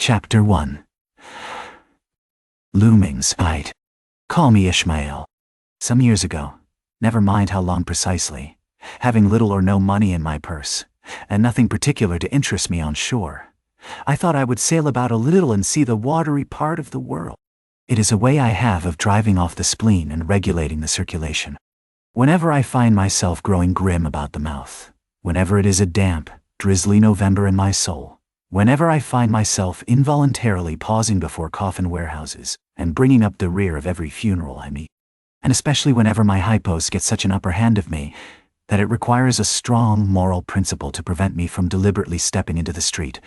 Chapter 1. Loomings. I'd call me Ishmael. Some years ago, never mind how long precisely, having little or no money in my purse, and nothing particular to interest me on shore, I thought I would sail about a little and see the watery part of the world. It is a way I have of driving off the spleen and regulating the circulation. Whenever I find myself growing grim about the mouth, whenever it is a damp, drizzly November in my soul, whenever I find myself involuntarily pausing before coffin warehouses and bringing up the rear of every funeral I meet, and especially whenever my hypos get such an upper hand of me that it requires a strong moral principle to prevent me from deliberately stepping into the street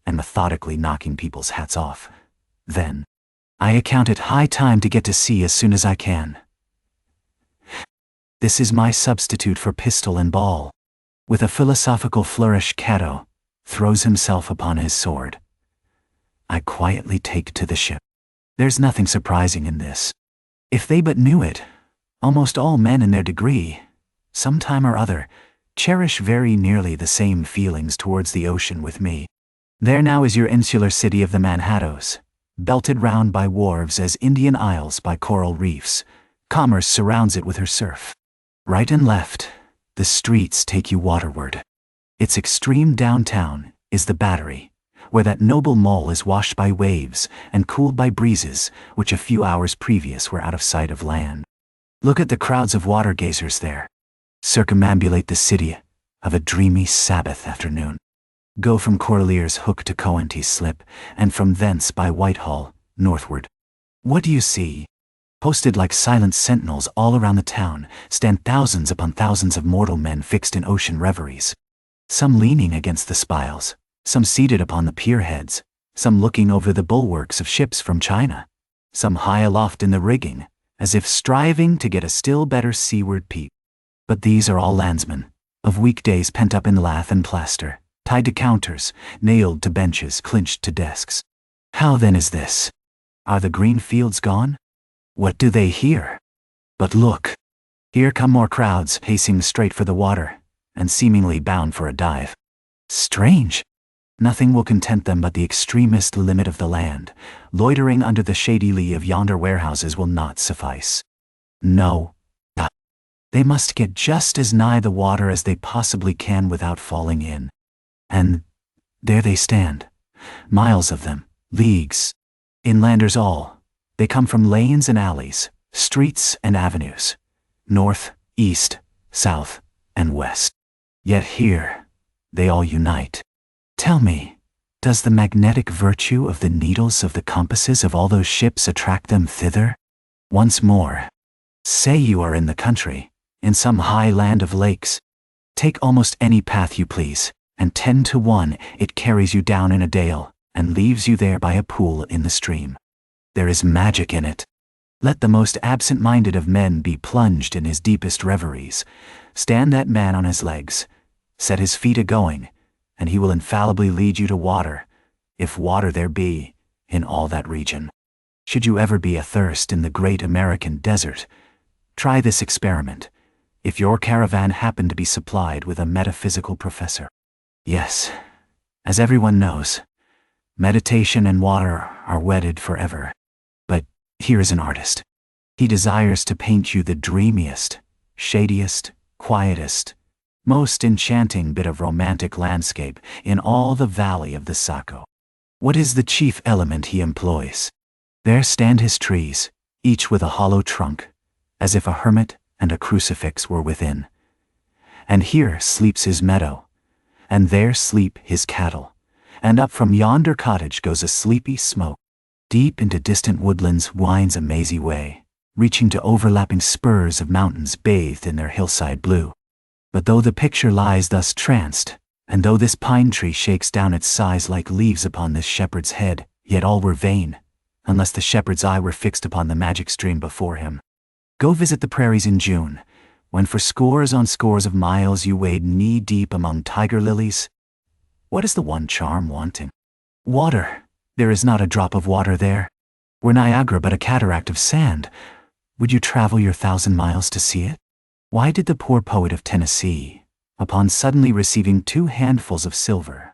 and methodically knocking people's hats off, then I account it high time to get to sea as soon as I can. This is my substitute for pistol and ball. With a philosophical flourish, Cato throws himself upon his sword. I quietly take to the ship. There's nothing surprising in this. If they but knew it, almost all men in their degree, sometime or other, cherish very nearly the same feelings towards the ocean with me. There now is your insular city of the Manhattoes, belted round by wharves as Indian Isles by coral reefs. Commerce surrounds it with her surf. Right and left, the streets take you waterward. Its extreme downtown is the Battery, where that noble mole is washed by waves and cooled by breezes which a few hours previous were out of sight of land. Look at the crowds of water gazers there. Circumambulate the city of a dreamy Sabbath afternoon. Go from Corlear's Hook to Coenties Slip, and from thence by Whitehall, northward. What do you see? Posted like silent sentinels all around the town stand thousands upon thousands of mortal men fixed in ocean reveries. Some leaning against the spiles, some seated upon the pierheads, some looking over the bulwarks of ships from China, some high aloft in the rigging, as if striving to get a still better seaward peep. But these are all landsmen, of weekdays pent up in lath and plaster, tied to counters, nailed to benches, clinched to desks. How then is this? Are the green fields gone? What do they hear? But look, here come more crowds pacing straight for the water, and seemingly bound for a dive. Strange! Nothing will content them but the extremest limit of the land. Loitering under the shady lee of yonder warehouses will not suffice. No. They must get just as nigh the water as they possibly can without falling in. And there they stand, miles of them, leagues. Inlanders all. They come from lanes and alleys, streets and avenues, north, east, south, and west. Yet here, they all unite. Tell me, does the magnetic virtue of the needles of the compasses of all those ships attract them thither? Once more, say you are in the country, in some high land of lakes. Take almost any path you please, and 10 to 1 it carries you down in a dale, and leaves you there by a pool in the stream. There is magic in it. Let the most absent-minded of men be plunged in his deepest reveries. Stand that man on his legs, set his feet a-going, and he will infallibly lead you to water, if water there be, in all that region. Should you ever be athirst in the great American desert, try this experiment, if your caravan happen to be supplied with a metaphysical professor. Yes, as everyone knows, meditation and water are wedded forever. But here is an artist. He desires to paint you the dreamiest, shadiest, quietest, most enchanting bit of romantic landscape in all the valley of the Saco. What is the chief element he employs? There stand his trees, each with a hollow trunk, as if a hermit and a crucifix were within. And here sleeps his meadow, and there sleep his cattle, and up from yonder cottage goes a sleepy smoke. Deep into distant woodlands winds a mazy way, reaching to overlapping spurs of mountains bathed in their hillside blue. But though the picture lies thus tranced, and though this pine tree shakes down its sighs like leaves upon this shepherd's head, yet all were vain, unless the shepherd's eye were fixed upon the magic stream before him. Go visit the prairies in June, when for scores on scores of miles you wade knee-deep among tiger lilies. What is the one charm wanting? Water. There is not a drop of water there. Were Niagara but a cataract of sand, would you travel your 1,000 miles to see it? Why did the poor poet of Tennessee, upon suddenly receiving 2 handfuls of silver,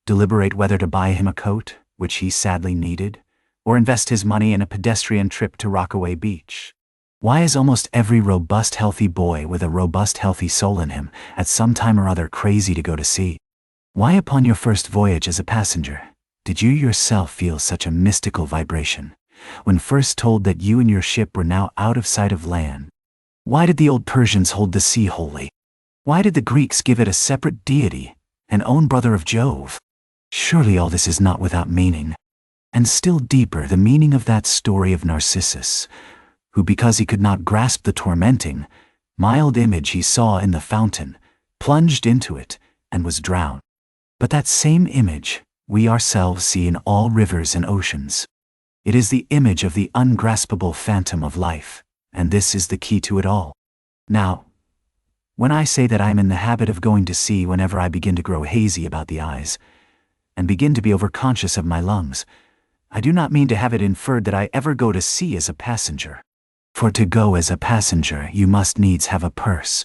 deliberate whether to buy him a coat which he sadly needed, or invest his money in a pedestrian trip to Rockaway Beach? Why is almost every robust, healthy boy with a robust, healthy soul in him at some time or other crazy to go to sea? Why upon your first voyage as a passenger did you yourself feel such a mystical vibration when first told that you and your ship were now out of sight of land? Why did the old Persians hold the sea holy? Why did the Greeks give it a separate deity, an own brother of Jove? Surely all this is not without meaning. And still deeper, the meaning of that story of Narcissus, who, because he could not grasp the tormenting, mild image he saw in the fountain, plunged into it and was drowned. But that same image we ourselves see in all rivers and oceans. It is the image of the ungraspable phantom of life, and this is the key to it all. Now, when I say that I am in the habit of going to sea whenever I begin to grow hazy about the eyes, and begin to be overconscious of my lungs, I do not mean to have it inferred that I ever go to sea as a passenger. For to go as a passenger you must needs have a purse,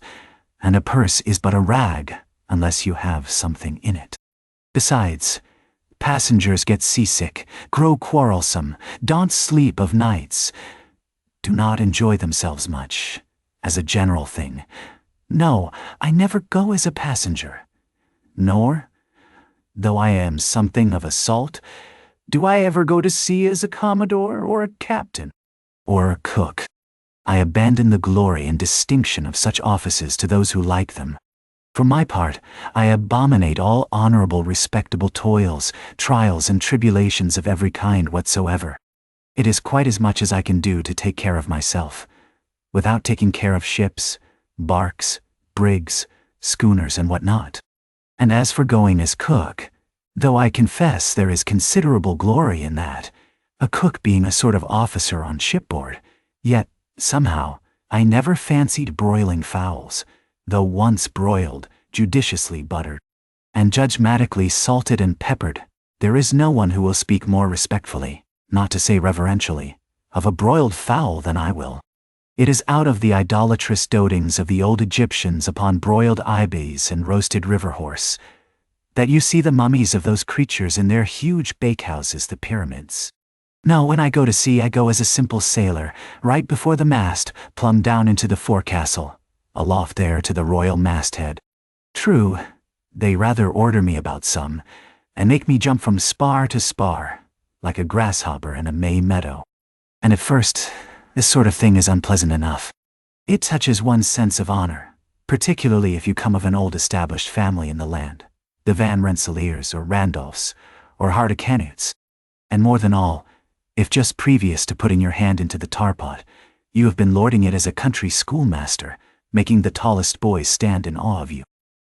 and a purse is but a rag unless you have something in it. Besides, passengers get seasick, grow quarrelsome, don't sleep of nights, do not enjoy themselves much, as a general thing. No, I never go as a passenger. Nor, though I am something of a salt, do I ever go to sea as a commodore or a captain or a cook. I abandon the glory and distinction of such offices to those who like them. For my part, I abominate all honorable, respectable toils, trials, and tribulations of every kind whatsoever. It is quite as much as I can do to take care of myself, without taking care of ships, barks, brigs, schooners, and what not. And as for going as cook, though I confess there is considerable glory in that, a cook being a sort of officer on shipboard, yet, somehow, I never fancied broiling fowls, though once broiled, judiciously buttered, and judgmatically salted and peppered. There is no one who will speak more respectfully, not to say reverentially, of a broiled fowl than I will. It is out of the idolatrous dotings of the old Egyptians upon broiled ibis and roasted river horse that you see the mummies of those creatures in their huge bakehouses, the pyramids. No, when I go to sea I go as a simple sailor, right before the mast, plumb down into the forecastle, aloft there to the royal masthead. True, they rather order me about some, and make me jump from spar to spar, like a grasshopper in a May meadow. And at first, this sort of thing is unpleasant enough. It touches one's sense of honor, particularly if you come of an old established family in the land, the Van Rensselaers or Randolphs or Hardicanutes. And more than all, if just previous to putting your hand into the tar-pot, you have been lording it as a country schoolmaster, making the tallest boys stand in awe of you.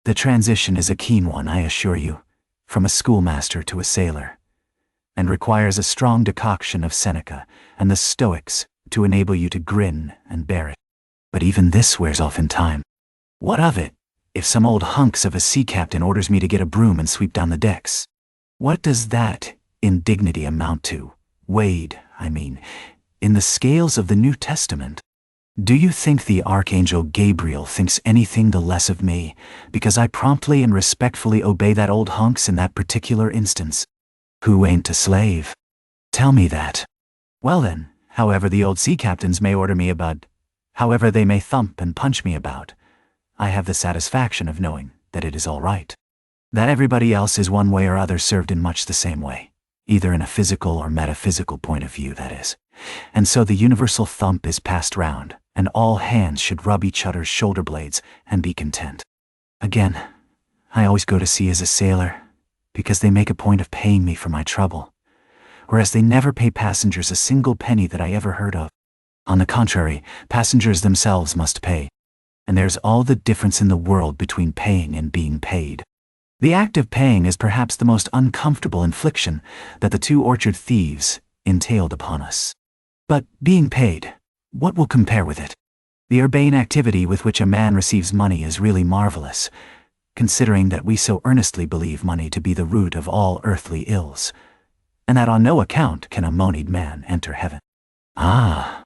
The transition is a keen one, I assure you, from a schoolmaster to a sailor, and requires a strong decoction of Seneca and the Stoics to enable you to grin and bear it. But even this wears off in time. What of it, if some old hunks of a sea captain orders me to get a broom and sweep down the decks? What does that indignity amount to, weighed, I mean, in the scales of the New Testament? Do you think the Archangel Gabriel thinks anything the less of me, because I promptly and respectfully obey that old hunks in that particular instance? Who ain't a slave? Tell me that. Well then, however the old sea captains may order me about, however they may thump and punch me about, I have the satisfaction of knowing that it is all right. That everybody else is one way or other served in much the same way, either in a physical or metaphysical point of view, that is. And so the universal thump is passed round, and all hands should rub each other's shoulder blades and be content. Again, I always go to sea as a sailor, because they make a point of paying me for my trouble, whereas they never pay passengers a single penny that I ever heard of. On the contrary, passengers themselves must pay, and there's all the difference in the world between paying and being paid. The act of paying is perhaps the most uncomfortable infliction that the two orchard thieves entailed upon us. But being paid, what will compare with it? The urbane activity with which a man receives money is really marvelous, considering that we so earnestly believe money to be the root of all earthly ills, and that on no account can a moneyed man enter heaven. Ah,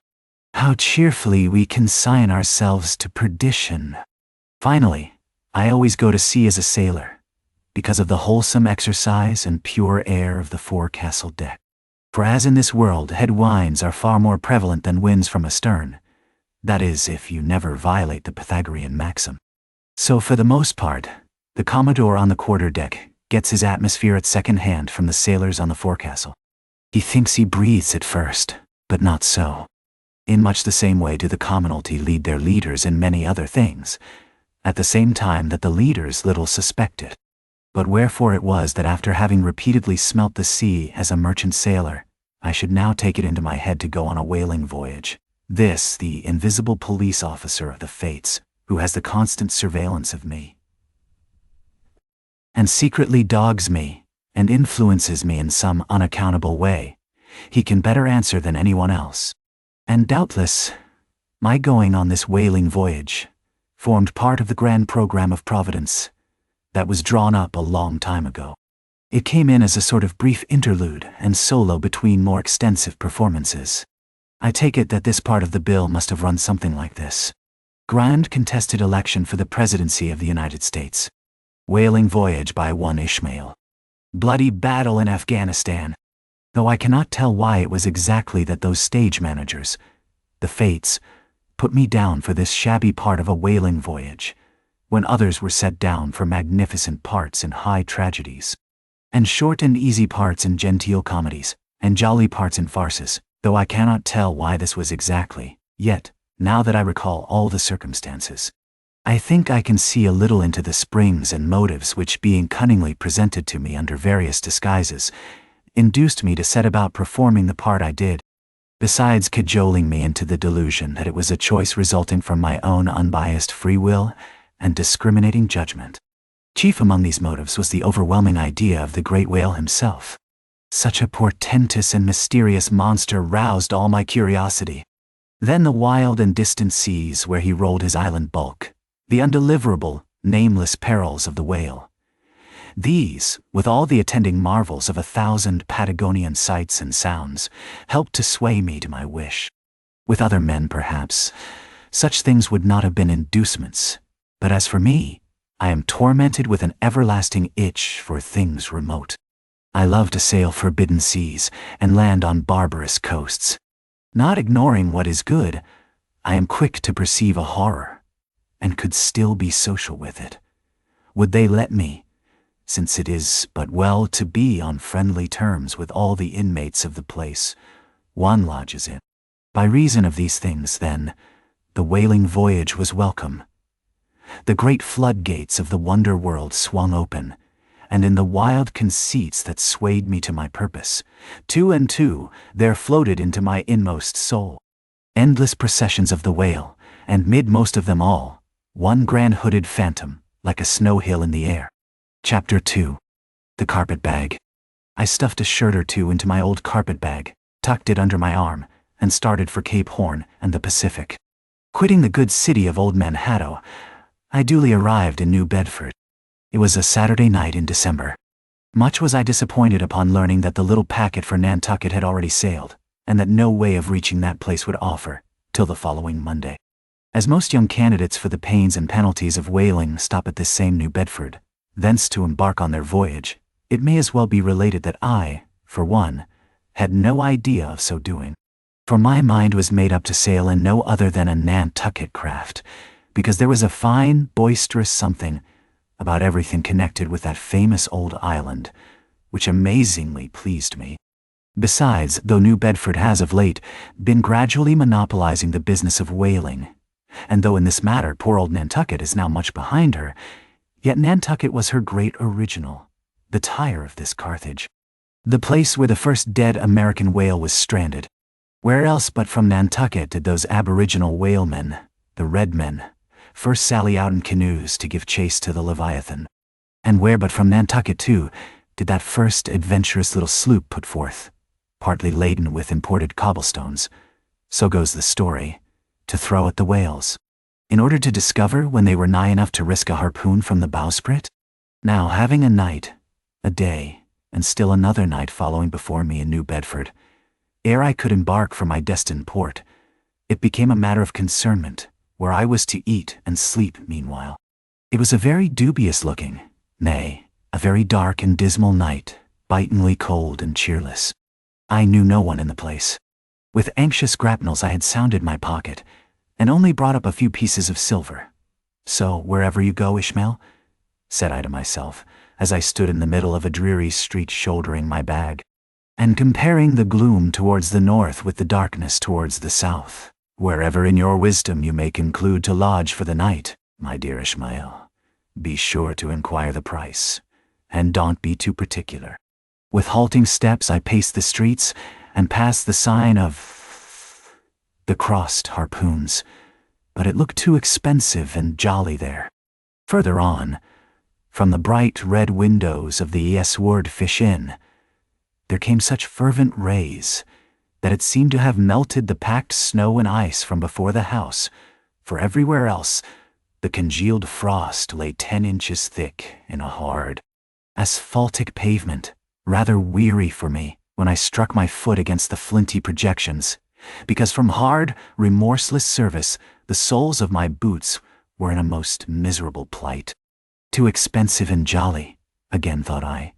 how cheerfully we consign ourselves to perdition. Finally, I always go to sea as a sailor, because of the wholesome exercise and pure air of the forecastle deck. For as in this world headwinds are far more prevalent than winds from astern, that is, if you never violate the Pythagorean maxim, so for the most part, the Commodore on the quarter-deck gets his atmosphere at second hand from the sailors on the forecastle. He thinks he breathes it first, but not so. In much the same way do the commonalty lead their leaders in many other things, at the same time that the leaders little suspect it. But wherefore it was that after having repeatedly smelt the sea as a merchant sailor, I should now take it into my head to go on a whaling voyage. This, the invisible police officer of the fates, who has the constant surveillance of me, and secretly dogs me, and influences me in some unaccountable way, he can better answer than anyone else. And doubtless, my going on this whaling voyage formed part of the grand program of Providence that was drawn up a long time ago. It came in as a sort of brief interlude and solo between more extensive performances. I take it that this part of the bill must have run something like this: Grand contested election for the presidency of the United States. Whaling voyage by one Ishmael. Bloody battle in Afghanistan. Though I cannot tell why it was exactly that those stage managers, the fates, put me down for this shabby part of a whaling voyage, when others were set down for magnificent parts in high tragedies, and short and easy parts in genteel comedies, and jolly parts in farces, though I cannot tell why this was exactly, yet, now that I recall all the circumstances, I think I can see a little into the springs and motives which, being cunningly presented to me under various disguises, induced me to set about performing the part I did, besides cajoling me into the delusion that it was a choice resulting from my own unbiased free will and discriminating judgment. Chief among these motives was the overwhelming idea of the great whale himself. Such a portentous and mysterious monster roused all my curiosity. Then the wild and distant seas where he rolled his island bulk, the undeliverable, nameless perils of the whale. These, with all the attending marvels of 1,000 Patagonian sights and sounds, helped to sway me to my wish. With other men, perhaps, such things would not have been inducements, but as for me, I am tormented with an everlasting itch for things remote. I love to sail forbidden seas and land on barbarous coasts. Not ignoring what is good, I am quick to perceive a horror, and could still be social with it. Would they let me, since it is but well to be on friendly terms with all the inmates of the place one lodges in? By reason of these things, then, the whaling voyage was welcome. The great floodgates of the wonder world swung open, and in the wild conceits that swayed me to my purpose, two and two there floated into my inmost soul endless processions of the whale, and mid most of them all, one grand hooded phantom, like a snow hill in the air. Chapter 2. The Carpet Bag. I stuffed a shirt or two into my old carpet bag, tucked it under my arm, and started for Cape Horn and the Pacific. Quitting the good city of Old Manhattan, I duly arrived in New Bedford. It was a Saturday night in December. Much was I disappointed upon learning that the little packet for Nantucket had already sailed, and that no way of reaching that place would offer, till the following Monday. As most young candidates for the pains and penalties of whaling stop at this same New Bedford, thence to embark on their voyage, it may as well be related that I, for one, had no idea of so doing. For my mind was made up to sail in no other than a Nantucket craft, because there was a fine, boisterous something about everything connected with that famous old island, which amazingly pleased me. Besides, though New Bedford has of late been gradually monopolizing the business of whaling, and though in this matter poor old Nantucket is now much behind her, yet Nantucket was her great original, the Tyre of this Carthage, the place where the first dead American whale was stranded. Where else but from Nantucket did those aboriginal whalemen, the Red Men, first sally out in canoes to give chase to the Leviathan? And where but from Nantucket, too, did that first adventurous little sloop put forth, partly laden with imported cobblestones, so goes the story, to throw at the whales, in order to discover when they were nigh enough to risk a harpoon from the bowsprit? Now, having a night, a day, and still another night following before me in New Bedford, ere I could embark for my destined port, it became a matter of concernment, where I was to eat and sleep meanwhile. It was a very dubious-looking, nay, A very dark and dismal night, bitingly cold and cheerless. I knew no one in the place. With anxious grapnels I had sounded my pocket, and only brought up a few pieces of silver. So, wherever you go, Ishmael, said I to myself, as I stood in the middle of a dreary street shouldering my bag, and comparing the gloom towards the north with the darkness towards the south, wherever in your wisdom you may conclude to lodge for the night, my dear Ishmael, be sure to inquire the price, and don't be too particular. With halting steps I paced the streets and passed the sign of the crossed harpoons, but it looked too expensive and jolly there. Further on, from the bright red windows of the Sword Fish Inn, there came such fervent rays that it seemed to have melted the packed snow and ice from before the house, for everywhere else the congealed frost lay 10 inches thick in a hard, asphaltic pavement, rather weary for me when I struck my foot against the flinty projections, because from hard, remorseless service the soles of my boots were in a most miserable plight. Too expensive and jolly, again thought I,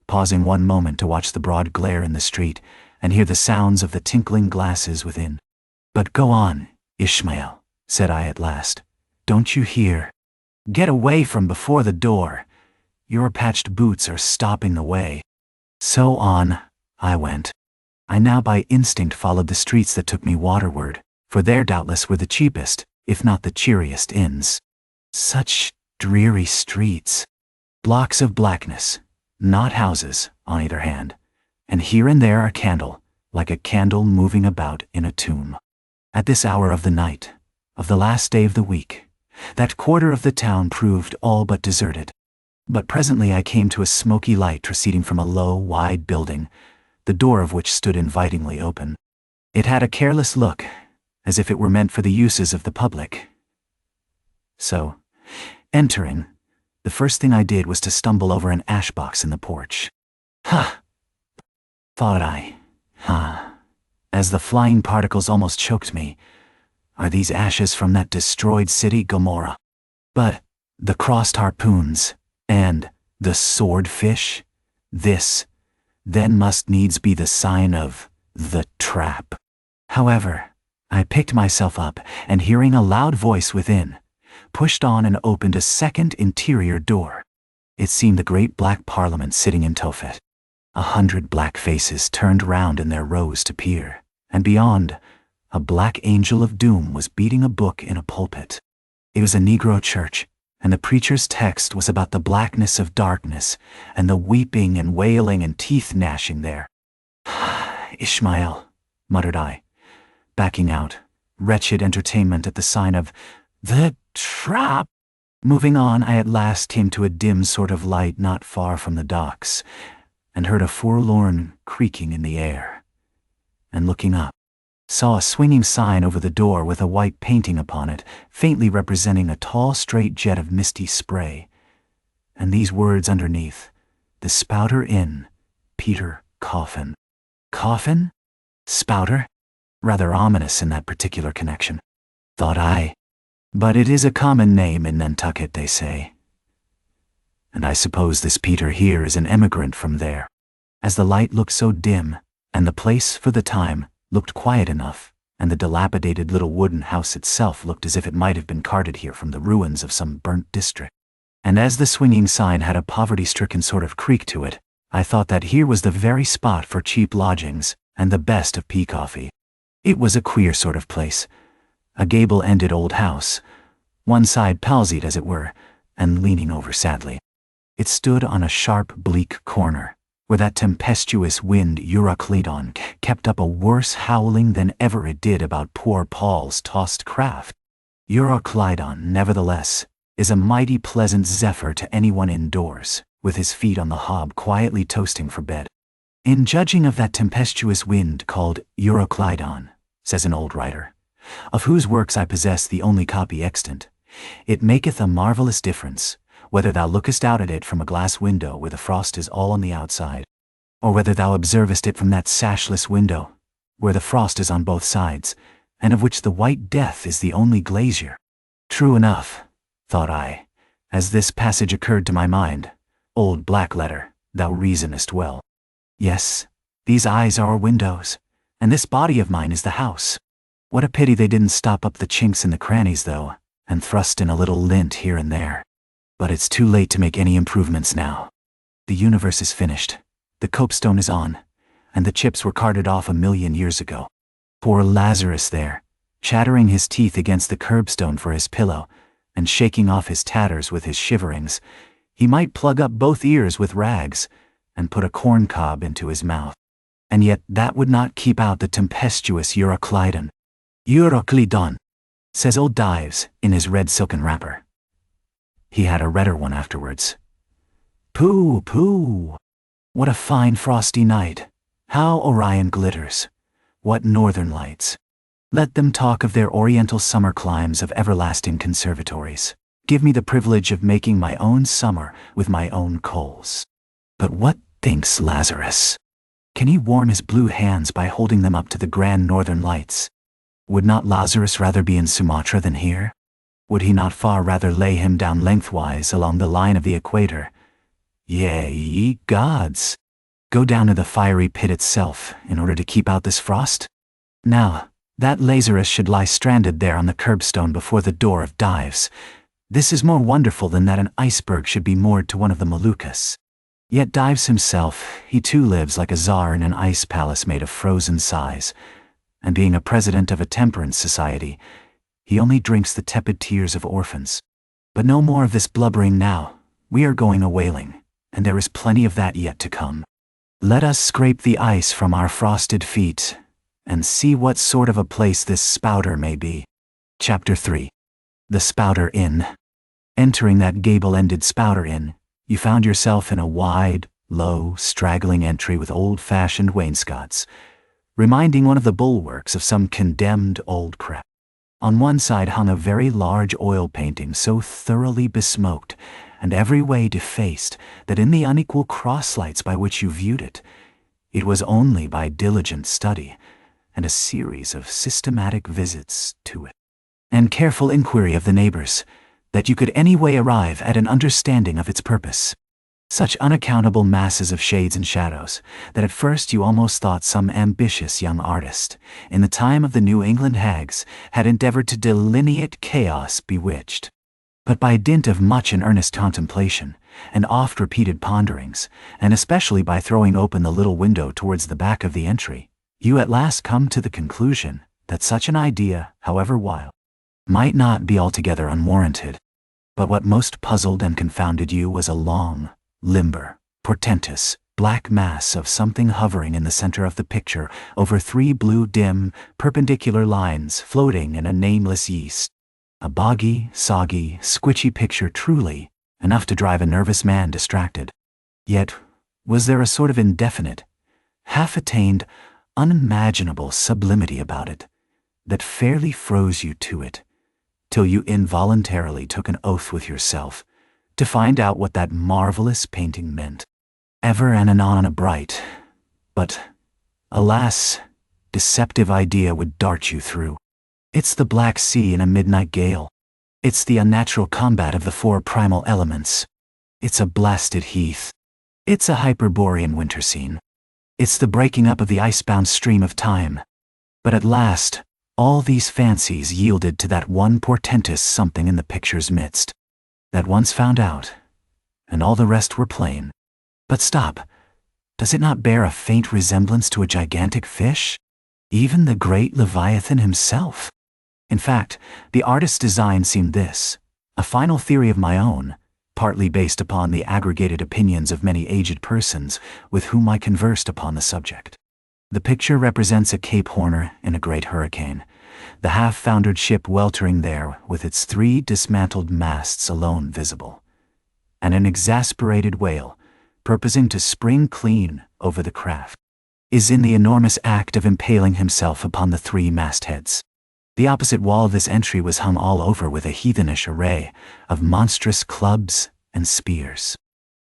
pausing one moment to watch the broad glare in the street and hear the sounds of the tinkling glasses within. But go on, Ishmael, said I at last. Don't you hear? Get away from before the door. Your patched boots are stopping the way. So on I went. I now by instinct followed the streets that took me waterward, for there doubtless were the cheapest, if not the cheeriest inns. Such dreary streets. Blocks of blackness, not houses, on either hand, and here and there a candle, like a candle moving about in a tomb. At this hour of the night, of the last day of the week, that quarter of the town proved all but deserted. But presently I came to a smoky light proceeding from a low, wide building, the door of which stood invitingly open. It had a careless look, as if it were meant for the uses of the public. So, entering, the first thing I did was to stumble over an ash box in the porch. Ha! Thought I. Ha! As the flying particles almost choked me. Are these ashes from that destroyed city, Gomorrah? But the crossed harpoons and the swordfish, this then must needs be the sign of the trap. However, I picked myself up and hearing a loud voice within, pushed on and opened a second interior door. It seemed the great black parliament sitting in Tophet. 100 black faces turned round in their rows to peer, and beyond, a black angel of doom was beating a book in a pulpit. It was a Negro church, and the preacher's text was about the blackness of darkness and the weeping and wailing and teeth gnashing there. Ishmael, muttered I, backing out, wretched entertainment at the sign of the trap. Moving on, I at last came to a dim sort of light not far from the docks, and heard a forlorn creaking in the air. And looking up, saw a swinging sign over the door with a white painting upon it, faintly representing a tall straight jet of misty spray, and these words underneath, the Spouter Inn, Peter Coffin. Coffin? Spouter? Rather ominous in that particular connection, thought I. But it is a common name in Nantucket, they say. And I suppose this Peter here is an emigrant from there. As the light looked so dim, and the place, for the time, looked quiet enough, and the dilapidated little wooden house itself looked as if it might have been carted here from the ruins of some burnt district. And as the swinging sign had a poverty-stricken sort of creak to it, I thought that here was the very spot for cheap lodgings, and the best of pea coffee. It was a queer sort of place, a gable-ended old house, one side palsied as it were, and leaning over sadly. It stood on a sharp, bleak corner, where that tempestuous wind Euroclydon kept up a worse howling than ever it did about poor Paul's tossed craft. Euroclydon, nevertheless, is a mighty pleasant zephyr to anyone indoors, with his feet on the hob quietly toasting for bed. In judging of that tempestuous wind called Euroclydon, says an old writer, of whose works I possess the only copy extant, it maketh a marvellous difference, whether thou lookest out at it from a glass window where the frost is all on the outside, or whether thou observest it from that sashless window, where the frost is on both sides, and of which the white death is the only glazier. True enough, thought I, as this passage occurred to my mind, Old black letter, thou reasonest well. Yes, these eyes are our windows, and this body of mine is the house. What a pity they didn't stop up the chinks in the crannies, though, and thrust in a little lint here and there. But it's too late to make any improvements now. The universe is finished, the copestone is on, and the chips were carted off 1,000,000 years ago. Poor Lazarus there, chattering his teeth against the curbstone for his pillow, and shaking off his tatters with his shiverings, he might plug up both ears with rags, and put a corn cob into his mouth. And yet that would not keep out the tempestuous Euroclydon. Euroclydon, says old Dives, in his red silken wrapper. He had a redder one afterwards. Pooh, pooh! What a fine frosty night! How Orion glitters! What northern lights! Let them talk of their oriental summer climes of everlasting conservatories. Give me the privilege of making my own summer with my own coals. But what thinks Lazarus? Can he warm his blue hands by holding them up to the grand northern lights? Would not Lazarus rather be in Sumatra than here? Would he not far rather lay him down lengthwise along the line of the equator? Yea, ye gods! Go down to the fiery pit itself in order to keep out this frost? Now, that Lazarus should lie stranded there on the curbstone before the door of Dives. This is more wonderful than that an iceberg should be moored to one of the Moluccas. Yet Dives himself, he too lives like a czar in an ice palace made of frozen sighs, and being a president of a temperance society, he only drinks the tepid tears of orphans. But no more of this blubbering now. We are going a whaling, and there is plenty of that yet to come. Let us scrape the ice from our frosted feet, and see what sort of a place this spouter may be. Chapter 3. The Spouter Inn. Entering that gable-ended Spouter Inn, you found yourself in a wide, low, straggling entry with old-fashioned wainscots, reminding one of the bulwarks of some condemned old crap. On one side hung a very large oil painting so thoroughly besmoked and every way defaced that in the unequal crosslights by which you viewed it, it was only by diligent study and a series of systematic visits to it, and careful inquiry of the neighbors, that you could any way arrive at an understanding of its purpose. Such unaccountable masses of shades and shadows, that at first you almost thought some ambitious young artist, in the time of the New England hags, had endeavored to delineate chaos bewitched. But by dint of much and earnest contemplation, and oft-repeated ponderings, and especially by throwing open the little window towards the back of the entry, you at last come to the conclusion that such an idea, however wild, might not be altogether unwarranted. But what most puzzled and confounded you was a long, limber, portentous, black mass of something hovering in the center of the picture over 3 blue dim, perpendicular lines floating in a nameless yeast. A boggy, soggy, squitchy picture truly, enough to drive a nervous man distracted. Yet, was there a sort of indefinite, half-attained, unimaginable sublimity about it, that fairly froze you to it, till you involuntarily took an oath with yourself to find out what that marvelous painting meant. Ever and anon a bright, but, alas, deceptive idea would dart you through. It's the Black Sea in a midnight gale. It's the unnatural combat of the 4 primal elements. It's a blasted heath. It's a Hyperborean winter scene. It's the breaking up of the icebound stream of time. But at last, all these fancies yielded to that one portentous something in the picture's midst. That once found out, and all the rest were plain. But stop, does it not bear a faint resemblance to a gigantic fish? Even the great Leviathan himself? In fact, the artist's design seemed this, a final theory of my own, partly based upon the aggregated opinions of many aged persons with whom I conversed upon the subject. The picture represents a Cape Horner in a great hurricane, the half-foundered ship weltering there with its 3 dismantled masts alone visible, and an exasperated whale, purposing to spring clean over the craft, is in the enormous act of impaling himself upon the 3 mastheads. The opposite wall of this entry was hung all over with a heathenish array of monstrous clubs and spears.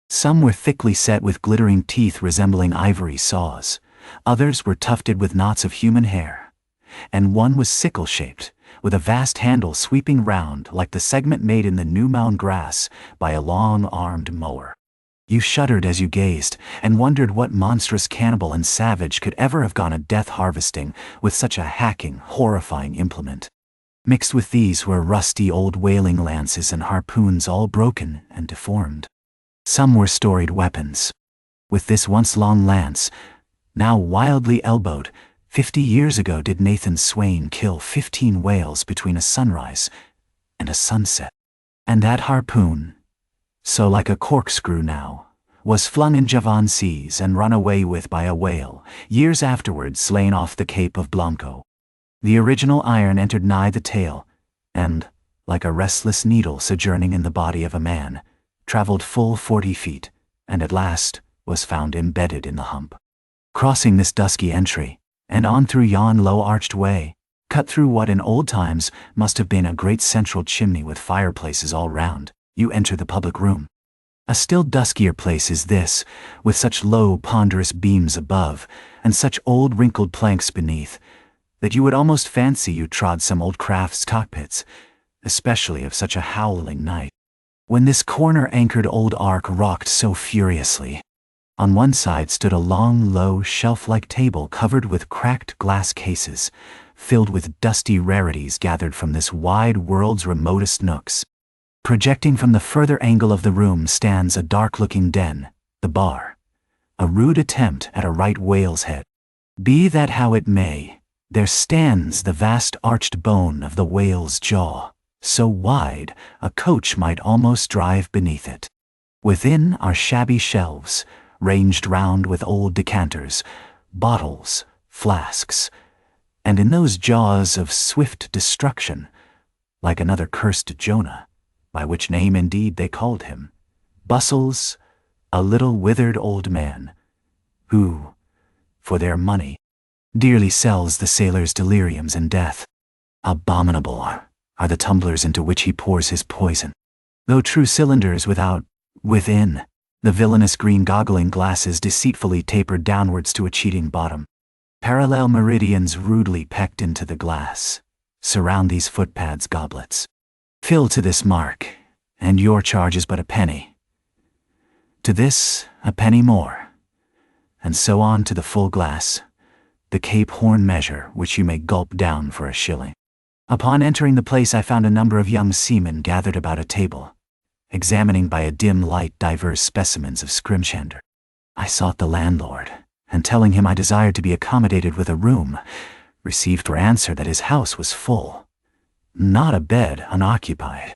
Some were thickly set with glittering teeth resembling ivory saws, others were tufted with knots of human hair, and one was sickle-shaped, with a vast handle sweeping round like the segment made in the new-mown grass by a long-armed mower. You shuddered as you gazed, and wondered what monstrous cannibal and savage could ever have gone a death harvesting with such a hacking, horrifying implement. Mixed with these were rusty old whaling lances and harpoons all broken and deformed. Some were storied weapons. With this once long lance, now wildly elbowed, 50 years ago did Nathan Swain kill 15 whales between a sunrise and a sunset. And that harpoon, so like a corkscrew now, was flung in Javon seas and run away with by a whale, years afterwards slain off the Cape of Blanco. The original iron entered nigh the tail, and, like a restless needle sojourning in the body of a man, travelled full 40 feet, and at last was found embedded in the hump. Crossing this dusky entry, and on through yon low-arched way, cut through what in old times must have been a great central chimney with fireplaces all round, you enter the public room. A still duskier place is this, with such low, ponderous beams above, and such old wrinkled planks beneath, that you would almost fancy you trod some old craft's cockpits, especially of such a howling night. When this corner-anchored old ark rocked so furiously, on one side stood a long, low, shelf-like table covered with cracked glass cases, filled with dusty rarities gathered from this wide world's remotest nooks. Projecting from the further angle of the room stands a dark-looking den, the bar, a rude attempt at a right whale's head. Be that how it may, there stands the vast arched bone of the whale's jaw, so wide a coach might almost drive beneath it. Within are shabby shelves, ranged round with old decanters, bottles, flasks, and in those jaws of swift destruction, like another cursed Jonah, by which name indeed they called him, bustles a little withered old man, who, for their money, dearly sells the sailors' deliriums and death. Abominable are the tumblers into which he pours his poison, though true cylinders within, the villainous green goggling glasses deceitfully tapered downwards to a cheating bottom. Parallel meridians rudely pecked into the glass surround these footpads goblets. Fill to this mark, and your charge is but a penny. To this, a penny more, and so on to the full glass, the Cape Horn measure which you may gulp down for a shilling. Upon entering the place I found a number of young seamen gathered about a table, examining by a dim light divers specimens of scrimshander. I sought the landlord, and telling him I desired to be accommodated with a room, received for answer that his house was full. Not a bed unoccupied,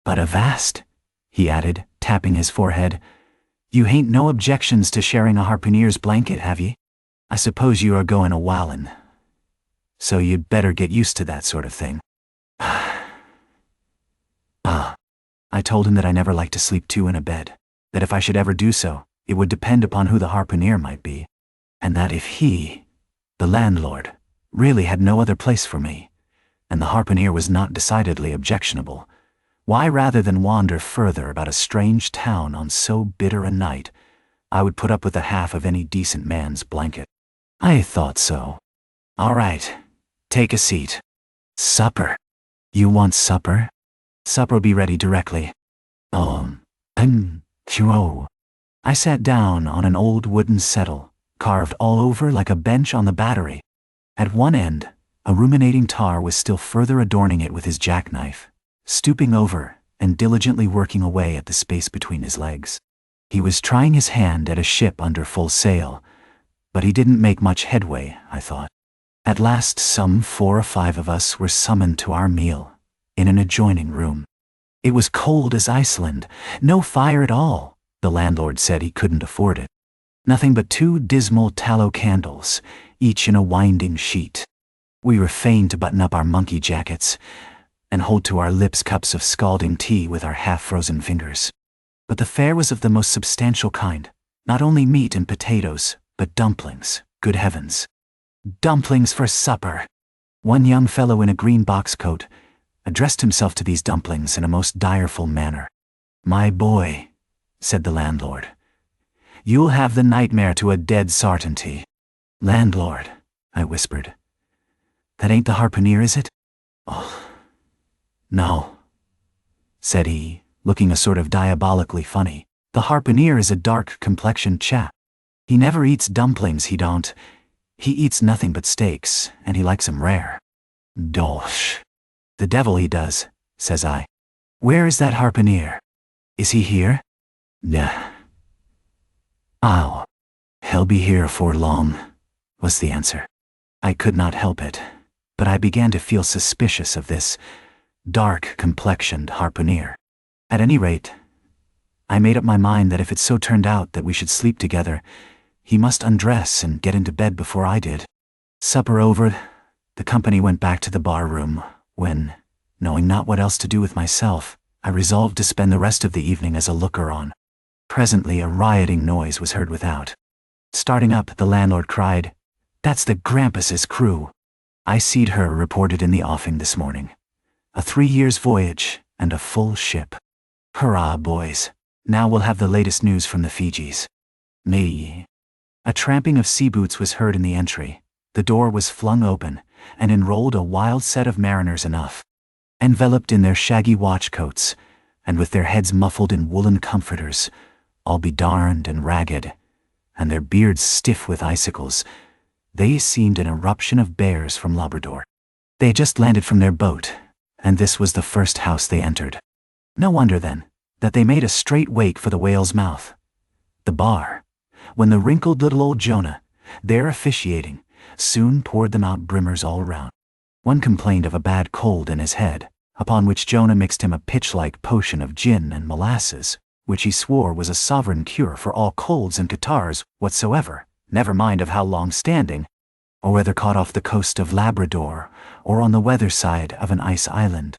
but avast, he added, tapping his forehead. You hain't no objections to sharing a harpooner's blanket, have ye? I suppose you are going a whalin', so you'd better get used to that sort of thing. I told him that I never liked to sleep two in a bed, that if I should ever do so, it would depend upon who the harpooner might be, and that if he, the landlord, really had no other place for me, and the harpooner was not decidedly objectionable, why rather than wander further about a strange town on so bitter a night, I would put up with the half of any decent man's blanket. I thought so. All right, take a seat. Supper. You want supper? Supper'll be ready directly. I sat down on an old wooden settle, carved all over like a bench on the battery. At one end, a ruminating tar was still further adorning it with his jackknife, stooping over and diligently working away at the space between his legs. He was trying his hand at a ship under full sail, but he didn't make much headway, I thought. At last some 4 or 5 of us were summoned to our meal, in an adjoining room. It was cold as Iceland, no fire at all. The landlord said he couldn't afford it. Nothing but 2 dismal tallow candles, each in a winding sheet. We were fain to button up our monkey jackets, and hold to our lips cups of scalding tea with our half-frozen fingers. But the fare was of the most substantial kind, not only meat and potatoes, but dumplings, good heavens. Dumplings for supper! One young fellow in a green box coat addressed himself to these dumplings in a most direful manner. My boy, said the landlord, you'll have the nightmare to a dead sartainty. Landlord, I whispered, that ain't the harpooner, is it? Oh, no, said he, looking a sort of diabolically funny. The harpooner is a dark-complexioned chap. He never eats dumplings, he don't. He eats nothing but steaks, and he likes 'em rare. Dosh. The devil he does, says I. Where is that harpooner? Is he here? Nah. Oh. He'll be here afore long, was the answer. I could not help it, but I began to feel suspicious of this dark-complexioned harpooner. At any rate, I made up my mind that if it so turned out that we should sleep together, he must undress and get into bed before I did. Supper over, the company went back to the bar room, when, knowing not what else to do with myself, I resolved to spend the rest of the evening as a looker-on. Presently a rioting noise was heard without. Starting up, the landlord cried, "That's the Grampus's crew. I seed her reported in the offing this morning. A 3 years' voyage and a full ship. Hurrah, boys. Now we'll have the latest news from the Fijis." Me. A tramping of sea boots was heard in the entry. The door was flung open, and in rolled a wild set of mariners enough, enveloped in their shaggy watch coats, and with their heads muffled in woolen comforters, all bedarned and ragged, and their beards stiff with icicles. They seemed an eruption of bears from Labrador. They had just landed from their boat, and this was the first house they entered. No wonder, then, that they made a straight wake for the whale's mouth. The bar, when the wrinkled little old Jonah, there officiating, soon poured them out brimmers all round. One complained of a bad cold in his head, upon which Jonah mixed him a pitch-like potion of gin and molasses, which he swore was a sovereign cure for all colds and catarrhs whatsoever, never mind of how long-standing, or whether caught off the coast of Labrador, or on the weather side of an ice island.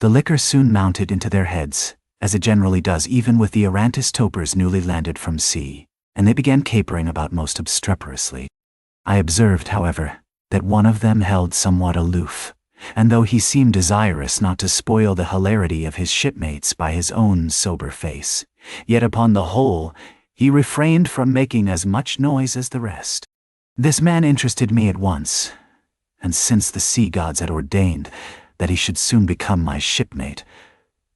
The liquor soon mounted into their heads, as it generally does even with the errantist topers newly landed from sea, and they began capering about most obstreperously. I observed, however, that one of them held somewhat aloof, and though he seemed desirous not to spoil the hilarity of his shipmates by his own sober face, yet upon the whole he refrained from making as much noise as the rest. This man interested me at once, and since the sea gods had ordained that he should soon become my shipmate,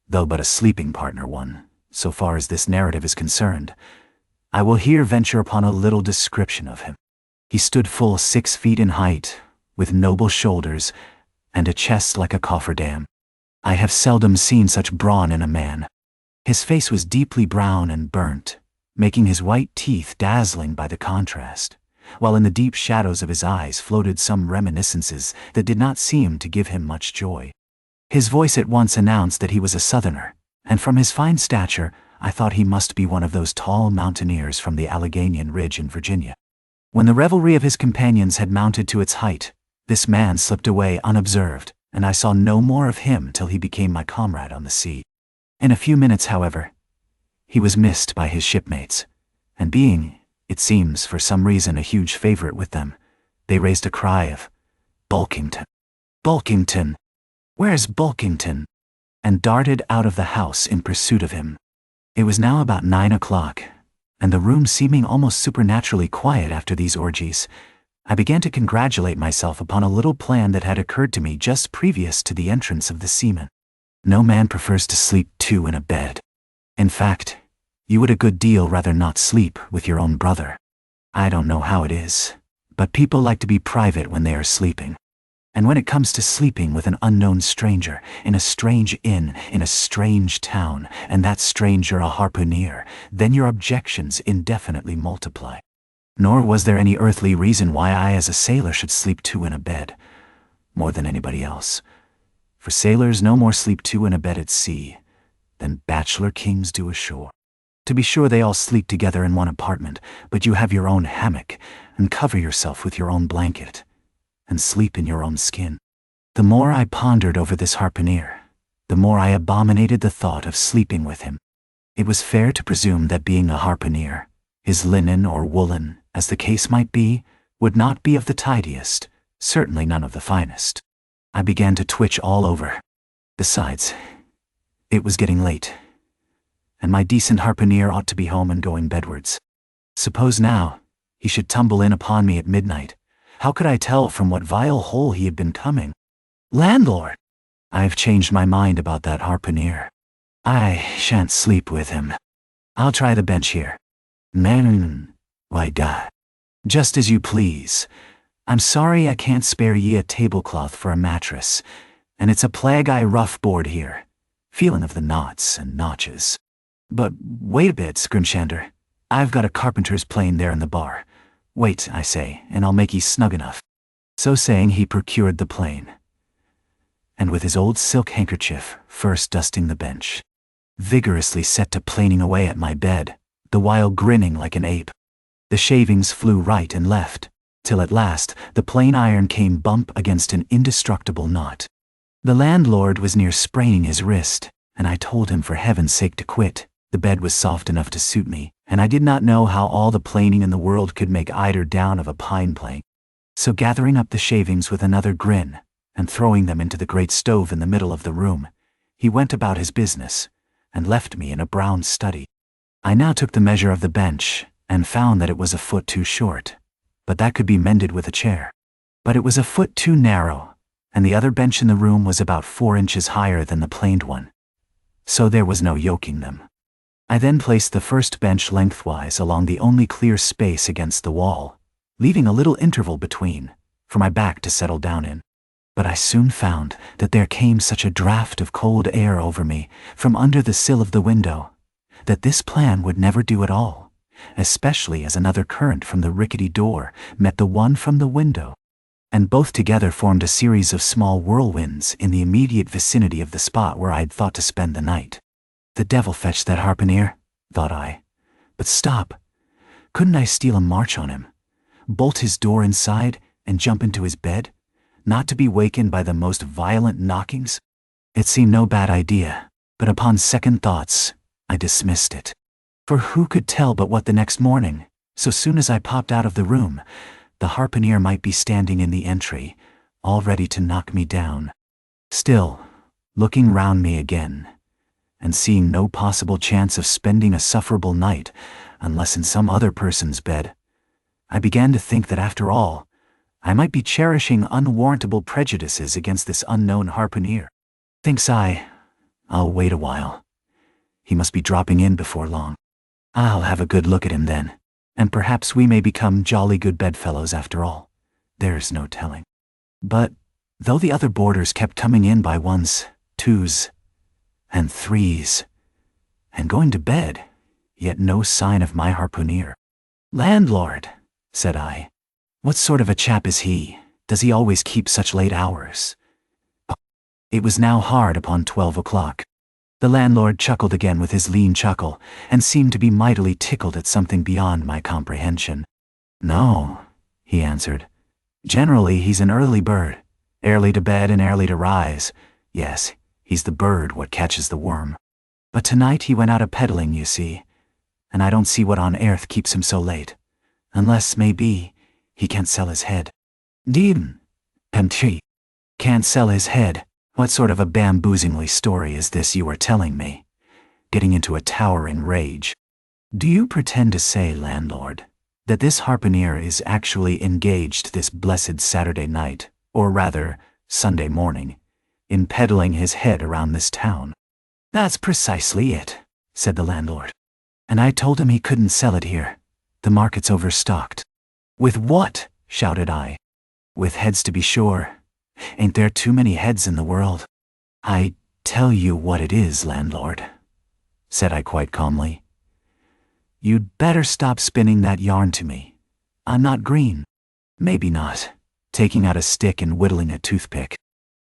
though but a sleeping partner one, so far as this narrative is concerned, I will here venture upon a little description of him. He stood full 6 feet in height, with noble shoulders, and a chest like a cofferdam. I have seldom seen such brawn in a man. His face was deeply brown and burnt, making his white teeth dazzling by the contrast, while in the deep shadows of his eyes floated some reminiscences that did not seem to give him much joy. His voice at once announced that he was a Southerner, and from his fine stature I thought he must be one of those tall mountaineers from the Alleghanian Ridge in Virginia. When the revelry of his companions had mounted to its height, this man slipped away unobserved, and I saw no more of him till he became my comrade on the sea. In a few minutes, however, he was missed by his shipmates, and being, it seems, for some reason a huge favorite with them, they raised a cry of, "Bulkington! Bulkington! Where's Bulkington?" and darted out of the house in pursuit of him. It was now about 9 o'clock, and the room seeming almost supernaturally quiet after these orgies, I began to congratulate myself upon a little plan that had occurred to me just previous to the entrance of the seamen. No man prefers to sleep 2 in a bed. In fact, you would a good deal rather not sleep with your own brother. I don't know how it is, but people like to be private when they are sleeping. And when it comes to sleeping with an unknown stranger, in a strange inn, in a strange town, and that stranger a harpooner, then your objections indefinitely multiply. Nor was there any earthly reason why I as a sailor should sleep 2 in a bed, more than anybody else. For sailors no more sleep 2 in a bed at sea than bachelor kings do ashore. To be sure, they all sleep together in one apartment, but you have your own hammock, and cover yourself with your own blanket, and sleep in your own skin. The more I pondered over this harpooner, the more I abominated the thought of sleeping with him. It was fair to presume that being a harpooner, his linen or woolen, as the case might be, would not be of the tidiest, certainly none of the finest. I began to twitch all over. Besides, it was getting late, and my decent harpooner ought to be home and going bedwards. Suppose now he should tumble in upon me at midnight. How could I tell from what vile hole he had been coming? Landlord! I have changed my mind about that harpooner. I shan't sleep with him. I'll try the bench here. Why, duh. Just as you please. I'm sorry I can't spare ye a tablecloth for a mattress, and it's a plague I rough board here, feeling of the knots and notches. But wait a bit, Scrimshander. I've got a carpenter's plane there in the bar. Wait, I say, and I'll make ye snug enough. So saying, he procured the plane, and with his old silk handkerchief, first dusting the bench, vigorously set to planing away at my bed, the while grinning like an ape. The shavings flew right and left, till at last the plain iron came bump against an indestructible knot. The landlord was near spraining his wrist, and I told him for heaven's sake to quit. The bed was soft enough to suit me, and I did not know how all the planing in the world could make eider down of a pine plank. So gathering up the shavings with another grin, and throwing them into the great stove in the middle of the room, he went about his business, and left me in a brown study. I now took the measure of the bench, and found that it was a foot too short, but that could be mended with a chair. But it was a foot too narrow, and the other bench in the room was about 4 inches higher than the planed one. So there was no yoking them. I then placed the first bench lengthwise along the only clear space against the wall, leaving a little interval between, for my back to settle down in. But I soon found that there came such a draught of cold air over me from under the sill of the window, that this plan would never do at all, especially as another current from the rickety door met the one from the window, and both together formed a series of small whirlwinds in the immediate vicinity of the spot where I'd thought to spend the night. The devil fetch that harpooner, thought I. But stop. Couldn't I steal a march on him, bolt his door inside, and jump into his bed, not to be wakened by the most violent knockings? It seemed no bad idea, but upon second thoughts, I dismissed it. For who could tell but what the next morning, so soon as I popped out of the room, the harpooner might be standing in the entry, all ready to knock me down. Still, looking round me again, and seeing no possible chance of spending a sufferable night unless in some other person's bed, I began to think that after all, I might be cherishing unwarrantable prejudices against this unknown harpooner. Thinks I, I'll wait a while. He must be dropping in before long. I'll have a good look at him then, and perhaps we may become jolly good bedfellows after all. There's no telling. But though the other boarders kept coming in by 1s, 2s, and 3s, and going to bed, yet no sign of my harpooner. Landlord, said I, what sort of a chap is he? Does he always keep such late hours? It was now hard upon 12 o'clock. The landlord chuckled again with his lean chuckle, and seemed to be mightily tickled at something beyond my comprehension. No, he answered. Generally he's an early bird, early to bed and early to rise. Yes, he's the bird what catches the worm. But tonight he went out a-peddling, you see, and I don't see what on earth keeps him so late, unless, maybe, he can't sell his head. Deem, Pemtree, can't sell his head. What sort of a bamboozingly story is this you are telling me? Getting into a towering rage. Do you pretend to say, landlord, that this harpooner is actually engaged this blessed Saturday night, or rather, Sunday morning, in peddling his head around this town? That's precisely it, said the landlord. And I told him he couldn't sell it here. The market's overstocked. With what? Shouted I. With heads, to be sure. Ain't there too many heads in the world? I tell you what it is, landlord, said I quite calmly. You'd better stop spinning that yarn to me. I'm not green. Maybe not, taking out a stick and whittling a toothpick.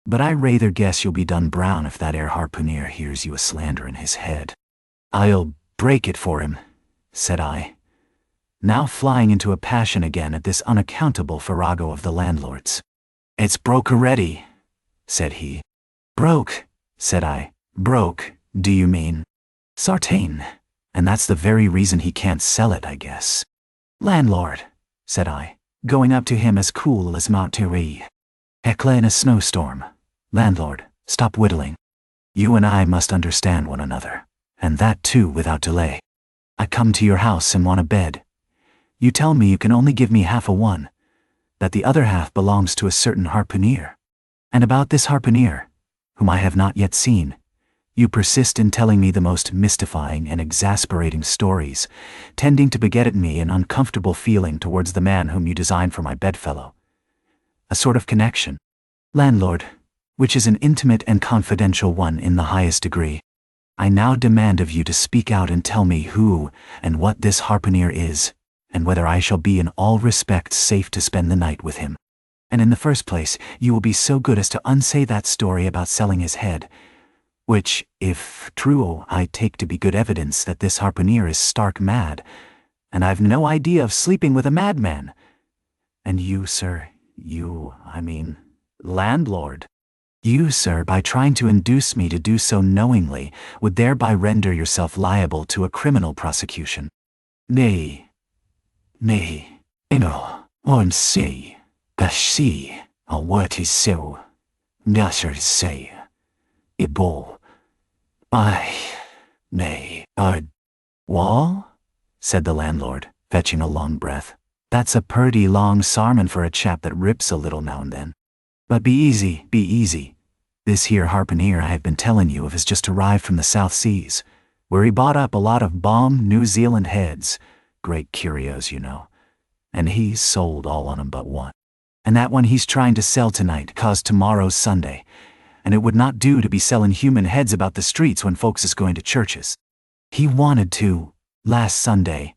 But I rather guess you'll be done brown if that air harpooner hears you a-slandering his head. I'll break it for him, said I, now flying into a passion again at this unaccountable farrago of the landlord's. It's broke already, said he. Broke, said I. Broke, do you mean? Sartain, and that's the very reason he can't sell it, I guess. Landlord, said I, going up to him as cool as Mount Terry. Hecla in a snowstorm. Landlord, stop whittling. You and I must understand one another, and that too without delay. I come to your house and want a bed. You tell me you can only give me half a one, that the other half belongs to a certain harpooner. And about this harpooner, whom I have not yet seen, You persist in telling me the most mystifying and exasperating stories, tending to beget in me an uncomfortable feeling towards the man whom you designed for my bedfellow. A sort of connection, landlord, which is an intimate and confidential one in the highest degree. I now demand of you to speak out and tell me who and what this harpooner is, and whether I shall be in all respects safe to spend the night with him. And in the first place, you will be so good as to unsay that story about selling his head, which, if true, I take to be good evidence that this harpooner is stark mad, and I've no idea of sleeping with a madman. And you, sir, landlord. You, sir, by trying to induce me to do so knowingly, would thereby render yourself liable to a criminal prosecution. Nay, on say, Bashi, a what is so, Nasher say, Ibo, Wall? Said the landlord, fetching a long breath. That's a purty long sarmon for a chap that rips a little now and then. But be easy. This here harpooner I have been telling you of has just arrived from the South Seas, where he bought up a lot of bomb New Zealand heads, great curios, you know, and he's sold all on 'em but one. And that one he's trying to sell tonight, 'cause tomorrow's Sunday, and it would not do to be selling human heads about the streets when folks is going to churches. He wanted to, last Sunday,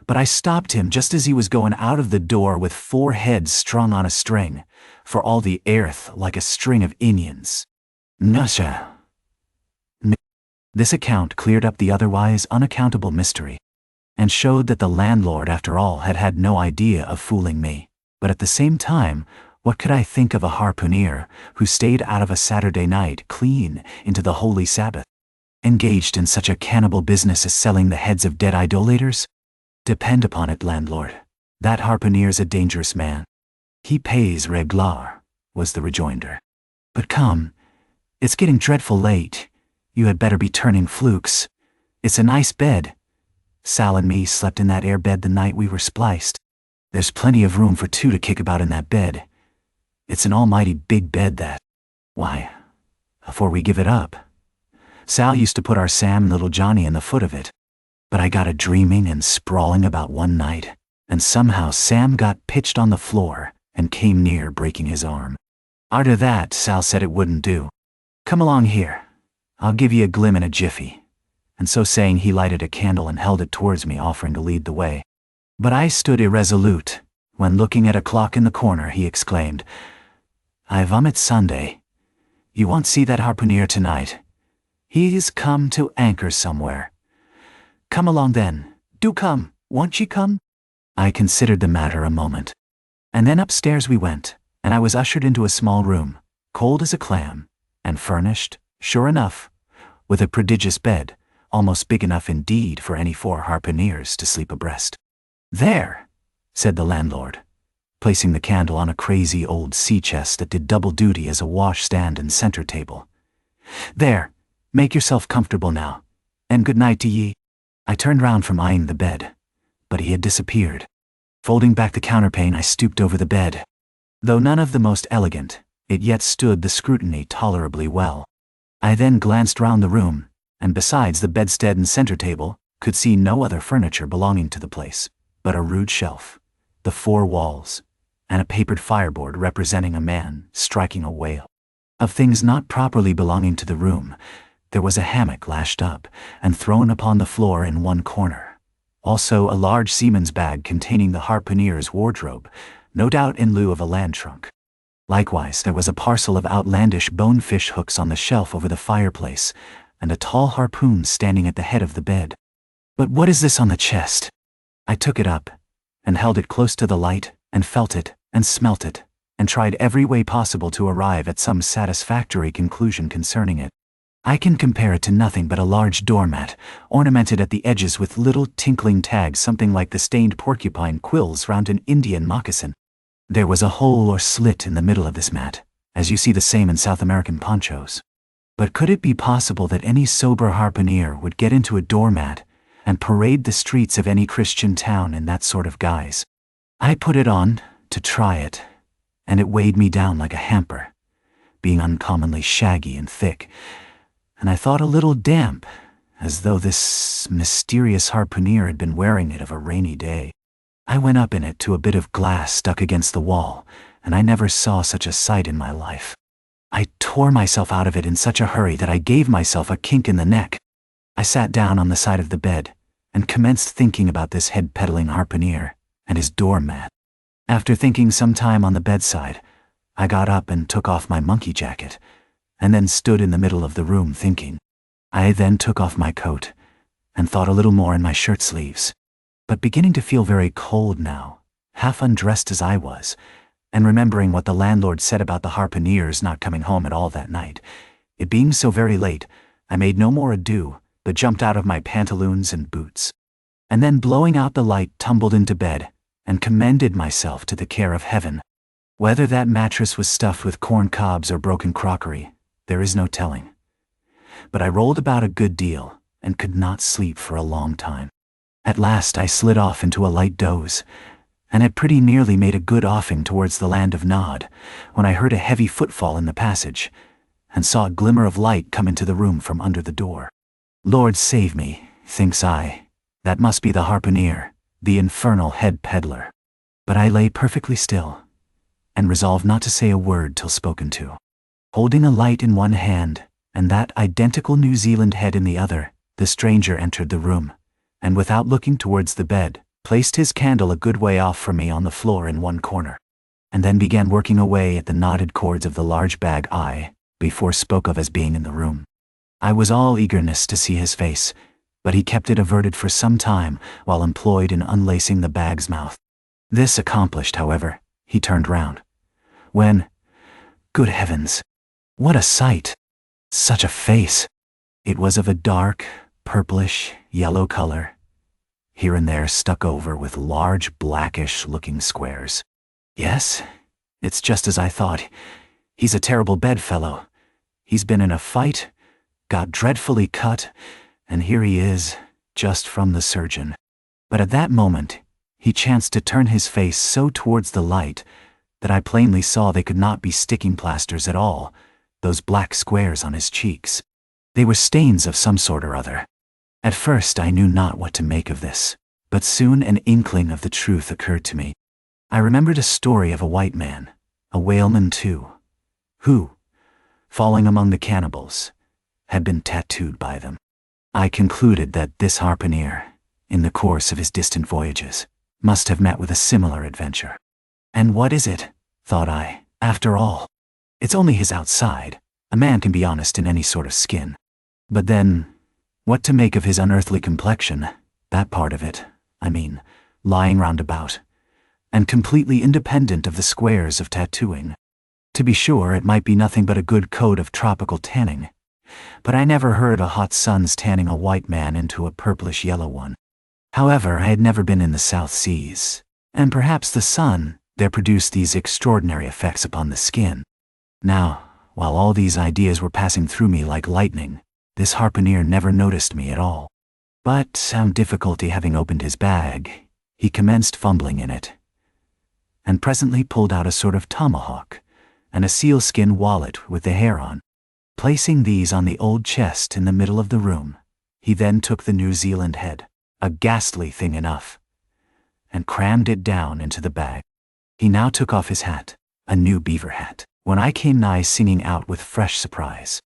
but I stopped him just as he was going out of the door with 4 heads strung on a string, for all the earth like a string of Indians. Nusha. This account cleared up the otherwise unaccountable mystery, and showed that the landlord, after all, had had no idea of fooling me. But at the same time, what could I think of a harpooner who stayed out of a Saturday night clean into the holy Sabbath, engaged in such a cannibal business as selling the heads of dead idolaters? Depend upon it, landlord, that harpooner's a dangerous man. He pays reglar, was the rejoinder. But come, it's getting dreadful late. You had better be turning flukes. It's a nice bed. Sal and me slept in that air bed the night we were spliced. There's plenty of room for 2 to kick about in that bed. It's an almighty big bed that. Why, afore we give it up, Sal used to put our Sam and little Johnny in the foot of it. But I got a dreaming and sprawling about one night, and somehow Sam got pitched on the floor and came near breaking his arm. Arter that, Sal said it wouldn't do. Come along here. I'll give you a glim in a jiffy. And so saying, he lighted a candle and held it towards me, offering to lead the way. But I stood irresolute, when looking at a clock in the corner, he exclaimed, I vomit Sunday. You won't see that harpooner tonight. He's come to anchor somewhere. Come along then. Do come, won't ye come? I considered the matter a moment. And then upstairs we went, and I was ushered into a small room, cold as a clam, and furnished, sure enough, with a prodigious bed, almost big enough indeed for any 4 harpooneers to sleep abreast. There, said the landlord, placing the candle on a crazy old sea chest that did double duty as a washstand and center table. There, make yourself comfortable now, and good night to ye. I turned round from eyeing the bed, but he had disappeared. Folding back the counterpane, I stooped over the bed. Though none of the most elegant, it yet stood the scrutiny tolerably well. I then glanced round the room, and besides the bedstead and center table, could see no other furniture belonging to the place, but a rude shelf, the 4 walls, and a papered fireboard representing a man striking a whale. Of things not properly belonging to the room, there was a hammock lashed up and thrown upon the floor in one corner. Also a large seaman's bag containing the harpooner's wardrobe, no doubt in lieu of a land trunk. Likewise, there was a parcel of outlandish bonefish hooks on the shelf over the fireplace, and a tall harpoon standing at the head of the bed. But what is this on the chest? I took it up, and held it close to the light, and felt it, and smelt it, and tried every way possible to arrive at some satisfactory conclusion concerning it. I can compare it to nothing but a large doormat, ornamented at the edges with little tinkling tags, something like the stained porcupine quills round an Indian moccasin. There was a hole or slit in the middle of this mat, as you see the same in South American ponchos. But could it be possible that any sober harpooner would get into a doormat and parade the streets of any Christian town in that sort of guise? I put it on to try it, and it weighed me down like a hamper, being uncommonly shaggy and thick, and I thought a little damp, as though this mysterious harpooner had been wearing it of a rainy day. I went up in it to a bit of glass stuck against the wall, and I never saw such a sight in my life. I tore myself out of it in such a hurry that I gave myself a kink in the neck. I sat down on the side of the bed and commenced thinking about this head-peddling harpooner and his doormat. After thinking some time on the bedside, I got up and took off my monkey jacket, and then stood in the middle of the room thinking. I then took off my coat and thought a little more in my shirt sleeves, but beginning to feel very cold now, half undressed as I was, and remembering what the landlord said about the harpooneers not coming home at all that night, it being so very late, I made no more ado, but jumped out of my pantaloons and boots, and then blowing out the light tumbled into bed and commended myself to the care of heaven. Whether that mattress was stuffed with corn cobs or broken crockery, there is no telling. But I rolled about a good deal and could not sleep for a long time. At last I slid off into a light doze, and had pretty nearly made a good offing towards the land of Nod, when I heard a heavy footfall in the passage, and saw a glimmer of light come into the room from under the door. Lord save me, thinks I, that must be the harpooner, the infernal head peddler. But I lay perfectly still, and resolved not to say a word till spoken to. Holding a light in one hand, and that identical New Zealand head in the other, the stranger entered the room, and without looking towards the bed, placed his candle a good way off from me on the floor in one corner, and then began working away at the knotted cords of the large bag I, before spoke of as being in the room. I was all eagerness to see his face, but he kept it averted for some time while employed in unlacing the bag's mouth. This accomplished, however, he turned round, when, good heavens, what a sight! Such a face! It was of a dark, purplish, yellow color, here and there stuck over with large blackish-looking squares. Yes, it's just as I thought. He's a terrible bedfellow. He's been in a fight, got dreadfully cut, and here he is, just from the surgeon. But at that moment, he chanced to turn his face so towards the light that I plainly saw they could not be sticking plasters at all, those black squares on his cheeks. They were stains of some sort or other. At first I knew not what to make of this, but soon an inkling of the truth occurred to me. I remembered a story of a white man, a whaleman too, who, falling among the cannibals, had been tattooed by them. I concluded that this harpooner, in the course of his distant voyages, must have met with a similar adventure. And what is it, thought I, after all? It's only his outside. A man can be honest in any sort of skin. But then, what to make of his unearthly complexion, that part of it, I mean, lying round about, and completely independent of the squares of tattooing. To be sure, it might be nothing but a good coat of tropical tanning, but I never heard of hot sun's tanning a white man into a purplish yellow one. However, I had never been in the South Seas, and perhaps the sun there produced these extraordinary effects upon the skin. Now, while all these ideas were passing through me like lightning, this harpooner never noticed me at all. But, some difficulty having opened his bag, he commenced fumbling in it, and presently pulled out a sort of tomahawk and a sealskin wallet with the hair on. Placing these on the old chest in the middle of the room, he then took the New Zealand head, a ghastly thing enough, and crammed it down into the bag. He now took off his hat, a new beaver hat, when I came nigh singing out with fresh surprise.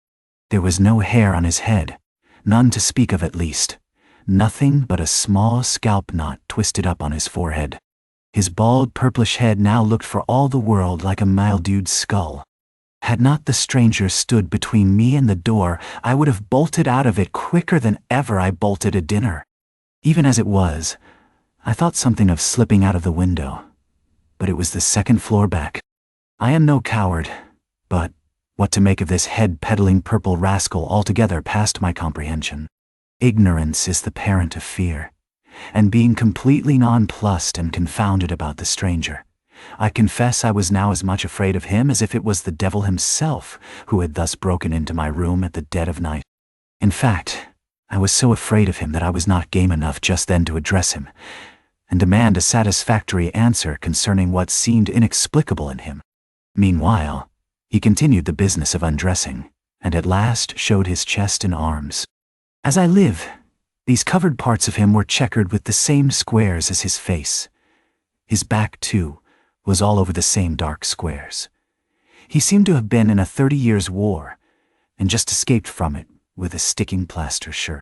There was no hair on his head, none to speak of at least, nothing but a small scalp knot twisted up on his forehead. His bald purplish head now looked for all the world like a mildewed skull. Had not the stranger stood between me and the door, I would have bolted out of it quicker than ever I bolted a dinner. Even as it was, I thought something of slipping out of the window, but it was the second floor back. I am no coward, but what to make of this head-peddling purple rascal altogether past my comprehension. Ignorance is the parent of fear, and being completely nonplussed and confounded about the stranger, I confess I was now as much afraid of him as if it was the devil himself who had thus broken into my room at the dead of night. In fact, I was so afraid of him that I was not game enough just then to address him, and demand a satisfactory answer concerning what seemed inexplicable in him. Meanwhile, he continued the business of undressing, and at last showed his chest and arms. As I live, these covered parts of him were checkered with the same squares as his face. His back, too, was all over the same dark squares. He seemed to have been in a 30 years' war, and just escaped from it with a sticking plaster shirt.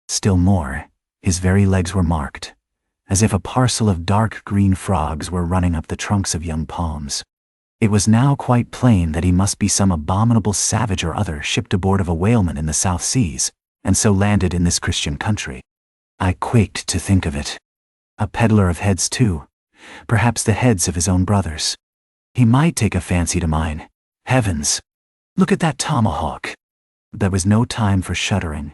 Still more, his very legs were marked, as if a parcel of dark green frogs were running up the trunks of young palms. It was now quite plain that he must be some abominable savage or other shipped aboard of a whaleman in the South Seas, and so landed in this Christian country. I quaked to think of it. A peddler of heads, too, perhaps the heads of his own brothers. He might take a fancy to mine. Heavens! Look at that tomahawk! There was no time for shuddering,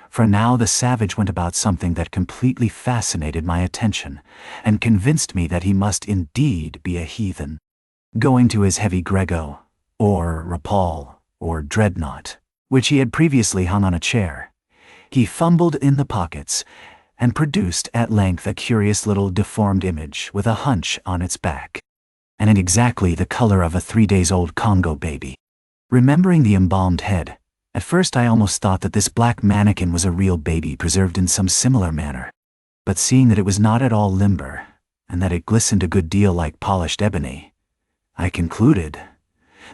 for now the savage went about something that completely fascinated my attention, and convinced me that he must indeed be a heathen. Going to his heavy grego, or rapal, or dreadnought, which he had previously hung on a chair, he fumbled in the pockets, and produced at length a curious little deformed image with a hunch on its back, and in exactly the color of a 3-days-old Congo baby. Remembering the embalmed head, at first I almost thought that this black mannequin was a real baby preserved in some similar manner. But seeing that it was not at all limber, and that it glistened a good deal like polished ebony, I concluded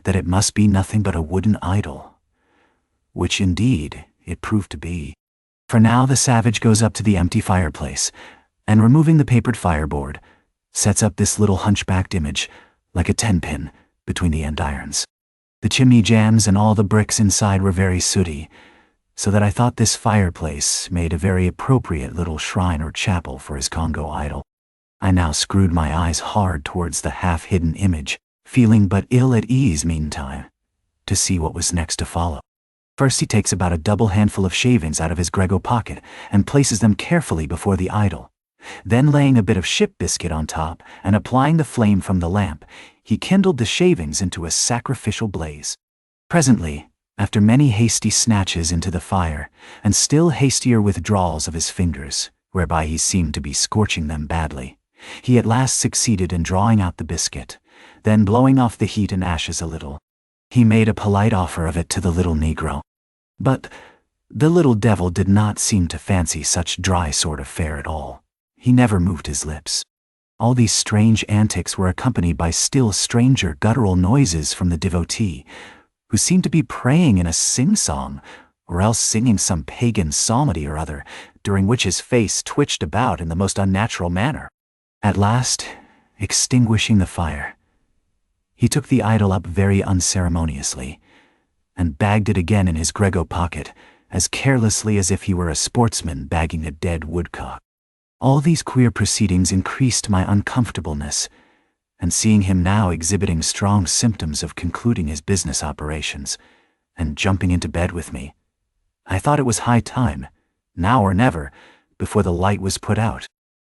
that it must be nothing but a wooden idol, which indeed it proved to be. For now the savage goes up to the empty fireplace, and removing the papered fireboard, sets up this little hunchbacked image, like a 10-pin, between the andirons. The chimney jambs and all the bricks inside were very sooty, so that I thought this fireplace made a very appropriate little shrine or chapel for his Congo idol. I now screwed my eyes hard towards the half-hidden image, feeling but ill at ease meantime, to see what was next to follow. First he takes about a double handful of shavings out of his grego pocket and places them carefully before the idol. Then laying a bit of ship biscuit on top and applying the flame from the lamp, he kindled the shavings into a sacrificial blaze. Presently, after many hasty snatches into the fire, and still hastier withdrawals of his fingers, whereby he seemed to be scorching them badly, he at last succeeded in drawing out the biscuit. Then blowing off the heat and ashes a little, he made a polite offer of it to the little negro. But the little devil did not seem to fancy such dry sort of fare at all. He never moved his lips. All these strange antics were accompanied by still stranger guttural noises from the devotee, who seemed to be praying in a sing-song, or else singing some pagan psalmody or other, during which his face twitched about in the most unnatural manner. At last, extinguishing the fire, he took the idol up very unceremoniously, and bagged it again in his grego pocket, as carelessly as if he were a sportsman bagging a dead woodcock. All these queer proceedings increased my uncomfortableness, and seeing him now exhibiting strong symptoms of concluding his business operations, and jumping into bed with me, I thought it was high time, now or never, before the light was put out,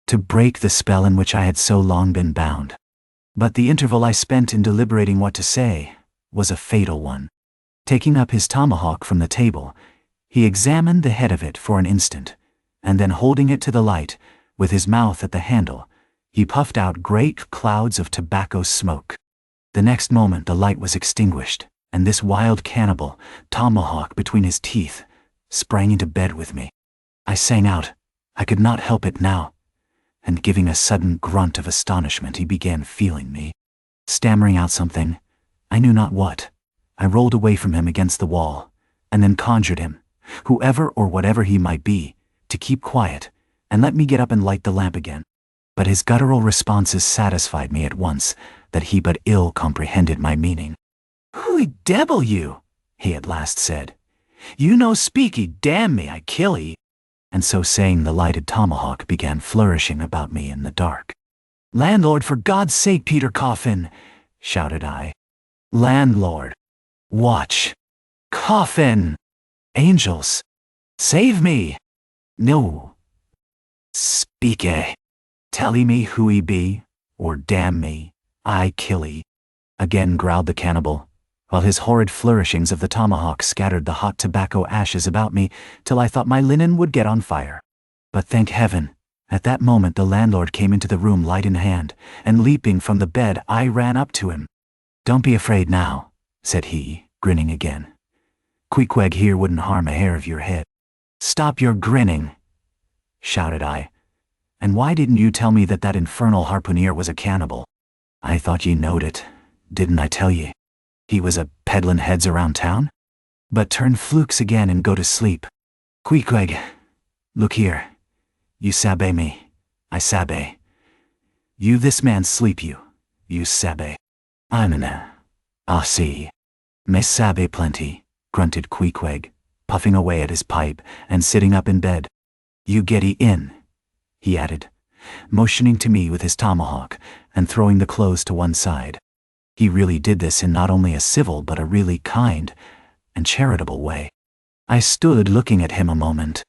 to break the spell in which I had so long been bound. But the interval I spent in deliberating what to say was a fatal one. Taking up his tomahawk from the table, he examined the head of it for an instant, and then holding it to the light, with his mouth at the handle, he puffed out great clouds of tobacco smoke. The next moment the light was extinguished, and this wild cannibal, tomahawk between his teeth, sprang into bed with me. I sang out. I could not help it now, and giving a sudden grunt of astonishment he began feeling me. Stammering out something, I knew not what, I rolled away from him against the wall, and then conjured him, whoever or whatever he might be, to keep quiet, and let me get up and light the lamp again. But his guttural responses satisfied me at once that he but ill comprehended my meaning. "Who devil you?" he at last said. "You no speaky, damn me, I kill ye." And so saying, the lighted tomahawk began flourishing about me in the dark. "Landlord, for God's sake, Peter Coffin!" shouted I. "Landlord! Watch! Coffin! Angels! Save me! No! Speak e! Tell me who he be, or damn me, I kill ye!" Again growled the cannibal, while his horrid flourishings of the tomahawk scattered the hot tobacco ashes about me till I thought my linen would get on fire. But thank heaven, at that moment the landlord came into the room light in hand, and leaping from the bed I ran up to him. "Don't be afraid now," said he, grinning again. Queequeg here wouldn't harm a hair of your head. Stop your grinning, shouted I. And why didn't you tell me that infernal harpooner was a cannibal? I thought ye knowed it, didn't I tell ye? He was a peddlin' heads around town? But turn flukes again and go to sleep. Queequeg, look here. You sabe me. I sabe. You this man sleep you sabe. I'm Ah see. Me sabe plenty, grunted Queequeg, puffing away at his pipe and sitting up in bed. You getty in, he added, motioning to me with his tomahawk and throwing the clothes to one side. He really did this in not only a civil but a really kind and charitable way. I stood looking at him a moment.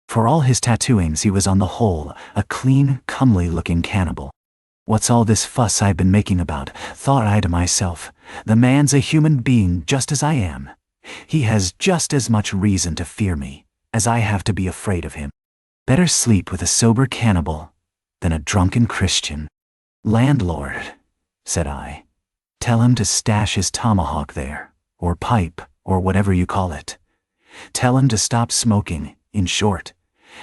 For all his tattooings, he was on the whole a clean, comely-looking cannibal. What's all this fuss I've been making about, thought I to myself. The man's a human being just as I am. He has just as much reason to fear me as I have to be afraid of him. Better sleep with a sober cannibal than a drunken Christian. Landlord, said I, tell him to stash his tomahawk there, or pipe, or whatever you call it. Tell him to stop smoking, in short,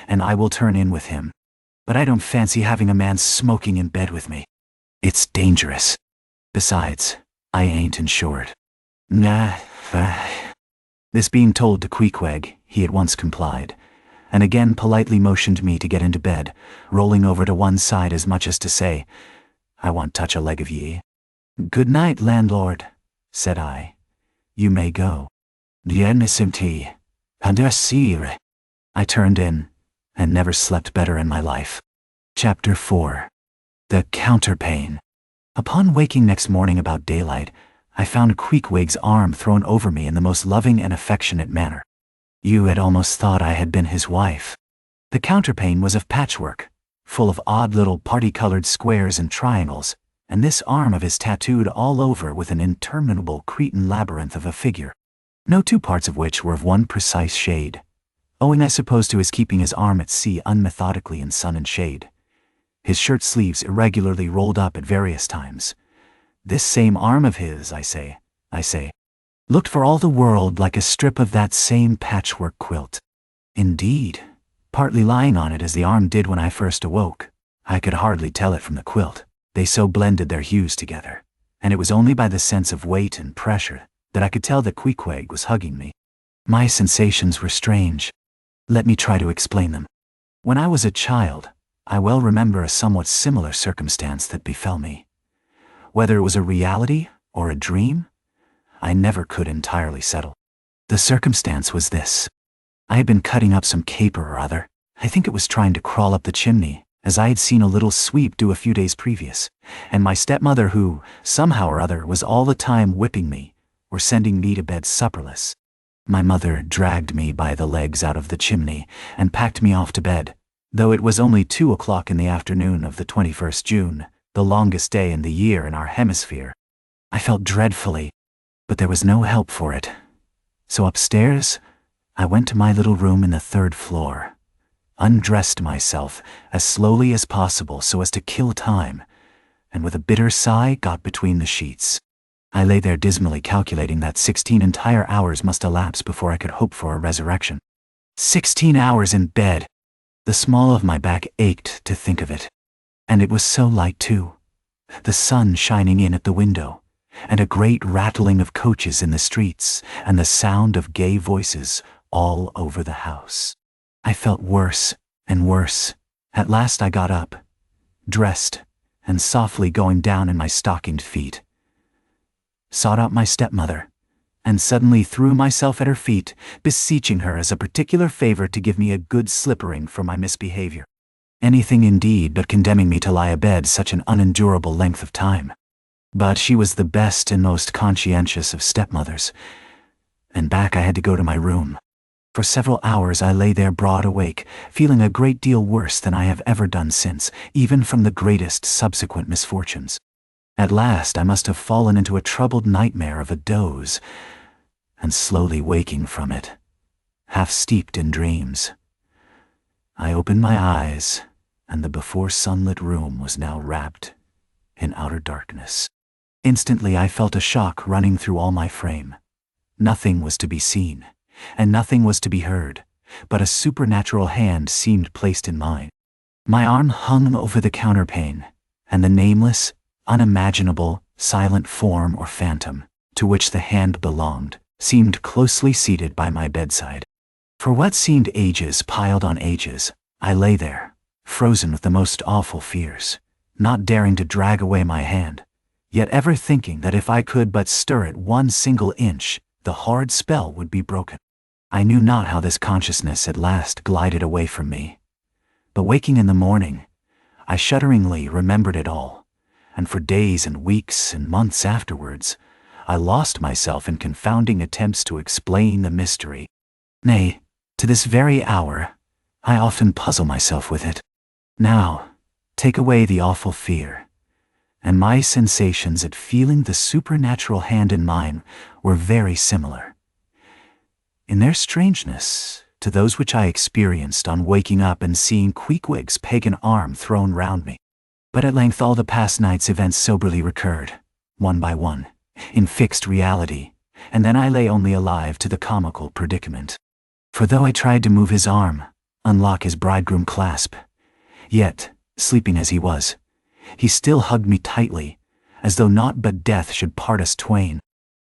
and I will turn in with him. But I don't fancy having a man smoking in bed with me. It's dangerous. Besides, I ain't in short. Nah, This being told to Queequeg, he at once complied, and again politely motioned me to get into bed, rolling over to one side as much as to say, I want touch a leg of ye. Good night, landlord, said I. You may go. Diennisimti, undersire. I turned in, and never slept better in my life. Chapter 4. The Counterpane. Upon waking next morning about daylight, I found Queequeg's arm thrown over me in the most loving and affectionate manner. You had almost thought I had been his wife. The counterpane was of patchwork, full of odd little party-colored squares and triangles, and this arm of his tattooed all over with an interminable Cretan labyrinth of a figure, no two parts of which were of one precise shade, owing I suppose to his keeping his arm at sea unmethodically in sun and shade. His shirt sleeves irregularly rolled up at various times. This same arm of his, I say, looked for all the world like a strip of that same patchwork quilt. Indeed, partly lying on it as the arm did when I first awoke, I could hardly tell it from the quilt. They so blended their hues together, and it was only by the sense of weight and pressure that I could tell that Queequeg was hugging me. My sensations were strange. Let me try to explain them. When I was a child, I well remember a somewhat similar circumstance that befell me. Whether it was a reality or a dream, I never could entirely settle. The circumstance was this. I had been cutting up some caper or other. I think it was trying to crawl up the chimney, as I had seen a little sweep do a few days previous, and my stepmother, who, somehow or other, was all the time whipping me, or sending me to bed supperless. My mother dragged me by the legs out of the chimney and packed me off to bed, though it was only 2 o'clock in the afternoon of the 21st June, the longest day in the year in our hemisphere. I felt dreadfully, but there was no help for it. So upstairs, I went to my little room in the 3rd floor, undressed myself as slowly as possible so as to kill time, and with a bitter sigh got between the sheets. I lay there dismally calculating that 16 entire hours must elapse before I could hope for a resurrection. 16 hours in bed! The small of my back ached to think of it. And it was so light too. The sun shining in at the window, and a great rattling of coaches in the streets, and the sound of gay voices all over the house. I felt worse and worse. At last I got up, dressed, and softly going down in my stockinged feet, sought out my stepmother, and suddenly threw myself at her feet, beseeching her as a particular favor to give me a good slippering for my misbehavior. Anything indeed but condemning me to lie abed such an unendurable length of time. But she was the best and most conscientious of stepmothers, and back I had to go to my room. For several hours I lay there broad awake, feeling a great deal worse than I have ever done since, even from the greatest subsequent misfortunes. At last I must have fallen into a troubled nightmare of a doze, and slowly waking from it, half steeped in dreams. I opened my eyes, and the before sunlit room was now wrapped in outer darkness. Instantly I felt a shock running through all my frame. Nothing was to be seen, and nothing was to be heard, but a supernatural hand seemed placed in mine. My arm hung over the counterpane, and the nameless, unimaginable, silent form or phantom, to which the hand belonged, seemed closely seated by my bedside. For what seemed ages piled on ages, I lay there, frozen with the most awful fears, not daring to drag away my hand, yet ever thinking that if I could but stir it one single inch, the horrid spell would be broken. I knew not how this consciousness at last glided away from me. But waking in the morning, I shudderingly remembered it all, and for days and weeks and months afterwards, I lost myself in confounding attempts to explain the mystery. Nay, to this very hour, I often puzzle myself with it. Now, take away the awful fear, and my sensations at feeling the supernatural hand in mine were very similar, in their strangeness, to those which I experienced on waking up and seeing Queequeg's pagan arm thrown round me. But at length all the past night's events soberly recurred, one by one, in fixed reality, and then I lay only alive to the comical predicament. For though I tried to move his arm, unlock his bridegroom clasp, yet, sleeping as he was, he still hugged me tightly, as though naught but death should part us twain.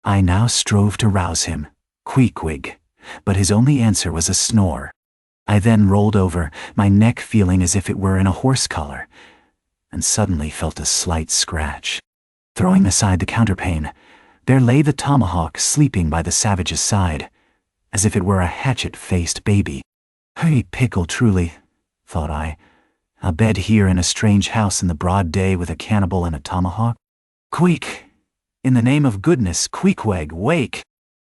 I now strove to rouse him, Queequeg, but his only answer was a snore. I then rolled over, my neck feeling as if it were in a horse collar, and suddenly felt a slight scratch. Throwing aside the counterpane, there lay the tomahawk sleeping by the savage's side, as if it were a hatchet-faced baby. Hey, pickle truly, thought I, a bed here in a strange house in the broad day with a cannibal and a tomahawk? Queek! In the name of goodness, Queequeg, wake!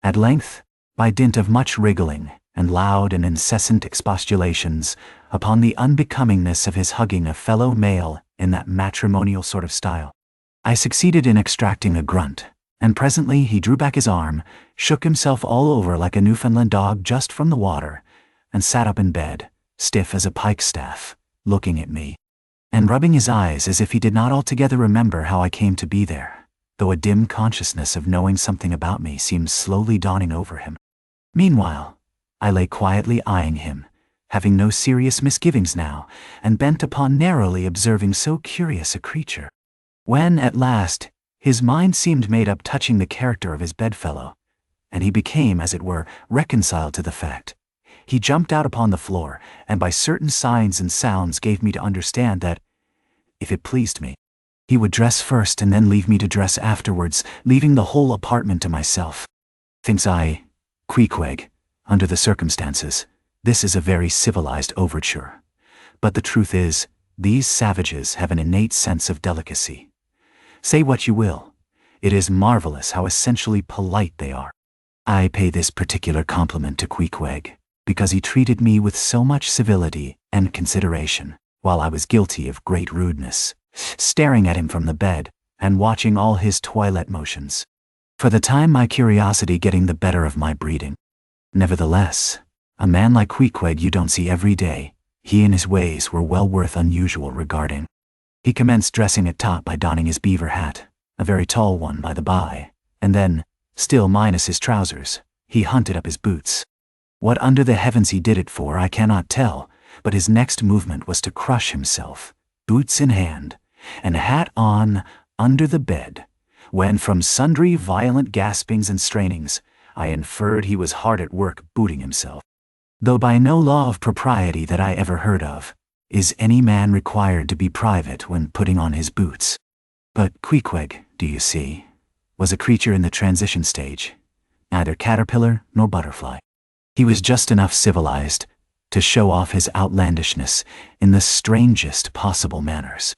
At length, by dint of much wriggling and loud and incessant expostulations upon the unbecomingness of his hugging a fellow male in that matrimonial sort of style, I succeeded in extracting a grunt, and presently he drew back his arm, shook himself all over like a Newfoundland dog just from the water, and sat up in bed, stiff as a pikestaff, looking at me, and rubbing his eyes as if he did not altogether remember how I came to be there, though a dim consciousness of knowing something about me seemed slowly dawning over him. Meanwhile, I lay quietly eyeing him, having no serious misgivings now, and bent upon narrowly observing so curious a creature. When, at last, his mind seemed made up touching the character of his bedfellow, and he became, as it were, reconciled to the fact, he jumped out upon the floor, and by certain signs and sounds gave me to understand that, if it pleased me, he would dress first and then leave me to dress afterwards, leaving the whole apartment to myself. Thinks I, Queequeg, under the circumstances, this is a very civilized overture. But the truth is, these savages have an innate sense of delicacy. Say what you will, it is marvelous how essentially polite they are. I pay this particular compliment to Queequeg, because he treated me with so much civility and consideration, while I was guilty of great rudeness, staring at him from the bed, and watching all his toilet motions. For the time my curiosity getting the better of my breeding. Nevertheless, a man like Queequeg you don't see every day. He and his ways were well worth unusual regarding. He commenced dressing at top by donning his beaver hat, a very tall one by the by, and then, still minus his trousers, he hunted up his boots. What under the heavens he did it for I cannot tell, but his next movement was to crush himself, boots in hand, and hat on, under the bed, when from sundry violent gaspings and strainings, I inferred he was hard at work booting himself. Though by no law of propriety that I ever heard of, is any man required to be private when putting on his boots. But Queequeg, do you see, was a creature in the transition stage, neither caterpillar nor butterfly. He was just enough civilized to show off his outlandishness in the strangest possible manners.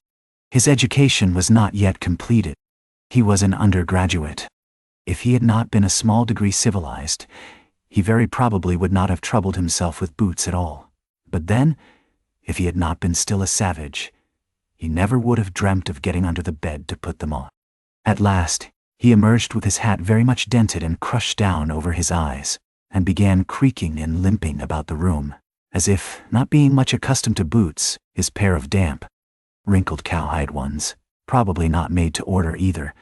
His education was not yet completed. He was an undergraduate. If he had not been a small degree civilized, he very probably would not have troubled himself with boots at all. But then, if he had not been still a savage, he never would have dreamt of getting under the bed to put them on. At last, he emerged with his hat very much dented and crushed down over his eyes, and began creaking and limping about the room, as if, not being much accustomed to boots, his pair of damp, wrinkled cowhide ones, probably not made to order either,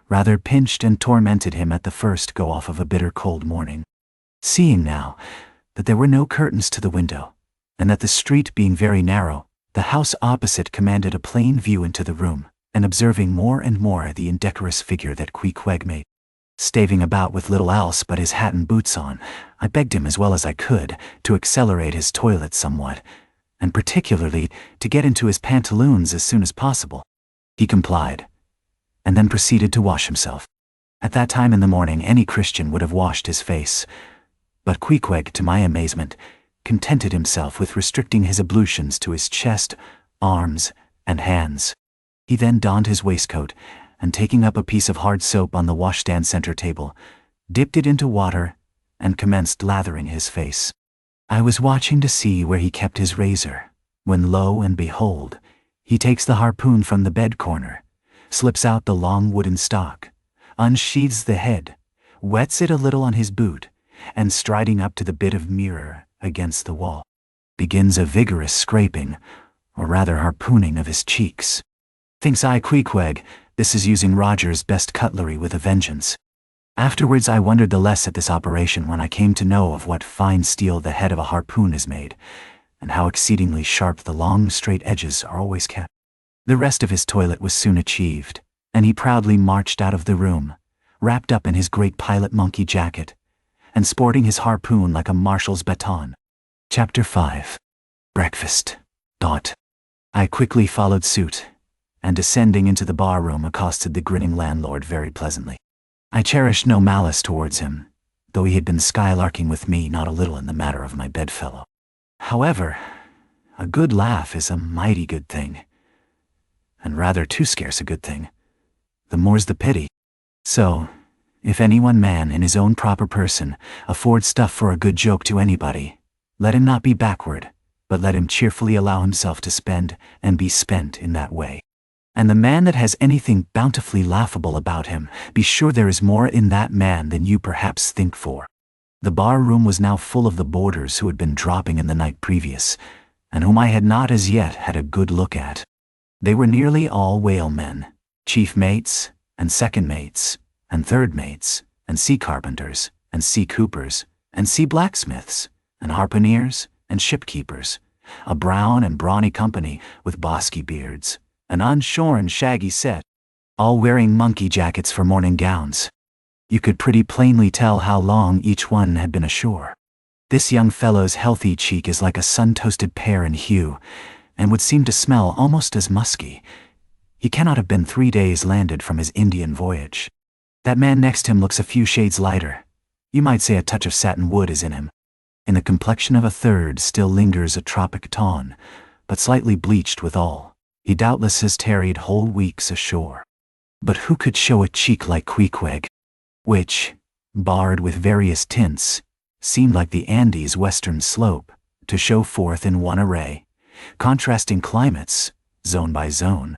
rather pinched and tormented him at the first go-off of a bitter cold morning. Seeing now that there were no curtains to the window, and that the street being very narrow, the house opposite commanded a plain view into the room, and observing more and more the indecorous figure that Queequeg made, staving about with little else but his hat and boots on, I begged him as well as I could to accelerate his toilet somewhat, and particularly to get into his pantaloons as soon as possible. He complied, and then proceeded to wash himself. At that time in the morning any Christian would have washed his face, but Queequeg, to my amazement, contented himself with restricting his ablutions to his chest, arms, and hands. He then donned his waistcoat, and taking up a piece of hard soap on the washstand center table, dipped it into water, and commenced lathering his face. I was watching to see where he kept his razor, when lo and behold, he takes the harpoon from the bed corner, slips out the long wooden stock, unsheathes the head, wets it a little on his boot, and striding up to the bit of mirror against the wall, begins a vigorous scraping, or rather harpooning of his cheeks. Thinks I, Queequeg, this is using Roger's best cutlery with a vengeance. Afterwards I wondered the less at this operation when I came to know of what fine steel the head of a harpoon is made, and how exceedingly sharp the long straight edges are always kept. The rest of his toilet was soon achieved, and he proudly marched out of the room, wrapped up in his great pilot monkey jacket, and sporting his harpoon like a marshal's baton. Chapter 5. Breakfast. I quickly followed suit, and descending into the bar-room accosted the grinning landlord very pleasantly. I cherished no malice towards him, though he had been skylarking with me not a little in the matter of my bedfellow. However, a good laugh is a mighty good thing, and rather too scarce a good thing. The more's the pity. So, if any one man in his own proper person affords stuff for a good joke to anybody, let him not be backward, but let him cheerfully allow himself to spend and be spent in that way. And the man that has anything bountifully laughable about him, be sure there is more in that man than you perhaps think for. The bar-room was now full of the boarders who had been dropping in the night previous, and whom I had not as yet had a good look at. They were nearly all whalemen, chief mates, and second mates, and third mates, and sea carpenters, and sea coopers, and sea blacksmiths, and harpooneers, and shipkeepers, a brown and brawny company with bosky beards, an unshorn shaggy set, all wearing monkey jackets for morning gowns. You could pretty plainly tell how long each one had been ashore. This young fellow's healthy cheek is like a sun-toasted pear in hue, and would seem to smell almost as musky. He cannot have been 3 days landed from his Indian voyage. That man next him looks a few shades lighter. You might say a touch of satin wood is in him. In the complexion of a third still lingers a tropic tawn, but slightly bleached withal. He doubtless has tarried whole weeks ashore. But who could show a cheek like Queequeg, which, barred with various tints, seemed like the Andes' western slope, to show forth in one array, contrasting climates, zone by zone?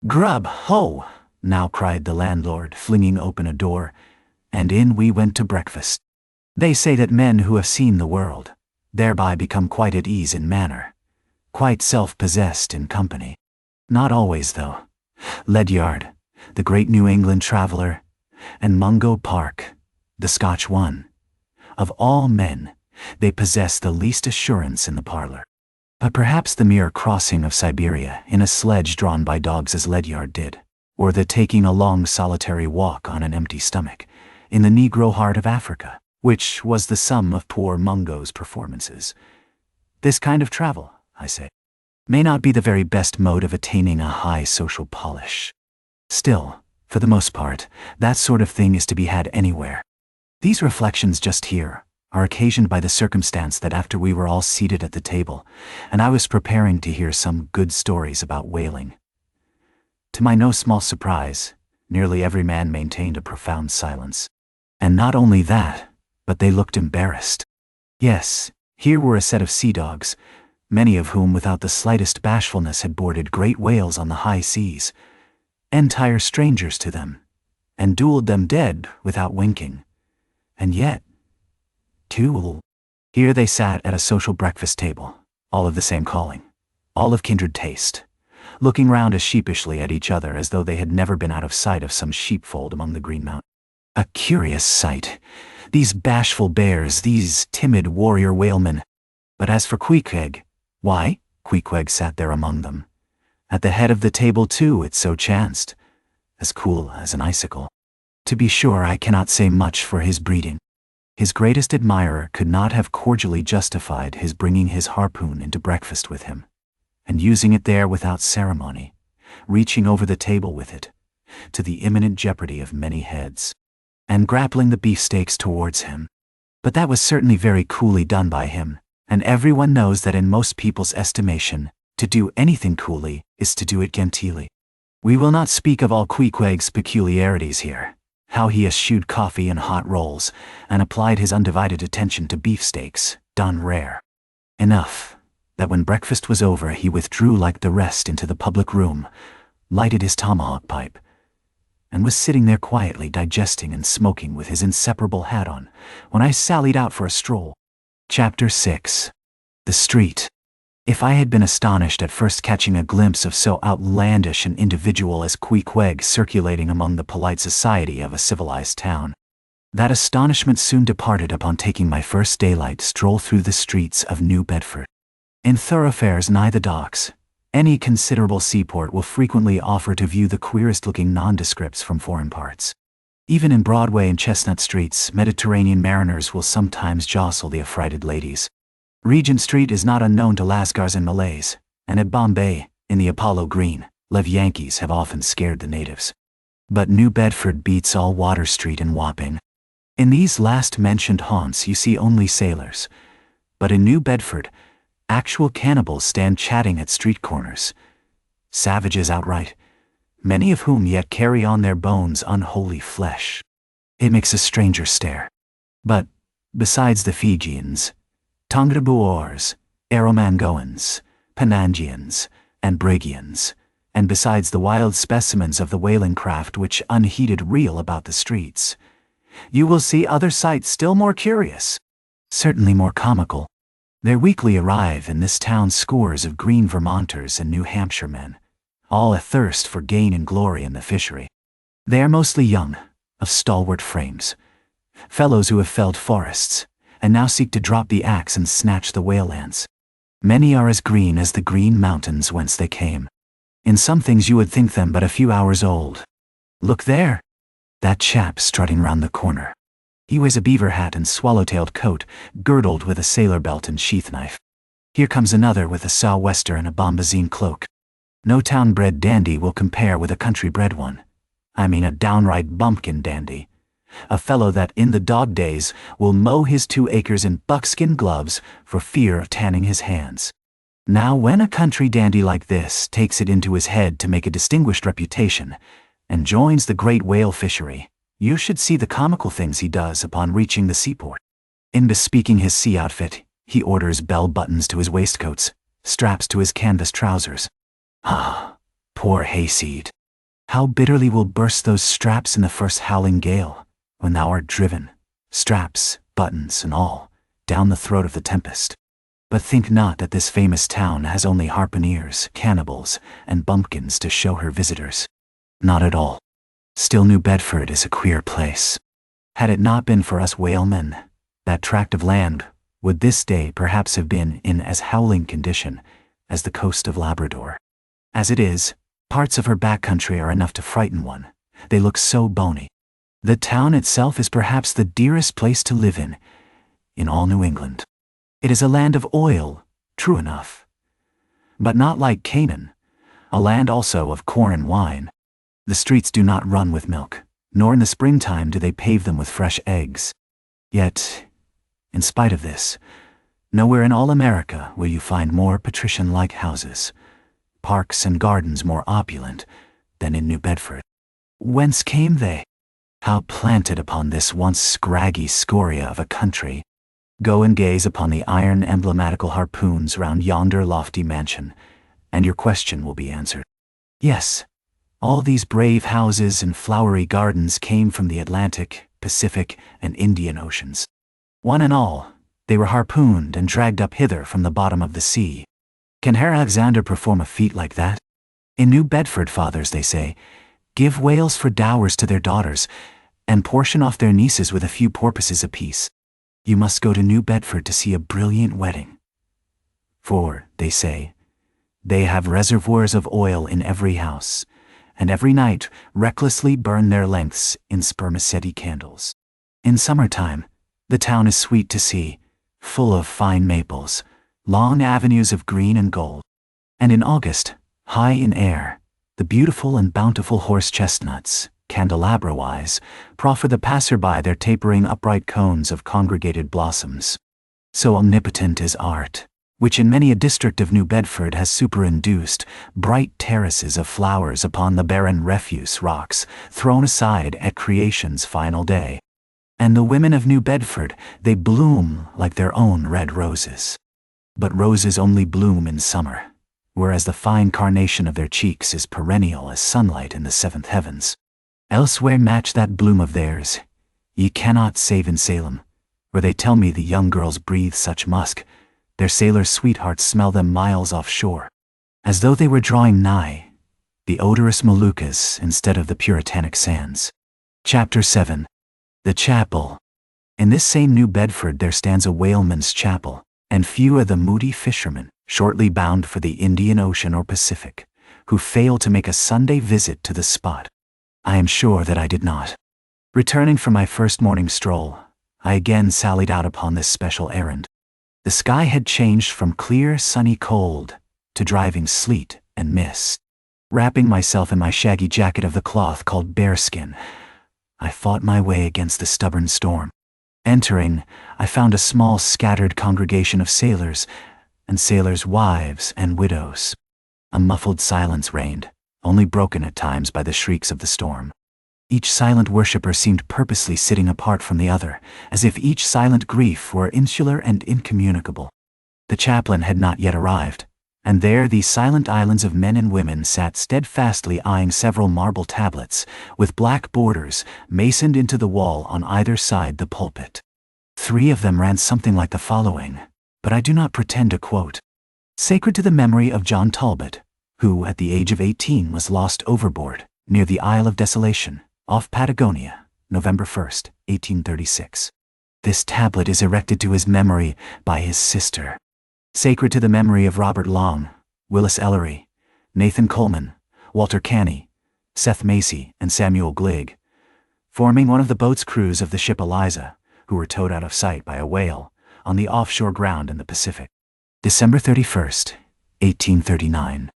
"Grub, ho!" now cried the landlord, flinging open a door, and in we went to breakfast. They say that men who have seen the world, thereby become quite at ease in manner, quite self-possessed in company. Not always, though. Ledyard, the great New England traveler, and Mungo Park, the Scotch one, of all men, they possess the least assurance in the parlor. But perhaps the mere crossing of Siberia in a sledge drawn by dogs as Ledyard did, or the taking a long solitary walk on an empty stomach in the Negro heart of Africa, which was the sum of poor Mungo's performances. This kind of travel, I say, may not be the very best mode of attaining a high social polish. Still, for the most part, that sort of thing is to be had anywhere. These reflections just here are occasioned by the circumstance that after we were all seated at the table, and I was preparing to hear some good stories about whaling, to my no small surprise, nearly every man maintained a profound silence. And not only that, but they looked embarrassed. Yes, here were a set of sea dogs, many of whom without the slightest bashfulness had boarded great whales on the high seas, entire strangers to them, and dueled them dead without winking. And yet, here they sat at a social breakfast table, all of the same calling, all of kindred taste, looking round as sheepishly at each other as though they had never been out of sight of some sheepfold among the Green Mountains. A curious sight, These bashful bears, these timid warrior whalemen. But as for Queequeg, why, Queequeg sat there among them. At the head of the table too, it so chanced, as cool as an icicle. To be sure, I cannot say much for his breeding. His greatest admirer could not have cordially justified his bringing his harpoon into breakfast with him, and using it there without ceremony, reaching over the table with it, to the imminent jeopardy of many heads, and grappling the beefsteaks towards him. But that was certainly very coolly done by him, and everyone knows that in most people's estimation, to do anything coolly is to do it genteelly. We will not speak of all Queequeg's peculiarities here, how he eschewed coffee and hot rolls, and applied his undivided attention to beefsteaks, done rare. Enough, that when breakfast was over he withdrew like the rest into the public room, lighted his tomahawk pipe, and was sitting there quietly digesting and smoking with his inseparable hat on, when I sallied out for a stroll. Chapter 6. The Street. If I had been astonished at first catching a glimpse of so outlandish an individual as Queequeg circulating among the polite society of a civilized town, that astonishment soon departed upon taking my first daylight stroll through the streets of New Bedford. In thoroughfares nigh the docks, any considerable seaport will frequently offer to view the queerest-looking nondescripts from foreign parts. Even in Broadway and Chestnut Streets, Mediterranean mariners will sometimes jostle the affrighted ladies. Regent Street is not unknown to Lascars and Malays, and at Bombay, in the Apollo Green, live Yankees have often scared the natives. But New Bedford beats all Water Street and Wapping. In these last-mentioned haunts you see only sailors, but in New Bedford, actual cannibals stand chatting at street corners, savages outright, many of whom yet carry on their bones unholy flesh. It makes a stranger stare. But, besides the Fijians, Tongaboers, Aromangoans, Penangians, and Brigians, and besides the wild specimens of the whaling craft which unheeded reel about the streets, you will see other sights still more curious, certainly more comical. There weekly arrive in this town scores of green Vermonters and New Hampshire men, all athirst for gain and glory in the fishery. They are mostly young, of stalwart frames, fellows who have felled forests, and now seek to drop the axe and snatch the whale lands. Many are as green as the green mountains whence they came. In some things you would think them but a few hours old. Look there! That chap strutting round the corner. He wears a beaver hat and swallow-tailed coat, girdled with a sailor belt and sheath knife. Here comes another with a sou'wester and a bombazine cloak. No town-bred dandy will compare with a country-bred one. I mean a downright bumpkin dandy. A fellow that in the dog days will mow his 2 acres in buckskin gloves for fear of tanning his hands. Now when a country dandy like this takes it into his head to make a distinguished reputation, and joins the great whale fishery, you should see the comical things he does upon reaching the seaport. In bespeaking his sea outfit, he orders bell buttons to his waistcoats, straps to his canvas trousers. Ah, poor hayseed! How bitterly will burst those straps in the first howling gale, when thou art driven, straps, buttons, and all, down the throat of the tempest. But think not that this famous town has only harpooneers, cannibals, and bumpkins to show her visitors. Not at all. Still, New Bedford is a queer place. Had it not been for us whalemen, that tract of land would this day perhaps have been in as howling condition as the coast of Labrador. As it is, parts of her back country are enough to frighten one. They look so bony. The town itself is perhaps the dearest place to live in all New England. It is a land of oil, true enough, but not like Canaan, a land also of corn and wine. The streets do not run with milk, nor in the springtime do they pave them with fresh eggs. Yet, in spite of this, nowhere in all America will you find more patrician-like houses, parks and gardens more opulent than in New Bedford. Whence came they? How planted upon this once scraggy scoria of a country. Go and gaze upon the iron emblematical harpoons round yonder lofty mansion, and your question will be answered. Yes, all these brave houses and flowery gardens came from the Atlantic, Pacific, and Indian Oceans. One and all, they were harpooned and dragged up hither from the bottom of the sea. Can Herr Alexander perform a feat like that? In New Bedford, fathers, they say, give whales for dowers to their daughters, and portion off their nieces with a few porpoises apiece. You must go to New Bedford to see a brilliant wedding. For, they say, they have reservoirs of oil in every house, and every night recklessly burn their lengths in spermaceti candles. In summertime, the town is sweet to see, full of fine maples, long avenues of green and gold. And in August, high in air, the beautiful and bountiful horse chestnuts, candelabra-wise, proffer the passer-by their tapering upright cones of congregated blossoms. So omnipotent is art, which in many a district of New Bedford has superinduced bright terraces of flowers upon the barren refuse rocks thrown aside at creation's final day. And the women of New Bedford, they bloom like their own red roses. But roses only bloom in summer, whereas the fine carnation of their cheeks is perennial as sunlight in the seventh heavens. Elsewhere match that bloom of theirs, ye cannot save in Salem, where they tell me the young girls breathe such musk, their sailor sweethearts smell them miles offshore, as though they were drawing nigh, the odorous Moluccas instead of the puritanic sands. Chapter 7. The Chapel. In this same New Bedford there stands a whaleman's chapel, and few are the moody fishermen, shortly bound for the Indian Ocean or Pacific, who fail to make a Sunday visit to the spot. I am sure that I did not. Returning from my first morning stroll, I again sallied out upon this special errand. The sky had changed from clear, sunny cold to driving sleet and mist. Wrapping myself in my shaggy jacket of the cloth called bearskin, I fought my way against the stubborn storm. Entering, I found a small scattered congregation of sailors, and sailors' wives and widows. A muffled silence reigned, only broken at times by the shrieks of the storm. Each silent worshipper seemed purposely sitting apart from the other, as if each silent grief were insular and incommunicable. The chaplain had not yet arrived, and there these silent islands of men and women sat steadfastly eyeing several marble tablets, with black borders, masoned into the wall on either side the pulpit. 3 of them ran something like the following, but I do not pretend to quote. Sacred to the memory of John Talbot, who at the age of 18 was lost overboard, near the Isle of Desolation, off Patagonia, November 1st, 1836. This tablet is erected to his memory by his sister. Sacred to the memory of Robert Long, Willis Ellery, Nathan Coleman, Walter Canny, Seth Macy, and Samuel Gligg, forming one of the boat's crews of the ship Eliza, who were towed out of sight by a whale on the offshore ground in the Pacific. December 31st, 1839.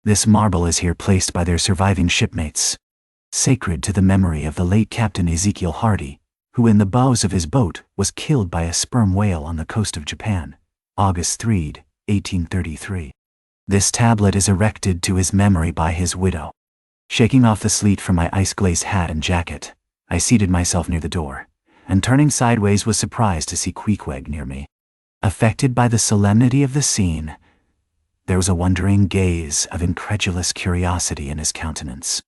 This marble is here placed by their surviving shipmates. Sacred to the memory of the late Captain Ezekiel Hardy, who in the bows of his boat was killed by a sperm whale on the coast of Japan, August 3, 1833. This tablet is erected to his memory by his widow. Shaking off the sleet from my ice-glazed hat and jacket, I seated myself near the door, and turning sideways was surprised to see Queequeg near me. Affected by the solemnity of the scene, there was a wondering gaze of incredulous curiosity in his countenance.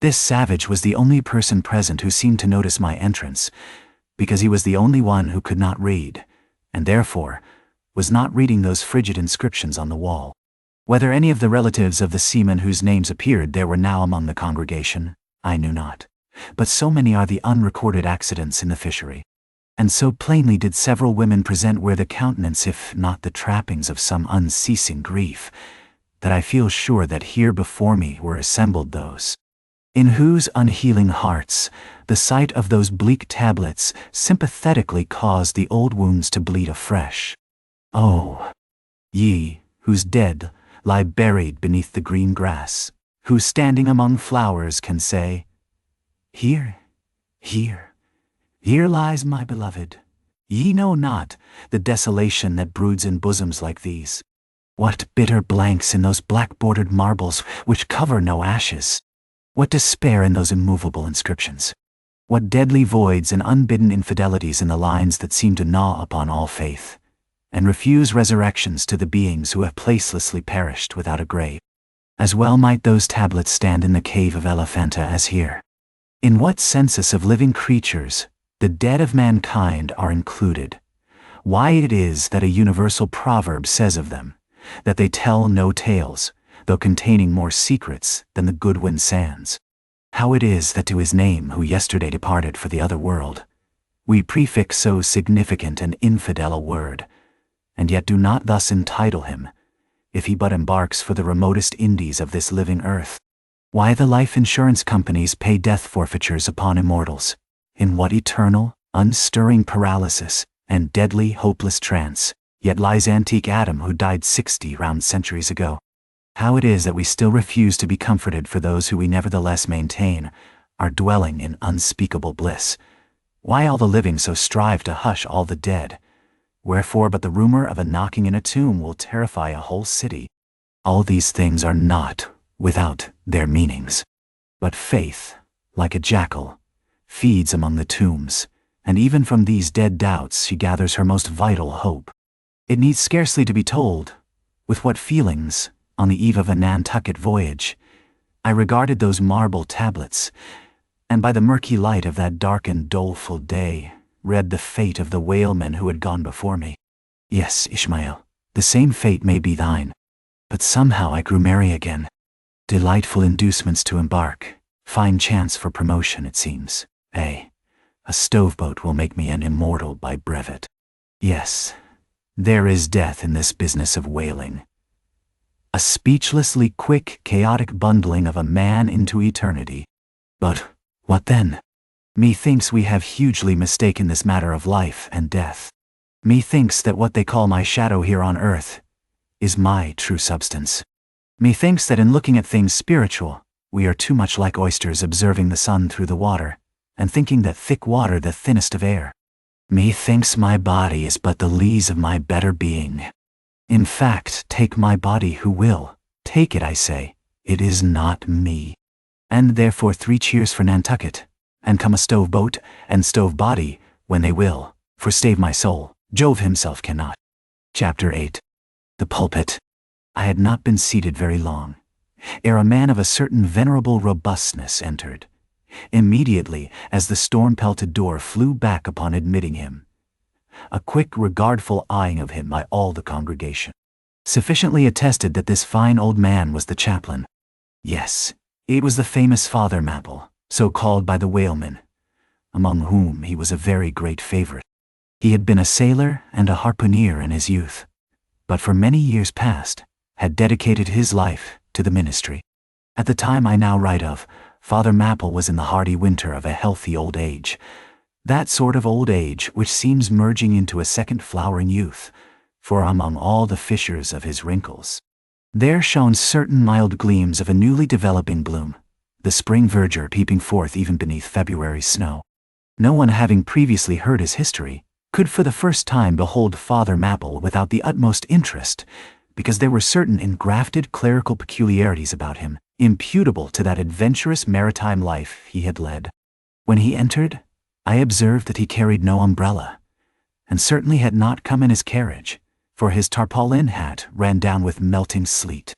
This savage was the only person present who seemed to notice my entrance, because he was the only one who could not read, and therefore was not reading those frigid inscriptions on the wall. Whether any of the relatives of the seamen whose names appeared there were now among the congregation, I knew not. But so many are the unrecorded accidents in the fishery, and so plainly did several women present wear the countenance if not the trappings of some unceasing grief, that I feel sure that here before me were assembled those in whose unhealing hearts the sight of those bleak tablets sympathetically caused the old wounds to bleed afresh. Oh, ye, whose dead lie buried beneath the green grass, who standing among flowers can say, Here, here, here lies my beloved. Ye know not the desolation that broods in bosoms like these. What bitter blanks in those black-bordered marbles which cover no ashes. What despair in those immovable inscriptions. What deadly voids and unbidden infidelities in the lines that seem to gnaw upon all faith, and refuse resurrections to the beings who have placelessly perished without a grave. As well might those tablets stand in the cave of Elephanta as here. In what census of living creatures the dead of mankind are included? Why it is that a universal proverb says of them, that they tell no tales, though containing more secrets than the Goodwin sands. How it is that to his name who yesterday departed for the other world, we prefix so significant and infidel a word, and yet do not thus entitle him, if he but embarks for the remotest Indies of this living earth. Why the life insurance companies pay death forfeitures upon immortals, in what eternal, unstirring paralysis and deadly, hopeless trance, yet lies antique Adam who died 60 round centuries ago. How it is that we still refuse to be comforted for those who we nevertheless maintain are dwelling in unspeakable bliss. Why all the living so strive to hush all the dead? Wherefore but the rumor of a knocking in a tomb will terrify a whole city? All these things are not without their meanings. But faith, like a jackal, feeds among the tombs, and even from these dead doubts she gathers her most vital hope. It needs scarcely to be told with what feelings, on the eve of a Nantucket voyage, I regarded those marble tablets, and by the murky light of that dark and doleful day, read the fate of the whalemen who had gone before me. Yes, Ishmael, the same fate may be thine. But somehow I grew merry again. Delightful inducements to embark, fine chance for promotion, it seems. A stoveboat will make me an immortal by brevet. Yes, there is death in this business of whaling. A speechlessly quick, chaotic bundling of a man into eternity. But what then? Methinks we have hugely mistaken this matter of life and death. Methinks that what they call my shadow here on earth is my true substance. Methinks that in looking at things spiritual, we are too much like oysters observing the sun through the water, and thinking that thick water the thinnest of air. Methinks my body is but the lees of my better being. In fact, take my body who will. Take it, I say. It is not me. And therefore 3 cheers for Nantucket, and come a stove boat and stove body when they will, for stave my soul, Jove himself cannot. Chapter 8. The Pulpit. I had not been seated very long, ere a man of a certain venerable robustness entered, immediately as the storm-pelted door flew back upon admitting him. A quick, regardful eyeing of him by all the congregation sufficiently attested that this fine old man was the chaplain. Yes, it was the famous Father Mapple, so called by the whalemen, among whom he was a very great favorite. He had been a sailor and a harpooner in his youth, but for many years past had dedicated his life to the ministry. At the time I now write of, Father Mapple was in the hardy winter of a healthy old age, that sort of old age which seems merging into a second flowering youth, for among all the fissures of his wrinkles, there shone certain mild gleams of a newly developing bloom, the spring verdure peeping forth even beneath February snow. No one having previously heard his history could for the first time behold Father Mapple without the utmost interest, because there were certain engrafted clerical peculiarities about him, imputable to that adventurous maritime life he had led. When he entered, I observed that he carried no umbrella, and certainly had not come in his carriage, for his tarpaulin hat ran down with melting sleet,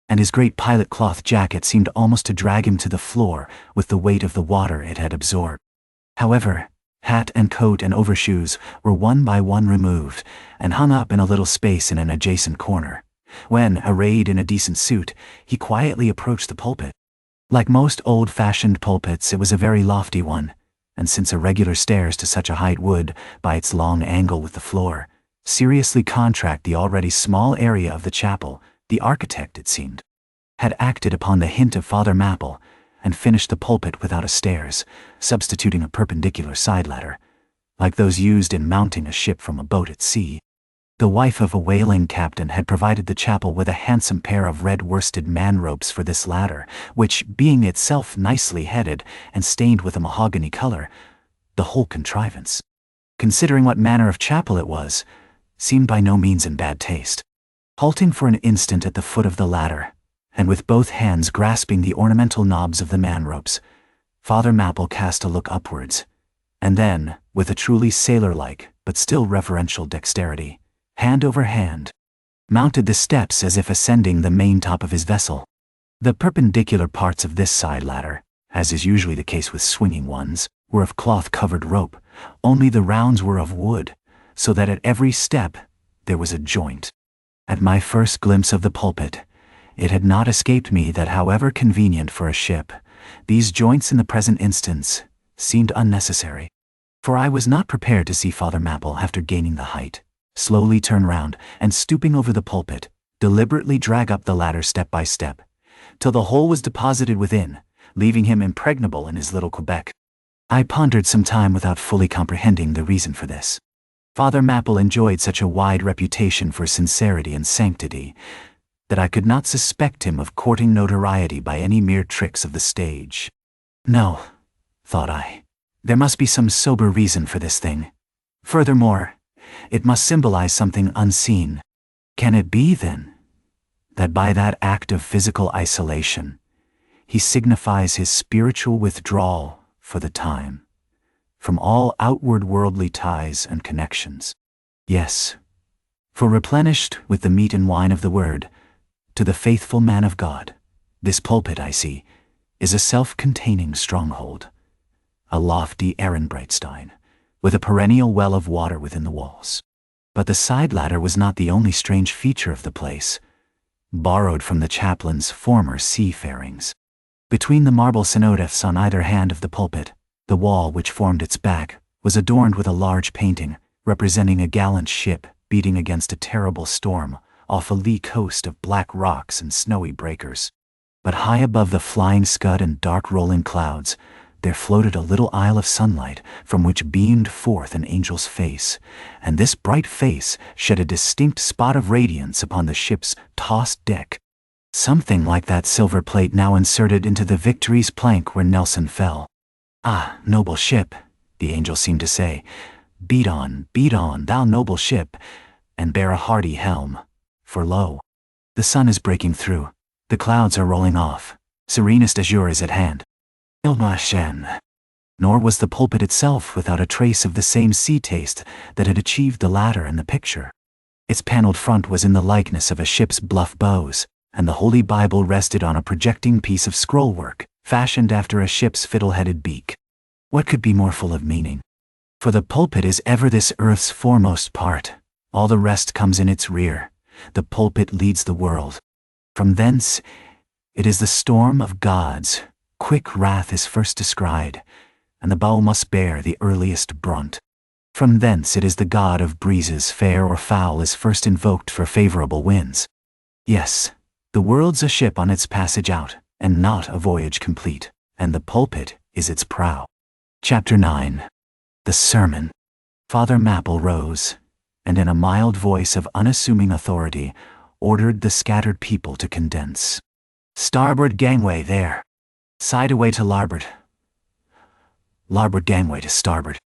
and his great pilot cloth jacket seemed almost to drag him to the floor with the weight of the water it had absorbed. However, hat and coat and overshoes were one by one removed and hung up in a little space in an adjacent corner, when, arrayed in a decent suit, he quietly approached the pulpit. Like most old-fashioned pulpits, it was a very lofty one, and since irregular stairs to such a height would, by its long angle with the floor, seriously contract the already small area of the chapel, the architect, it seemed, had acted upon the hint of Father Mapple and finished the pulpit without a stairs, substituting a perpendicular side ladder, like those used in mounting a ship from a boat at sea. The wife of a whaling captain had provided the chapel with a handsome pair of red worsted man-ropes for this ladder, which, being itself nicely headed and stained with a mahogany color, the whole contrivance, considering what manner of chapel it was, seemed by no means in bad taste. Halting for an instant at the foot of the ladder, and with both hands grasping the ornamental knobs of the man-ropes, Father Mapple cast a look upwards, and then, with a truly sailor-like but still reverential dexterity, hand over hand, mounted the steps as if ascending the maintop of his vessel. The perpendicular parts of this side ladder, as is usually the case with swinging ones, were of cloth-covered rope, only the rounds were of wood, so that at every step there was a joint. At my first glimpse of the pulpit, it had not escaped me that however convenient for a ship, these joints in the present instance seemed unnecessary. For I was not prepared to see Father Mapple, after gaining the height, slowly turn round and, stooping over the pulpit, deliberately drag up the ladder step by step, till the whole was deposited within, leaving him impregnable in his little Quebec. I pondered some time without fully comprehending the reason for this. Father Mapple enjoyed such a wide reputation for sincerity and sanctity that I could not suspect him of courting notoriety by any mere tricks of the stage. No, thought I, there must be some sober reason for this thing. Furthermore, it must symbolize something unseen. Can it be, then, that by that act of physical isolation, he signifies his spiritual withdrawal for the time from all outward worldly ties and connections? Yes, for replenished with the meat and wine of the word, to the faithful man of God, this pulpit, I see, is a self-containing stronghold, a lofty Ehrenbreitstein, with a perennial well of water within the walls. But the side ladder was not the only strange feature of the place, borrowed from the chaplain's former seafarings. Between the marble cenotaphs on either hand of the pulpit, the wall which formed its back was adorned with a large painting representing a gallant ship beating against a terrible storm off a lee coast of black rocks and snowy breakers. But high above the flying scud and dark rolling clouds, there floated a little isle of sunlight from which beamed forth an angel's face, and this bright face shed a distinct spot of radiance upon the ship's tossed deck, something like that silver plate now inserted into the Victory's plank where Nelson fell. Ah, noble ship, the angel seemed to say, beat on, thou noble ship, and bear a hardy helm, for lo, the sun is breaking through, the clouds are rolling off, serenest azure is at hand. Nor was the pulpit itself without a trace of the same sea taste that had achieved the ladder and the picture. Its paneled front was in the likeness of a ship's bluff bows, and the Holy Bible rested on a projecting piece of scrollwork, fashioned after a ship's fiddle-headed beak. What could be more full of meaning? For the pulpit is ever this earth's foremost part, all the rest comes in its rear. The pulpit leads the world. From thence, it is the storm of God's quick wrath is first descried, and the bow must bear the earliest brunt. From thence it is the god of breezes, fair or foul, is first invoked for favorable winds. Yes, the world's a ship on its passage out, and not a voyage complete, and the pulpit is its prow. Chapter 9. The Sermon. Father Mapple rose, and in a mild voice of unassuming authority, ordered the scattered people to condense. Starboard gangway there. Side away to larboard. Larboard gangway to starboard.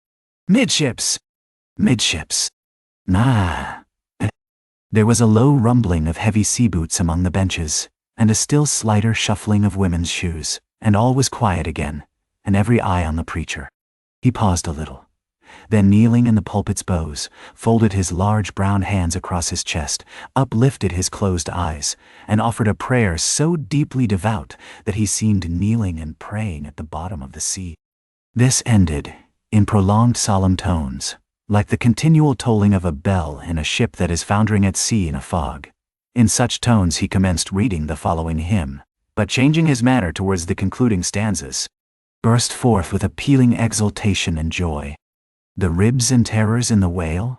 Midships. Midships. Nah. There was a low rumbling of heavy sea boots among the benches, and a still slighter shuffling of women's shoes, and all was quiet again, and every eye on the preacher. He paused a little, then kneeling in the pulpit's bows, folded his large brown hands across his chest, uplifted his closed eyes, and offered a prayer so deeply devout that he seemed kneeling and praying at the bottom of the sea. This ended, in prolonged solemn tones, like the continual tolling of a bell in a ship that is foundering at sea in a fog. In such tones he commenced reading the following hymn, but changing his manner towards the concluding stanzas, burst forth with appealing exultation and joy. The ribs and terrors in the whale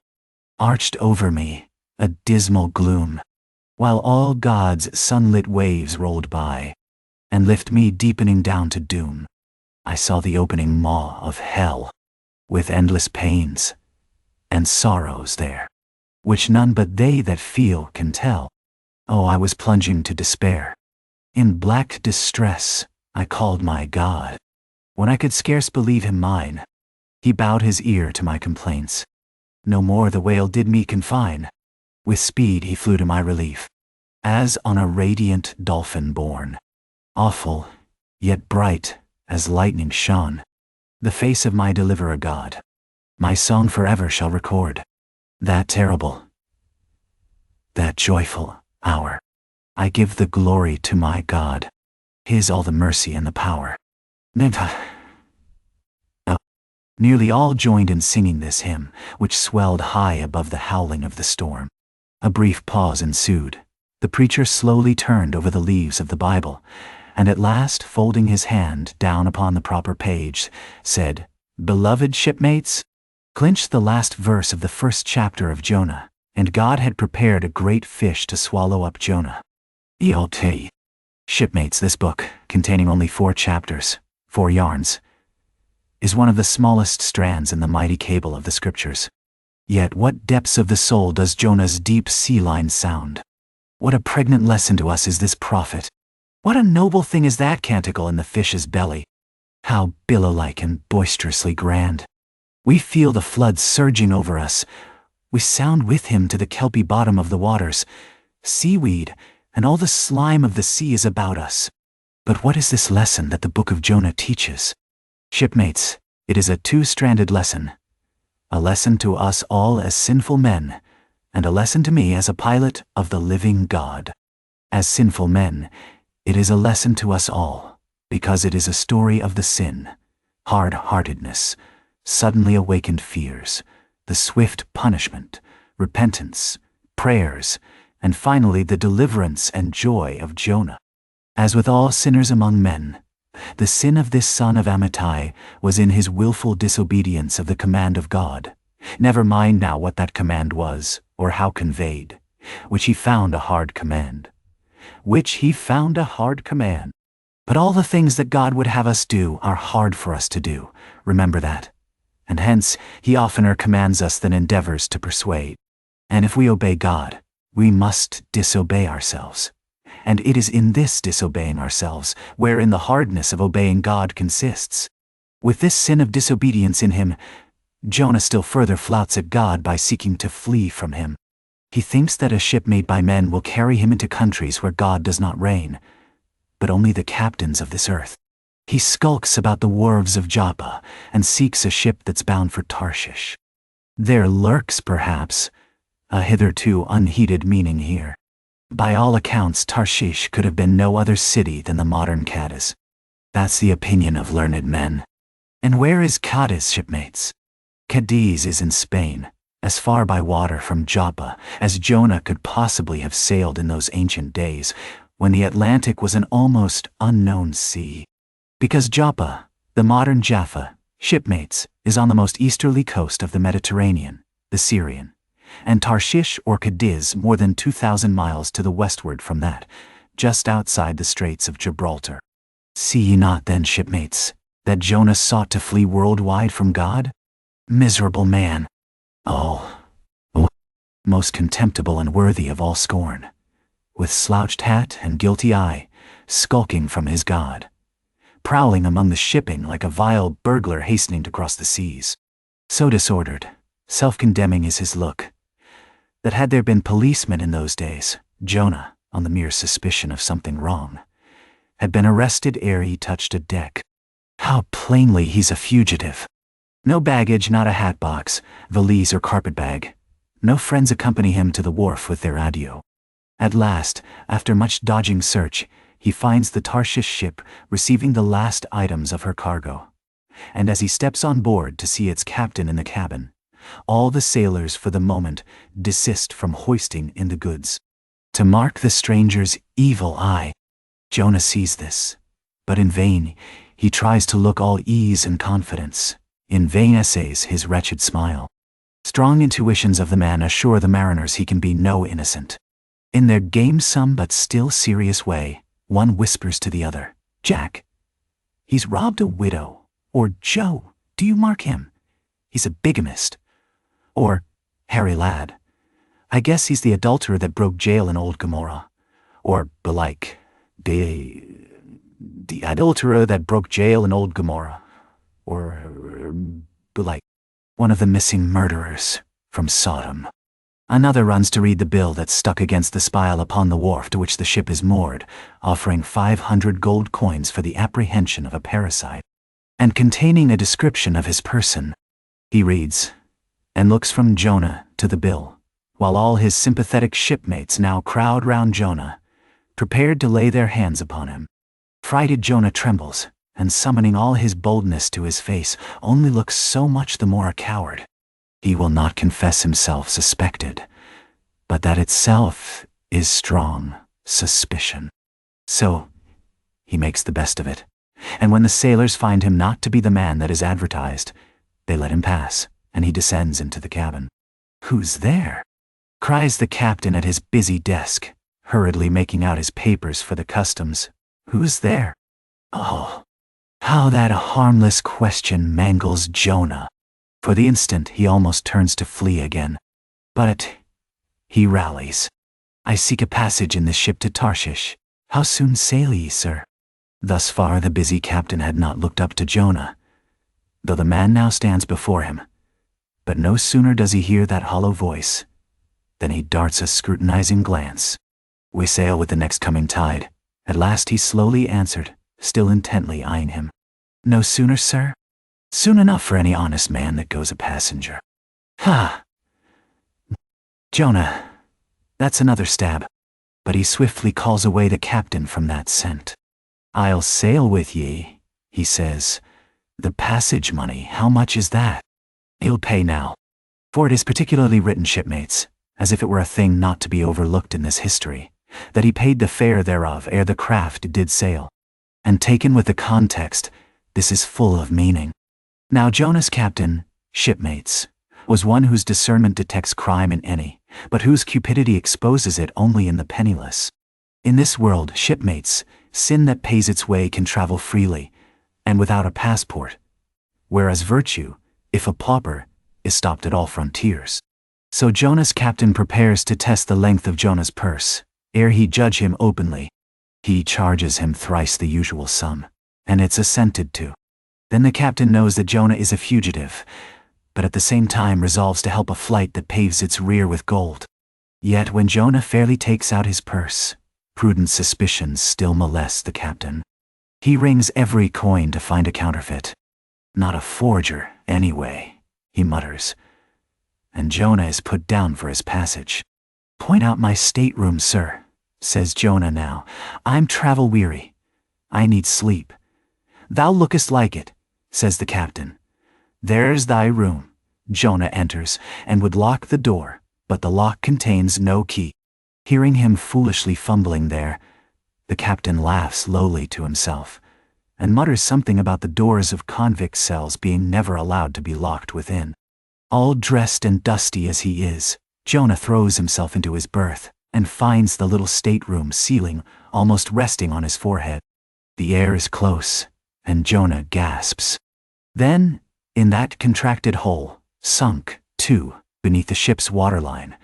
arched over me a dismal gloom, while all God's sunlit waves rolled by, and lift me deepening down to doom. I saw the opening maw of hell, with endless pains and sorrows there, which none but they that feel can tell. Oh, I was plunging to despair. In black distress I called my God, when I could scarce believe him mine. He bowed his ear to my complaints. No more the whale did me confine. With speed he flew to my relief, as on a radiant dolphin borne. Awful, yet bright, as lightning shone, the face of my deliverer God. My song forever shall record that terrible, that joyful hour. I give the glory to my God. His all the mercy and the power. Nearly all joined in singing this hymn, which swelled high above the howling of the storm. A brief pause ensued. The preacher slowly turned over the leaves of the Bible, and at last, folding his hand down upon the proper page, said, "Beloved shipmates," clinched the last verse of the first chapter of Jonah, and God had prepared a great fish to swallow up Jonah. ELT. Shipmates, this book, containing only 4 chapters, 4 yarns, is one of the smallest strands in the mighty cable of the Scriptures. Yet what depths of the soul does Jonah's deep sea line sound? What a pregnant lesson to us is this prophet! What a noble thing is that canticle in the fish's belly! How billow-like and boisterously grand! We feel the flood surging over us. We sound with him to the kelpy bottom of the waters. Seaweed and all the slime of the sea is about us. But what is this lesson that the book of Jonah teaches? Shipmates, it is a 2-stranded lesson. A lesson to us all as sinful men, and a lesson to me as a pilot of the living God. As sinful men, it is a lesson to us all, because it is a story of the sin, hard-heartedness, suddenly awakened fears, the swift punishment, repentance, prayers, and finally the deliverance and joy of Jonah. As with all sinners among men, the sin of this son of Amittai was in his willful disobedience of the command of God. Never mind now what that command was, or how conveyed, which he found a hard command. But all the things that God would have us do are hard for us to do, remember that. And hence he oftener commands us than endeavors to persuade. And if we obey God, we must disobey ourselves. And it is in this disobeying ourselves wherein the hardness of obeying God consists. With this sin of disobedience in him, Jonah still further flouts at God by seeking to flee from him. He thinks that a ship made by men will carry him into countries where God does not reign, but only the captains of this earth. He skulks about the wharves of Joppa and seeks a ship that's bound for Tarshish. There lurks, perhaps, a hitherto unheeded meaning here. By all accounts, Tarshish could have been no other city than the modern Cadiz. That's the opinion of learned men. And where is Cadiz, shipmates? Cadiz is in Spain, as far by water from Joppa as Jonah could possibly have sailed in those ancient days, when the Atlantic was an almost unknown sea. Because Joppa, the modern Jaffa, shipmates, is on the most easterly coast of the Mediterranean, the Syrian, and Tarshish or Cadiz more than 2,000 miles to the westward from that, just outside the Straits of Gibraltar. See ye not then, shipmates, that Jonah sought to flee worldwide from God? Miserable man! Oh, most contemptible and worthy of all scorn, with slouched hat and guilty eye, skulking from his God, prowling among the shipping like a vile burglar hastening to cross the seas. So disordered, self-condemning is his look, that had there been policemen in those days, Jonah, on the mere suspicion of something wrong, had been arrested ere he touched a deck. How plainly he's a fugitive! No baggage, not a hat box, valise or carpet-bag. No friends accompany him to the wharf with their adieu. At last, after much dodging search, he finds the Tarshish ship receiving the last items of her cargo. And as he steps on board to see its captain in the cabin, all the sailors for the moment desist from hoisting in the goods. To mark the stranger's evil eye, Jonah sees this, but in vain he tries to look all ease and confidence. In vain essays his wretched smile. Strong intuitions of the man assure the mariners he can be no innocent. In their gamesome but still serious way, one whispers to the other, "Jack, he's robbed a widow," or "Joe, do you mark him? He's a bigamist," or "Harry lad, I guess he's the adulterer that broke jail in old Gomorrah," or belike, the adulterer that broke jail in old Gomorrah," or belike, "one of the missing murderers from Sodom." Another runs to read the bill that's stuck against the spile upon the wharf to which the ship is moored, offering 500 gold coins for the apprehension of a parricide, and containing a description of his person. He reads, and looks from Jonah to the bill, while all his sympathetic shipmates now crowd round Jonah, prepared to lay their hands upon him. Frighted Jonah trembles, and summoning all his boldness to his face, only looks so much the more a coward. He will not confess himself suspected, but that itself is strong suspicion. So he makes the best of it. And when the sailors find him not to be the man that is advertised, they let him pass, and he descends into the cabin. "Who's there?" cries the captain at his busy desk, hurriedly making out his papers for the customs. "Who's there?" Oh, how that harmless question mangles Jonah. For the instant he almost turns to flee again. But he rallies. "I seek a passage in the ship to Tarshish. How soon sail ye, sir?" Thus far the busy captain had not looked up to Jonah, though the man now stands before him. But no sooner does he hear that hollow voice than he darts a scrutinizing glance. "We sail with the next coming tide," at last he slowly answered, still intently eyeing him. "No sooner, sir?" "Soon enough for any honest man that goes a passenger." "Ha! Jonah, that's another stab." But he swiftly calls away the captain from that scent. "I'll sail with ye," he says. "The passage money, how much is that?" "He'll pay now." For it is particularly written, shipmates, as if it were a thing not to be overlooked in this history, that he paid the fare thereof ere the craft did sail. And taken with the context, this is full of meaning. Now Jonah's captain, shipmates, was one whose discernment detects crime in any, but whose cupidity exposes it only in the penniless. In this world, shipmates, sin that pays its way can travel freely, and without a passport, whereas virtue, if a pauper, is stopped at all frontiers. So Jonah's captain prepares to test the length of Jonah's purse, ere he judge him openly. He charges him thrice the usual sum, and it's assented to. Then the captain knows that Jonah is a fugitive, but at the same time resolves to help a flight that paves its rear with gold. Yet when Jonah fairly takes out his purse, prudent suspicions still molest the captain. He rings every coin to find a counterfeit. "Not a forger, anyway," he mutters, and Jonah is put down for his passage. "Point out my stateroom, sir," says Jonah now. "I'm travel-weary. I need sleep." "Thou lookest like it," says the captain. "There's thy room." Jonah enters, and would lock the door, but the lock contains no key. Hearing him foolishly fumbling there, the captain laughs lowly to himself, and mutters something about the doors of convict cells being never allowed to be locked within. All dressed and dusty as he is, Jonah throws himself into his berth, and finds the little stateroom ceiling almost resting on his forehead. The air is close, and Jonah gasps. Then, in that contracted hole, sunk, too, beneath the ship's waterline,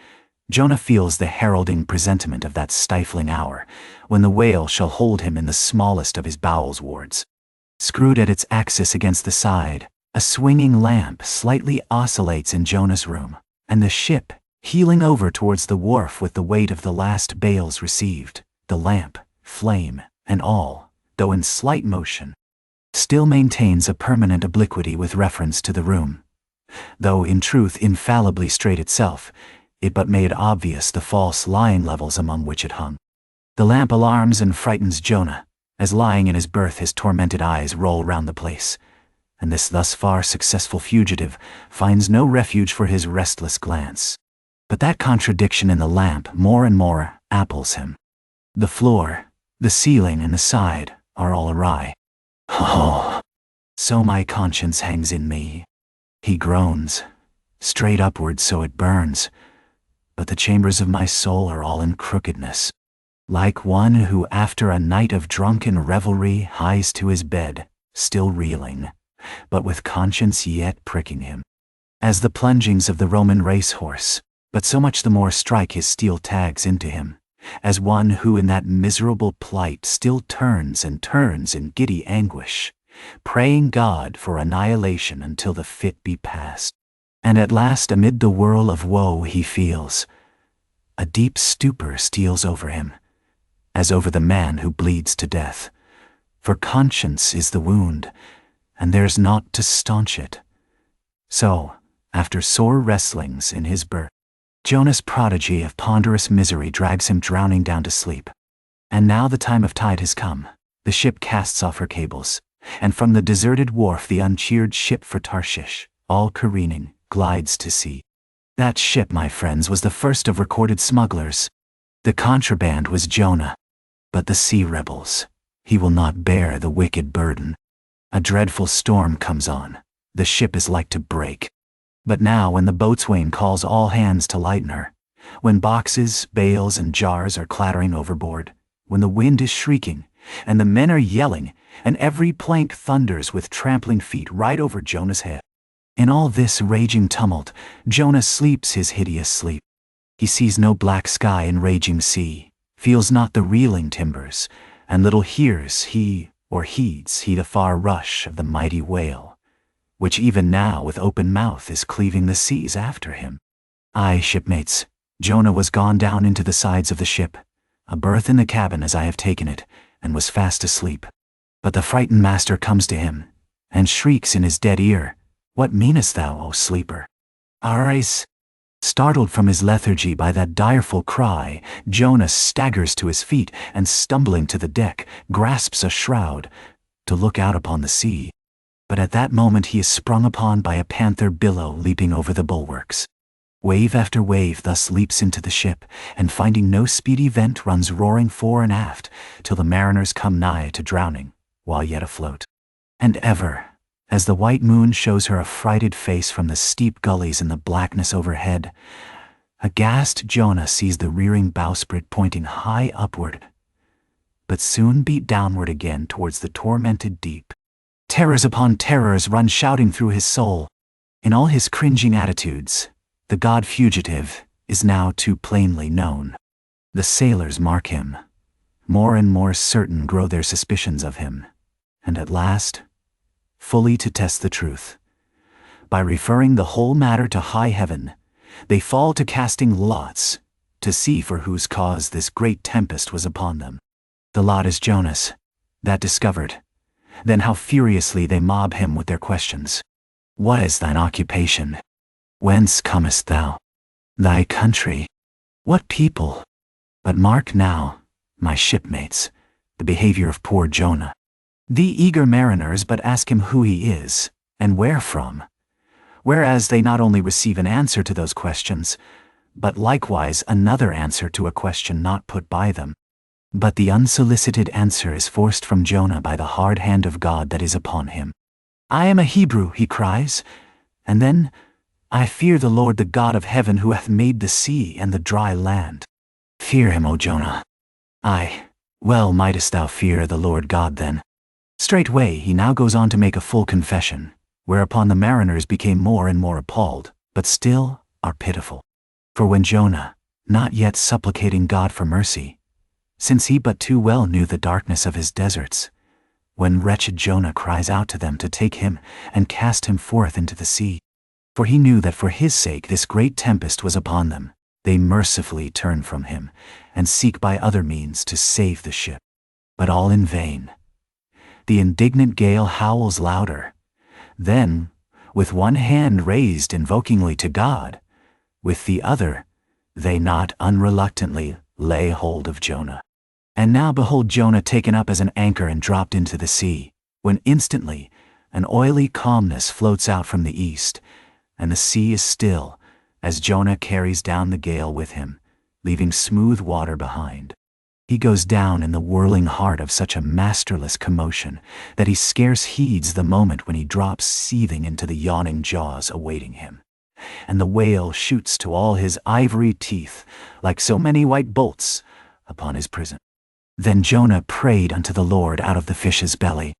Jonah feels the heralding presentiment of that stifling hour, when the whale shall hold him in the smallest of his bowels wards. Screwed at its axis against the side, a swinging lamp slightly oscillates in Jonah's room, and the ship, heeling over towards the wharf with the weight of the last bales received, the lamp, flame, and all, though in slight motion, still maintains a permanent obliquity with reference to the room. Though in truth infallibly straight itself, it but made obvious the false lying levels among which it hung. The lamp alarms and frightens Jonah, as lying in his berth his tormented eyes roll round the place, and this thus far successful fugitive finds no refuge for his restless glance. But that contradiction in the lamp more and more apples him. The floor, the ceiling, and the side are all awry. "Oh, so my conscience hangs in me," he groans, "straight upward so it burns, but the chambers of my soul are all in crookedness. Like one who after a night of drunken revelry hies to his bed, still reeling, but with conscience yet pricking him. As the plungings of the Roman racehorse, but so much the more strike his steel tags into him, as one who in that miserable plight still turns and turns in giddy anguish, praying God for annihilation until the fit be past. And at last amid the whirl of woe he feels, a deep stupor steals over him, as over the man who bleeds to death. For conscience is the wound, and there's naught to staunch it. So, after sore wrestlings in his berth, Jonah's prodigy of ponderous misery drags him drowning down to sleep. And now the time of tide has come. The ship casts off her cables, and from the deserted wharf the uncheered ship for Tarshish, all careening, glides to sea. That ship, my friends, was the first of recorded smugglers. The contraband was Jonah. But the sea rebels, He will not bear the wicked burden. A dreadful storm comes on. The ship is like to break. But now when the boatswain calls all hands to lighten her, when boxes, bales, and jars are clattering overboard, when the wind is shrieking, and the men are yelling, and every plank thunders with trampling feet right over Jonah's head. In all this raging tumult, Jonah sleeps his hideous sleep. He sees no black sky and raging sea, feels not the reeling timbers, and little hears he or heeds he the far rush of the mighty whale, which even now with open mouth is cleaving the seas after him. Aye, shipmates, Jonah was gone down into the sides of the ship, a berth in the cabin as I have taken it, and was fast asleep. But the frightened master comes to him, and shrieks in his dead ear, "What meanest thou, O sleeper?" Arise! Startled from his lethargy by that direful cry, Jonah staggers to his feet and, stumbling to the deck, grasps a shroud to look out upon the sea. But at that moment he is sprung upon by a panther billow leaping over the bulwarks. Wave after wave thus leaps into the ship, and finding no speedy vent runs roaring fore and aft, till the mariners come nigh to drowning, while yet afloat. And ever, as the white moon shows her affrighted face from the steep gullies in the blackness overhead, aghast Jonah sees the rearing bowsprit pointing high upward, but soon beat downward again towards the tormented deep. Terrors upon terrors run shouting through his soul. In all his cringing attitudes, the god fugitive is now too plainly known. The sailors mark him. More and more certain grow their suspicions of him, and at last, fully to test the truth, by referring the whole matter to high heaven, they fall to casting lots to see for whose cause this great tempest was upon them. The lot is Jonah's. That discovered, then how furiously they mob him with their questions. What is thine occupation? Whence comest thou? Thy country? What people? But mark now, my shipmates, the behavior of poor Jonah. The eager mariners but ask him who he is, and where from, whereas they not only receive an answer to those questions, but likewise another answer to a question not put by them. But the unsolicited answer is forced from Jonah by the hard hand of God that is upon him. "I am a Hebrew," he cries, and then, "I fear the Lord the God of heaven who hath made the sea and the dry land." Fear him, O Jonah. Aye, well mightest thou fear the Lord God then. Straightway he now goes on to make a full confession, whereupon the mariners became more and more appalled, but still are pitiful. For when Jonah, not yet supplicating God for mercy, since he but too well knew the darkness of his deserts, when wretched Jonah cries out to them to take him and cast him forth into the sea, for he knew that for his sake this great tempest was upon them, they mercifully turn from him and seek by other means to save the ship. But all in vain. The indignant gale howls louder. Then, with one hand raised invokingly to God, with the other, they not unreluctantly lay hold of Jonah. And now behold Jonah taken up as an anchor and dropped into the sea, when instantly an oily calmness floats out from the east, and the sea is still, as Jonah carries down the gale with him, leaving smooth water behind. He goes down in the whirling heart of such a masterless commotion that he scarce heeds the moment when he drops seething into the yawning jaws awaiting him, and the whale shoots to all his ivory teeth, like so many white bolts, upon his prison. Then Jonah prayed unto the Lord out of the fish's belly.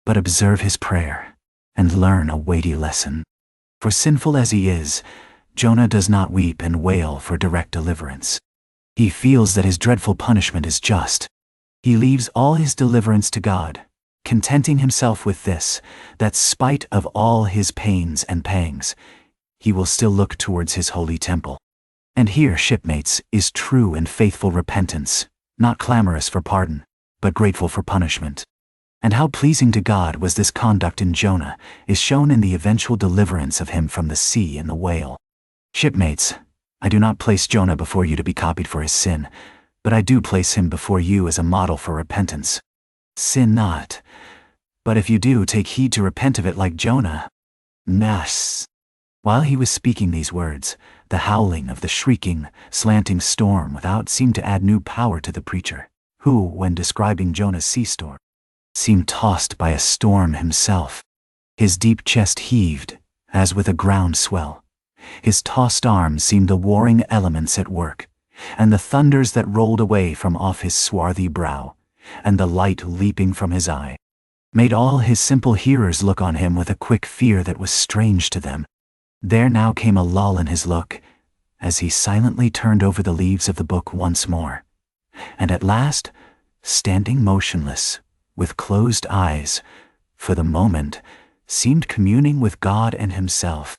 But observe his prayer, and learn a weighty lesson. For sinful as he is, Jonah does not weep and wail for direct deliverance. He feels that his dreadful punishment is just. He leaves all his deliverance to God, contenting himself with this, that spite of all his pains and pangs, he will still look towards his holy temple. And here, shipmates, is true and faithful repentance, not clamorous for pardon, but grateful for punishment. And how pleasing to God was this conduct in Jonah is shown in the eventual deliverance of him from the sea and the whale. Shipmates, I do not place Jonah before you to be copied for his sin, but I do place him before you as a model for repentance. Sin not, but if you do, take heed to repent of it like Jonah. Nas. While he was speaking these words, the howling of the shrieking, slanting storm without seemed to add new power to the preacher, who, when describing Jonah's sea storm, seemed tossed by a storm himself. His deep chest heaved, as with a ground swell. His tossed arms seemed the warring elements at work, and the thunders that rolled away from off his swarthy brow, and the light leaping from his eye, made all his simple hearers look on him with a quick fear that was strange to them. There now came a lull in his look, as he silently turned over the leaves of the book once more, and at last, standing motionless, with closed eyes, for the moment, seemed communing with God and himself.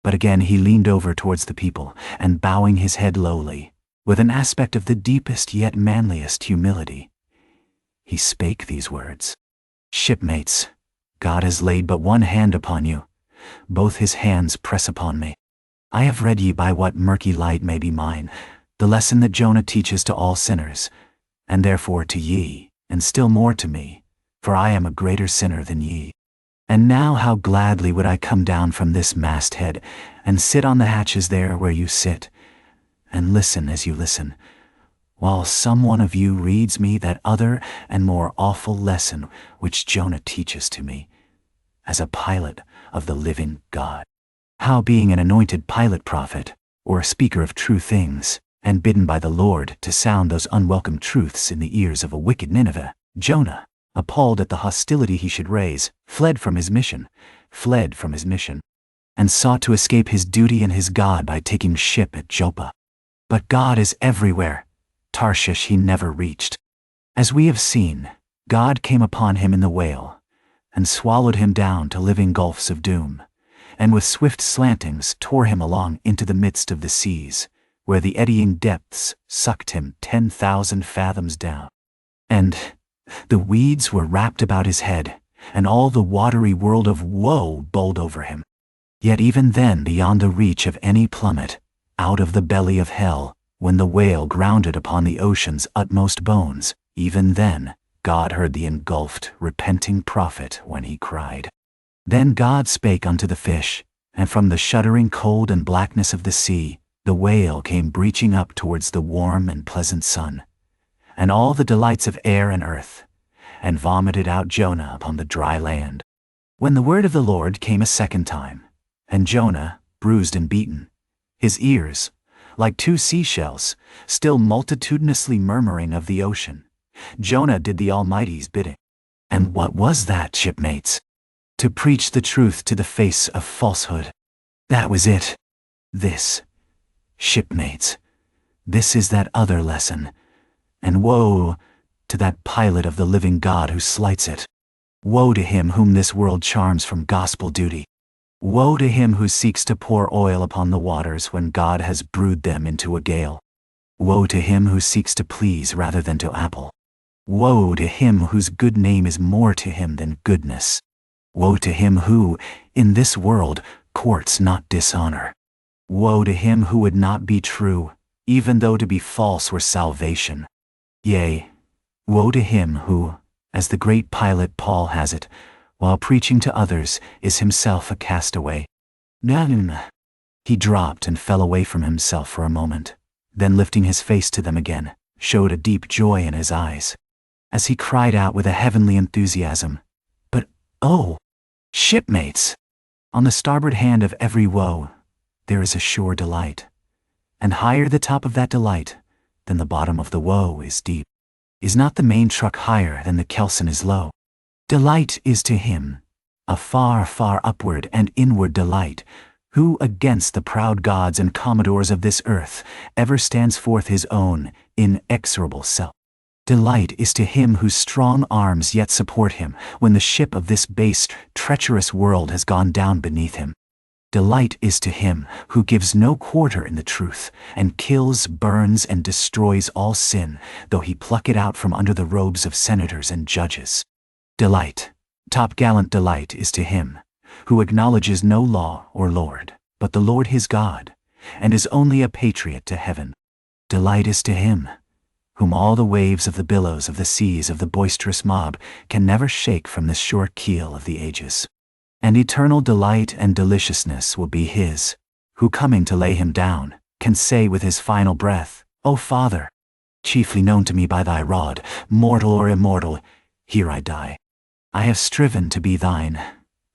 But again he leaned over towards the people, and bowing his head lowly, with an aspect of the deepest yet manliest humility, he spake these words: "Shipmates, God has laid but one hand upon you. Both his hands press upon me. I have read ye by what murky light may be mine, the lesson that Jonah teaches to all sinners, and therefore to ye, and still more to me, for I am a greater sinner than ye. And now how gladly would I come down from this masthead, and sit on the hatches there where you sit, and listen as you listen, while some one of you reads me that other and more awful lesson which Jonah teaches to me, as a pilot of the living God. How being an anointed pilot prophet, or a speaker of true things, and bidden by the Lord to sound those unwelcome truths in the ears of a wicked Nineveh, Jonah, appalled at the hostility he should raise, fled from his mission, and sought to escape his duty and his God by taking ship at Joppa. But God is everywhere. Tarshish he never reached. As we have seen, God came upon him in the whale, and swallowed him down to living gulfs of doom, and with swift slantings tore him along into the midst of the seas, where the eddying depths sucked him 10,000 fathoms down. And the weeds were wrapped about his head, and all the watery world of woe bowled over him. Yet even then, beyond the reach of any plummet, out of the belly of hell, when the whale grounded upon the ocean's utmost bones, even then, God heard the engulfed, repenting prophet when he cried. Then God spake unto the fish, and from the shuddering cold and blackness of the sea, the whale came breaching up towards the warm and pleasant sun, and all the delights of air and earth, and vomited out Jonah upon the dry land. When the word of the Lord came a second time, and Jonah, bruised and beaten, his ears, like two seashells, still multitudinously murmuring of the ocean, Jonah did the Almighty's bidding. And what was that, shipmates? To preach the truth to the face of falsehood. That was it. This, shipmates, this is that other lesson. And woe to that pilot of the living God who slights it. Woe to him whom this world charms from gospel duty. Woe to him who seeks to pour oil upon the waters when God has brewed them into a gale. Woe to him who seeks to please rather than to apple. Woe to him whose good name is more to him than goodness. Woe to him who, in this world, courts not dishonor. Woe to him who would not be true, even though to be false were salvation. Yea, woe to him who, as the great pilot Paul has it, while preaching to others, is himself a castaway. He dropped and fell away from himself for a moment, then lifting his face to them again, showed a deep joy in his eyes, as he cried out with a heavenly enthusiasm, "But, oh, shipmates, on the starboard hand of every woe, there is a sure delight, and higher the top of that delight than the bottom of the woe is deep. Is not the main truck higher than the kelson is low? Delight is to him, a far, far upward and inward delight, who against the proud gods and commodores of this earth ever stands forth his own inexorable self. Delight is to him whose strong arms yet support him when the ship of this base, treacherous world has gone down beneath him. Delight is to him who gives no quarter in the truth, and kills, burns, and destroys all sin, though he pluck it out from under the robes of senators and judges. Delight, top-gallant delight, is to him who acknowledges no law or Lord, but the Lord his God, and is only a patriot to heaven. Delight is to him whom all the waves of the billows of the seas of the boisterous mob can never shake from the sure keel of the ages. And eternal delight and deliciousness will be his, who coming to lay him down, can say with his final breath, O Father, chiefly known to me by thy rod, mortal or immortal, here I die. I have striven to be thine,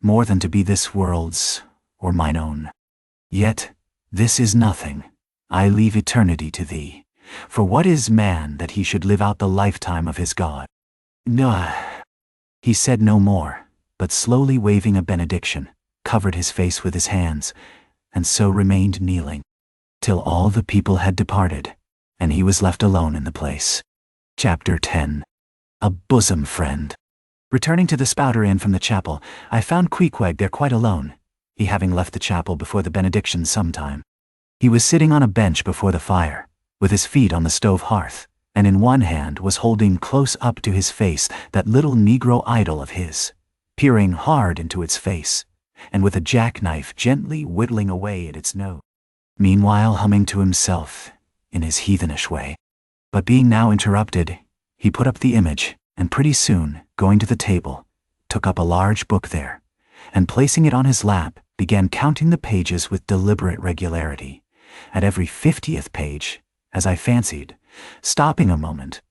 more than to be this world's or mine own. Yet this is nothing. I leave eternity to thee. For what is man that he should live out the lifetime of his God? Nah. He said no more, but slowly waving a benediction, covered his face with his hands, and so remained kneeling, till all the people had departed, and he was left alone in the place. Chapter 10. A bosom friend. Returning to the Spouter Inn from the chapel, I found Queequeg there quite alone, he having left the chapel before the benediction some time. He was sitting on a bench before the fire, with his feet on the stove hearth, and in one hand was holding close up to his face that little Negro idol of his, peering hard into its face, and with a jackknife gently whittling away at its nose, meanwhile humming to himself in his heathenish way. But being now interrupted, he put up the image, and pretty soon, going to the table, took up a large book there, and placing it on his lap, began counting the pages with deliberate regularity, at every 50th page, as I fancied, stopping a moment,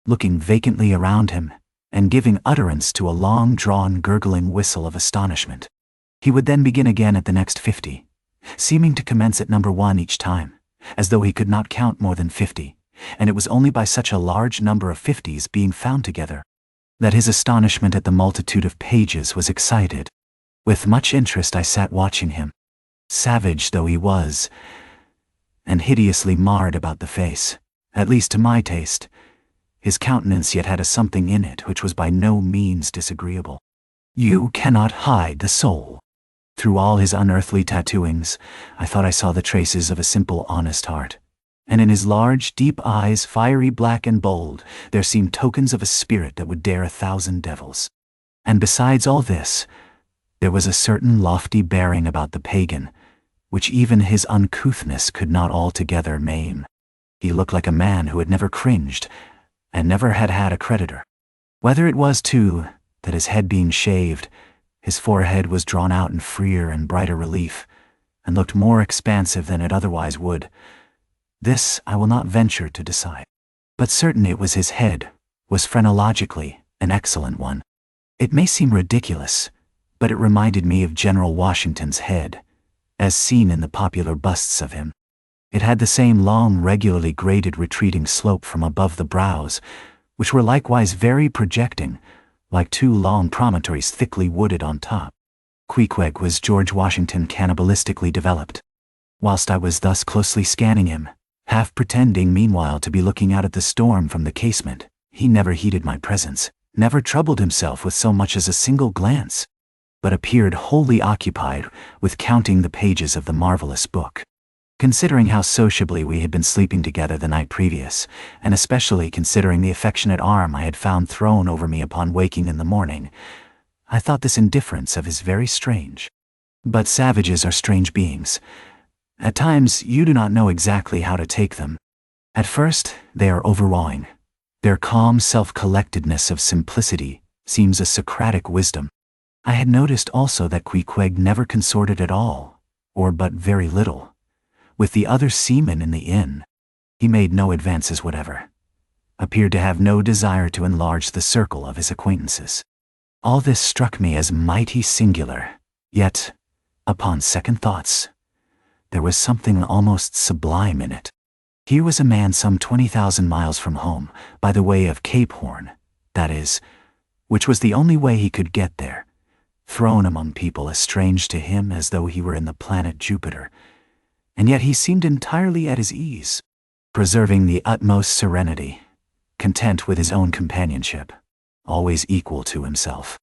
looking vacantly around him, and giving utterance to a long-drawn gurgling whistle of astonishment. He would then begin again at the next 50, seeming to commence at number 1 each time, as though he could not count more than 50, and it was only by such a large number of 50s being found together that his astonishment at the multitude of pages was excited. With much interest I sat watching him, savage though he was, and hideously marred about the face, at least to my taste. His countenance yet had a something in it which was by no means disagreeable. You cannot hide the soul. Through all his unearthly tattooings, I thought I saw the traces of a simple, honest heart, and in his large, deep eyes, fiery black and bold, there seemed tokens of a spirit that would dare 1,000 devils. And besides all this, there was a certain lofty bearing about the pagan, which even his uncouthness could not altogether maim. He looked like a man who had never cringed, and never had had a creditor. Whether it was, too, that his head being shaved, his forehead was drawn out in freer and brighter relief, and looked more expansive than it otherwise would, this I will not venture to decide. But certain it was his head was phrenologically an excellent one. It may seem ridiculous, but it reminded me of General Washington's head, as seen in the popular busts of him. It had the same long, regularly graded retreating slope from above the brows, which were likewise very projecting, like 2 long promontories thickly wooded on top. Queequeg was George Washington cannibalistically developed. Whilst I was thus closely scanning him, half pretending meanwhile to be looking out at the storm from the casement, he never heeded my presence, never troubled himself with so much as a single glance, but appeared wholly occupied with counting the pages of the marvelous book. Considering how sociably we had been sleeping together the night previous, and especially considering the affectionate arm I had found thrown over me upon waking in the morning, I thought this indifference of his very strange. But savages are strange beings. At times you do not know exactly how to take them. At first they are overawing. Their calm self-collectedness of simplicity seems a Socratic wisdom. I had noticed also that Queequeg never consorted at all, or but very little, with the other seamen in the inn. He made no advances whatever, appeared to have no desire to enlarge the circle of his acquaintances. All this struck me as mighty singular, yet, upon second thoughts, there was something almost sublime in it. Here was a man some 20,000 miles from home, by the way of Cape Horn, that is, which was the only way he could get there, thrown among people as strange to him as though he were in the planet Jupiter, and yet he seemed entirely at his ease, preserving the utmost serenity, content with his own companionship, always equal to himself.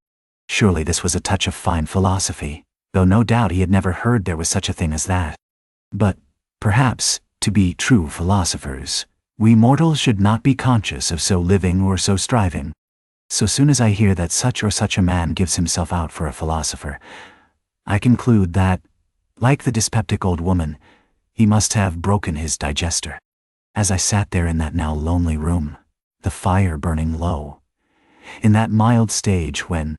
Surely this was a touch of fine philosophy, though no doubt he had never heard there was such a thing as that. But, perhaps, to be true philosophers, we mortals should not be conscious of so living or so striving. So soon as I hear that such or such a man gives himself out for a philosopher, I conclude that, like the dyspeptic old woman, he must have broken his digester. As I sat there in that now lonely room, the fire burning low, in that mild stage when,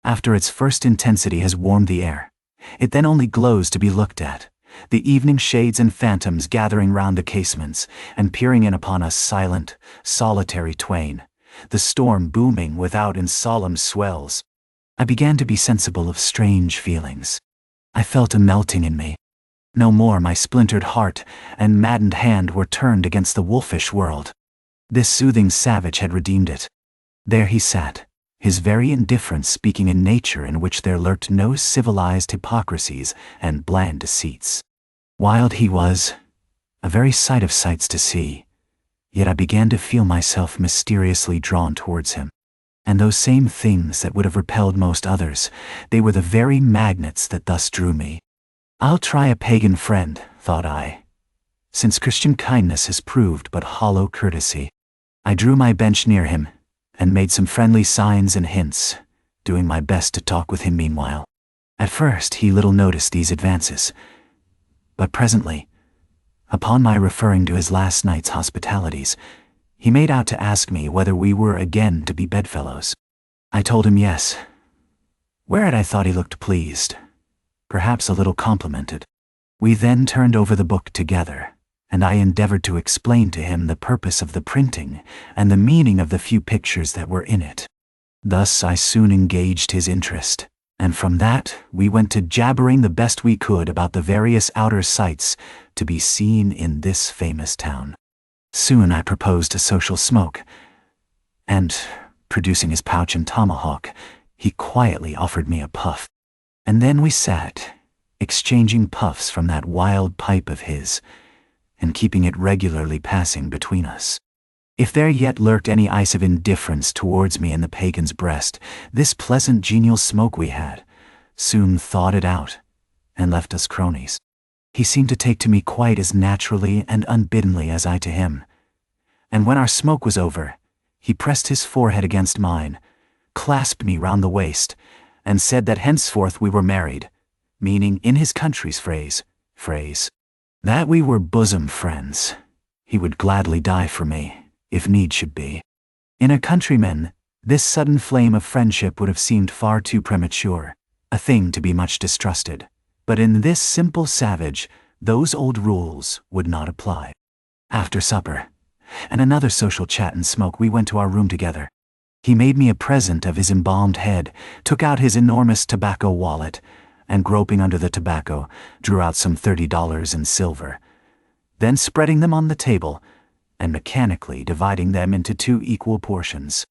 after its first intensity has warmed the air, it then only glows to be looked at, the evening shades and phantoms gathering round the casements and peering in upon us silent, solitary twain, the storm booming without in solemn swells. I began to be sensible of strange feelings. I felt a melting in me. No more my splintered heart and maddened hand were turned against the wolfish world. This soothing savage had redeemed it. There he sat, his very indifference speaking in nature in which there lurked no civilized hypocrisies and bland deceits. Wild he was, a very sight of sights to see, yet I began to feel myself mysteriously drawn towards him. And those same things that would have repelled most others, they were the very magnets that thus drew me. I'll try a pagan friend, thought I, since Christian kindness has proved but hollow courtesy. I drew my bench near him, and made some friendly signs and hints, doing my best to talk with him meanwhile. At first he little noticed these advances, but presently, upon my referring to his last night's hospitalities, he made out to ask me whether we were again to be bedfellows. I told him yes, whereat I thought he looked pleased, perhaps a little complimented. We then turned over the book together, and I endeavored to explain to him the purpose of the printing and the meaning of the few pictures that were in it. Thus I soon engaged his interest, and from that we went to jabbering the best we could about the various outer sights to be seen in this famous town. Soon I proposed a social smoke, and, producing his pouch and tomahawk, he quietly offered me a puff. And then we sat, exchanging puffs from that wild pipe of his, and keeping it regularly passing between us. If there yet lurked any ice of indifference towards me in the pagan's breast, this pleasant genial smoke we had soon thawed it out, and left us cronies. He seemed to take to me quite as naturally and unbiddenly as I to him, and when our smoke was over, he pressed his forehead against mine, clasped me round the waist, and said that henceforth we were married, meaning in his country's phrase, that we were bosom friends. He would gladly die for me, if need should be. In a countryman, this sudden flame of friendship would have seemed far too premature, a thing to be much distrusted. But in this simple savage, those old rules would not apply. After supper, and another social chat and smoke, we went to our room together. He made me a present of his embalmed head, took out his enormous tobacco wallet, and groping under the tobacco, drew out some $30 in silver. Then spreading them on the table, and mechanically dividing them into 2 equal portions,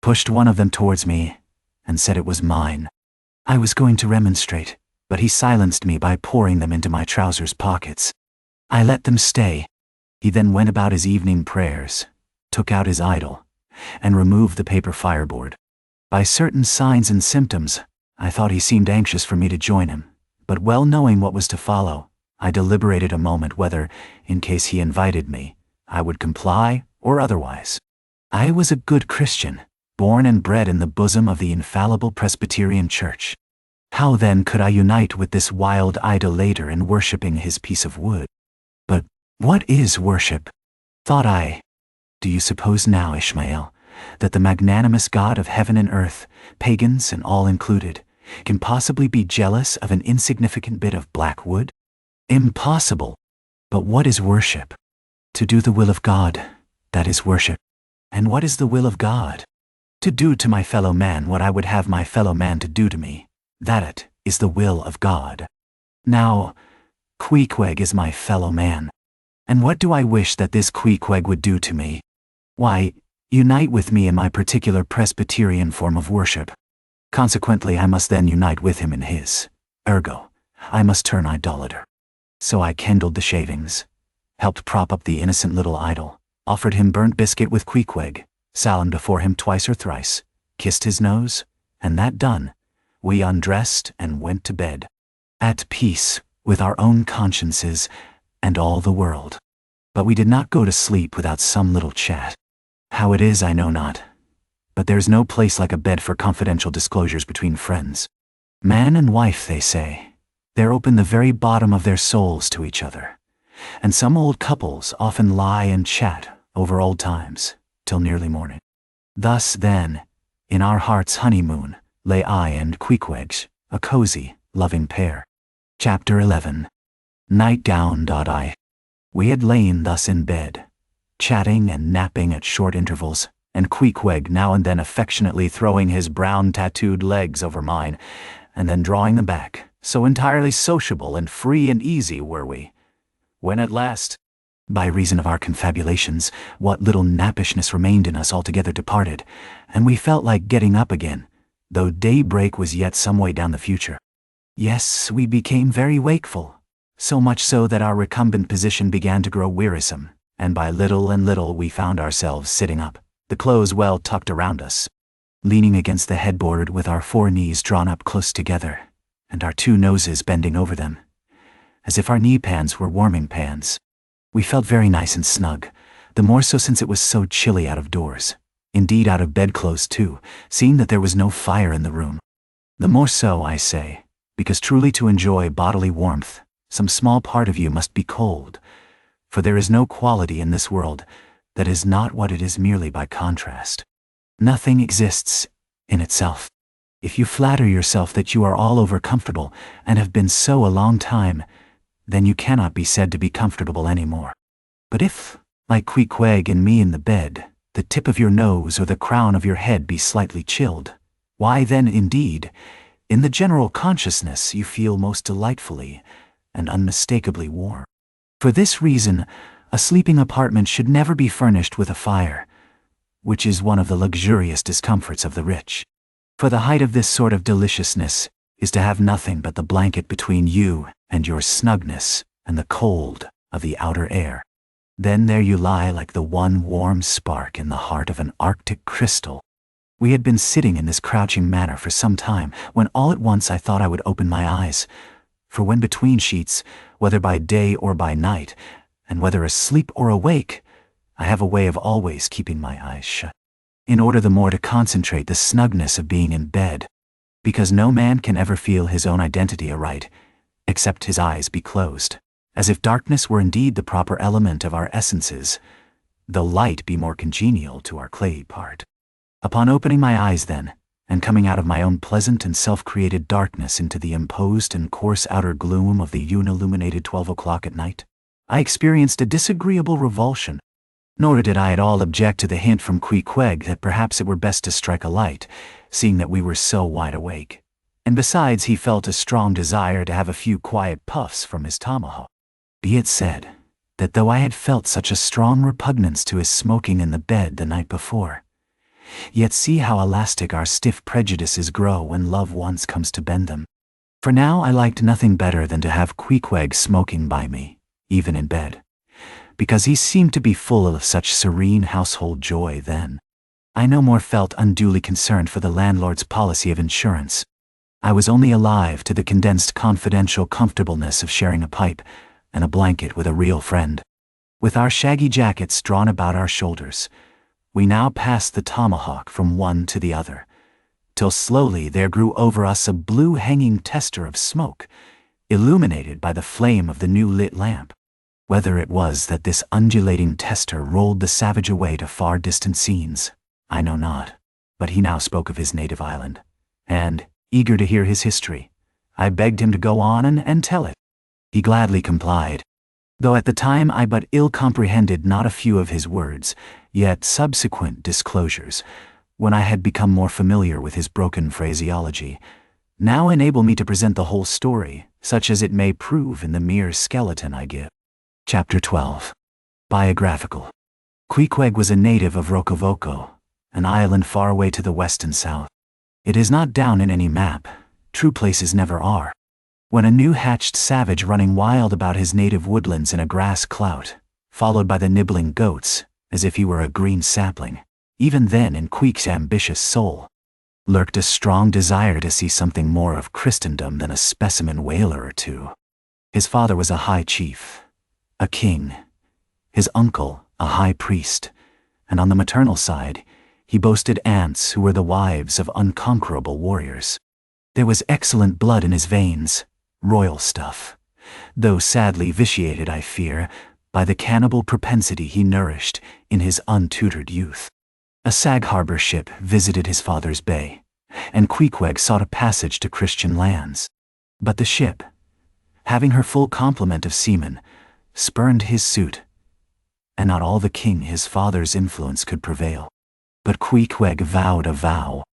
pushed one of them towards me, and said it was mine. I was going to remonstrate, but he silenced me by pouring them into my trousers pockets. I let them stay. He then went about his evening prayers, took out his idol, and removed the paper fireboard. By certain signs and symptoms, I thought he seemed anxious for me to join him, but well knowing what was to follow, I deliberated a moment whether, in case he invited me, I would comply or otherwise. I was a good Christian, born and bred in the bosom of the infallible Presbyterian Church. How then could I unite with this wild idolater in worshipping his piece of wood? But what is worship? Thought I. Do you suppose now, Ishmael, that the magnanimous God of heaven and earth, pagans and all included, can possibly be jealous of an insignificant bit of black wood? Impossible. But what is worship? To do the will of God, that is worship. And what is the will of God? To do to my fellow man what I would have my fellow man to do to me. That is the will of God. Now, Queequeg is my fellow man. And what do I wish that this Queequeg would do to me? Why, unite with me in my particular Presbyterian form of worship. Consequently, I must then unite with him in his. Ergo, I must turn idolater. So I kindled the shavings, helped prop up the innocent little idol, offered him burnt biscuit with Queequeg, salamed before him twice or thrice, kissed his nose, and that done, we undressed and went to bed, at peace with our own consciences and all the world. But we did not go to sleep without some little chat. How it is I know not, but there's no place like a bed for confidential disclosures between friends. Man and wife, they say, they're open the very bottom of their souls to each other, and some old couples often lie and chat over old times till nearly morning. Thus, then, in our heart's honeymoon, lay I and Queequeg, a cozy, loving pair. Chapter 11. Nightgown. I. We had lain thus in bed, chatting and napping at short intervals, and Queequeg now and then affectionately throwing his brown tattooed legs over mine, and then drawing them back, so entirely sociable and free and easy were we. When at last, by reason of our confabulations, what little nappishness remained in us altogether departed, and we felt like getting up again, though daybreak was yet some way down the future. Yes, we became very wakeful, so much so that our recumbent position began to grow wearisome, and by little and little we found ourselves sitting up, the clothes well tucked around us, leaning against the headboard with our 4 knees drawn up close together, and our 2 noses bending over them, as if our knee pans were warming pans. We felt very nice and snug, the more so since it was so chilly out of doors, indeed out of bedclothes too, seeing that there was no fire in the room. The more so, I say, because truly to enjoy bodily warmth, some small part of you must be cold, for there is no quality in this world that is not what it is merely by contrast. Nothing exists in itself. If you flatter yourself that you are all over comfortable and have been so a long time, then you cannot be said to be comfortable anymore. But if, like Queequeg and me in the bed, the tip of your nose or the crown of your head be slightly chilled, why then, indeed, in the general consciousness you feel most delightfully and unmistakably warm. For this reason, a sleeping apartment should never be furnished with a fire, which is one of the luxurious discomforts of the rich. For the height of this sort of deliciousness is to have nothing but the blanket between you and your snugness and the cold of the outer air. Then there you lie like the one warm spark in the heart of an Arctic crystal. We had been sitting in this crouching manner for some time, when all at once I thought I would open my eyes, for when between sheets, whether by day or by night, and whether asleep or awake, I have a way of always keeping my eyes shut, in order the more to concentrate the snugness of being in bed, because no man can ever feel his own identity aright, except his eyes be closed, as if darkness were indeed the proper element of our essences, though light be more congenial to our clayey part. Upon opening my eyes then, and coming out of my own pleasant and self-created darkness into the imposed and coarse outer gloom of the unilluminated 12 o'clock at night, I experienced a disagreeable revulsion. Nor did I at all object to the hint from Queequeg that perhaps it were best to strike a light, seeing that we were so wide awake. And besides, he felt a strong desire to have a few quiet puffs from his tomahawk. Be it said, that though I had felt such a strong repugnance to his smoking in the bed the night before, yet see how elastic our stiff prejudices grow when love once comes to bend them. For now I liked nothing better than to have Queequeg smoking by me, even in bed, because he seemed to be full of such serene household joy then. I no more felt unduly concerned for the landlord's policy of insurance. I was only alive to the condensed confidential comfortableness of sharing a pipe and a blanket with a real friend. With our shaggy jackets drawn about our shoulders, we now passed the tomahawk from one to the other, till slowly there grew over us a blue hanging tester of smoke, illuminated by the flame of the new lit lamp. Whether it was that this undulating tester rolled the savage away to far distant scenes, I know not, but he now spoke of his native island, and, eager to hear his history, I begged him to go on and tell it. He gladly complied, though at the time I but ill comprehended not a few of his words, yet subsequent disclosures, when I had become more familiar with his broken phraseology, now enable me to present the whole story, such as it may prove in the mere skeleton I give. Chapter 12. Biographical. Queequeg was a native of Rokovoko, an island far away to the west and south. It is not down in any map, true places never are. When a new-hatched savage running wild about his native woodlands in a grass clout, followed by the nibbling goats, as if he were a green sapling, even then in Queek's ambitious soul, lurked a strong desire to see something more of Christendom than a specimen whaler or two. His father was a high chief, a king, his uncle a high priest, and on the maternal side, he boasted aunts who were the wives of unconquerable warriors. There was excellent blood in his veins, royal stuff, though sadly vitiated, I fear, by the cannibal propensity he nourished in his untutored youth. A Sag Harbor ship visited his father's bay, and Queequeg sought a passage to Christian lands. But the ship, having her full complement of seamen, spurned his suit, and not all the king his father's influence could prevail. But Queequeg vowed a vow.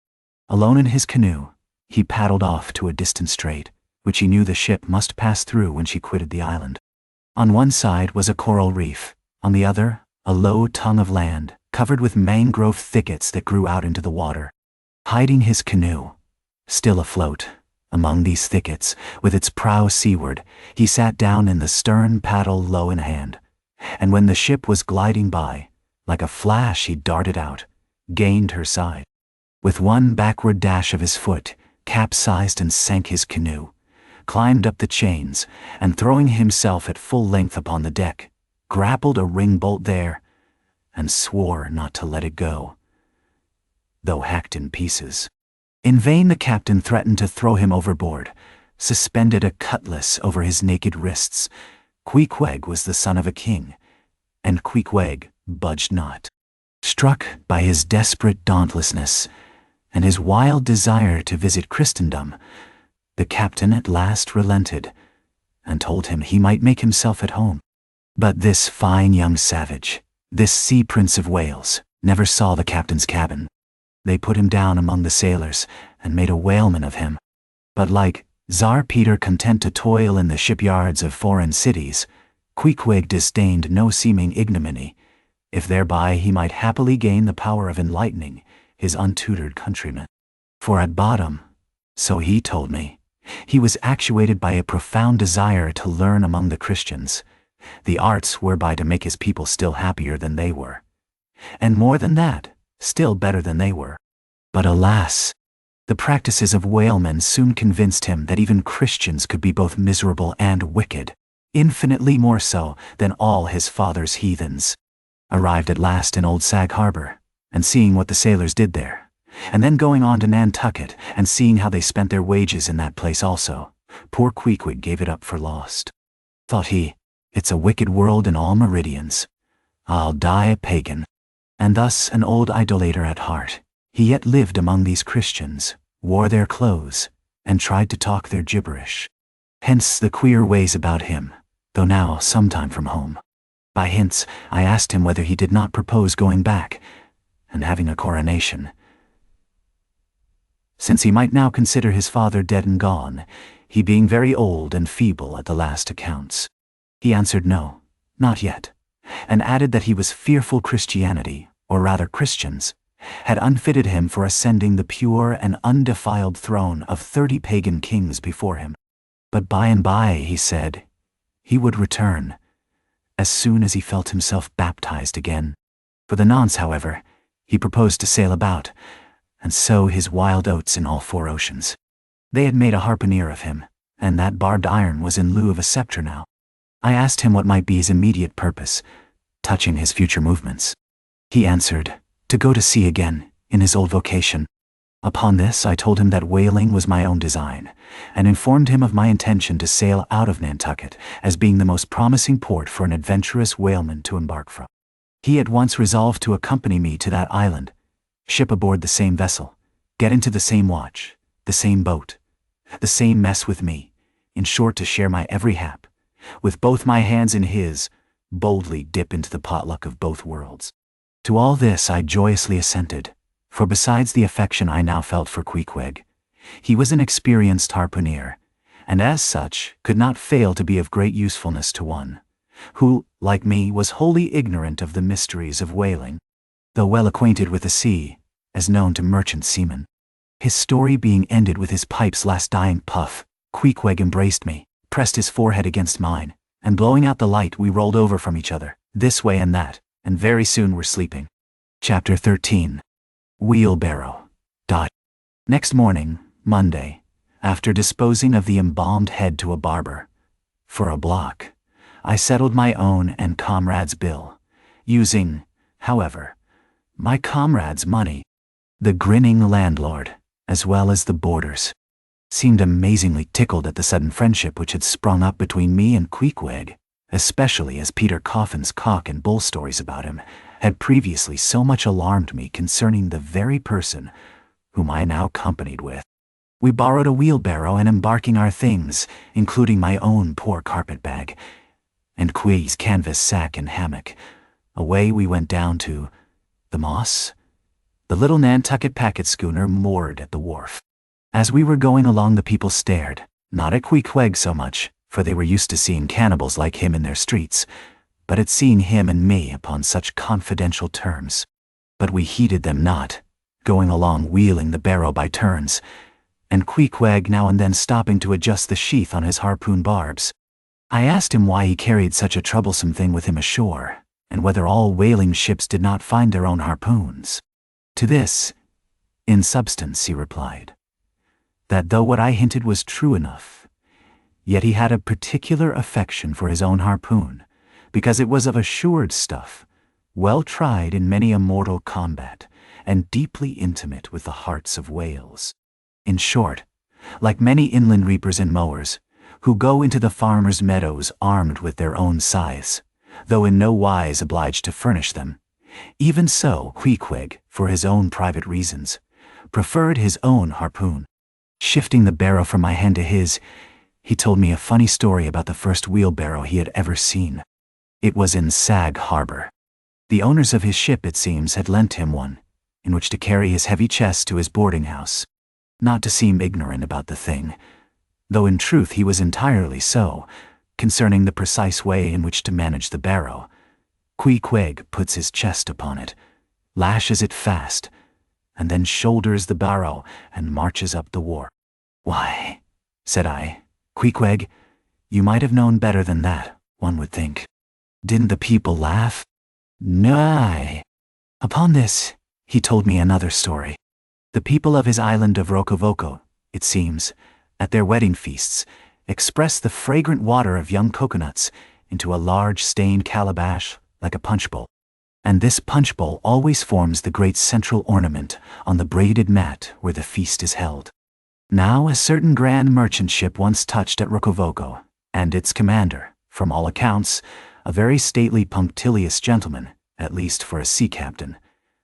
Alone in his canoe, he paddled off to a distant strait, which he knew the ship must pass through when she quitted the island. On one side was a coral reef, on the other, a low tongue of land, covered with mangrove thickets that grew out into the water. Hiding his canoe, still afloat, among these thickets, with its prow seaward, he sat down in the stern, paddle low in hand, and when the ship was gliding by, like a flash he darted out, gained her side. With one backward dash of his foot, capsized and sank his canoe, climbed up the chains, and throwing himself at full length upon the deck, grappled a ring bolt there, and swore not to let it go, though hacked in pieces. In vain the captain threatened to throw him overboard, suspended a cutlass over his naked wrists. Queequeg was the son of a king, and Queequeg budged not. Struck by his desperate dauntlessness and his wild desire to visit Christendom, the captain at last relented and told him he might make himself at home. But this fine young savage, this sea prince of Wales, never saw the captain's cabin. They put him down among the sailors and made a whaleman of him. But like Tsar Peter content to toil in the shipyards of foreign cities, Queequeg disdained no seeming ignominy, if thereby he might happily gain the power of enlightening his untutored countrymen. For at bottom, so he told me, he was actuated by a profound desire to learn among the Christians the arts whereby to make his people still happier than they were, and more than that, still better than they were. But alas, the practices of whalemen soon convinced him that even Christians could be both miserable and wicked, infinitely more so than all his father's heathens. Arrived at last in Old Sag Harbor, and seeing what the sailors did there, and then going on to Nantucket and seeing how they spent their wages in that place also, poor Queequeg gave it up for lost. Thought he, it's a wicked world in all meridians. I'll die a pagan. And thus an old idolater at heart, he yet lived among these Christians, wore their clothes, and tried to talk their gibberish. Hence the queer ways about him, though now sometime from home. By hints, I asked him whether he did not propose going back, and having a coronation, since he might now consider his father dead and gone, he being very old and feeble at the last accounts. He answered no, not yet, and added that he was fearful Christianity, or rather Christians, had unfitted him for ascending the pure and undefiled throne of 30 pagan kings before him. But by and by, he said, he would return, as soon as he felt himself baptized again. For the nonce, however, he proposed to sail about, and sow his wild oats in all 4 oceans. They had made a harpooner of him, and that barbed iron was in lieu of a scepter now. I asked him what might be his immediate purpose, touching his future movements. He answered, to go to sea again, in his old vocation. Upon this I told him that whaling was my own design, and informed him of my intention to sail out of Nantucket as being the most promising port for an adventurous whaleman to embark from. He at once resolved to accompany me to that island, ship aboard the same vessel, get into the same watch, the same boat, the same mess with me, in short to share my every hap, with both my hands in his, boldly dip into the potluck of both worlds. To all this I joyously assented, for besides the affection I now felt for Queequeg, he was an experienced harpooner, and as such could not fail to be of great usefulness to one, who, like me, was wholly ignorant of the mysteries of whaling, though well acquainted with the sea, as known to merchant seamen. His story being ended with his pipe's last dying puff, Queequeg embraced me, pressed his forehead against mine, and blowing out the light we rolled over from each other, this way and that, and very soon were sleeping. Chapter 13. Wheelbarrow. Next morning, Monday, after disposing of the embalmed head to a barber, for a block, I settled my own and comrade's bill, using, however, my comrade's money. The grinning landlord, as well as the boarders, seemed amazingly tickled at the sudden friendship which had sprung up between me and Queequeg, especially as Peter Coffin's cock and bull stories about him had previously so much alarmed me concerning the very person whom I now companied with. We borrowed a wheelbarrow and embarking our things, including my own poor carpet-bag, and Quee's canvas sack and hammock, away we went down to the Moss, The little Nantucket packet schooner moored at the wharf. As we were going along, the people stared, not at Queequeg so much, for they were used to seeing cannibals like him in their streets, but at seeing him and me upon such confidential terms. But we heeded them not, going along wheeling the barrow by turns, and Queequeg now and then stopping to adjust the sheath on his harpoon barbs. I asked him why he carried such a troublesome thing with him ashore, and whether all whaling ships did not find their own harpoons. To this, in substance, he replied, that though what I hinted was true enough, yet he had a particular affection for his own harpoon, because it was of assured stuff, well tried in many a mortal combat, and deeply intimate with the hearts of whales. In short, like many inland reapers and mowers, who go into the farmers' meadows armed with their own scythes, though in no wise obliged to furnish them, even so Queequeg, for his own private reasons, preferred his own harpoon. Shifting the barrow from my hand to his, he told me a funny story about the first wheelbarrow he had ever seen. It was in Sag Harbor. The owners of his ship, it seems, had lent him one, in which to carry his heavy chest to his boarding house. Not to seem ignorant about the thing, though in truth he was entirely so, concerning the precise way in which to manage the barrow, Queequeg puts his chest upon it, lashes it fast, and then shoulders the barrow and marches up the wharf. "Why," said I, "Queequeg, you might have known better than that, one would think. Didn't the people laugh?" "Nay." Upon this, he told me another story. The people of his island of Rokovoko, it seems, at their wedding feasts, express the fragrant water of young coconuts into a large stained calabash like a punch bowl. And this punch bowl always forms the great central ornament on the braided mat where the feast is held. Now a certain grand merchant ship once touched at Rokovoko, and its commander, from all accounts, a very stately punctilious gentleman, at least for a sea captain.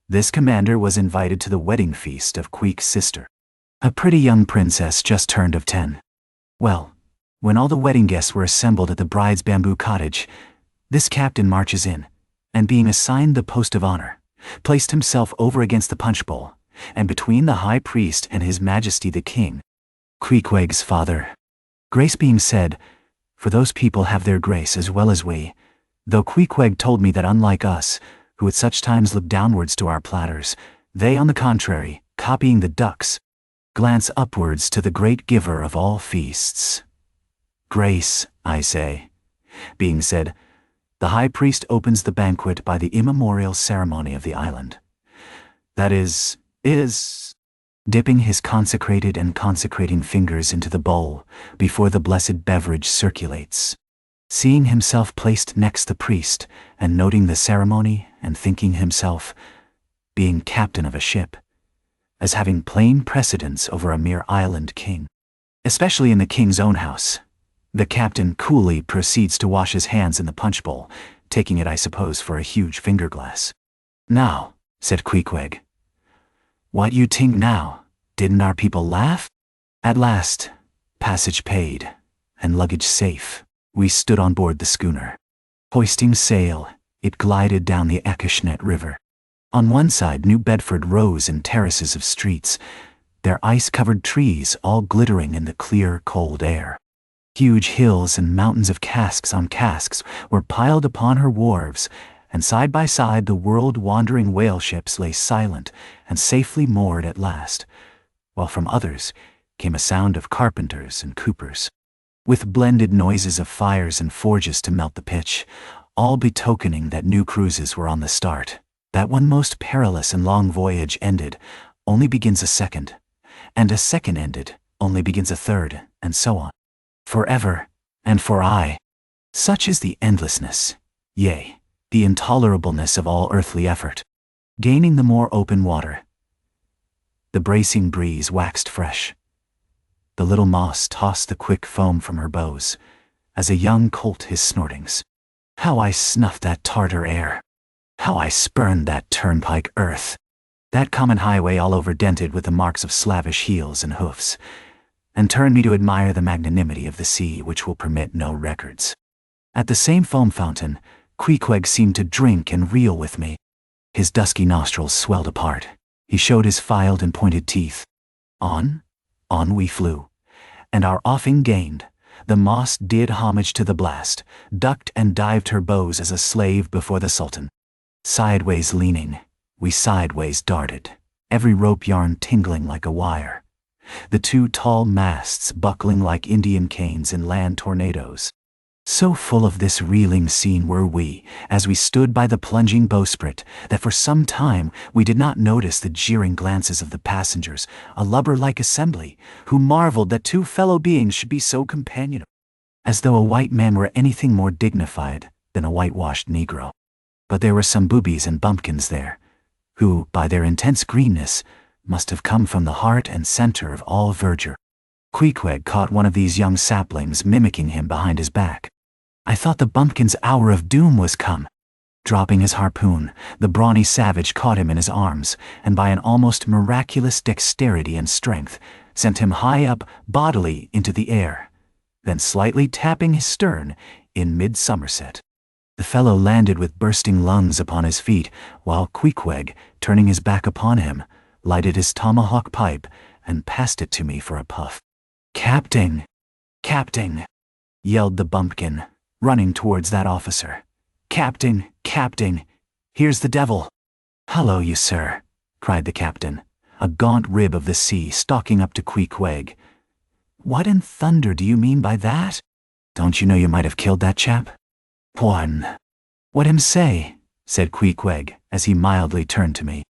This commander was invited to the wedding feast of Queek's sister, a pretty young princess just turned of 10. Well, when all the wedding guests were assembled at the bride's bamboo cottage, this captain marches in, and being assigned the post of honor, placed himself over against the punch bowl, and between the high priest and his majesty the king, Queequeg's father. Grace being said, for those people have their grace as well as we, though Queequeg told me that unlike us, who at such times look downwards to our platters, they on the contrary, copying the ducks, glance upwards to the great giver of all feasts. Grace, I say, being said, the high priest opens the banquet by the immemorial ceremony of the island. That is, dipping his consecrated and consecrating fingers into the bowl before the blessed beverage circulates. Seeing himself placed next the priest, and noting the ceremony, and thinking himself, being captain of a ship, as having plain precedence over a mere island king. Especially in the king's own house, the captain coolly proceeds to wash his hands in the punch bowl, taking it, I suppose, for a huge finger-glass. "Now," said Queequeg, "what you tink now? Didn't our people laugh?" At last, passage paid, and luggage safe, we stood on board the schooner. Hoisting sail, it glided down the Acushnet River. On one side, New Bedford rose in terraces of streets, their ice-covered trees all glittering in the clear, cold air. Huge hills and mountains of casks on casks were piled upon her wharves, and side by side the world-wandering whale ships lay silent and safely moored at last, while from others came a sound of carpenters and coopers, with blended noises of fires and forges to melt the pitch, all betokening that new cruises were on the start. That one most perilous and long voyage ended, only begins a second, and a second ended, only begins a third, and so on. Forever, and for aye. Such is the endlessness, yea, the intolerableness of all earthly effort. Gaining the more open water, the bracing breeze waxed fresh. The little moss tossed the quick foam from her bows, as a young colt his snortings. How I snuffed that Tartar air! How I spurned that turnpike earth! That common highway all over dented with the marks of slavish heels and hoofs, and turned me to admire the magnanimity of the sea which will permit no records. At the same foam fountain, Queequeg seemed to drink and reel with me. His dusky nostrils swelled apart, He showed his filed and pointed teeth. On we flew, and our offing gained. The moss did homage to the blast, ducked and dived her bows as a slave before the Sultan. Sideways leaning, we sideways darted, every rope yarn tingling like a wire. The two tall masts buckling like Indian canes in land tornadoes. So full of this reeling scene were we, as we stood by the plunging bowsprit, that for some time we did not notice the jeering glances of the passengers, a lubber-like assembly, who marveled that two fellow beings should be so companionable, as though a white man were anything more dignified than a whitewashed Negro. But there were some boobies and bumpkins there, who, by their intense greenness, must have come from the heart and center of all verdure. Queequeg caught one of these young saplings mimicking him behind his back. I thought the bumpkin's hour of doom was come. Dropping his harpoon, the brawny savage caught him in his arms, and by an almost miraculous dexterity and strength, sent him high up bodily into the air, then slightly tapping his stern in mid-somerset. The fellow landed with bursting lungs upon his feet, while Queequeg, turning his back upon him, lighted his tomahawk pipe and passed it to me for a puff. "Captain! Captain!" yelled the bumpkin, running towards that officer. "Captain! Captain! Here's the devil!" "Hallo, you sir!" cried the captain, a gaunt rib of the sea stalking up to Queequeg. "What in thunder do you mean by that? Don't you know you might have killed that chap?" "One. What him say?" said Queequeg, as he mildly turned to me.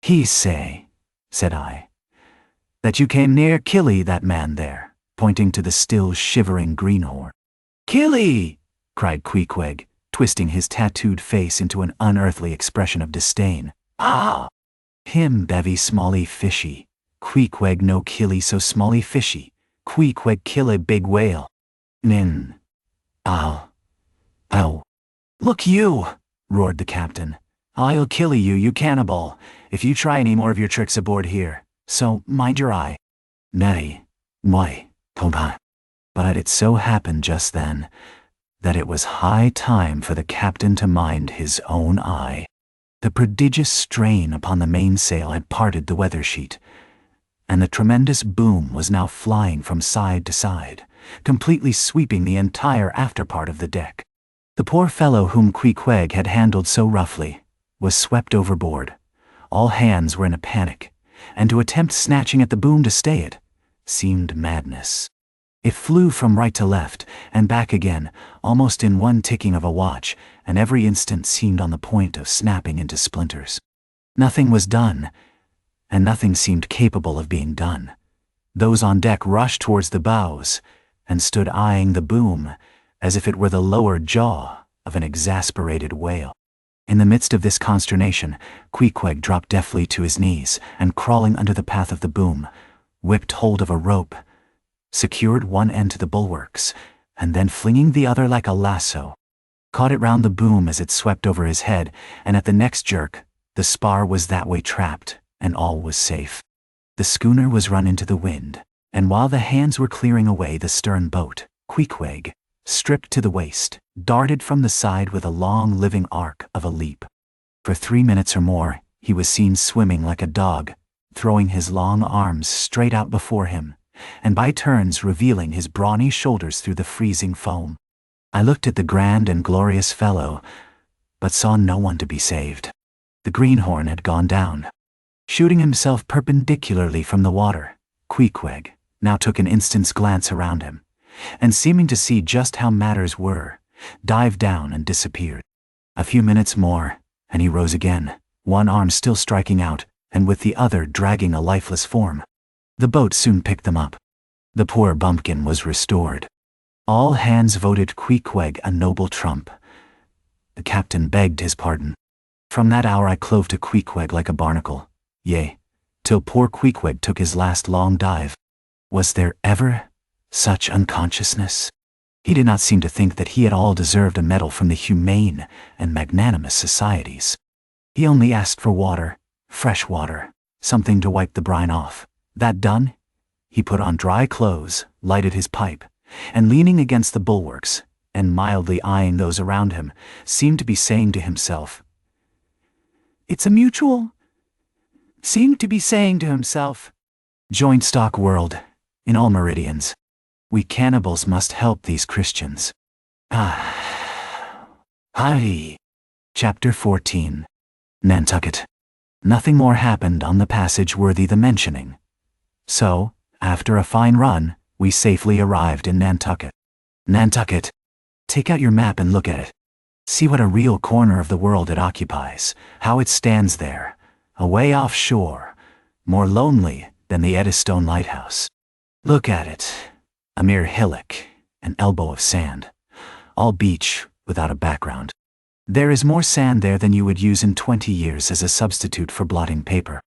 "He say," said I, "that you came near killee that man there," pointing to the still shivering greenhorn. "Killee!" cried Queequeg, twisting his tattooed face into an unearthly expression of disdain. "Ah! Him bevy smally fishy. Queequeg no killee so smally fishy. Queequeg kill a big whale. Nin. Ow. Ow. Look you!" roared the captain. "I'll kill you cannibal, if you try any more of your tricks aboard here. So mind your eye." "Nay. Why, Toba." But it so happened just then that it was high time for the captain to mind his own eye. The prodigious strain upon the mainsail had parted the weather sheet, and the tremendous boom was now flying from side to side, completely sweeping the entire after part of the deck. The poor fellow whom Queequeg had handled so roughly was swept overboard. All hands were in a panic, and to attempt snatching at the boom to stay it seemed madness. It flew from right to left and back again, almost in one ticking of a watch, and every instant seemed on the point of snapping into splinters. Nothing was done, and nothing seemed capable of being done. Those on deck rushed towards the bows and stood eyeing the boom as if it were the lower jaw of an exasperated whale. In the midst of this consternation, Queequeg dropped deftly to his knees and, crawling under the path of the boom, whipped hold of a rope, secured one end to the bulwarks, and then flinging the other like a lasso, caught it round the boom as it swept over his head, and at the next jerk, the spar was that way trapped, and all was safe. The schooner was run into the wind, and while the hands were clearing away the stern boat, Queequeg, stripped to the waist, darted from the side with a long living arc of a leap. For 3 minutes or more, he was seen swimming like a dog, throwing his long arms straight out before him, and by turns revealing his brawny shoulders through the freezing foam. I looked at the grand and glorious fellow, but saw no one to be saved. The greenhorn had gone down. Shooting himself perpendicularly from the water, Queequeg now took an instant's glance around him, and seeming to see just how matters were, dived down and disappeared. A few minutes more, and he rose again, one arm still striking out, and with the other dragging a lifeless form. The boat soon picked them up. The poor bumpkin was restored. All hands voted Queequeg a noble trump. The captain begged his pardon. From that hour I clove to Queequeg like a barnacle, yea, till poor Queequeg took his last long dive. Was there ever such unconsciousness? He did not seem to think that he at all deserved a medal from the humane and magnanimous societies. He only asked for water, fresh water, something to wipe the brine off. That done, he put on dry clothes, lighted his pipe, and leaning against the bulwarks, and mildly eyeing those around him, seemed to be saying to himself, "It's a mutual seemed to be saying to himself, "Joint stock world, in all meridians. We cannibals must help these Christians." Hi. Chapter 14. Nantucket. Nothing more happened on the passage worthy the mentioning. So, after a fine run, we safely arrived in Nantucket. Nantucket. Take out your map and look at it. See what a real corner of the world it occupies, how it stands there, away offshore, more lonely than the Eddystone Lighthouse. Look at it. A mere hillock, an elbow of sand. All beach, without a background. There is more sand there than you would use in 20 years as a substitute for blotting paper.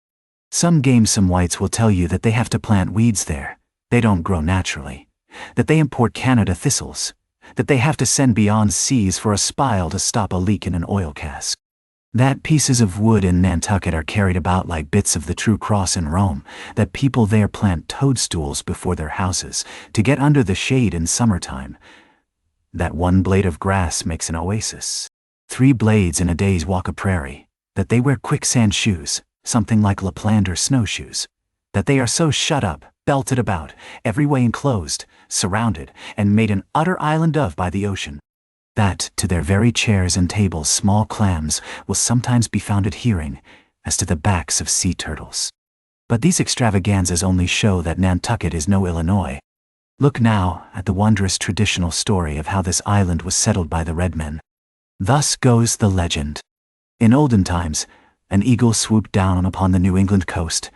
Some gamesome whites will tell you that they have to plant weeds there, they don't grow naturally, that they import Canada thistles, that they have to send beyond seas for a spile to stop a leak in an oil cask. That pieces of wood in Nantucket are carried about like bits of the true cross in Rome, that people there plant toadstools before their houses to get under the shade in summertime, that one blade of grass makes an oasis. 3 blades in a day's walk a prairie, that they wear quicksand shoes, something like Laplander snowshoes, that they are so shut up, belted about, every way enclosed, surrounded, and made an utter island of by the ocean, that to their very chairs and tables small clams will sometimes be found adhering, as to the backs of sea turtles. But these extravaganzas only show that Nantucket is no Illinois. Look now at the wondrous traditional story of how this island was settled by the red men. Thus goes the legend. In olden times, an eagle swooped down upon the New England coast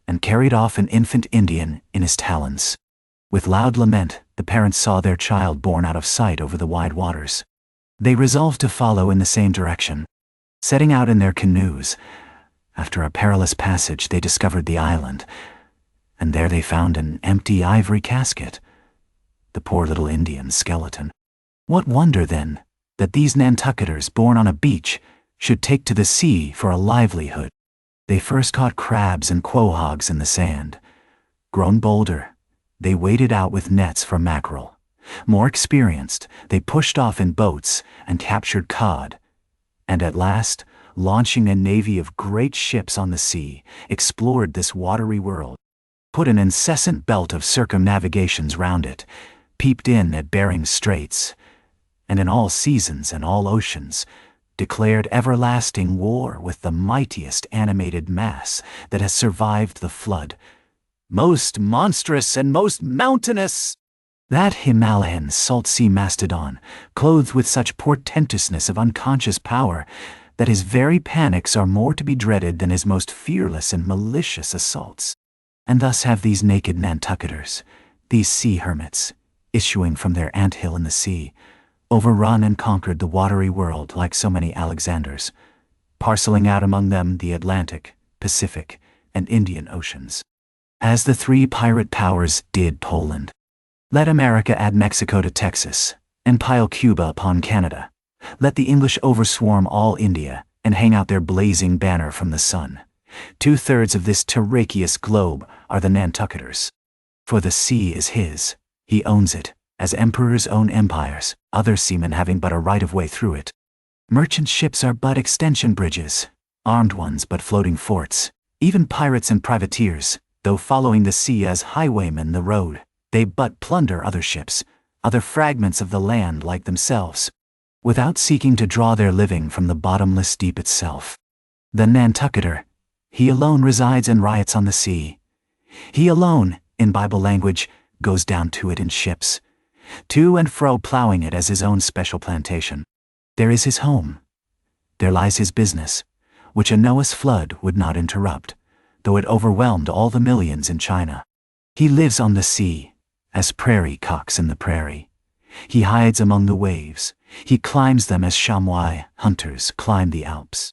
and carried off an infant Indian in his talons. With loud lament, the parents saw their child borne out of sight over the wide waters. They resolved to follow in the same direction. Setting out in their canoes, after a perilous passage they discovered the island, and there they found an empty ivory casket, the poor little Indian's skeleton. What wonder, then, that these Nantucketers born on a beach should take to the sea for a livelihood. They first caught crabs and quahogs in the sand. Grown bolder, they waded out with nets for mackerel. More experienced, they pushed off in boats and captured cod. And at last, launching a navy of great ships on the sea, explored this watery world, put an incessant belt of circumnavigations round it, peeped in at Bering Straits, and in all seasons and all oceans, declared everlasting war with the mightiest animated mass that has survived the flood, most monstrous and most mountainous, that Himalayan salt sea mastodon, clothed with such portentousness of unconscious power that his very panics are more to be dreaded than his most fearless and malicious assaults. And thus have these naked Nantucketers, these sea hermits, issuing from their anthill in the sea, overrun and conquered the watery world like so many Alexanders, parceling out among them the Atlantic, Pacific, and Indian Oceans, as the 3 pirate powers did Poland. Let America add Mexico to Texas, and pile Cuba upon Canada. Let the English overswarm all India, and hang out their blazing banner from the sun. 2/3 of this terraqueous globe are the Nantucketers. For the sea is his, he owns it, as emperors own empires, other seamen having but a right-of-way through it. Merchant ships are but extension bridges, armed ones but floating forts. Even pirates and privateers, though following the sea as highwaymen the road, they but plunder other ships, other fragments of the land like themselves, without seeking to draw their living from the bottomless deep itself. The Nantucketer, he alone resides and riots on the sea. He alone, in Bible language, goes down to it in ships, to and fro plowing it as his own special plantation. There is his home. There lies his business, which a Noah's flood would not interrupt, though it overwhelmed all the millions in China. He lives on the sea, as prairie cocks in the prairie. He hides among the waves. He climbs them as chamois hunters climb the Alps.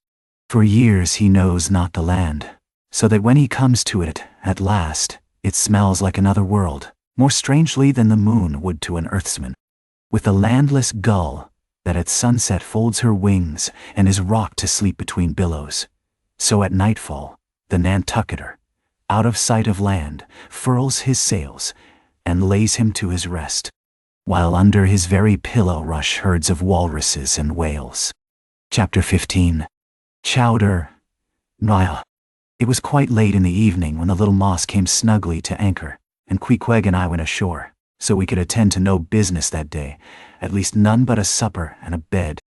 For years he knows not the land, so that when he comes to it, at last, it smells like another world, more strangely than the moon would to an earthsman. With a landless gull, that at sunset folds her wings and is rocked to sleep between billows, so at nightfall, the Nantucketer, out of sight of land, furls his sails, and lays him to his rest, while under his very pillow rush herds of walruses and whales. Chapter 15. Chowder, Nile. It was quite late in the evening when the little moss came snugly to anchor, and Queequeg and I went ashore, so we could attend to no business that day, at least none but a supper and a bed.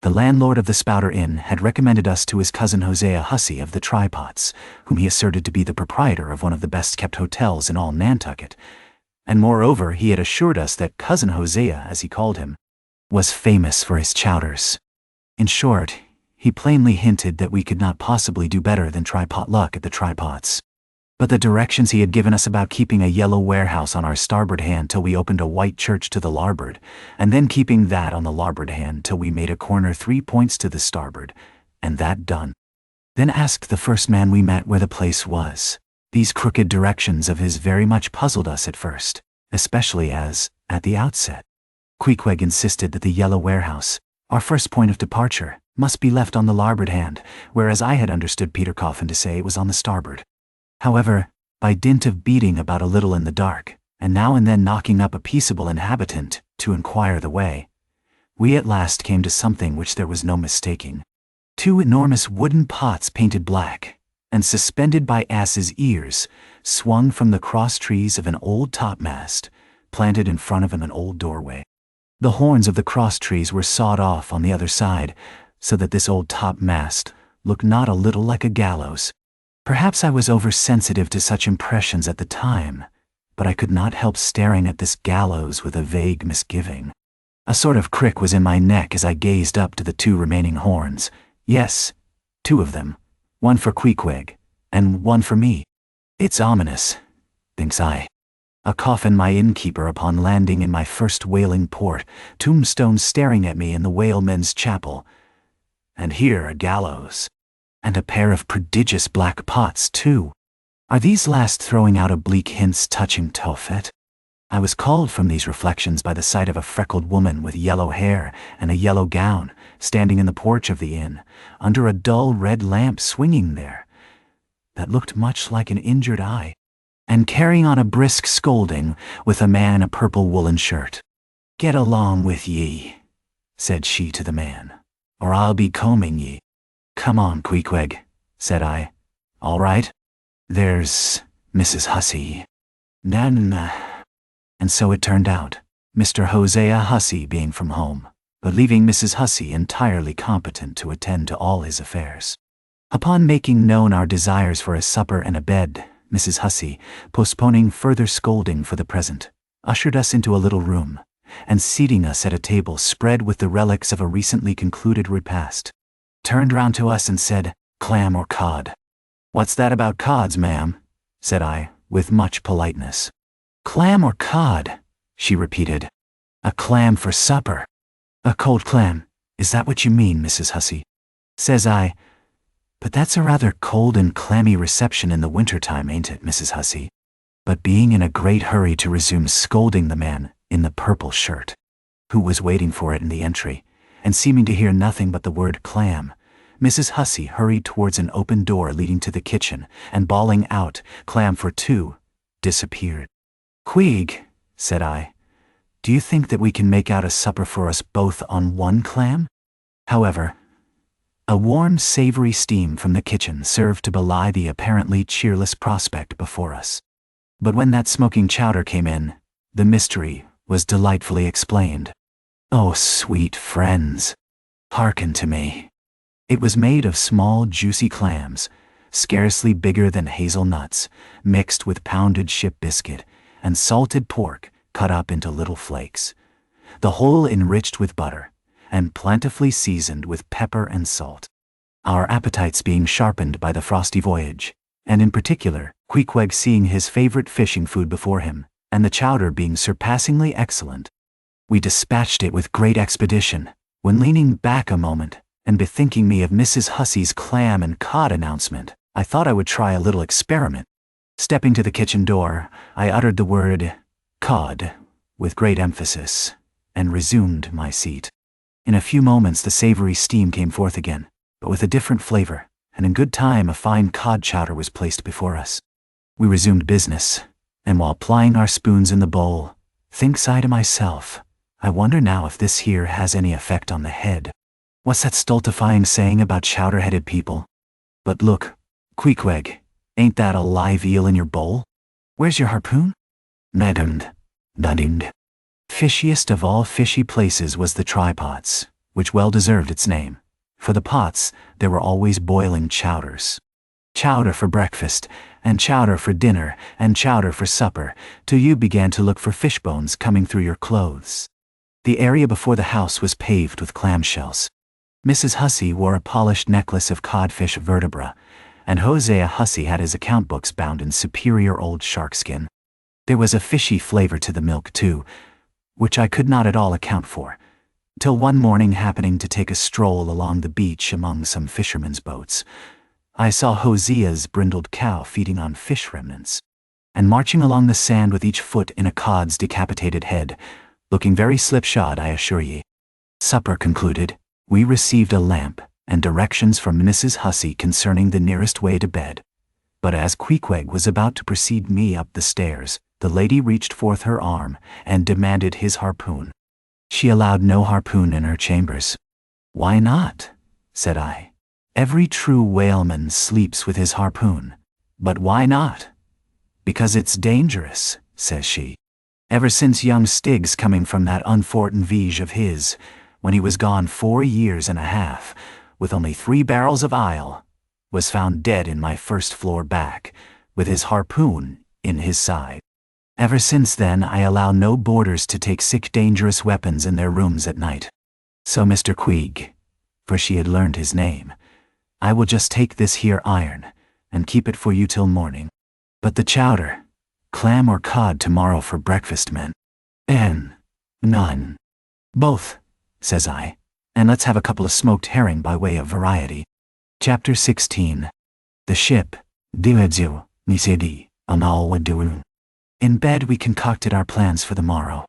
The landlord of the Spouter Inn had recommended us to his cousin Hosea Hussey of the Trypots, whom he asserted to be the proprietor of one of the best-kept hotels in all Nantucket, and moreover he had assured us that Cousin Hosea, as he called him, was famous for his chowders. In short, he plainly hinted that we could not possibly do better than try potluck at the Trypots. But the directions he had given us about keeping a yellow warehouse on our starboard hand till we opened a white church to the larboard, and then keeping that on the larboard hand till we made a corner 3 points to the starboard, and that done, then asked the first man we met where the place was. These crooked directions of his very much puzzled us at first, especially as, at the outset, Queequeg insisted that the yellow warehouse, our first point of departure, must be left on the larboard hand, whereas I had understood Peter Coffin to say it was on the starboard. However, by dint of beating about a little in the dark, and now and then knocking up a peaceable inhabitant to inquire the way, we at last came to something which there was no mistaking. 2 enormous wooden pots painted black, and suspended by asses' ears, swung from the cross trees of an old topmast, planted in front of an old doorway. The horns of the cross trees were sawed off on the other side, so that this old topmast looked not a little like a gallows. Perhaps I was oversensitive to such impressions at the time, but I could not help staring at this gallows with a vague misgiving. A sort of crick was in my neck as I gazed up to the 2 remaining horns. Yes, 2 of them, one for Queequeg, and one for me. It's ominous, thinks I. A coffin my innkeeper upon landing in my first whaling port, tombstones staring at me in the whalemen's chapel, and here a gallows. And a pair of prodigious black pots, too. Are these last throwing out oblique hints touching Tophet? I was called from these reflections by the sight of a freckled woman with yellow hair and a yellow gown, standing in the porch of the inn, under a dull red lamp swinging there, that looked much like an injured eye, and carrying on a brisk scolding with a man in a purple woolen shirt. "Get along with ye," said she to the man, "or I'll be combing ye." "Come on, Queequeg," said I. "All right. There's Mrs. Hussey." And so it turned out, Mr. Hosea Hussey being from home, but leaving Mrs. Hussey entirely competent to attend to all his affairs. Upon making known our desires for a supper and a bed, Mrs. Hussey, postponing further scolding for the present, ushered us into a little room, and seating us at a table spread with the relics of a recently concluded repast, turned round to us and said, "Clam or cod?" "What's that about cods, ma'am?" said I, with much politeness. "Clam or cod?" she repeated. "A clam for supper." "A cold clam, is that what you mean, Mrs. Hussey?" Says I, "But that's a rather cold and clammy reception in the winter-time, ain't it, Mrs. Hussey?" But being in a great hurry to resume scolding the man in the purple shirt, who was waiting for it in the entry, and seeming to hear nothing but the word clam, Mrs. Hussey hurried towards an open door leading to the kitchen, and bawling out, "Clam for 2, disappeared. "Queeg," said I, "do you think that we can make out a supper for us both on 1 clam?" However, a warm, savory steam from the kitchen served to belie the apparently cheerless prospect before us. But when that smoking chowder came in, the mystery was delightfully explained. Oh, sweet friends, hearken to me. It was made of small, juicy clams, scarcely bigger than hazelnuts, mixed with pounded ship biscuit and salted pork cut up into little flakes, the whole enriched with butter, and plentifully seasoned with pepper and salt. Our appetites being sharpened by the frosty voyage, and in particular, Queequeg seeing his favorite fishing food before him, and the chowder being surpassingly excellent, we dispatched it with great expedition, when leaning back a moment, and bethinking me of Mrs. Hussey's clam and cod announcement, I thought I would try a little experiment. Stepping to the kitchen door, I uttered the word, "cod," with great emphasis, and resumed my seat. In a few moments the savory steam came forth again, but with a different flavor, and in good time a fine cod chowder was placed before us. We resumed business, and while plying our spoons in the bowl, thinks I to myself, I wonder now if this here has any effect on the head. What's that stultifying saying about chowder-headed people? But look, Queequeg, ain't that a live eel in your bowl? Where's your harpoon? Nadund. Fishiest of all fishy places was the trypots, which well deserved its name. For the pots, there were always boiling chowders. Chowder for breakfast, and chowder for dinner, and chowder for supper, till you began to look for fish bones coming through your clothes. The area before the house was paved with clamshells. Mrs. Hussey wore a polished necklace of codfish vertebra, and Hosea Hussey had his account books bound in superior old sharkskin. There was a fishy flavor to the milk, too, which I could not at all account for, till one morning, happening to take a stroll along the beach among some fishermen's boats, I saw Hosea's brindled cow feeding on fish remnants, and marching along the sand with each foot in a cod's decapitated head, looking very slipshod, I assure ye. Supper concluded, we received a lamp and directions from Mrs. Hussey concerning the nearest way to bed. But as Queequeg was about to precede me up the stairs, the lady reached forth her arm and demanded his harpoon. She allowed no harpoon in her chambers. Why not? Said I. Every true whaleman sleeps with his harpoon. But why not? Because it's dangerous, says she. Ever since young Stiggs coming from that unfortin viege of his, when he was gone 4 years and a half, with only 3 barrels of ile, was found dead in my first floor back, with his harpoon in his side. Ever since then I allow no boarders to take sick dangerous weapons in their rooms at night. So Mr. Queeg, for she had learned his name, I will just take this here iron, and keep it for you till morning. But the chowder, clam or cod tomorrow for breakfast, men. None. Both, says I, and let's have a couple of smoked herring by way of variety. Chapter 16. The ship, Diwedziu, Nisedi, Amalwaduun. In bed we concocted our plans for the morrow.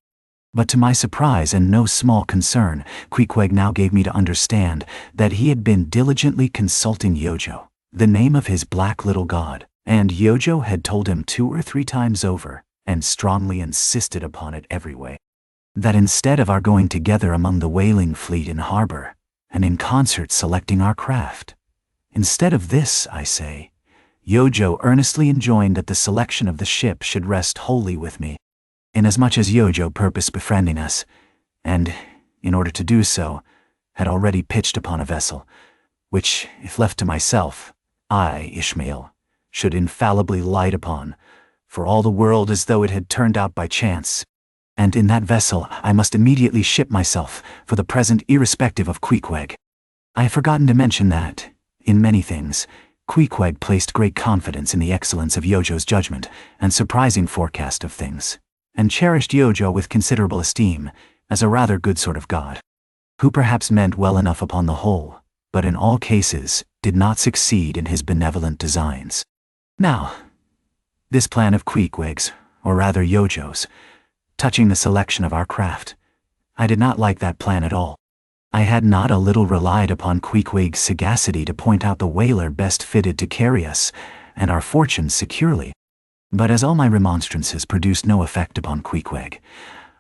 But to my surprise and no small concern, Queequeg now gave me to understand that he had been diligently consulting Yojo, the name of his black little god, and Yojo had told him 2 or 3 times over, and strongly insisted upon it every way, that instead of our going together among the whaling fleet in harbor, and in concert selecting our craft, instead of this, I say, Yojo earnestly enjoined that the selection of the ship should rest wholly with me, inasmuch as Yojo purposed befriending us, and, in order to do so, had already pitched upon a vessel, which, if left to myself, I, Ishmael, should infallibly light upon, for all the world as though it had turned out by chance. And in that vessel I must immediately ship myself, for the present irrespective of Queequeg. I have forgotten to mention that, in many things, Queequeg placed great confidence in the excellence of Yojo's judgment and surprising forecast of things, and cherished Yojo with considerable esteem, as a rather good sort of god, who perhaps meant well enough upon the whole, but in all cases did not succeed in his benevolent designs. Now, this plan of Queequeg's, or rather Yojo's, touching the selection of our craft, I did not like that plan at all. I had not a little relied upon Queequeg's sagacity to point out the whaler best fitted to carry us and our fortunes securely. But as all my remonstrances produced no effect upon Queequeg,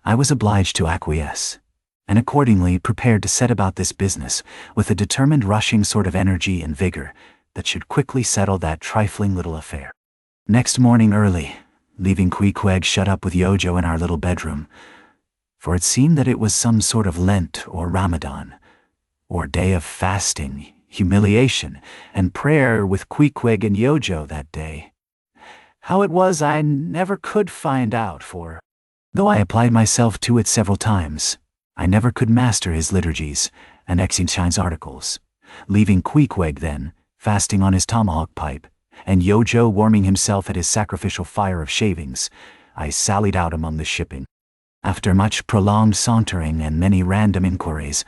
I was obliged to acquiesce, and accordingly prepared to set about this business with a determined rushing sort of energy and vigor that should quickly settle that trifling little affair. Next morning early, leaving Queequeg shut up with Yojo in our little bedroom, for it seemed that it was some sort of Lent or Ramadan, or day of fasting, humiliation, and prayer with Queequeg and Yojo that day. How it was I never could find out, for, though I applied myself to it several times, I never could master his liturgies and Exenshine's articles, leaving Queequeg then, fasting on his tomahawk pipe, and Yojo warming himself at his sacrificial fire of shavings, I sallied out among the shipping. After much prolonged sauntering and many random inquiries,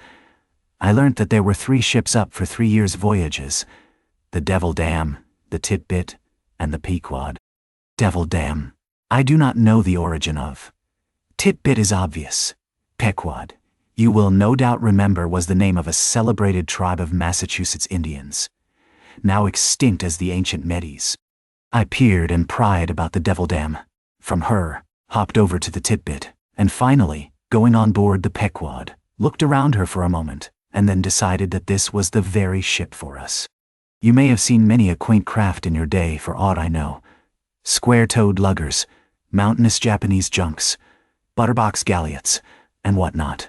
I learnt that there were 3 ships up for 3 years' voyages, the Devil Dam, the Tit-Bit, and the Pequod. Devil Dam, I do not know the origin of. Tit-Bit is obvious. Pequod, you will no doubt remember, was the name of a celebrated tribe of Massachusetts Indians, now extinct as the ancient Medes. I peered and pried about the Devil Dam, from her, hopped over to the Tit-Bit, and finally, going on board the Pequod, looked around her for a moment, and then decided that this was the very ship for us. You may have seen many a quaint craft in your day, for aught I know. Square-toed luggers, mountainous Japanese junks, butterbox galliots, and what not.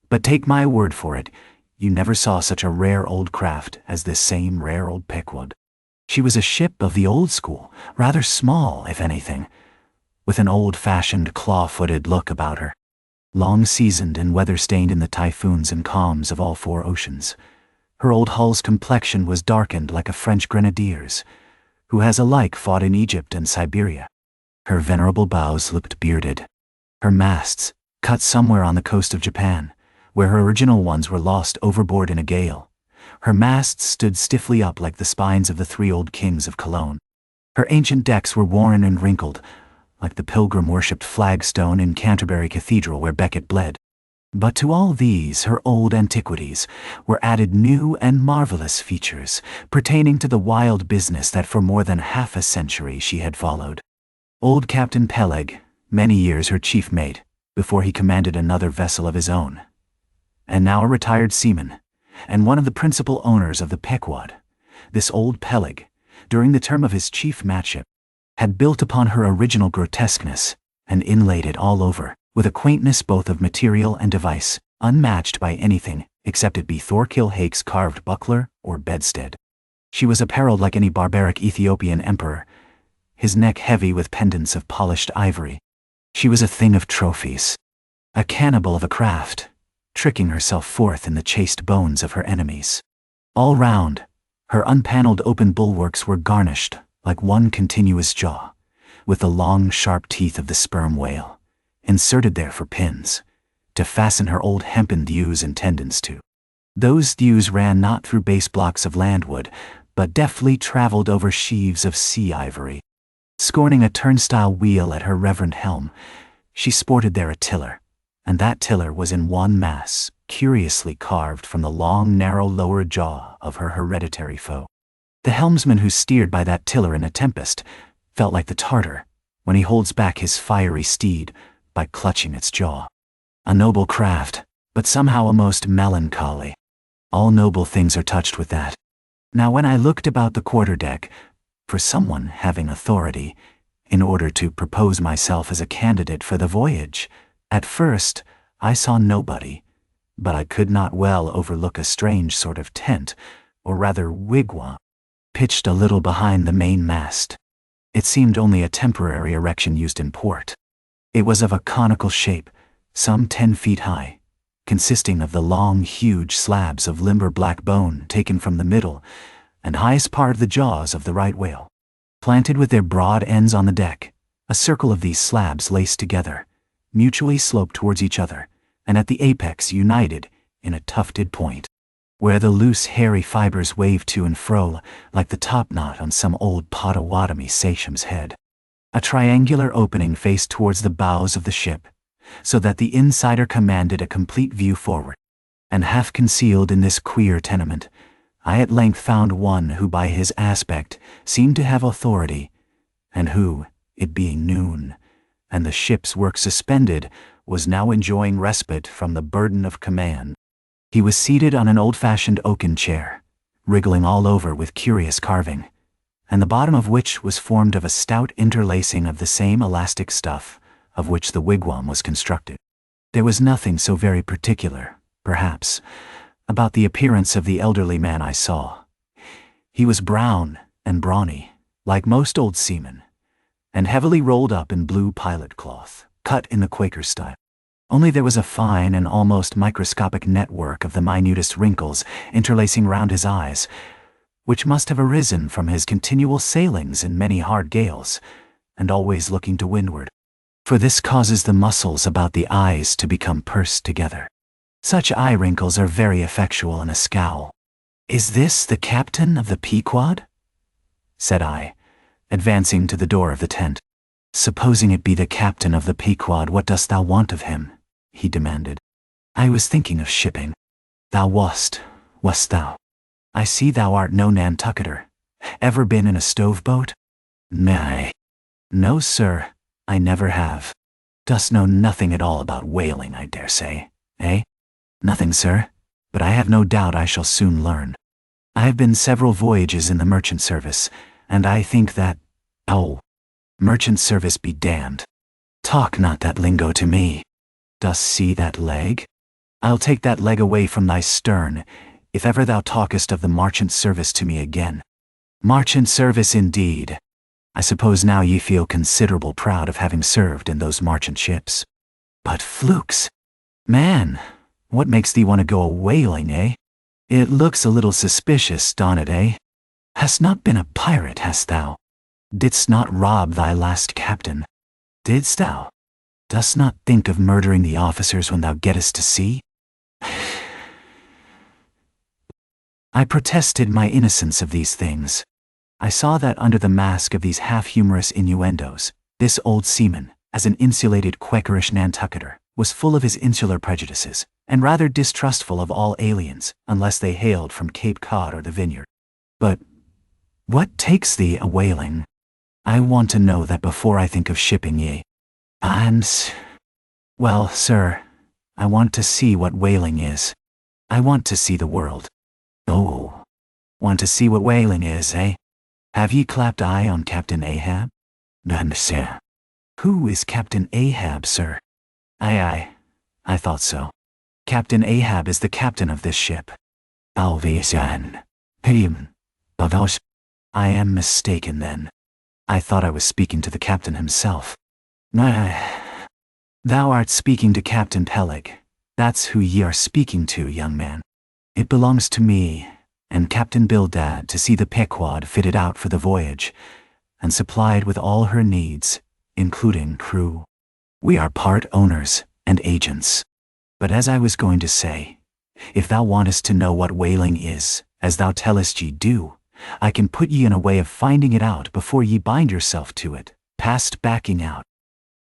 But take my word for it, you never saw such a rare old craft as this same rare old Pequod. She was a ship of the old school, rather small, if anything, with an old-fashioned claw-footed look about her. Long seasoned and weather-stained in the typhoons and calms of all four oceans, her old hull's complexion was darkened like a French grenadier's, who has alike fought in Egypt and Siberia. Her venerable bows looked bearded. Her masts, cut somewhere on the coast of Japan, where her original ones were lost overboard in a gale. Her masts stood stiffly up like the spines of the three old kings of Cologne. Her ancient decks were worn and wrinkled, like the pilgrim-worshipped flagstone in Canterbury Cathedral where Becket bled. But to all these, her old antiquities, were added new and marvelous features pertaining to the wild business that for more than half a century she had followed. Old Captain Peleg, many years her chief mate, before he commanded another vessel of his own, and now a retired seaman, and one of the principal owners of the Pequod, this old Peleg, during the term of his chief mateship, had built upon her original grotesqueness and inlaid it all over, with a quaintness both of material and device, unmatched by anything except it be Thorkill Hake's carved buckler or bedstead. She was apparelled like any barbaric Ethiopian emperor, his neck heavy with pendants of polished ivory. She was a thing of trophies, a cannibal of a craft, tricking herself forth in the chased bones of her enemies. All round, her unpanelled open bulwarks were garnished like one continuous jaw, with the long sharp teeth of the sperm whale, inserted there for pins, to fasten her old hempen thews and tendons to. Those thews ran not through base blocks of landwood, but deftly travelled over sheaves of sea ivory. Scorning a turnstile wheel at her reverend helm, she sported there a tiller, and that tiller was in one mass, curiously carved from the long, narrow lower jaw of her hereditary foe. The helmsman who steered by that tiller in a tempest felt like the Tartar when he holds back his fiery steed by clutching its jaw. A noble craft, but somehow a most melancholy. All noble things are touched with that. Now when I looked about the quarterdeck, for someone having authority, in order to propose myself as a candidate for the voyage, at first I saw nobody, but I could not well overlook a strange sort of tent, or rather wigwam, pitched a little behind the main mast. It seemed only a temporary erection used in port. It was of a conical shape, some 10 feet high, consisting of the long, huge slabs of limber black bone taken from the middle and highest part of the jaws of the right whale. Planted with their broad ends on the deck, a circle of these slabs laced together, mutually sloped towards each other, and at the apex united in a tufted point, where the loose hairy fibers waved to and fro like the topknot on some old Potawatomi sacham's head. A triangular opening faced towards the bows of the ship, so that the insider commanded a complete view forward. And half concealed in this queer tenement, I at length found one who by his aspect seemed to have authority, and who, it being noon, and the ship's work suspended, was now enjoying respite from the burden of command. He was seated on an old-fashioned oaken chair, wriggling all over with curious carving, and the bottom of which was formed of a stout interlacing of the same elastic stuff of which the wigwam was constructed. There was nothing so very particular, perhaps, about the appearance of the elderly man I saw. He was brown and brawny, like most old seamen, and heavily rolled up in blue pilot cloth, cut in the Quaker style. Only there was a fine and almost microscopic network of the minutest wrinkles interlacing round his eyes, which must have arisen from his continual sailings in many hard gales, and always looking to windward. For this causes the muscles about the eyes to become pursed together. Such eye wrinkles are very effectual in a scowl. "Is this the captain of the Pequod?" said I, advancing to the door of the tent. "Supposing it be the captain of the Pequod, what dost thou want of him?" he demanded. "I was thinking of shipping." "Thou wast thou? I see thou art no Nantucketer. Ever been in a stove-boat?" "Nay." "No, sir, I never have." "Dost know nothing at all about whaling, I dare say, eh?" "Nothing, sir, but I have no doubt I shall soon learn." I have been several voyages in the merchant service, and I think that, oh, merchant service be damned. Talk not that lingo to me. Dost see that leg? I'll take that leg away from thy stern, if ever thou talkest of the merchant service to me again. Merchant service indeed. I suppose now ye feel considerable proud of having served in those merchant ships. But flukes! Man, what makes thee want to go a-whaling, eh? It looks a little suspicious, don't it, eh? Hast not been a pirate, hast thou? Didst not rob thy last captain? Didst thou? Dost not think of murdering the officers when thou gettest to sea? I protested my innocence of these things. I saw that under the mask of these half-humorous innuendos, this old seaman, as an insulated Quakerish Nantucketer, was full of his insular prejudices, and rather distrustful of all aliens, unless they hailed from Cape Cod or the Vineyard. But what takes thee a-whaling? I want to know that before I think of shipping ye. Well, sir, I want to see what whaling is. I want to see the world. Oh, want to see what whaling is, eh? Have ye clapped eye on Captain Ahab? None, sir. Who is Captain Ahab, sir? Aye, I thought so. Captain Ahab is the captain of this ship. Alvisan. Bados. I am mistaken then. I thought I was speaking to the captain himself. Thou art speaking to Captain Peleg. That's who ye are speaking to, young man. It belongs to me and Captain Bildad to see the Pequod fitted out for the voyage and supplied with all her needs, including crew. We are part owners and agents. But as I was going to say, if thou wantest to know what whaling is, as thou tellest ye do, I can put ye in a way of finding it out before ye bind yourself to it, past backing out.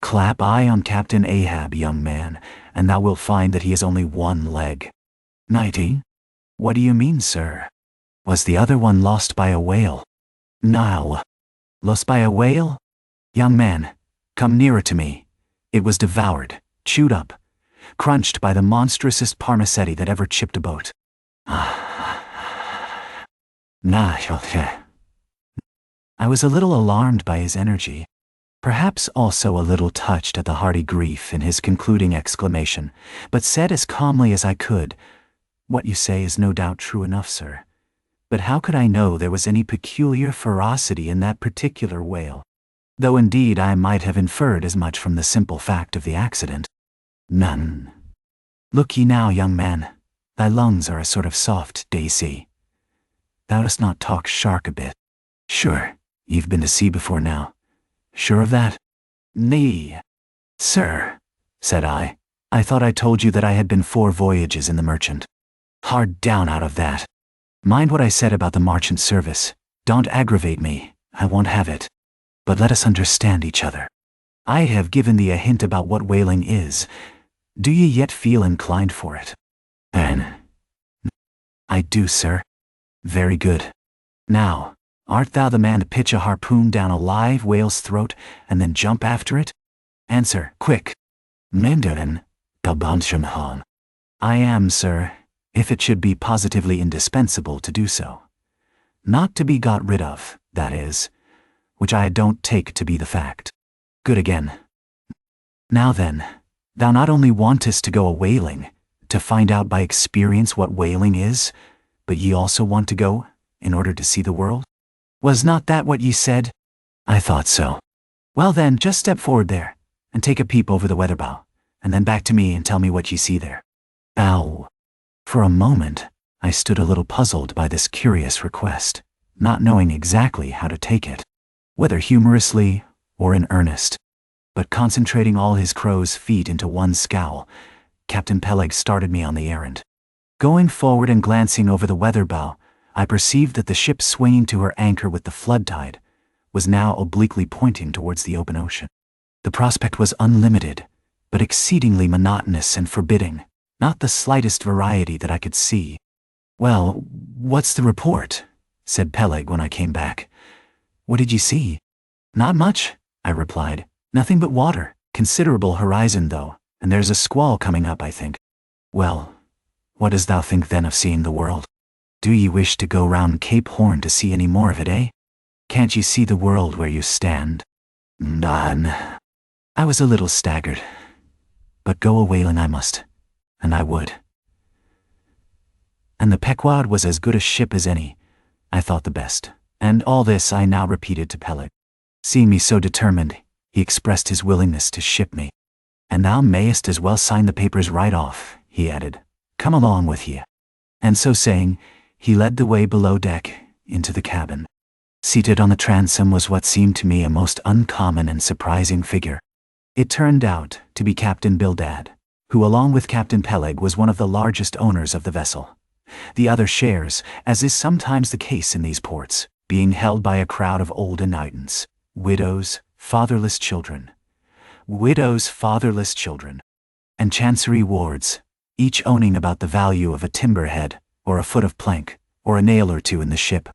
Clap eye on Captain Ahab, young man, and thou wilt find that he has only one leg. 90? What do you mean, sir? Was the other one lost by a whale? No. Lost by a whale? Young man, come nearer to me. It was devoured, chewed up, crunched by the monstrousest parmacetti that ever chipped a boat. I was a little alarmed by his energy, perhaps also a little touched at the hearty grief in his concluding exclamation, but said as calmly as I could, "What you say is no doubt true enough, sir. But how could I know there was any peculiar ferocity in that particular whale? Though indeed I might have inferred as much from the simple fact of the accident. None. Look ye now, young man, thy lungs are a sort of soft daisy. Thou dost not talk shark a bit. Sure, you've been to sea before now. Sure of that? Nay. Sir, said I thought I told you that I had been 4 voyages in the merchant. Hard down out of that. Mind what I said about the merchant service. Don't aggravate me, I won't have it. But let us understand each other. I have given thee a hint about what whaling is. Do ye yet feel inclined for it? I do, sir. Very good. Now, art thou the man to pitch a harpoon down a live whale's throat and then jump after it? Answer, quick. Mandarin, Gabanshamhan. I am, sir, if it should be positively indispensable to do so. Not to be got rid of, that is, which I don't take to be the fact. Good again. Now then, thou not only wantest to go a-whaling, to find out by experience what whaling is, but ye also want to go, in order to see the world? Was not that what ye said? I thought so. Well then, just step forward there, and take a peep over the weather bow, and then back to me and tell me what ye see there. Ow. For a moment, I stood a little puzzled by this curious request, not knowing exactly how to take it, whether humorously or in earnest. But concentrating all his crow's feet into one scowl, Captain Peleg started me on the errand. Going forward and glancing over the weather bow, I perceived that the ship swinging to her anchor with the flood tide was now obliquely pointing towards the open ocean. The prospect was unlimited, but exceedingly monotonous and forbidding, not the slightest variety that I could see. Well, what's the report? Said Peleg when I came back. What did you see? Not much, I replied. Nothing but water, considerable horizon though, and there's a squall coming up, I think. Well, what dost thou think then of seeing the world? Do ye wish to go round Cape Horn to see any more of it, eh? Can't ye see the world where you stand? None. I was a little staggered, but go a-whaling I must, and I would. And the Pequod was as good a ship as any, I thought the best, and all this I now repeated to Peleg. Seeing me so determined, he expressed his willingness to ship me. And thou mayest as well sign the papers right off, he added. Come along with ye. And so saying, he led the way below deck, into the cabin. Seated on the transom was what seemed to me a most uncommon and surprising figure. It turned out to be Captain Bildad, who along with Captain Peleg was one of the largest owners of the vessel. The other shares, as is sometimes the case in these ports, being held by a crowd of old annuitants, widows, fatherless children, and chancery wards, each owning about the value of a timber head, or a foot of plank, or a nail or two in the ship.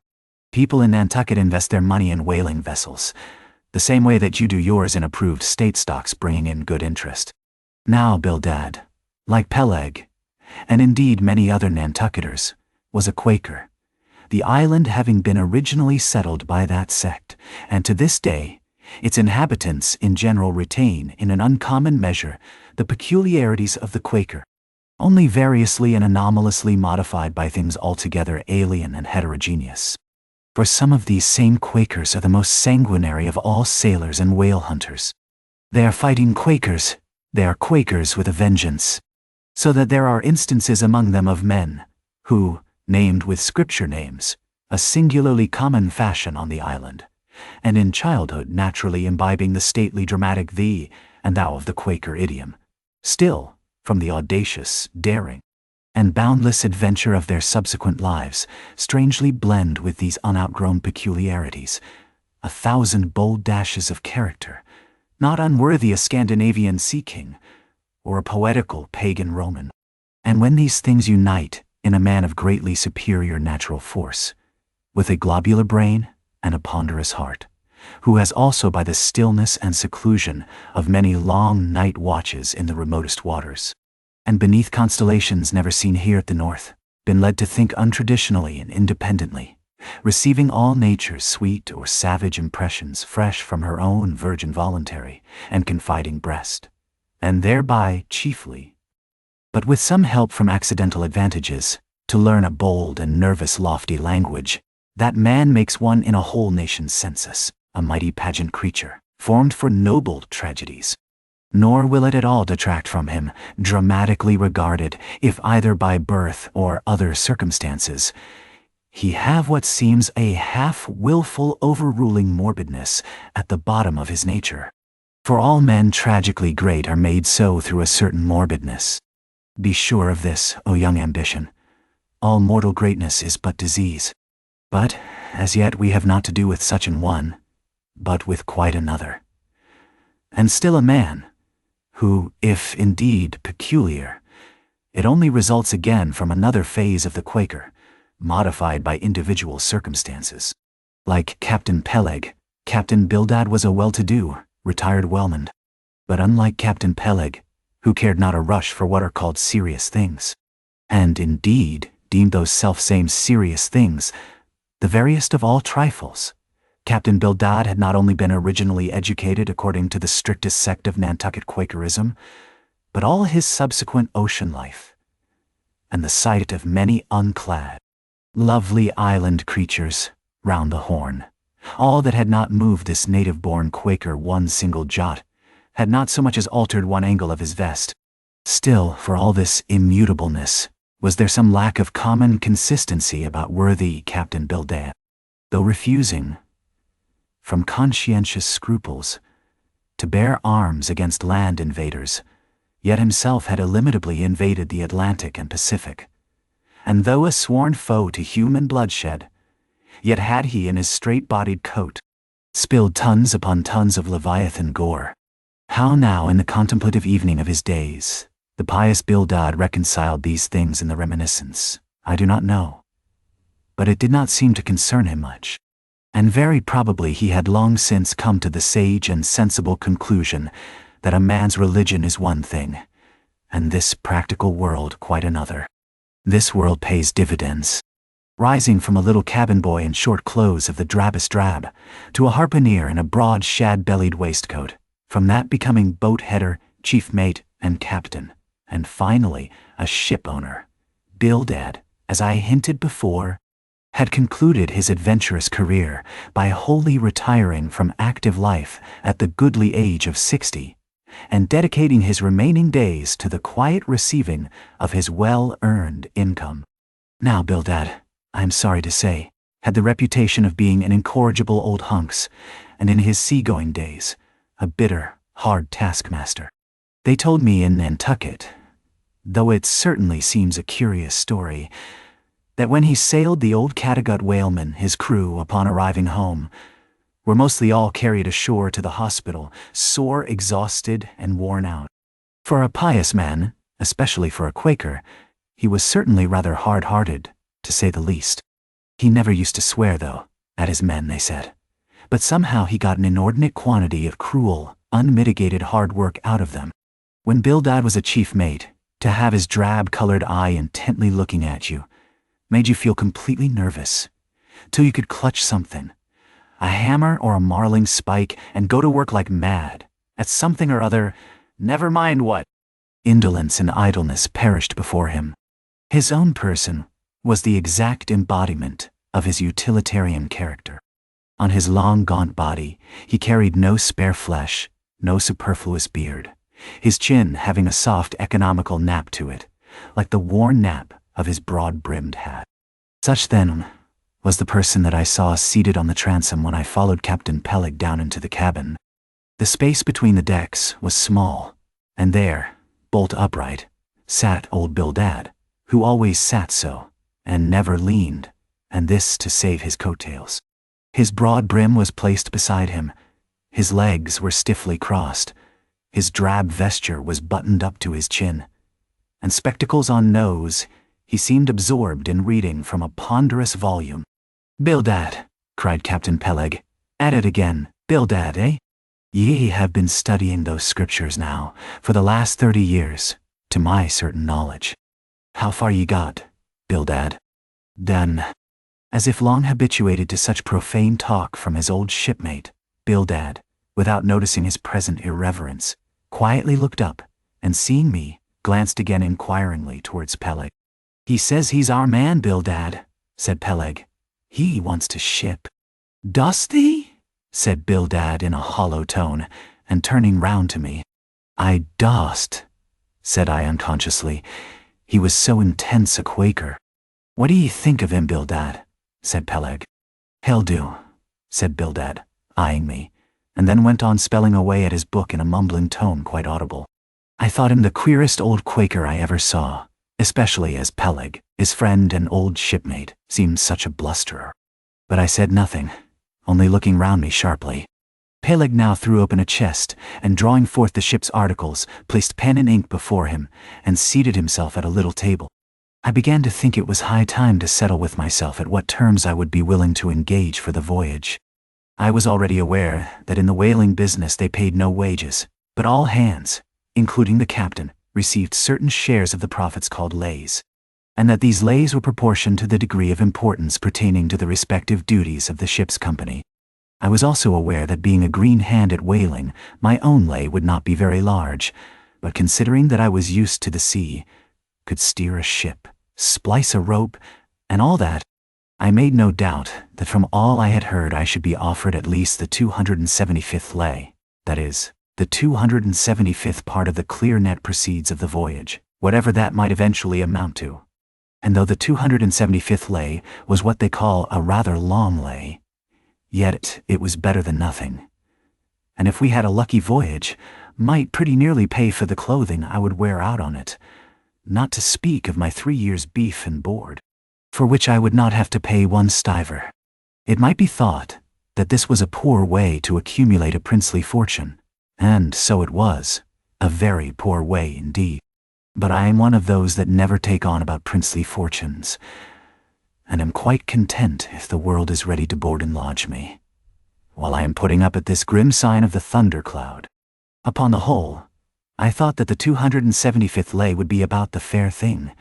People in Nantucket invest their money in whaling vessels, the same way that you do yours in approved state stocks bringing in good interest. Now Bildad, like Peleg, and indeed many other Nantucketers, was a Quaker, the island having been originally settled by that sect, and to this day, its inhabitants in general retain in an uncommon measure the peculiarities of the Quaker, only variously and anomalously modified by things altogether alien and heterogeneous. For some of these same Quakers are the most sanguinary of all sailors and whale hunters. They are fighting Quakers, they are Quakers with a vengeance, so that there are instances among them of men, who, named with scripture names, a singularly common fashion on the island, and in childhood naturally imbibing the stately dramatic thee and thou of the Quaker idiom, still, from the audacious, daring, and boundless adventure of their subsequent lives, strangely blend with these unoutgrown peculiarities, 1,000 bold dashes of character, not unworthy a Scandinavian sea king, or a poetical pagan Roman. And when these things unite in a man of greatly superior natural force, with a globular brain and a ponderous heart, who has also by the stillness and seclusion of many long night watches in the remotest waters, and beneath constellations never seen here at the north, been led to think untraditionally and independently, receiving all nature's sweet or savage impressions fresh from her own virgin voluntary and confiding breast, and thereby chiefly, but with some help from accidental advantages, to learn a bold and nervous lofty language, that man makes one in a whole nation's census, a mighty pageant creature, formed for noble tragedies. Nor will it at all detract from him, dramatically regarded, if either by birth or other circumstances, he have what seems a half-willful overruling morbidness at the bottom of his nature. For all men tragically great are made so through a certain morbidness. Be sure of this, O young ambition. All mortal greatness is but disease. But, as yet we have not to do with such an one, but with quite another. And still a man, who, if indeed peculiar, it only results again from another phase of the Quaker, modified by individual circumstances. Like Captain Peleg, Captain Bildad was a well-to-do, retired whaleman. But unlike Captain Peleg, who cared not a rush for what are called serious things, and indeed deemed those self-same serious things the veriest of all trifles, Captain Bildad had not only been originally educated according to the strictest sect of Nantucket Quakerism, but all his subsequent ocean life, and the sight of many unclad, lovely island creatures round the Horn, all that had not moved this native-born Quaker one single jot, had not so much as altered one angle of his vest. Still, for all this immutableness, was there some lack of common consistency about worthy Captain Bildad, though refusing, from conscientious scruples, to bear arms against land invaders, yet himself had illimitably invaded the Atlantic and Pacific, and though a sworn foe to human bloodshed, yet had he in his straight-bodied coat spilled tons upon tons of Leviathan gore. How now in the contemplative evening of his days, the pious Bildad reconciled these things in the reminiscence, I do not know. But it did not seem to concern him much, and very probably he had long since come to the sage and sensible conclusion that a man's religion is one thing, and this practical world quite another. This world pays dividends, rising from a little cabin boy in short clothes of the drabbest drab, to a harpooner in a broad shad-bellied waistcoat, from that becoming boat header, chief mate, and captain, and finally a ship owner. Bildad, as I hinted before, had concluded his adventurous career by wholly retiring from active life at the goodly age of 60, and dedicating his remaining days to the quiet receiving of his well-earned income. Now Bildad, I am sorry to say, had the reputation of being an incorrigible old hunks, and in his seagoing days, a bitter, hard taskmaster. They told me in Nantucket, though it certainly seems a curious story, that when he sailed the old Cattegut whaleman, his crew, upon arriving home, were mostly all carried ashore to the hospital, sore exhausted and worn out. For a pious man, especially for a Quaker, he was certainly rather hard-hearted, to say the least. He never used to swear, though, at his men, they said. But somehow he got an inordinate quantity of cruel, unmitigated hard work out of them. When Bildad was a chief mate, to have his drab-colored eye intently looking at you made you feel completely nervous, till you could clutch something, a hammer or a marling spike, and go to work like mad, at something or other, never mind what. Indolence and idleness perished before him. His own person was the exact embodiment of his utilitarian character. On his long gaunt body he carried no spare flesh, no superfluous beard, his chin having a soft economical nap to it, like the worn nap of his broad-brimmed hat. Such, then, was the person that I saw seated on the transom when I followed Captain Peleg down into the cabin. The space between the decks was small, and there, bolt upright, sat old Bildad, who always sat so, and never leaned, and this to save his coattails. His broad brim was placed beside him, his legs were stiffly crossed, his drab vesture was buttoned up to his chin, and spectacles on nose, he seemed absorbed in reading from a ponderous volume. "Bildad," cried Captain Peleg, "at it again, Bildad, eh? Ye have been studying those scriptures now, for the last 30 years, to my certain knowledge. How far ye got, Bildad?" Then, as if long habituated to such profane talk from his old shipmate, Bildad, without noticing his present irreverence, quietly looked up, and seeing me, glanced again inquiringly towards Peleg. "He says he's our man, Bildad," said Peleg. "He wants to ship." "Dost thee?" said Bildad in a hollow tone, and turning round to me. "I dost," said I unconsciously. He was so intense a Quaker. "What do ye think of him, Bildad?" said Peleg. "He'll do," said Bildad, eyeing me, and then went on spelling away at his book in a mumbling tone quite audible. I thought him the queerest old Quaker I ever saw, especially as Peleg, his friend and old shipmate, seemed such a blusterer. But I said nothing, only looking round me sharply. Peleg now threw open a chest, and drawing forth the ship's articles, placed pen and ink before him, and seated himself at a little table. I began to think it was high time to settle with myself at what terms I would be willing to engage for the voyage. I was already aware that in the whaling business they paid no wages, but all hands, including the captain, received certain shares of the profits called lays, and that these lays were proportioned to the degree of importance pertaining to the respective duties of the ship's company. I was also aware that being a green hand at whaling, my own lay would not be very large, but considering that I was used to the sea, could steer a ship, splice a rope, and all that, I made no doubt that from all I had heard I should be offered at least the 275th lay, that is, the 275th part of the clear net proceeds of the voyage, whatever that might eventually amount to. And though the 275th lay was what they call a rather long lay, yet it was better than nothing, and if we had a lucky voyage, might pretty nearly pay for the clothing I would wear out on it, not to speak of my 3 years' beef and board, for which I would not have to pay 1 stiver. It might be thought that this was a poor way to accumulate a princely fortune, and so it was, a very poor way indeed. But I am one of those that never take on about princely fortunes, and am quite content if the world is ready to board and lodge me, while I am putting up at this grim sign of the thundercloud. Upon the whole, I thought that the 275th lay would be about the fair thing,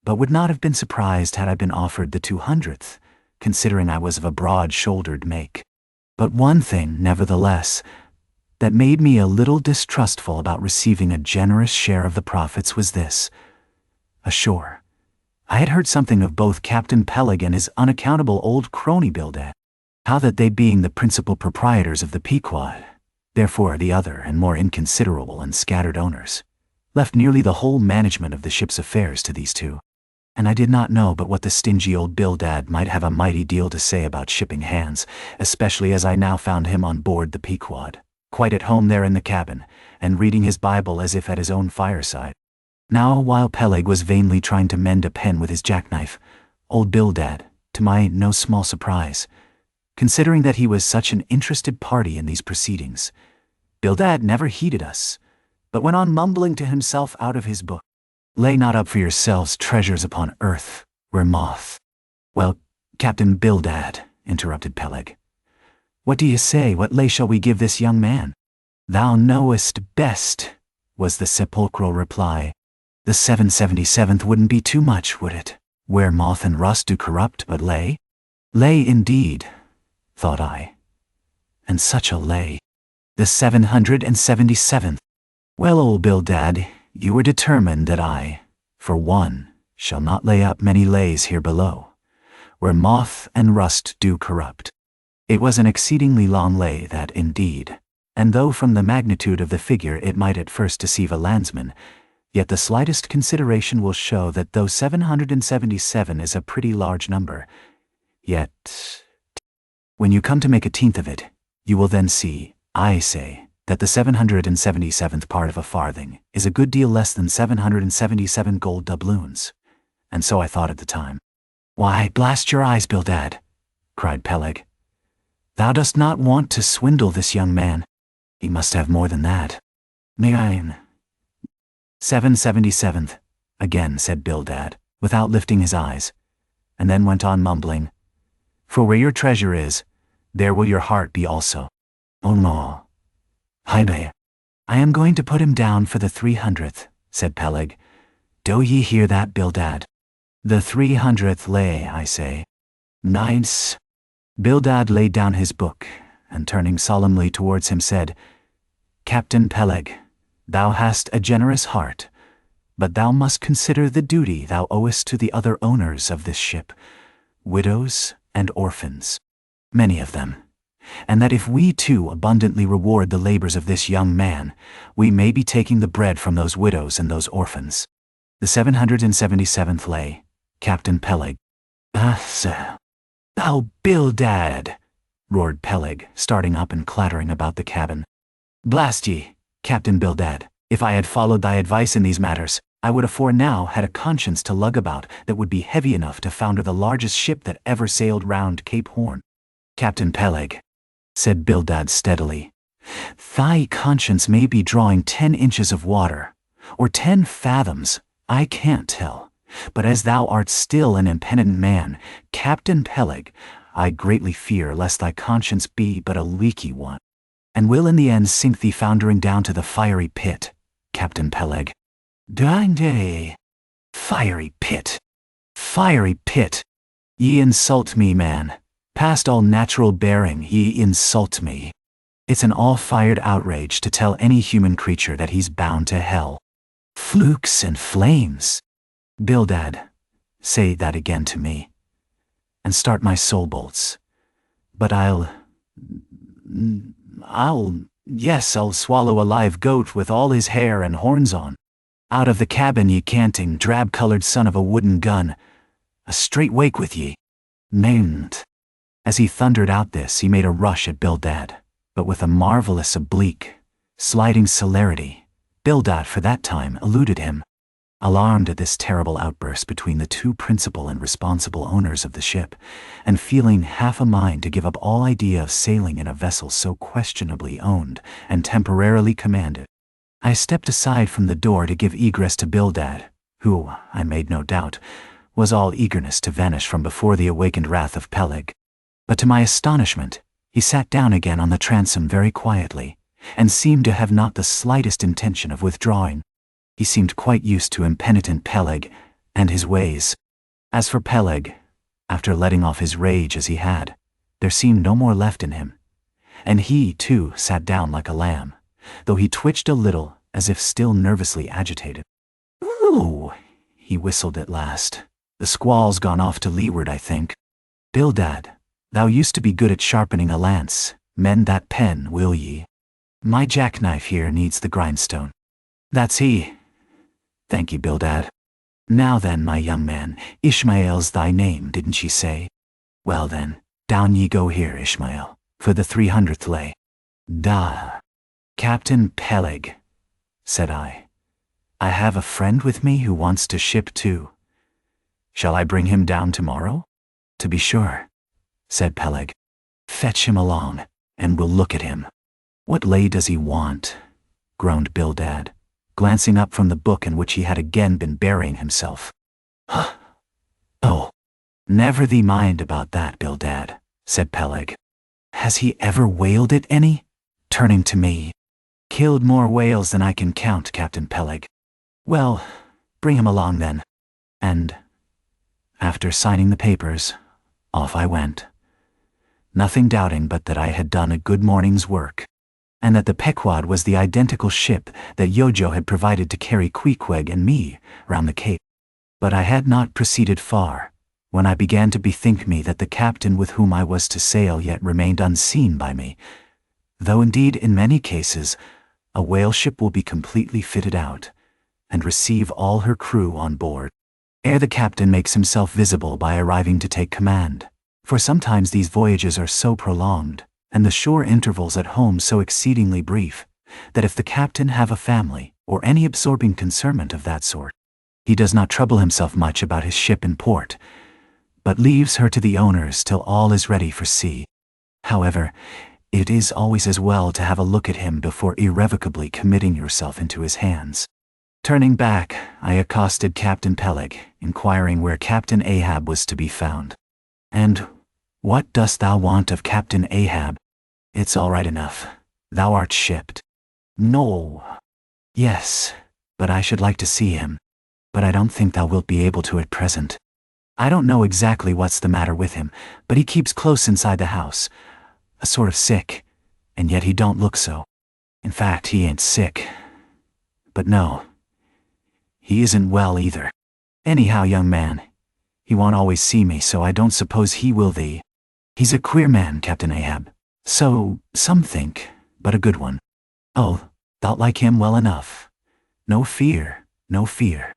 but would not have been surprised had I been offered the 200th, considering I was of a broad-shouldered make. But one thing, nevertheless, that made me a little distrustful about receiving a generous share of the profits was this. Ashore, I had heard something of both Captain Peleg and his unaccountable old crony Bildad, how that they being the principal proprietors of the Pequod, therefore the other and more inconsiderable and scattered owners, left nearly the whole management of the ship's affairs to these two. And I did not know but what the stingy old Bildad might have a mighty deal to say about shipping hands, especially as I now found him on board the Pequod, quite at home there in the cabin, and reading his Bible as if at his own fireside. Now, while Peleg was vainly trying to mend a pen with his jackknife, old Bildad, to my no small surprise, considering that he was such an interested party in these proceedings, Bildad never heeded us, but went on mumbling to himself out of his book, "Lay not up for yourselves treasures upon earth, where moth—" "Well, Captain Bildad," interrupted Peleg, "what do you say? What lay shall we give this young man?" "Thou knowest best," was the sepulchral reply. "The 777th wouldn't be too much, would it? Where moth and rust do corrupt, but lay?" Lay indeed, thought I. And such a lay. The 777th. Well, old Bildad, you were determined that I, for one, shall not lay up many lays here below, where moth and rust do corrupt. It was an exceedingly long lay, that indeed, and though from the magnitude of the figure it might at first deceive a landsman, yet the slightest consideration will show that though 777 is a pretty large number, yet, when you come to make a tenth of it, you will then see, I say, that the 777th part of a farthing is a good deal less than 777 gold doubloons. And so I thought at the time. "Why, blast your eyes, Bildad," cried Peleg. "Thou dost not want to swindle this young man. He must have more than that." "Nine. 777th, again said Bildad, without lifting his eyes, and then went on mumbling, "For where your treasure is, there will your heart be also." "Oh no. Hybe. I am going to put him down for the 300th, said Peleg. "Do ye hear that, Bildad? The 300th lay, I say." "Nice." Bildad laid down his book, and turning solemnly towards him said, "Captain Peleg, thou hast a generous heart, but thou must consider the duty thou owest to the other owners of this ship, widows and orphans, many of them, and that if we too abundantly reward the labors of this young man, we may be taking the bread from those widows and those orphans." The 777th lay, Captain Peleg. "Ah, sir. Thou Bildad," roared Peleg, starting up and clattering about the cabin. "Blast ye, Captain Bildad, if I had followed thy advice in these matters, I would afore now had a conscience to lug about that would be heavy enough to founder the largest ship that ever sailed round Cape Horn." "Captain Peleg," said Bildad steadily, "thy conscience may be drawing 10 inches of water, or 10 fathoms, I can't tell, but as thou art still an impenitent man, Captain Peleg, I greatly fear lest thy conscience be but a leaky one, and will in the end sink thee foundering down to the fiery pit, Captain Peleg." "Dang day! Fiery pit! Fiery pit! Ye insult me, man. Past all natural bearing, ye insult me. It's an all-fired outrage to tell any human creature that he's bound to hell. Flukes and flames. Bildad, say that again to me, and start my soul bolts. But I'll swallow a live goat with all his hair and horns on. Out of the cabin, ye canting, drab-colored son of a wooden gun. A straight wake with ye. Named." As he thundered out this, he made a rush at Bildad, but with a marvelous oblique, sliding celerity, Bildad for that time eluded him. Alarmed at this terrible outburst between the two principal and responsible owners of the ship, and feeling half a mind to give up all idea of sailing in a vessel so questionably owned and temporarily commanded, I stepped aside from the door to give egress to Bildad, who, I made no doubt, was all eagerness to vanish from before the awakened wrath of Peleg. But to my astonishment, he sat down again on the transom very quietly, and seemed to have not the slightest intention of withdrawing. He seemed quite used to impenitent Peleg, and his ways. As for Peleg, after letting off his rage as he had, there seemed no more left in him, and he, too, sat down like a lamb, though he twitched a little as if still nervously agitated. "Ooh," he whistled at last. "The squall's gone off to leeward, I think. Bildad, thou used to be good at sharpening a lance. Mend that pen, will ye? My jackknife here needs the grindstone." "That's he." "Thank ye, Bildad. Now then, my young man, Ishmael's thy name, didn't ye say? Well then, down ye go here, Ishmael, for the 300th lay." "Da, Captain Peleg," said I. "I have a friend with me who wants to ship too. Shall I bring him down tomorrow?" "To be sure," said Peleg. "Fetch him along, and we'll look at him." "What lay does he want?" groaned Bildad, glancing up from the book in which he had again been burying himself. "Oh, never thee mind about that, Bildad," said Peleg. "Has he ever whaled it any?" turning to me. "Killed more whales than I can count, Captain Peleg." "Well, bring him along then." And, after signing the papers, off I went, nothing doubting but that I had done a good morning's work, and that the Pequod was the identical ship that Yojo had provided to carry Queequeg and me round the Cape. But I had not proceeded far, when I began to bethink me that the captain with whom I was to sail yet remained unseen by me, though indeed in many cases a whale ship will be completely fitted out, and receive all her crew on board, ere the captain makes himself visible by arriving to take command. For sometimes these voyages are so prolonged, and the shore intervals at home so exceedingly brief, that if the captain have a family, or any absorbing concernment of that sort, he does not trouble himself much about his ship in port, but leaves her to the owners till all is ready for sea. However, it is always as well to have a look at him before irrevocably committing yourself into his hands. Turning back, I accosted Captain Peleg, inquiring where Captain Ahab was to be found. "And what dost thou want of Captain Ahab?" "It's all right enough. Thou art shipped." "No." "Yes, but I should like to see him. But I don't think thou wilt be able to at present. I don't know exactly what's the matter with him, but he keeps close inside the house, a sort of sick, and yet he don't look so. In fact, he ain't sick. But no, he isn't well either. Anyhow, young man, he won't always see me, so I don't suppose he will thee. He's a queer man, Captain Ahab. So, some think, but a good one. Oh, thou'lt like him well enough. No fear, no fear.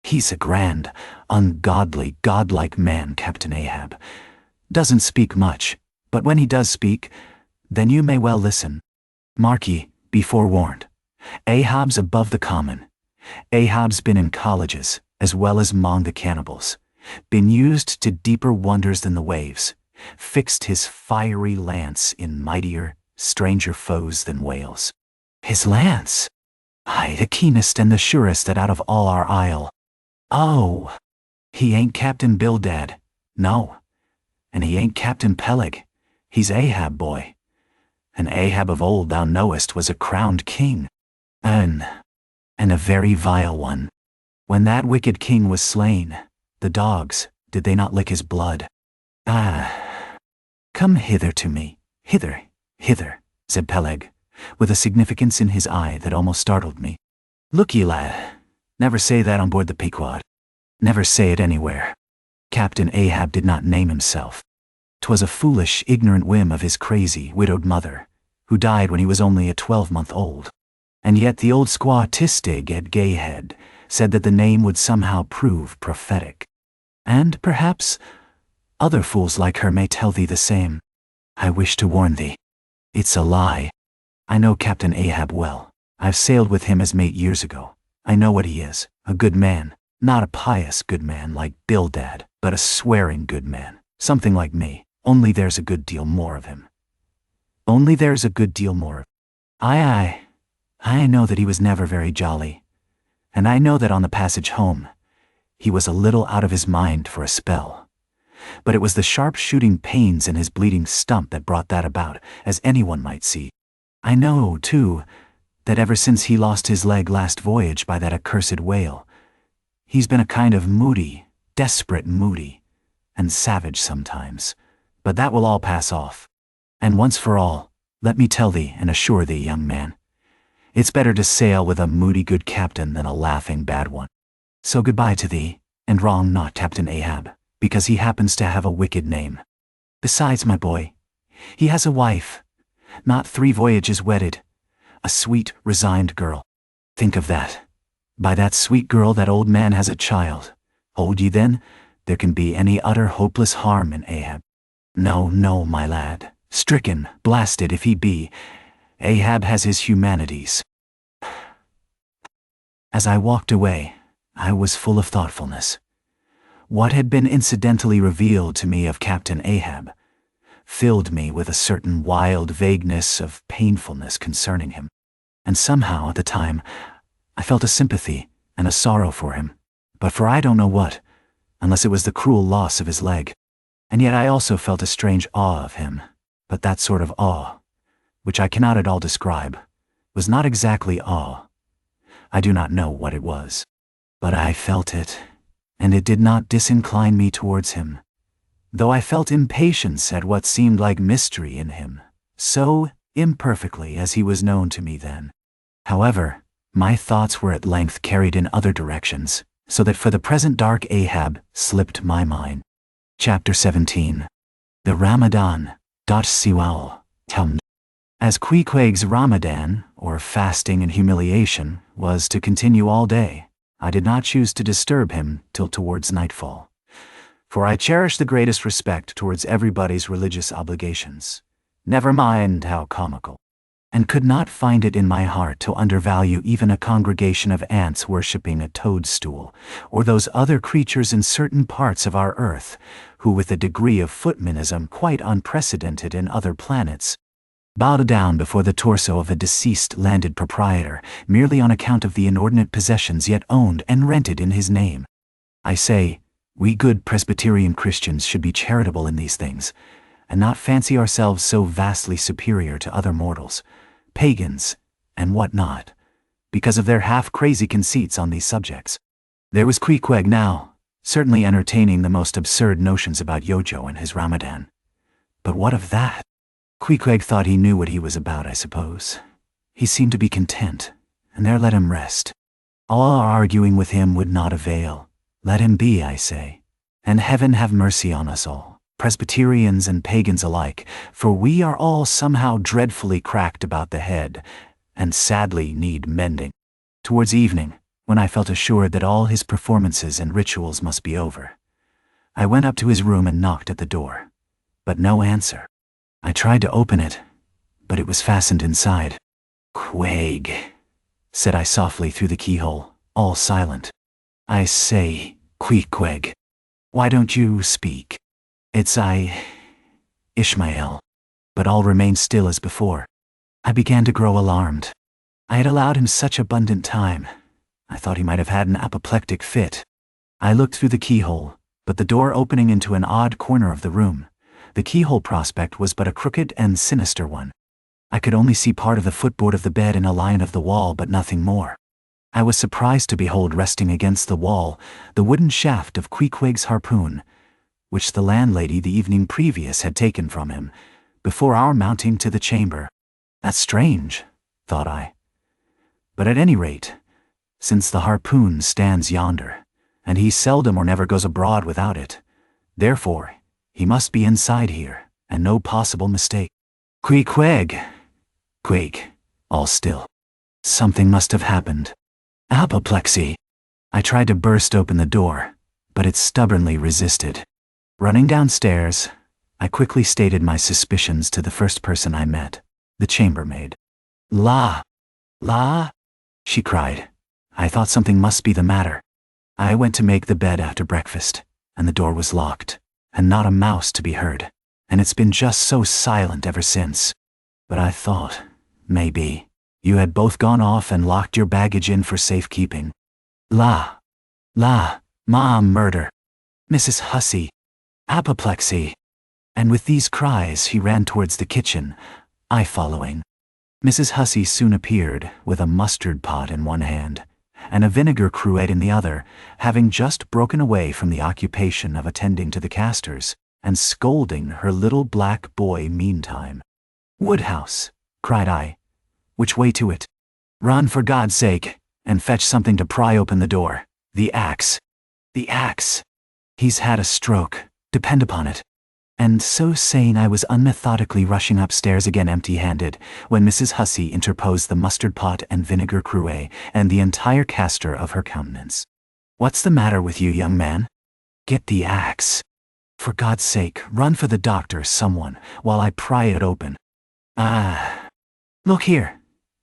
He's a grand, ungodly, godlike man, Captain Ahab. Doesn't speak much, but when he does speak, then you may well listen. Mark ye, be forewarned. Ahab's above the common. Ahab's been in colleges, as well as among the cannibals, been used to deeper wonders than the waves, fixed his fiery lance in mightier, stranger foes than whales. His lance? Aye, the keenest and the surest that out of all our isle. Oh, he ain't Captain Bildad, no, and he ain't Captain Peleg, he's Ahab, boy. And Ahab of old, thou knowest, was a crowned king, and a very vile one. When that wicked king was slain, the dogs, did they not lick his blood? Ah, come hither to me, hither, hither, said Peleg, with a significance in his eye that almost startled me. Look ye, lad, never say that on board the Pequod. Never say it anywhere. Captain Ahab did not name himself. 'Twas a foolish, ignorant whim of his crazy, widowed mother, who died when he was only a 12-month old. And yet the old squaw Tashtego at Gayhead said that the name would somehow prove prophetic. And, perhaps, other fools like her may tell thee the same. I wish to warn thee. It's a lie. I know Captain Ahab well. I've sailed with him as mate years ago. I know what he is, a good man. Not a pious good man like Bildad, but a swearing good man. Something like me, only there's a good deal more of him. Only there's a good deal more of him. Aye, I know that he was never very jolly. And I know that on the passage home, he was a little out of his mind for a spell. But it was the sharp-shooting pains in his bleeding stump that brought that about, as anyone might see. I know, too, that ever since he lost his leg last voyage by that accursed whale, He's been a kind of moody, desperate moody, and savage sometimes, but that will all pass off. And once for all, let me tell thee and assure thee, young man, it's better to sail with a moody good captain than a laughing bad one. So goodbye to thee, and wrong not Captain Ahab, because he happens to have a wicked name. Besides, my boy, he has a wife, not 3 voyages wedded, a sweet, resigned girl. Think of that. By that sweet girl that old man has a child. Hold ye then, there can be any utter hopeless harm in Ahab? No, no, my lad, stricken, blasted if he be, Ahab has his humanities. As I walked away, I was full of thoughtfulness. What had been incidentally revealed to me of Captain Ahab filled me with a certain wild vagueness of painfulness concerning him, and somehow at the time I felt a sympathy and a sorrow for him, but for I don't know what, unless it was the cruel loss of his leg. And yet I also felt a strange awe of him, but that sort of awe, which I cannot at all describe, was not exactly awe. I do not know what it was, but I felt it, and it did not disincline me towards him, though I felt impatience at what seemed like mystery in him, so imperfectly as he was known to me then. However, my thoughts were at length carried in other directions, so that for the present dark Ahab slipped my mind. Chapter 17. The Ramadan. Siwal. Tumd. As Queequeg's Ramadan, or fasting and humiliation, was to continue all day, I did not choose to disturb him till towards nightfall, for I cherish the greatest respect towards everybody's religious obligations, never mind how comical, and could not find it in my heart to undervalue even a congregation of ants worshipping a toadstool, or those other creatures in certain parts of our earth, who with a degree of footmanism quite unprecedented in other planets, bowed down before the torso of a deceased landed proprietor, merely on account of the inordinate possessions yet owned and rented in his name. I say, we good Presbyterian Christians should be charitable in these things, and not fancy ourselves so vastly superior to other mortals, pagans, and what not, because of their half-crazy conceits on these subjects. There was Queequeg now, certainly entertaining the most absurd notions about Yojo and his Ramadan. But what of that? Queequeg thought he knew what he was about, I suppose. He seemed to be content, and there let him rest. All our arguing with him would not avail. Let him be, I say, and heaven have mercy on us all, Presbyterians and pagans alike, for we are all somehow dreadfully cracked about the head, and sadly need mending. Towards evening, when I felt assured that all his performances and rituals must be over, I went up to his room and knocked at the door, but no answer. I tried to open it, but it was fastened inside. "Queg," said I softly through the keyhole, all silent. "I say, Queequeg, why don't you speak?" "It's Ishmael." But all remained still as before. I began to grow alarmed. I had allowed him such abundant time. I thought he might have had an apoplectic fit. I looked through the keyhole, but the door opening into an odd corner of the room, the keyhole prospect was but a crooked and sinister one. I could only see part of the footboard of the bed and a line of the wall, but nothing more. I was surprised to behold resting against the wall the wooden shaft of Queequeg's harpoon, which the landlady the evening previous had taken from him, before our mounting to the chamber. That's strange, thought I. But at any rate, since the harpoon stands yonder, and he seldom or never goes abroad without it, therefore he must be inside here, and no possible mistake. Queequeg! Quake, all still. Something must have happened. Apoplexy. I tried to burst open the door, but it stubbornly resisted. Running downstairs, I quickly stated my suspicions to the first person I met, the chambermaid. La! She cried. I thought something must be the matter. I went to make the bed after breakfast, and the door was locked, and not a mouse to be heard, and it's been just so silent ever since. But I thought, maybe, you had both gone off and locked your baggage in for safekeeping. La! Mom, murder! Mrs. Hussey! Apoplexy! And with these cries he ran towards the kitchen, I following. Mrs. Hussey soon appeared, with a mustard pot in one hand, and a vinegar cruet in the other, having just broken away from the occupation of attending to the castors, and scolding her little black boy meantime. "Woodhouse," cried I. "Which way to it? Run, for God's sake, and fetch something to pry open the door. The axe. The axe. He's had a stroke, depend upon it." And so saying, I was unmethodically rushing upstairs again empty-handed, when Mrs. Hussey interposed the mustard pot and vinegar cruet, and the entire castor of her countenance. "What's the matter with you, young man? Get the axe. For God's sake, run for the doctor, someone, while I pry it open." "Ah. Look here,"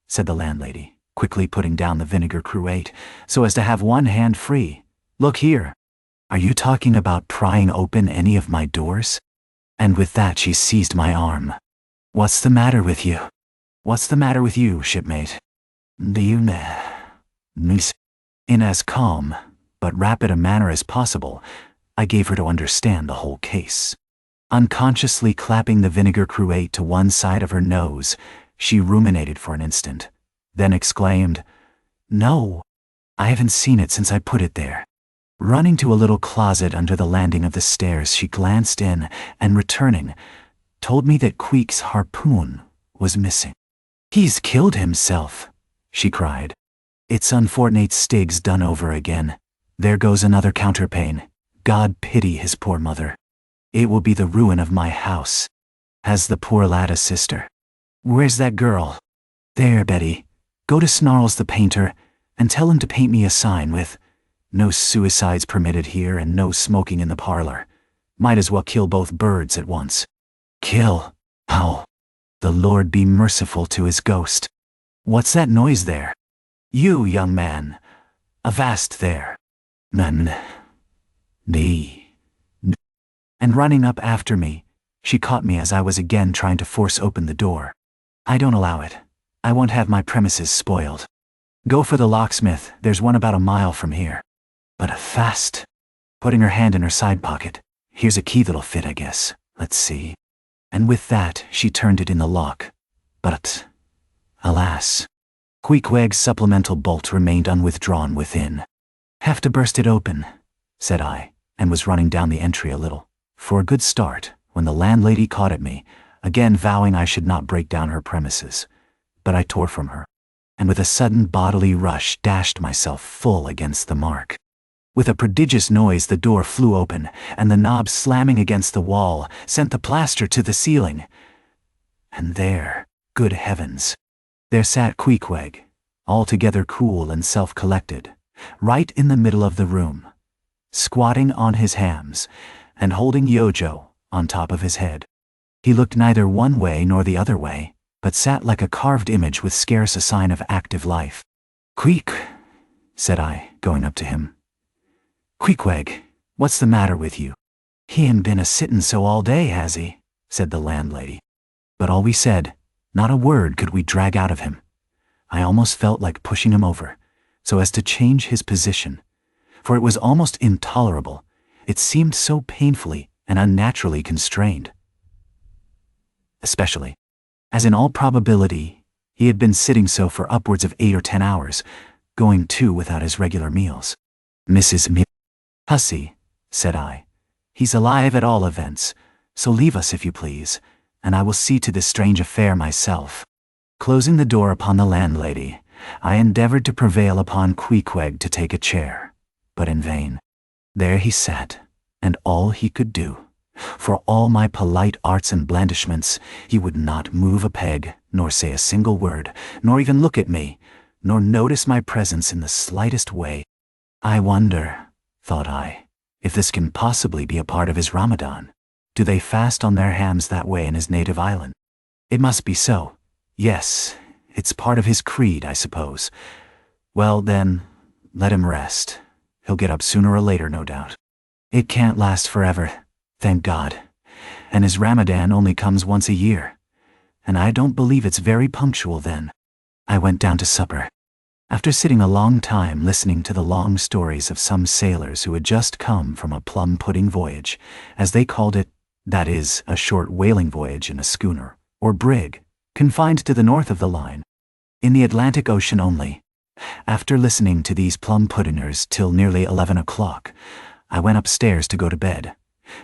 said the landlady, quickly putting down the vinegar cruet, so as to have one hand free. "Look here. Are you talking about prying open any of my doors?" And with that she seized my arm. "What's the matter with you? What's the matter with you, shipmate? Do you miss?" In as calm, but rapid a manner as possible, I gave her to understand the whole case. Unconsciously clapping the vinegar cruet to one side of her nose, she ruminated for an instant, then exclaimed, "No, I haven't seen it since I put it there." Running to a little closet under the landing of the stairs, she glanced in, and returning, told me that Queek's harpoon was missing. "He's killed himself," she cried. "It's unfortunate Stig's done over again. There goes another counterpane. God pity his poor mother. It will be the ruin of my house. Has the poor lad a sister? Where's that girl? There, Betty, go to Snarls the painter, and tell him to paint me a sign with 'No suicides permitted here and no smoking in the parlor.' Might as well kill both birds at once. Kill? How? The Lord be merciful to his ghost. What's that noise there? You, young man. Avast there. None. Nee. And running up after me, she caught me as I was again trying to force open the door. "I don't allow it. I won't have my premises spoiled. Go for the locksmith, there's one about a mile from here. But fast." Putting her hand in her side pocket, "Here's a key that'll fit, I guess. Let's see." And with that, she turned it in the lock. But, alas, Queequeg's supplemental bolt remained unwithdrawn within. "Have to burst it open," said I, and was running down the entry a little, for a good start, when the landlady caught at me, again vowing I should not break down her premises. But I tore from her, and with a sudden bodily rush dashed myself full against the mark. With a prodigious noise the door flew open, and the knob slamming against the wall sent the plaster to the ceiling. And there, good heavens, there sat Queequeg, altogether cool and self-collected, right in the middle of the room, squatting on his hams, and holding Yojo on top of his head. He looked neither one way nor the other way, but sat like a carved image with scarce a sign of active life. "Queek," said I, going up to him. "Queequeg, what's the matter with you?" "He ain't been a-sittin' so all day, has he?" said the landlady. But all we said, not a word could we drag out of him. I almost felt like pushing him over, so as to change his position, for it was almost intolerable. It seemed so painfully and unnaturally constrained. Especially, as in all probability, he had been sitting so for upwards of 8 or 10 hours, going too without his regular meals. "Mrs. Hussey," said I, "he's alive at all events, so leave us if you please, and I will see to this strange affair myself." Closing the door upon the landlady, I endeavored to prevail upon Queequeg to take a chair, but in vain. There he sat, and all he could do, for all my polite arts and blandishments, he would not move a peg, nor say a single word, nor even look at me, nor notice my presence in the slightest way. "I wonder," thought I, "if this can possibly be a part of his Ramadan. Do they fast on their hams that way in his native island? It must be so. Yes, it's part of his creed, I suppose. Well then, let him rest. He'll get up sooner or later, no doubt. It can't last forever, thank God. And his Ramadan only comes once a year. And I don't believe it's very punctual then." I went down to supper. After sitting a long time listening to the long stories of some sailors who had just come from a plum-pudding voyage, as they called it, that is, a short whaling voyage in a schooner, or brig, confined to the north of the line, in the Atlantic Ocean only, After listening to these plum puddingers till nearly 11 o'clock, I went upstairs to go to bed,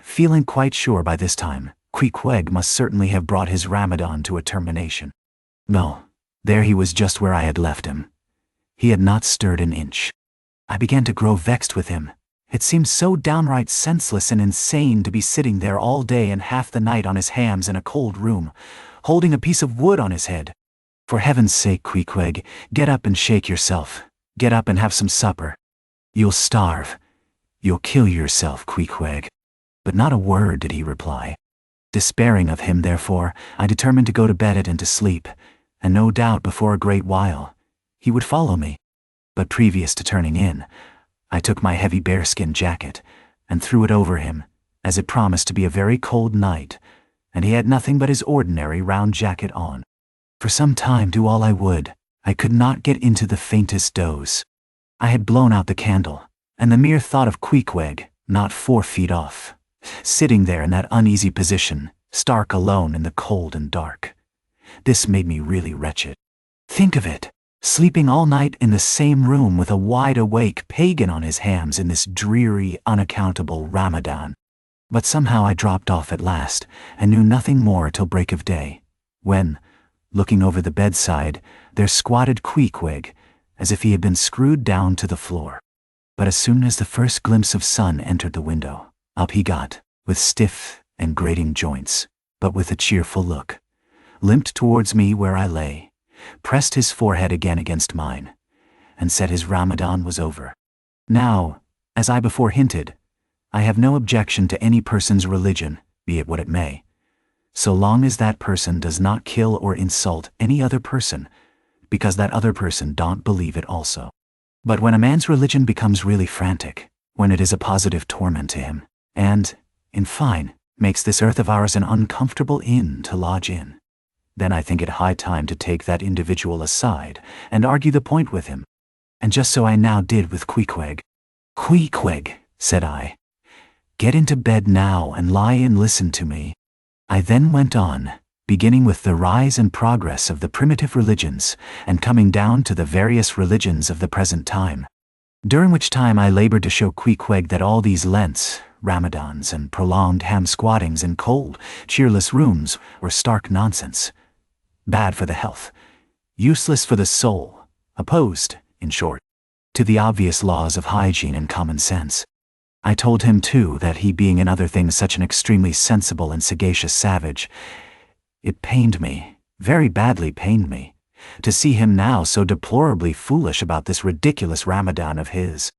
feeling quite sure by this time Queequeg must certainly have brought his Ramadan to a termination. No, there he was just where I had left him. He had not stirred an inch. I began to grow vexed with him. It seemed so downright senseless and insane to be sitting there all day and half the night on his hams in a cold room, holding a piece of wood on his head. For heaven's sake, Queequeg, get up and shake yourself. Get up and have some supper. You'll starve. You'll kill yourself, Queequeg. But not a word did he reply. Despairing of him, therefore, I determined to go to bed and to sleep, and no doubt before a great while he would follow me. But previous to turning in, I took my heavy bearskin jacket and threw it over him, as it promised to be a very cold night, and he had nothing but his ordinary round jacket on. For some time, do all I would, I could not get into the faintest doze. I had blown out the candle, and the mere thought of Queequeg, not 4 feet off, sitting there in that uneasy position, stark alone in the cold and dark. This made me really wretched. Think of it, sleeping all night in the same room with a wide-awake pagan on his hams in this dreary, unaccountable Ramadan. But somehow I dropped off at last, and knew nothing more till break of day, when, looking over the bedside, there squatted Queequeg, as if he had been screwed down to the floor. But as soon as the first glimpse of sun entered the window, up he got, with stiff and grating joints, but with a cheerful look, limped towards me where I lay, pressed his forehead again against mine, and said his Ramadan was over. Now, as I before hinted, I have no objection to any person's religion, be it what it may, so long as that person does not kill or insult any other person, because that other person don't believe it also. But when a man's religion becomes really frantic, when it is a positive torment to him, and, in fine, makes this earth of ours an uncomfortable inn to lodge in, then I think it high time to take that individual aside and argue the point with him. And just so I now did with Queequeg. "Queequeg," said I, "get into bed now and lie and listen to me." I then went on, beginning with the rise and progress of the primitive religions and coming down to the various religions of the present time, during which time I labored to show Queequeg that all these Lents, Ramadans, and prolonged ham-squattings in cold, cheerless rooms were stark nonsense, bad for the health, useless for the soul, opposed, in short, to the obvious laws of hygiene and common sense. I told him, too, that he being in other things such an extremely sensible and sagacious savage, it pained me, very badly pained me, to see him now so deplorably foolish about this ridiculous Ramadan of his.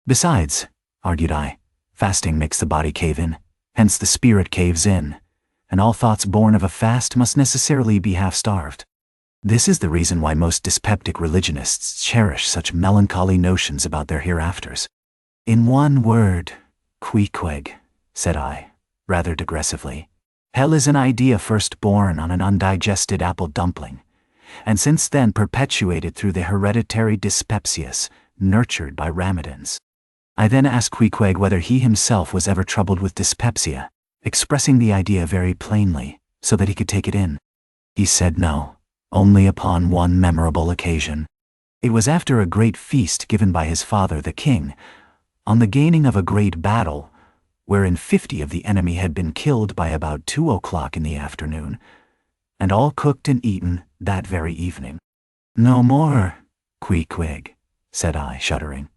Besides, argued I, fasting makes the body cave in, hence the spirit caves in, and all thoughts born of a fast must necessarily be half-starved. This is the reason why most dyspeptic religionists cherish such melancholy notions about their hereafters. In one word, Queequeg, said I, rather digressively, hell is an idea first born on an undigested apple dumpling, and since then perpetuated through the hereditary dyspepsias nurtured by Ramadans. I then asked Queequeg whether he himself was ever troubled with dyspepsia, expressing the idea very plainly, so that he could take it in. He said no, only upon one memorable occasion. It was after a great feast given by his father the king, on the gaining of a great battle, wherein 50 of the enemy had been killed by about 2 o'clock in the afternoon, and all cooked and eaten that very evening. No more, Queequeg, said I, shuddering.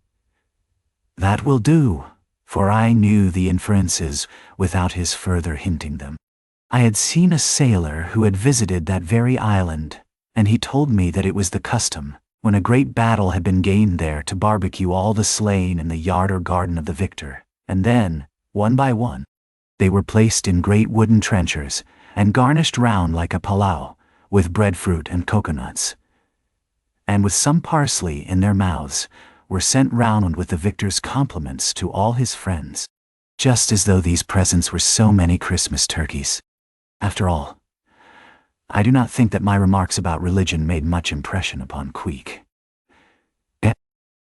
That will do, for I knew the inferences without his further hinting them. I had seen a sailor who had visited that very island, and he told me that it was the custom, when a great battle had been gained there, to barbecue all the slain in the yard or garden of the victor, and then, one by one, they were placed in great wooden trenchers, and garnished round like a palau, with breadfruit and coconuts, and with some parsley in their mouths, were sent round with the victor's compliments to all his friends, just as though these presents were so many Christmas turkeys. After all, I do not think that my remarks about religion made much impression upon Queequeg,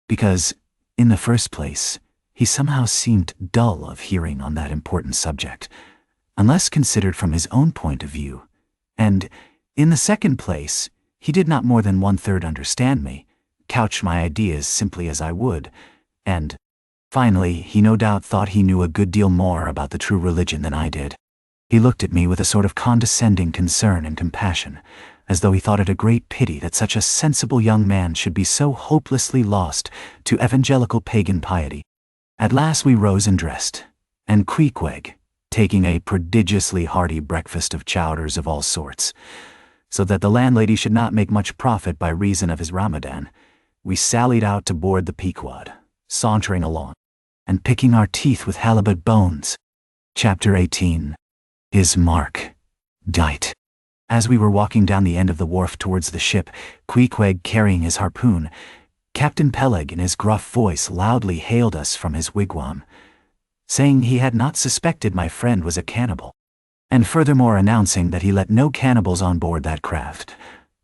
because, in the first place, he somehow seemed dull of hearing on that important subject, unless considered from his own point of view, and, in the second place, he did not more than 1/3 understand me, couch my ideas simply as I would, and finally he no doubt thought he knew a good deal more about the true religion than I did. He looked at me with a sort of condescending concern and compassion, as though he thought it a great pity that such a sensible young man should be so hopelessly lost to evangelical pagan piety. At last we rose and dressed, and Queequeg, taking a prodigiously hearty breakfast of chowders of all sorts, so that the landlady should not make much profit by reason of his Ramadan, we sallied out to board the Pequod, sauntering along, and picking our teeth with halibut bones. Chapter 18. His mark. Dight. As we were walking down the end of the wharf towards the ship, Queequeg carrying his harpoon, Captain Peleg in his gruff voice loudly hailed us from his wigwam, saying he had not suspected my friend was a cannibal, and furthermore announcing that he let no cannibals on board that craft,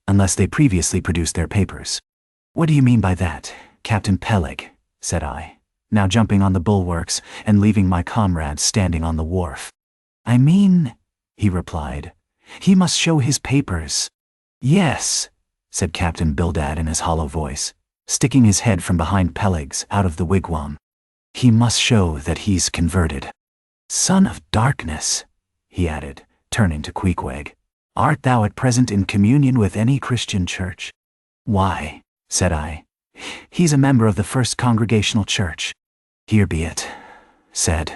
unless they previously produced their papers. "What do you mean by that, Captain Peleg?" said I, now jumping on the bulwarks and leaving my comrade standing on the wharf. "I mean," he replied, "he must show his papers." "Yes," said Captain Bildad in his hollow voice, sticking his head from behind Peleg's out of the wigwam. "He must show that he's converted. Son of darkness," he added, turning to Queequeg, "art thou at present in communion with any Christian church?" "Why," said I, "he's a member of the First Congregational Church." "Here be it," said.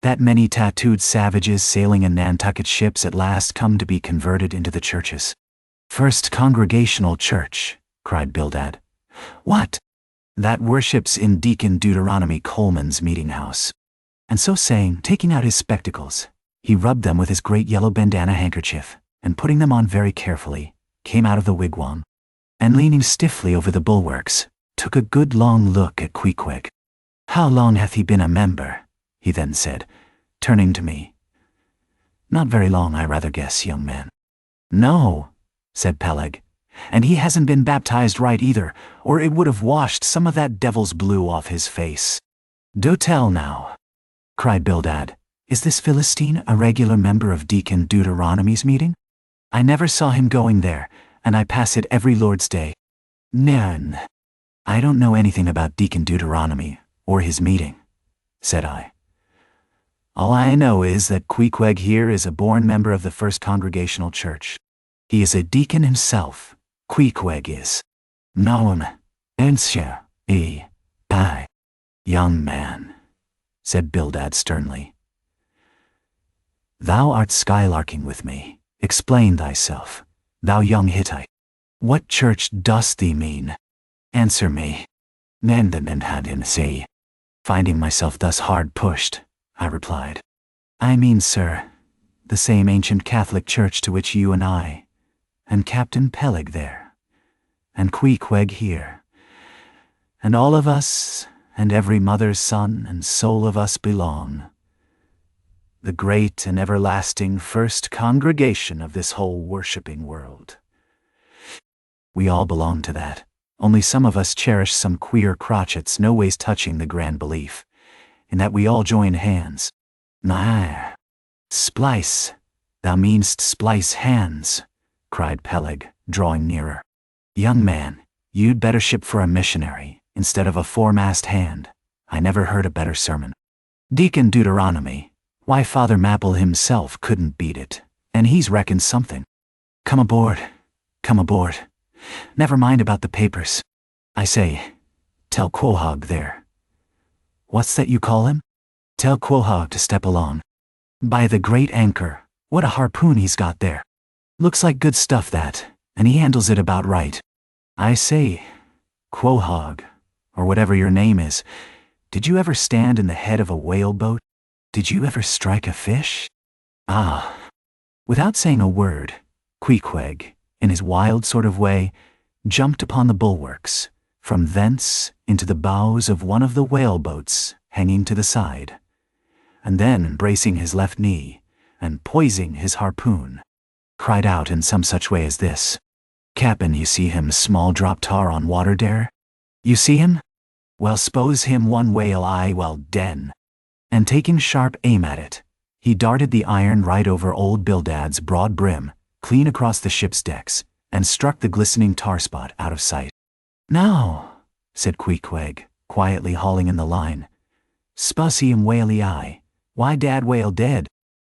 "That many tattooed savages sailing in Nantucket ships at last come to be converted into the churches." "First Congregational Church," cried Bildad. "What?" "That worships in Deacon Deuteronomy Coleman's meeting house." And so saying, taking out his spectacles, he rubbed them with his great yellow bandana handkerchief, and putting them on very carefully, came out of the wigwam, and leaning stiffly over the bulwarks, took a good long look at Queequeg. "How long hath he been a member?" he then said, turning to me. "Not very long, I rather guess, young man." "No," said Peleg, "and he hasn't been baptized right either, or it would have washed some of that devil's blue off his face." "Do tell now," cried Bildad. "Is this Philistine a regular member of Deacon Deuteronomy's meeting? I never saw him going there, and I pass it every Lord's Day." "None. I don't know anything about Deacon Deuteronomy, or his meeting," said I. "All I know is that Queequeg here is a born member of the First Congregational Church. He is a deacon himself, Queequeg is." "Noam, ensure, I." "Young man," said Bildad sternly, "thou art skylarking with me. Explain thyself, thou young Hittite. What church dost thee mean? Answer me." "Nenden hadin say." Finding myself thus hard pushed, I replied, "I mean, sir, the same ancient Catholic church to which you and I, and Captain Peleg there, and Queequeg here, and all of us, and every mother's son and soul of us belong. The great and everlasting first congregation of this whole worshipping world. We all belong to that, only some of us cherish some queer crotchets no ways touching the grand belief, in that we all join hands. Nah, splice, thou meanst splice hands," cried Peleg, drawing nearer. "Young man, you'd better ship for a missionary, instead of a foremast hand. I never heard a better sermon. Deacon Deuteronomy, why Father Mapple himself couldn't beat it, and he's reckoned something. Come aboard, come aboard. Never mind about the papers. I say, tell Quahog there. What's that you call him? Tell Quahog to step along. By the great anchor, what a harpoon he's got there. Looks like good stuff that, and he handles it about right. I say, Quahog, or whatever your name is, did you ever stand in the head of a whale boat? Did you ever strike a fish?" "Ah." Without saying a word, Queequeg, in his wild sort of way, jumped upon the bulwarks, from thence into the bows of one of the whale boats hanging to the side, and then bracing his left knee, and poising his harpoon, cried out in some such way as this: "Cap'n, you see him small drop tar on water dare? You see him? Well, s'pose him one whale eye well den." And taking sharp aim at it, he darted the iron right over old Bildad's broad brim, clean across the ship's decks, and struck the glistening tar spot out of sight. "No," said Queequeg, quietly hauling in the line. "Spussy whaley I. Why dad whale dead?"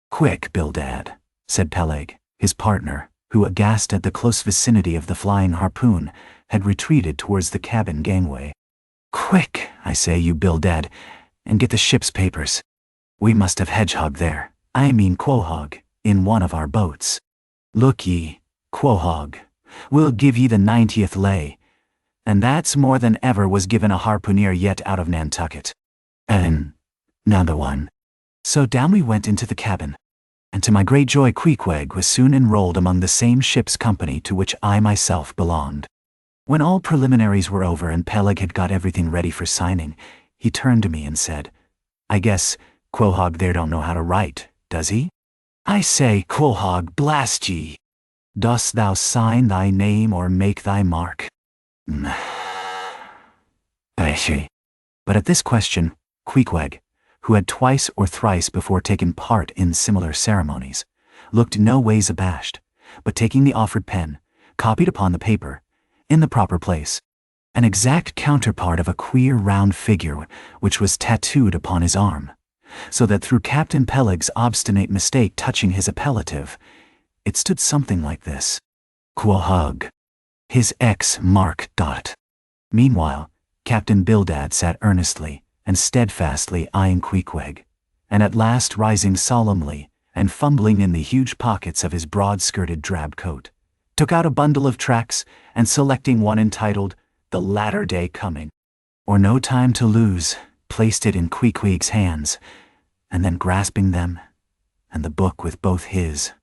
"Quick, Bildad," said Peleg, his partner, who, aghast at the close vicinity of the flying harpoon, had retreated towards the cabin gangway. "Quick, I say, you Bildad, and get the ship's papers. We must have Hedgehog there, I mean Quahog, in one of our boats. Look ye, Quahog, we'll give ye the 90th lay, and that's more than ever was given a harpooner yet out of Nantucket. And another one." So down we went into the cabin, and to my great joy Queequeg was soon enrolled among the same ship's company to which I myself belonged. When all preliminaries were over and Peleg had got everything ready for signing, he turned to me and said, "I guess Quahog there don't know how to write, does he?" "I say, Quahog, blast ye! Dost thou sign thy name or make thy mark?" "I see." But at this question, Queequeg, who had twice or thrice before taken part in similar ceremonies, looked no ways abashed, but taking the offered pen, copied upon the paper, in the proper place, an exact counterpart of a queer round figure which was tattooed upon his arm, so that through Captain Peleg's obstinate mistake touching his appellative, it stood something like this: Quahog, his X mark dot. Meanwhile, Captain Bildad sat earnestly and steadfastly eyeing Queequeg, and at last rising solemnly and fumbling in the huge pockets of his broad-skirted drab coat, took out a bundle of tracts and selecting one entitled "The Latter Day Coming," or "No Time to Lose," placed it in Queequeg's hands, and then grasping them, and the book with both his,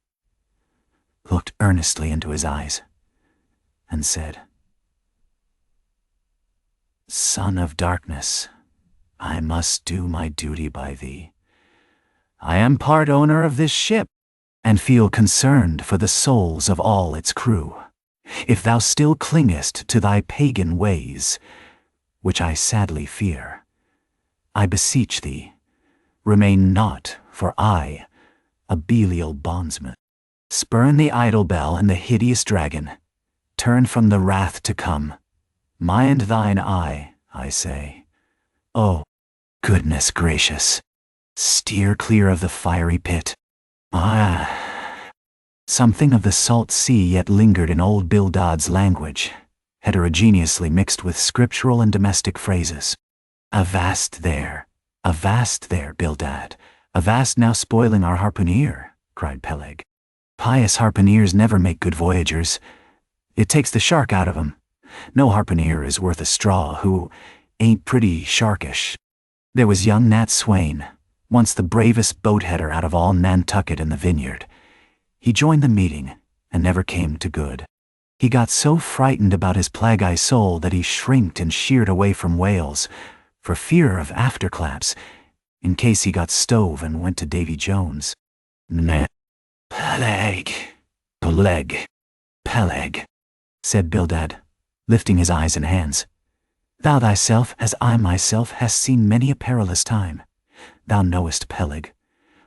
looked earnestly into his eyes, and said, "Son of darkness, I must do my duty by thee. I am part owner of this ship, and feel concerned for the souls of all its crew. If thou still clingest to thy pagan ways, which I sadly fear, I beseech thee, remain not, for I, a Belial bondsman. Spurn the idol bell and the hideous dragon, turn from the wrath to come, mind thine eye, I say. Oh, goodness gracious, steer clear of the fiery pit." Something of the salt sea yet lingered in old Bildad's language, heterogeneously mixed with scriptural and domestic phrases. Avast there, Bildad, avast now spoiling our harpooner," cried Peleg. "Pious harpooneers never make good voyagers. It takes the shark out of 'em. No harpooner is worth a straw who ain't pretty sharkish. There was young Nat Swain, once the bravest boat-header out of all Nantucket in the Vineyard. He joined the meeting and never came to good. He got so frightened about his plague-eye soul that he shrinked and sheered away from whales, for fear of afterclaps, in case he got stove and went to Davy Jones." Peleg, said Bildad, lifting his eyes and hands. "Thou thyself, as I myself, hast seen many a perilous time. Thou knowest, Peleg,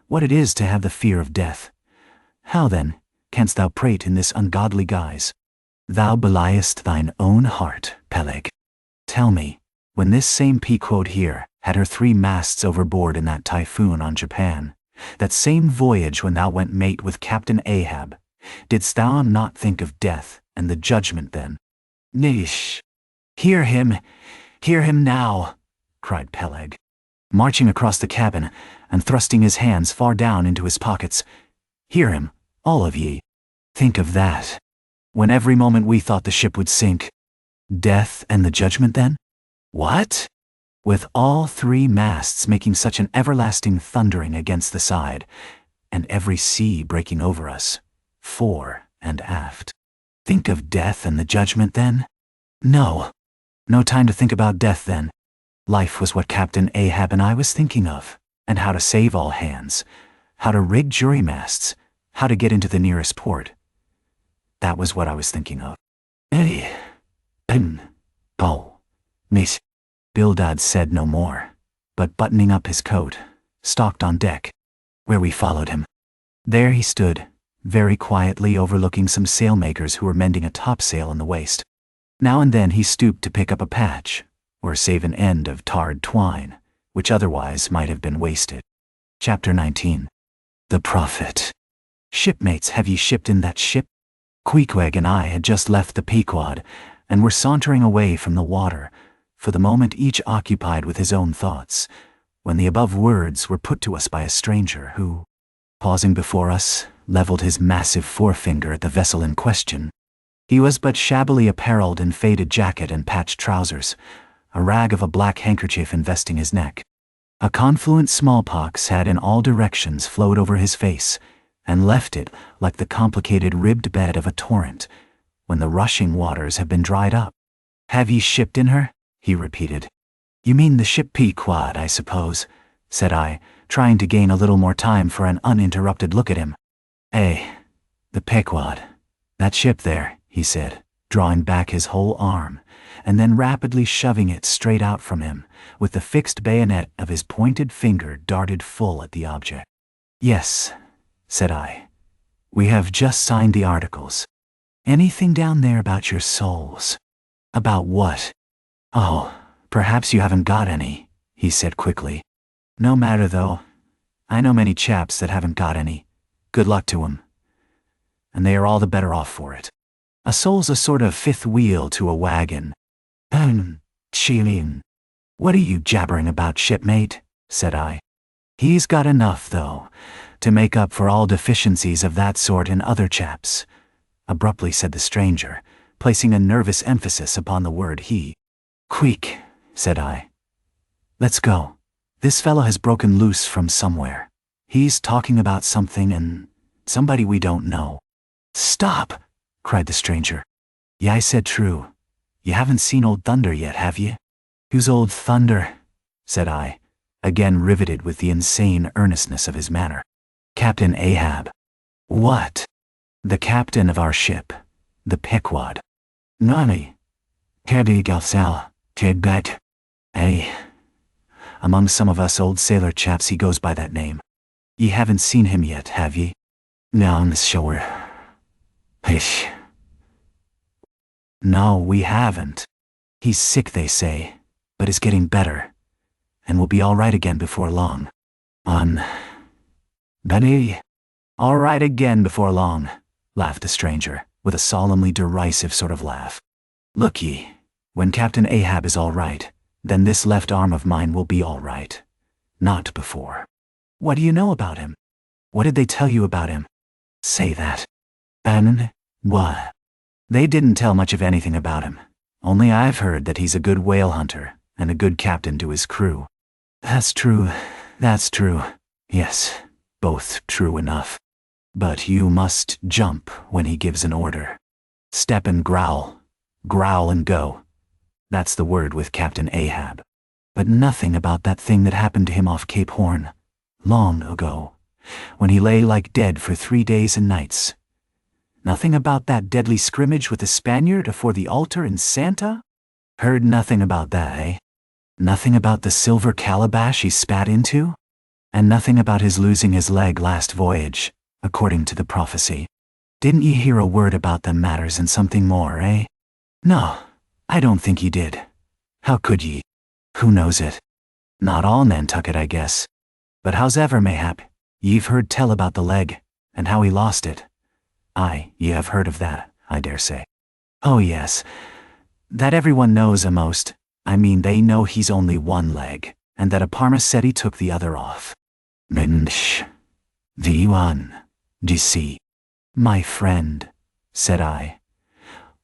what it is to have the fear of death. How, then, canst thou prate in this ungodly guise? Thou beliest thine own heart, Peleg. Tell me, when this same Pequod here had her 3 masts overboard in that typhoon on Japan, that same voyage when thou went mate with Captain Ahab, didst thou not think of death and the judgment then?" "Nish! Hear him now," cried Peleg, marching across the cabin and thrusting his hands far down into his pockets. "Hear him, all of ye. Think of that. When every moment we thought the ship would sink. Death and the judgment then? What? With all 3 masts making such an everlasting thundering against the side, and every sea breaking over us, fore and aft. Think of death and the judgment then? No time to think about death then. Life was what Captain Ahab and I was thinking of, and how to save all hands, how to rig jury masts, how to get into the nearest port. That was what I was thinking of." Miss. Bildad said no more, but buttoning up his coat, stalked on deck, where we followed him. There he stood, very quietly overlooking some sailmakers who were mending a topsail in the waist. Now and then he stooped to pick up a patch, or save an end of tarred twine, which otherwise might have been wasted. Chapter 19. The Prophet. Shipmates, have ye shipped in that ship? Queequeg and I had just left the Pequod, and were sauntering away from the water, for the moment each occupied with his own thoughts, when the above words were put to us by a stranger who, pausing before us, leveled his massive forefinger at the vessel in question. He was but shabbily apparelled in faded jacket and patched trousers, a rag of a black handkerchief investing his neck. A confluent smallpox had in all directions flowed over his face, and left it like the complicated ribbed bed of a torrent, when the rushing waters have been dried up. Have ye shipped in her? He repeated. You mean the ship Pequod, I suppose, said I, trying to gain a little more time for an uninterrupted look at him. The Pequod. That ship there, he said, drawing back his whole arm, and then rapidly shoving it straight out from him, with the fixed bayonet of his pointed finger darted full at the object. Yes, said I. We have just signed the articles. Anything down there about your souls? About what? Oh, perhaps you haven't got any, he said quickly. No matter though. I know many chaps that haven't got any. Good luck to 'em. And they are all the better off for it. A soul's a sort of fifth wheel to a wagon. Chilling. What are you jabbering about, shipmate? Said I. He's got enough, though, to make up for all deficiencies of that sort in other chaps, abruptly said the stranger, placing a nervous emphasis upon the word he. Queek, said I. Let's go. This fellow has broken loose from somewhere. He's talking about something and somebody we don't know. Stop, cried the stranger. Yeah, I said true. You haven't seen Old Thunder yet, have you? Who's Old Thunder? Said I, again riveted with the insane earnestness of his manner. Captain Ahab. What? The captain of our ship, the Pequod. Nani? Kedi Galsal, Queequeg. Among some of us old sailor chaps he goes by that name. Ye haven't seen him yet, have ye? No, I'm sure. Ish. No, we haven't. He's sick, they say, but is getting better, and will be all right again before long. Benny? All right again before long, laughed the stranger, with a solemnly derisive sort of laugh. Look ye, when Captain Ahab is all right, then this left arm of mine will be all right. Not before. What do you know about him? What did they tell you about him? Say that. What? They didn't tell much of anything about him. Only I've heard that he's a good whale hunter and a good captain to his crew. That's true. Yes, both true enough. But you must jump when he gives an order. Step and growl. Growl and go. That's the word with Captain Ahab. But nothing about that thing that happened to him off Cape Horn, long ago, when he lay like dead for 3 days and nights. Nothing about that deadly scrimmage with the Spaniard afore the altar in Santa? Heard nothing about that, eh? Nothing about the silver calabash he spat into? And nothing about his losing his leg last voyage, according to the prophecy. Didn't ye hear a word about them matters and something more, eh? No, I don't think ye did. How could ye? Who knows it? Not all Nantucket, I guess. But howsever mayhap, ye've heard tell about the leg, and how he lost it. Aye, ye have heard of that, I dare say. Oh yes, that everyone knows a'most. I mean, they know he's only one leg, and that a Parmacetti took the other off. Minsh. The one. D'ye see? My friend, said I.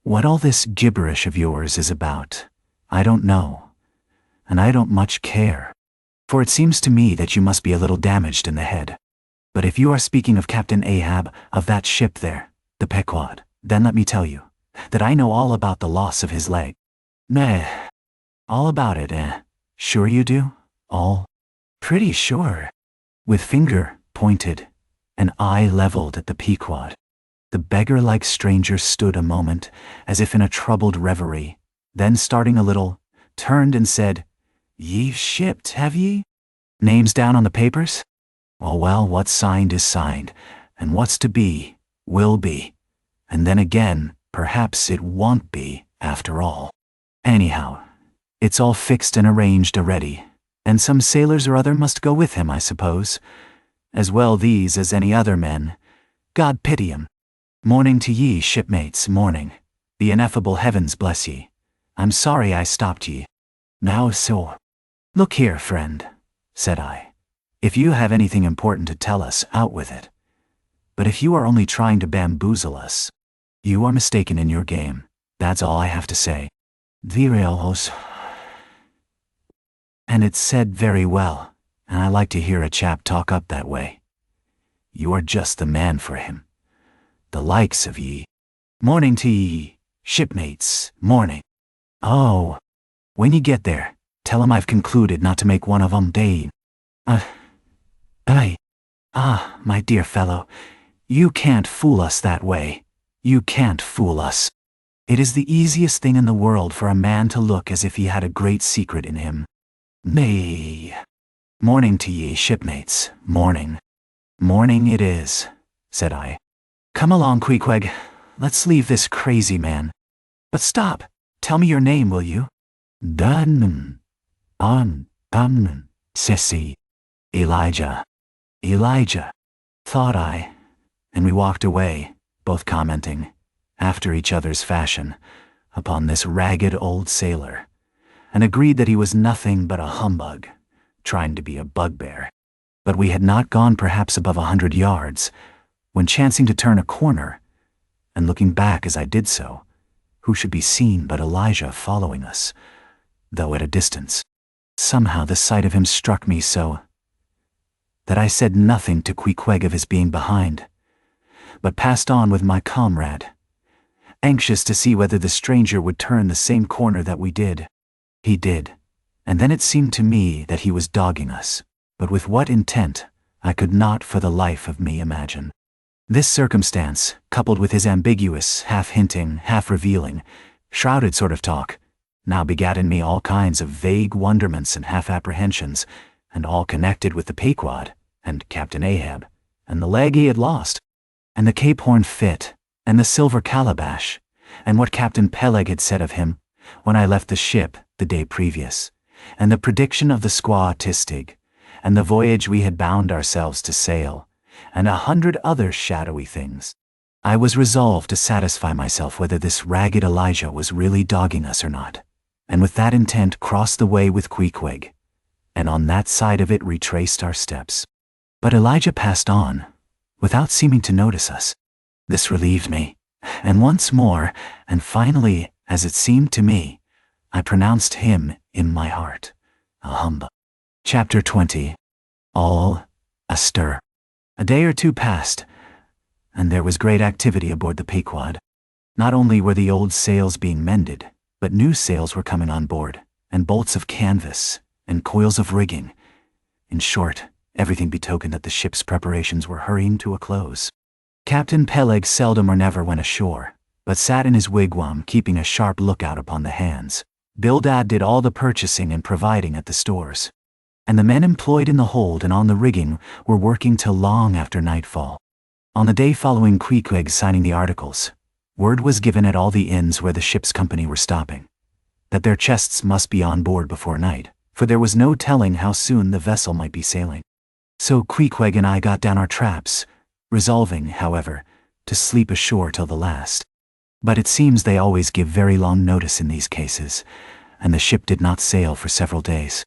What all this gibberish of yours is about, I don't know, and I don't much care, for it seems to me that you must be a little damaged in the head. But if you are speaking of Captain Ahab, of that ship there, the Pequod, then let me tell you, that I know all about the loss of his leg. Meh. All about it, eh? Sure you do? All? Pretty sure. With finger pointed, and eye leveled at the Pequod. The beggar-like stranger stood a moment, as if in a troubled reverie, then starting a little, turned and said, Ye've shipped, have ye? Names down on the papers? Well, what's signed is signed, and what's to be, will be. And then again, perhaps it won't be, after all. Anyhow, it's all fixed and arranged already, and some sailors or other must go with him, I suppose. As well these as any other men. God pity 'em. Morning to ye, shipmates, morning. The ineffable heavens bless ye. I'm sorry I stopped ye. Now so. Look here, friend, said I. If you have anything important to tell us, out with it. But if you are only trying to bamboozle us, you are mistaken in your game. That's all I have to say. Vireos. And it's said very well, and I like to hear a chap talk up that way. You are just the man for him. The likes of ye. Morning to ye, shipmates, morning. Oh, when ye get there, tell 'em I've concluded not to make one of 'em day. My dear fellow, you can't fool us that way. You can't fool us. It is the easiest thing in the world for a man to look as if he had a great secret in him. Nay. Morning to ye, shipmates, morning. Morning it is, said I. Come along, Queequeg. Let's leave this crazy man. But stop. Tell me your name, will you? Sissy. Elijah. Elijah, thought I, and we walked away, both commenting, after each other's fashion, upon this ragged old sailor, and agreed that he was nothing but a humbug, trying to be a bugbear. But we had not gone perhaps above 100 yards, when chancing to turn a corner, and looking back as I did so, who should be seen but Elijah following us, though at a distance. Somehow the sight of him struck me so that I said nothing to Queequeg of his being behind, but passed on with my comrade, anxious to see whether the stranger would turn the same corner that we did. He did, and then it seemed to me that he was dogging us, but with what intent, I could not for the life of me imagine. This circumstance, coupled with his ambiguous, half-hinting, half-revealing, shrouded sort of talk, now begat in me all kinds of vague wonderments and half-apprehensions, and all connected with the Pequod, and Captain Ahab, and the leg he had lost, and the Cape Horn fit, and the silver calabash, and what Captain Peleg had said of him, when I left the ship the day previous, and the prediction of the squaw Tashtego, and the voyage we had bound ourselves to sail, and 100 other shadowy things. I was resolved to satisfy myself whether this ragged Elijah was really dogging us or not, and with that intent crossed the way with Queequeg, and on that side of it retraced our steps. But Elijah passed on, without seeming to notice us. This relieved me, and once more, and finally, as it seemed to me, I pronounced him in my heart a humbug. Chapter 20. All astir. A day or two passed, and there was great activity aboard the Pequod. Not only were the old sails being mended, but new sails were coming on board, and bolts of canvas, and coils of rigging. In short, everything betokened that the ship's preparations were hurrying to a close. Captain Peleg seldom or never went ashore, but sat in his wigwam keeping a sharp lookout upon the hands. Bildad did all the purchasing and providing at the stores, and the men employed in the hold and on the rigging were working till long after nightfall. On the day following Queequeg signing the articles, word was given at all the inns where the ship's company were stopping, that their chests must be on board before night, for there was no telling how soon the vessel might be sailing. So Queequeg and I got down our traps, resolving, however, to sleep ashore till the last. But it seems they always give very long notice in these cases, and the ship did not sail for several days.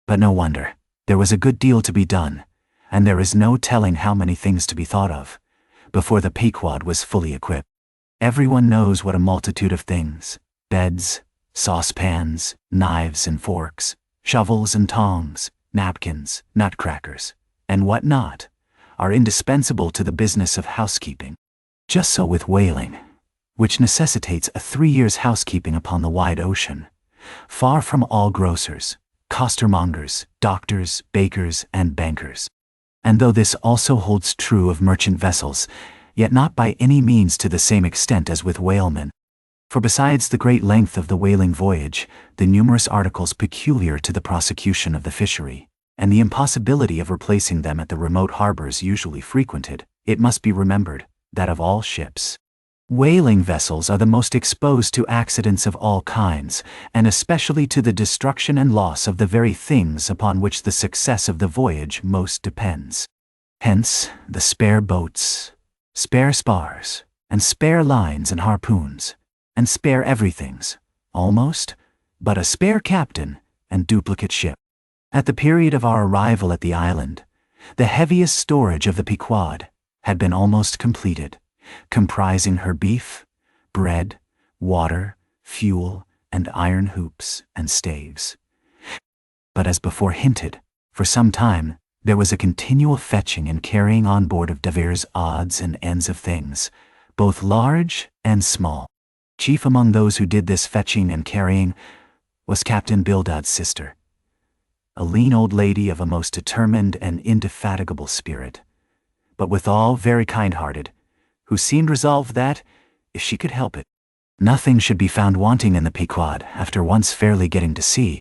But no wonder, there was a good deal to be done, and there is no telling how many things to be thought of, before the Pequod was fully equipped. Everyone knows what a multitude of things, beds, saucepans, knives and forks, shovels and tongs, napkins, nutcrackers, and what not, are indispensable to the business of housekeeping. Just so with whaling, which necessitates a 3 years' housekeeping upon the wide ocean, far from all grocers, costermongers, doctors, bakers, and bankers. And though this also holds true of merchant vessels, yet not by any means to the same extent as with whalemen. For besides the great length of the whaling voyage, the numerous articles peculiar to the prosecution of the fishery, and the impossibility of replacing them at the remote harbors usually frequented, it must be remembered that of all ships, Whaling vessels are the most exposed to accidents of all kinds, and especially to the destruction and loss of the very things upon which the success of the voyage most depends. Hence, the spare boats, spare spars, and spare lines and harpoons, and spare everythings, almost, but a spare captain and duplicate ship. At the period of our arrival at the island, the heaviest storage of the Pequod had been almost completed, comprising her beef, bread, water, fuel, and iron hoops and staves. But as before hinted, for some time there was a continual fetching and carrying on board of divers odds and ends of things, both large and small. Chief among those who did this fetching and carrying was Captain Bildad's sister, a lean old lady of a most determined and indefatigable spirit, but withal very kind-hearted, who seemed resolved that, if she could help it, nothing should be found wanting in the Pequod after once fairly getting to sea.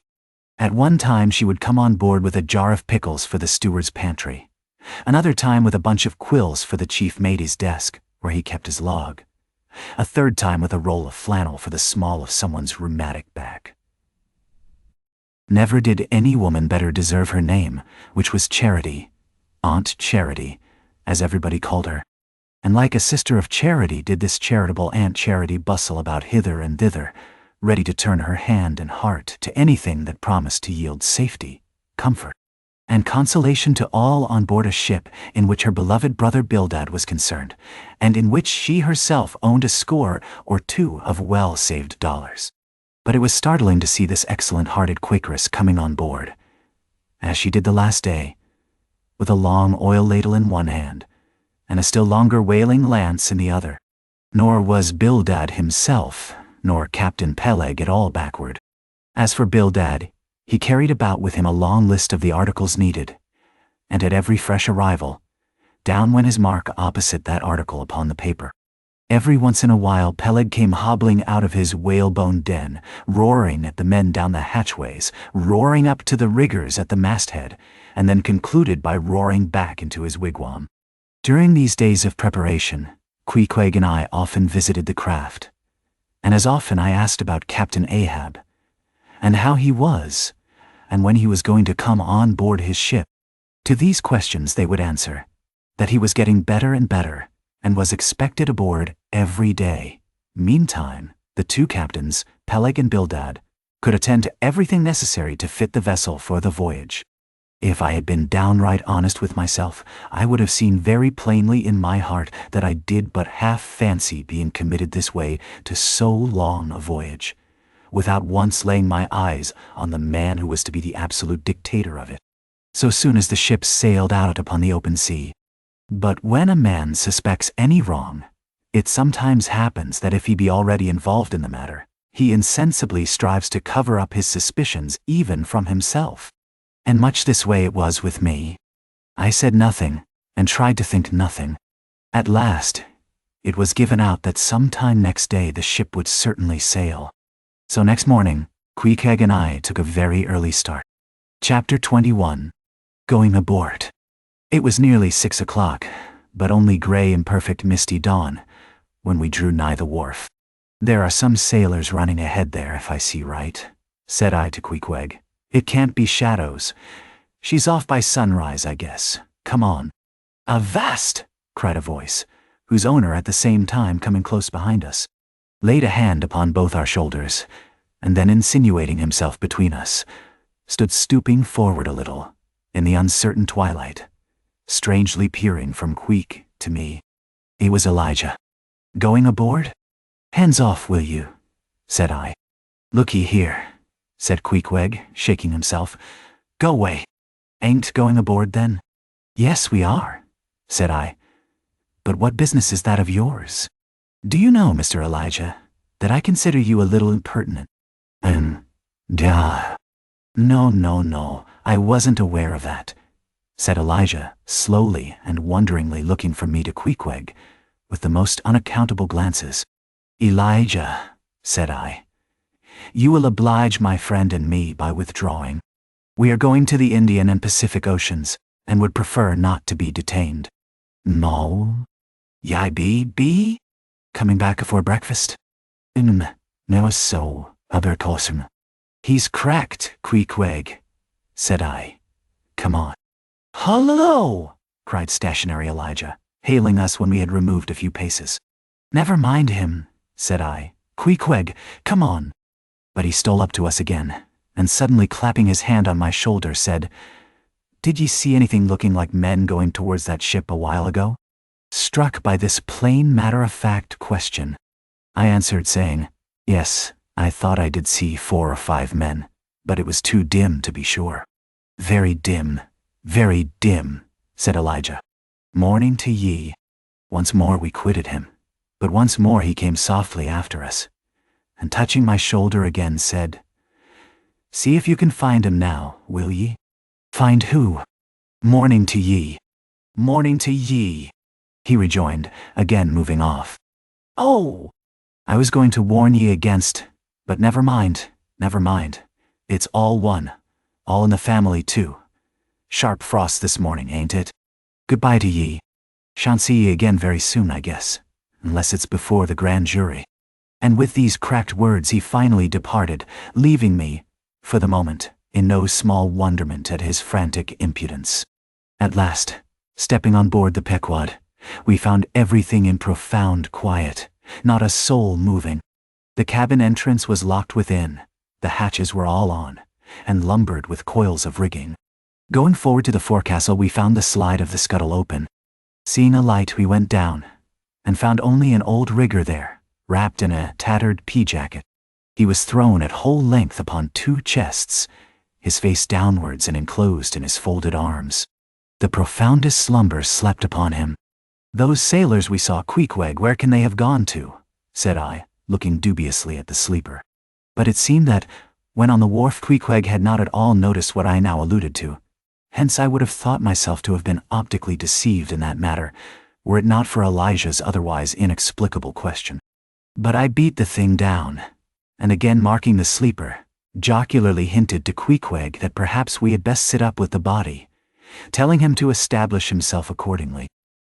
At one time she would come on board with a jar of pickles for the steward's pantry, another time with a bunch of quills for the chief matey's desk, where he kept his log, a third time with a roll of flannel for the small of someone's rheumatic back. Never did any woman better deserve her name, which was Charity, Aunt Charity, as everybody called her. And like a sister of charity did this charitable Aunt Charity bustle about hither and thither, ready to turn her hand and heart to anything that promised to yield safety, comfort, and consolation to all on board a ship in which her beloved brother Bildad was concerned, and in which she herself owned a score or two of well-saved dollars. But it was startling to see this excellent-hearted Quakeress coming on board, as she did the last day, with a long oil ladle in one hand, and a still longer whaling lance in the other. Nor was Bildad himself, nor Captain Peleg at all backward. As for Bildad, he carried about with him a long list of the articles needed, and at every fresh arrival, down went his mark opposite that article upon the paper. Every once in a while Peleg came hobbling out of his whalebone den, roaring at the men down the hatchways, roaring up to the riggers at the masthead, and then concluded by roaring back into his wigwam. During these days of preparation, Queequeg and I often visited the craft, and as often I asked about Captain Ahab, and how he was, and when he was going to come on board his ship. To these questions they would answer that he was getting better and better, and was expected aboard every day. Meantime, the two captains, Peleg and Bildad, could attend to everything necessary to fit the vessel for the voyage. If I had been downright honest with myself, I would have seen very plainly in my heart that I did but half fancy being committed this way to so long a voyage, without once laying my eyes on the man who was to be the absolute dictator of it, so soon as the ship sailed out upon the open sea. But when a man suspects any wrong, it sometimes happens that if he be already involved in the matter, he insensibly strives to cover up his suspicions even from himself. And much this way it was with me. I said nothing, and tried to think nothing. At last, it was given out that sometime next day the ship would certainly sail. So next morning, Queequeg and I took a very early start. Chapter 21. Going aboard. It was nearly 6 o'clock, but only gray imperfect misty dawn, when we drew nigh the wharf. "There are some sailors running ahead there, if I see right," said I to Queequeg. "It can't be shadows. She's off by sunrise, I guess. Come on." "Avast!" cried a voice, whose owner at the same time coming close behind us, laid a hand upon both our shoulders, and then insinuating himself between us, stood stooping forward a little, in the uncertain twilight, strangely peering from Queek to me. It was Elijah. "Going aboard?" "Hands off, will you?" said I. "Looky here," said Queequeg, shaking himself. "Go away." "Ain't going aboard, then?" "Yes, we are," said I. "But what business is that of yours? Do you know, Mr. Elijah, that I consider you a little impertinent?" Duh. No, I wasn't aware of that," said Elijah, slowly and wonderingly looking from me to Queequeg, with the most unaccountable glances. "Elijah," said I, "you will oblige my friend and me by withdrawing. We are going to the Indian and Pacific Oceans, and would prefer not to be detained." "No? Yai be? Coming back afore breakfast? No so, Abertossum. He's cracked, Queequeg, said I. Come on. Hello, cried stationary Elijah, hailing us when we had removed a few paces. Never mind him, said I. Queequeg, come on. But he stole up to us again, and suddenly clapping his hand on my shoulder said, Did ye see anything looking like men going towards that ship a while ago? Struck by this plain matter-of-fact question, I answered saying, Yes, I thought I did see 4 or 5 men, but it was too dim to be sure. Very dim, said Elijah. Morning to ye. Once more we quitted him, but once more he came softly after us, and touching my shoulder again said, See if you can find him now, will ye? Find who? Morning to ye. Morning to ye, he rejoined, again moving off. Oh! I was going to warn ye against, but never mind. It's all one. All in the family, too. Sharp frost this morning, ain't it? Goodbye to ye. Shan't see ye again very soon, I guess, unless it's before the grand jury. And with these cracked words he finally departed, leaving me, for the moment, in no small wonderment at his frantic impudence. At last, stepping on board the Pequod, we found everything in profound quiet, not a soul moving. The cabin entrance was locked within, the hatches were all on, and lumbered with coils of rigging. Going forward to the forecastle, we found the slide of the scuttle open. Seeing a light, we went down, and found only an old rigger there, wrapped in a tattered pea-jacket. He was thrown at whole length upon 2 chests, his face downwards and enclosed in his folded arms. The profoundest slumber slept upon him. Those sailors we saw, Queequeg, where can they have gone to? Said I, looking dubiously at the sleeper. But it seemed that, when on the wharf, Queequeg had not at all noticed what I now alluded to. Hence I would have thought myself to have been optically deceived in that matter, were it not for Elijah's otherwise inexplicable question. But I beat the thing down, and again marking the sleeper, jocularly hinted to Queequeg that perhaps we had best sit up with the body, telling him to establish himself accordingly.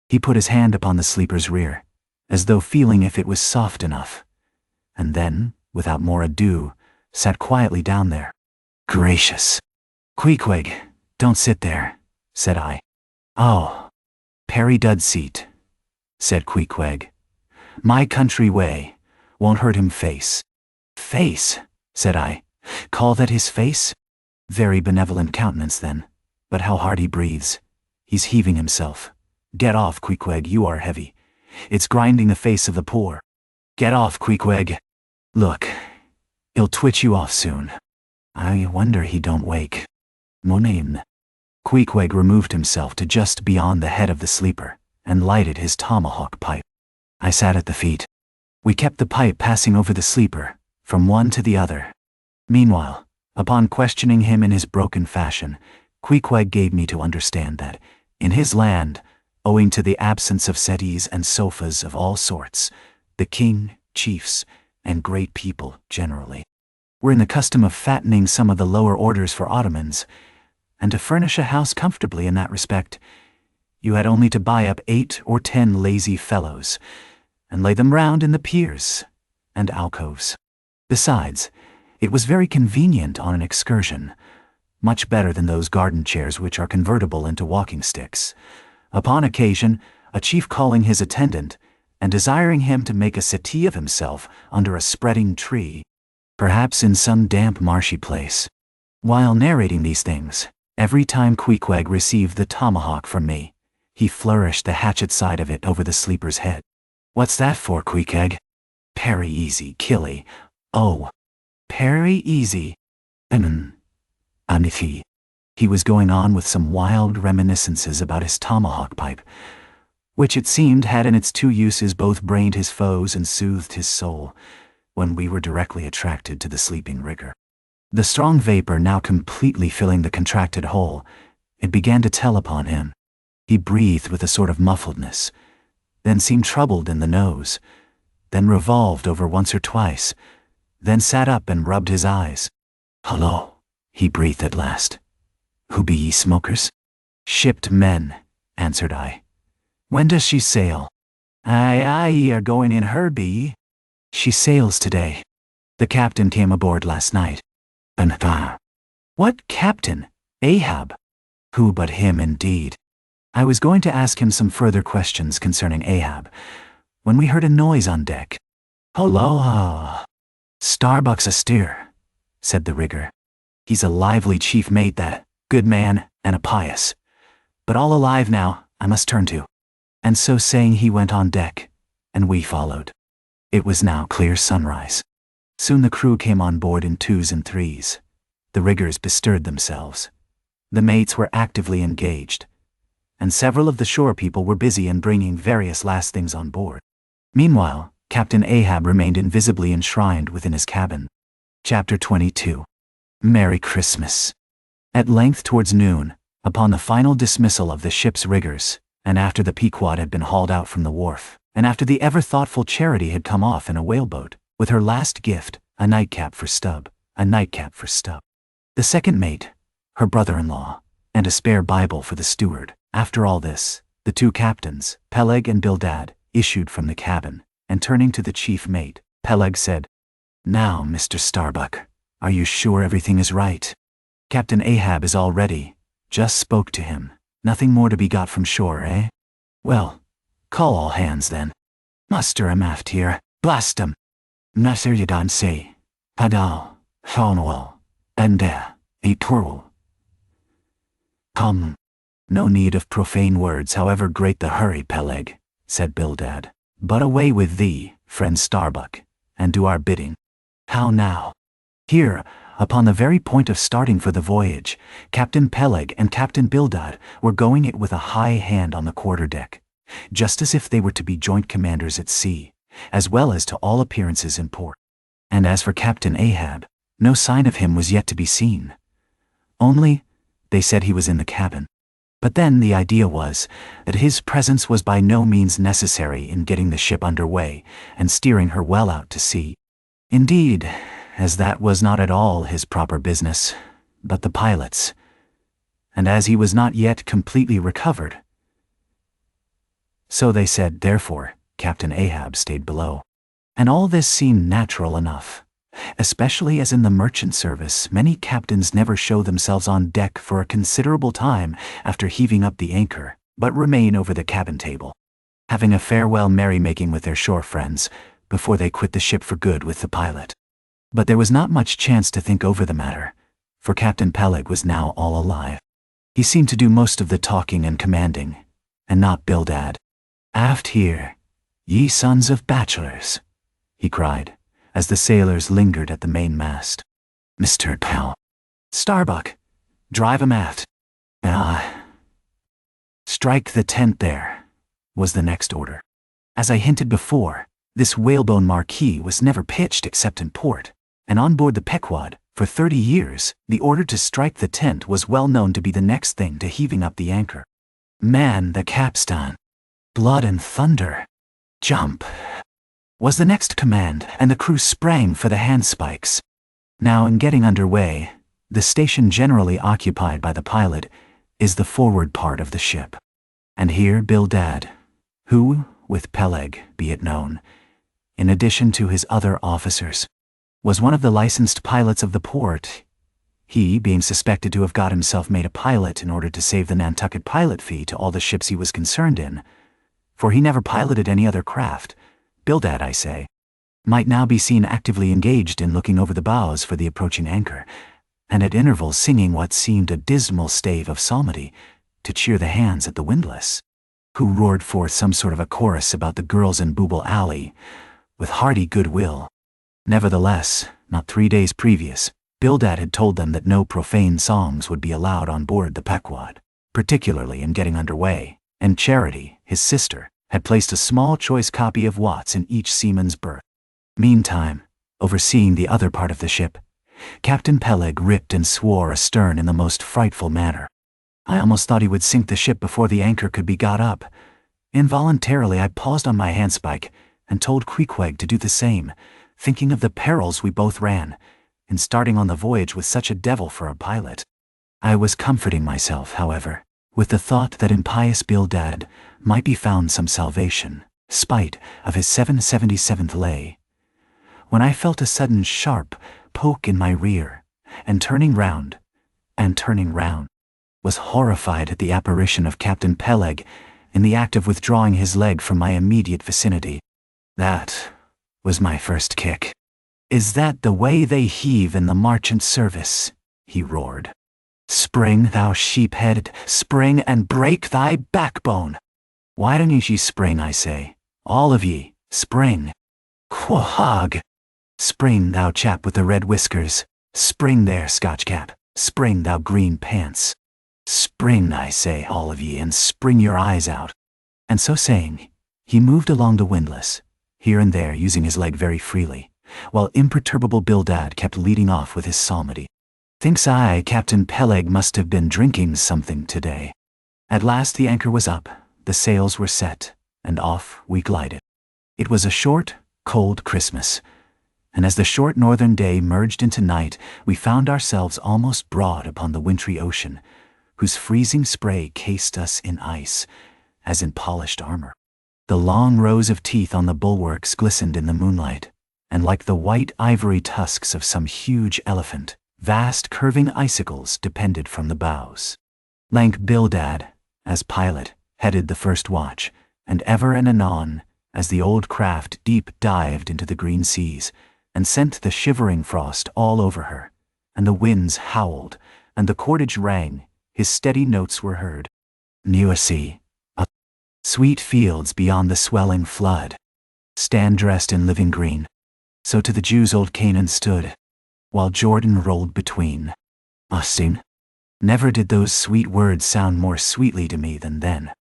He put his hand upon the sleeper's rear, as though feeling if it was soft enough, and then, without more ado, sat quietly down there. Gracious! Queequeg, don't sit there, said I. Oh, Perry dud seat, said Queequeg. My country way, won't hurt him face. Face, said I. Call that his face? Very benevolent countenance then, but how hard he breathes. He's heaving himself. Get off, Queequeg, you are heavy. It's grinding the face of the poor. Get off, Queequeg. Look, he'll twitch you off soon. I wonder he don't wake. Monin. Queequeg removed himself to just beyond the head of the sleeper, and lighted his tomahawk pipe. I sat at the feet. We kept the pipe passing over the sleeper, from one to the other. Meanwhile, upon questioning him in his broken fashion, Queequeg gave me to understand that, in his land, owing to the absence of settees and sofas of all sorts, the king, chiefs, and great people generally were in the custom of fattening some of the lower orders for ottomans, and to furnish a house comfortably in that respect, you had only to buy up 8 or 10 lazy fellows, and lay them round in the piers and alcoves. Besides, it was very convenient on an excursion, much better than those garden chairs which are convertible into walking sticks. Upon occasion, a chief calling his attendant, and desiring him to make a settee of himself under a spreading tree, perhaps in some damp marshy place. While narrating these things, every time Queequeg received the tomahawk from me, he flourished the hatchet side of it over the sleeper's head. What's that for, Queequeg? Parry easy, killy. Oh, parry easy. Anithi. He was going on with some wild reminiscences about his tomahawk pipe, which it seemed had in its 2 uses both brained his foes and soothed his soul, when we were directly attracted to the sleeping rigger. The strong vapor now completely filling the contracted hole, it began to tell upon him. He breathed with a sort of muffledness, then seemed troubled in the nose, then revolved over once or twice, then sat up and rubbed his eyes. Hullo, he breathed at last. Who be ye smokers? Shipped men, answered I. When does she sail? Aye, ye are going in her, be ye? She sails today. The captain came aboard last night. What captain? Ahab? Who but him indeed? I was going to ask him some further questions concerning Ahab, when we heard a noise on deck. Hello, Starbuck's astir, said the rigger. He's a lively chief mate, that good man, and a pious. But all alive now, I must turn to. And so saying he went on deck, and we followed. It was now clear sunrise. Soon the crew came on board in 2s and 3s. The riggers bestirred themselves. The mates were actively engaged, and several of the shore people were busy in bringing various last things on board. Meanwhile, Captain Ahab remained invisibly enshrined within his cabin. Chapter 22. Merry Christmas. At length towards noon, upon the final dismissal of the ship's riggers, and after the Pequod had been hauled out from the wharf, and after the ever-thoughtful Charity had come off in a whaleboat, with her last gift, a nightcap for Stubb, the second mate, her brother-in-law, and a spare Bible for the steward. After all this, the two captains, Peleg and Bildad, issued from the cabin, and turning to the chief mate, Peleg said, "Now, Mr. Starbuck, are you sure everything is right? Captain Ahab is all ready. Just spoke to him. Nothing more to be got from shore, eh? Well, call all hands then. Muster 'em aft here. Blast 'em. Nasser Yadan say, Padal, Thonwell, and Etorul. Come. No need of profane words, however great the hurry, Peleg, said Bildad. But away with thee, friend Starbuck, and do our bidding. How now? Here, upon the very point of starting for the voyage, Captain Peleg and Captain Bildad were going it with a high hand on the quarterdeck, just as if they were to be joint commanders at sea, as well as to all appearances in port. And as for Captain Ahab, no sign of him was yet to be seen. Only, they said he was in the cabin. But then the idea was that his presence was by no means necessary in getting the ship under way and steering her well out to sea. Indeed, as that was not at all his proper business, but the pilot's, and as he was not yet completely recovered. So they said, therefore, Captain Ahab stayed below. And all this seemed natural enough, especially as in the merchant service many captains never show themselves on deck for a considerable time after heaving up the anchor, but remain over the cabin table, having a farewell merrymaking with their shore friends before they quit the ship for good with the pilot. But there was not much chance to think over the matter, for Captain Peleg was now all alive. He seemed to do most of the talking and commanding, and not Bildad. Aft here, ye sons of bachelors, he cried, as the sailors lingered at the mainmast. Mr. Pell. Starbuck, drive 'em aft. Strike the tent there, was the next order. As I hinted before, this whalebone marquee was never pitched except in port, and on board the Pequod, for 30 years, the order to strike the tent was well known to be the next thing to heaving up the anchor. Man the capstan. Blood and thunder. Jump, was the next command, and the crew sprang for the handspikes. Now in getting under way, the station generally occupied by the pilot is the forward part of the ship. And here Bildad, who, with Peleg, be it known, in addition to his other officers, was one of the licensed pilots of the port, he being suspected to have got himself made a pilot in order to save the Nantucket pilot fee to all the ships he was concerned in, for he never piloted any other craft. Bildad, I say, might now be seen actively engaged in looking over the bows for the approaching anchor, and at intervals singing what seemed a dismal stave of psalmody to cheer the hands at the windlass, who roared forth some sort of a chorus about the girls in Booble Alley, with hearty goodwill. Nevertheless, not 3 days previous, Bildad had told them that no profane songs would be allowed on board the Pequod, particularly in getting under way, and Charity, his sister, had placed a small choice copy of Watts in each seaman's berth. Meantime, overseeing the other part of the ship, Captain Peleg ripped and swore astern in the most frightful manner. I almost thought he would sink the ship before the anchor could be got up. Involuntarily I paused on my handspike and told Queequeg to do the same, thinking of the perils we both ran in starting on the voyage with such a devil for a pilot. I was comforting myself, however, with the thought that in pious Bildad might be found some salvation, spite of his 777th lay, when I felt a sudden sharp poke in my rear, and turning round, was horrified at the apparition of Captain Peleg in the act of withdrawing his leg from my immediate vicinity. That was my first kick. "Is that the way they heave in the marchant service?" he roared. "Spring, thou sheep-headed, spring and break thy backbone! Why don't ye spring, I say? All of ye, spring! Quahog! Spring, thou chap with the red whiskers! Spring there, Scotchcap! Spring, thou green pants! Spring, I say, all of ye, and spring your eyes out!" And so saying, he moved along the windlass, here and there using his leg very freely, while imperturbable Bildad kept leading off with his psalmody. Thinks I, Captain Peleg must have been drinking something today. At last the anchor was up, the sails were set, and off we glided. It was a short, cold Christmas, and as the short northern day merged into night, we found ourselves almost broad upon the wintry ocean, whose freezing spray cased us in ice, as in polished armor. The long rows of teeth on the bulwarks glistened in the moonlight, and like the white ivory tusks of some huge elephant, vast curving icicles depended from the bows. Lank Bildad, as pilot, headed the first watch, and ever and anon, as the old craft deep dived into the green seas, and sent the shivering frost all over her, and the winds howled, and the cordage rang, his steady notes were heard. Near sea, sweet fields beyond the swelling flood, stand dressed in living green. So to the Jews old Canaan stood, while Jordan rolled between. Austin. Never did those sweet words sound more sweetly to me than then.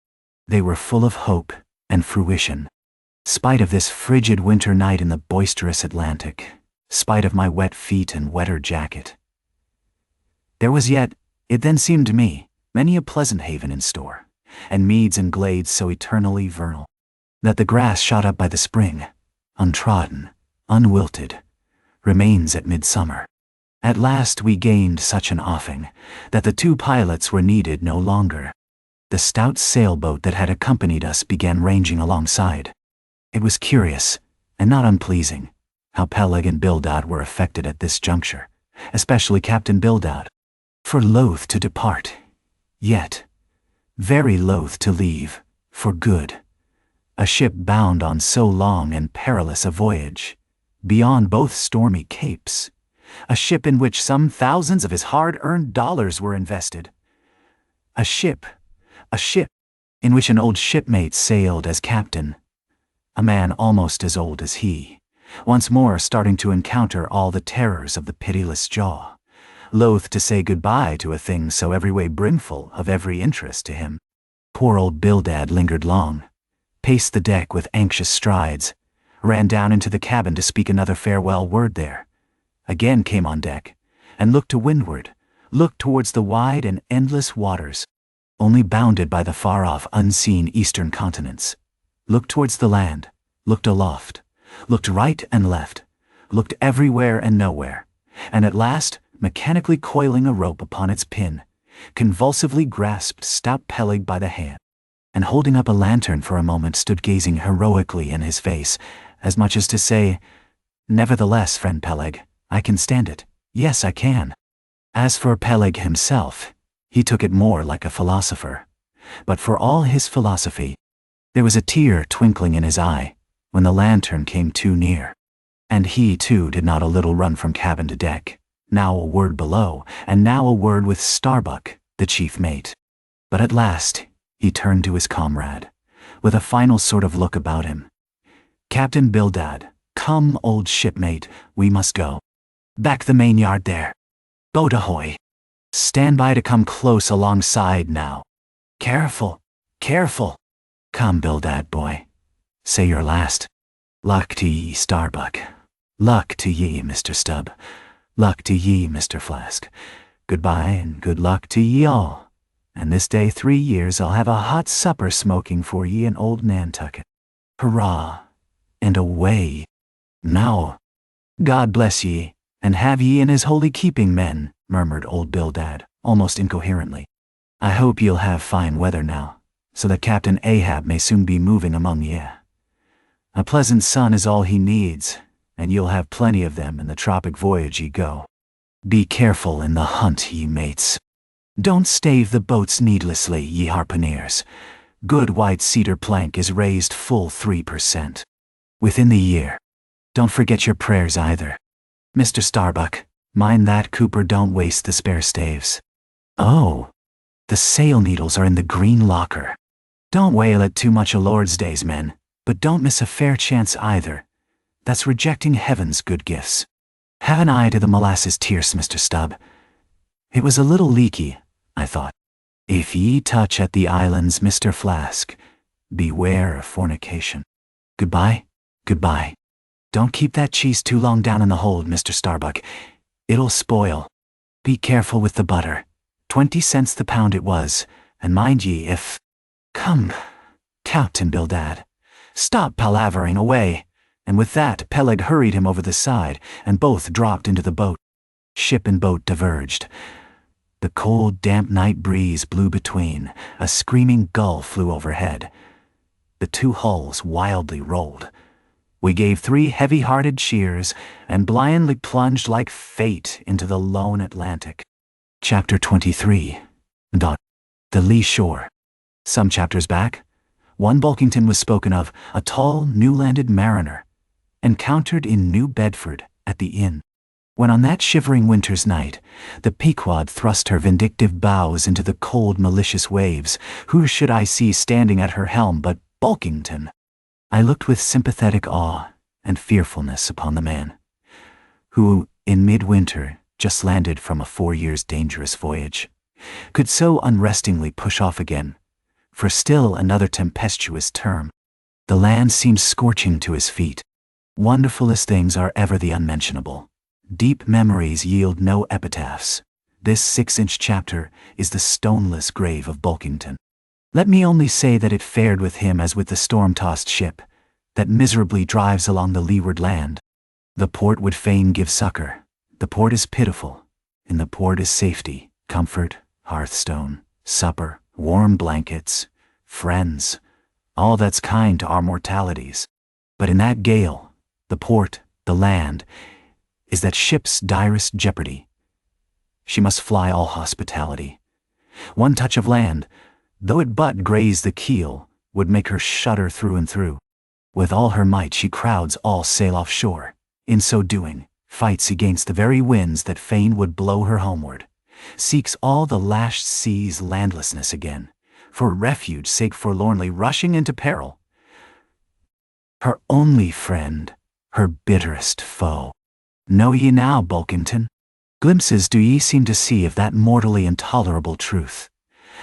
They were full of hope and fruition. Spite of this frigid winter night in the boisterous Atlantic, spite of my wet feet and wetter jacket, there was yet, it then seemed to me, many a pleasant haven in store, and meads and glades so eternally vernal, that the grass shot up by the spring, untrodden, unwilted, remains at midsummer. At last we gained such an offing that the two pilots were needed no longer. The stout sailboat that had accompanied us began ranging alongside. It was curious, and not unpleasing, how Peleg and Bildad were affected at this juncture, especially Captain Bildad. For loath to depart, yet very loath to leave, for good, a ship bound on so long and perilous a voyage, beyond both stormy capes, a ship in which some thousands of his hard-earned dollars were invested, a ship in which an old shipmate sailed as captain, a man almost as old as he, once more starting to encounter all the terrors of the pitiless jaw, loath to say goodbye to a thing so every way brimful of every interest to him. Poor old Bildad lingered long, paced the deck with anxious strides, ran down into the cabin to speak another farewell word there, again came on deck, and looked to windward, looked towards the wide and endless waters, only bounded by the far-off unseen eastern continents, looked towards the land, looked aloft, looked right and left, looked everywhere and nowhere, and at last, mechanically coiling a rope upon its pin, convulsively grasped stout Peleg by the hand, and holding up a lantern for a moment stood gazing heroically in his face, as much as to say, "Nevertheless, friend Peleg, I can stand it. Yes, I can." As for Peleg himself, he took it more like a philosopher, but for all his philosophy, there was a tear twinkling in his eye when the lantern came too near, and he too did not a little run from cabin to deck, now a word below, and now a word with Starbuck, the chief mate. But at last he turned to his comrade, with a final sort of look about him. "Captain Bildad, come, old shipmate, we must go. Back the mainyard there. Boat ahoy. Stand by to come close alongside now. Careful, careful. Come, Bildad, boy. Say your last. Luck to ye, Starbuck. Luck to ye, Mr. Stubb. Luck to ye, Mr. Flask. Goodbye and good luck to ye all. And this day 3 years I'll have a hot supper smoking for ye in old Nantucket. Hurrah, and away. Now, God bless ye, and have ye in his holy keeping, men," murmured old Bildad, almost incoherently. "I hope ye'll have fine weather now, so that Captain Ahab may soon be moving among ye. A pleasant sun is all he needs, and you'll have plenty of them in the tropic voyage ye go. Be careful in the hunt, ye mates. Don't stave the boats needlessly, ye harpooneers. Good white cedar plank is raised full 3% within the year. Don't forget your prayers either. Mr. Starbuck, mind that Cooper don't waste the spare staves. Oh, the sail needles are in the green locker. Don't wail at too much o' Lord's days, men, but don't miss a fair chance either. That's rejecting heaven's good gifts. Have an eye to the molasses tierce, Mr. Stubb. It was a little leaky, I thought. If ye touch at the islands, Mr. Flask, beware of fornication. Goodbye, goodbye. Don't keep that cheese too long down in the hold, Mr. Starbuck. It'll spoil. Be careful with the butter. 20 cents the pound it was, and mind ye if... Come, Captain Bildad, stop palavering away. And with that, Peleg hurried him over the side, and both dropped into the boat. Ship and boat diverged. The cold, damp night breeze blew between. A screaming gull flew overhead. The two hulls wildly rolled. We gave 3 heavy-hearted cheers, and blindly plunged like fate into the lone Atlantic. Chapter 23. The Lee Shore. Some chapters back, one Bulkington was spoken of, a tall, new-landed mariner, encountered in New Bedford at the inn. When on that shivering winter's night, the Pequod thrust her vindictive bows into the cold, malicious waves, who should I see standing at her helm but Bulkington? I looked with sympathetic awe and fearfulness upon the man, who, in midwinter, just landed from a 4 years' dangerous voyage, could so unrestingly push off again, for still another tempestuous term. The land seemed scorching to his feet. Wonderfulest things are ever the unmentionable. Deep memories yield no epitaphs. This 6-inch chapter is the stoneless grave of Bulkington. Let me only say that it fared with him as with the storm-tossed ship, that miserably drives along the leeward land. The port would fain give succor. The port is pitiful. In the port is safety, comfort, hearthstone, supper, warm blankets, friends, all that's kind to our mortalities. But in that gale, the port, the land, is that ship's direst jeopardy. She must fly all hospitality. One touch of land, though it but graze the keel, would make her shudder through and through. With all her might she crowds all sail offshore. In so doing, fights against the very winds that fain would blow her homeward, seeks all the lashed sea's landlessness again, for refuge sake forlornly rushing into peril. Her only friend, her bitterest foe. Know ye now, Bulkington? Glimpses do ye seem to see of that mortally intolerable truth,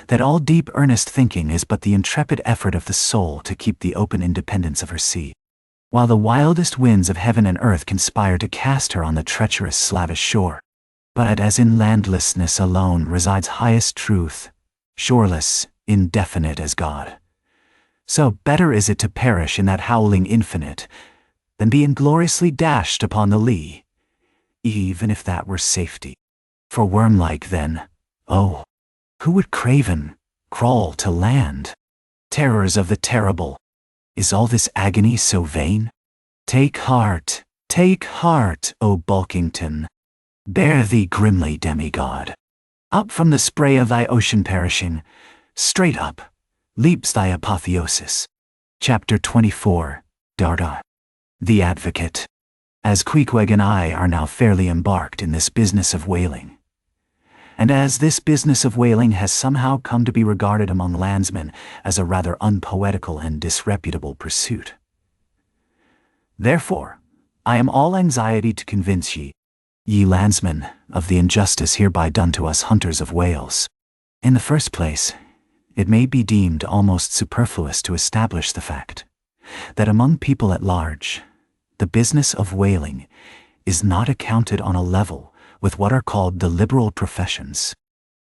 that all deep earnest thinking is but the intrepid effort of the soul to keep the open independence of her sea, while the wildest winds of heaven and earth conspire to cast her on the treacherous slavish shore. But as in landlessness alone resides highest truth, shoreless, indefinite as God, so better is it to perish in that howling infinite than be ingloriously dashed upon the lee, even if that were safety. For worm-like then, oh, who would craven, crawl to land? Terrors of the terrible, is all this agony so vain? Take heart, O Bulkington. Bear thee grimly, demigod. Up from the spray of thy ocean perishing, straight up, leaps thy apotheosis. Chapter 24. Darda. The Advocate. As Queequeg and I are now fairly embarked in this business of whaling, and as this business of whaling has somehow come to be regarded among landsmen as a rather unpoetical and disreputable pursuit, therefore, I am all anxiety to convince ye landsmen, of the injustice hereby done to us hunters of whales. In the first place, it may be deemed almost superfluous to establish the fact that among people at large, the business of whaling is not accounted on a level with what are called the liberal professions.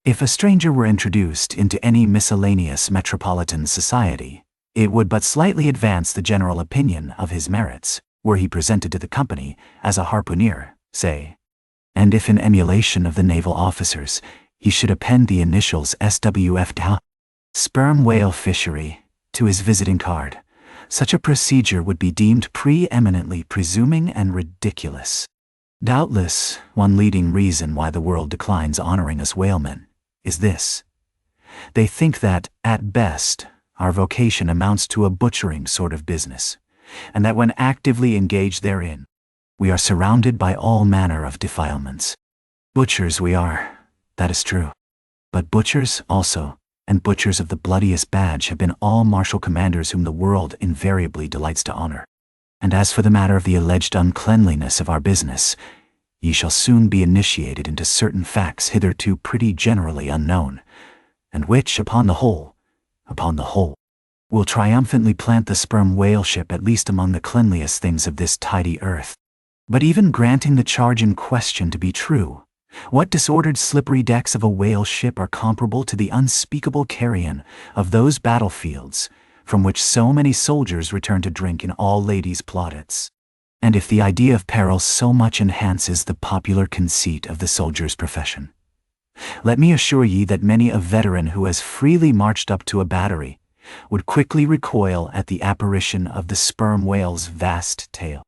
If a stranger were introduced into any miscellaneous metropolitan society, it would but slightly advance the general opinion of his merits, were he presented to the company as a harpooner, say, and if in emulation of the naval officers, he should append the initials SWF sperm whale fishery to his visiting card, Such a procedure would be deemed preeminently presuming and ridiculous. Doubtless, one leading reason why the world declines honoring us whalemen is this. They think that, at best, our vocation amounts to a butchering sort of business, and that when actively engaged therein, we are surrounded by all manner of defilements. Butchers we are, that is true. But butchers also, and butchers of the bloodiest badge, have been all martial commanders whom the world invariably delights to honor. And as for the matter of the alleged uncleanliness of our business, ye shall soon be initiated into certain facts hitherto pretty generally unknown, and which, upon the whole, will triumphantly plant the sperm whale ship at least among the cleanliest things of this tidy earth. But even granting the charge in question to be true, what disordered slippery decks of a whale ship are comparable to the unspeakable carrion of those battlefields from which so many soldiers return to drink in all ladies' plaudits? And if the idea of peril so much enhances the popular conceit of the soldier's profession, let me assure ye that many a veteran who has freely marched up to a battery would quickly recoil at the apparition of the sperm whale's vast tail,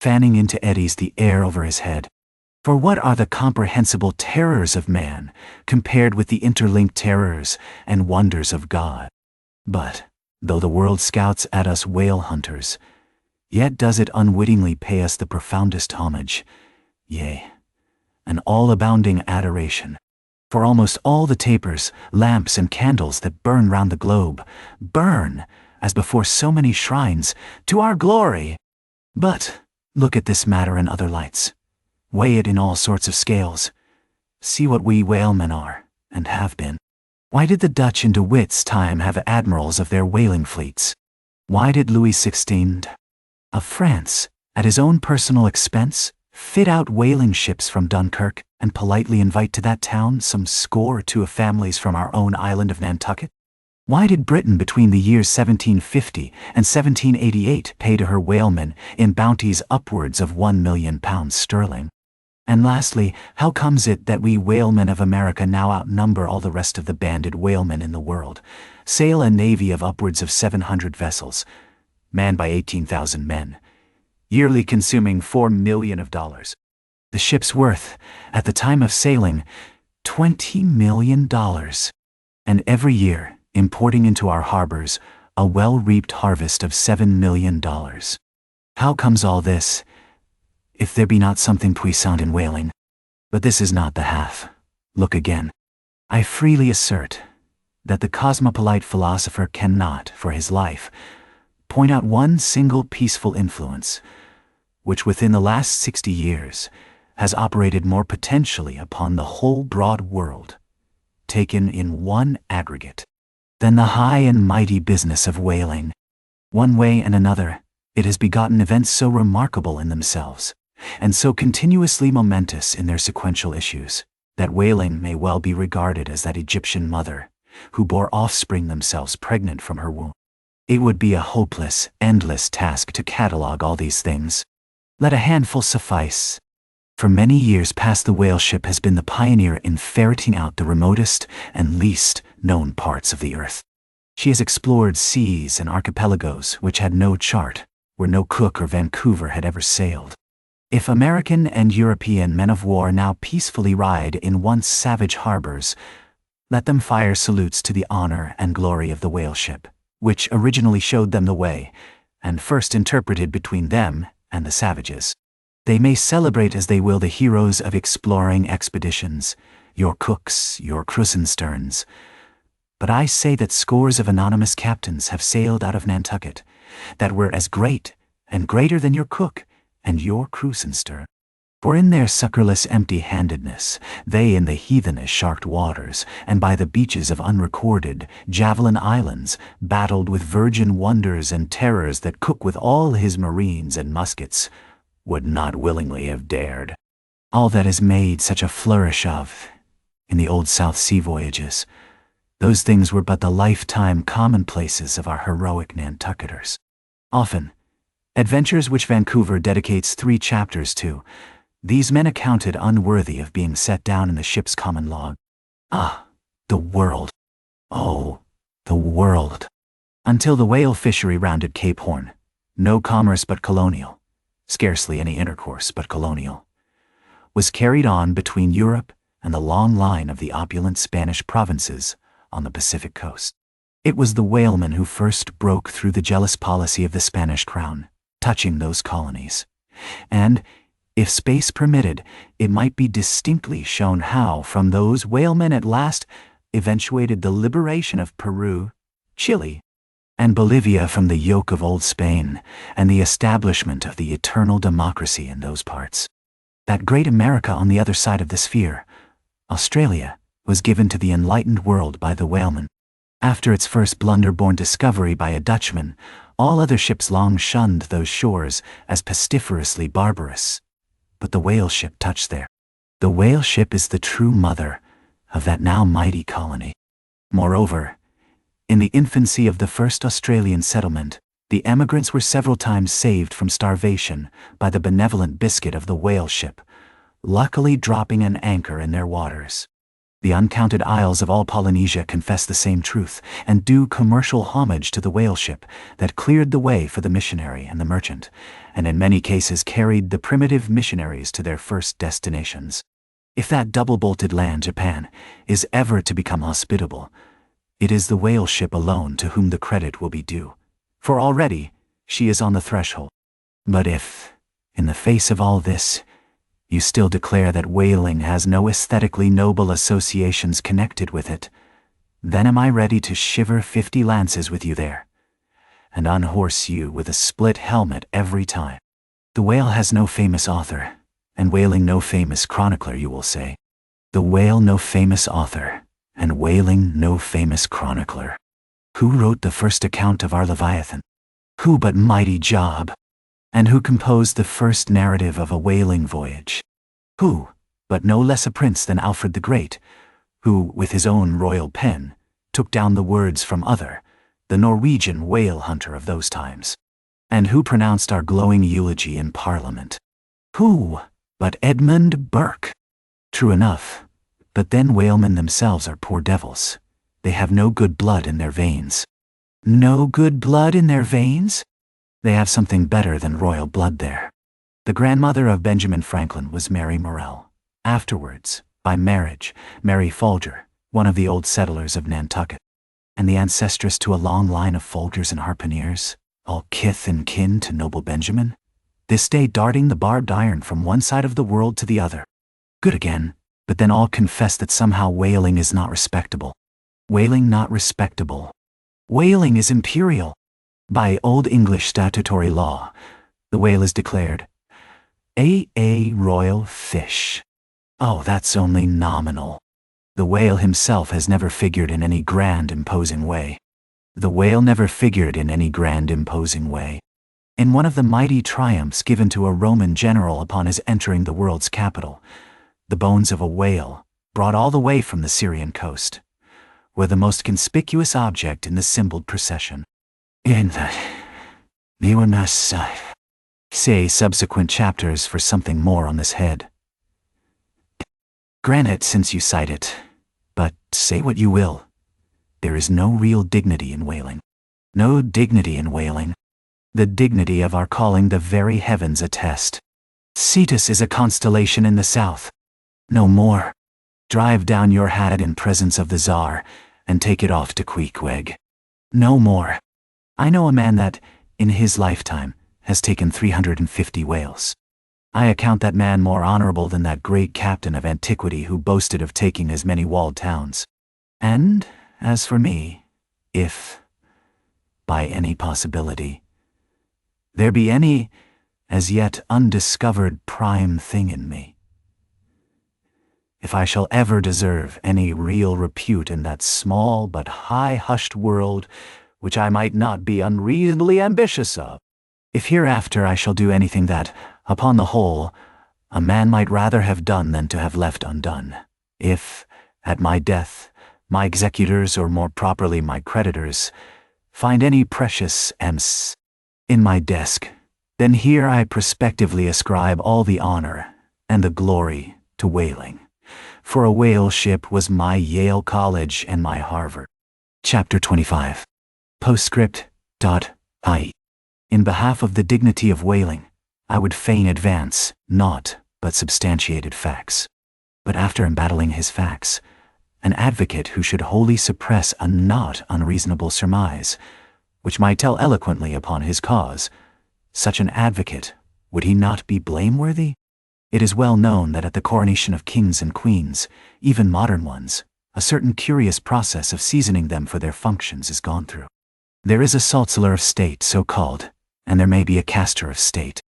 fanning into eddies the air over his head. For what are the comprehensible terrors of man compared with the interlinked terrors and wonders of God? But, though the world scouts at us whale hunters, yet does it unwittingly pay us the profoundest homage, yea, an all-abounding adoration. For almost all the tapers, lamps, and candles that burn round the globe burn, as before so many shrines, to our glory. But look at this matter in other lights. Weigh it in all sorts of scales. See what we whalemen are, and have been. Why did the Dutch in De Witt's time have admirals of their whaling fleets? Why did Louis XVI of France, at his own personal expense, fit out whaling ships from Dunkirk and politely invite to that town some score or two of families from our own island of Nantucket? Why did Britain between the years 1750 and 1788 pay to her whalemen in bounties upwards of £1,000,000 sterling? And lastly, how comes it that we whalemen of America now outnumber all the rest of the banded whalemen in the world, sail a navy of upwards of 700 vessels, manned by 18,000 men, yearly consuming $4 million, the ship's worth, at the time of sailing, $20 million, and every year importing into our harbors a well-reaped harvest of $7 million? How comes all this, if there be not something puissant in whaling? But this is not the half. Look again. I freely assert that the cosmopolite philosopher cannot, for his life, point out one single peaceful influence, which within the last 60 years has operated more potentially upon the whole broad world, taken in one aggregate, than the high and mighty business of whaling. One way and another, it has begotten events so remarkable in themselves, and so continuously momentous in their sequential issues, that whaling may well be regarded as that Egyptian mother who bore offspring themselves pregnant from her womb. It would be a hopeless, endless task to catalogue all these things. Let a handful suffice. For many years past the whale ship has been the pioneer in ferreting out the remotest and least known parts of the earth. She has explored seas and archipelagos which had no chart, where no Cook or Vancouver had ever sailed. If American and European men of war now peacefully ride in once savage harbors, let them fire salutes to the honor and glory of the whale ship, which originally showed them the way, and first interpreted between them and the savages. They may celebrate as they will the heroes of exploring expeditions, your Cooks, your Krusensterns. But I say that scores of anonymous captains have sailed out of Nantucket, that were as great and greater than your Cook and your Krusenstern. For in their succorless empty-handedness, they in the heathenish sharked waters, and by the beaches of unrecorded, javelin islands, battled with virgin wonders and terrors that Cook with all his marines and muskets would not willingly have dared. All that is made such a flourish of, in the old South Sea voyages, those things were but the lifetime commonplaces of our heroic Nantucketers. Often, adventures which Vancouver dedicates 3 chapters to, these men accounted unworthy of being set down in the ship's common log. Ah, the world! Oh, the world! Until the whale fishery rounded Cape Horn, no commerce but colonial, scarcely any intercourse but colonial, was carried on between Europe and the long line of the opulent Spanish provinces on the Pacific coast. It was the whalemen who first broke through the jealous policy of the Spanish crown, touching those colonies. And, if space permitted, it might be distinctly shown how from those whalemen at last eventuated the liberation of Peru, Chile, and Bolivia from the yoke of old Spain, and the establishment of the eternal democracy in those parts. That great America on the other side of the sphere, Australia, was given to the enlightened world by the whalemen. After its first blunder-born discovery by a Dutchman, all other ships long shunned those shores as pestiferously barbarous. But the whale ship touched there. The whale ship is the true mother of that now mighty colony. Moreover, in the infancy of the first Australian settlement, the emigrants were several times saved from starvation by the benevolent biscuit of the whale ship, luckily dropping an anchor in their waters. The uncounted isles of all Polynesia confess the same truth, and do commercial homage to the whale ship that cleared the way for the missionary and the merchant, and in many cases carried the primitive missionaries to their first destinations. If that double-bolted land, Japan, is ever to become hospitable, it is the whale ship alone to whom the credit will be due, for already she is on the threshold. But if, in the face of all this, you still declare that whaling has no aesthetically noble associations connected with it, then am I ready to shiver 50 lances with you there, and unhorse you with a split helmet every time. The whale has no famous author, and whaling no famous chronicler, you will say. The whale no famous author, and whaling no famous chronicler. Who wrote the first account of our Leviathan? Who but mighty Job? And who composed the first narrative of a whaling voyage? Who, but no less a prince than Alfred the Great, who, with his own royal pen, took down the words from Other, the Norwegian whale hunter of those times? And who pronounced our glowing eulogy in Parliament? Who, but Edmund Burke? True enough, but then whalemen themselves are poor devils. They have no good blood in their veins. No good blood in their veins? They have something better than royal blood there. The grandmother of Benjamin Franklin was Mary Morrell. Afterwards, by marriage, Mary Folger, one of the old settlers of Nantucket, and the ancestress to a long line of Folgers and harpooneers, all kith and kin to noble Benjamin, this day darting the barbed iron from one side of the world to the other. Good again, but then all confess that somehow whaling is not respectable. Whaling not respectable. Whaling is imperial. By Old English statutory law, the whale is declared a royal fish. Oh, that's only nominal. The whale himself has never figured in any grand imposing way. The whale never figured in any grand imposing way. In one of the mighty triumphs given to a Roman general upon his entering the world's capital, the bones of a whale, brought all the way from the Syrian coast, were the most conspicuous object in the symboled procession. In the say subsequent chapters for something more on this head. Granted, since you cite it, but say what you will, there is no real dignity in whaling. No dignity in whaling. The dignity of our calling the very heavens attest. Cetus is a constellation in the south. No more. Drive down your hat in presence of the Tsar, and take it off to Queequeg. No more. I know a man that, in his lifetime, has taken 350 whales. I account that man more honorable than that great captain of antiquity who boasted of taking as many walled towns. And, as for me, if, by any possibility, there be any, as yet undiscovered prime thing in me, if I shall ever deserve any real repute in that small but high-hushed world which I might not be unreasonably ambitious of, if hereafter I shall do anything that, upon the whole, a man might rather have done than to have left undone, if, at my death, my executors, or more properly my creditors, find any precious ems in my desk, then here I prospectively ascribe all the honor and the glory to whaling. For a whale ship was my Yale College and my Harvard. Chapter 25. Postscript. I. In behalf of the dignity of whaling, I would fain advance, not, but substantiated facts. But after embattling his facts, an advocate who should wholly suppress a not unreasonable surmise, which might tell eloquently upon his cause, such an advocate, would he not be blameworthy? It is well known that at the coronation of kings and queens, even modern ones, a certain curious process of seasoning them for their functions is gone through. There is a saltcellar of state, so called, and there may be a caster of state.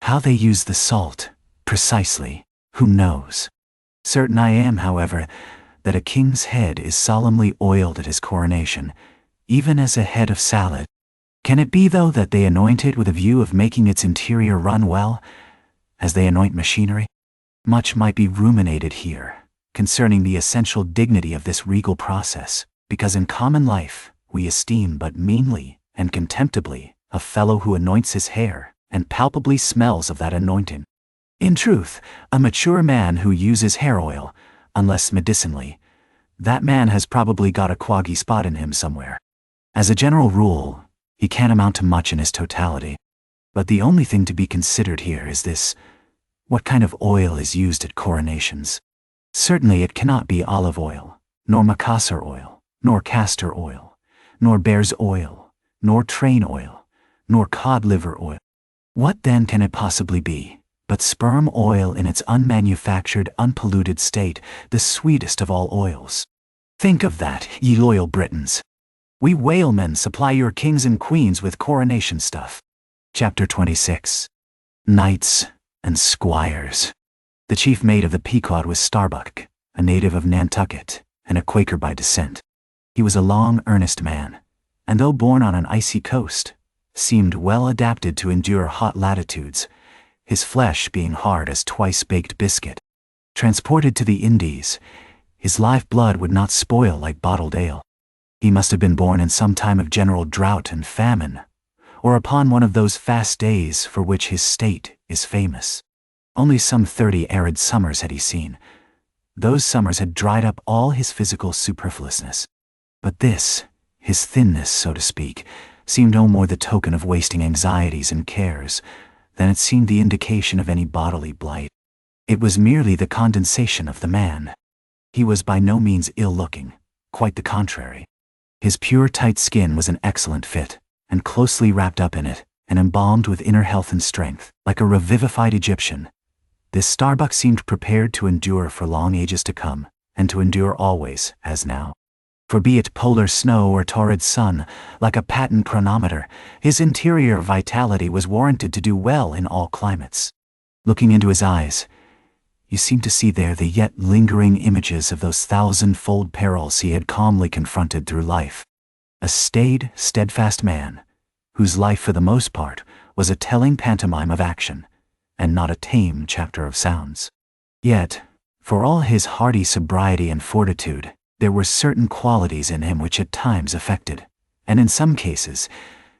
How they use the salt, precisely, who knows? Certain I am, however, that a king's head is solemnly oiled at his coronation, even as a head of salad. Can it be, though, that they anoint it with a view of making its interior run well, as they anoint machinery? Much might be ruminated here concerning the essential dignity of this regal process, because in common life we esteem but meanly and contemptibly a fellow who anoints his hair and palpably smells of that anointing. In truth, a mature man who uses hair oil, unless medicinally, that man has probably got a quaggy spot in him somewhere. As a general rule, he can't amount to much in his totality. But the only thing to be considered here is this: what kind of oil is used at coronations? Certainly it cannot be olive oil, nor macassar oil, nor castor oil, nor bear's oil, nor train oil, nor cod liver oil. What then can it possibly be but sperm oil in its unmanufactured, unpolluted state, the sweetest of all oils? Think of that, ye loyal Britons. We whalemen supply your kings and queens with coronation stuff. Chapter 26. Knights and Squires. The chief mate of the Pequod was Starbuck, a native of Nantucket, and a Quaker by descent. He was a long, earnest man, and though born on an icy coast, seemed well adapted to endure hot latitudes, his flesh being hard as twice-baked biscuit. Transported to the Indies, his live blood would not spoil like bottled ale. He must have been born in some time of general drought and famine, or upon one of those fast days for which his state is famous. Only some 30 arid summers had he seen. Those summers had dried up all his physical superfluousness. But this, his thinness, so to speak, seemed no more the token of wasting anxieties and cares than it seemed the indication of any bodily blight. It was merely the condensation of the man. He was by no means ill-looking, quite the contrary. His pure tight skin was an excellent fit, and closely wrapped up in it, and embalmed with inner health and strength, like a revivified Egyptian. This Starbuck seemed prepared to endure for long ages to come, and to endure always, as now. For be it polar snow or torrid sun, like a patent chronometer, his interior vitality was warranted to do well in all climates. Looking into his eyes, you seemed to see there the yet lingering images of those thousand-fold perils he had calmly confronted through life. A staid, steadfast man, whose life for the most part was a telling pantomime of action, and not a tame chapter of sounds. Yet, for all his hardy sobriety and fortitude, there were certain qualities in him which at times affected, and in some cases,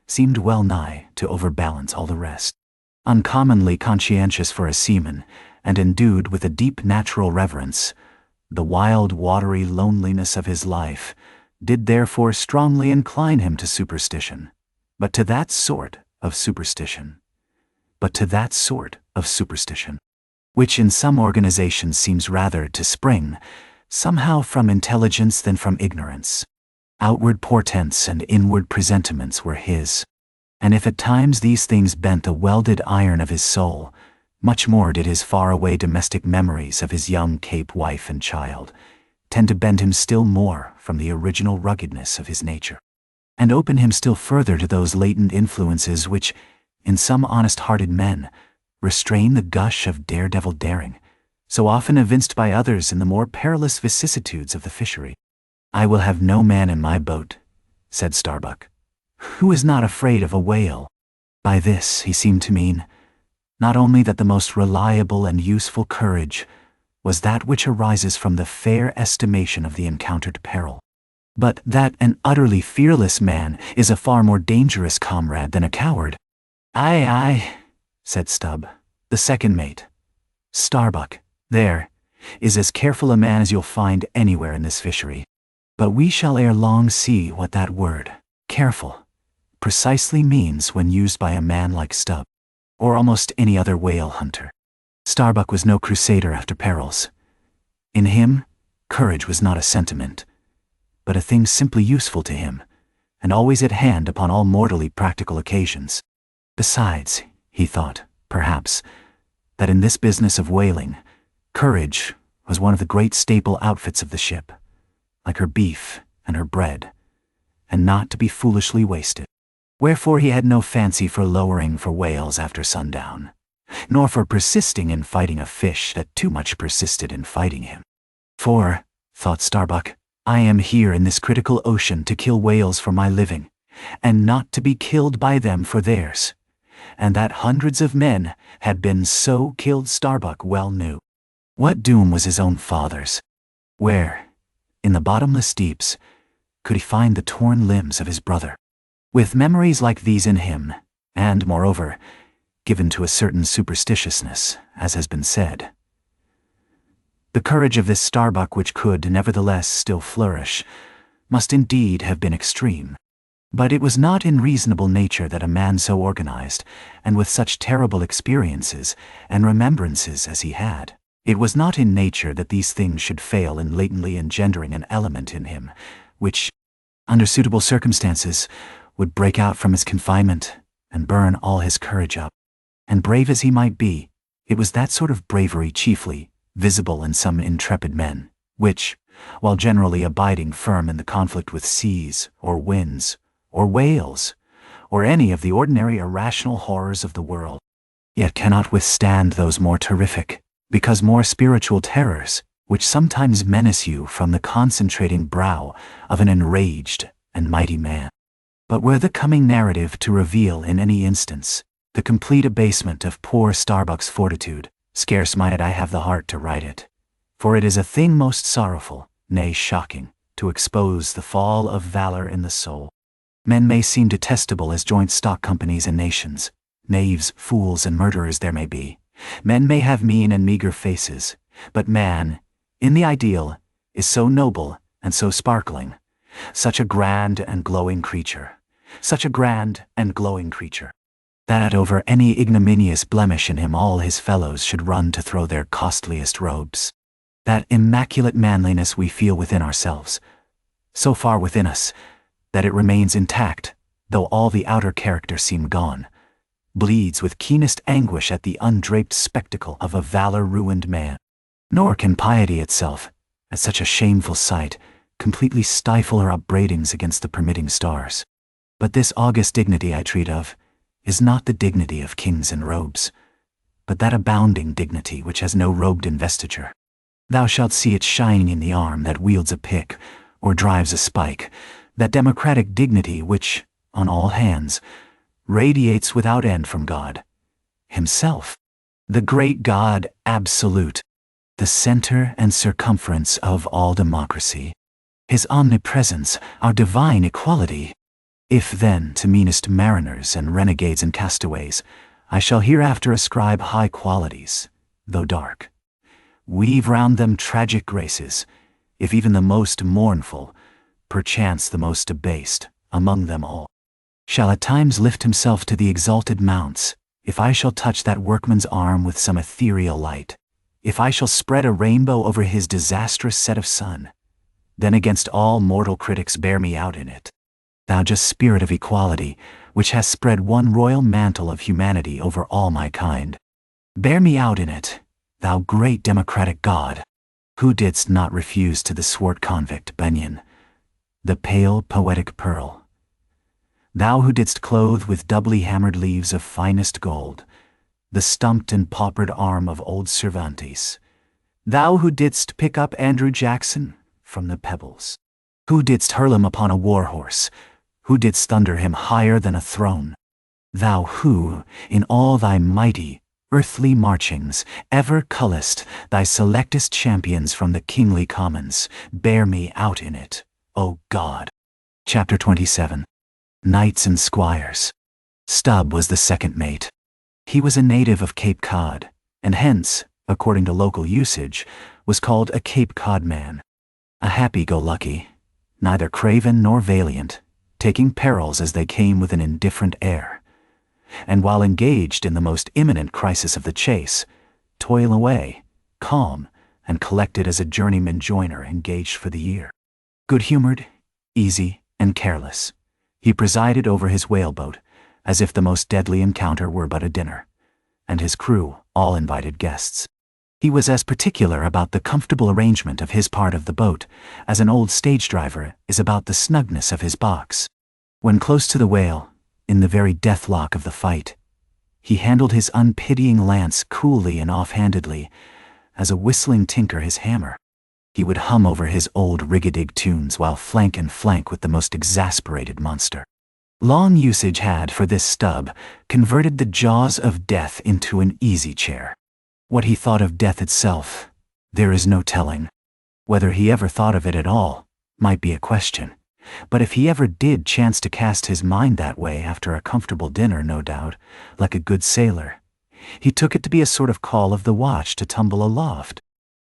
seemed well nigh to overbalance all the rest. Uncommonly conscientious for a seaman, and endued with a deep natural reverence, the wild, watery loneliness of his life did therefore strongly incline him to superstition, but to that sort of superstition, which in some organizations seems rather to spring, somehow from intelligence than from ignorance. Outward portents and inward presentiments were his, and if at times these things bent the welded iron of his soul, much more did his far-away domestic memories of his young Cape wife and child tend to bend him still more from the original ruggedness of his nature, and open him still further to those latent influences which, in some honest-hearted men, restrain the gush of daredevil daring, so often evinced by others in the more perilous vicissitudes of the fishery. "I will have no man in my boat," said Starbuck, "who is not afraid of a whale." By this he seemed to mean, not only that the most reliable and useful courage was that which arises from the fair estimation of the encountered peril, but that an utterly fearless man is a far more dangerous comrade than a coward. "Aye, aye," said Stubb, the second mate. "Starbuck, there, is as careful a man as you'll find anywhere in this fishery. But we shall ere long see what that word, careful, precisely means when used by a man like Stubb, or almost any other whale hunter. Starbuck was no crusader after perils. In him, courage was not a sentiment, but a thing simply useful to him, and always at hand upon all mortally practical occasions. Besides, he thought, perhaps, that in this business of whaling, courage was one of the great staple outfits of the ship, like her beef and her bread, and not to be foolishly wasted. Wherefore he had no fancy for lowering for whales after sundown, nor for persisting in fighting a fish that too much persisted in fighting him. For, thought Starbuck, I am here in this critical ocean to kill whales for my living, and not to be killed by them for theirs, and that hundreds of men had been so killed Starbuck well knew. What doom was his own father's? Where, in the bottomless deeps, could he find the torn limbs of his brother? With memories like these in him, and, moreover, given to a certain superstitiousness, as has been said, the courage of this Starbuck, which could, nevertheless, still flourish, must indeed have been extreme. But it was not in reasonable nature that a man so organized, and with such terrible experiences and remembrances as he had, it was not in nature that these things should fail in latently engendering an element in him, which, under suitable circumstances, would break out from his confinement and burn all his courage up. And brave as he might be, it was that sort of bravery chiefly visible in some intrepid men, which, while generally abiding firm in the conflict with seas, or winds, or whales, or any of the ordinary irrational horrors of the world, yet cannot withstand those more terrific, because more spiritual terrors, which sometimes menace you from the concentrating brow of an enraged and mighty man. But were the coming narrative to reveal in any instance the complete abasement of poor Starbuck's fortitude, scarce might I have the heart to write it, for it is a thing most sorrowful, nay shocking, to expose the fall of valor in the soul. Men may seem detestable as joint stock companies and nations, knaves, fools, and murderers there may be. Men may have mean and meager faces, but man, in the ideal, is so noble and so sparkling, such a grand and glowing creature, that over any ignominious blemish in him all his fellows should run to throw their costliest robes. That immaculate manliness we feel within ourselves, so far within us, that it remains intact, though all the outer character seem gone, bleeds with keenest anguish at the undraped spectacle of a valor-ruined man. Nor can piety itself, at such a shameful sight, completely stifle her upbraidings against the permitting stars. But this august dignity I treat of is not the dignity of kings in robes, but that abounding dignity which has no robed investiture. Thou shalt see it shining in the arm that wields a pick or drives a spike, that democratic dignity which, on all hands, radiates without end from God Himself, the great God absolute, the center and circumference of all democracy, His omnipresence, our divine equality. If then to meanest mariners and renegades and castaways I shall hereafter ascribe high qualities, though dark, weave round them tragic graces, if even the most mournful, perchance the most debased, among them all, shall at times lift himself to the exalted mounts, if I shall touch that workman's arm with some ethereal light, if I shall spread a rainbow over his disastrous set of sun, then against all mortal critics bear me out in it. Thou just spirit of equality, which hast spread one royal mantle of humanity over all my kind, bear me out in it, thou great democratic God, who didst not refuse to the swart convict Bunyan the pale poetic pearl. Thou who didst clothe with doubly hammered leaves of finest gold the stumped and paupered arm of old Cervantes. Thou who didst pick up Andrew Jackson from the pebbles, who didst hurl him upon a war horse, who didst thunder him higher than a throne. Thou who, in all thy mighty, earthly marchings, ever cullest thy selectest champions from the kingly commons, bear me out in it, O God. Chapter 27. Knights and Squires. Stubb was the second mate. He was a native of Cape Cod, and hence, according to local usage, was called a Cape Cod man. A happy-go-lucky, neither craven nor valiant, taking perils as they came with an indifferent air, and while engaged in the most imminent crisis of the chase, toil away, calm and collected as a journeyman joiner engaged for the year. Good-humored, easy, and careless, he presided over his whaleboat as if the most deadly encounter were but a dinner, and his crew all invited guests. He was as particular about the comfortable arrangement of his part of the boat as an old stage driver is about the snugness of his box. When close to the whale, in the very deathlock of the fight, he handled his unpitying lance coolly and offhandedly, as a whistling tinker his hammer. He would hum over his old rig-a-dig tunes while flank and flank with the most exasperated monster. Long usage had, for this Stubb, converted the jaws of death into an easy chair. What he thought of death itself, there is no telling. Whether he ever thought of it at all, might be a question. But if he ever did chance to cast his mind that way after a comfortable dinner, no doubt, like a good sailor, he took it to be a sort of call of the watch to tumble aloft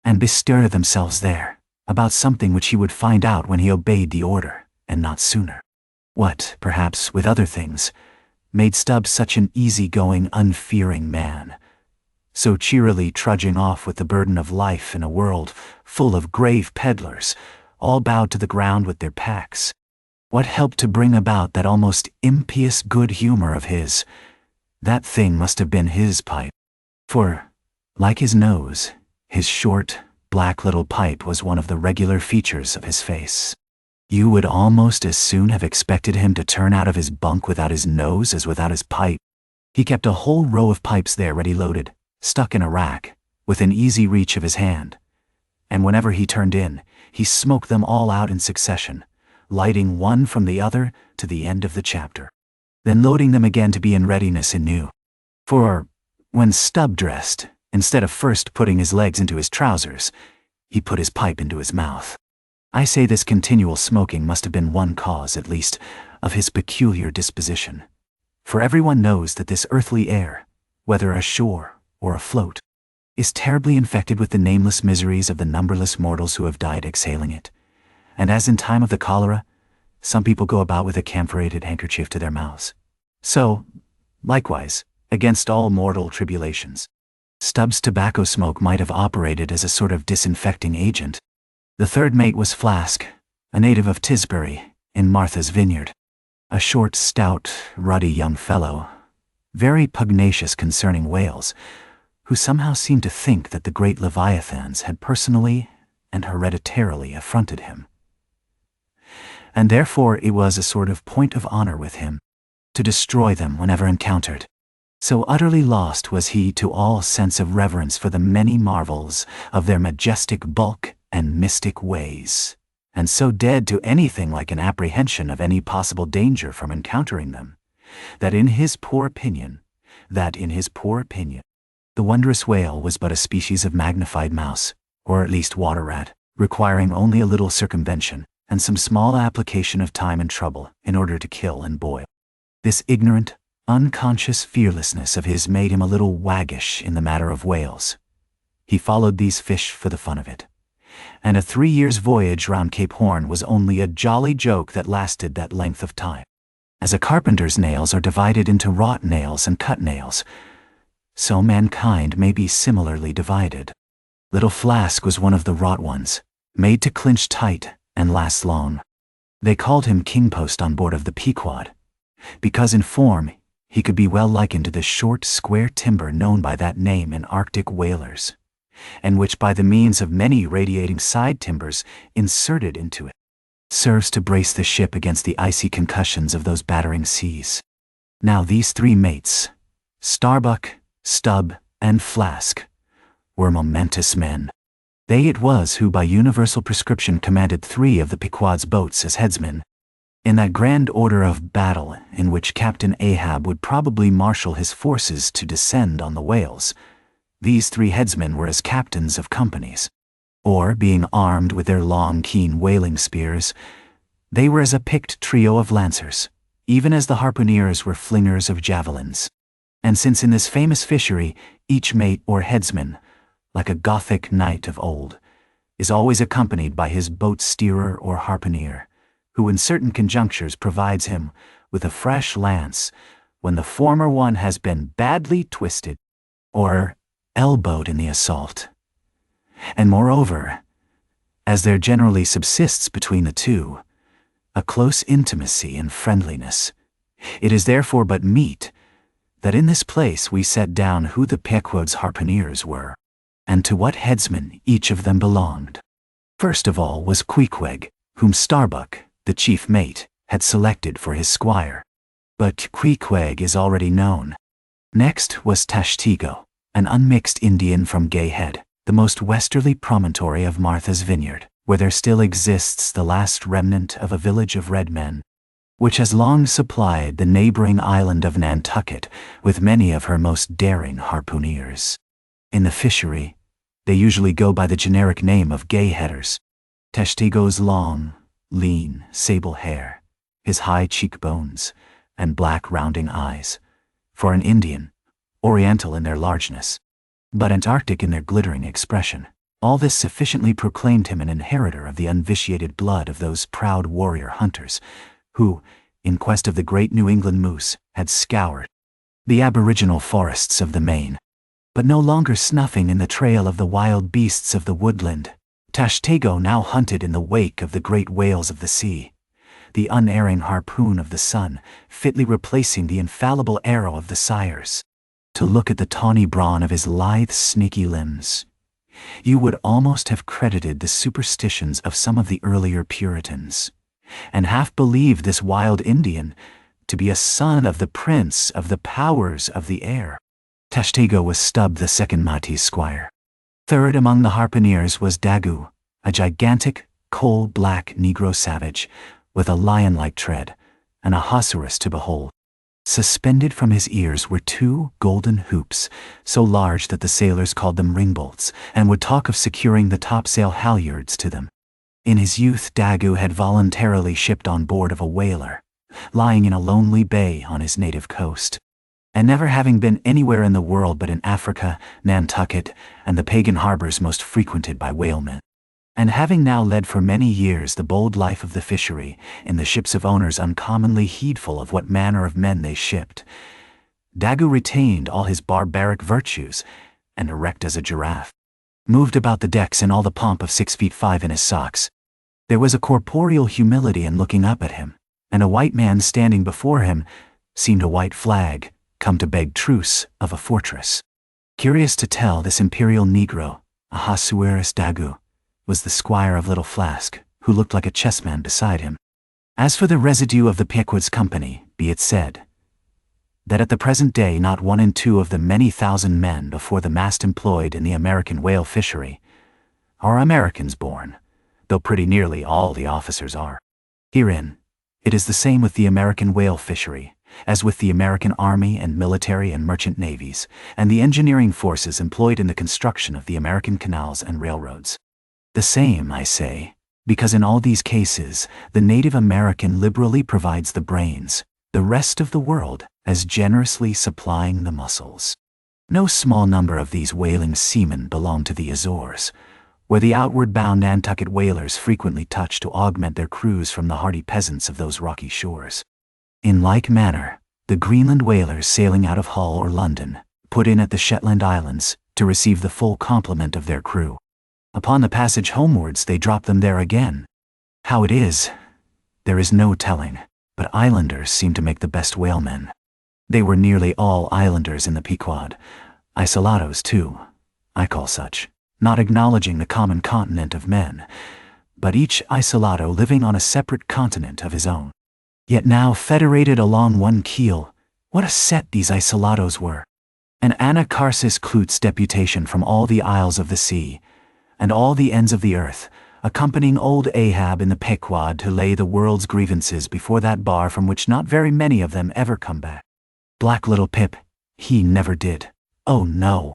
and bestir themselves there, about something which he would find out when he obeyed the order, and not sooner. What, perhaps, with other things, made Stubb such an easy-going, unfearing man, so cheerily trudging off with the burden of life in a world full of grave peddlers, all bowed to the ground with their packs? What helped to bring about that almost impious good humor of his? That thing must have been his pipe. For, like his nose, his short, black little pipe was one of the regular features of his face. You would almost as soon have expected him to turn out of his bunk without his nose as without his pipe. He kept a whole row of pipes there ready loaded, stuck in a rack, within easy reach of his hand, and whenever he turned in, he smoked them all out in succession, lighting one from the other to the end of the chapter, then loading them again to be in readiness anew. For, when Stubb dressed, instead of first putting his legs into his trousers, he put his pipe into his mouth. I say this continual smoking must have been one cause, at least, of his peculiar disposition. For everyone knows that this earthly air, whether ashore or afloat, is terribly infected with the nameless miseries of the numberless mortals who have died exhaling it. And as in time of the cholera, some people go about with a camphorated handkerchief to their mouths. So, likewise, against all mortal tribulations, Stubb's tobacco smoke might have operated as a sort of disinfecting agent. The third mate was Flask, a native of Tisbury, in Martha's Vineyard. A short, stout, ruddy young fellow, very pugnacious concerning whales, who somehow seemed to think that the great leviathans had personally and hereditarily affronted him, and therefore it was a sort of point of honor with him to destroy them whenever encountered. So utterly lost was he to all sense of reverence for the many marvels of their majestic bulk and mystic ways, and so dead to anything like an apprehension of any possible danger from encountering them, that in his poor opinion, the wondrous whale was but a species of magnified mouse, or at least water rat, requiring only a little circumvention and some small application of time and trouble in order to kill and boil. This ignorant, unconscious fearlessness of his made him a little waggish in the matter of whales. He followed these fish for the fun of it, and a 3 years' voyage round Cape Horn was only a jolly joke that lasted that length of time. As a carpenter's nails are divided into wrought nails and cut nails, so mankind may be similarly divided. Little Flask was one of the wrought ones, made to clinch tight and last long. They called him King Post on board of the Pequod, because in form he could be well likened to the short, square timber known by that name in Arctic whalers, and which by the means of many radiating side timbers inserted into it, serves to brace the ship against the icy concussions of those battering seas. Now these three mates, Starbuck, Stubb, and Flask, were momentous men. They it was who by universal prescription commanded 3 of the Pequod's boats as headsmen, in that grand order of battle in which Captain Ahab would probably marshal his forces to descend on the whales. These 3 headsmen were as captains of companies, or, being armed with their long, keen whaling spears, they were as a picked trio of lancers, even as the harpooners were flingers of javelins. And since in this famous fishery each mate or headsman, like a Gothic knight of old, is always accompanied by his boat steerer or harpooner, who in certain conjunctures provides him with a fresh lance when the former one has been badly twisted or elbowed in the assault. And moreover, as there generally subsists between the two a close intimacy and friendliness, it is therefore but meet that in this place we set down who the Pequod's harpooners were, and to what headsman each of them belonged. First of all was Queequeg, whom Starbuck, the chief mate, had selected for his squire. But Queequeg is already known. Next was Tashtego, an unmixed Indian from Gay Head, the most westerly promontory of Martha's Vineyard, where there still exists the last remnant of a village of red men, which has long supplied the neighboring island of Nantucket with many of her most daring harpooners. In the fishery, they usually go by the generic name of Gay Headers. Tashtego's long, lean, sable hair, his high cheekbones, and black rounding eyes, for an Indian, oriental in their largeness, but Antarctic in their glittering expression. All this sufficiently proclaimed him an inheritor of the unvitiated blood of those proud warrior hunters, who, in quest of the great New England moose, had scoured the aboriginal forests of the Maine. But no longer snuffing in the trail of the wild beasts of the woodland, Tashtego now hunted in the wake of the great whales of the sea, the unerring harpoon of the sun fitly replacing the infallible arrow of the sires. To look at the tawny brawn of his lithe, snaky limbs, you would almost have credited the superstitions of some of the earlier Puritans, and half believed this wild Indian to be a son of the prince of the powers of the air. Tashtego was Stubb the second Mate's squire. Third among the harpooners was Dagoo, a gigantic, coal-black Negro savage, with a lion-like tread, and a hossaurus to behold. Suspended from his ears were two golden hoops, so large that the sailors called them ringbolts, and would talk of securing the topsail halyards to them. In his youth Dagoo had voluntarily shipped on board of a whaler, lying in a lonely bay on his native coast, and never having been anywhere in the world but in Africa, Nantucket, and the pagan harbors most frequented by whalemen, and having now led for many years the bold life of the fishery, in the ships of owners uncommonly heedful of what manner of men they shipped, Dagoo retained all his barbaric virtues, and erect as a giraffe, moved about the decks in all the pomp of 6'5" in his socks. There was a corporeal humility in looking up at him, and a white man standing before him seemed a white flag, come to beg truce of a fortress. Curious to tell, this imperial Negro, Ahasuerus Dagoo, was the squire of little Flask, who looked like a chessman beside him. As for the residue of the Pequod's company, be it said that at the present day not 1 in 2 of the many thousand men before the mast employed in the American whale fishery are Americans born, though pretty nearly all the officers are. Herein, it is the same with the American whale fishery, as with the American Army and military and merchant navies, and the engineering forces employed in the construction of the American canals and railroads. The same, I say, because in all these cases, the native American liberally provides the brains, the rest of the world as generously supplying the muscles. No small number of these whaling seamen belong to the Azores, where the outward-bound Nantucket whalers frequently touch to augment their crews from the hardy peasants of those rocky shores. In like manner, the Greenland whalers sailing out of Hull or London put in at the Shetland Islands to receive the full complement of their crew. Upon the passage homewards they drop them there again. How it is, there is no telling, but islanders seem to make the best whalemen. They were nearly all islanders in the Pequod, isolados too, I call such, not acknowledging the common continent of men, but each isolado living on a separate continent of his own. Yet now federated along one keel, what a set these isolados were! An Anacharsis Cloots deputation from all the isles of the sea, and all the ends of the earth, accompanying old Ahab in the Pequod to lay the world's grievances before that bar from which not very many of them ever come back. Black little Pip, he never did. Oh no!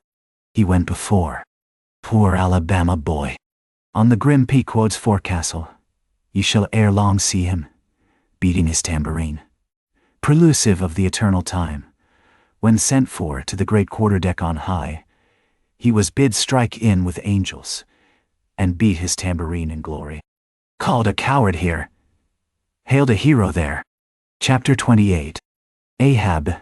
He went before. Poor Alabama boy! On the grim Pequod's forecastle, ye shall ere long see him, beating his tambourine, prelusive of the eternal time, when sent for to the great quarter-deck on high, he was bid strike in with angels, and beat his tambourine in glory. Called a coward here, Hailed a hero there. Chapter 28. Ahab.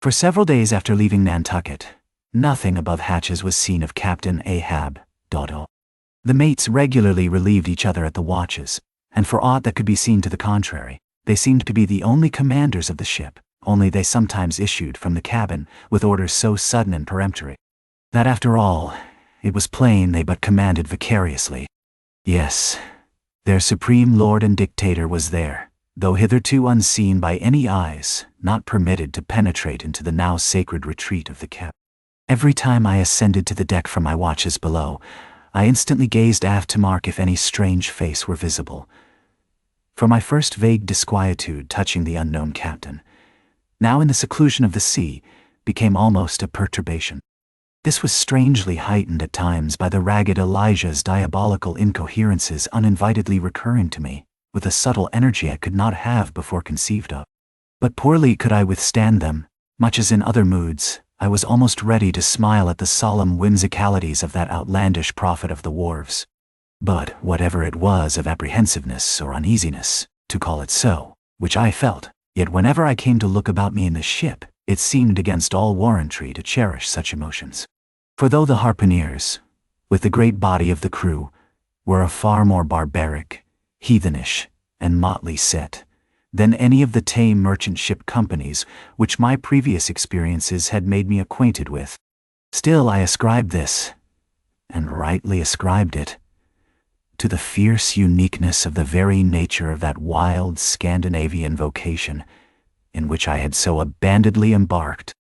For several days after leaving Nantucket, nothing above hatches was seen of Captain Ahab. The mates regularly relieved each other at the watches, and for aught that could be seen to the contrary, they seemed to be the only commanders of the ship, only they sometimes issued from the cabin with orders so sudden and peremptory that after all, it was plain they but commanded vicariously. Yes, their supreme lord and dictator was there, though hitherto unseen by any eyes, not permitted to penetrate into the now sacred retreat of the cabin. Every time I ascended to the deck from my watches below, I instantly gazed aft to mark if any strange face were visible. For my first vague disquietude touching the unknown captain, now in the seclusion of the sea, became almost a perturbation. This was strangely heightened at times by the ragged Elijah's diabolical incoherences uninvitedly recurring to me, with a subtle energy I could not have before conceived of. But poorly could I withstand them, much as in other moods, I was almost ready to smile at the solemn whimsicalities of that outlandish prophet of the wharves. But whatever it was of apprehensiveness or uneasiness, to call it so, which I felt, yet whenever I came to look about me in the ship, it seemed against all warrantry to cherish such emotions. For though the harpooners, with the great body of the crew, were a far more barbaric, heathenish, and motley set than any of the tame merchant ship companies which my previous experiences had made me acquainted with, still I ascribed this, and rightly ascribed it, to the fierce uniqueness of the very nature of that wild Scandinavian vocation in which I had so abandonedly embarked.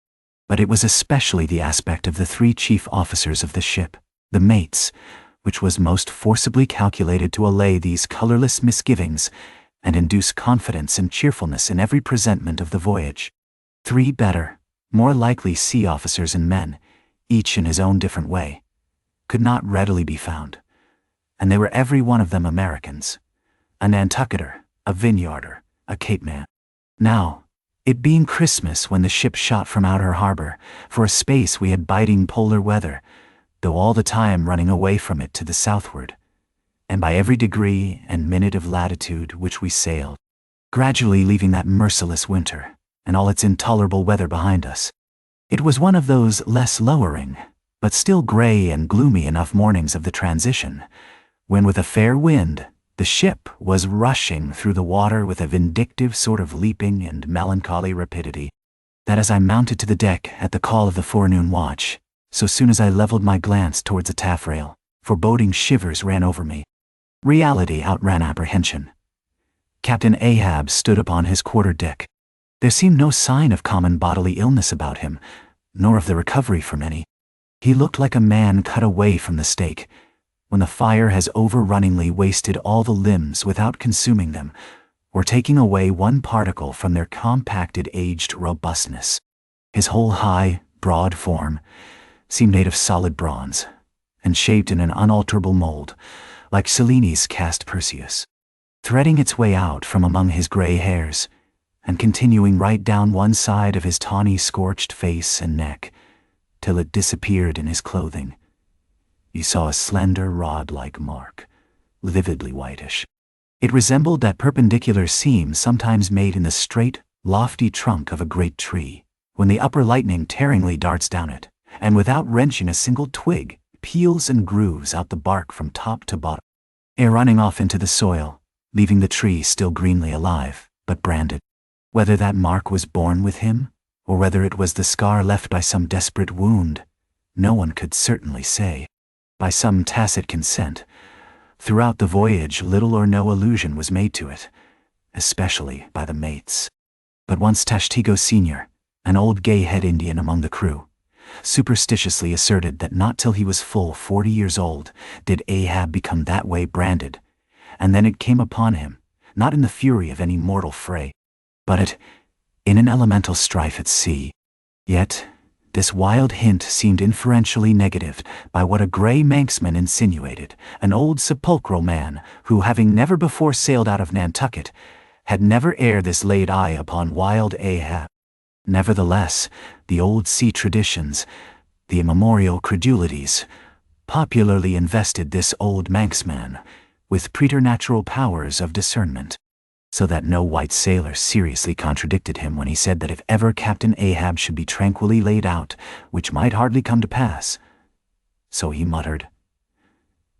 But it was especially the aspect of the three chief officers of the ship, the mates, which was most forcibly calculated to allay these colorless misgivings and induce confidence and cheerfulness in every presentment of the voyage. Three better, more likely sea officers and men, each in his own different way, could not readily be found, and they were every one of them Americans, a Nantucketer, a Vineyarder, a Cape man. Now, it being Christmas when the ship shot from outer harbor, for a space we had biting polar weather, though all the time running away from it to the southward, and by every degree and minute of latitude which we sailed, gradually leaving that merciless winter and all its intolerable weather behind us. It was one of those less lowering, but still gray and gloomy enough mornings of the transition, when with a fair wind, the ship was rushing through the water with a vindictive sort of leaping and melancholy rapidity, that as I mounted to the deck at the call of the forenoon watch, so soon as I leveled my glance towards the taffrail, foreboding shivers ran over me. Reality outran apprehension. Captain Ahab stood upon his quarter-deck. There seemed no sign of common bodily illness about him, nor of the recovery from any. He looked like a man cut away from the stake, when the fire has overrunningly wasted all the limbs without consuming them, or taking away one particle from their compacted aged robustness. His whole high, broad form seemed made of solid bronze, and shaped in an unalterable mold, like Cellini's cast Perseus, threading its way out from among his gray hairs, and continuing right down one side of his tawny scorched face and neck, till it disappeared in his clothing. You saw a slender rod-like mark, lividly whitish. It resembled that perpendicular seam sometimes made in the straight, lofty trunk of a great tree, when the upper lightning tearingly darts down it, and without wrenching a single twig, peels and grooves out the bark from top to bottom, ere running off into the soil, leaving the tree still greenly alive, but branded. Whether that mark was born with him, or whether it was the scar left by some desperate wound, no one could certainly say. By some tacit consent, throughout the voyage little or no allusion was made to it, especially by the mates. But once Tashtego Sr., an old gay-head Indian among the crew, superstitiously asserted that not till he was full 40 years old did Ahab become that way branded, and then it came upon him, not in the fury of any mortal fray, but in an elemental strife at sea. Yet this wild hint seemed inferentially negatived by what a gray Manxman insinuated, an old sepulchral man who, having never before sailed out of Nantucket, had never ere this laid eye upon wild Ahab. Nevertheless, the old sea traditions, the immemorial credulities, popularly invested this old Manxman with preternatural powers of discernment. so that no white sailor seriously contradicted him when he said that if ever Captain Ahab should be tranquilly laid out, which might hardly come to pass. So he muttered,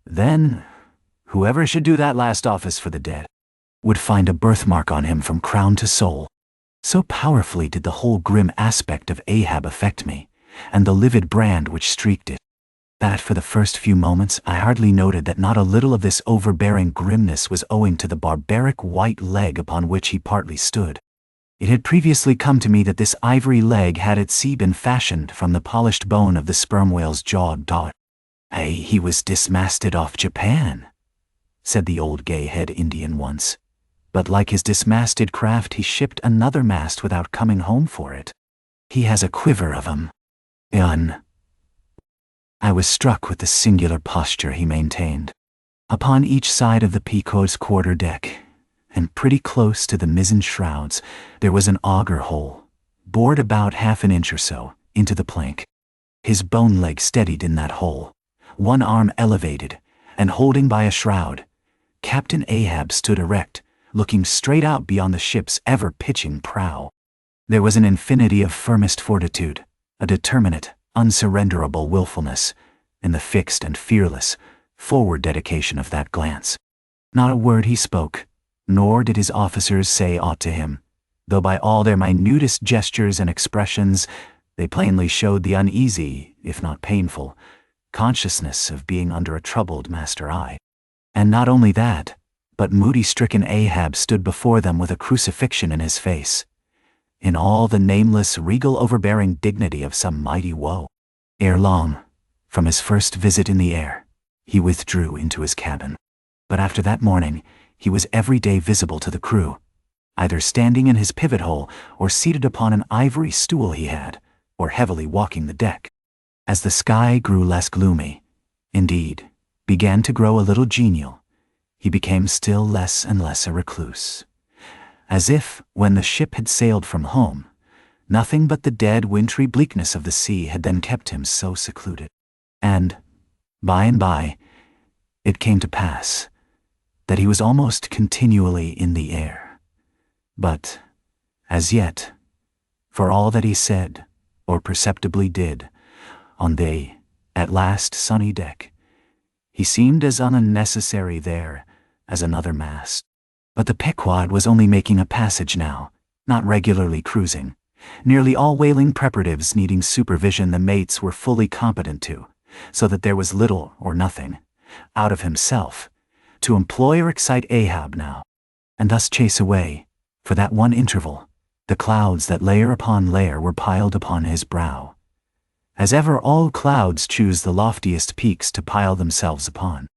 "Then, whoever should do that last office for the dead would find a birthmark on him from crown to sole." So powerfully did the whole grim aspect of Ahab affect me, and the livid brand which streaked it, that for the first few moments I hardly noted that not a little of this overbearing grimness was owing to the barbaric white leg upon which he partly stood. It had previously come to me that this ivory leg had at sea been fashioned from the polished bone of the sperm whale's jaw. "Ay, he was dismasted off Japan," said the old gay-head Indian once. "But like his dismasted craft, he shipped another mast without coming home for it. He has a quiver of 'em." I was struck with the singular posture he maintained. Upon each side of the Pequod's quarter deck, and pretty close to the mizzen shrouds, there was an auger hole, bored about half an inch or so into the plank. His bone leg steadied in that hole, one arm elevated, and holding by a shroud, Captain Ahab stood erect, looking straight out beyond the ship's ever-pitching prow. There was an infinity of firmest fortitude, a determinate, unsurrenderable willfulness, in the fixed and fearless, forward dedication of that glance. Not a word he spoke, nor did his officers say aught to him, though by all their minutest gestures and expressions they plainly showed the uneasy, if not painful, consciousness of being under a troubled master eye. And not only that, but moody-stricken Ahab stood before them with a crucifixion in his face, in all the nameless, regal, overbearing dignity of some mighty woe. Ere long, from his first visit in the air, he withdrew into his cabin. But after that morning, he was every day visible to the crew, either standing in his pivot hole or seated upon an ivory stool he had, or heavily walking the deck. As the sky grew less gloomy, indeed, began to grow a little genial, he became still less and less a recluse, as if, when the ship had sailed from home, nothing but the dead, wintry bleakness of the sea had then kept him so secluded. And by, it came to pass that he was almost continually in the air. But, as yet, for all that he said, or perceptibly did, on the, at last, sunny deck, he seemed as unnecessary there as another mast. But the Pequod was only making a passage now, not regularly cruising. Nearly all whaling preparatives needing supervision the mates were fully competent to, so that there was little or nothing, out of himself, to employ or excite Ahab now, and thus chase away, for that one interval, the clouds that layer upon layer were piled upon his brow. As ever all clouds choose the loftiest peaks to pile themselves upon.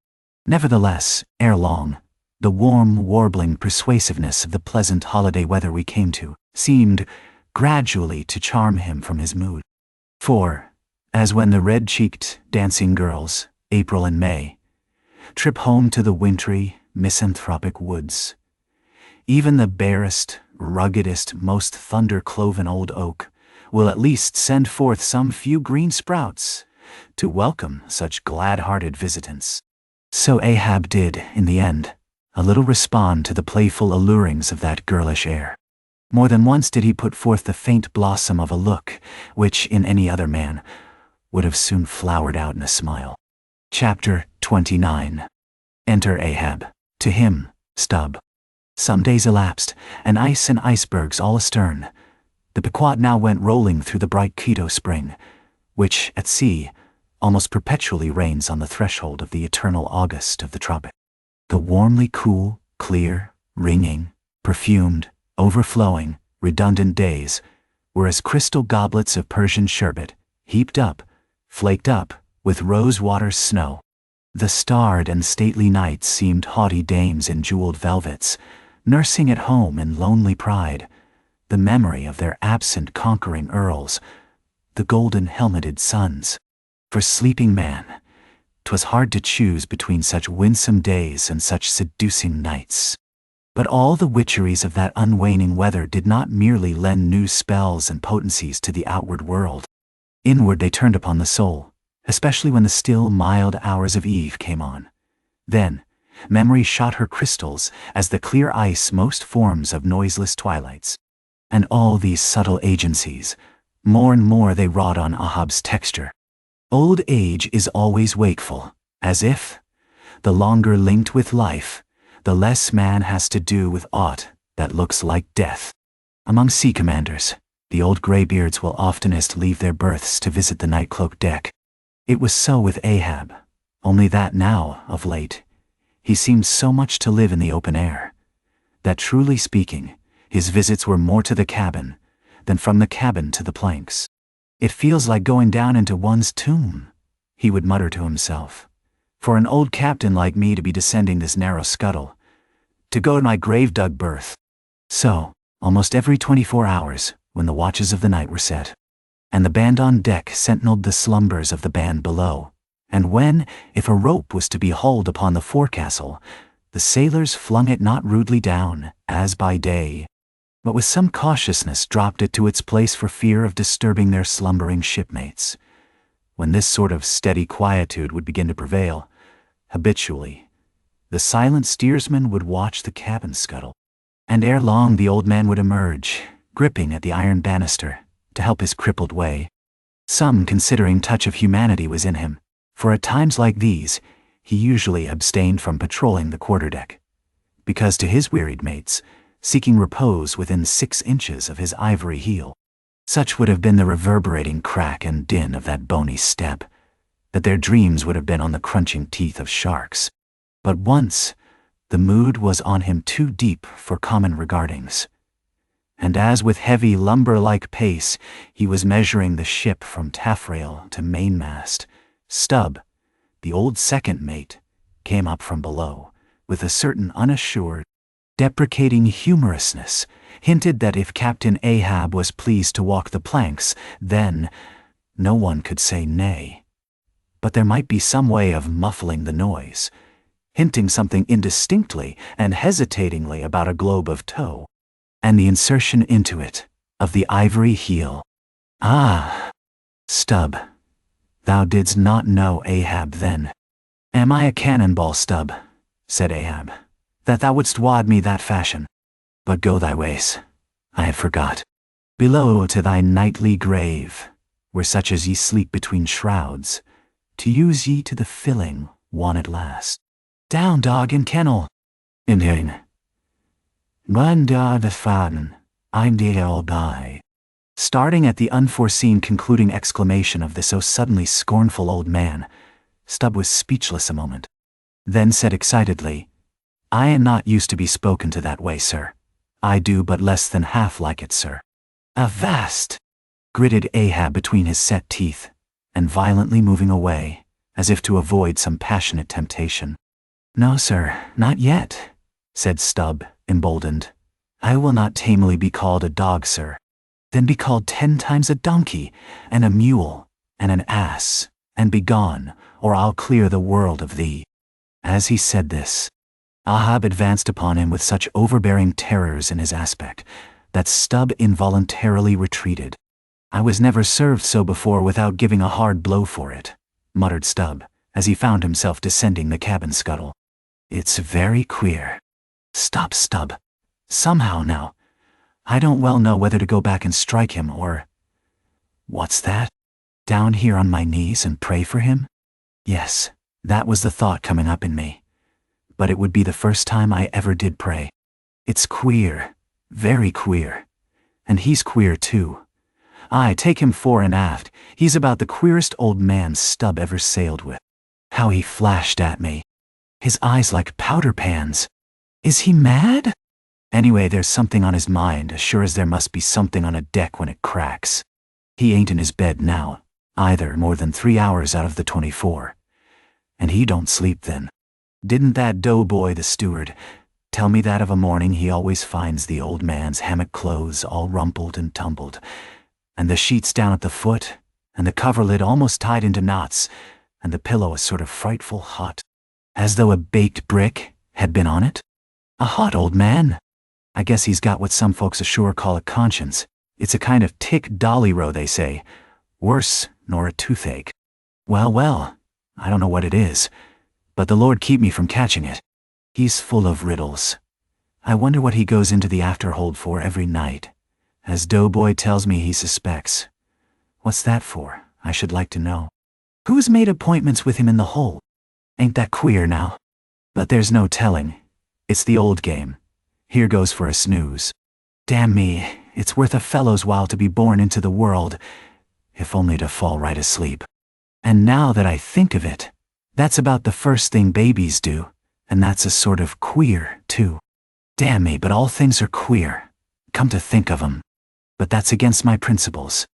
Nevertheless, ere long, the warm, warbling persuasiveness of the pleasant holiday weather we came to seemed gradually to charm him from his mood. For, as when the red-cheeked, dancing girls, April and May, trip home to the wintry, misanthropic woods, even the barest, ruggedest, most thunder-cloven old oak will at least send forth some few green sprouts to welcome such glad-hearted visitants. So Ahab did, in the end, a little respond to the playful allurings of that girlish air. More than once did he put forth the faint blossom of a look, which, in any other man, would have soon flowered out in a smile. Chapter 29. Enter Ahab. To him, Stubb. Some days elapsed, and ice and icebergs all astern. The Pequod now went rolling through the bright Quito spring, which, at sea, almost perpetually reigns on the threshold of the eternal August of the tropic. The warmly cool, clear, ringing, perfumed, overflowing, redundant days were as crystal goblets of Persian sherbet, heaped up, flaked up, with rose-water snow. The starred and stately nights seemed haughty dames in jeweled velvets, nursing at home in lonely pride the memory of their absent conquering earls, the golden-helmeted suns. For sleeping man, 'twas hard to choose between such winsome days and such seducing nights. But all the witcheries of that unwaning weather did not merely lend new spells and potencies to the outward world. Inward they turned upon the soul, especially when the still, mild hours of eve came on. Then, Memory shot her crystals as the clear ice most forms of noiseless twilights. And all these subtle agencies, more and more they wrought on Ahab's texture. Old age is always wakeful, as if, the longer linked with life, the less man has to do with aught that looks like death. Among sea commanders, the old graybeards will oftenest leave their berths to visit the night-cloaked deck. It was so with Ahab, only that now, of late, he seemed so much to live in the open air, that truly speaking, his visits were more to the cabin than from the cabin to the planks. "It feels like going down into one's tomb," he would mutter to himself. "For an old captain like me to be descending this narrow scuttle, to go to my grave-dug berth." So, almost every 24 hours, when the watches of the night were set, and the band on deck sentineled the slumbers of the band below, and when, if a rope was to be hauled upon the forecastle, the sailors flung it not rudely down, as by day, but with some cautiousness dropped it to its place for fear of disturbing their slumbering shipmates. When this sort of steady quietude would begin to prevail, habitually, the silent steersman would watch the cabin scuttle, and ere long the old man would emerge, gripping at the iron banister, to help his crippled way. Some considering touch of humanity was in him, for at times like these, he usually abstained from patrolling the quarterdeck, because to his wearied mates, seeking repose within 6 inches of his ivory heel, such would have been the reverberating crack and din of that bony step, that their dreams would have been on the crunching teeth of sharks. But once, the mood was on him too deep for common regardings, and as with heavy lumber-like pace he was measuring the ship from taffrail to mainmast, Stubb, the old second mate, came up from below, with a certain unassured, deprecating humorousness, hinted that if Captain Ahab was pleased to walk the planks, then no one could say nay. But there might be some way of muffling the noise, hinting something indistinctly and hesitatingly about a globe of tow, and the insertion into it of the ivory heel. "Ah, Stubb, thou didst not know Ahab then." "Am I a cannonball, Stubb," said Ahab, "that thou wouldst wad me that fashion? But go thy ways, I have forgot. Below to thy nightly grave, where such as ye sleep between shrouds, to use ye to the filling one at last. Down, dog in kennel. In here. One dog the faden, I'm dear all by." Starting at the unforeseen concluding exclamation of the so suddenly scornful old man, Stubb was speechless a moment, then said excitedly, "I am not used to be spoken to that way, sir. I do but less than half like it, sir." "Avast!" gritted Ahab between his set teeth, and violently moving away, as if to avoid some passionate temptation. "No, sir, not yet," said Stubb, emboldened. "I will not tamely be called a dog, sir. Then be called 10 times a donkey, and a mule, and an ass, and begone, or I'll clear the world of thee." As he said this, Ahab advanced upon him with such overbearing terrors in his aspect, that Stubb involuntarily retreated. "I was never served so before without giving a hard blow for it," muttered Stubb, as he found himself descending the cabin scuttle. "It's very queer. Stop, Stubb. Somehow now, I don't well know whether to go back and strike him or... What's that? Down here on my knees and pray for him? Yes, that was the thought coming up in me. But it would be the first time I ever did pray. It's queer, very queer. And he's queer too. I take him fore and aft, he's about the queerest old man Stubb ever sailed with. How he flashed at me. His eyes like powder pans. Is he mad? Anyway, there's something on his mind, as sure as there must be something on a deck when it cracks. He ain't in his bed now, either, more than 3 hours out of the 24. And he don't sleep then. Didn't that doughboy, the steward, tell me that of a morning he always finds the old man's hammock clothes all rumpled and tumbled, and the sheets down at the foot, and the coverlid almost tied into knots, and the pillow a sort of frightful hot, as though a baked brick had been on it? A hot old man. I guess he's got what some folks ashore call a conscience. It's a kind of tick-dolly row, they say. Worse nor a toothache. Well, I don't know what it is, but the Lord keep me from catching it. He's full of riddles. I wonder what he goes into the afterhold for every night. As Doughboy tells me he suspects. What's that for, I should like to know. Who's made appointments with him in the hold? Ain't that queer now? But there's no telling. It's the old game. Here goes for a snooze. Damn me, it's worth a fellow's while to be born into the world, if only to fall right asleep. And now that I think of it, that's about the first thing babies do, and that's a sort of queer, too. Damn me, but all things are queer, come to think of 'em. But that's against my principles.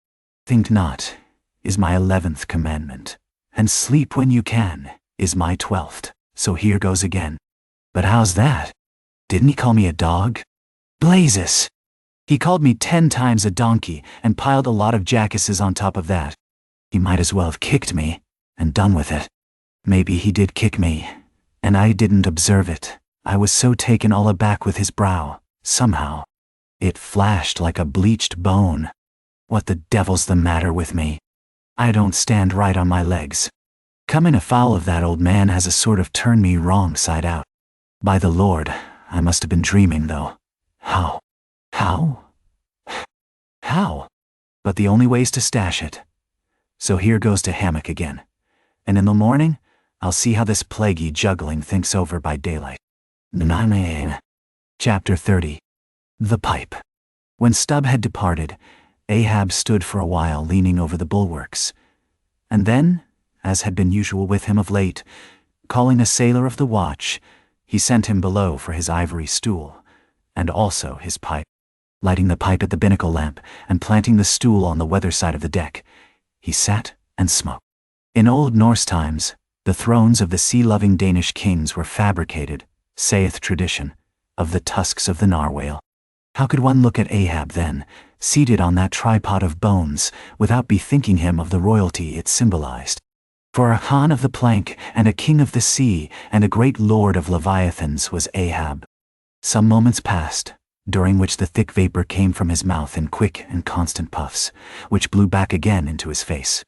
Think not, is my 11th commandment, and sleep when you can, is my 12th, so here goes again. But how's that? Didn't he call me a dog? Blazes! He called me 10 times a donkey, and piled a lot of jackasses on top of that. He might as well have kicked me, and done with it. Maybe he did kick me, and I didn't observe it. I was so taken all aback with his brow, somehow. It flashed like a bleached bone. What the devil's the matter with me? I don't stand right on my legs. Coming afoul of that old man has a sort of turned me wrong side out. By the Lord, I must have been dreaming, though. How? How? But the only way's to stash it. So here goes to hammock again. And in the morning, I'll see how this plaguey juggling thinks over by daylight. Chapter 30. The Pipe. When Stubb had departed, Ahab stood for a while leaning over the bulwarks. And then, as had been usual with him of late, calling a sailor of the watch, he sent him below for his ivory stool, and also his pipe. Lighting the pipe at the binnacle lamp, and planting the stool on the weather side of the deck, he sat and smoked. In old Norse times, the thrones of the sea-loving Danish kings were fabricated, saith tradition, of the tusks of the narwhal. How could one look at Ahab then, seated on that tripod of bones, without bethinking him of the royalty it symbolized? For a Khan of the plank, and a king of the sea, and a great lord of leviathans was Ahab. Some moments passed, during which the thick vapor came from his mouth in quick and constant puffs, which blew back again into his face.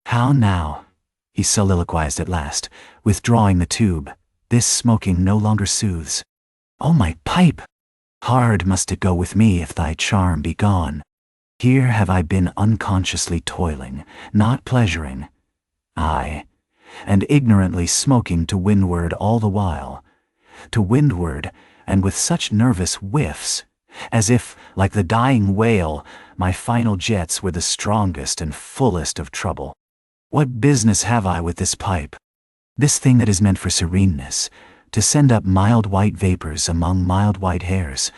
How now? He soliloquized at last, withdrawing the tube. This smoking no longer soothes. Oh, my pipe! Hard must it go with me if thy charm be gone. Here have I been unconsciously toiling, not pleasuring. Aye, and ignorantly smoking to windward all the while. To windward, and with such nervous whiffs, as if, like the dying whale, my final jets were the strongest and fullest of trouble. What business have I with this pipe? This thing that is meant for sereneness, to send up mild white vapors among mild white hairs,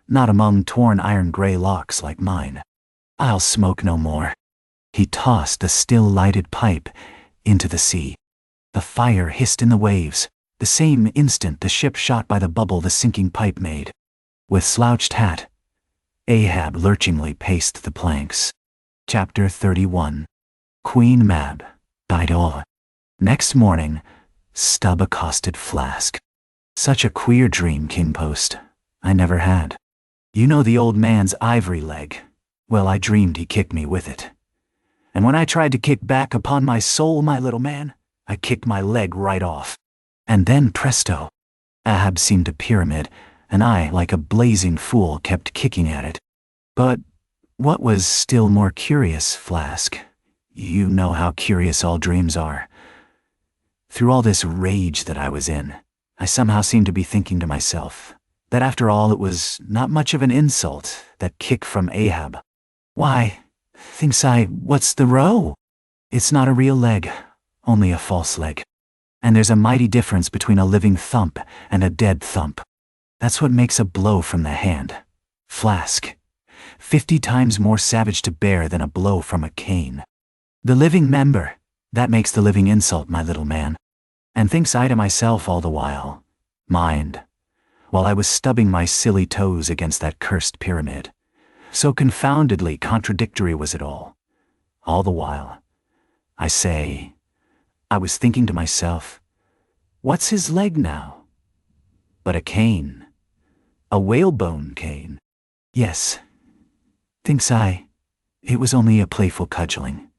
not among torn iron-gray locks like mine. I'll smoke no more. He tossed the still-lighted pipe into the sea. The fire hissed in the waves, the same instant the ship shot by the bubble the sinking pipe made. With slouched hat, Ahab lurchingly paced the planks. Chapter 31. Queen Mab died all. Next morning, Stubb accosted Flask. Such a queer dream, King Post. I never had. You know the old man's ivory leg. Well, I dreamed he kicked me with it. And when I tried to kick back, upon my soul, my little man, I kicked my leg right off. And then, presto, Ahab seemed a pyramid, and I, like a blazing fool, kept kicking at it. But what was still more curious, Flask, you know how curious all dreams are. Through all this rage that I was in, I somehow seemed to be thinking to myself that after all it was not much of an insult, that kick from Ahab. Why, thinks I, what's the row? It's not a real leg, only a false leg. And there's a mighty difference between a living thump and a dead thump. That's what makes a blow from the hand. Flask. 50 times more savage to bear than a blow from a cane. The living member, that makes the living insult, my little man. And thinks I to myself all the while, mind, while I was stubbing my silly toes against that cursed pyramid. So confoundedly contradictory was it all. All the while, I say, I was thinking to myself, what's his leg now? But a cane. A whalebone cane. Yes, thinks I, it was only a playful cudgeling.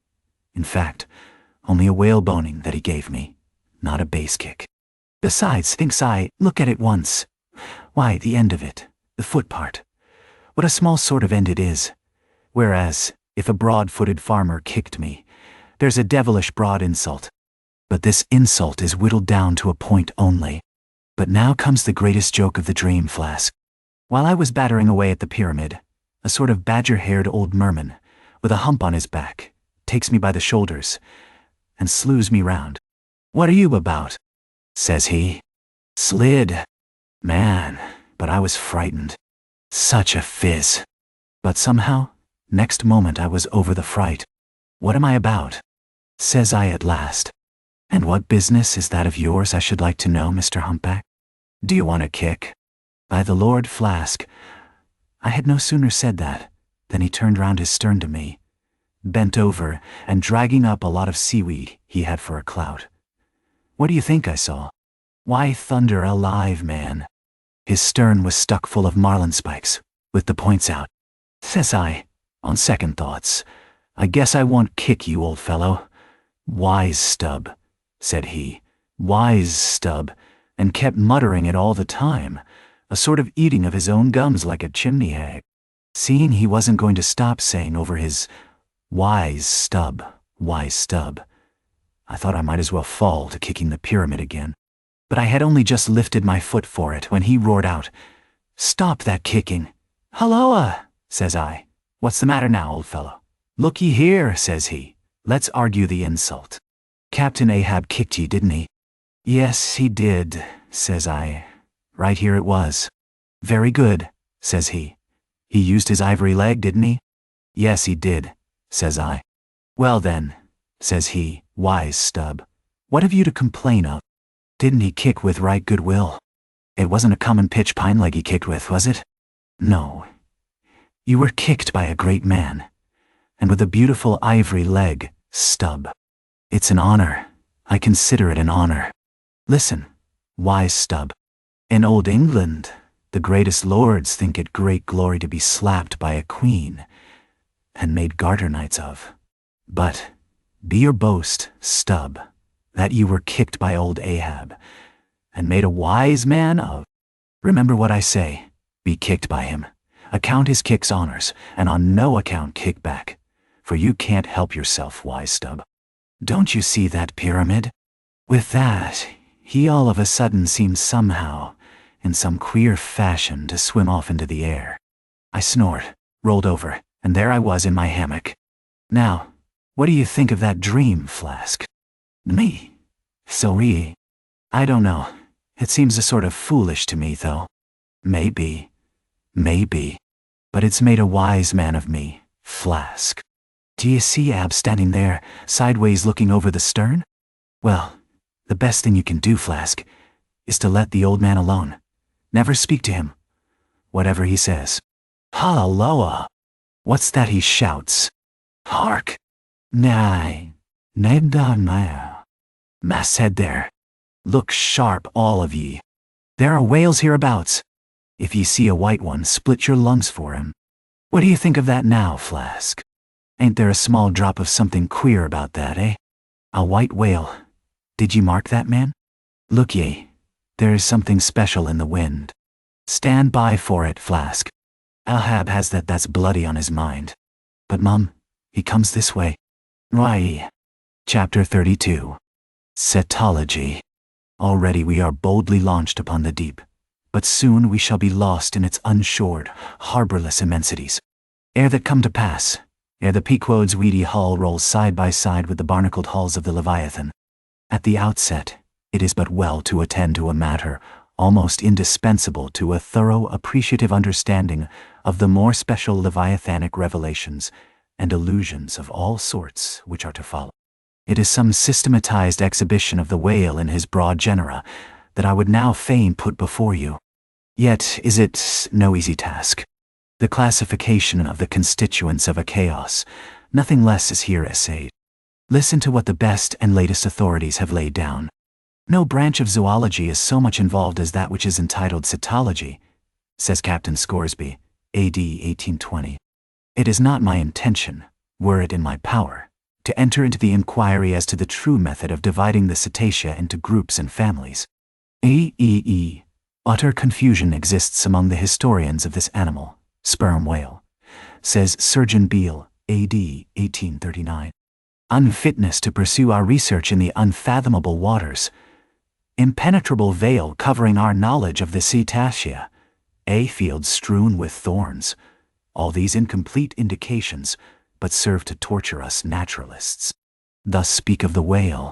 In fact, only a whaleboning that he gave me, not a base kick. Besides, thinks I, look at it once. Why, the end of it, the foot part. What a small sort of end it is. Whereas, if a broad-footed farmer kicked me, there's a devilish broad insult. But this insult is whittled down to a point only. But now comes the greatest joke of the dream, Flask. While I was battering away at the pyramid, a sort of badger-haired old merman, with a hump on his back, takes me by the shoulders, and slews me round. "What are you about?" says he. "Slid. Man, but I was frightened. Such a fizz. But somehow, next moment I was over the fright. "What am I about?" says I at last. "And what business is that of yours, I should like to know, Mr. Humpback? Do you want a kick?" By the Lord, Flask, I had no sooner said that, than he turned round his stern to me, bent over, and dragging up a lot of seaweed he had for a clout. What do you think I saw? Why, thunder alive, man! His stern was stuck full of marlin spikes, with the points out. Says I, on second thoughts, "I guess I won't kick you, old fellow." "Wise Stubb," said he, "wise Stubb," and kept muttering it all the time, a sort of eating of his own gums like a chimney hag. Seeing he wasn't going to stop saying over his wise Stubb, I thought I might as well fall to kicking the pyramid again. But I had only just lifted my foot for it when he roared out, "Stop that kicking." "Halloa," says I. "What's the matter now, old fellow?" "Look ye here," says he. "Let's argue the insult. Captain Ahab kicked ye, didn't he?" "Yes, he did," says I. "Right here it was." "Very good," says he. "He used his ivory leg, didn't he?" "Yes, he did," says I. "Well then," says he, "wise Stubb, what have you to complain of? Didn't he kick with right good will? It wasn't a common pitch pine leg he kicked with, was it? No. You were kicked by a great man, and with a beautiful ivory leg, Stubb. It's an honor. I consider it an honor. Listen, wise Stubb. In old England, the greatest lords think it great glory to be slapped by a queen, and made garter knights of. But be your boast, Stubb, that you were kicked by old Ahab, and made a wise man of. Remember what I say, be kicked by him. Account his kicks honors, and on no account kick back, for you can't help yourself, wise Stubb. Don't you see that pyramid?" With that, he all of a sudden seemed somehow, in some queer fashion, to swim off into the air. I snored, rolled over, and there I was in my hammock. Now, what do you think of that dream, Flask? Me? Sorry. I don't know. It seems a sort of foolish to me, though. Maybe. But it's made a wise man of me, Flask. Do you see Ab standing there, sideways looking over the stern? Well, the best thing you can do, Flask, is to let the old man alone. Never speak to him, whatever he says. Halloa! What's that he shouts? Hark! Nay, Masthead there. Look sharp, all of ye. There are whales hereabouts. If ye see a white one, split your lungs for him. What do you think of that now, Flask? Ain't there a small drop of something queer about that, eh? A white whale. Did ye mark that, man? Look ye, there is something special in the wind. Stand by for it, Flask. Ahab has that's bloody on his mind. But Mum, he comes this way. Why? Chapter 32. Cetology. Already we are boldly launched upon the deep, but soon we shall be lost in its unshored, harborless immensities. Ere that come to pass, ere the Pequod's weedy hull rolls side by side with the barnacled hulls of the Leviathan, at the outset, it is but well to attend to a matter almost indispensable to a thorough appreciative understanding of the more special Leviathanic revelations and allusions of all sorts which are to follow. It is some systematized exhibition of the whale in his broad genera that I would now fain put before you. Yet is it no easy task. The classification of the constituents of a chaos, nothing less is here essayed. Listen to what the best and latest authorities have laid down. No branch of zoology is so much involved as that which is entitled cetology, says Captain Scoresby, A.D. 1820. It is not my intention, were it in my power, to enter into the inquiry as to the true method of dividing the cetacea into groups and families. Utter confusion exists among the historians of this animal, sperm whale, says Surgeon Beale, A.D. 1839. Unfitness to pursue our research in the unfathomable waters. Impenetrable veil covering our knowledge of the cetacea. Fields strewn with thorns. All these incomplete indications, but serve to torture us naturalists. Thus speak of the whale,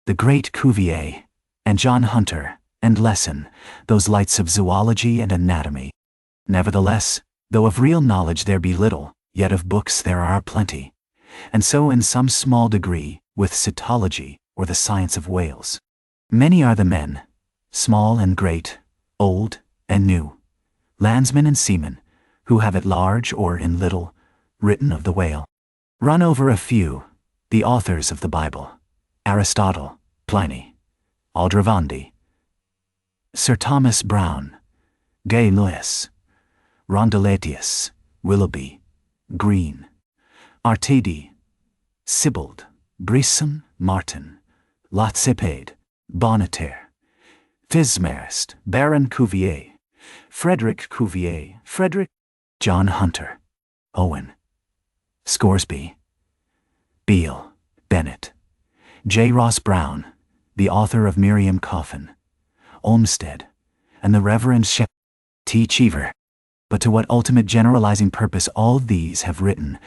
the great Cuvier, and John Hunter, and Lesson, those lights of zoology and anatomy. Nevertheless, though of real knowledge there be little, yet of books there are plenty. And so in some small degree, with cetology, or the science of whales. Many are the men, small and great, old and new, landsmen and seamen, who have at large or in little, written of the whale. Run over a few, the authors of the Bible, Aristotle, Pliny, Aldrovandi, Sir Thomas Browne, Gay Lewis, Rondeletius, Willoughby, Green, Artedi, Sibbald, Brisson, Martin, Latsepade, Bonneterre, Fismarest, Baron Cuvier, Frederick Cuvier, John Hunter, Owen, Scoresby, Beale, Bennett, J. Ross Brown, the author of Miriam Coffin, Olmsted, and the Reverend Shep. T. Cheever. But to what ultimate generalizing purpose all these have written,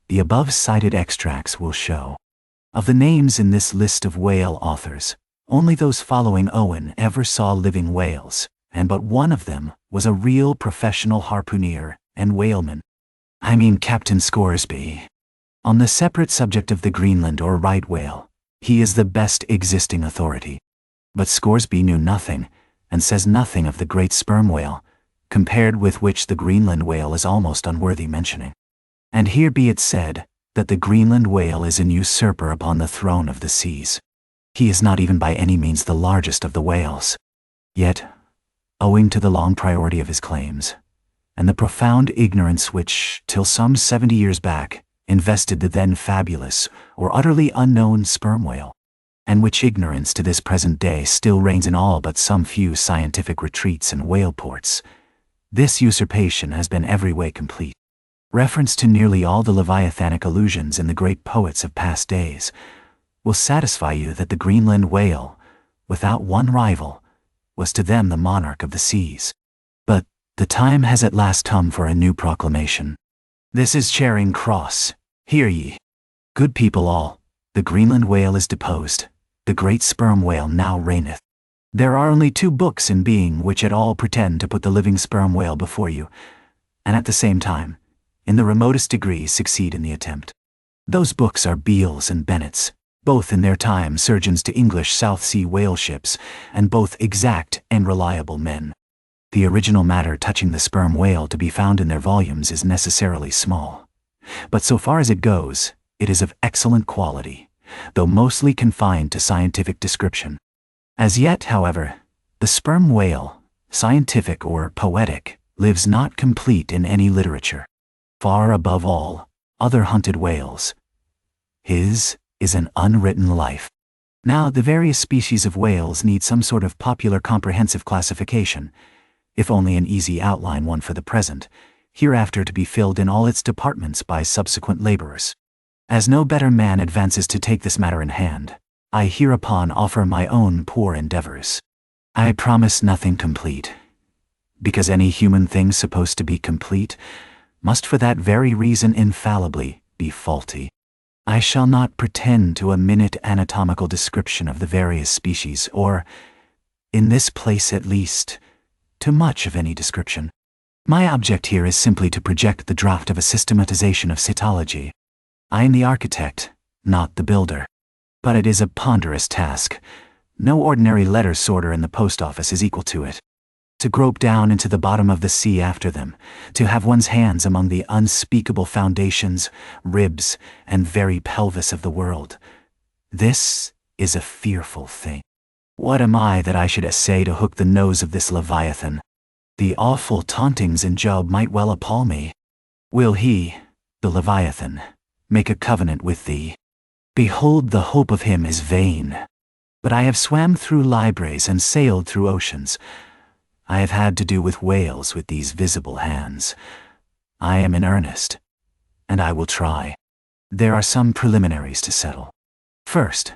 the above-cited extracts will show. Of the names in this list of whale authors, only those following Owen ever saw living whales, and but one of them was a real professional harpooner and whaleman. I mean Captain Scoresby. On the separate subject of the Greenland or right whale, he is the best existing authority. But Scoresby knew nothing, and says nothing of the great sperm whale, compared with which the Greenland whale is almost unworthy mentioning. And here be it said, that the Greenland whale is an usurper upon the throne of the seas. He is not even by any means the largest of the whales. Yet, owing to the long priority of his claims, and the profound ignorance which, till some 70 years back, invested the then fabulous or utterly unknown sperm whale, and which ignorance to this present day still reigns in all but some few scientific retreats and whale ports, this usurpation has been every way complete. Reference to nearly all the Leviathanic allusions in the great poets of past days will satisfy you that the Greenland whale, without one rival, was to them the monarch of the seas. But the time has at last come for a new proclamation. This is Charing Cross. Hear ye. Good people all, the Greenland whale is deposed, the great sperm whale now reigneth. There are only 2 books in being which at all pretend to put the living sperm whale before you, and at the same time, in the remotest degree succeed in the attempt. Those books are Beale's and Bennett's, both in their time surgeons to English South Sea whale ships, and both exact and reliable men. The original matter touching the sperm whale to be found in their volumes is necessarily small. But so far as it goes, it is of excellent quality, though mostly confined to scientific description. As yet, however, the sperm whale, scientific or poetic, lives not complete in any literature. Far above all other hunted whales, his is an unwritten life. Now, the various species of whales need some sort of popular comprehensive classification, if only an easy outline one for the present, hereafter to be filled in all its departments by subsequent laborers. As no better man advances to take this matter in hand, I hereupon offer my own poor endeavors. I promise nothing complete, because any human thing supposed to be complete must for that very reason infallibly be faulty. I shall not pretend to a minute anatomical description of the various species, or, in this place at least, to much of any description. My object here is simply to project the draft of a systematization of cetology. I am the architect, not the builder. But it is a ponderous task. No ordinary letter sorter in the post office is equal to it. To grope down into the bottom of the sea after them, to have one's hands among the unspeakable foundations, ribs, and very pelvis of the world. This is a fearful thing. What am I that I should essay to hook the nose of this Leviathan? The awful tauntings in Job might well appall me. Will he, the Leviathan, make a covenant with thee? Behold, the hope of him is vain. But I have swam through libraries and sailed through oceans. I have had to do with whales with these visible hands. I am in earnest, and I will try. There are some preliminaries to settle. First,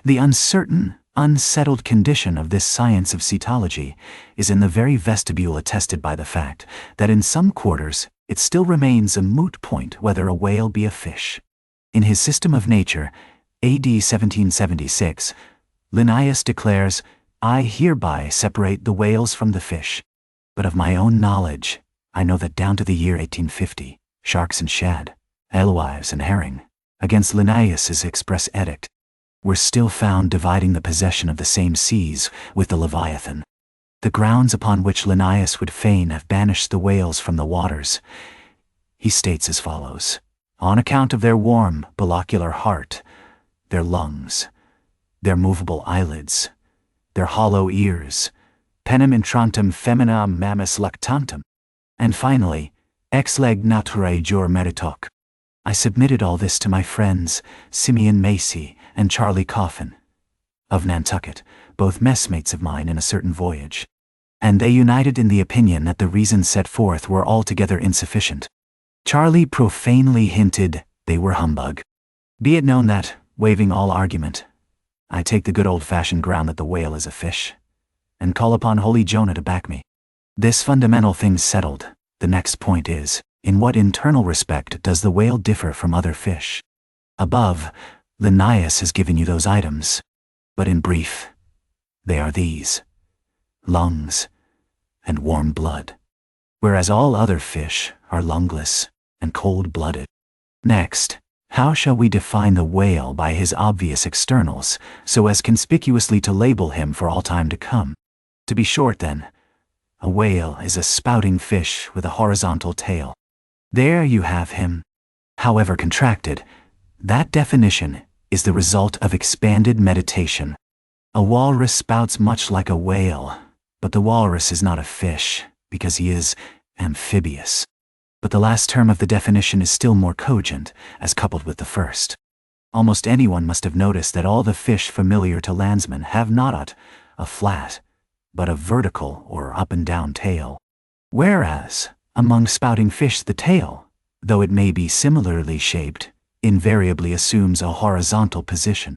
the uncertain, unsettled condition of this science of cetology is in the very vestibule attested by the fact that in some quarters it still remains a moot point whether a whale be a fish. In his System of Nature, A.D. 1776, Linnaeus declares, "I hereby separate the whales from the fish." But of my own knowledge, I know that down to the year 1850, sharks and shad, alewives and herring, against Linnaeus's express edict, were still found dividing the possession of the same seas with the Leviathan. The grounds upon which Linnaeus would fain have banished the whales from the waters, he states as follows: "On account of their warm, bilocular heart, their lungs, their movable eyelids, their hollow ears, penem intrantem feminam mammis lactantum, and finally, ex leg naturae jur meritoc." I submitted all this to my friends, Simeon Macy and Charlie Coffin, of Nantucket, both messmates of mine in a certain voyage, and they united in the opinion that the reasons set forth were altogether insufficient. Charlie profanely hinted they were humbug. Be it known that, waiving all argument, I take the good old-fashioned ground that the whale is a fish, and call upon Holy Jonah to back me. This fundamental thing settled, the next point is, in what internal respect does the whale differ from other fish? Above, Linnaeus has given you those items, but in brief, they are these: lungs and warm blood, whereas all other fish are lungless and cold-blooded. Next, how shall we define the whale by his obvious externals, so as conspicuously to label him for all time to come? To be short, then, a whale is a spouting fish with a horizontal tail. There you have him. However contracted, that definition is the result of expanded meditation. A walrus spouts much like a whale, but the walrus is not a fish, because he is amphibious. But the last term of the definition is still more cogent, as coupled with the first. Almost anyone must have noticed that all the fish familiar to landsmen have not a flat, but a vertical or up and down tail. Whereas, among spouting fish the tail, though it may be similarly shaped, invariably assumes a horizontal position.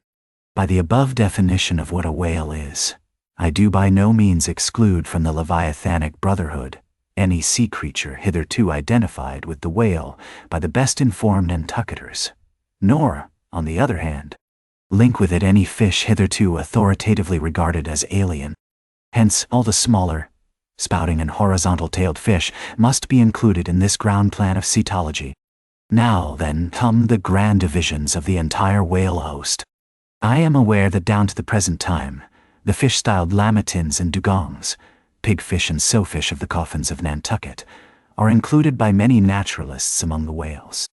By the above definition of what a whale is, I do by no means exclude from the Leviathanic brotherhood any sea creature hitherto identified with the whale by the best informed Nantucketers, nor, on the other hand, link with it any fish hitherto authoritatively regarded as alien. Hence, all the smaller, spouting and horizontal-tailed fish must be included in this ground plan of cetology. Now, then, come the grand divisions of the entire whale host. I am aware that down to the present time, the fish styled lamatins and dugongs, pigfish and sowfish of the coffins of Nantucket, are included by many naturalists among the whales.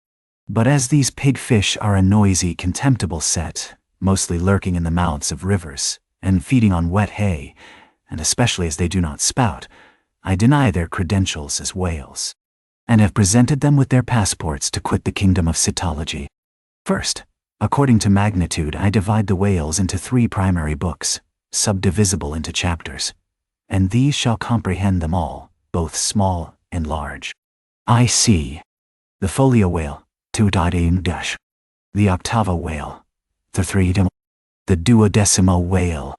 But as these pigfish are a noisy, contemptible set, mostly lurking in the mouths of rivers, and feeding on wet hay, and especially as they do not spout, I deny their credentials as whales, and have presented them with their passports to quit the kingdom of cetology. First, according to magnitude, I divide the whales into 3 primary books, subdivisible into chapters, and these shall comprehend them all, both small and large. I see the folio whale, 2.8 the octavo whale, the 3 the duodecimo whale.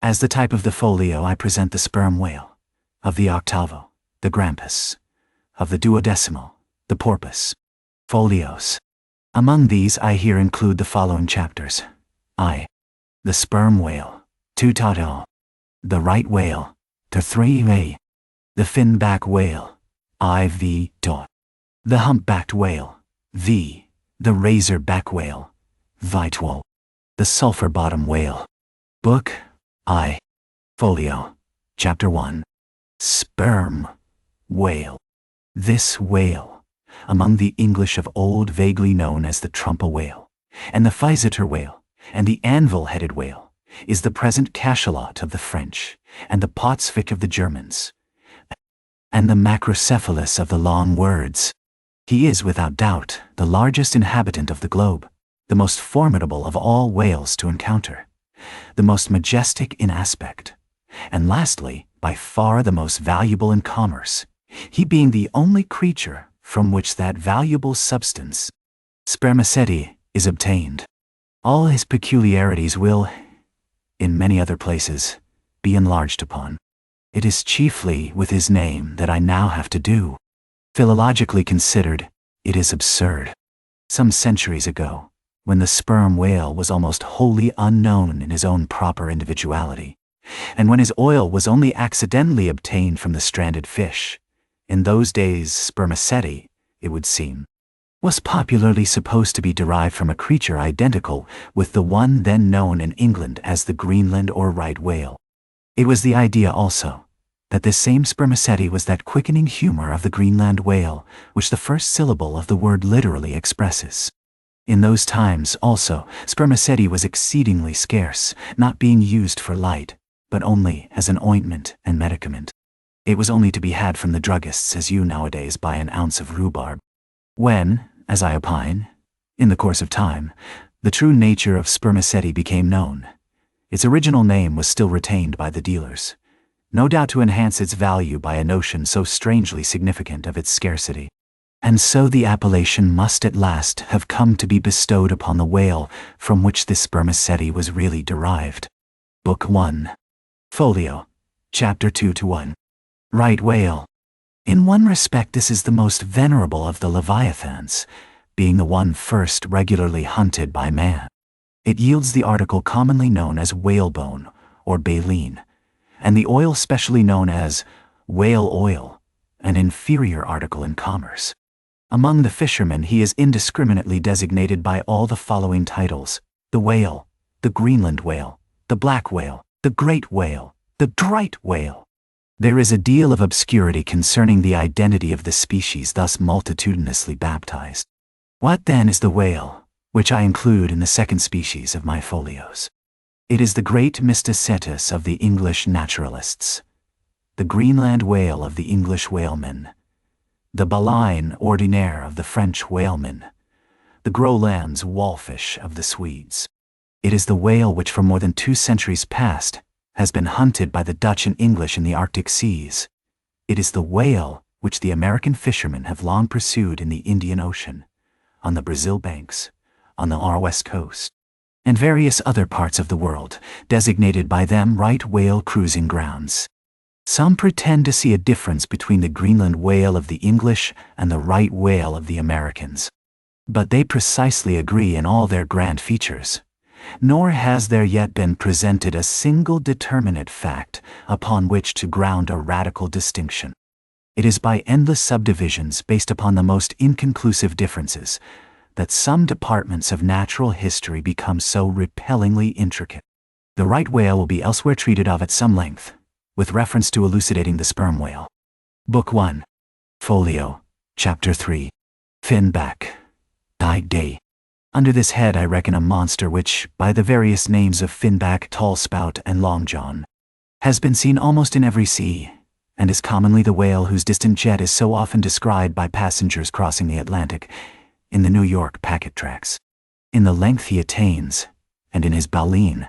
As the type of the folio, I present the sperm whale, of the octavo, the grampus, of the duodecimo, the porpoise. Folios. Among these I here include the following chapters. I. The sperm whale, 2.0. The right whale, the 3a. The finback whale, IV. The humpbacked whale, V. The razorback whale, Vitwo. The sulphur bottom whale. Book I. Folio. Chapter 1. Sperm whale. This whale, among the English of old vaguely known as the trumpa whale, and the physeter whale, and the anvil-headed whale, is the present cachalot of the French, and the potsvik of the Germans, and the macrocephalus of the long words. He is without doubt the largest inhabitant of the globe, the most formidable of all whales to encounter, the most majestic in aspect, and lastly, by far the most valuable in commerce, he being the only creature from which that valuable substance, spermaceti, is obtained. All his peculiarities will, in many other places, be enlarged upon. It is chiefly with his name that I now have to do. Philologically considered, it is absurd. Some centuries ago, when the sperm whale was almost wholly unknown in his own proper individuality, and when his oil was only accidentally obtained from the stranded fish, in those days spermaceti, it would seem, was popularly supposed to be derived from a creature identical with the one then known in England as the Greenland or right whale. It was the idea also that this same spermaceti was that quickening humor of the Greenland whale which the first syllable of the word literally expresses. In those times also, spermaceti was exceedingly scarce, not being used for light, but only as an ointment and medicament. It was only to be had from the druggists as you nowadays buy an ounce of rhubarb. When, as I opine, in the course of time, the true nature of spermaceti became known, its original name was still retained by the dealers, no doubt to enhance its value by a notion so strangely significant of its scarcity. And so the appellation must at last have come to be bestowed upon the whale from which this spermaceti was really derived. Book 1. Folio. Chapter 2-1. Right whale. In one respect this is the most venerable of the leviathans, being the one first regularly hunted by man. It yields the article commonly known as whalebone or baleen, and the oil specially known as whale oil, an inferior article in commerce. Among the fishermen he is indiscriminately designated by all the following titles: the whale, the Greenland whale, the black whale, the great whale, the dright whale. There is a deal of obscurity concerning the identity of the species thus multitudinously baptized. What then is the whale, which I include in the second species of my folios? It is the great mysticetus of the English naturalists, the Greenland whale of the English whalemen, the baleine ordinaire of the French whalemen, the Groenland's wallfish of the Swedes. It is the whale which for more than 2 centuries past has been hunted by the Dutch and English in the Arctic seas. It is the whale which the American fishermen have long pursued in the Indian Ocean, on the Brazil banks, on the West Coast, and various other parts of the world, designated by them right whale cruising grounds. Some pretend to see a difference between the Greenland whale of the English and the right whale of the Americans. But they precisely agree in all their grand features, nor has there yet been presented a single determinate fact upon which to ground a radical distinction. It is by endless subdivisions based upon the most inconclusive differences that some departments of natural history become so repellingly intricate. The right whale will be elsewhere treated of at some length, with reference to elucidating the sperm whale. Book 1. Folio. Chapter 3. Finback. Day. Under this head I reckon a monster which, by the various names of finback, tallspout, and longjohn, has been seen almost in every sea, and is commonly the whale whose distant jet is so often descried by passengers crossing the Atlantic in the New York packet tracks. In the length he attains, and in his baleen,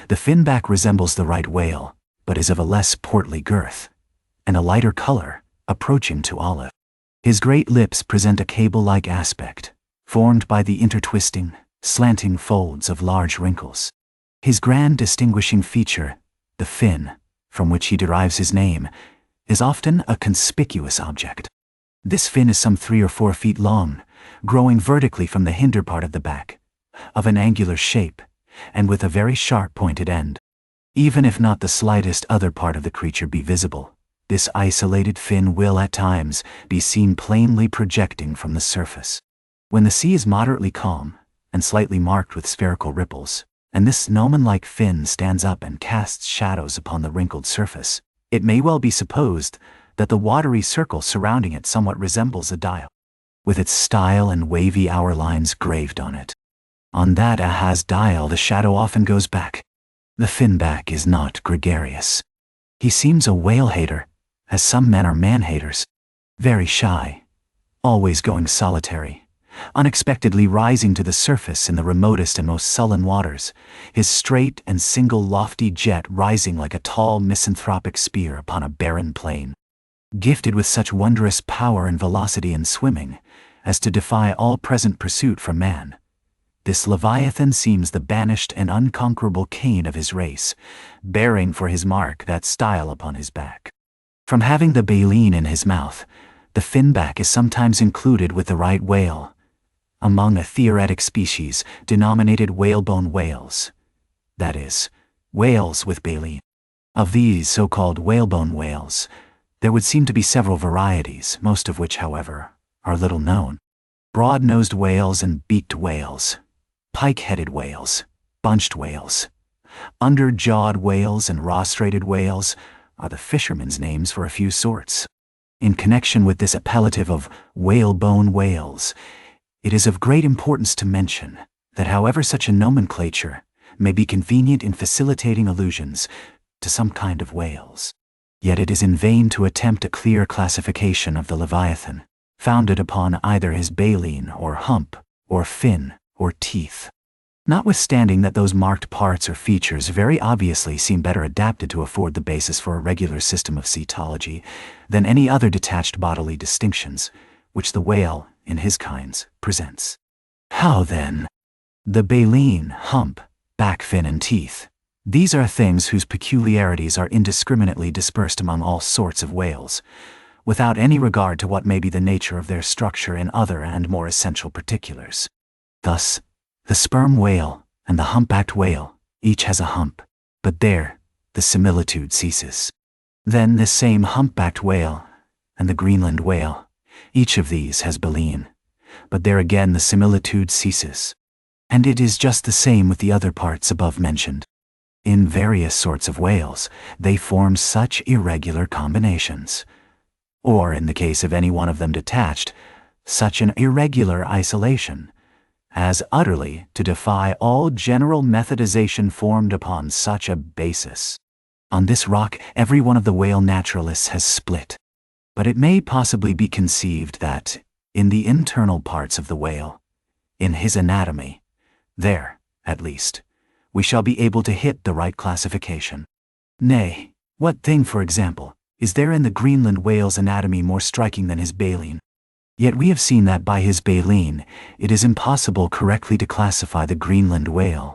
the finback resembles the right whale, but is of a less portly girth, and a lighter color, approaching to olive. His great lips present a cable-like aspect, formed by the intertwisting, slanting folds of large wrinkles. His grand distinguishing feature, the fin, from which he derives his name, is often a conspicuous object. This fin is some 3 or 4 feet long, growing vertically from the hinder part of the back, of an angular shape, and with a very sharp pointed end. Even if not the slightest other part of the creature be visible, this isolated fin will at times be seen plainly projecting from the surface. When the sea is moderately calm, and slightly marked with spherical ripples, and this gnomon-like fin stands up and casts shadows upon the wrinkled surface, it may well be supposed that the watery circle surrounding it somewhat resembles a dial, with its style and wavy hour lines graved on it. On that Ahab's dial the shadow often goes back. The finback is not gregarious. He seems a whale-hater, as some men are man-haters, very shy, always going solitary, unexpectedly rising to the surface in the remotest and most sullen waters, his straight and single lofty jet rising like a tall misanthropic spear upon a barren plain. Gifted with such wondrous power and velocity in swimming as to defy all present pursuit from man, this Leviathan seems the banished and unconquerable Cain of his race, bearing for his mark that style upon his back. From having the baleen in his mouth, the finback is sometimes included with the right whale, among a theoretic species denominated whalebone whales, that is, whales with baleen. Of these so-called whalebone whales, there would seem to be several varieties, most of which, however, are little known. Broad-nosed whales and beaked whales, pike-headed whales, bunched whales, under-jawed whales and rostrated whales are the fishermen's names for a few sorts. In connection with this appellative of whalebone whales, it is of great importance to mention that however such a nomenclature may be convenient in facilitating allusions to some kind of whales, yet it is in vain to attempt a clear classification of the Leviathan, founded upon either his baleen or hump, or fin, or teeth. Notwithstanding that those marked parts or features very obviously seem better adapted to afford the basis for a regular system of cetology than any other detached bodily distinctions, which the whale, in his kinds, presents. How then? The baleen, hump, back fin and teeth. These are things whose peculiarities are indiscriminately dispersed among all sorts of whales, without any regard to what may be the nature of their structure in other and more essential particulars. Thus, the sperm whale and the humpbacked whale each has a hump, but there the similitude ceases. Then this same humpbacked whale and the Greenland whale, each of these has baleen, but there again the similitude ceases. And it is just the same with the other parts above mentioned. In various sorts of whales, they form such irregular combinations, or in the case of any one of them detached, such an irregular isolation, as utterly to defy all general methodization formed upon such a basis. On this rock every one of the whale naturalists has split, but it may possibly be conceived that, in the internal parts of the whale, in his anatomy, there, at least, we shall be able to hit the right classification. Nay, what thing, for example, is there in the Greenland whale's anatomy more striking than his baleen? Yet we have seen that by his baleen it is impossible correctly to classify the Greenland whale.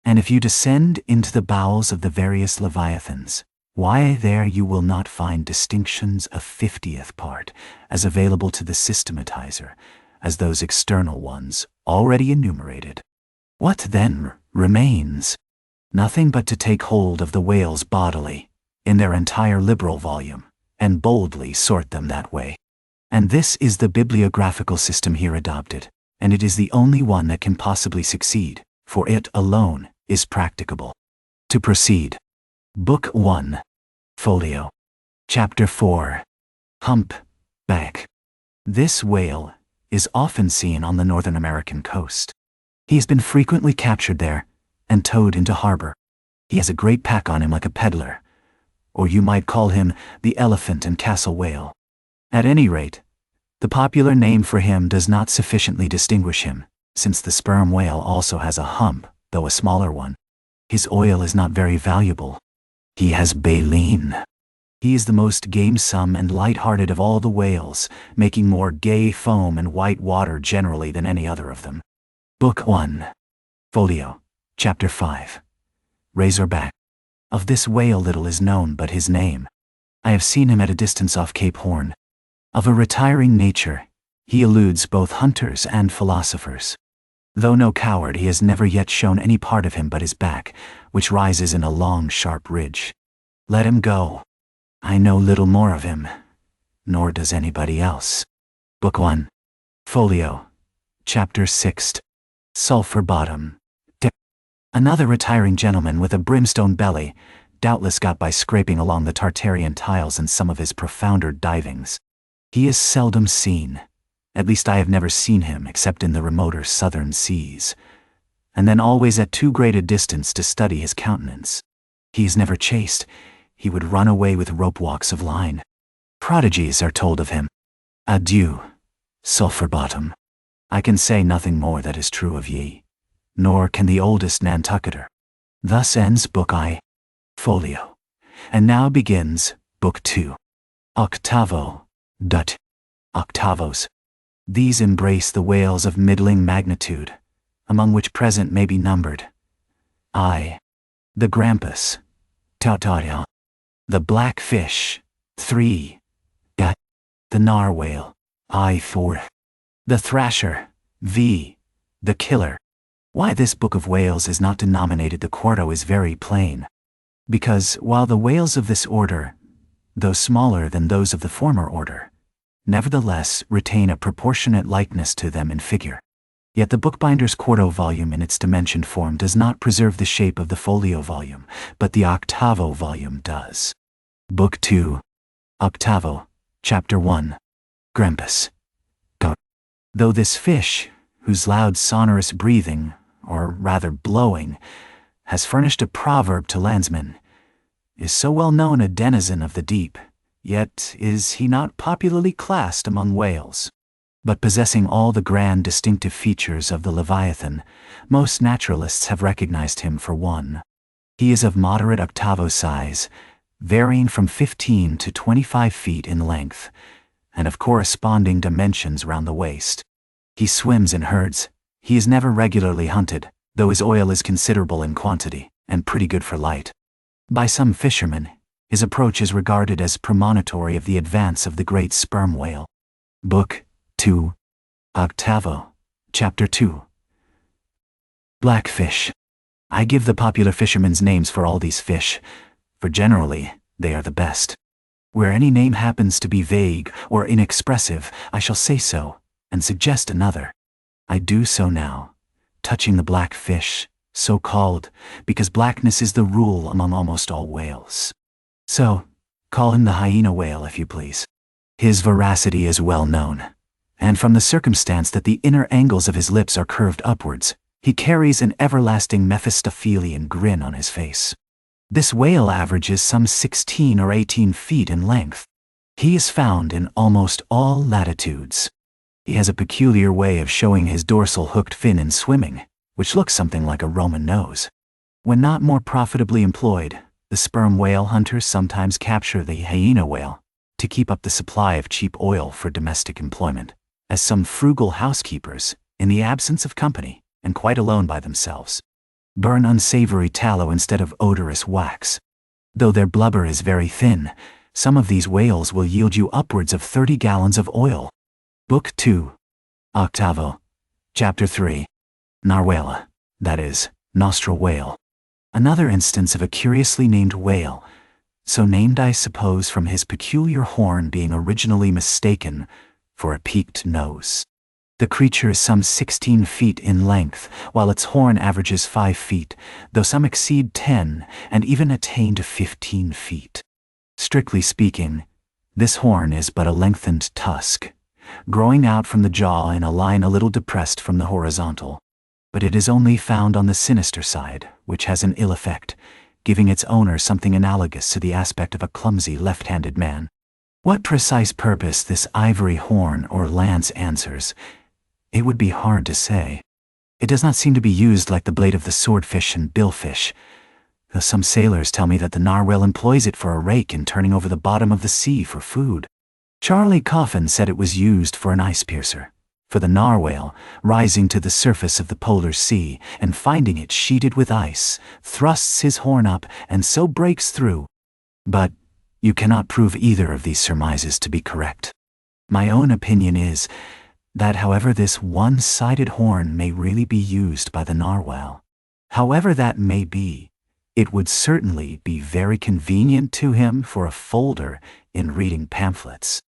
And if you descend into the bowels of the various leviathans, why there you will not find distinctions of 50th part as available to the systematizer as those external ones already enumerated. What then remains? Nothing but to take hold of the whales bodily, in their entire liberal volume, and boldly sort them that way. And this is the bibliographical system here adopted, and it is the only one that can possibly succeed, for it alone is practicable. To proceed. Book 1. Folio. Chapter 4. Humpback. This whale is often seen on the Northern American coast. He has been frequently captured there and towed into harbor. He has a great pack on him like a peddler, or you might call him the elephant and castle whale. At any rate, the popular name for him does not sufficiently distinguish him, since the sperm whale also has a hump, though a smaller one. His oil is not very valuable. He has baleen. He is the most gamesome and light-hearted of all the whales, making more gay foam and white water generally than any other of them. Book 1. Folio. Chapter 5. Razorback. Of this whale little is known but his name. I have seen him at a distance off Cape Horn. Of a retiring nature, he eludes both hunters and philosophers. Though no coward, he has never yet shown any part of him but his back, which rises in a long, sharp ridge. Let him go. I know little more of him, nor does anybody else. Book 1. Folio. Chapter 6. Sulphur Bottom. Another retiring gentleman with a brimstone belly, doubtless got by scraping along the Tartarian tiles in some of his profounder divings. He is seldom seen. At least I have never seen him except in the remoter southern seas, and then always at too great a distance to study his countenance. He is never chased. He would run away with rope walks of line. Prodigies are told of him. Adieu, Sulphur Bottom. I can say nothing more that is true of ye, nor can the oldest Nantucketer. Thus ends Book I, folio. And now begins Book II, octavo, dut, octavos. These embrace the whales of middling magnitude, among which present may be numbered I, the grampus, tautaria, the black fish, 3, the narwhale, I4, the thrasher, V, the killer. Why this book of whales is not denominated the quarto is very plain. Because while the whales of this order, though smaller than those of the former order, nevertheless retain a proportionate likeness to them in figure, yet the bookbinder's quarto volume in its dimensioned form does not preserve the shape of the folio volume, but the octavo volume does. Book II, octavo, Chapter 1, Grampus. Though this fish, whose loud sonorous breathing, or rather blowing, has furnished a proverb to landsmen, is so well known a denizen of the deep, yet is he not popularly classed among whales. But possessing all the grand distinctive features of the Leviathan, most naturalists have recognized him for one. He is of moderate octavo size, varying from 15 to 25 feet in length, and of corresponding dimensions round the waist. He swims in herds. He is never regularly hunted, though his oil is considerable in quantity, and pretty good for light. By some fishermen, his approach is regarded as premonitory of the advance of the great sperm whale. Book II, octavo, Chapter 2. Blackfish. I give the popular fishermen's names for all these fish, for generally they are the best. Where any name happens to be vague or inexpressive, I shall say so, and suggest another. I do so now, touching the blackfish, so called, because blackness is the rule among almost all whales. So, call him the hyena whale if you please. His voracity is well known, and from the circumstance that the inner angles of his lips are curved upwards, he carries an everlasting Mephistophelian grin on his face. This whale averages some 16 or 18 feet in length. He is found in almost all latitudes. He has a peculiar way of showing his dorsal hooked fin in swimming, which looks something like a Roman nose. When not more profitably employed, the sperm whale hunters sometimes capture the hyena whale to keep up the supply of cheap oil for domestic employment, as some frugal housekeepers, in the absence of company, and quite alone by themselves, burn unsavory tallow instead of odorous wax. Though their blubber is very thin, some of these whales will yield you upwards of 30 gallons of oil. Book II, octavo, Chapter 3, Narwhala, that is, nostril whale. Another instance of a curiously named whale, so named I suppose from his peculiar horn being originally mistaken for a peaked nose. The creature is some 16 feet in length, while its horn averages 5 feet, though some exceed 10 and even attain to 15 feet. Strictly speaking, this horn is but a lengthened tusk, growing out from the jaw in a line a little depressed from the horizontal. But it is only found on the sinister side, which has an ill effect, giving its owner something analogous to the aspect of a clumsy left-handed man. What precise purpose this ivory horn or lance answers, it would be hard to say. It does not seem to be used like the blade of the swordfish and billfish, though some sailors tell me that the narwhal employs it for a rake in turning over the bottom of the sea for food. Charlie Coffin said it was used for an ice piercer, for the narwhal, rising to the surface of the polar sea and finding it sheeted with ice, thrusts his horn up and so breaks through. But you cannot prove either of these surmises to be correct. My own opinion is that however this one-sided horn may really be used by the narwhal, however that may be, it would certainly be very convenient to him for a folder in reading pamphlets.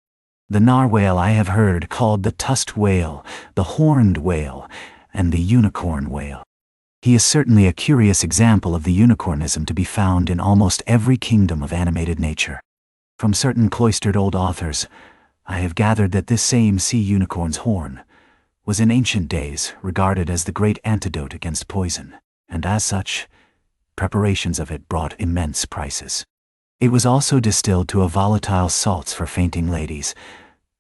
The narwhal I have heard called the tusked whale, the horned whale, and the unicorn whale. He is certainly a curious example of the unicornism to be found in almost every kingdom of animated nature. From certain cloistered old authors, I have gathered that this same sea unicorn's horn was in ancient days regarded as the great antidote against poison, and as such, preparations of it brought immense prices. It was also distilled to a volatile salts for fainting ladies,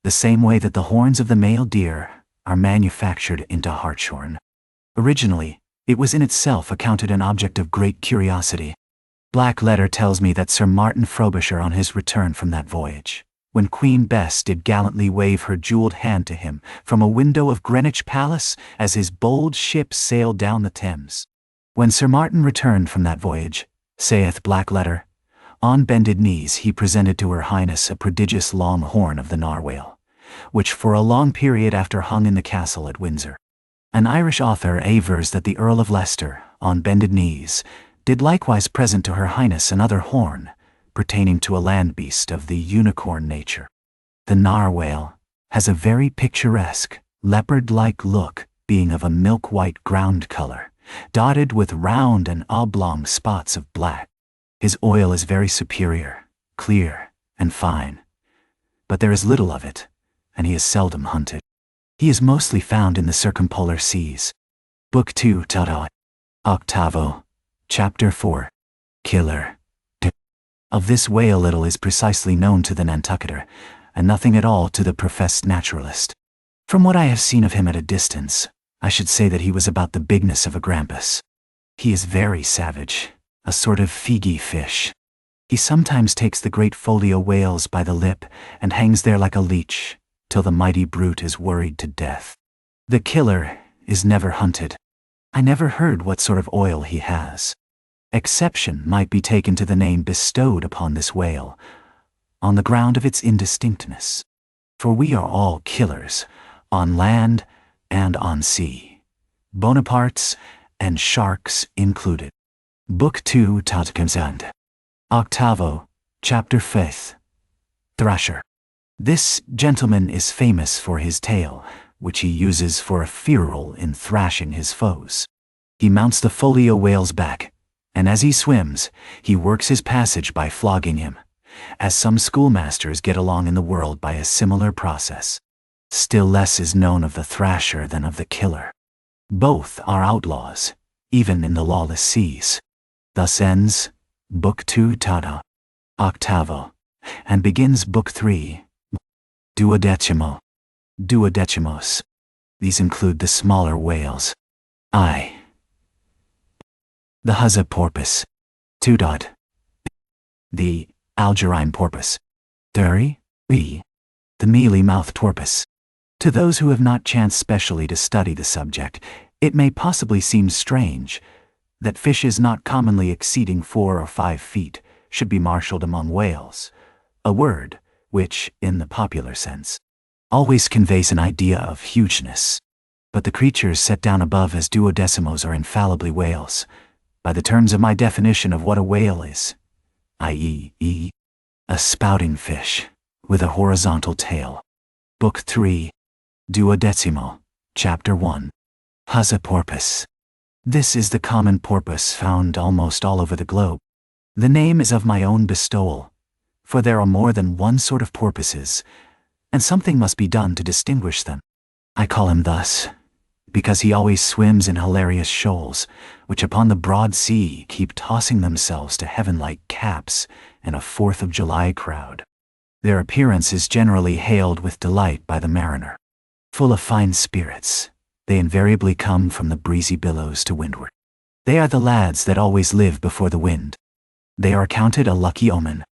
the same way that the horns of the male deer are manufactured into hartshorn. Originally, it was in itself accounted an object of great curiosity. Black letter tells me that Sir Martin Frobisher on his return from that voyage, when Queen Bess did gallantly wave her jewelled hand to him from a window of Greenwich Palace as his bold ship sailed down the Thames. When Sir Martin returned from that voyage, saith Black letter, on bended knees he presented to her Highness a prodigious long horn of the narwhale, which for a long period after hung in the castle at Windsor. An Irish author avers that the Earl of Leicester, on bended knees, did likewise present to her Highness another horn, pertaining to a land beast of the unicorn nature. The narwhale has a very picturesque, leopard-like look, being of a milk-white ground color, dotted with round and oblong spots of black. His oil is very superior, clear, and fine, but there is little of it, and he is seldom hunted. He is mostly found in the circumpolar seas. Book 2, Tata. Octavo. Chapter 4. Killer. Of this whale little is precisely known to the Nantucketer, and nothing at all to the professed naturalist. From what I have seen of him at a distance, I should say that he was about the bigness of a grampus. He is very savage, a sort of figi fish. He sometimes takes the great folio whales by the lip and hangs there like a leech, till the mighty brute is worried to death. The killer is never hunted. I never heard what sort of oil he has. Exception might be taken to the name bestowed upon this whale, on the ground of its indistinctness. For we are all killers, on land and on sea, Bonapartes and sharks included. Book 2, Tatkamsand. Octavo, Chapter 5. Thrasher. This gentleman is famous for his tail, which he uses for a ferule in thrashing his foes. He mounts the folio whale's back, and as he swims, he works his passage by flogging him, as some schoolmasters get along in the world by a similar process. Still less is known of the thrasher than of the killer. Both are outlaws, even in the lawless seas. Thus ends Book 2 Tata. Octavo, and begins Book 3. Duodecimo. Duodecimos. These include the smaller whales. I. The Huzza porpoise. 2. The Algerine porpoise. 3. The mealy-mouthed porpoise. To those who have not chanced specially to study the subject, it may possibly seem strange that fishes not commonly exceeding 4 or 5 feet should be marshaled among whales, a word which, in the popular sense, always conveys an idea of hugeness. But the creatures set down above as duodecimos are infallibly whales, by the terms of my definition of what a whale is, i.e., a spouting fish with a horizontal tail. Book 3. Duodecimo, Chapter 1. Huzza porpoise. This is the common porpoise found almost all over the globe. The name is of my own bestowal, for there are more than one sort of porpoises, and something must be done to distinguish them. I call him thus, because he always swims in hilarious shoals, which upon the broad sea keep tossing themselves to heaven like caps in a 4th of July crowd. Their appearance is generally hailed with delight by the mariner. Full of fine spirits, they invariably come from the breezy billows to windward. They are the lads that always live before the wind. They are counted a lucky omen.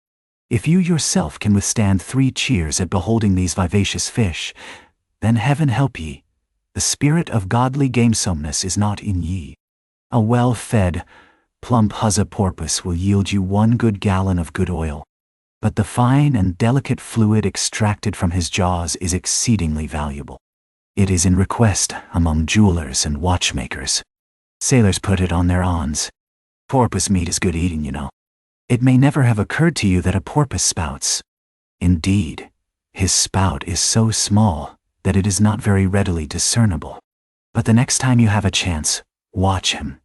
If you yourself can withstand 3 cheers at beholding these vivacious fish, then heaven help ye, the spirit of godly gamesomeness is not in ye. A well-fed, plump Huzza porpoise will yield you 1 good gallon of good oil, but the fine and delicate fluid extracted from his jaws is exceedingly valuable. It is in request among jewelers and watchmakers. Sailors put it on their awns. Porpoise meat is good eating, you know. It may never have occurred to you that a porpoise spouts. Indeed, his spout is so small that it is not very readily discernible. But the next time you have a chance, watch him,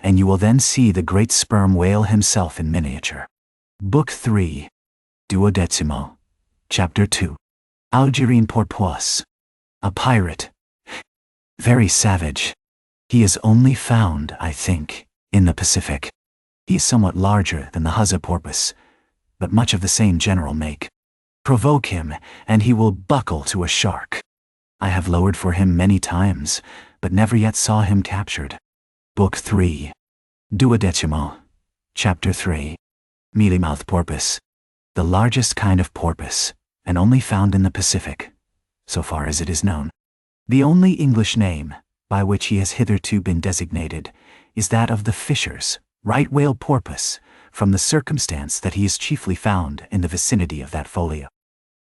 and you will then see the great sperm whale himself in miniature. Book 3. Duodecimo. Chapter 2. Algerine porpoise. A pirate. Very savage. He is only found, I think, in the Pacific. He is somewhat larger than the Huzza porpoise, but much of the same general make. Provoke him, and he will buckle to a shark. I have lowered for him many times, but never yet saw him captured. Book 3. Duodecimo. Chapter 3. Mealy-mouthed porpoise. The largest kind of porpoise, and only found in the Pacific, so far as it is known. The only English name, by which he has hitherto been designated, is that of the Fisher's right whale porpoise, from the circumstance that he is chiefly found in the vicinity of that folio.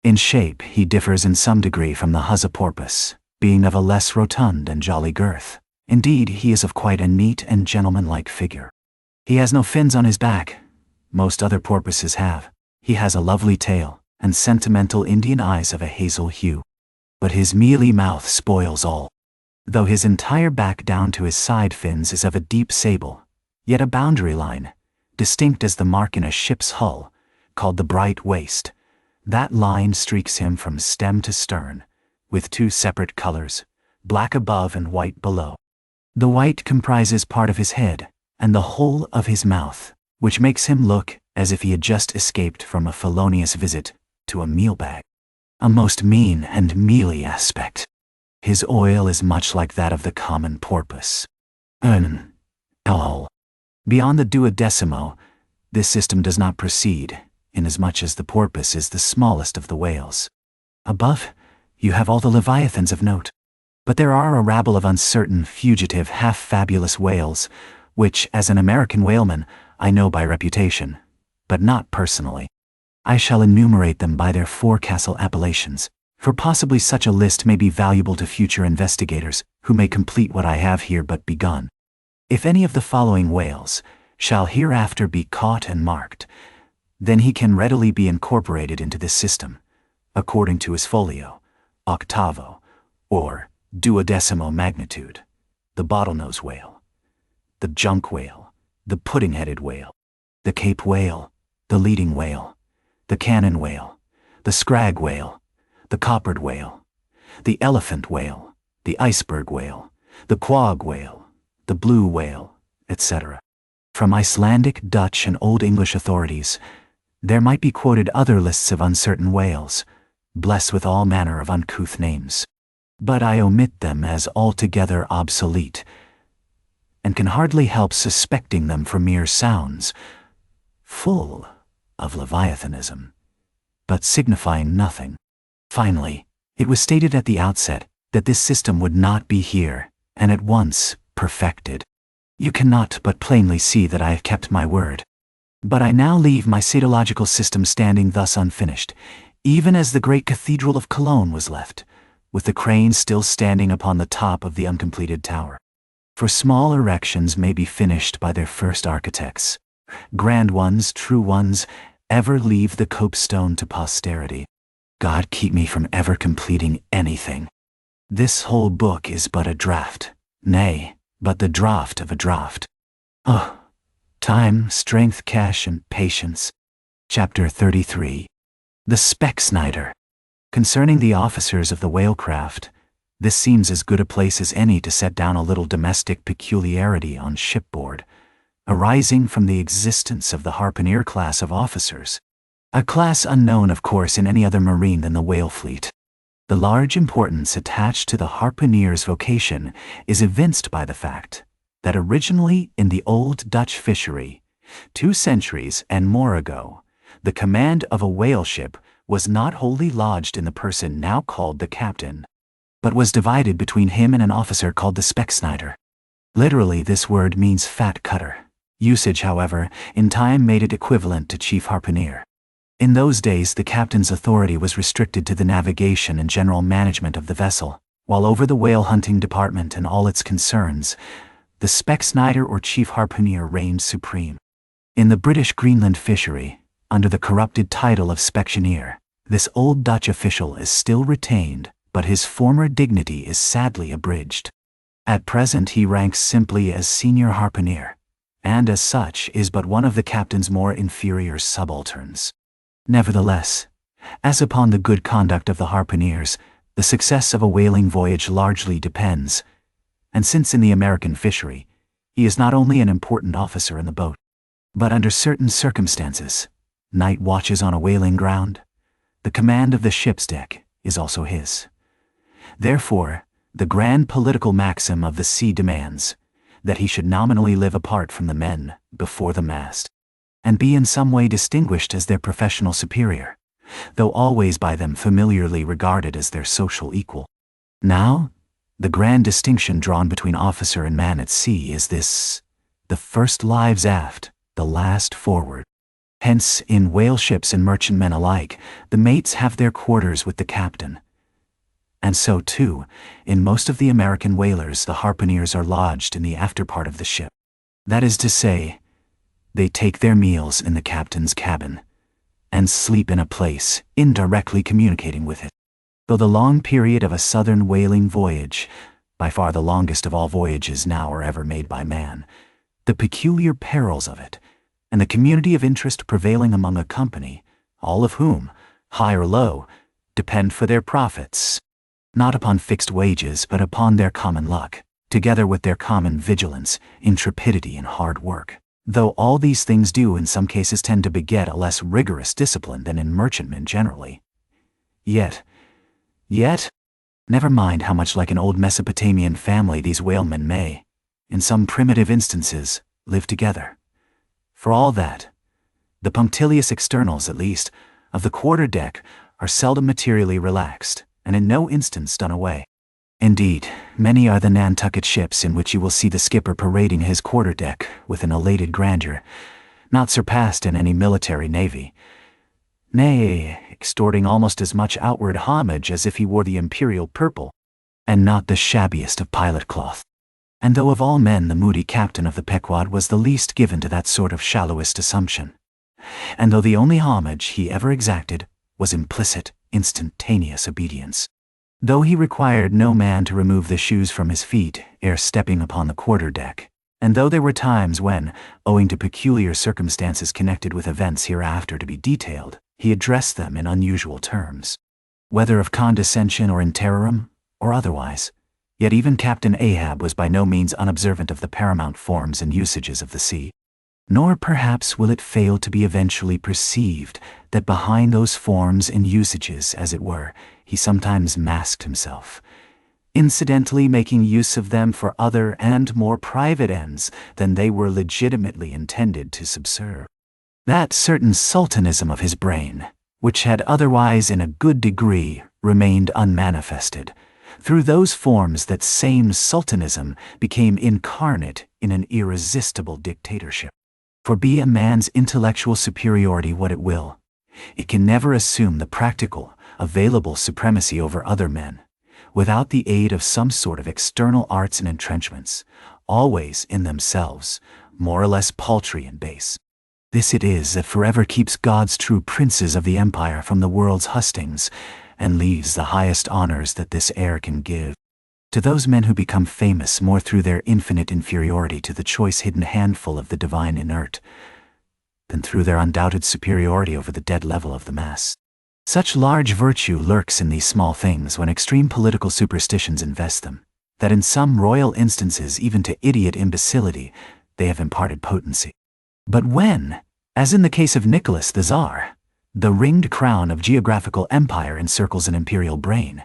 In shape he differs in some degree from the Huzza porpoise, being of a less rotund and jolly girth. Indeed, he is of quite a neat and gentlemanlike figure. He has no fins on his back. Most other porpoises have. He has a lovely tail, and sentimental Indian eyes of a hazel hue. But his mealy mouth spoils all. Though his entire back down to his side fins is of a deep sable, yet a boundary line, distinct as the mark in a ship's hull, called the bright waist, that line streaks him from stem to stern, with two separate colors, black above and white below. The white comprises part of his head, and the whole of his mouth, which makes him look as if he had just escaped from a felonious visit to a meal bag. A most mean and mealy aspect. His oil is much like that of the common porpoise. Beyond the duodecimo, this system does not proceed, inasmuch as the porpoise is the smallest of the whales. Above, you have all the leviathans of note. But there are a rabble of uncertain, fugitive, half-fabulous whales, which, as an American whaleman, I know by reputation, but not personally. I shall enumerate them by their forecastle appellations, for possibly such a list may be valuable to future investigators, who may complete what I have here but begun. If any of the following whales shall hereafter be caught and marked, then he can readily be incorporated into this system, according to his folio, octavo, or duodecimo magnitude: the bottlenose whale, the junk whale, the pudding-headed whale, the Cape whale, the leading whale, the cannon whale, the scrag whale, the coppered whale, the elephant whale, the iceberg whale, the quag whale, the blue whale, etc. From Icelandic, Dutch, and Old English authorities, there might be quoted other lists of uncertain whales, blessed with all manner of uncouth names. But I omit them as altogether obsolete, and can hardly help suspecting them for mere sounds, full of leviathanism, but signifying nothing. Finally, it was stated at the outset that this system would not be here, and at once perfected. You cannot but plainly see that I have kept my word. But I now leave my satological system standing thus unfinished, even as the great cathedral of Cologne was left, with the crane still standing upon the top of the uncompleted tower. For small erections may be finished by their first architects. Grand ones, true ones, ever leave the copestone to posterity. God keep me from ever completing anything. This whole book is but a draught, nay, but the draught of a draught. Oh, time, strength, cash, and patience. Chapter 33. The Specksnyder. Concerning the officers of the whalecraft, this seems as good a place as any to set down a little domestic peculiarity on shipboard, arising from the existence of the harpooner class of officers, a class unknown, of course, in any other marine than the whale fleet. The large importance attached to the harpooner's vocation is evinced by the fact that originally in the old Dutch fishery, 2 centuries and more ago, the command of a whale ship was not wholly lodged in the person now called the captain, but was divided between him and an officer called the Specksnyder. Literally, this word means fat cutter. Usage, however, in time made it equivalent to chief harpooner. In those days, the captain's authority was restricted to the navigation and general management of the vessel, while over the whale hunting department and all its concerns, the Specksnyder or chief harpooner reigned supreme. In the British Greenland fishery, under the corrupted title of Specksioneer, this old Dutch official is still retained, but his former dignity is sadly abridged. At present he ranks simply as senior harpooner, and as such is but one of the captain's more inferior subalterns. Nevertheless, as upon the good conduct of the harpooneers, the success of a whaling voyage largely depends, and since in the American fishery, he is not only an important officer in the boat, but under certain circumstances, night watches on a whaling ground, the command of the ship's deck is also his. Therefore, the grand political maxim of the sea demands that he should nominally live apart from the men before the mast, and be in some way distinguished as their professional superior, though always by them familiarly regarded as their social equal. Now, the grand distinction drawn between officer and man at sea is this: the first lives aft, the last forward. Hence, in whale ships and merchantmen alike, the mates have their quarters with the captain. And so, too, in most of the American whalers the harpooners are lodged in the after part of the ship. That is to say, they take their meals in the captain's cabin, and sleep in a place indirectly communicating with it. Though the long period of a southern whaling voyage, by far the longest of all voyages now or ever made by man, the peculiar perils of it, and the community of interest prevailing among a company, all of whom, high or low, depend for their profits, not upon fixed wages but upon their common luck, together with their common vigilance, intrepidity, and hard work. Though all these things do in some cases tend to beget a less rigorous discipline than in merchantmen generally. Yet, never mind how much like an old Mesopotamian family these whalemen may, in some primitive instances, live together. For all that, the punctilious externals, at least, of the quarter-deck are seldom materially relaxed, and in no instance done away. Indeed, many are the Nantucket ships in which you will see the skipper parading his quarter-deck with an elated grandeur, not surpassed in any military navy, nay, extorting almost as much outward homage as if he wore the imperial purple, and not the shabbiest of pilot cloth. And though of all men the moody captain of the Pequod was the least given to that sort of shallowest assumption, and though the only homage he ever exacted was implicit, instantaneous obedience, though he required no man to remove the shoes from his feet ere stepping upon the quarter-deck, and though there were times when, owing to peculiar circumstances connected with events hereafter to be detailed, he addressed them in unusual terms, whether of condescension or in terrorem, or otherwise, yet even Captain Ahab was by no means unobservant of the paramount forms and usages of the sea. Nor perhaps will it fail to be eventually perceived that behind those forms and usages, as it were, he sometimes masked himself, incidentally making use of them for other and more private ends than they were legitimately intended to subserve. That certain sultanism of his brain, which had otherwise in a good degree remained unmanifested, through those forms that same sultanism became incarnate in an irresistible dictatorship. For be a man's intellectual superiority what it will, it can never assume the practical, available supremacy over other men, without the aid of some sort of external arts and entrenchments, always in themselves more or less paltry and base. This it is that forever keeps God's true princes of the empire from the world's hustings, and leaves the highest honors that this air can give to those men who become famous more through their infinite inferiority to the choice hidden handful of the divine inert, than through their undoubted superiority over the dead level of the mass. Such large virtue lurks in these small things when extreme political superstitions invest them, that in some royal instances even to idiot imbecility they have imparted potency. But when, as in the case of Nicholas the Tsar, the ringed crown of geographical empire encircles an imperial brain,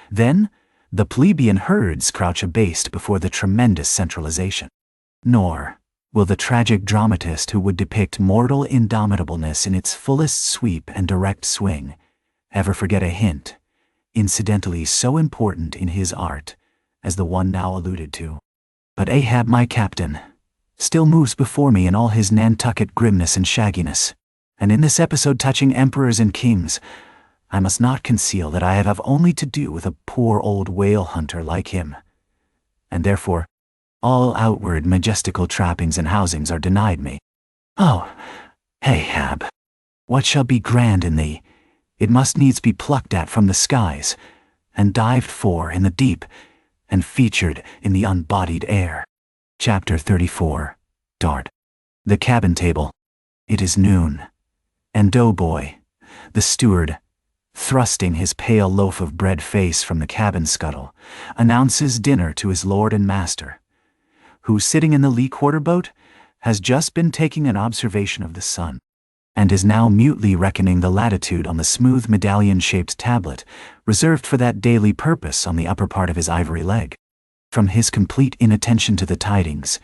then the plebeian herds crouch abased before the tremendous centralization. Nor will the tragic dramatist who would depict mortal indomitableness in its fullest sweep and direct swing ever forget a hint, incidentally so important in his art as the one now alluded to. But Ahab, my captain, still moves before me in all his Nantucket grimness and shagginess, and in this episode touching emperors and kings, I must not conceal that I have only to do with a poor old whale hunter like him, and therefore all outward majestical trappings and housings are denied me. Oh, Ahab, what shall be grand in thee? It must needs be plucked at from the skies, and dived for in the deep, and featured in the unbodied air. Chapter 34. Dart. The cabin table. It is noon, and Doughboy, the steward, thrusting his pale loaf of bread face from the cabin scuttle, announces dinner to his lord and master, who, sitting in the lee quarter boat, has just been taking an observation of the sun. and is now mutely reckoning the latitude on the smooth medallion-shaped tablet, reserved for that daily purpose on the upper part of his ivory leg. From his complete inattention to the tidings,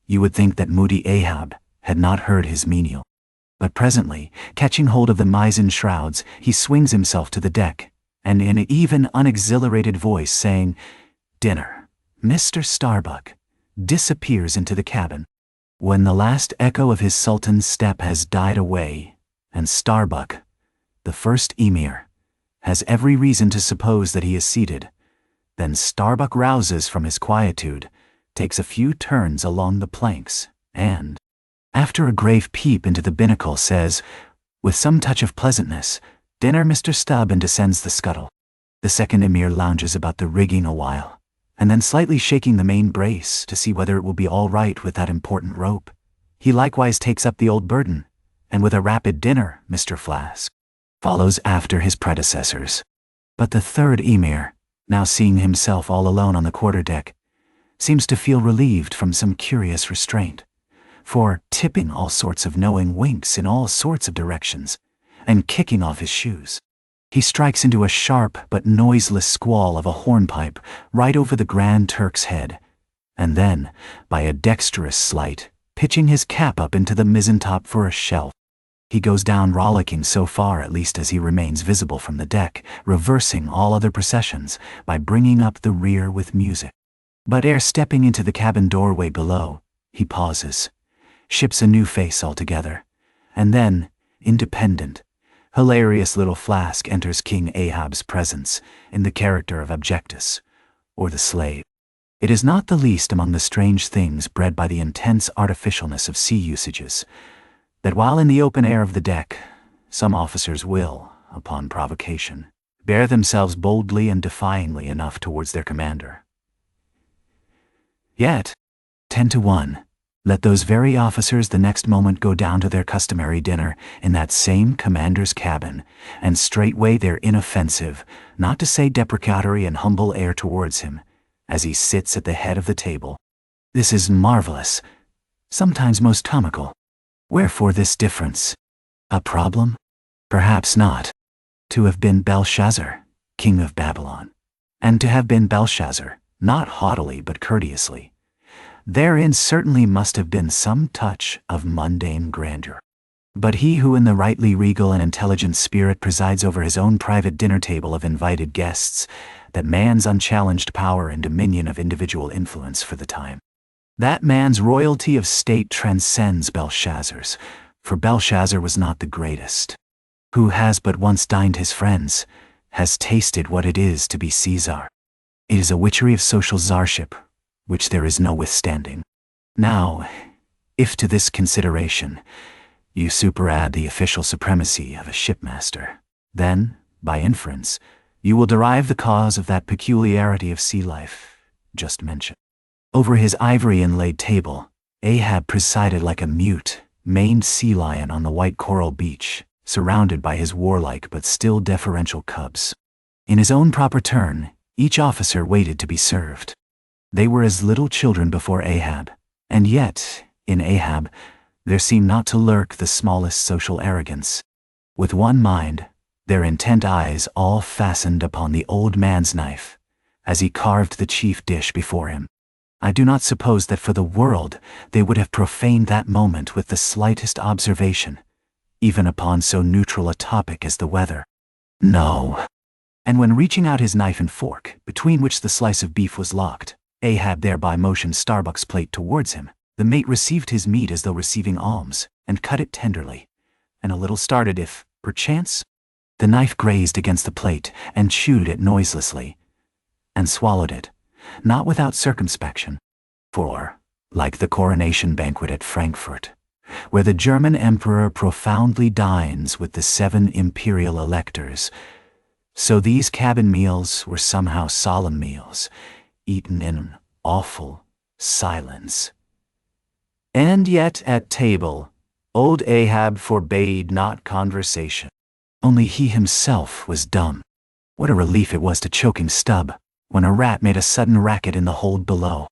you would think that moody Ahab had not heard his menial. But presently, catching hold of the mizzen shrouds, he swings himself to the deck, and in an even unexhilarated voice saying, "Dinner, Mr. Starbuck," disappears into the cabin. When the last echo of his sultan's step has died away, and Starbuck, the first emir, has every reason to suppose that he is seated, then Starbuck rouses from his quietude, takes a few turns along the planks, and, after a grave peep into the binnacle, says, with some touch of pleasantness, "Dinner, Mr. Stubb," and descends the scuttle. The second emir lounges about the rigging a while, and then slightly shaking the main brace to see whether it will be all right with that important rope, he likewise takes up the old burden, and with a rapid "Dinner, Mr. Flask," follows after his predecessors. But the third emir, now seeing himself all alone on the quarter-deck, seems to feel relieved from some curious restraint, for, tipping all sorts of knowing winks in all sorts of directions, and kicking off his shoes, he strikes into a sharp but noiseless squall of a hornpipe right over the Grand Turk's head, and then, by a dexterous sleight, pitching his cap up into the mizzen-top for a shelf, he goes down rollicking so far at least as he remains visible from the deck, reversing all other processions by bringing up the rear with music. But ere stepping into the cabin doorway below, he pauses, ships a new face altogether, and then, independent, hilarious little Flask enters King Ahab's presence in the character of Abjectus, or the slave. It is not the least among the strange things bred by the intense artificialness of sea usages, that while in the open air of the deck, some officers will, upon provocation, bear themselves boldly and defyingly enough towards their commander. Yet, 10 to 1, let those very officers the next moment go down to their customary dinner in that same commander's cabin, and straightway their inoffensive, not to say deprecatory and humble air towards him, as he sits at the head of the table. This is marvelous, sometimes most comical. Wherefore this difference? A problem? Perhaps not. To have been Belshazzar, king of Babylon, and to have been Belshazzar, not haughtily but courteously, therein certainly must have been some touch of mundane grandeur. But he who in the rightly regal and intelligent spirit presides over his own private dinner table of invited guests, that man's unchallenged power and dominion of individual influence for the time, that man's royalty of state transcends Belshazzar's, for Belshazzar was not the greatest. Who has but once dined his friends, has tasted what it is to be Caesar. It is a witchery of social czarship, which there is no withstanding. Now, if to this consideration you superadd the official supremacy of a shipmaster, then, by inference, you will derive the cause of that peculiarity of sea life just mentioned. Over his ivory-inlaid table, Ahab presided like a mute, maned sea lion on the white coral beach, surrounded by his warlike but still deferential cubs. In his own proper turn, each officer waited to be served. They were as little children before Ahab, and yet, in Ahab, there seemed not to lurk the smallest social arrogance. With one mind, their intent eyes all fastened upon the old man's knife, as he carved the chief dish before him. I do not suppose that for the world they would have profaned that moment with the slightest observation, even upon so neutral a topic as the weather. No. And when reaching out his knife and fork, between which the slice of beef was locked, Ahab thereby motioned Starbuck's plate towards him, the mate received his meat as though receiving alms, and cut it tenderly, and a little started if, perchance, the knife grazed against the plate, and chewed it noiselessly, and swallowed it, not without circumspection, for, like the coronation banquet at Frankfurt, where the German emperor profoundly dines with the 7 imperial electors, so these cabin meals were somehow solemn meals, eaten in awful silence. And yet at table, old Ahab forbade not conversation. Only he himself was dumb. What a relief it was to choking Stubb, when a rat made a sudden racket in the hold below.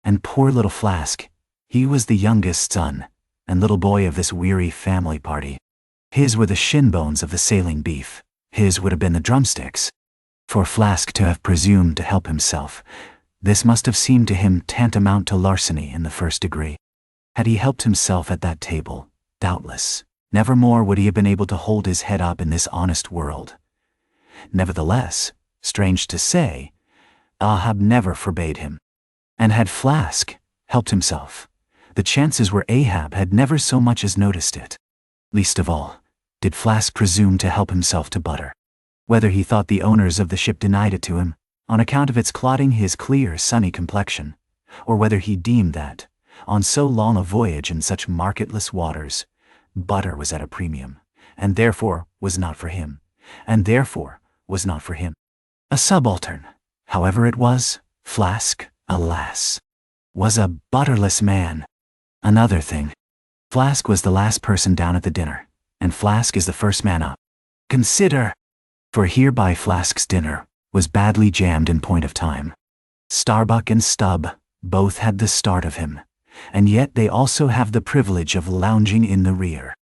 And poor little Flask, he was the youngest son, and little boy of this weary family party. His were the shin bones of the sailing beef. His would have been the drumsticks. For Flask to have presumed to help himself, this must have seemed to him tantamount to larceny in the first degree. Had he helped himself at that table, doubtless, nevermore would he have been able to hold his head up in this honest world. Nevertheless, strange to say, Ahab never forbade him. And had Flask helped himself, the chances were Ahab had never so much as noticed it. Least of all, did Flask presume to help himself to butter. Whether he thought the owners of the ship denied it to him, on account of its clotting his clear, sunny complexion, or whether he deemed that, on so long a voyage in such marketless waters, butter was at a premium, and therefore was not for him, and therefore was not for him. A subaltern, however it was, Flask, alas, was a butterless man. Another thing. Flask was the last person down at the dinner, and Flask is the first man up. Consider! For hereby Flask's dinner was badly jammed in point of time. Starbuck and Stubb both had the start of him, and yet they also have the privilege of lounging in the rear.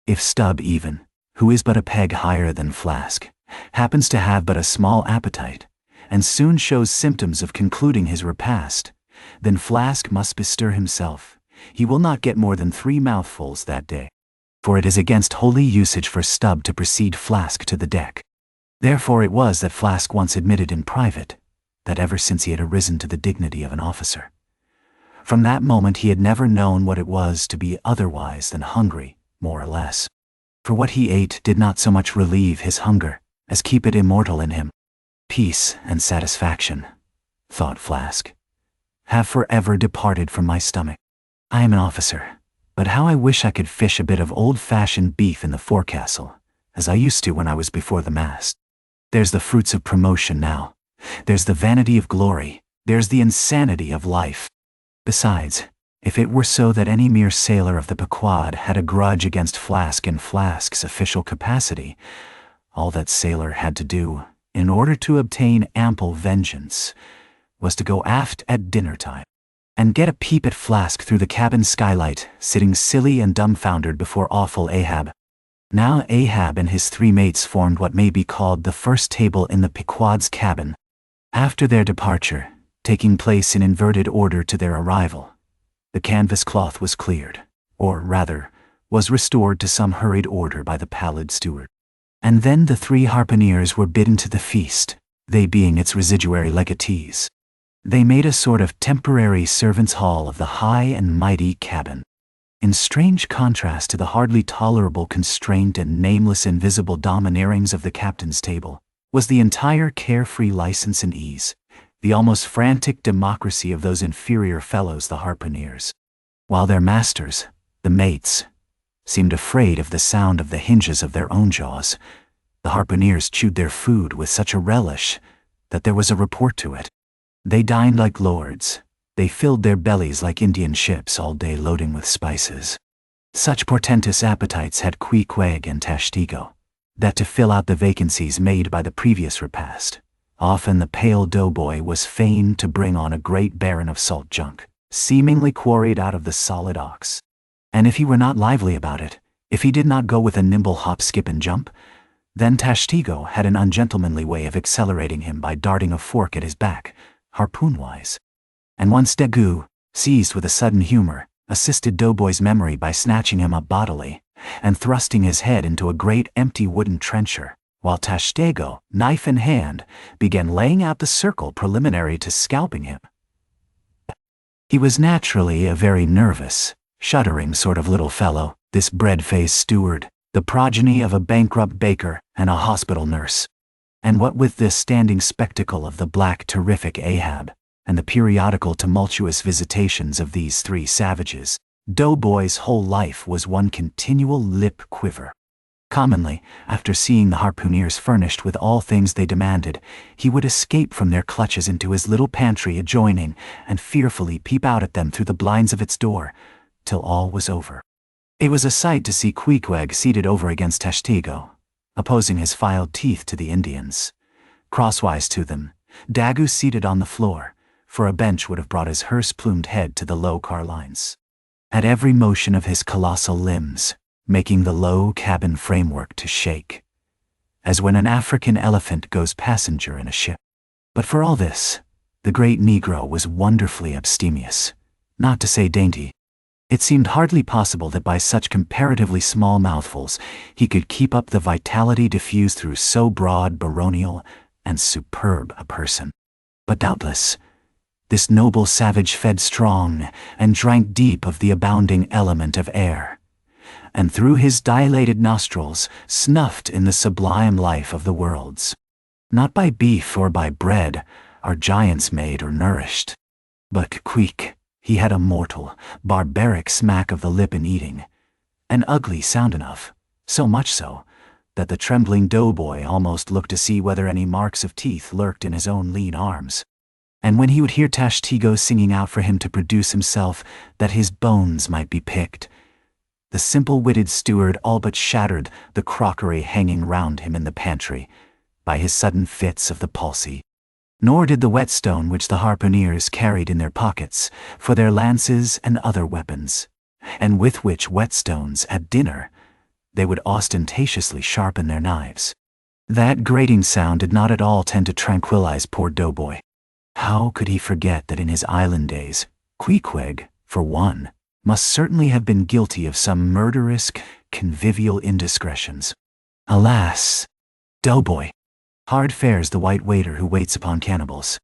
If Stubb even, who is but a peg higher than Flask, happens to have but a small appetite, and soon shows symptoms of concluding his repast, then Flask must bestir himself. He will not get more than 3 mouthfuls that day, for it is against holy usage for Stubb to precede Flask to the deck. Therefore it was that Flask once admitted in private that ever since he had arisen to the dignity of an officer, from that moment he had never known what it was to be otherwise than hungry, more or less. For what he ate did not so much relieve his hunger as keep it immortal in him. Peace and satisfaction, thought Flask, have forever departed from my stomach. I am an officer, but how I wish I could fish a bit of old-fashioned beef in the forecastle, as I used to when I was before the mast. There's the fruits of promotion now. There's the vanity of glory. There's the insanity of life. Besides, if it were so that any mere sailor of the Pequod had a grudge against Flask in Flask's official capacity, all that sailor had to do, in order to obtain ample vengeance, was to go aft at dinner time, and get a peep at Flask through the cabin skylight, sitting silly and dumbfoundered before awful Ahab. Now Ahab and his 3 mates formed what may be called the first table in the Pequod's cabin. After their departure, taking place in inverted order to their arrival, the canvas cloth was cleared, or rather, was restored to some hurried order by the pallid steward. And then the 3 harpooneers were bidden to the feast, they being its residuary legatees. They made a sort of temporary servants' hall of the high and mighty cabin. In strange contrast to the hardly tolerable constraint and nameless invisible domineerings of the captain's table, was the entire carefree license and ease, the almost frantic democracy of those inferior fellows the harpooneers. While their masters, the mates, seemed afraid of the sound of the hinges of their own jaws, the harpooneers chewed their food with such a relish that there was a report to it. They dined like lords. They filled their bellies like Indian ships all day loading with spices. Such portentous appetites had Queequeg and Tashtego, that to fill out the vacancies made by the previous repast, often the pale doughboy was fain to bring on a great baron of salt junk, seemingly quarried out of the solid ox. And if he were not lively about it, if he did not go with a nimble hop, skip, and jump, then Tashtego had an ungentlemanly way of accelerating him by darting a fork at his back, harpoon-wise. And once Dagoo, seized with a sudden humor, assisted Doughboy's memory by snatching him up bodily, and thrusting his head into a great empty wooden trencher, while Tashtego, knife in hand, began laying out the circle preliminary to scalping him. He was naturally a very nervous, shuddering sort of little fellow, this bread-faced steward, the progeny of a bankrupt baker and a hospital nurse. And what with this standing spectacle of the black terrific Ahab, and the periodical tumultuous visitations of these 3 savages, Doughboy's whole life was one continual lip quiver. Commonly, after seeing the harpooneers furnished with all things they demanded, he would escape from their clutches into his little pantry adjoining, and fearfully peep out at them through the blinds of its door, till all was over. It was a sight to see Queequeg seated over against Tashtego, opposing his filed teeth to the Indians. Crosswise to them, Dagoo seated on the floor, for a bench would have brought his hearse-plumed head to the low carlines. At every motion of his colossal limbs, making the low cabin framework to shake, as when an African elephant goes passenger in a ship. But for all this, the great Negro was wonderfully abstemious, not to say dainty. It seemed hardly possible that by such comparatively small mouthfuls he could keep up the vitality diffused through so broad, baronial, and superb a person. But doubtless, this noble savage fed strong and drank deep of the abounding element of air, and through his dilated nostrils snuffed in the sublime life of the worlds. Not by beef or by bread are giants made or nourished, but Queequeg, he had a mortal, barbaric smack of the lip in eating, an ugly sound enough, so much so that the trembling doughboy almost looked to see whether any marks of teeth lurked in his own lean arms. And when he would hear Tashtego singing out for him to produce himself that his bones might be picked, the simple-witted steward all but shattered the crockery hanging round him in the pantry by his sudden fits of the palsy. Nor did the whetstone which the harpooners carried in their pockets for their lances and other weapons, and with which whetstones at dinner they would ostentatiously sharpen their knives. That grating sound did not at all tend to tranquilize poor doughboy. How could he forget that in his island days, Queequeg, for one, must certainly have been guilty of some murderous, convivial indiscretions. Alas, doughboy! Hard fares the white waiter who waits upon cannibals.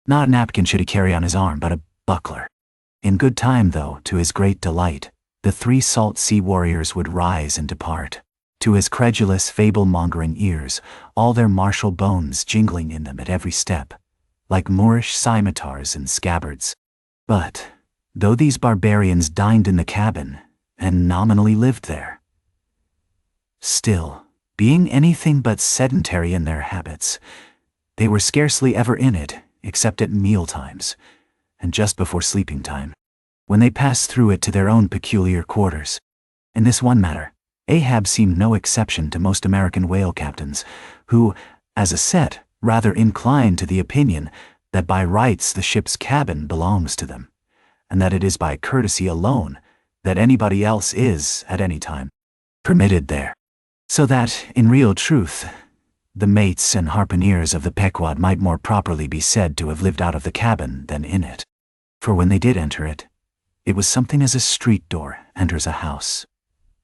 Not a napkin should he carry on his arm, but a buckler. In good time, though, to his great delight, the 3 salt sea warriors would rise and depart, to his credulous, fable-mongering ears, all their martial bones jingling in them at every step, like Moorish scimitars and scabbards. But, though these barbarians dined in the cabin, and nominally lived there, still, being anything but sedentary in their habits, they were scarcely ever in it, except at meal times, and just before sleeping time, when they passed through it to their own peculiar quarters. In this one matter, Ahab seemed no exception to most American whale captains, who, as a set, rather incline to the opinion that by rights the ship's cabin belongs to them, and that it is by courtesy alone that anybody else is, at any time, permitted there. So that, in real truth, the mates and harpooners of the Pequod might more properly be said to have lived out of the cabin than in it. For when they did enter it, it was something as a street door enters a house,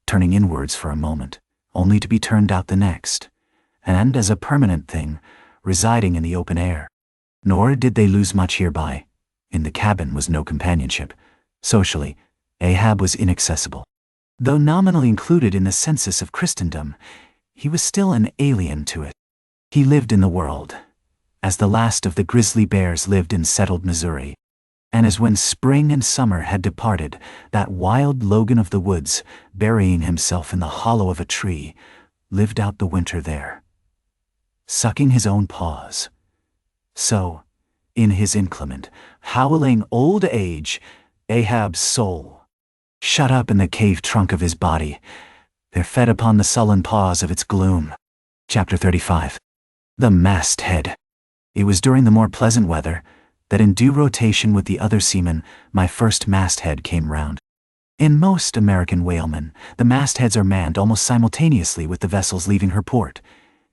turning inwards for a moment, only to be turned out the next, and as a permanent thing, residing in the open air. Nor did they lose much hereby. In the cabin was no companionship. Socially, Ahab was inaccessible. Though nominally included in the census of Christendom, he was still an alien to it. He lived in the world, as the last of the grizzly bears lived in settled Missouri, and as when spring and summer had departed, that wild Logan of the woods, burying himself in the hollow of a tree, lived out the winter there, sucking his own paws. So, in his inclement, howling old age, Ahab's soul, shut up in the cave trunk of his body, there fed upon the sullen paws of its gloom. Chapter 35. The masthead. It was during the more pleasant weather that in due rotation with the other seamen my first masthead came round. In most American whalemen, the mastheads are manned almost simultaneously with the vessels leaving her port,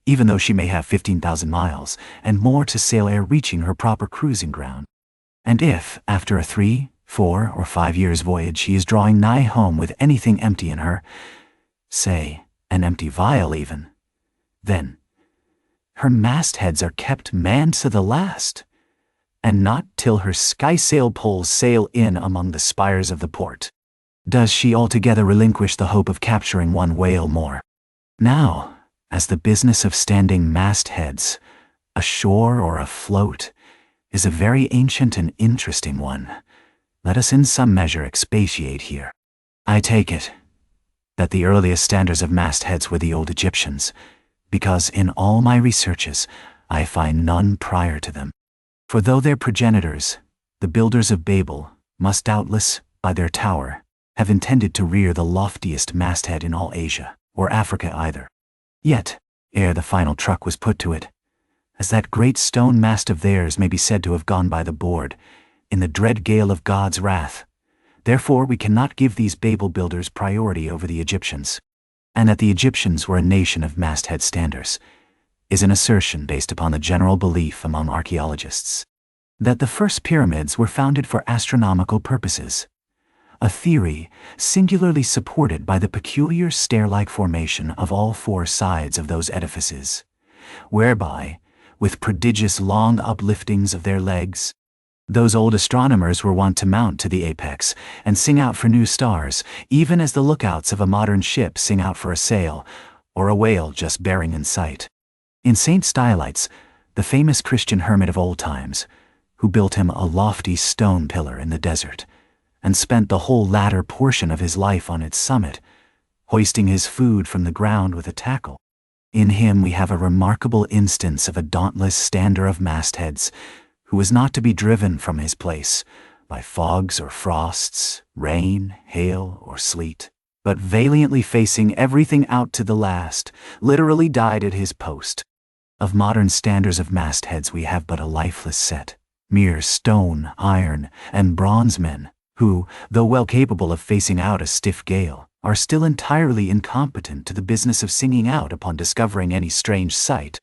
even though she may have 15,000 miles and more to sail ere reaching her proper cruising ground. And if, after a 3, 4, or 5 years' voyage, she is drawing nigh home with anything empty in her, say, an empty vial even, then her mastheads are kept manned to the last, and not till her skysail poles sail in among the spires of the port does she altogether relinquish the hope of capturing one whale more. Now, as the business of standing mastheads, ashore or afloat, is a very ancient and interesting one, let us in some measure expatiate here. I take it that the earliest standers of mastheads were the old Egyptians, because in all my researches I find none prior to them. For though their progenitors, the builders of Babel, must doubtless, by their tower, have intended to rear the loftiest masthead in all Asia, or Africa either, yet, ere the final truck was put to it, as that great stone mast of theirs may be said to have gone by the board, in the dread gale of God's wrath, Therefore we cannot give these Babel builders priority over the Egyptians. And that the Egyptians were a nation of masthead standers is an assertion based upon the general belief among archaeologists that the first pyramids were founded for astronomical purposes, a theory singularly supported by the peculiar stair-like formation of all four sides of those edifices, whereby, with prodigious long upliftings of their legs, those old astronomers were wont to mount to the apex and sing out for new stars, even as the lookouts of a modern ship sing out for a sail, or a whale just bearing in sight. In St. Stylites, the famous Christian hermit of old times, who built him a lofty stone pillar in the desert, and spent the whole latter portion of his life on its summit, hoisting his food from the ground with a tackle. In him we have a remarkable instance of a dauntless stander of mastheads, who was not to be driven from his place by fogs or frosts, rain, hail, or sleet, but valiantly facing everything out to the last, literally died at his post. Of modern standers of mastheads we have but a lifeless set, mere stone, iron, and bronze men, who, though well capable of facing out a stiff gale, are still entirely incompetent to the business of singing out upon discovering any strange sight.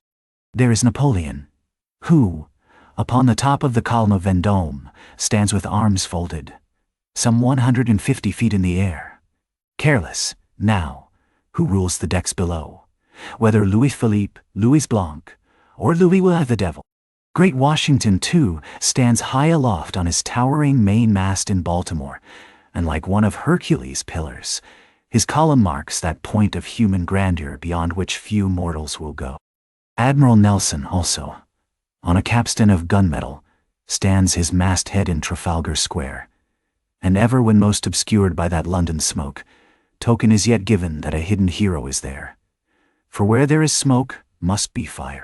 There is Napoleon, who, upon the top of the column of Vendôme, stands with arms folded, some 150 feet in the air, careless, now, who rules the decks below, whether Louis Philippe, Louis Blanc, or Louis the Devil. Great Washington, too, stands high aloft on his towering main mast in Baltimore, and like one of Hercules' pillars, his column marks that point of human grandeur beyond which few mortals will go. Admiral Nelson also, on a capstan of gunmetal, stands his masthead in Trafalgar Square, and ever when most obscured by that London smoke, token is yet given that a hidden hero is there. For where there is smoke must be fire.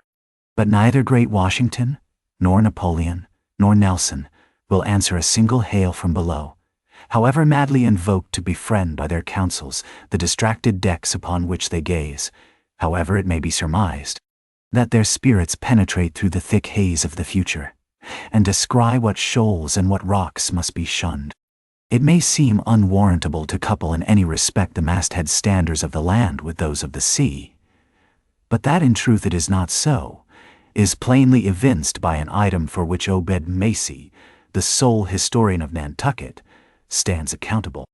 But neither great Washington, nor Napoleon, nor Nelson will answer a single hail from below, however madly invoked to befriend by their counsels the distracted decks upon which they gaze, however it may be surmised that their spirits penetrate through the thick haze of the future, and descry what shoals and what rocks must be shunned. It may seem unwarrantable to couple in any respect the masthead standers of the land with those of the sea, but that in truth it is not so, is plainly evinced by an item for which Obed Macy, the sole historian of Nantucket, stands accountable.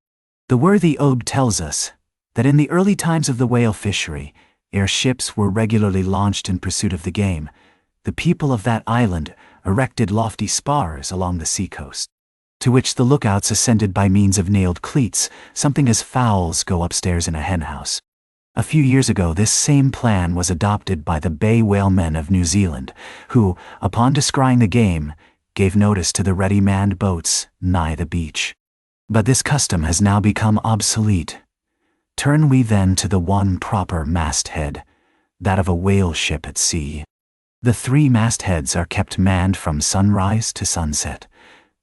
The worthy Ob tells us that in the early times of the whale fishery, ere ships were regularly launched in pursuit of the game, the people of that island erected lofty spars along the sea-coast, to which the lookouts ascended by means of nailed cleats, something as fowls go upstairs in a henhouse. A few years ago this same plan was adopted by the bay whalemen of New Zealand, who, upon descrying the game, gave notice to the ready-manned boats nigh the beach. But this custom has now become obsolete. Turn we then to the one proper masthead, that of a whale ship at sea. The 3 mastheads are kept manned from sunrise to sunset,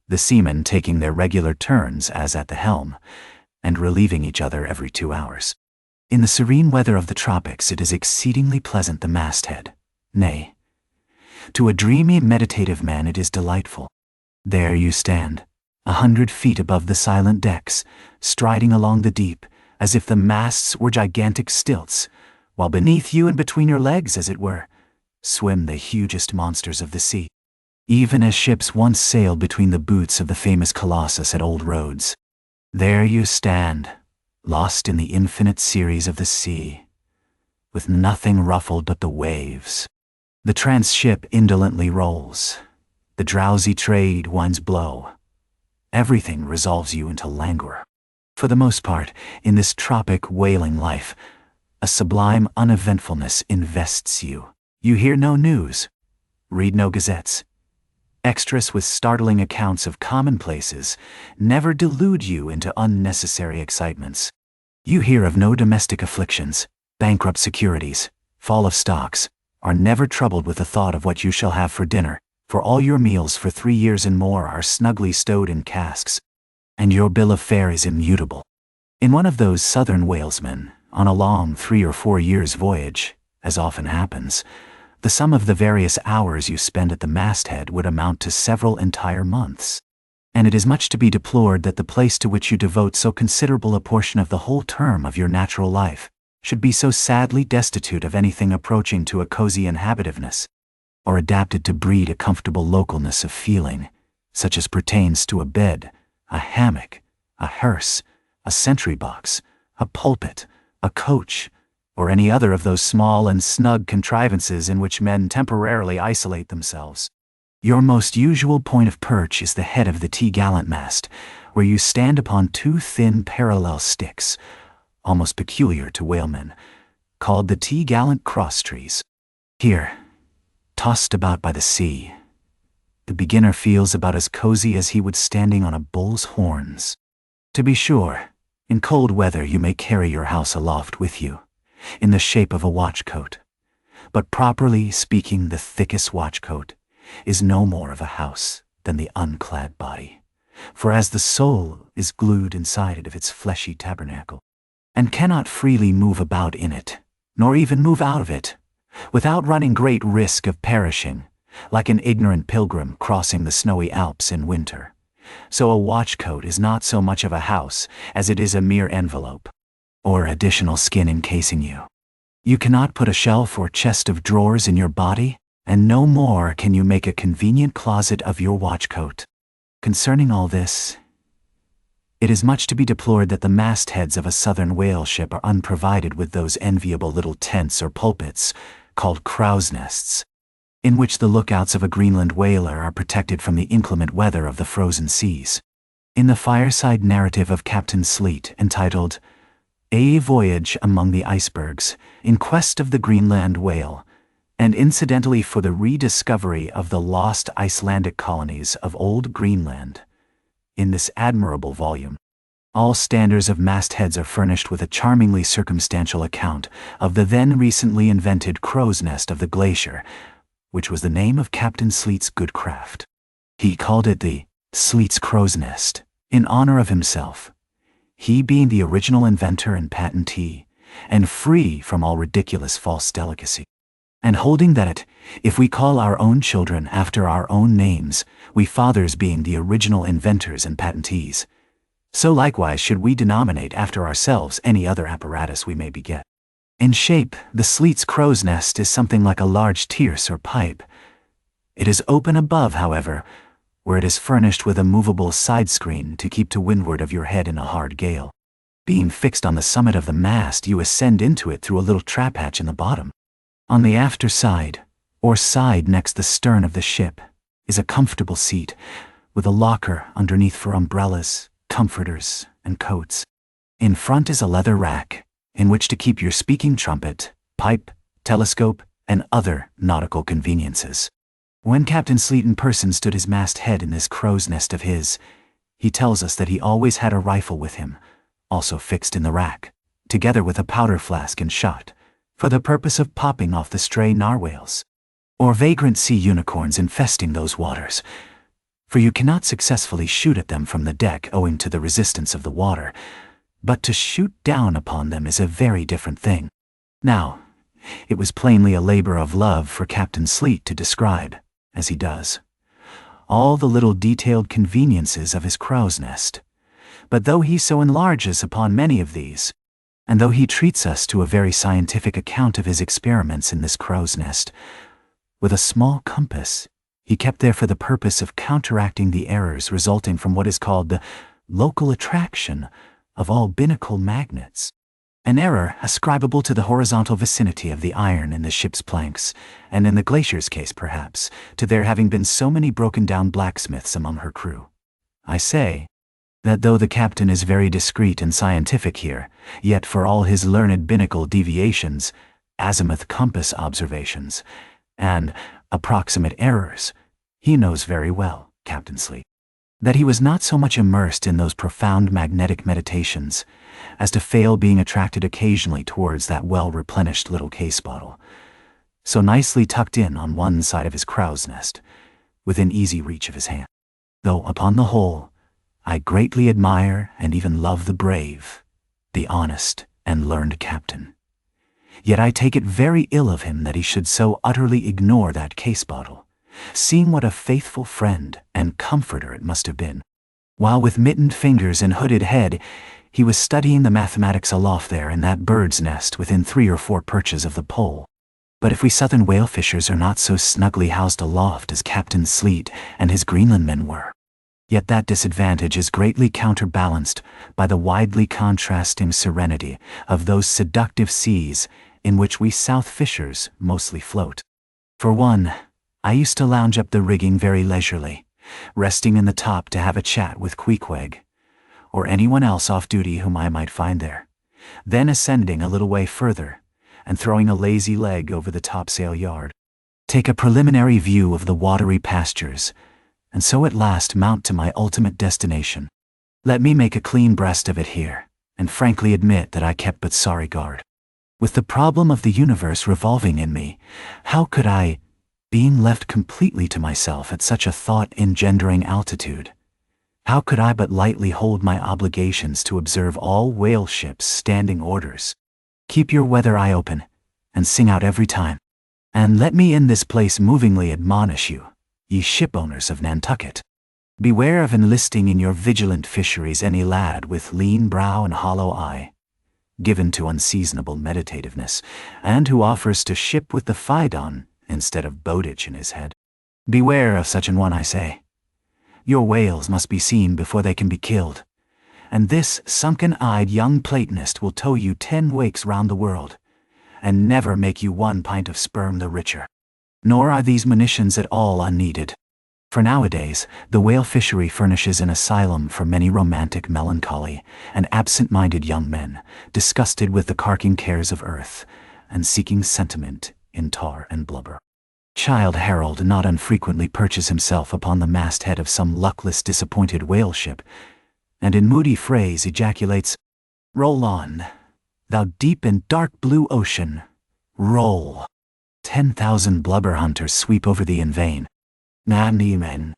the seamen taking their regular turns as at the helm, and relieving each other every 2 hours. In the serene weather of the tropics it is exceedingly pleasant the masthead, nay, to a dreamy meditative man it is delightful. There you stand, 100 feet above the silent decks, striding along the deep, as if the masts were gigantic stilts, while beneath you and between your legs, as it were, swim the hugest monsters of the sea, even as ships once sailed between the boots of the famous Colossus at Old Rhodes. There you stand, lost in the infinite series of the sea, with nothing ruffled but the waves. The trans-ship indolently rolls, the drowsy trade winds blow. Everything resolves you into languor. For the most part, in this tropic whaling life, a sublime uneventfulness invests you. You hear no news, read no gazettes. Extras with startling accounts of commonplaces never delude you into unnecessary excitements. You hear of no domestic afflictions, bankrupt securities, fall of stocks, are never troubled with the thought of what you shall have for dinner, for all your meals for 3 years and more are snugly stowed in casks, and your bill of fare is immutable. In one of those southern whalesmen, on a long 3 or 4 years' voyage, as often happens, the sum of the various hours you spend at the masthead would amount to several entire months. And it is much to be deplored that the place to which you devote so considerable a portion of the whole term of your natural life should be so sadly destitute of anything approaching to a cozy inhabitiveness, or adapted to breed a comfortable localness of feeling, such as pertains to a bed, a hammock, a hearse, a sentry box, a pulpit, a coach, or any other of those small and snug contrivances in which men temporarily isolate themselves. Your most usual point of perch is the head of the T-gallant mast, where you stand upon two thin parallel sticks, almost peculiar to whalemen, called the T-gallant crosstrees. Here, tossed about by the sea, the beginner feels about as cozy as he would standing on a bull's horns. To be sure, in cold weather you may carry your house aloft with you, in the shape of a watchcoat, but properly speaking the thickest watchcoat is no more of a house than the unclad body, for as the soul is glued inside it of its fleshy tabernacle, and cannot freely move about in it, nor even move out of it, without running great risk of perishing, like an ignorant pilgrim crossing the snowy Alps in winter, so a watchcoat is not so much of a house as it is a mere envelope, or additional skin encasing you. You cannot put a shelf or chest of drawers in your body, and no more can you make a convenient closet of your watchcoat. Concerning all this, it is much to be deplored that the mastheads of a southern whale ship are unprovided with those enviable little tents or pulpits, called crow's nests, in which the lookouts of a Greenland whaler are protected from the inclement weather of the frozen seas. In the fireside narrative of Captain Sleet, entitled A Voyage Among the Icebergs, in Quest of the Greenland Whale, and incidentally for the rediscovery of the lost Icelandic colonies of Old Greenland, in this admirable volume, all standers of mastheads are furnished with a charmingly circumstantial account of the then recently invented crow's nest of the glacier, which was the name of Captain Sleet's good craft. He called it the Sleet's crow's nest, in honor of himself, he being the original inventor and patentee, and free from all ridiculous false delicacy, and holding that if we call our own children after our own names, we fathers being the original inventors and patentees, so likewise should we denominate after ourselves any other apparatus we may beget. In shape, the Sleet's crow's nest is something like a large tierce or pipe. It is open above, however, where it is furnished with a movable side screen to keep to windward of your head in a hard gale. Being fixed on the summit of the mast, you ascend into it through a little trap hatch in the bottom. On the after side, or side next the stern of the ship, is a comfortable seat, with a locker underneath for umbrellas, comforters, and coats. In front is a leather rack, in which to keep your speaking trumpet, pipe, telescope, and other nautical conveniences. When Captain Sleet in person stood his masthead in this crow's nest of his, he tells us that he always had a rifle with him, also fixed in the rack, together with a powder flask and shot, for the purpose of popping off the stray narwhales, or vagrant sea unicorns infesting those waters, for you cannot successfully shoot at them from the deck owing to the resistance of the water, but to shoot down upon them is a very different thing. Now, it was plainly a labor of love for Captain Sleet to describe, as he does, all the little detailed conveniences of his crow's nest. But though he so enlarges upon many of these, and though he treats us to a very scientific account of his experiments in this crow's nest, with a small compass he kept there for the purpose of counteracting the errors resulting from what is called the local attraction of all binnacle magnets, an error ascribable to the horizontal vicinity of the iron in the ship's planks, and in the Glacier's case perhaps, to there having been so many broken-down blacksmiths among her crew. I say that though the captain is very discreet and scientific here, yet for all his learned binnacle deviations, azimuth compass observations, and approximate errors, he knows very well, Captain Sleet, that he was not so much immersed in those profound magnetic meditations as to fail being attracted occasionally towards that well-replenished little case bottle, so nicely tucked in on one side of his crow's nest, within easy reach of his hand. Though, upon the whole, I greatly admire and even love the brave, the honest, and learned captain, yet I take it very ill of him that he should so utterly ignore that case bottle, seeing what a faithful friend and comforter it must have been, while with mittened fingers and hooded head, he was studying the mathematics aloft there in that bird's nest within 3 or 4 perches of the pole. But if we southern whale fishers are not so snugly housed aloft as Captain Sleet and his Greenland men were, yet that disadvantage is greatly counterbalanced by the widely contrasting serenity of those seductive seas in which we south fishers mostly float. For one, I used to lounge up the rigging very leisurely, resting in the top to have a chat with Queequeg, or anyone else off duty whom I might find there, then ascending a little way further and throwing a lazy leg over the topsail yard, take a preliminary view of the watery pastures, and so at last mount to my ultimate destination. Let me make a clean breast of it here, and frankly admit that I kept but sorry guard. With the problem of the universe revolving in me, how could I, being left completely to myself at such a thought-engendering altitude, how could I but lightly hold my obligations to observe all whale ships' standing orders? Keep your weather eye open, and sing out every time. And let me in this place movingly admonish you, ye shipowners of Nantucket. Beware of enlisting in your vigilant fisheries any lad with lean brow and hollow eye, given to unseasonable meditativeness, and who offers to ship with the Phaidon instead of boatage in his head. Beware of such an one, I say. Your whales must be seen before they can be killed, and this sunken-eyed young Platonist will tow you 10 wakes round the world, and never make you 1 pint of sperm the richer. Nor are these monitions at all unneeded, for nowadays the whale fishery furnishes an asylum for many romantic melancholy and absent-minded young men, disgusted with the carking cares of earth, and seeking sentiment in tar and blubber. Childe Harold not unfrequently perches himself upon the masthead of some luckless, disappointed whale ship, and in moody phrase ejaculates, "Roll on, thou deep and dark blue ocean, roll." 10,000 blubber hunters sweep over thee in vain. Amen.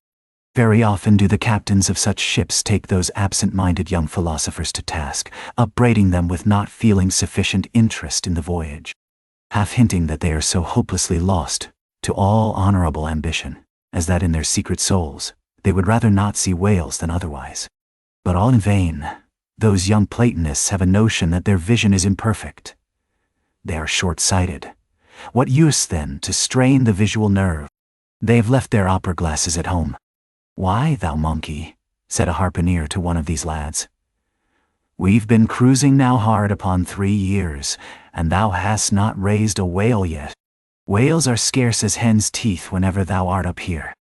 Very often do the captains of such ships take those absent-minded young philosophers to task, upbraiding them with not feeling sufficient interest in the voyage, half hinting that they are so hopelessly lost to all honorable ambition, as that in their secret souls they would rather not see whales than otherwise. But all in vain. Those young Platonists have a notion that their vision is imperfect. They are short-sighted. What use, then, to strain the visual nerve? They have left their opera glasses at home. "Why, thou monkey," said a harpooner to one of these lads, "we've been cruising now hard upon 3 years, and thou hast not raised a whale yet. Whales are scarce as hen's teeth whenever thou art up here."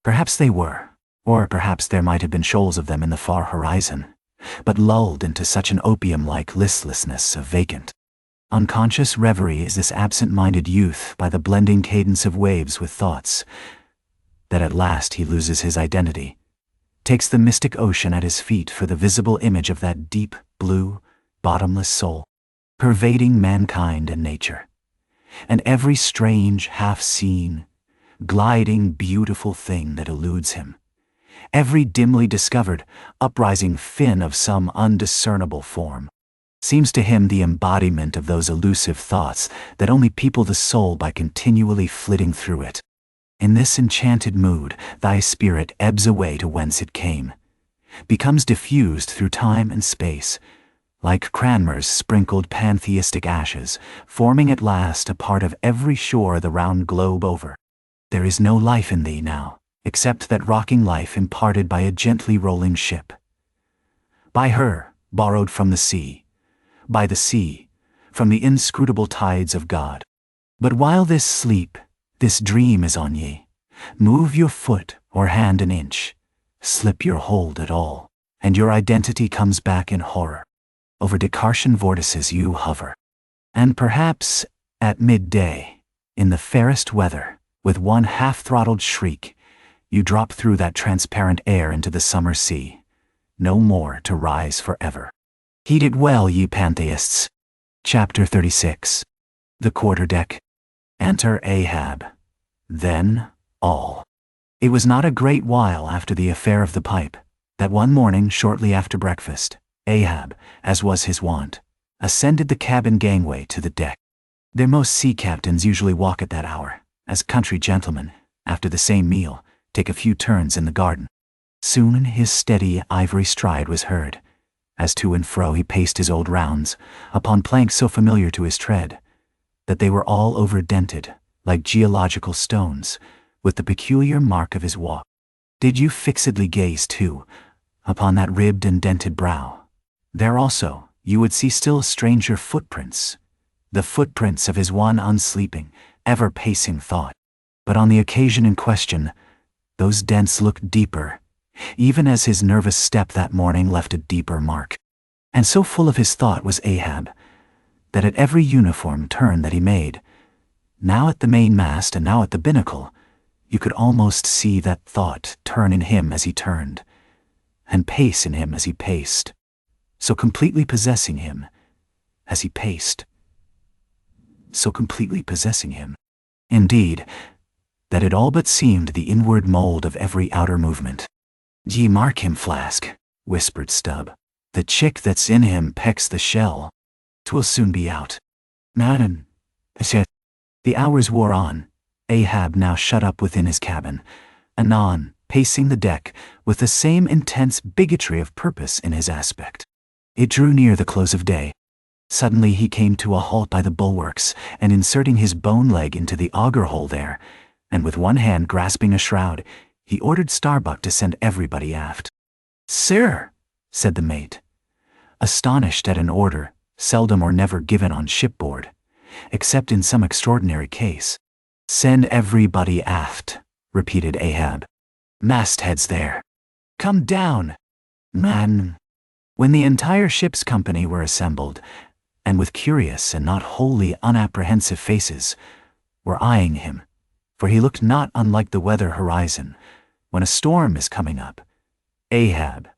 Perhaps they were, or perhaps there might have been shoals of them in the far horizon, but lulled into such an opium-like listlessness of vacant, unconscious reverie is this absent-minded youth by the blending cadence of waves with thoughts, that at last he loses his identity, takes the mystic ocean at his feet for the visible image of that deep, blue, bottomless soul, pervading mankind and nature, and every strange, half-seen, gliding, beautiful thing that eludes him, every dimly discovered, uprising fin of some undiscernible form, seems to him the embodiment of those elusive thoughts that only people the soul by continually flitting through it. In this enchanted mood, thy spirit ebbs away to whence it came, becomes diffused through time and space, like Cranmer's sprinkled pantheistic ashes, forming at last a part of every shore the round globe over. There is no life in thee now, except that rocking life imparted by a gently rolling ship. By her, borrowed from the sea, by the sea, from the inscrutable tides of God. But while this sleep, this dream is on ye, move your foot or hand an inch, slip your hold at all, and your identity comes back in horror. Over Descartian vortices you hover. And perhaps, at midday, in the fairest weather, with one half-throttled shriek, you drop through that transparent air into the summer sea, no more to rise forever. Heed it well, ye pantheists. Chapter 36. The Quarterdeck. Enter Ahab. Then, all. It was not a great while after the affair of the pipe, that one morning shortly after breakfast, Ahab, as was his wont, ascended the cabin gangway to the deck. Their most sea captains usually walk at that hour, as country gentlemen, after the same meal, take a few turns in the garden. Soon his steady ivory stride was heard, as to and fro he paced his old rounds, upon planks so familiar to his tread, that they were all over-dented, like geological stones, with the peculiar mark of his walk. Did you fixedly gaze, too, upon that ribbed and dented brow? There also you would see still stranger footprints, the footprints of his one unsleeping, ever-pacing thought. But on the occasion in question, those dents looked deeper, even as his nervous step that morning left a deeper mark. And so full of his thought was Ahab, that at every uniform turn that he made, now at the mainmast and now at the binnacle, you could almost see that thought turn in him as he turned, and pace in him as he paced, so completely possessing him as he paced, so completely possessing him, indeed, that it all but seemed the inward mold of every outer movement. "Ye mark him, Flask," whispered Stubb. "The chick that's in him pecks the shell. 'Twill soon be out." "Madden," said. The hours wore on, Ahab now shut up within his cabin, anon pacing the deck with the same intense bigotry of purpose in his aspect. It drew near the close of day. Suddenly he came to a halt by the bulwarks, and inserting his bone leg into the auger hole there, and with one hand grasping a shroud, he ordered Starbuck to send everybody aft. "Sir," said the mate, astonished at an order seldom or never given on shipboard, except in some extraordinary case. "Send everybody aft," repeated Ahab. "Mastheads there. Come down, man." When the entire ship's company were assembled, and with curious and not wholly unapprehensive faces, were eyeing him, for he looked not unlike the weather horizon when a storm is coming up, Ahab,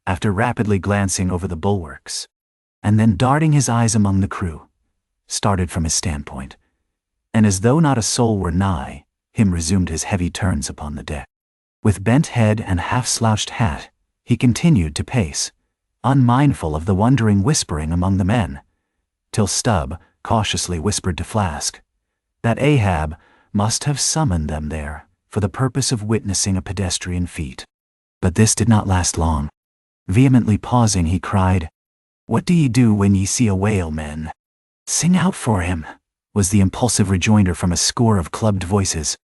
after rapidly glancing over the bulwarks, and then darting his eyes among the crew, started from his standpoint, and as though not a soul were nigh, him resumed his heavy turns upon the deck. With bent head and half-slouched hat, he continued to pace, unmindful of the wondering whispering among the men, till Stubb cautiously whispered to Flask that Ahab must have summoned them there for the purpose of witnessing a pedestrian feat. But this did not last long. Vehemently pausing, he cried, "What do ye do when ye see a whale, men?" "Sing out for him," was the impulsive rejoinder from a score of clubbed voices.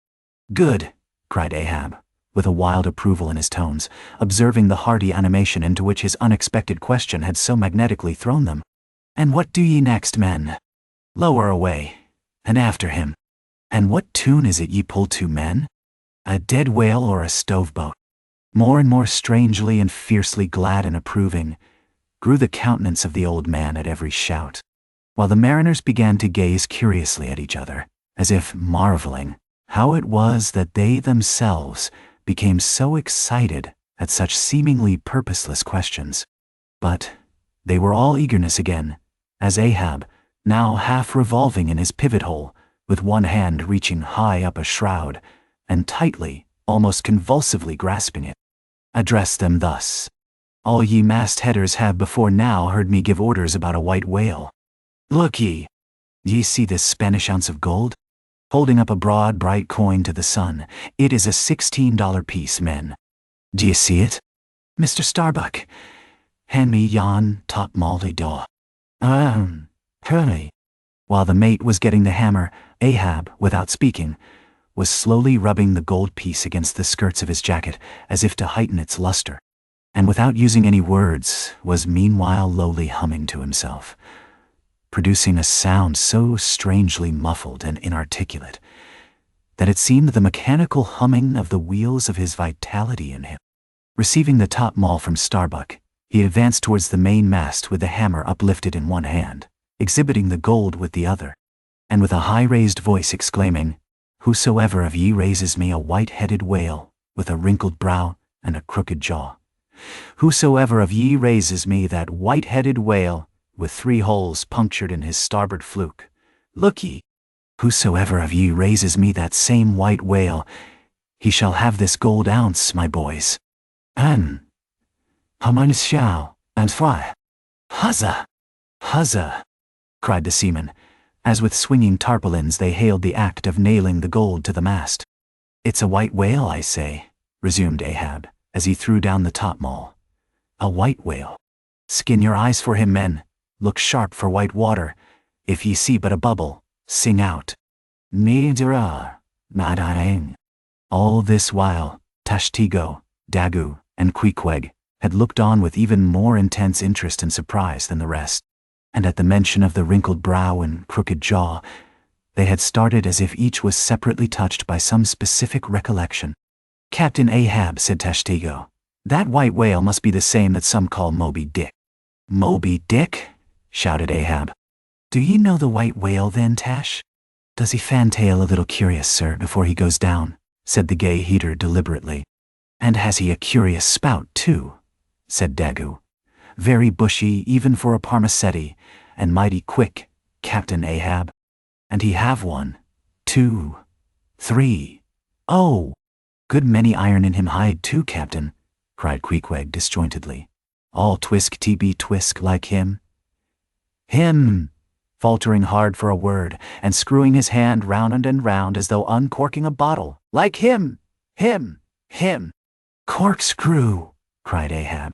"Good," cried Ahab, with a wild approval in his tones, observing the hearty animation into which his unexpected question had so magnetically thrown them. "And what do ye next, men?" "Lower away, and after him." "And what tune is it ye pull to, men? A dead whale or a stove-boat?" More and more strangely and fiercely glad and approving grew the countenance of the old man at every shout, while the mariners began to gaze curiously at each other, as if marveling how it was that they themselves became so excited at such seemingly purposeless questions. But they were all eagerness again, as Ahab, now half revolving in his pivot hole, with one hand reaching high up a shroud, and tightly, almost convulsively grasping it, addressed them thus: "All ye mastheaders have before now heard me give orders about a white whale. Look ye see this Spanish ounce of gold?" Holding up a broad, bright coin to the sun. "It is a $16 piece, men. D'ye see it? Mr. Starbuck, hand me yon top malty daw." Hurry." While the mate was getting the hammer, Ahab, without speaking, was slowly rubbing the gold piece against the skirts of his jacket as if to heighten its luster, and without using any words was meanwhile lowly humming to himself, producing a sound so strangely muffled and inarticulate that it seemed the mechanical humming of the wheels of his vitality in him. Receiving the top maul from Starbuck, he advanced towards the main mast with the hammer uplifted in one hand, exhibiting the gold with the other, and with a high-raised voice exclaiming, "Whosoever of ye raises me a white-headed whale with a wrinkled brow and a crooked jaw, whosoever of ye raises me that white-headed whale with 3 holes punctured in his starboard fluke, look ye, whosoever of ye raises me that same white whale, he shall have this gold ounce, my boys. And how mine shall, and fry. Huzza! Huzza!" cried the seamen, as with swinging tarpaulins they hailed the act of nailing the gold to the mast. "It's a white whale, I say," resumed Ahab, as he threw down the topmaul. A white whale. Skin your eyes for him, men. Look sharp for white water. If ye see but a bubble, sing out. Nidra, nadaing. All this while, Tashtego, Dagoo, and Queequeg had looked on with even more intense interest and surprise than the rest, and at the mention of the wrinkled brow and crooked jaw, they had started as if each was separately touched by some specific recollection. "Captain Ahab," said Tashtego, "that white whale must be the same that some call Moby Dick." "Moby Dick?" shouted Ahab. "Do ye know the white whale then, Tash?" "Does he fantail a little curious, sir, before he goes down?" said the gay heater deliberately. "And has he a curious spout, too?" said Dagoo. "Very bushy, even for a parmacetti, and mighty quick, Captain Ahab. And he have 1, 2, 3. Oh, good many iron in him hide too, Captain," cried Queequeg disjointedly. "All twisk TB twisk like him." "Him," faltering hard for a word, and screwing his hand round and round as though uncorking a bottle. "Like him! Him! Him!" "Corkscrew!" cried Ahab.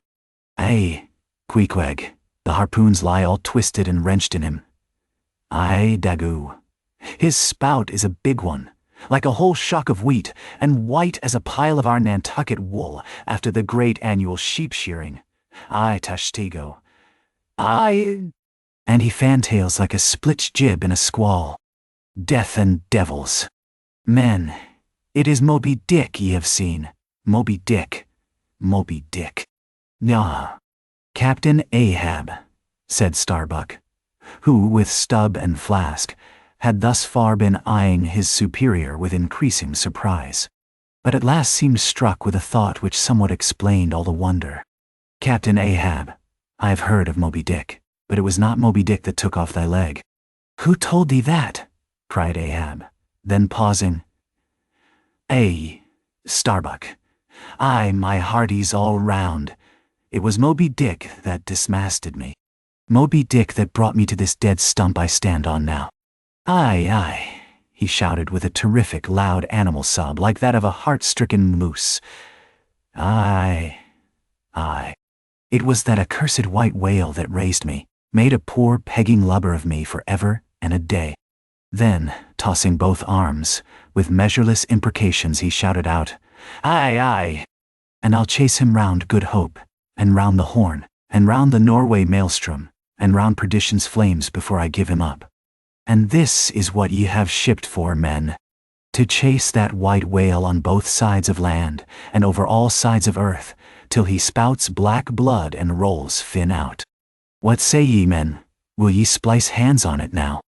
"Aye, Queequeg, the harpoons lie all twisted and wrenched in him." "Aye, Dagoo. His spout is a big one, like a whole shock of wheat, and white as a pile of our Nantucket wool after the great annual sheep shearing. Aye, Tashtego. Aye. And he fantails like a split jib in a squall. Death and devils. Men, it is Moby Dick ye have seen. Moby Dick. Moby Dick." "Nah. Captain Ahab," said Starbuck, who, with Stubb and Flask, had thus far been eyeing his superior with increasing surprise, but at last seemed struck with a thought which somewhat explained all the wonder. "Captain Ahab, I have heard of Moby Dick, but it was not Moby Dick that took off thy leg." "Who told thee that?" cried Ahab, then pausing. "Ay, Starbuck. Aye, my hearties all round. It was Moby Dick that dismasted me. Moby Dick that brought me to this dead stump I stand on now. Aye, aye," he shouted with a terrific loud animal sob like that of a heart-stricken moose. "Aye, aye. It was that accursed white whale that raised me, made a poor pegging lubber of me for ever and a day." Then, tossing both arms, with measureless imprecations he shouted out, "Aye, aye. And I'll chase him round Good Hope, and round the Horn, and round the Norway maelstrom, and round perdition's flames before I give him up. And this is what ye have shipped for, men. To chase that white whale on both sides of land, and over all sides of earth, till he spouts black blood and rolls fin out. What say ye, men? Will ye splice hands on it now?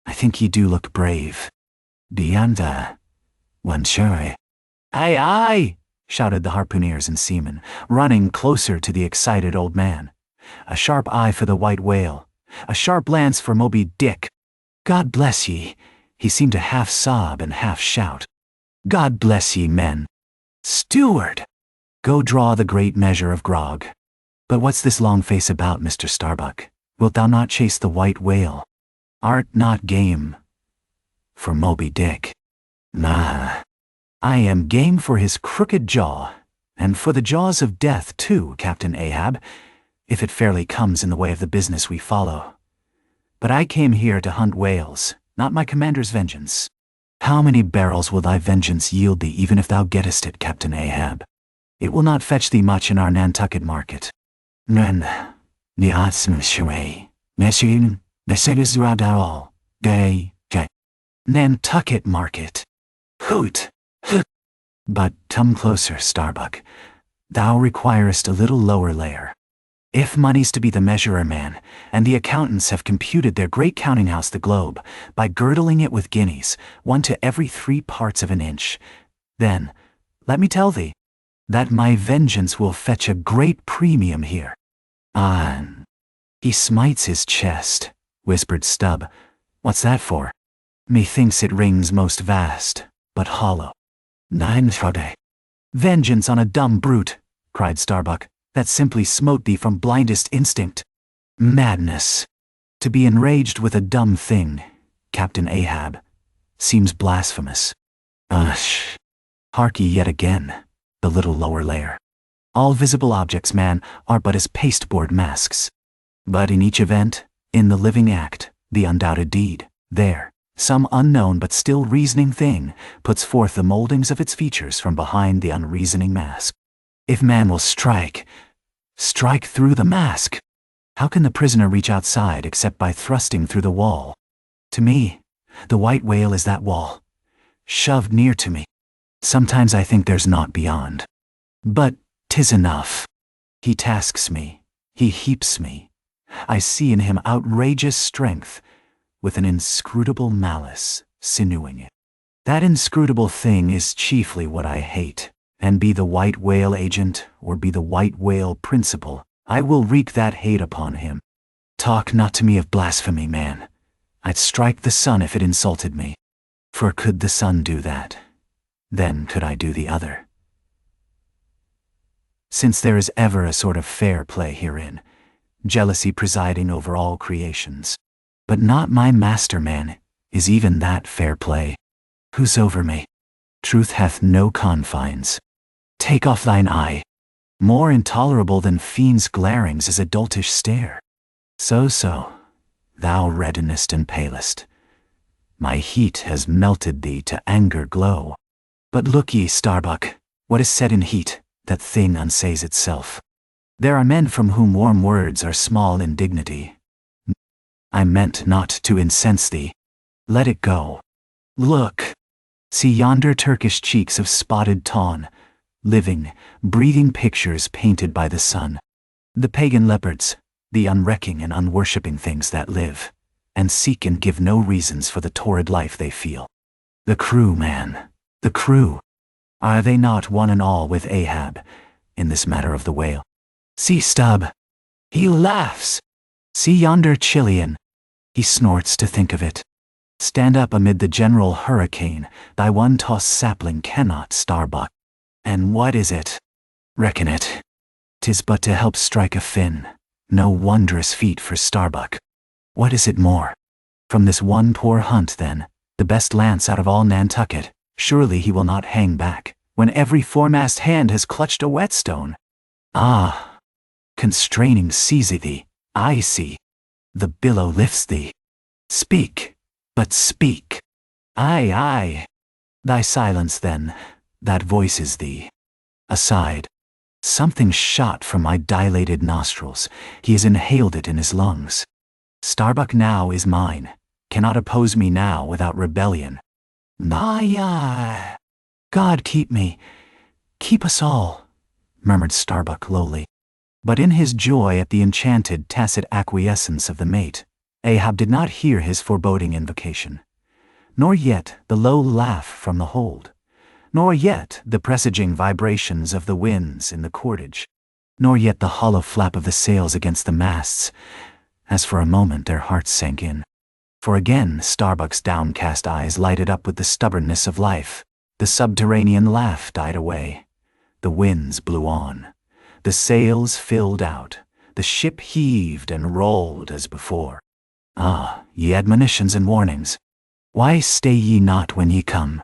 I think ye do look brave. Beyond one sure." "Aye, aye," shouted the harpooneers and seamen, running closer to the excited old man. "A sharp eye for the white whale. A sharp lance for Moby Dick. God bless ye." He seemed to half sob and half shout. "God bless ye, men. Steward, go draw the great measure of grog. But what's this long face about, Mr. Starbuck? Wilt thou not chase the white whale? Art not game for Moby Dick?" "Nah. I am game for his crooked jaw, and for the jaws of death too, Captain Ahab, if it fairly comes in the way of the business we follow. But I came here to hunt whales, not my commander's vengeance. How many barrels will thy vengeance yield thee even if thou gettest it, Captain Ahab? It will not fetch thee much in our Nantucket market." "Nen, niatsmshwe, meshin, mesedisradal, gay, gay. Nantucket market. Hoot, hoot." "But come closer, Starbuck. Thou requirest a little lower layer. If money's to be the measurer, man, and the accountants have computed their great counting house the globe, by girdling it with guineas, 1 to every 3 parts of an inch, then, let me tell thee, that my vengeance will fetch a great premium here. Ah, he smites his chest," whispered Stubb. "What's that for?" "Methinks it rings most vast, but hollow." "Nine shode. Vengeance on a dumb brute," cried Starbuck, "that simply smote thee from blindest instinct. Madness. To be enraged with a dumb thing, Captain Ahab, seems blasphemous. Hark ye yet again, the little lower layer. All visible objects, man, are but as pasteboard masks. But in each event, in the living act, the undoubted deed, there, some unknown but still reasoning thing puts forth the moldings of its features from behind the unreasoning mask. If man will strike through the mask, how can the prisoner reach outside except by thrusting through the wall? To me, the white whale is that wall, shoved near to me. Sometimes I think there's naught beyond. But 'tis enough. He tasks me, he heaps me. I see in him outrageous strength, with an inscrutable malice sinewing it. That inscrutable thing is chiefly what I hate, and be the white whale agent or be the white whale principal, I will wreak that hate upon him. Talk not to me of blasphemy, man. I'd strike the sun if it insulted me. For could the sun do that, then could I do the other. Since there is ever a sort of fair play herein, jealousy presiding over all creations. But not my master, man, is even that fair play. Who's over me? Truth hath no confines. Take off thine eye. More intolerable than fiends' glarings is a doltish stare. So, thou reddenest and palest. My heat has melted thee to anger glow. But look ye, Starbuck, what is said in heat, that thing unsays itself. There are men from whom warm words are small indignity. I meant not to incense thee. Let it go. Look. See yonder Turkish cheeks of spotted tawn, living, breathing pictures painted by the sun. The pagan leopards, the unrecking and unworshipping things that live, and seek and give no reasons for the torrid life they feel. The crew, man, the crew. Are they not one and all with Ahab, in this matter of the whale? See Stubb. He laughs. See yonder Chilean. He snorts to think of it. Stand up amid the general hurricane, thy one-tossed sapling cannot, Starbuck. And what is it? Reckon it. 'Tis but to help strike a fin, no wondrous feat for Starbuck. What is it more? From this one poor hunt, then, the best lance out of all Nantucket, surely he will not hang back, when every foremast hand has clutched a whetstone. Ah! Constraining seize thee, I see. The billow lifts thee. Speak, but speak. Aye. Thy silence, then, that voices thee. Aside. Something shot from my dilated nostrils. He has inhaled it in his lungs. Starbuck now is mine, cannot oppose me now without rebellion. Aye. God keep me, keep us all, murmured Starbuck lowly. But in his joy at the enchanted, tacit acquiescence of the mate, Ahab did not hear his foreboding invocation, nor yet the low laugh from the hold, nor yet the presaging vibrations of the winds in the cordage, nor yet the hollow flap of the sails against the masts, as for a moment their hearts sank in. For again Starbuck's downcast eyes lighted up with the stubbornness of life. The subterranean laugh died away. The winds blew on. The sails filled out. The ship heaved and rolled as before. Ah, ye admonitions and warnings! Why stay ye not when ye come?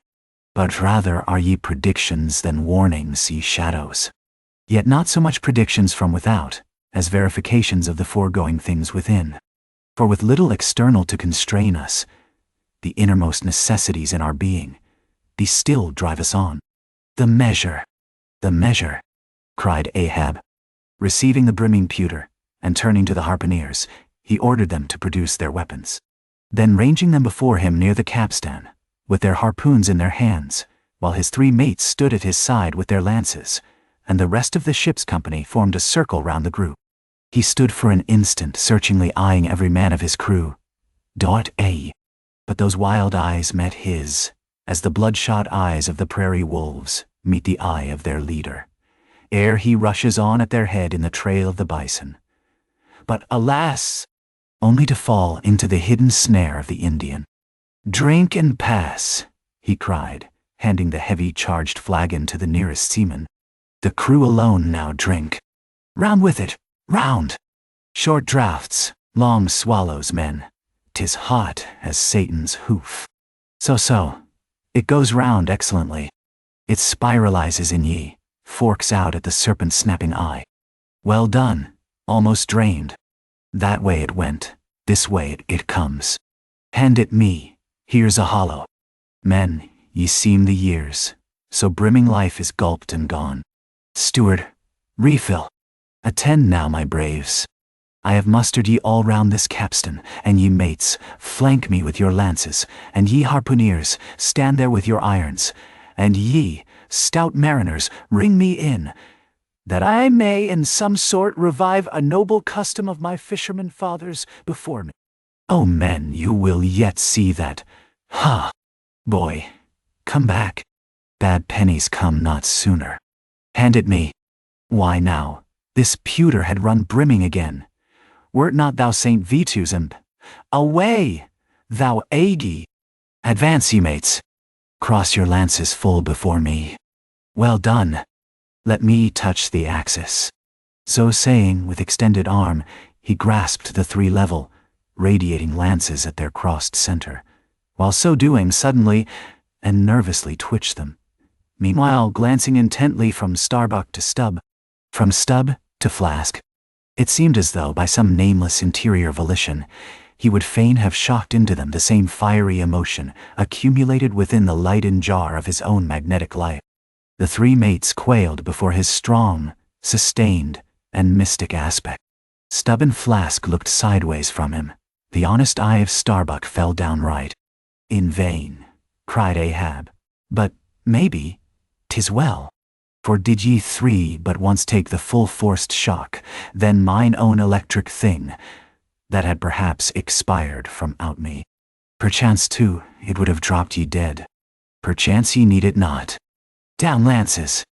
But rather are ye predictions than warnings, ye shadows. Yet not so much predictions from without, as verifications of the foregoing things within. For with little external to constrain us, the innermost necessities in our being, these still drive us on. The measure, cried Ahab, receiving the brimming pewter, and turning to the harpooneers, he ordered them to produce their weapons. Then ranging them before him near the capstan, with their harpoons in their hands, while his 3 mates stood at his side with their lances, and the rest of the ship's company formed a circle round the group. He stood for an instant searchingly eyeing every man of his crew. But those wild eyes met his, as the bloodshot eyes of the prairie wolves meet the eye of their leader, ere he rushes on at their head in the trail of the bison. But alas! Only to fall into the hidden snare of the Indian. Drink and pass, he cried, handing the heavy charged flagon to the nearest seaman. The crew alone now drink. Round with it, round! Short draughts, long swallows, men. 'Tis hot as Satan's hoof. So, it goes round excellently. It spiralizes in ye, forks out at the serpent's snapping eye. Well done, almost drained. That way it went, this way it comes. Hand it me, here's a hollow. Men, ye seem the years, so brimming life is gulped and gone. Steward, refill. Attend now, my braves. I have mustered ye all round this capstan, and ye mates, flank me with your lances, and ye harpooneers, stand there with your irons, and ye, stout mariners, ring me in, that I may in some sort revive a noble custom of my fisherman fathers before me. O men, you will yet see that. Ha! Boy, come back. Bad pennies come not sooner. Hand it me. Why now, this pewter had run brimming again. Wert not thou Saint Vitus and away, thou Agi! Advance, ye mates. Cross your lances full before me. Well done. Let me touch the axis. So saying, with extended arm, he grasped the three level, radiating lances at their crossed center, while so doing suddenly and nervously twitched them, meanwhile glancing intently from Starbuck to Stubb, from Stubb to Flask. It seemed as though, by some nameless interior volition, he would fain have shocked into them the same fiery emotion accumulated within the Leyden jar of his own magnetic life. The three mates quailed before his strong, sustained, and mystic aspect. Stubb and Flask looked sideways from him. The honest eye of Starbuck fell downright. In vain, cried Ahab. But, maybe, 'tis well. For did ye three but once take the full forced shock, then mine own electric thing, that had perhaps expired from out me. Perchance too, it would have dropped ye dead. Perchance ye need it not. Down lances.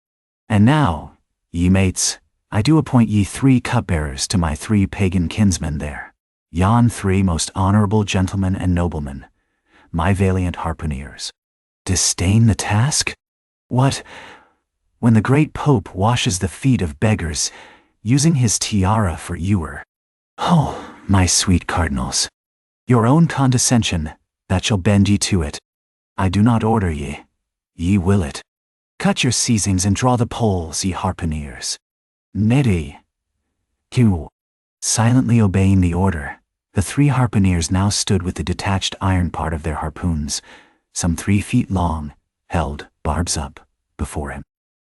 And now, ye mates, I do appoint ye 3 cupbearers to my 3 pagan kinsmen there. Yon 3 most honorable gentlemen and noblemen, my valiant harpooneers. Disdain the task? What, when the great Pope washes the feet of beggars, using his tiara for ewer? Oh, my sweet cardinals, your own condescension, that shall bend ye to it. I do not order ye will it. Cut your seizings and draw the poles, ye harpooneers. Neddy. Q. Silently obeying the order, the 3 harpooneers now stood with the detached iron part of their harpoons, some 3 feet long, held, barbs up, before him.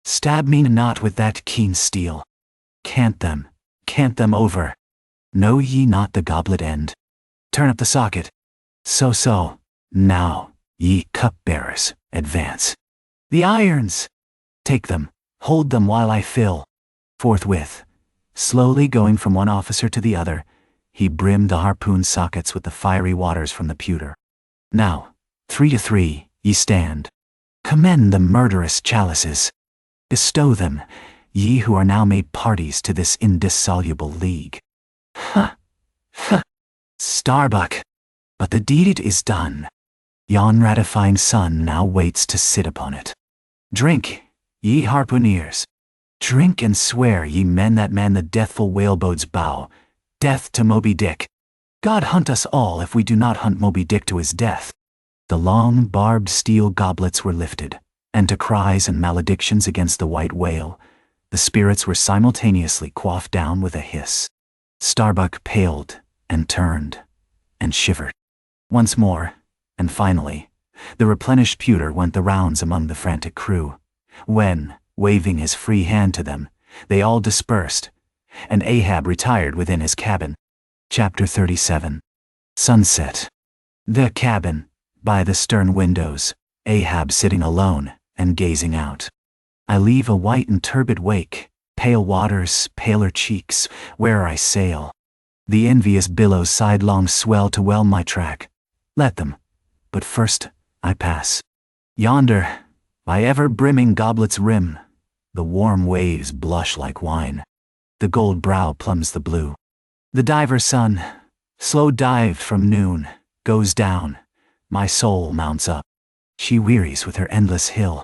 Stab me not with that keen steel. Cant them over. Know ye not the goblet end? Turn up the socket. So. Now, ye cupbearers, advance. The irons! Take them, hold them while I fill. Forthwith, slowly going from one officer to the other, he brimmed the harpoon sockets with the fiery waters from the pewter. Now, 3 to 3, ye stand. Commend the murderous chalices. Bestow them, ye who are now made parties to this indissoluble league. Ha! Starbuck! But the deed is done. Yon ratifying sun now waits to sit upon it. Drink, ye harpooneers. Drink and swear, ye men that man the deathful whaleboat's bow. Death to Moby Dick. God hunt us all if we do not hunt Moby Dick to his death. The long, barbed steel goblets were lifted, and to cries and maledictions against the white whale, the spirits were simultaneously quaffed down with a hiss. Starbuck paled, and turned, and shivered. Once more, and finally, the replenished pewter went the rounds among the frantic crew, when, waving his free hand to them, they all dispersed, and Ahab retired within his cabin. Chapter 37. Sunset. The cabin, by the stern windows, Ahab sitting alone, and gazing out. I leave a white and turbid wake, pale waters, paler cheeks, where I sail. The envious billows sidelong swell to well my track. Let them. But first, I pass. Yonder, by ever-brimming goblet's rim, the warm waves blush like wine. The gold brow plumbs the blue. The diver sun, slow dived from noon, goes down. My soul mounts up. She wearies with her endless hill.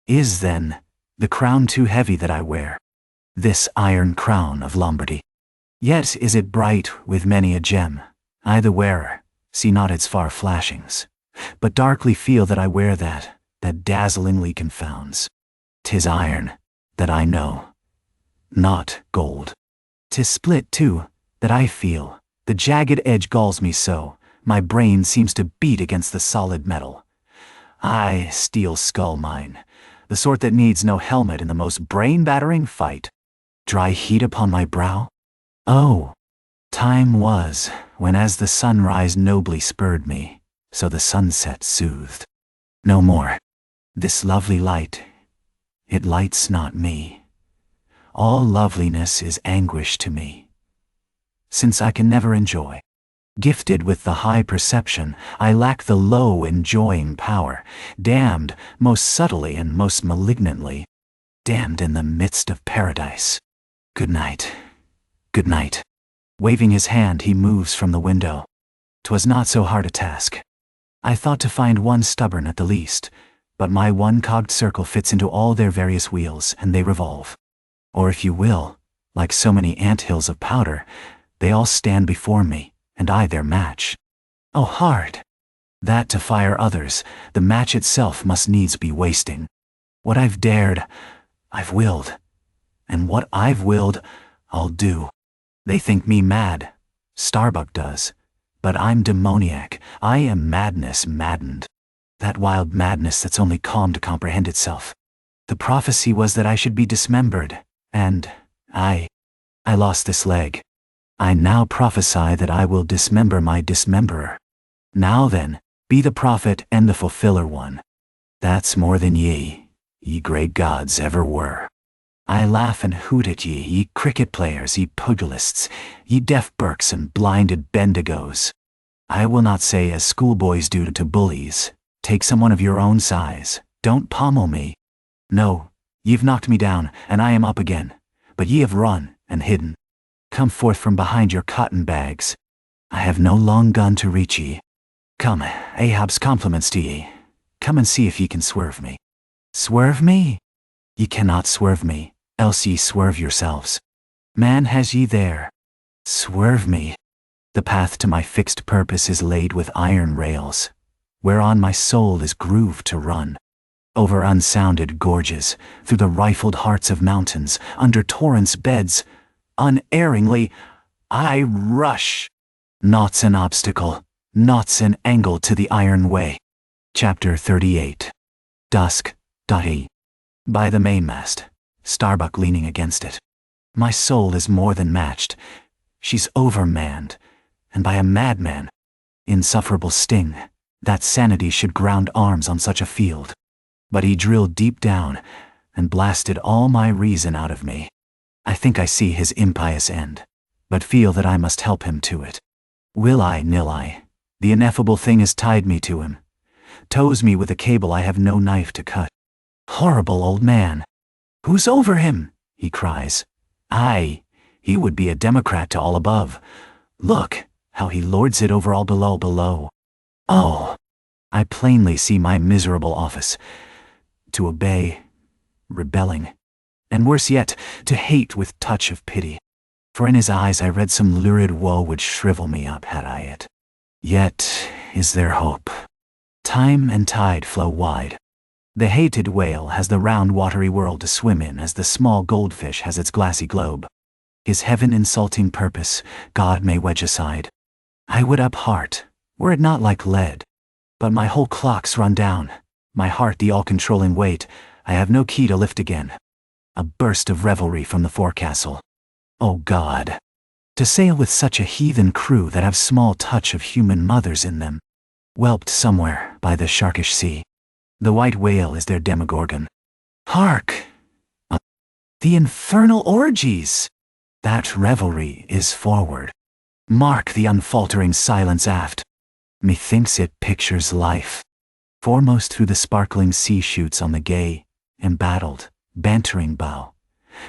Is, then, the crown too heavy that I wear? This iron crown of Lombardy. Yet is it bright with many a gem. I the wearer, see not its far flashings, but darkly feel that I wear that dazzlingly confounds. 'Tis iron, that I know, not gold. 'Tis split, too, that I feel. The jagged edge galls me so, my brain seems to beat against the solid metal. Aye, steel skull mine, the sort that needs no helmet in the most brain-battering fight. Dry heat upon my brow? Oh, time was, when as the sunrise nobly spurred me, so the sunset soothed. No more. This lovely light, it lights not me. All loveliness is anguish to me, since I can never enjoy. Gifted with the high perception, I lack the low enjoying power, damned most subtly and most malignantly, damned in the midst of paradise. Good night. Good night. Waving his hand, he moves from the window. 'Twas not so hard a task. I thought to find one stubborn at the least, but my one-cogged circle fits into all their various wheels, and they revolve. Or if you will, like so many ant-hills of powder, they all stand before me, and I their match. Oh, hard! That to fire others, the match itself must needs be wasting. What I've dared, I've willed, and what I've willed, I'll do. They think me mad, Starbuck does, but I'm demoniac. I am madness maddened. That wild madness that's only calm to comprehend itself. The prophecy was that I should be dismembered, and I lost this leg. I now prophesy that I will dismember my dismemberer. Now then, be the prophet and the fulfiller one. That's more than ye great gods ever were. I laugh and hoot at ye cricket players, ye pugilists, ye deaf Burks and blinded Bendigos. I will not say as schoolboys do to bullies, take someone of your own size, don't pommel me. No, ye've knocked me down, and I am up again, but ye have run and hidden. Come forth from behind your cotton bags. I have no long gun to reach ye. Come, Ahab's compliments to ye. Come and see if ye can swerve me. Swerve me? Ye cannot swerve me, else ye swerve yourselves. Man has ye there. Swerve me. The path to my fixed purpose is laid with iron rails, whereon my soul is grooved to run. Over unsounded gorges, through the rifled hearts of mountains, under torrents' beds, unerringly, I rush. Naught's an obstacle, naught's an angle to the iron way. Chapter 38. Dusk. By the mainmast, Starbuck leaning against it. My soul is more than matched. She's overmanned, and by a madman. Insufferable sting, that sanity should ground arms on such a field. But he drilled deep down, and blasted all my reason out of me. I think I see his impious end, but feel that I must help him to it. Will I, nill I? The ineffable thing has tied me to him. Tows me with a cable I have no knife to cut. Horrible old man! Who's over him? He cries. Aye, he would be a Democrat to all above. Look, how he lords it over all below. Oh! I plainly see my miserable office. To obey, rebelling, and worse yet, to hate with touch of pity. For in his eyes I read some lurid woe would shrivel me up had I it. Yet is there hope. Time and tide flow wide. The hated whale has the round watery world to swim in as the small goldfish has its glassy globe. His heaven-insulting purpose God may wedge aside. I would up heart, were it not like lead. But my whole clock's run down, my heart the all-controlling weight, I have no key to lift again. A burst of revelry from the forecastle. Oh God! To sail with such a heathen crew that have small touch of human mothers in them. Whelped somewhere by the sharkish sea. The white whale is their demogorgon. Hark! The infernal orgies! That revelry is forward. Mark the unfaltering silence aft. Methinks it pictures life. Foremost through the sparkling sea shoots on the gay, embattled, bantering bow,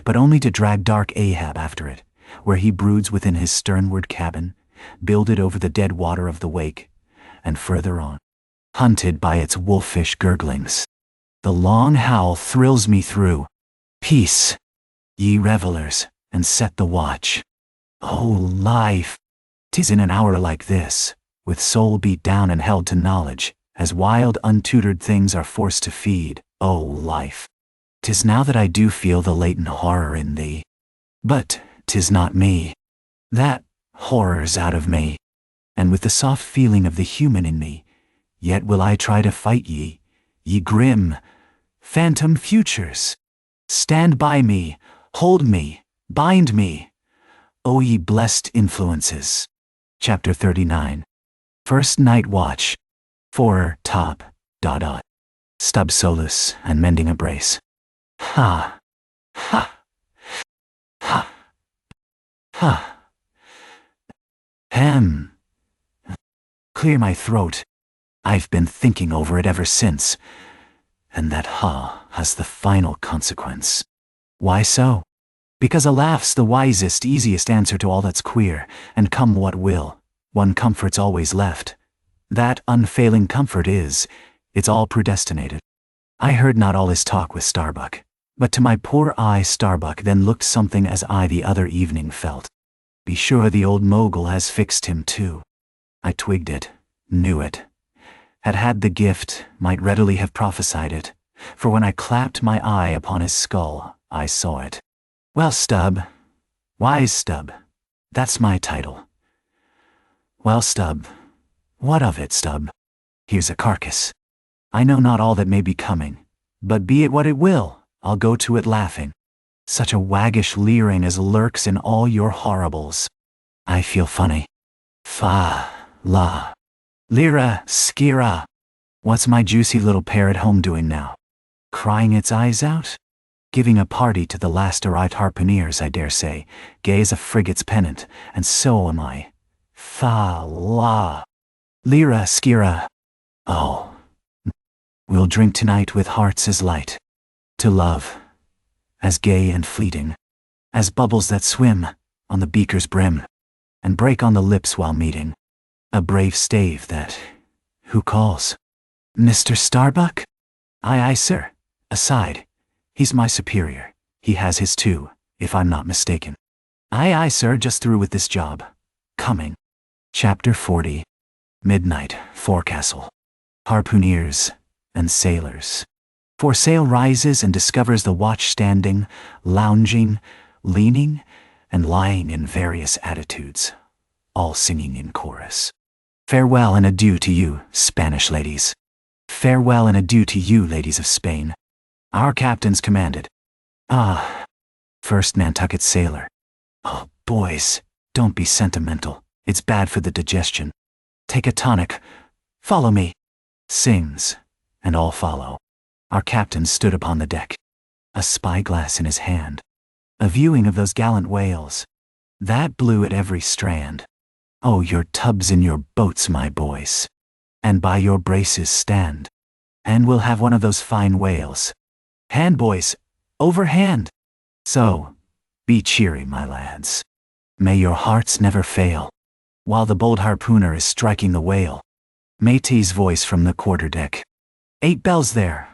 but only to drag dark Ahab after it, where he broods within his sternward cabin, builded over the dead water of the wake, and further on, hunted by its wolfish gurglings. The long howl thrills me through. Peace, ye revelers, and set the watch. O life! 'Tis in an hour like this, with soul beat down and held to knowledge, as wild untutored things are forced to feed, O life! 'Tis now that I do feel the latent horror in thee. But 'tis not me. That horror's out of me. And with the soft feeling of the human in me, yet will I try to fight ye grim, phantom futures. Stand by me, hold me, bind me, O ye blessed influences. Chapter 39. First Night Watch. 4. Top. ... Stubb solus and mending a brace. Ha! Ha! Ha! Ha! Hem! Clear my throat. I've been thinking over it ever since. And that ha has the final consequence. Why so? Because a laugh's the wisest, easiest answer to all that's queer, and come what will, one comfort's always left. That unfailing comfort is, it's all predestinated. I heard not all his talk with Starbuck, but to my poor eye Starbuck then looked something as I the other evening felt. Be sure the old mogul has fixed him too. I twigged it, knew it. Had the gift, might readily have prophesied it, for when I clapped my eye upon his skull, I saw it. Well, Stubb, wise Stubb, that's my title. Well, Stubb, what of it, Stubb? Here's a carcass. I know not all that may be coming, but be it what it will, I'll go to it laughing. Such a waggish leering as lurks in all your horribles. I feel funny. Fa, la. Lira, skira. What's my juicy little pair at home doing now? Crying its eyes out? Giving a party to the last arrived harpooners, I dare say, gay as a frigate's pennant, and so am I. Fa, la. Lira, skira. Oh. We'll drink tonight with hearts as light. To love. As gay and fleeting. As bubbles that swim on the beaker's brim, and break on the lips while meeting. A brave stave that, who calls? Mr. Starbuck? Aye, sir. Aside. He's my superior. He has his too, if I'm not mistaken. Aye, sir, just through with this job. Coming. Chapter 40. Midnight, forecastle. Harpooners and sailors. Foresail rises and discovers the watch standing, lounging, leaning, and lying in various attitudes, all singing in chorus. Farewell and adieu to you, Spanish ladies. Farewell and adieu to you, ladies of Spain. Our captains commanded. Ah, first Nantucket sailor. Oh, boys, don't be sentimental. It's bad for the digestion. Take a tonic. Follow me. Sings, and all follow. Our captain stood upon the deck, a spyglass in his hand, a viewing of those gallant whales, that blew at every strand. Oh, your tubs in your boats, my boys, and by your braces stand, and we'll have one of those fine whales. Hand, boys, overhand. So, be cheery, my lads. May your hearts never fail, while the bold harpooner is striking the whale. Métis' voice from the quarterdeck. 8 bells there.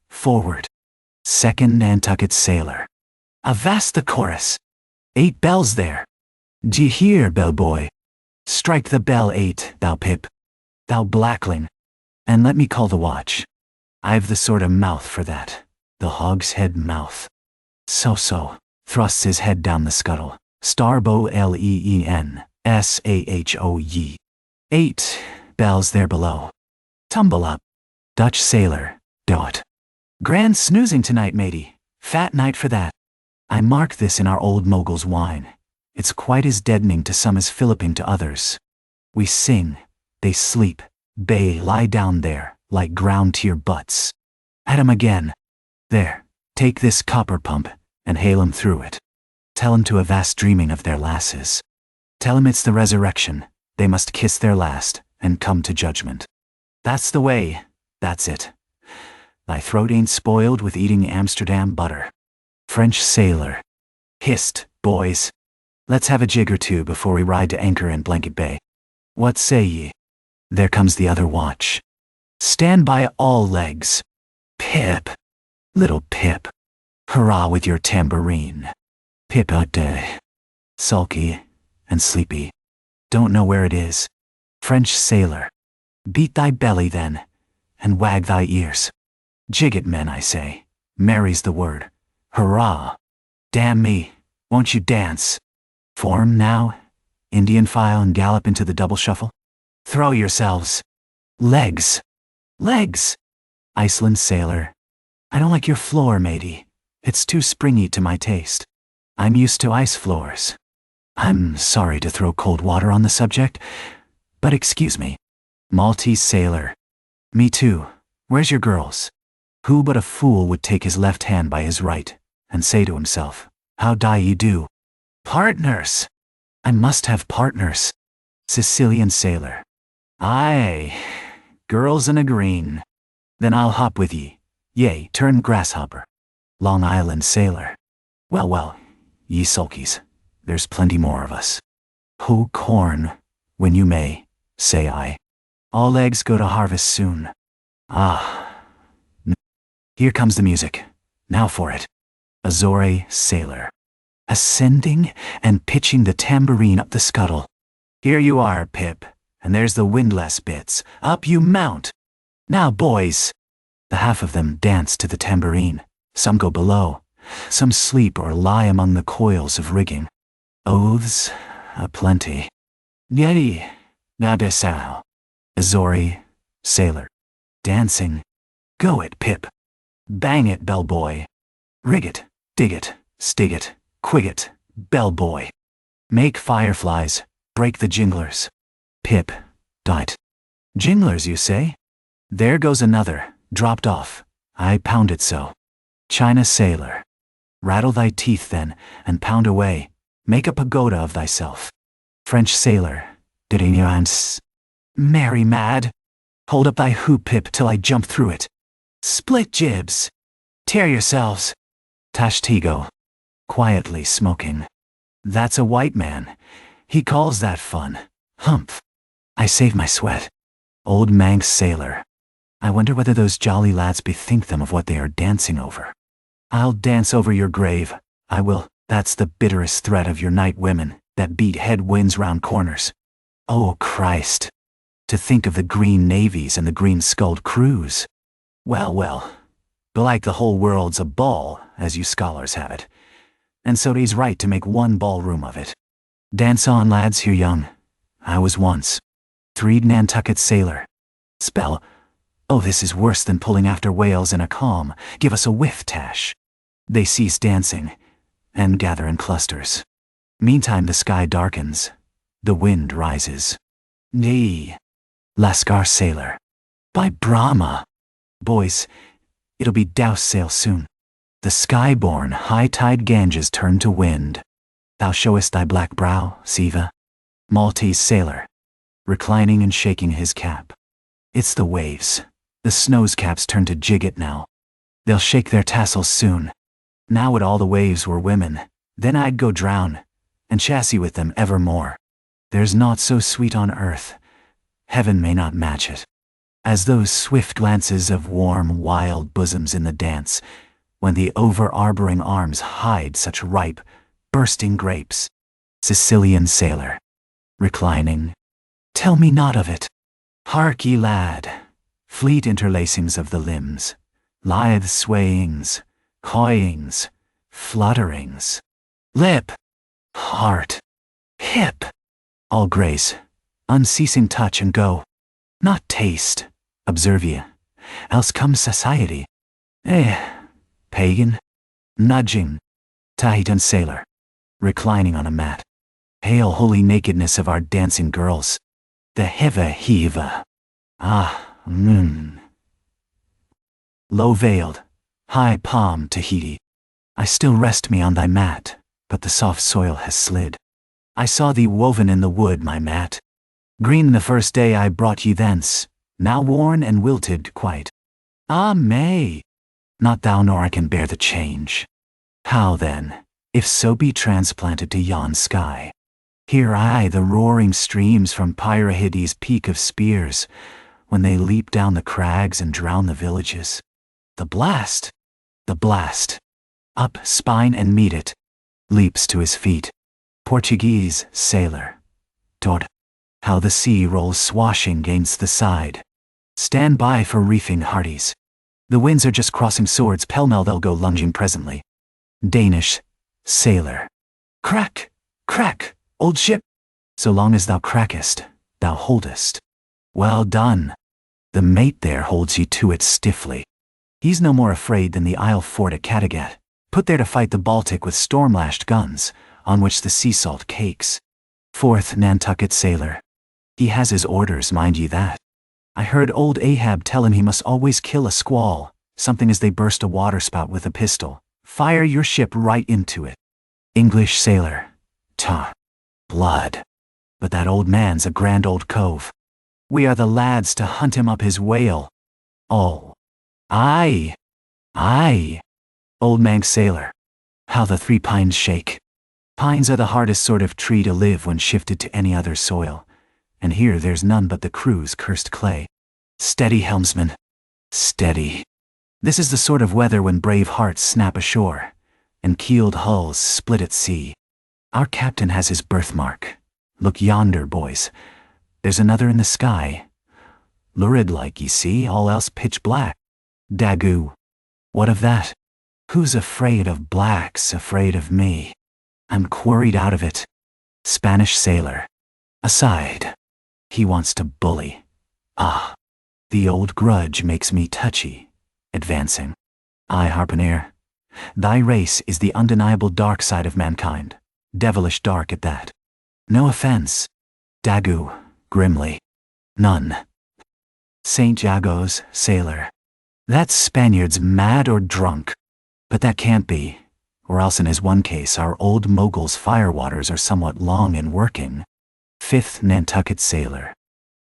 Forward. Second Nantucket sailor. Avast the chorus. 8 bells there. D'ye hear, bellboy? Strike the bell 8, thou pip. Thou blackling. And let me call the watch. I've the sort of mouth for that. The hogshead mouth. So. Thrusts his head down the scuttle. Starbo LEEN, SAHOY. 8 bells there below. Tumble up. Dutch sailor, dot. Grand snoozing tonight, matey. Fat night for that. I mark this in our old mogul's wine. It's quite as deadening to some as filliping to others. We sing, they sleep, bay lie down there, like ground to your butts. At 'em again. There, take this copper pump, and hail 'em through it. Tell 'em to avast dreaming of their lasses. Tell 'em it's the resurrection, they must kiss their last, and come to judgment. That's the way, that's it. Thy throat ain't spoiled with eating Amsterdam butter. French sailor. Hist, boys. Let's have a jig or two before we ride to anchor in Blanket Bay. What say ye? There comes the other watch. Stand by all legs. Pip. Little Pip. Hurrah with your tambourine. Pip a day. Sulky and sleepy. Don't know where it is. French sailor. Beat thy belly then, and wag thy ears. Jig it, men, I say. Mary's the word. Hurrah! Damn me, won't you dance? Form now, Indian file and gallop into the double shuffle. Throw yourselves. Legs. Legs! Iceland sailor. I don't like your floor, matey. It's too springy to my taste. I'm used to ice floors. I'm sorry to throw cold water on the subject, but excuse me. Maltese sailor. Me too. Where's your girls? Who but a fool would take his left hand by his right, and say to himself, how die ye do? Partners! I must have partners. Sicilian sailor. Aye, girls in a green. Then I'll hop with ye. Yea, turn grasshopper. Long Island sailor. Well, well, ye sulkies, there's plenty more of us. Hoe corn, when you may, say I. All eggs go to harvest soon. Ah. Here comes the music. Now for it. Azore sailor. Ascending and pitching the tambourine up the scuttle. Here you are, Pip, and there's the windlass bits. Up you mount. Now, boys. The half of them dance to the tambourine. Some go below. Some sleep or lie among the coils of rigging. Oaths aplenty. Yeti, nadesao. Azore, sailor. Dancing. Go it, Pip. Bang it, bellboy. Rig it, dig it, stig it, quig it, bellboy. Make fireflies, break the jinglers. Pip, dight. Jinglers, you say? There goes another, dropped off. I pound it so. China sailor. Rattle thy teeth then, and pound away. Make a pagoda of thyself. French sailor. Didinans. Merry mad. Hold up thy hoop, Pip, till I jump through it. Split jibs. Tear yourselves. Tashtego. Quietly smoking. That's a white man. He calls that fun. Humph. I save my sweat. Old Manx sailor. I wonder whether those jolly lads bethink them of what they are dancing over. I'll dance over your grave. I will. That's the bitterest threat of your night women, that beat head winds round corners. Oh, Christ. To think of the green navies and the green-skulled crews. Well, well. Belike the whole world's a ball, as you scholars have it. And so he's right to make one ballroom of it. Dance on, lads, you're young. I was once. Threed Nantucket sailor. Spell. Oh, this is worse than pulling after whales in a calm. Give us a whiff, Tash. They cease dancing, and gather in clusters. Meantime the sky darkens. The wind rises. Nay. Lascar sailor. By Brahma. Boys, it'll be douse sail soon. The sky-born high-tide Ganges turn to wind. Thou showest thy black brow, Siva. Maltese sailor. Reclining and shaking his cap. It's the waves. The snow's caps turn to jigget now. They'll shake their tassels soon. Now would all the waves were women, then I'd go drown, and chassis with them evermore. There's naught so sweet on earth. Heaven may not match it. As those swift glances of warm, wild bosoms in the dance, when the over-arboring arms hide such ripe, bursting grapes. Sicilian sailor. Reclining. Tell me not of it. Hark ye, lad. Fleet interlacings of the limbs, lithe swayings, coyings, flutterings. Lip, heart, hip. All grace, unceasing touch and go. Not taste, observe ye, else comes society. Pagan, nudging, Tahitan sailor, reclining on a mat. Hail holy nakedness of our dancing girls. The hiva. Low-veiled, high-palmed Tahiti. I still rest me on thy mat, but the soft soil has slid. I saw thee woven in the wood, my mat. Green the first day I brought ye thence, now worn and wilted quite. Ah, May! Not thou nor I can bear the change. How then, if so be transplanted to yon sky? Hear I the roaring streams from Pyrahides' peak of spears, when they leap down the crags and drown the villages. The blast! The blast! Up, spine and meet it. Leaps to his feet. Portuguese sailor. Tord. How the sea rolls swashing gainst the side. Stand by for reefing hearties. The winds are just crossing swords pell-mell, they'll go lunging presently. Danish sailor. Crack, crack, old ship. So long as thou crackest, thou holdest. Well done. The mate there holds you to it stiffly. He's no more afraid than the Isle fort at Kattegat, put there to fight the Baltic with storm-lashed guns, on which the sea salt cakes. Fourth Nantucket sailor. He has his orders, mind ye that. I heard old Ahab tell him he must always kill a squall, something as they burst a waterspout with a pistol. Fire your ship right into it. English sailor. Ta. Blood. But that old man's a grand old cove. We are the lads to hunt him up his whale. Oh. Aye. Aye. Old Manx sailor. How the three pines shake. Pines are the hardest sort of tree to live when shifted to any other soil, and here there's none but the crew's cursed clay. Steady, helmsman. Steady. This is the sort of weather when brave hearts snap ashore, and keeled hulls split at sea. Our captain has his birthmark. Look yonder, boys. There's another in the sky. Lurid like, ye see, all else pitch black. Dagoo. What of that? Who's afraid of black's afraid of me? I'm quarried out of it. Spanish sailor. Aside. He wants to bully. Ah. The old grudge makes me touchy. Advancing. Aye, harpooner. Thy race is the undeniable dark side of mankind. Devilish dark at that. No offense. Dagoo. Grimly. None. St. Jago's sailor. That Spaniard's mad or drunk. But that can't be, or else in his one case our old mogul's firewaters are somewhat long in working. Fifth Nantucket sailor.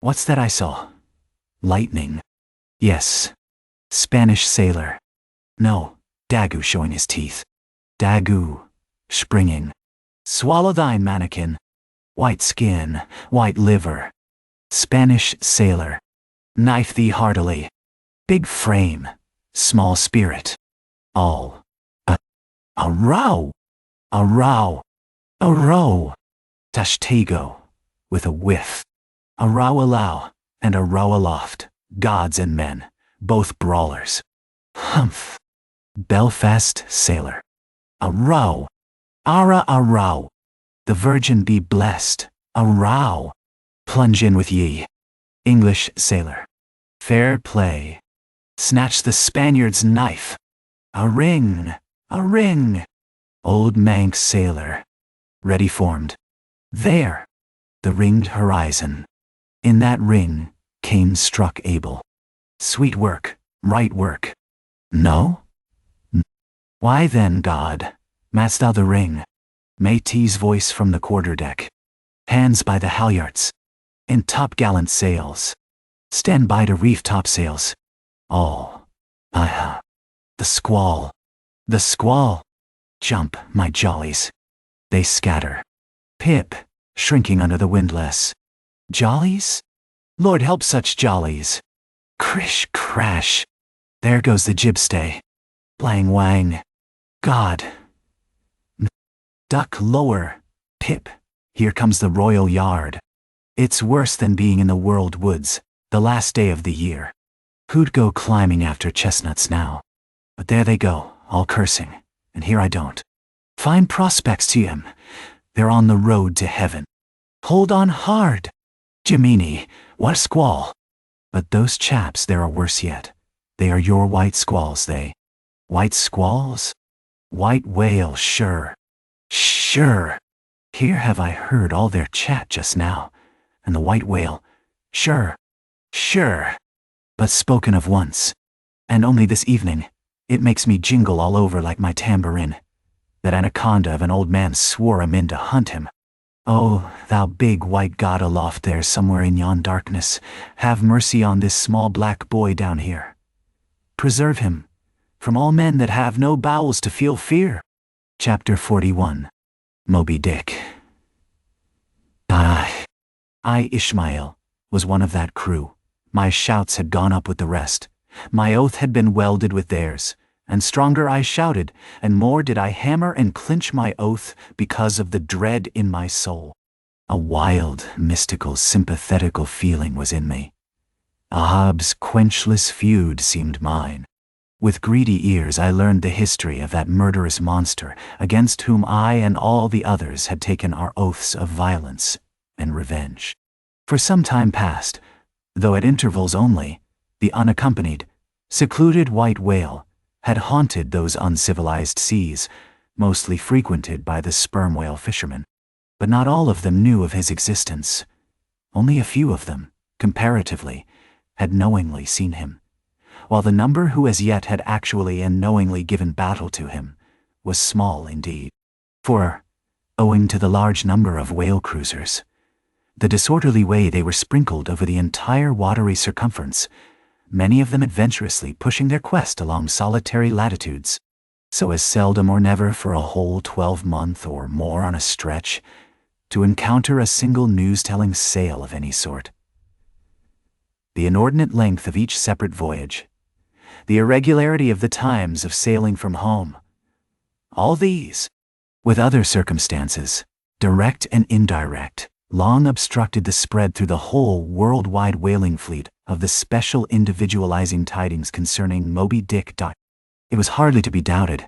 What's that I saw? Lightning. Yes. Spanish sailor. No, Dagoo showing his teeth. Dagoo. Springing. Swallow thine, mannequin. White skin, white liver. Spanish sailor. Knife thee heartily. Big frame, small spirit. All. A row. A row. A row. Tashtego, with a whiff. A row alow, and a row aloft, gods and men, both brawlers. Humph. Belfast sailor. A row. Ara a row. The Virgin be blessed. A row. Plunge in with ye. English sailor. Fair play. Snatch the Spaniard's knife. A ring. A ring. Old Manx sailor. Ready formed. There. The ringed horizon. In that ring, Cain struck Abel. Sweet work, right work. No? Why then, God, madst thou the ring? Métis voice from the quarterdeck. Hands by the halyards. In topgallant sails. Stand by to reef topsails. All. The squall. The squall. Jump, my jollies. They scatter. Pip, shrinking under the windlass. Jollies? Lord help such jollies. Crish, crash. There goes the jibstay. Blang wang. God. Duck lower. Pip, here comes the royal yard. It's worse than being in the world woods, the last day of the year. Who'd go climbing after chestnuts now? But there they go, all cursing, and here I don't. Fine prospects to 'em. They're on the road to heaven. Hold on hard. Jiminy, what a squall. But those chaps there are worse yet. They are your white squalls, they. White squalls? White whale, sure. Sure. Here have I heard all their chat just now. And the white whale, sure. Sure. But spoken of once. And only this evening. It makes me jingle all over like my tambourine. That anaconda of an old man swore 'em in to hunt him. Oh, thou big white god aloft there somewhere in yon darkness, have mercy on this small black boy down here. Preserve him from all men that have no bowels to feel fear. Chapter 41. Moby Dick. I, Ishmael, was one of that crew. My shouts had gone up with the rest. My oath had been welded with theirs, and stronger I shouted, and more did I hammer and clinch my oath because of the dread in my soul. A wild, mystical, sympathetical feeling was in me. Ahab's quenchless feud seemed mine. With greedy ears I learned the history of that murderous monster against whom I and all the others had taken our oaths of violence and revenge. For some time past, though at intervals only, the unaccompanied, secluded white whale had haunted those uncivilized seas, mostly frequented by the sperm whale fishermen. But not all of them knew of his existence. Only a few of them, comparatively, had knowingly seen him, while the number who as yet had actually and knowingly given battle to him was small indeed. For, owing to the large number of whale cruisers, the disorderly way they were sprinkled over the entire watery circumference, many of them adventurously pushing their quest along solitary latitudes, so as seldom or never for a whole 12-month or more on a stretch to encounter a single news-telling sail of any sort. The inordinate length of each separate voyage, the irregularity of the times of sailing from home, all these, with other circumstances, direct and indirect, long obstructed the spread through the whole worldwide whaling fleet of the special individualizing tidings concerning Moby Dick. It was hardly to be doubted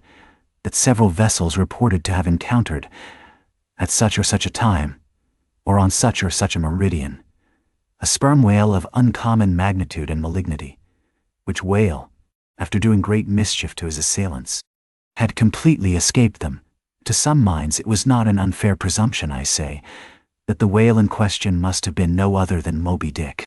that several vessels reported to have encountered, at such or such a time, or on such or such a meridian, a sperm whale of uncommon magnitude and malignity, which whale, after doing great mischief to his assailants, had completely escaped them. To some minds it was not an unfair presumption, I say, that the whale in question must have been no other than Moby Dick.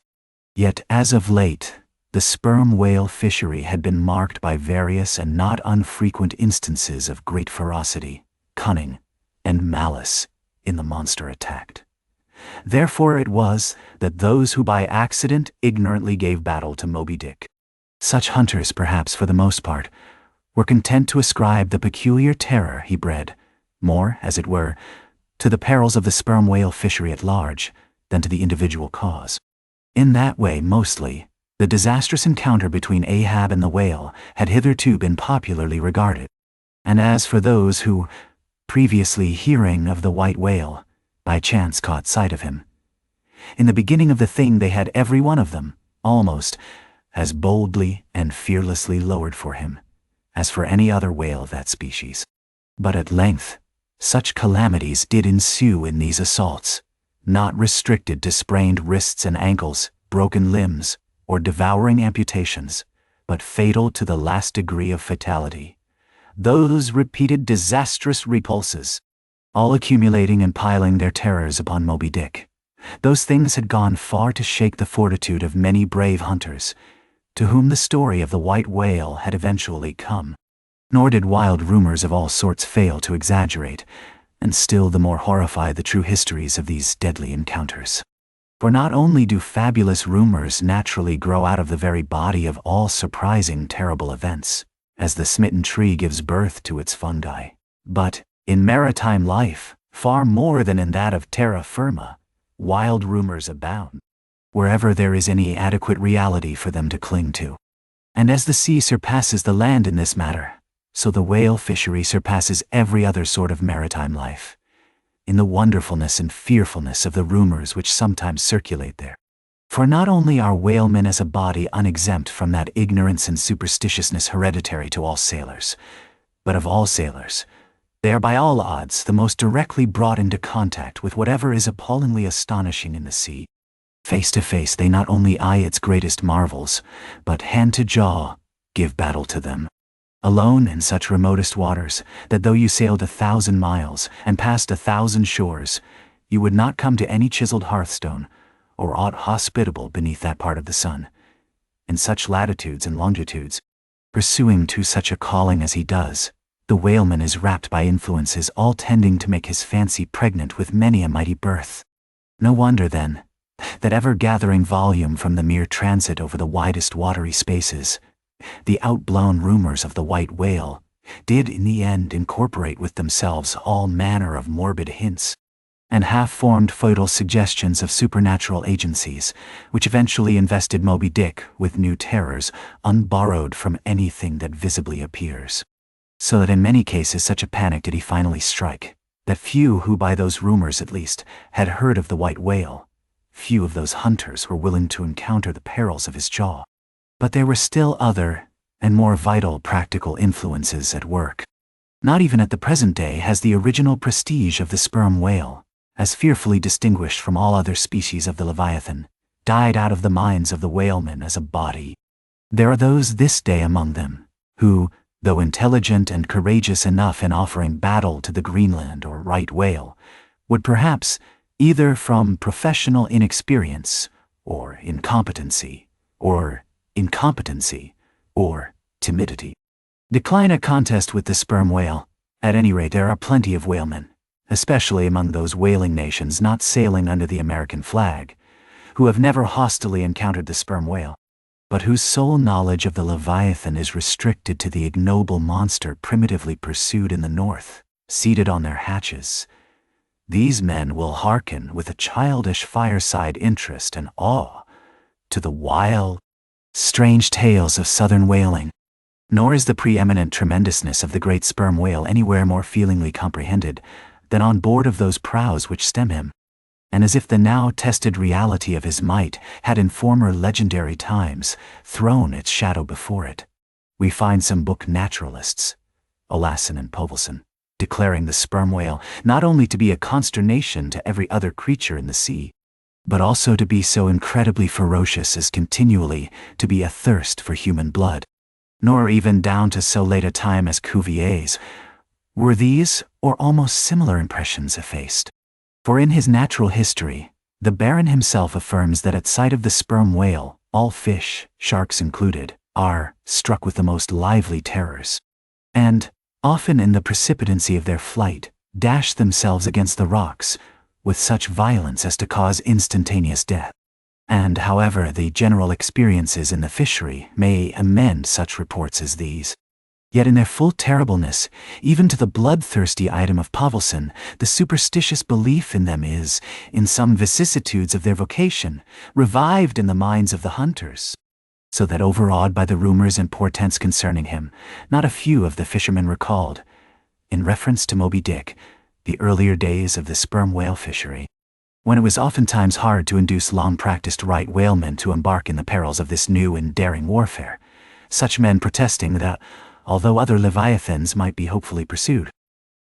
Yet as of late, the sperm whale fishery had been marked by various and not unfrequent instances of great ferocity, cunning, and malice in the monster attacked. Therefore it was that those who by accident ignorantly gave battle to Moby Dick, such hunters perhaps for the most part, were content to ascribe the peculiar terror he bred, more, as it were, to the perils of the sperm whale fishery at large than to the individual cause. In that way, mostly, the disastrous encounter between Ahab and the whale had hitherto been popularly regarded. And as for those who, previously hearing of the white whale, by chance caught sight of him, in the beginning of the thing they had every one of them, almost, as boldly and fearlessly lowered for him as for any other whale of that species. But at length, such calamities did ensue in these assaults, not restricted to sprained wrists and ankles, broken limbs, or devouring amputations, but fatal to the last degree of fatality. Those repeated disastrous repulses, all accumulating and piling their terrors upon Moby Dick. Those things had gone far to shake the fortitude of many brave hunters, to whom the story of the white whale had eventually come. Nor did wild rumors of all sorts fail to exaggerate, and still the more horrify the true histories of these deadly encounters. For not only do fabulous rumors naturally grow out of the very body of all surprising terrible events, as the smitten tree gives birth to its fungi, but, in maritime life, far more than in that of terra firma, wild rumors abound, wherever there is any adequate reality for them to cling to. And as the sea surpasses the land in this matter, so the whale fishery surpasses every other sort of maritime life, in the wonderfulness and fearfulness of the rumors which sometimes circulate there. For not only are whalemen as a body unexempt from that ignorance and superstitiousness hereditary to all sailors, but of all sailors, they are by all odds the most directly brought into contact with whatever is appallingly astonishing in the sea. Face to face they not only eye its greatest marvels, but hand to jaw give battle to them. Alone in such remotest waters, that though you sailed 1,000 miles and passed 1,000 shores, you would not come to any chiseled hearthstone, or aught hospitable beneath that part of the sun. In such latitudes and longitudes, pursuing to such a calling as he does, the whaleman is wrapped by influences all tending to make his fancy pregnant with many a mighty birth. No wonder, then, that ever-gathering volume from the mere transit over the widest watery spaces, the outblown rumors of the white whale, did in the end incorporate with themselves all manner of morbid hints, and half-formed foetal suggestions of supernatural agencies, which eventually invested Moby Dick with new terrors unborrowed from anything that visibly appears. So that in many cases such a panic did he finally strike, that few who by those rumors at least had heard of the white whale, few of those hunters were willing to encounter the perils of his jaw. But there were still other, and more vital practical influences at work. Not even at the present day has the original prestige of the sperm whale, as fearfully distinguished from all other species of the Leviathan, died out of the minds of the whalemen as a body. There are those this day among them, who, though intelligent and courageous enough in offering battle to the Greenland or right whale, would perhaps, either from professional inexperience, or incompetency, or timidity, decline a contest with the sperm whale. At any rate, there are plenty of whalemen, especially among those whaling nations not sailing under the American flag, who have never hostilely encountered the sperm whale, but whose sole knowledge of the Leviathan is restricted to the ignoble monster primitively pursued in the north, seated on their hatches. These men will hearken with a childish fireside interest and awe to the wild, strange tales of southern whaling. Nor is the preeminent tremendousness of the great sperm whale anywhere more feelingly comprehended than on board of those prows which stem him. And as if the now tested reality of his might had in former legendary times thrown its shadow before it, we find some book naturalists, Olassen and Povelson, declaring the sperm whale not only to be a consternation to every other creature in the sea, but also to be so incredibly ferocious as continually to be athirst for human blood. Nor even down to so late a time as Cuvier's were these or almost similar impressions effaced. For in his natural history, the Baron himself affirms that at sight of the sperm whale, all fish, sharks included, are struck with the most lively terrors, and, often in the precipitancy of their flight, dash themselves against the rocks with such violence as to cause instantaneous death. And however the general experiences in the fishery may amend such reports as these, yet in their full terribleness, even to the bloodthirsty item of Povelson, the superstitious belief in them is, in some vicissitudes of their vocation, revived in the minds of the hunters, so that overawed by the rumors and portents concerning him, not a few of the fishermen recalled, in reference to Moby Dick, the earlier days of the sperm whale fishery, when it was oftentimes hard to induce long-practiced right whalemen to embark in the perils of this new and daring warfare, such men protesting that, although other leviathans might be hopefully pursued,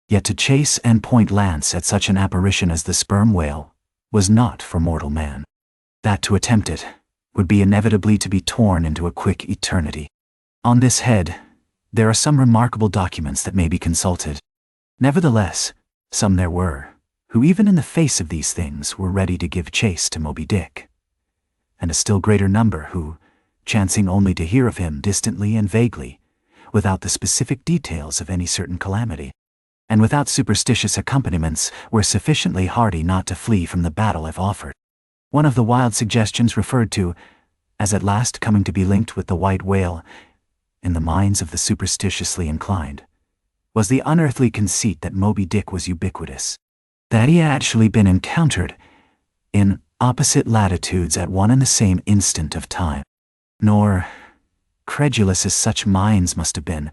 yet to chase and point lance at such an apparition as the sperm whale was not for mortal man. That to attempt it would be inevitably to be torn into a quick eternity. On this head, there are some remarkable documents that may be consulted. Nevertheless, some there were, who even in the face of these things were ready to give chase to Moby Dick, and a still greater number who, chancing only to hear of him distantly and vaguely, without the specific details of any certain calamity, and without superstitious accompaniments, were sufficiently hardy not to flee from the battle if offered. One of the wild suggestions referred to, as at last coming to be linked with the white whale, in the minds of the superstitiously inclined, was the unearthly conceit that Moby Dick was ubiquitous, that he had actually been encountered in opposite latitudes at one and the same instant of time. Nor, credulous as such minds must have been,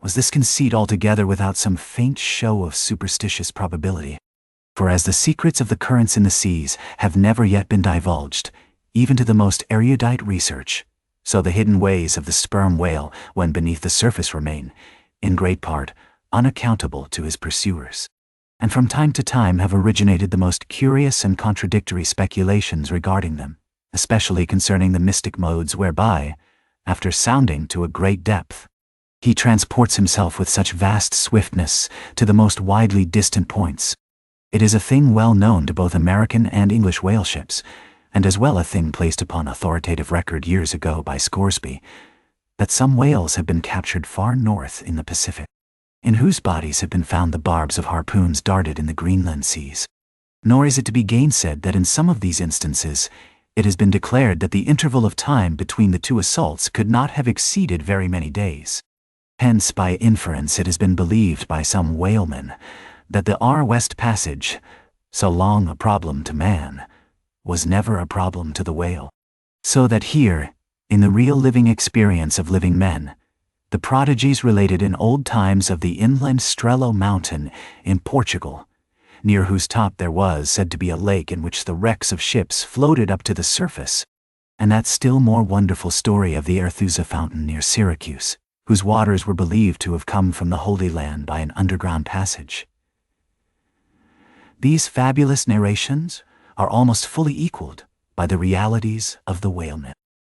was this conceit altogether without some faint show of superstitious probability. For as the secrets of the currents in the seas have never yet been divulged, even to the most erudite research, so the hidden ways of the sperm whale when beneath the surface remain, in great part, unaccountable to his pursuers, and from time to time have originated the most curious and contradictory speculations regarding them, especially concerning the mystic modes whereby, after sounding to a great depth, he transports himself with such vast swiftness to the most widely distant points. It is a thing well known to both American and English whale ships, and as well a thing placed upon authoritative record years ago by Scoresby, that some whales have been captured far north in the Pacific, in whose bodies have been found the barbs of harpoons darted in the Greenland seas. Nor is it to be gainsaid that in some of these instances it has been declared that the interval of time between the two assaults could not have exceeded very many days. Hence by inference it has been believed by some whalemen that the West Passage, so long a problem to man, was never a problem to the whale. So that here, in the real living experience of living men, the prodigies related in old times of the inland Strelo mountain in Portugal, near whose top there was said to be a lake in which the wrecks of ships floated up to the surface, and that still more wonderful story of the Arethusa fountain near Syracuse, whose waters were believed to have come from the Holy Land by an underground passage. These fabulous narrations are almost fully equaled by the realities of the whalemen.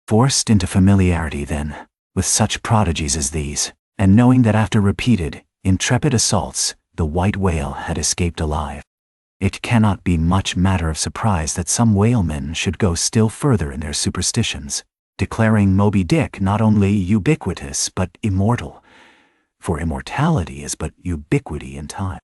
Forced into familiarity, then, with such prodigies as these, and knowing that after repeated, intrepid assaults, the white whale had escaped alive, it cannot be much matter of surprise that some whalemen should go still further in their superstitions, declaring Moby Dick not only ubiquitous but immortal, for immortality is but ubiquity in time.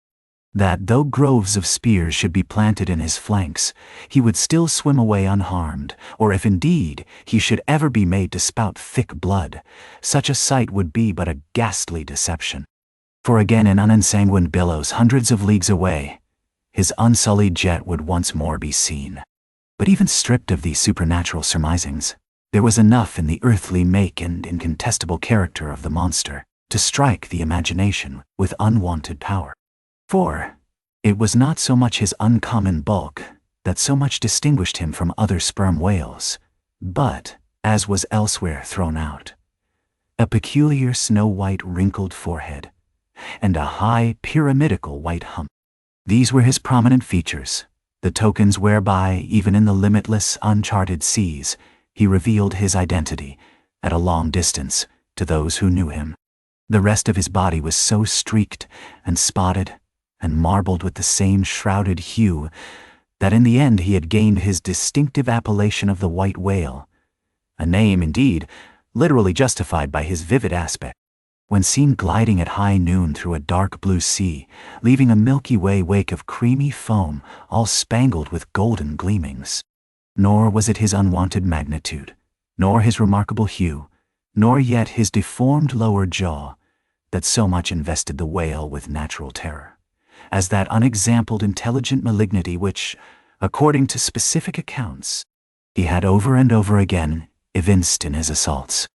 That though groves of spears should be planted in his flanks, he would still swim away unharmed, or if indeed he should ever be made to spout thick blood, such a sight would be but a ghastly deception. For again in unensanguined billows hundreds of leagues away, his unsullied jet would once more be seen. But even stripped of these supernatural surmisings, there was enough in the earthly make and incontestable character of the monster to strike the imagination with unwonted power. For it was not so much his uncommon bulk that so much distinguished him from other sperm whales, but, as was elsewhere thrown out, a peculiar snow-white wrinkled forehead, and a high pyramidical white hump. These were his prominent features, the tokens whereby, even in the limitless, uncharted seas, he revealed his identity, at a long distance, to those who knew him. The rest of his body was so streaked and spotted and marbled with the same shrouded hue that in the end he had gained his distinctive appellation of the white whale, a name, indeed, literally justified by his vivid aspect. When seen gliding at high noon through a dark blue sea, leaving a Milky Way wake of creamy foam all spangled with golden gleamings. Nor was it his unwonted magnitude, nor his remarkable hue, nor yet his deformed lower jaw, that so much invested the whale with natural terror, as that unexampled intelligent malignity which, according to specific accounts, he had over and over again evinced in his assaults.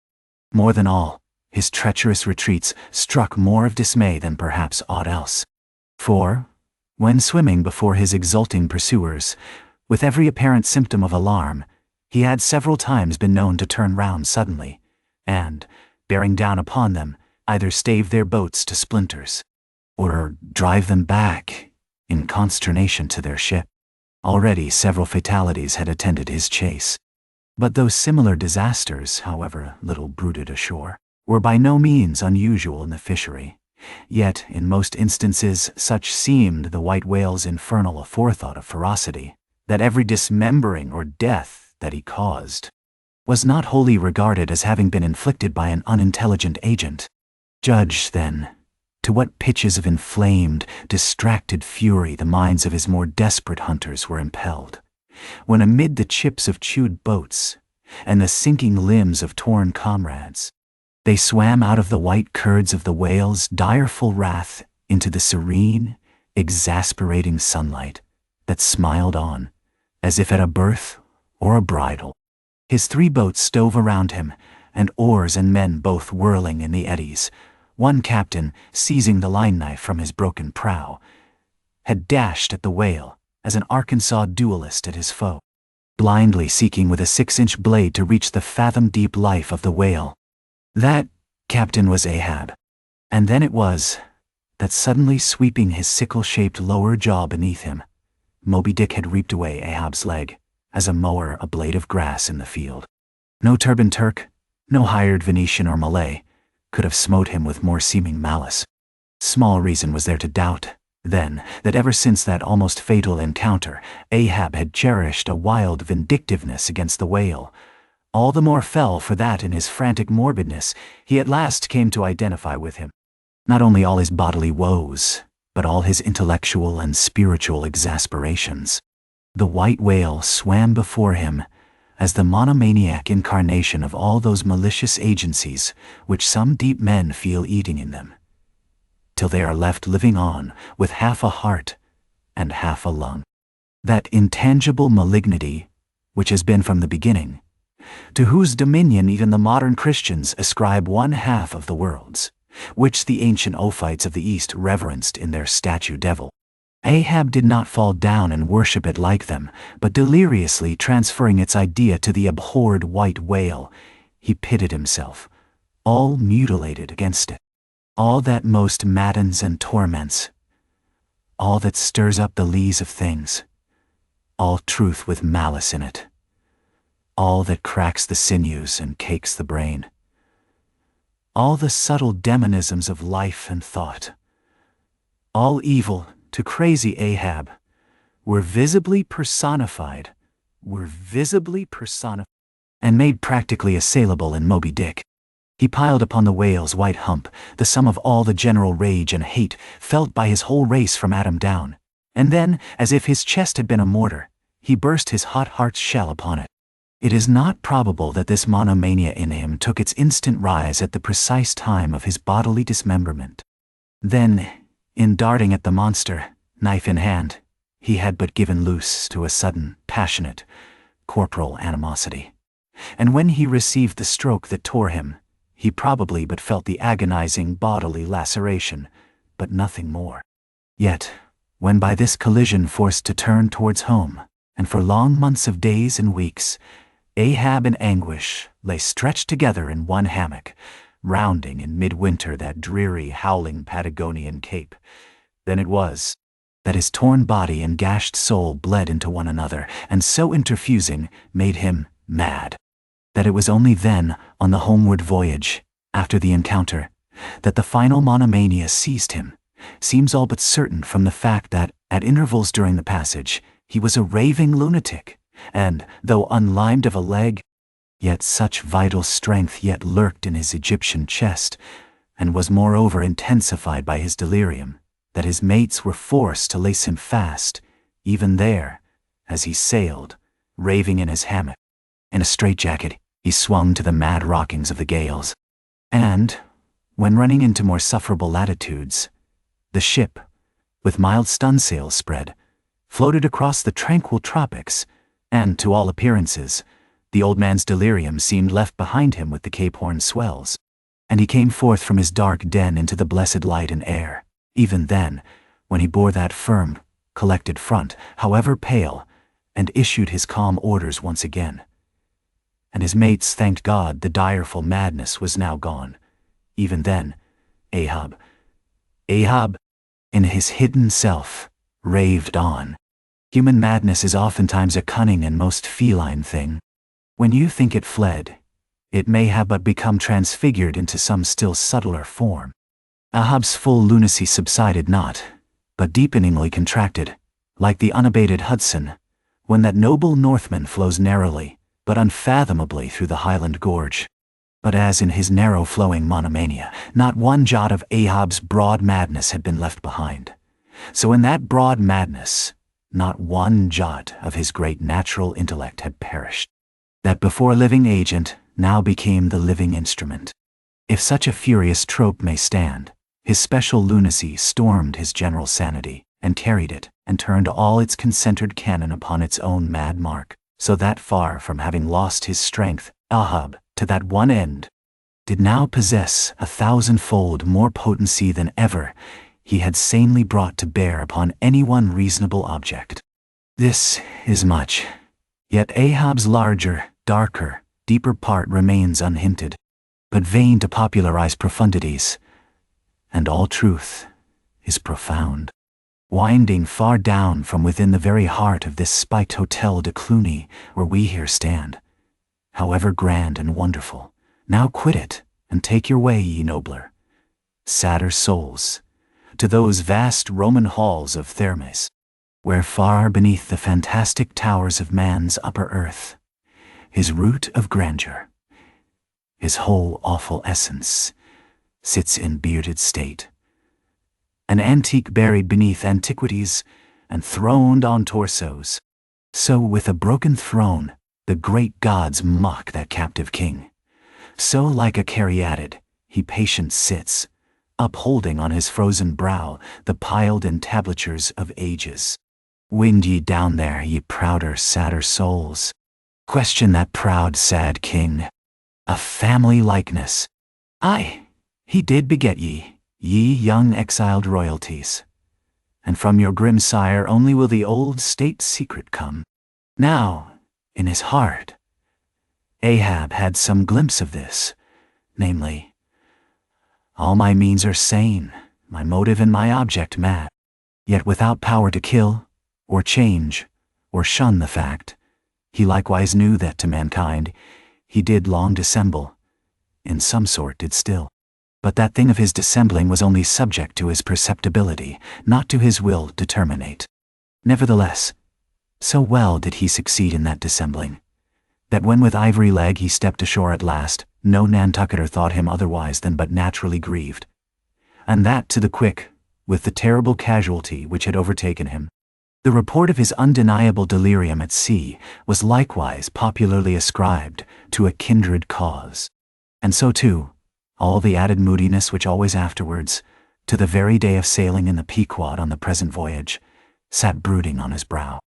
More than all, his treacherous retreats struck more of dismay than perhaps aught else. For, when swimming before his exulting pursuers, with every apparent symptom of alarm, he had several times been known to turn round suddenly, and, bearing down upon them, either stave their boats to splinters, or drive them back in consternation to their ship. Already several fatalities had attended his chase. But those similar disasters, however little brooded ashore, were by no means unusual in the fishery. Yet, in most instances, such seemed the white whale's infernal aforethought of ferocity, that every dismembering or death that he caused was not wholly regarded as having been inflicted by an unintelligent agent. Judge, then, to what pitches of inflamed, distracted fury the minds of his more desperate hunters were impelled, when amid the chips of chewed boats and the sinking limbs of torn comrades, they swam out of the white curds of the whale's direful wrath into the serene, exasperating sunlight that smiled on, as if at a birth or a bridal. His 3 boats stove around him, and oars and men both whirling in the eddies. One captain, seizing the line-knife from his broken prow, had dashed at the whale as an Arkansas duelist at his foe, blindly seeking with a 6-inch blade to reach the fathom-deep life of the whale. That captain was Ahab, and then it was that suddenly sweeping his sickle-shaped lower jaw beneath him, Moby Dick had reaped away Ahab's leg, as a mower a blade of grass in the field. No turbaned Turk, no hired Venetian or Malay, could have smote him with more seeming malice. Small reason was there to doubt, then, that ever since that almost fatal encounter, Ahab had cherished a wild vindictiveness against the whale. All the more fell for that in his frantic morbidness he at last came to identify with him. Not only all his bodily woes, but all his intellectual and spiritual exasperations. The white whale swam before him as the monomaniac incarnation of all those malicious agencies which some deep men feel eating in them, till they are left living on with half a heart and half a lung. That intangible malignity which has been from the beginning, to whose dominion even the modern Christians ascribe 1/2 of the world's, which the ancient Ophites of the East reverenced in their statue devil. Ahab did not fall down and worship it like them, but deliriously transferring its idea to the abhorred white whale, he pitted himself, all mutilated against it. All that most maddens and torments, all that stirs up the lees of things, all truth with malice in it, all that cracks the sinews and cakes the brain, all the subtle demonisms of life and thought, all evil to crazy Ahab, were visibly personified, and made practically assailable in Moby Dick. He piled upon the whale's white hump the sum of all the general rage and hate felt by his whole race from Adam down, and then, as if his chest had been a mortar, he burst his hot heart's shell upon it. It is not probable that this monomania in him took its instant rise at the precise time of his bodily dismemberment. Then, in darting at the monster, knife in hand, he had but given loose to a sudden, passionate, corporal animosity. And when he received the stroke that tore him, he probably but felt the agonizing bodily laceration, but nothing more. Yet, when by this collision forced to turn towards home, and for long months of days and weeks, Ahab in anguish lay stretched together in one hammock, rounding in midwinter that dreary, howling Patagonian cape, then it was that his torn body and gashed soul bled into one another, and so interfusing made him mad. That it was only then, on the homeward voyage, after the encounter, that the final monomania seized him, seems all but certain from the fact that, at intervals during the passage, he was a raving lunatic, and, though unlimed of a leg, yet such vital strength yet lurked in his Egyptian chest, and was moreover intensified by his delirium, that his mates were forced to lace him fast, even there, as he sailed, raving in his hammock. In a straitjacket, he swung to the mad rockings of the gales. And, when running into more sufferable latitudes, the ship, with mild stunsails spread, floated across the tranquil tropics, and, to all appearances, the old man's delirium seemed left behind him with the Cape Horn swells, and he came forth from his dark den into the blessed light and air, even then, when he bore that firm, collected front, however pale, and issued his calm orders once again. And his mates thanked God the direful madness was now gone. Even then, Ahab, in his hidden self, raved on. Human madness is oftentimes a cunning and most feline thing. When you think it fled, it may have but become transfigured into some still subtler form. Ahab's full lunacy subsided not, but deepeningly contracted, like the unabated Hudson, when that noble Northman flows narrowly, but unfathomably through the Highland Gorge. But as in his narrow-flowing monomania, not one jot of Ahab's broad madness had been left behind, so in that broad madness, not one jot of his great natural intellect had perished. That before living agent now became the living instrument. If such a furious trope may stand, his special lunacy stormed his general sanity, and carried it, and turned all its concentred cannon upon its own mad mark, so that far from having lost his strength, Ahab, to that one end, did now possess 1,000-fold more potency than ever he had sanely brought to bear upon any one reasonable object. This is much, yet Ahab's larger, darker, deeper part remains unhinted, but vain to popularize profundities, and all truth is profound. Winding far down from within the very heart of this spiked Hotel de Cluny, where we here stand, however grand and wonderful, now quit it, and take your way, ye nobler, sadder souls, to those vast Roman halls of Thermes, where far beneath the fantastic towers of man's upper earth, his root of grandeur, his whole awful essence, sits in bearded state, an antique buried beneath antiquities and throned on torsos. So with a broken throne, the great gods mock that captive king. So like a caryatid, he patient sits, upholding on his frozen brow the piled entablatures of ages. Wind ye down there, ye prouder, sadder souls. Question that proud, sad king. A family likeness. Aye, he did beget ye, ye young exiled royalties. and from your grim sire only will the old state secret come. Now, in his heart, Ahab had some glimpse of this, namely, all my means are sane, my motive and my object mad, yet without power to kill, or change, or shun the fact. He likewise knew that to mankind he did long dissemble, in some sort did still. But that thing of his dissembling was only subject to his perceptibility, not to his will determinate. Nevertheless, so well did he succeed in that dissembling, that when with ivory leg he stepped ashore at last, no Nantucketer thought him otherwise than but naturally grieved. And that to the quick, with the terrible casualty which had overtaken him. The report of his undeniable delirium at sea was likewise popularly ascribed to a kindred cause. And so too, all the added moodiness which always afterwards, to the very day of sailing in the Pequod on the present voyage, sat brooding on his brow.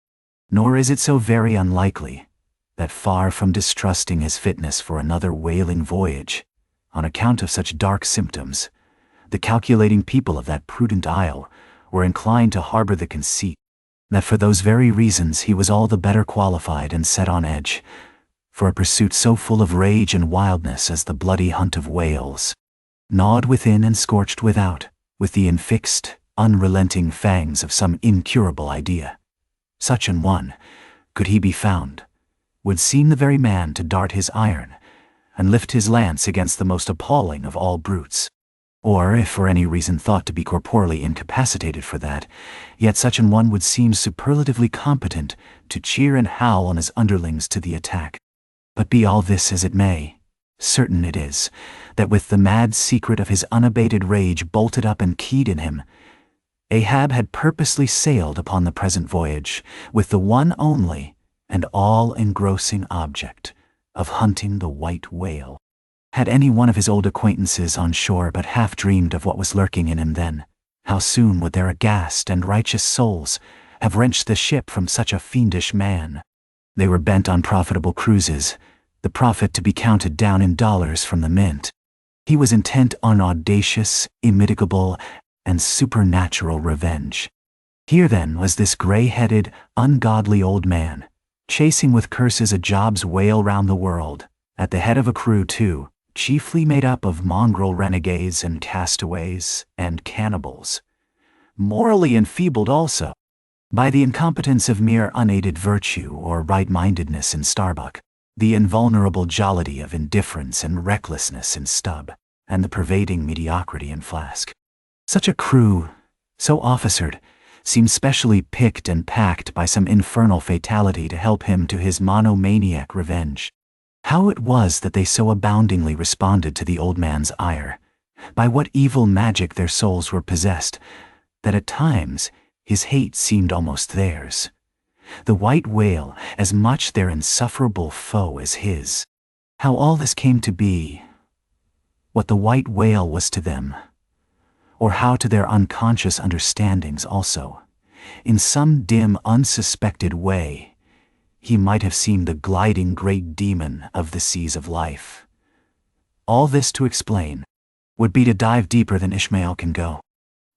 Nor is it so very unlikely that far from distrusting his fitness for another whaling voyage, on account of such dark symptoms, the calculating people of that prudent isle were inclined to harbor the conceit that for those very reasons he was all the better qualified and set on edge for a pursuit so full of rage and wildness as the bloody hunt of whales, gnawed within and scorched without, with the infixed, unrelenting fangs of some incurable idea. Such an one, could he be found, would seem the very man to dart his iron and lift his lance against the most appalling of all brutes. Or, if for any reason thought to be corporally incapacitated for that, yet such an one would seem superlatively competent to cheer and howl on his underlings to the attack. But be all this as it may, certain it is, that with the mad secret of his unabated rage bolted up and keyed in him, Ahab had purposely sailed upon the present voyage with the one only and all-engrossing object of hunting the white whale. Had any one of his old acquaintances on shore but half dreamed of what was lurking in him then, how soon would their aghast and righteous souls have wrenched the ship from such a fiendish man. They were bent on profitable cruises, the profit to be counted down in dollars from the mint. He was intent on audacious, immitigable, and supernatural revenge. Here then was this gray-headed, ungodly old man, chasing with curses a Job's whale round the world, at the head of a crew too, chiefly made up of mongrel renegades and castaways and cannibals, morally enfeebled also by the incompetence of mere unaided virtue or right-mindedness in Starbuck, the invulnerable jollity of indifference and recklessness in Stubb, and the pervading mediocrity in Flask. Such a crew, so officered, seemed specially picked and packed by some infernal fatality to help him to his monomaniac revenge. How it was that they so aboundingly responded to the old man's ire, by what evil magic their souls were possessed, that at times his hate seemed almost theirs. The white whale as much their insufferable foe as his. How all this came to be, what the white whale was to them, or how to their unconscious understandings also, in some dim, unsuspected way, he might have seemed the gliding great demon of the seas of life. All this to explain would be to dive deeper than Ishmael can go.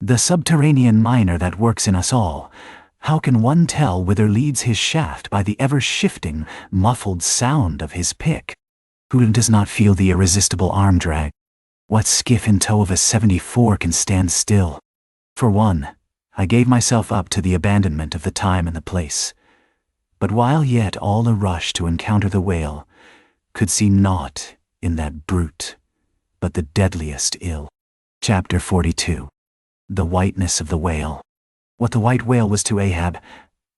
The subterranean miner that works in us all, how can one tell whither leads his shaft by the ever-shifting, muffled sound of his pick? Who does not feel the irresistible arm drag? What skiff in tow of a 74 can stand still? For one, I gave myself up to the abandonment of the time and the place. But while yet all a rush to encounter the whale, could see naught in that brute but the deadliest ill. Chapter 42. The whiteness of the whale. What the white whale was to Ahab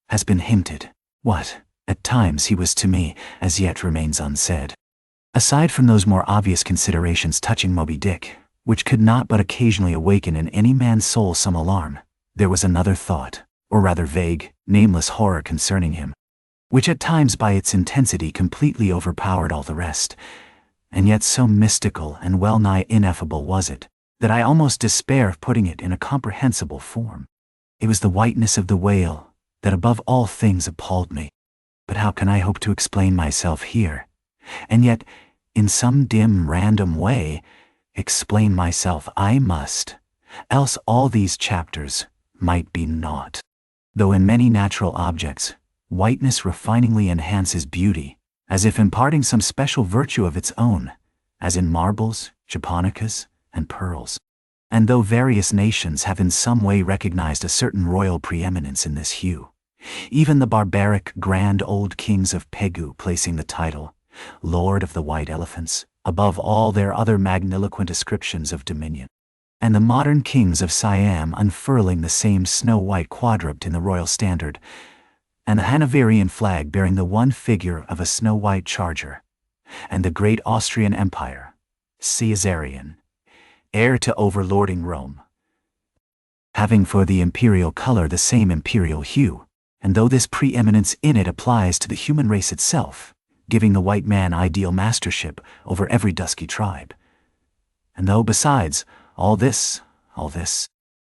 has been hinted. What, at times, he was to me, as yet remains unsaid. Aside from those more obvious considerations touching Moby Dick, which could not but occasionally awaken in any man's soul some alarm, there was another thought, or rather vague, nameless horror concerning him, which at times by its intensity completely overpowered all the rest, and yet so mystical and well-nigh ineffable was it, that I almost despair of putting it in a comprehensible form. It was the whiteness of the whale that above all things appalled me. But how can I hope to explain myself here, and yet, in some dim, random way, explain myself I must, else all these chapters might be naught. Though in many natural objects, whiteness refiningly enhances beauty, as if imparting some special virtue of its own, as in marbles, japonicas, and pearls. And though various nations have in some way recognized a certain royal preeminence in this hue, even the barbaric grand old kings of Pegu placing the title, Lord of the White Elephants, above all their other magniloquent ascriptions of dominion, and the modern kings of Siam unfurling the same snow-white quadruped in the royal standard, and the Hanoverian flag bearing the one figure of a snow-white charger, and the great Austrian Empire, Caesarian, heir to overlording Rome, having for the imperial color the same imperial hue, and though this preeminence in it applies to the human race itself, giving the white man ideal mastership over every dusky tribe, and though besides all this,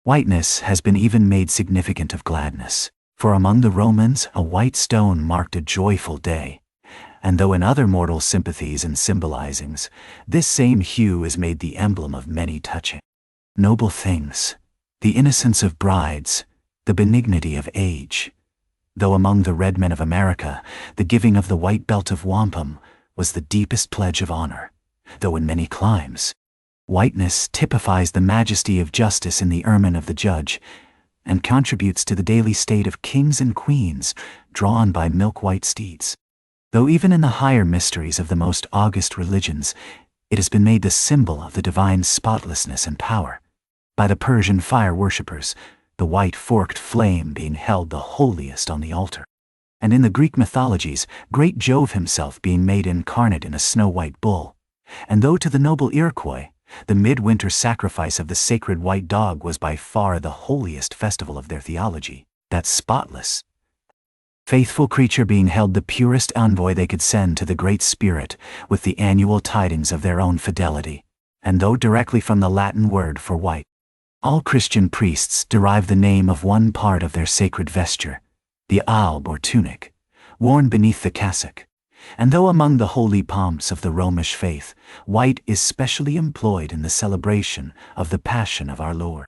whiteness has been even made significant of gladness, for among the Romans a white stone marked a joyful day, and though in other mortal sympathies and symbolizings, this same hue is made the emblem of many touching, noble things, the innocence of brides, the benignity of age, though among the red men of America, the giving of the white belt of wampum was the deepest pledge of honor, though in many climes, whiteness typifies the majesty of justice in the ermine of the judge, and contributes to the daily state of kings and queens drawn by milk-white steeds. Though even in the higher mysteries of the most august religions, it has been made the symbol of the divine spotlessness and power. By the Persian fire worshippers, the white forked flame being held the holiest on the altar. And in the Greek mythologies, great Jove himself being made incarnate in a snow-white bull. And though to the noble Iroquois, the midwinter sacrifice of the sacred white dog was by far the holiest festival of their theology, that spotless, faithful creature being held the purest envoy they could send to the Great Spirit with the annual tidings of their own fidelity. And though directly from the Latin word for white, all Christian priests derive the name of one part of their sacred vesture, the alb or tunic, worn beneath the cassock. And though among the holy pomps of the Romish faith, white is specially employed in the celebration of the Passion of our Lord,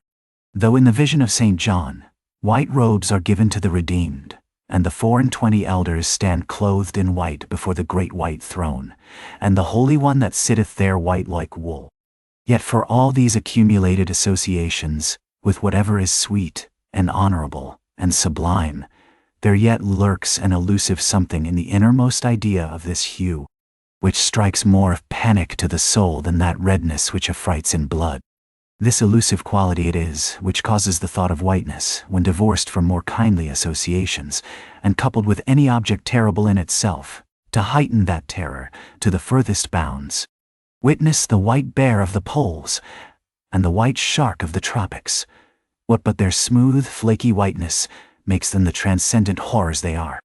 though in the vision of St. John, white robes are given to the redeemed, and the 24 elders stand clothed in white before the great white throne, and the Holy One that sitteth there white like wool. Yet for all these accumulated associations, with whatever is sweet, and honorable, and sublime, there yet lurks an elusive something in the innermost idea of this hue, which strikes more of panic to the soul than that redness which affrights in blood. This elusive quality it is which causes the thought of whiteness, when divorced from more kindly associations, and coupled with any object terrible in itself, to heighten that terror to the furthest bounds. Witness the white bear of the poles, and the white shark of the tropics. What but their smooth, flaky whiteness makes them the transcendent horrors they are.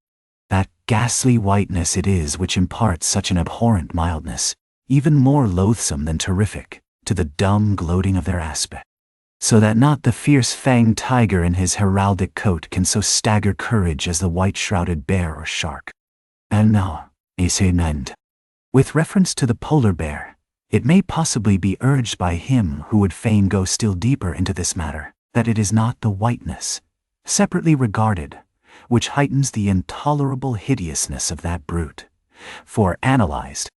That ghastly whiteness it is which imparts such an abhorrent mildness, even more loathsome than terrific, to the dumb gloating of their aspect, so that not the fierce-fanged tiger in his heraldic coat can so stagger courage as the white-shrouded bear or shark. And now, with reference to the polar bear, it may possibly be urged by him who would fain go still deeper into this matter, that it is not the whiteness, separately regarded, which heightens the intolerable hideousness of that brute. For analyzed,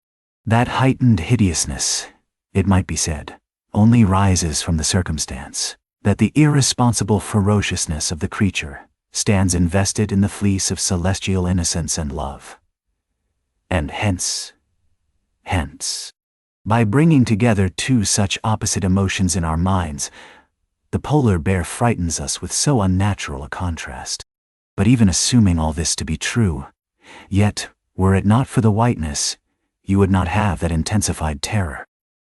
that heightened hideousness, it might be said, only rises from the circumstance that the irresponsible ferociousness of the creature stands invested in the fleece of celestial innocence and love. And hence, by bringing together two such opposite emotions in our minds, the polar bear frightens us with so unnatural a contrast. But even assuming all this to be true, yet, were it not for the whiteness, you would not have that intensified terror.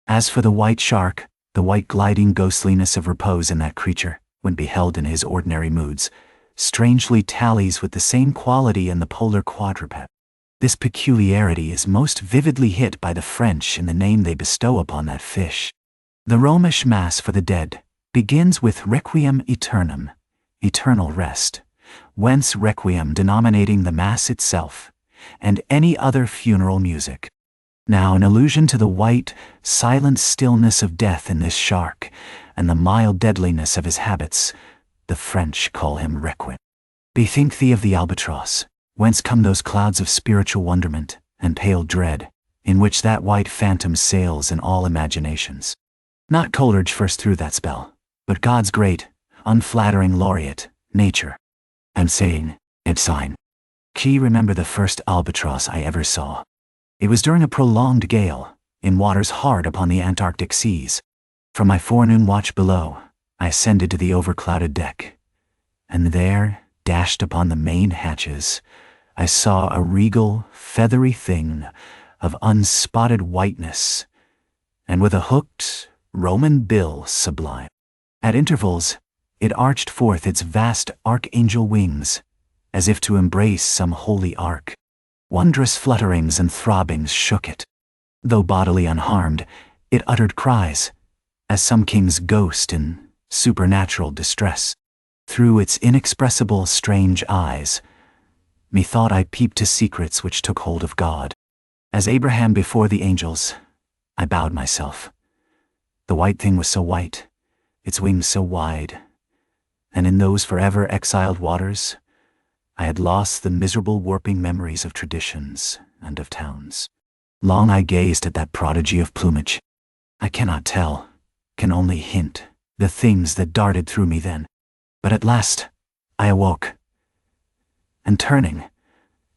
As for the white shark, the white gliding ghostliness of repose in that creature, when beheld in his ordinary moods, strangely tallies with the same quality in the polar quadruped. This peculiarity is most vividly hit by the French in the name they bestow upon that fish. The Romish Mass for the dead begins with Requiem Aeternam, eternal rest, whence Requiem denominating the Mass itself, and any other funeral music. Now an allusion to the white, silent stillness of death in this shark, and the mild deadliness of his habits, the French call him Requin. Bethink thee of the albatross, whence come those clouds of spiritual wonderment and pale dread, in which that white phantom sails in all imaginations. Not Coleridge first threw that spell, but God's great, unflattering laureate, nature. I'm saying, it's sign. Key remember the first albatross I ever saw. It was during a prolonged gale, in waters hard upon the Antarctic seas. From my forenoon watch below, I ascended to the overclouded deck, and there, dashed upon the main hatches, I saw a regal, feathery thing of unspotted whiteness, and with a hooked, Roman bill sublime. At intervals, it arched forth its vast archangel wings, as if to embrace some holy ark. Wondrous flutterings and throbbings shook it. Though bodily unharmed, it uttered cries, as some king's ghost in supernatural distress. Through its inexpressible, strange eyes, methought I peeped to secrets which took hold of God. As Abraham before the angels, I bowed myself. The white thing was so white, its wings so wide, and in those forever exiled waters, I had lost the miserable warping memories of traditions and of towns. Long I gazed at that prodigy of plumage. I cannot tell, can only hint, the things that darted through me then. But at last, I awoke, and turning,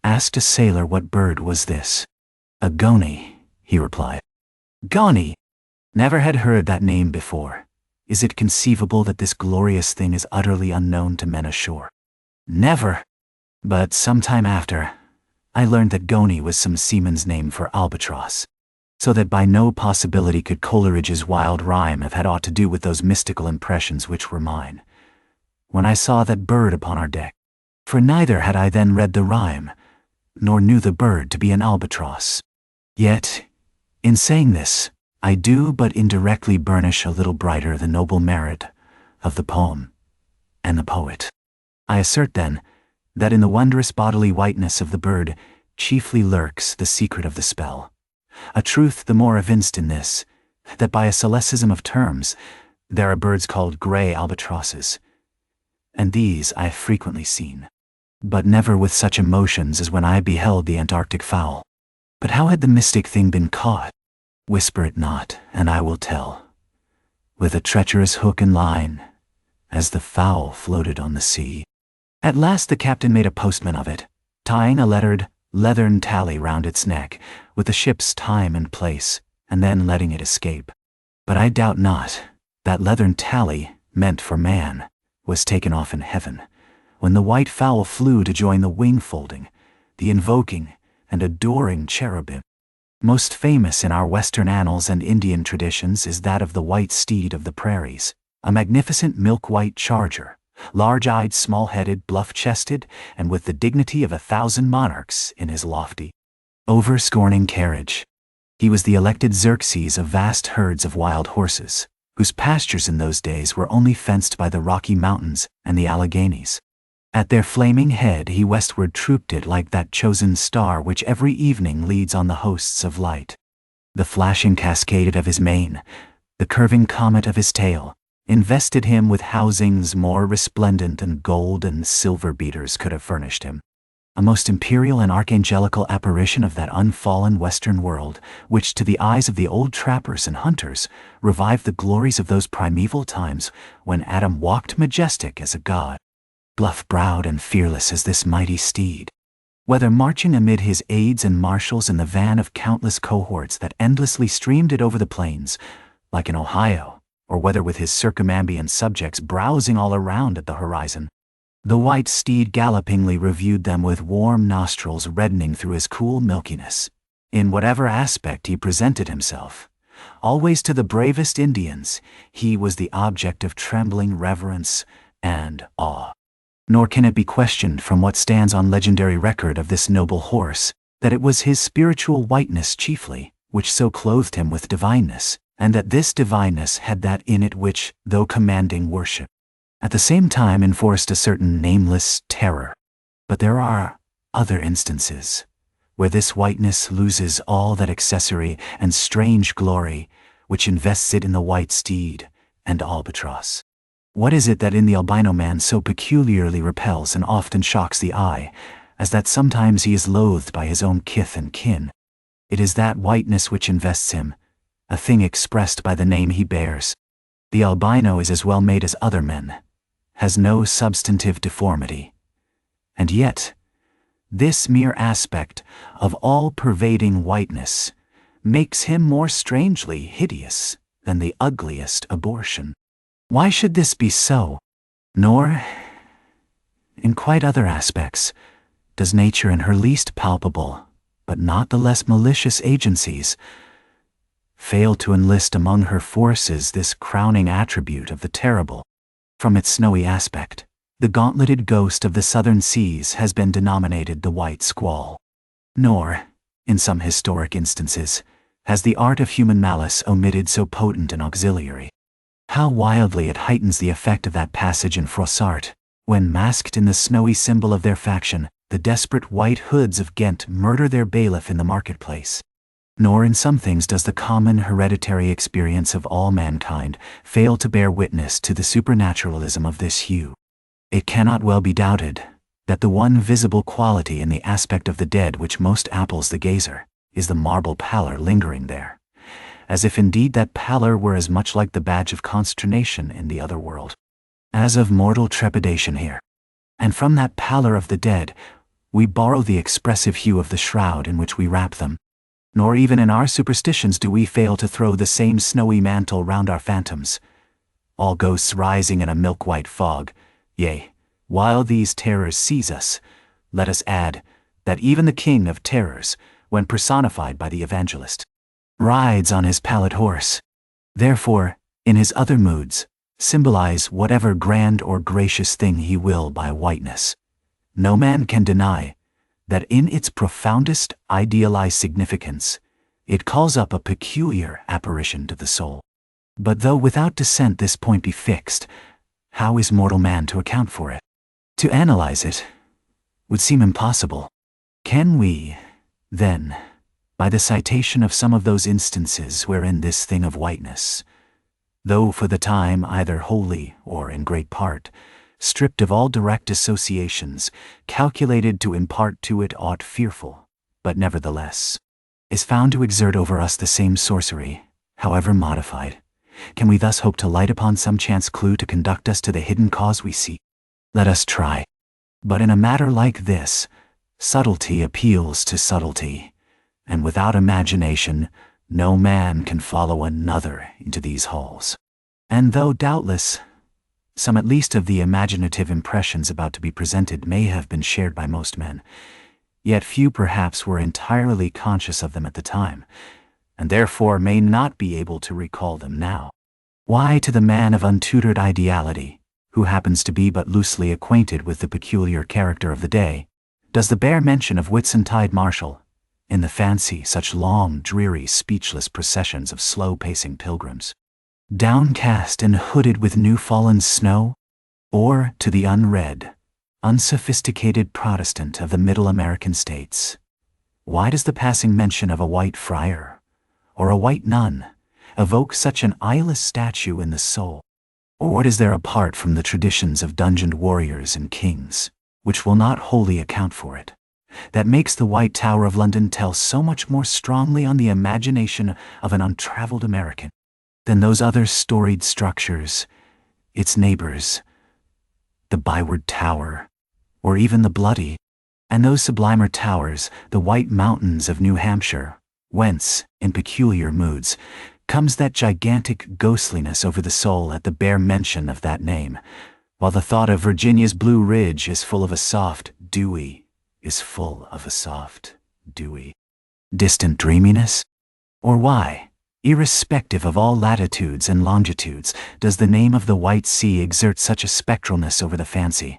asked a sailor what bird was this. A goney, he replied. Goney! Never had heard that name before. Is it conceivable that this glorious thing is utterly unknown to men ashore? Never! But some time after, I learned that goney was some seaman's name for albatross, so that by no possibility could Coleridge's wild rhyme have had aught to do with those mystical impressions which were mine, when I saw that bird upon our deck. For neither had I then read the rhyme, nor knew the bird to be an albatross. Yet, in saying this, I do but indirectly burnish a little brighter the noble merit of the poem and the poet. I assert then, that in the wondrous bodily whiteness of the bird chiefly lurks the secret of the spell. A truth the more evinced in this, that by a solecism of terms, there are birds called grey albatrosses, and these I have frequently seen, but never with such emotions as when I beheld the Antarctic fowl. But how had the mystic thing been caught? Whisper it not, and I will tell. With a treacherous hook and line, as the fowl floated on the sea. At last the captain made a postman of it, tying a lettered, leathern tally round its neck, with the ship's time and place, and then letting it escape. But I doubt not, that leathern tally, meant for man, was taken off in heaven, when the white fowl flew to join the wing-folding, the invoking and adoring cherubim. Most famous in our Western annals and Indian traditions is that of the white steed of the prairies, a magnificent milk-white charger, large-eyed, small-headed, bluff-chested, and with the dignity of 1,000 monarchs in his lofty, over-scorning carriage. He was the elected Xerxes of vast herds of wild horses, whose pastures in those days were only fenced by the Rocky Mountains and the Alleghanies. At their flaming head he westward trooped it like that chosen star which every evening leads on the hosts of light. The flashing cascade of his mane, the curving comet of his tail, invested him with housings more resplendent than gold and silver beaters could have furnished him. A most imperial and archangelical apparition of that unfallen western world, which to the eyes of the old trappers and hunters revived the glories of those primeval times when Adam walked majestic as a god, bluff-browed and fearless as this mighty steed. Whether marching amid his aides and marshals in the van of countless cohorts that endlessly streamed it over the plains, like an Ohio, or whether with his circumambient subjects browsing all around at the horizon, the white steed gallopingly reviewed them with warm nostrils reddening through his cool milkiness. In whatever aspect he presented himself, always to the bravest Indians, he was the object of trembling reverence and awe. Nor can it be questioned from what stands on legendary record of this noble horse, that it was his spiritual whiteness chiefly, which so clothed him with divineness, and that this divineness had that in it which, though commanding worship, at the same time enforced a certain nameless terror. But there are other instances, where this whiteness loses all that accessory and strange glory which invests it in the white steed and albatross. What is it that in the albino man so peculiarly repels and often shocks the eye, as that sometimes he is loathed by his own kith and kin? It is that whiteness which invests him, a thing expressed by the name he bears. The albino is as well made as other men, has no substantive deformity. And yet, this mere aspect of all-pervading whiteness makes him more strangely hideous than the ugliest abortion. Why should this be so? Nor, in quite other aspects, does nature in her least palpable, but not the less malicious agencies, fail to enlist among her forces this crowning attribute of the terrible. From its snowy aspect, the gauntleted ghost of the southern seas has been denominated the white squall. Nor, in some historic instances, has the art of human malice omitted so potent an auxiliary. How wildly it heightens the effect of that passage in Froissart, when masked in the snowy symbol of their faction, the desperate white hoods of Ghent murder their bailiff in the marketplace. Nor in some things does the common hereditary experience of all mankind fail to bear witness to the supernaturalism of this hue. It cannot well be doubted that the one visible quality in the aspect of the dead which most appals the gazer is the marble pallor lingering there, as if indeed that pallor were as much like the badge of consternation in the other world as of mortal trepidation here. And from that pallor of the dead we borrow the expressive hue of the shroud in which we wrap them. Nor even in our superstitions do we fail to throw the same snowy mantle round our phantoms, all ghosts rising in a milk-white fog. Yea, while these terrors seize us, let us add that even the king of terrors, when personified by the evangelist, rides on his pallid horse. Therefore, in his other moods, symbolize whatever grand or gracious thing he will by whiteness. No man can deny that in its profoundest idealized significance, it calls up a peculiar apparition to the soul. But though without dissent this point be fixed, how is mortal man to account for it? To analyze it would seem impossible. Can we, then, by the citation of some of those instances wherein this thing of whiteness, though for the time either wholly or in great part, stripped of all direct associations, calculated to impart to it aught fearful, but nevertheless, is found to exert over us the same sorcery, however modified, can we thus hope to light upon some chance clue to conduct us to the hidden cause we seek? Let us try. But in a matter like this, subtlety appeals to subtlety, and without imagination, no man can follow another into these halls. And though doubtless some at least of the imaginative impressions about to be presented may have been shared by most men, yet few perhaps were entirely conscious of them at the time, and therefore may not be able to recall them now. Why, to the man of untutored ideality, who happens to be but loosely acquainted with the peculiar character of the day, does the bare mention of Whitsuntide Marshal, in the fancy such long, dreary, speechless processions of slow-pacing pilgrims, downcast and hooded with new-fallen snow? Or to the unread, unsophisticated Protestant of the Middle American states, why does the passing mention of a white friar, or a white nun, evoke such an eyeless statue in the soul? Or what is there apart from the traditions of dungeoned warriors and kings, which will not wholly account for it, that makes the White Tower of London tell so much more strongly on the imagination of an untraveled American than those other storied structures, its neighbors, the Byward Tower, or even the Bloody, and those sublimer towers, the White Mountains of New Hampshire, whence, in peculiar moods, comes that gigantic ghostliness over the soul at the bare mention of that name, while the thought of Virginia's Blue Ridge is full of a soft, dewy, distant dreaminess? Or why, irrespective of all latitudes and longitudes, does the name of the White Sea exert such a spectralness over the fancy,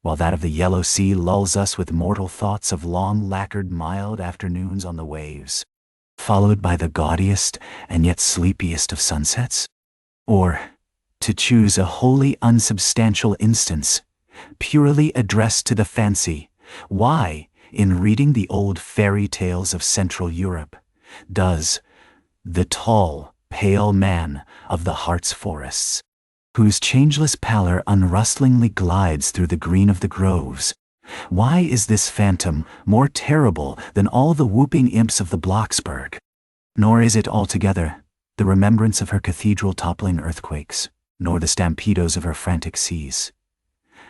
while that of the Yellow Sea lulls us with mortal thoughts of long lacquered mild afternoons on the waves, followed by the gaudiest and yet sleepiest of sunsets? Or, to choose a wholly unsubstantial instance, purely addressed to the fancy, why, in reading the old fairy tales of Central Europe, does the tall, pale man of the Hartz forests whose changeless pallor unrustlingly glides through the green of the groves. Why is this phantom more terrible than all the whooping imps of the Blocksberg? Nor is it altogether the remembrance of her cathedral toppling earthquakes, nor the stampedos of her frantic seas,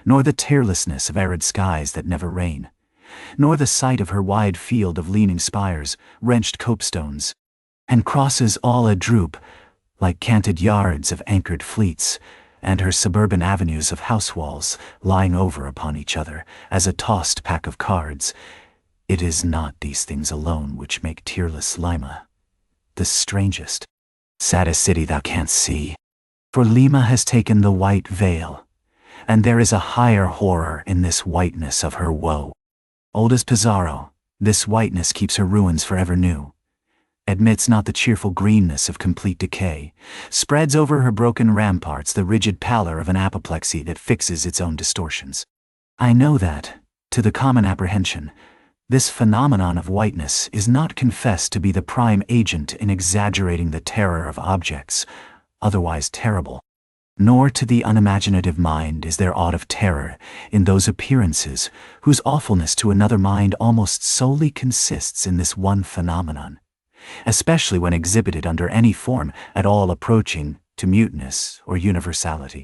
nor the tearlessness of arid skies that never rain, nor the sight of her wide field of leaning spires, wrenched copestones, and crosses all a-droop like canted yards of anchored fleets, and her suburban avenues of house walls lying over upon each other as a tossed pack of cards. It is not these things alone which make tearless Lima the strangest, saddest city thou canst see. For Lima has taken the white veil, and there is a higher horror in this whiteness of her woe. Old as Pizarro, this whiteness keeps her ruins forever new, admits not the cheerful greenness of complete decay, spreads over her broken ramparts the rigid pallor of an apoplexy that fixes its own distortions. I know that, to the common apprehension, this phenomenon of whiteness is not confessed to be the prime agent in exaggerating the terror of objects otherwise terrible, nor to the unimaginative mind is there aught of terror in those appearances whose awfulness to another mind almost solely consists in this one phenomenon, especially when exhibited under any form at all approaching to muteness or universality.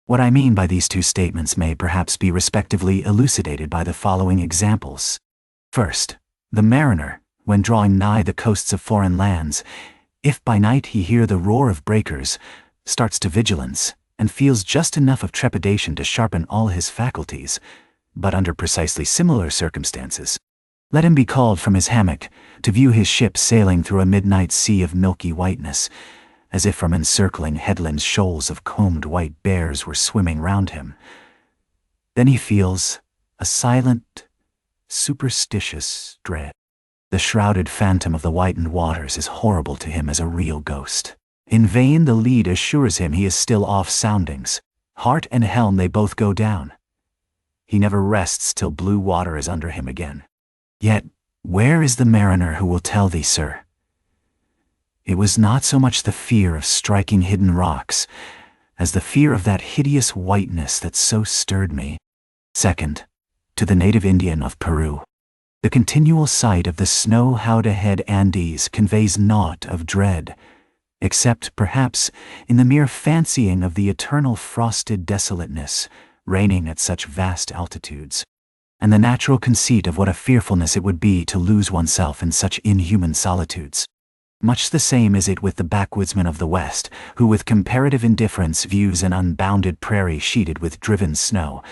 What I mean by these two statements may perhaps be respectively elucidated by the following examples. First, the mariner, when drawing nigh the coasts of foreign lands, if by night he hear the roar of breakers, starts to vigilance, and feels just enough of trepidation to sharpen all his faculties, but under precisely similar circumstances, let him be called from his hammock to view his ship sailing through a midnight sea of milky whiteness, as if from encircling headlands shoals of combed white bears were swimming round him. Then he feels a silent, superstitious dread. The shrouded phantom of the whitened waters is horrible to him as a real ghost. In vain the lead assures him he is still off soundings. Heart and helm they both go down. He never rests till blue water is under him again. Yet, where is the mariner who will tell thee, sir? It was not so much the fear of striking hidden rocks as the fear of that hideous whiteness that so stirred me. Second, to the native Indian of Peru, the continual sight of the snow-howed-ahead Andes conveys naught of dread, except, perhaps, in the mere fancying of the eternal frosted desolateness reigning at such vast altitudes, and the natural conceit of what a fearfulness it would be to lose oneself in such inhuman solitudes. Much the same is it with the backwoodsman of the West, who with comparative indifference views an unbounded prairie sheeted with driven snow,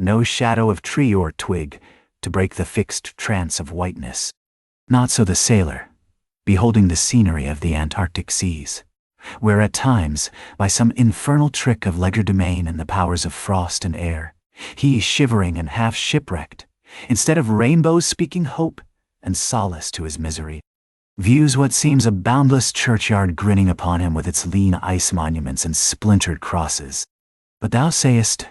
no shadow of tree or twig to break the fixed trance of whiteness. Not so the sailor, beholding the scenery of the Antarctic seas, where at times, by some infernal trick of legerdemain and the powers of frost and air, he, shivering and half shipwrecked, instead of rainbows speaking hope and solace to his misery, views what seems a boundless churchyard grinning upon him with its lean ice monuments and splintered crosses. But thou sayest,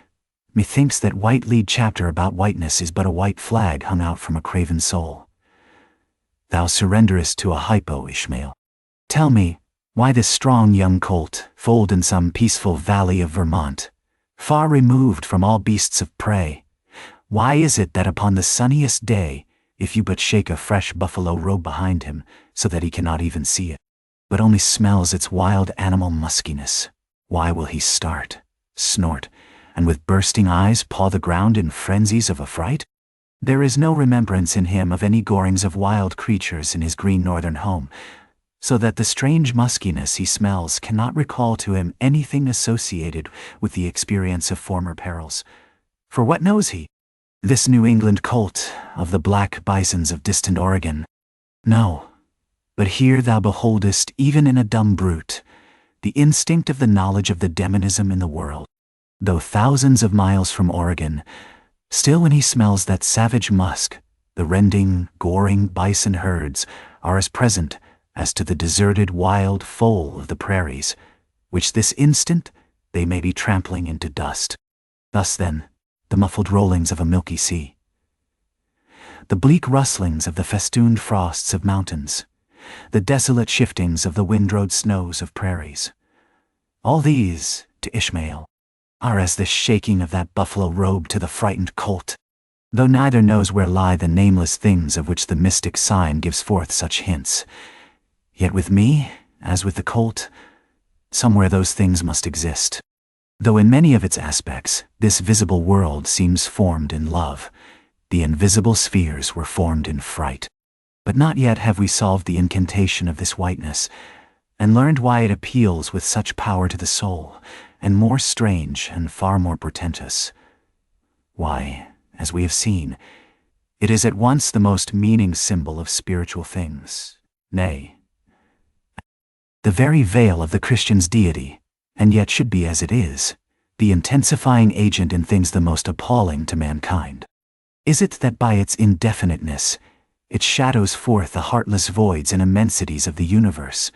methinks that white lead chapter about whiteness is but a white flag hung out from a craven soul. Thou surrenderest to a hypo, Ishmael. Tell me, why this strong young colt, foaled in some peaceful valley of Vermont, far removed from all beasts of prey, why is it that upon the sunniest day, if you but shake a fresh buffalo robe behind him so that he cannot even see it, but only smells its wild animal muskiness, why will he start, snort, and with bursting eyes paw the ground in frenzies of affright? There is no remembrance in him of any gorings of wild creatures in his green northern home, so that the strange muskiness he smells cannot recall to him anything associated with the experience of former perils. For what knows he? This New England colt of the black bisons of distant Oregon? No, but here thou beholdest, even in a dumb brute, the instinct of the knowledge of the demonism in the world. Though thousands of miles from Oregon, still when he smells that savage musk, the rending, goring bison herds are as present as to the deserted wild foal of the prairies, which this instant they may be trampling into dust. Thus then, the muffled rollings of a milky sea, the bleak rustlings of the festooned frosts of mountains, the desolate shiftings of the windrowed snows of prairies, all these, to Ishmael, are as the shaking of that buffalo robe to the frightened colt. Though neither knows where lie the nameless things of which the mystic sign gives forth such hints, yet with me, as with the colt, somewhere those things must exist. Though in many of its aspects, this visible world seems formed in love, the invisible spheres were formed in fright. But not yet have we solved the incantation of this whiteness, and learned why it appeals with such power to the soul, and more strange and far more portentous. Why, as we have seen, it is at once the most meaning symbol of spiritual things, nay, the very veil of the Christian's deity, and yet should be as it is, the intensifying agent in things the most appalling to mankind. Is it that by its indefiniteness, it shadows forth the heartless voids and immensities of the universe,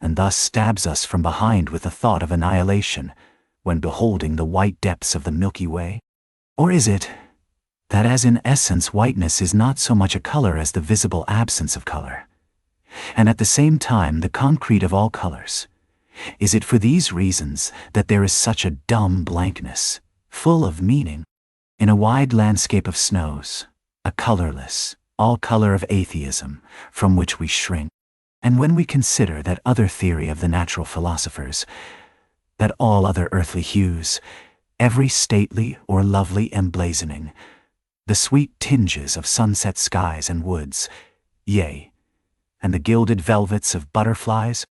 and thus stabs us from behind with the thought of annihilation when beholding the white depths of the Milky Way? Or is it that as in essence whiteness is not so much a color as the visible absence of color, and at the same time the concrete of all colors? Is it for these reasons that there is such a dumb blankness, full of meaning, in a wide landscape of snows, a colorless, all color of atheism, from which we shrink? And when we consider that other theory of the natural philosophers, that all other earthly hues, every stately or lovely emblazoning, the sweet tinges of sunset skies and woods, yea, and the gilded velvets of butterflies,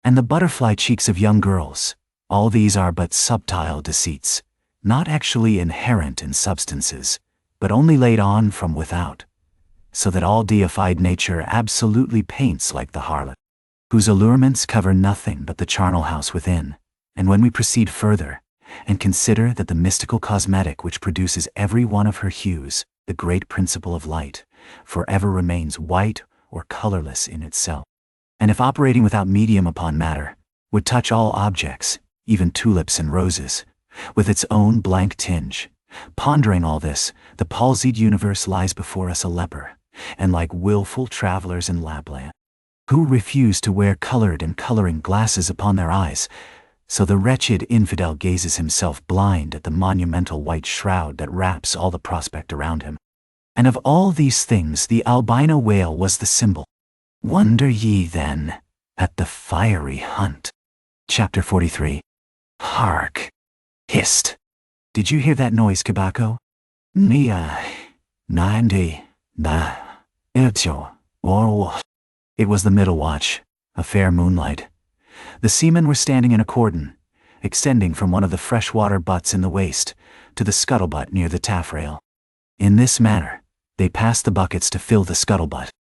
and the butterfly cheeks of young girls, all these are but subtile deceits, not actually inherent in substances, but only laid on from without, so that all deified nature absolutely paints like the harlot, whose allurements cover nothing but the charnel house within. And when we proceed further, and consider that the mystical cosmetic which produces every one of her hues, the great principle of light, forever remains white or colorless in itself, and if operating without medium upon matter, would touch all objects, even tulips and roses, with its own blank tinge. Pondering all this, the palsied universe lies before us a leper, and like willful travelers in Lapland, who refuse to wear colored and coloring glasses upon their eyes, so the wretched infidel gazes himself blind at the monumental white shroud that wraps all the prospect around him. And of all these things the albino whale was the symbol. Wonder ye then at the fiery hunt. Chapter 43. Hark! Hist! Did you hear that noise, Kabako? Nia, 90, da, itcho, or. It was the middle watch, a fair moonlight. The seamen were standing in a cordon, extending from one of the freshwater butts in the waist to the scuttlebutt near the taffrail. In this manner, they passed the buckets to fill the scuttlebutt.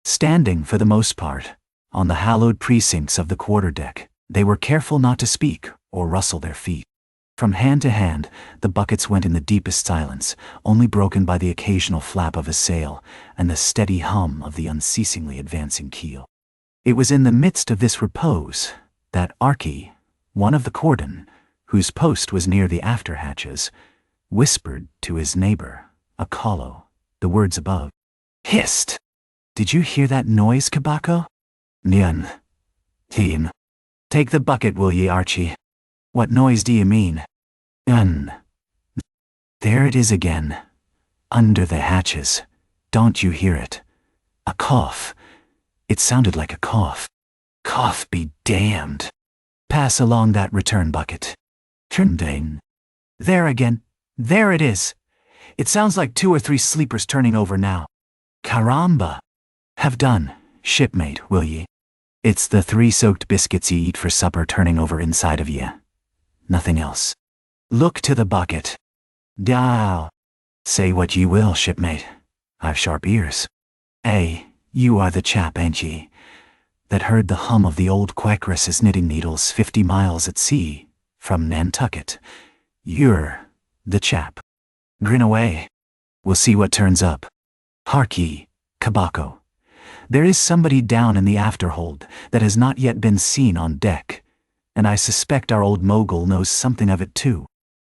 Standing, for the most part, on the hallowed precincts of the quarterdeck, they were careful not to speak or rustle their feet. From hand to hand, the buckets went in the deepest silence, only broken by the occasional flap of a sail and the steady hum of the unceasingly advancing keel. It was in the midst of this repose that Archie, one of the cordon, whose post was near the after hatches, whispered to his neighbor, Akalo, the words above. Hist! Did you hear that noise, Kabako? Nyan. Team. Take the bucket, will ye, Archie? What noise do you mean? There it is again. Under the hatches. Don't you hear it? A cough. It sounded like a cough. Cough be damned. Pass along that return bucket. Turndane. There again. There it is. It sounds like 2 or 3 sleepers turning over now. Caramba. Have done, shipmate, will ye? It's the 3 soaked biscuits ye eat for supper turning over inside of ye. Nothing else. Look to the bucket. Dow. Say what ye will, shipmate. I've sharp ears. You are the chap, ain't ye, that heard the hum of the old Quakeress's knitting needles 50 miles at sea from Nantucket. You're the chap. Grin away. We'll see what turns up. Hark ye, Kabako. There is somebody down in the afterhold that has not yet been seen on deck, and I suspect our old mogul knows something of it too.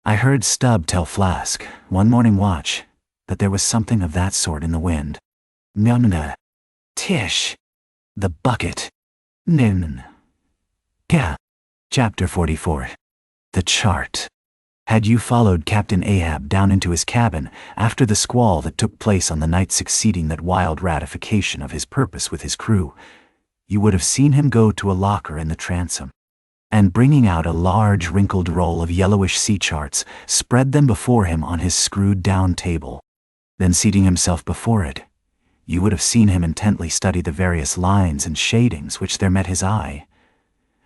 I heard Stubb tell Flask, one morning watch, that there was something of that sort in the wind. Nyamna. Tish. The bucket. Nin. Yeah. Chapter 44. The chart. Had you followed Captain Ahab down into his cabin after the squall that took place on the night succeeding that wild ratification of his purpose with his crew, you would have seen him go to a locker in the transom, and bringing out a large wrinkled roll of yellowish sea charts, spread them before him on his screwed-down table. Then seating himself before it, you would have seen him intently study the various lines and shadings which there met his eye,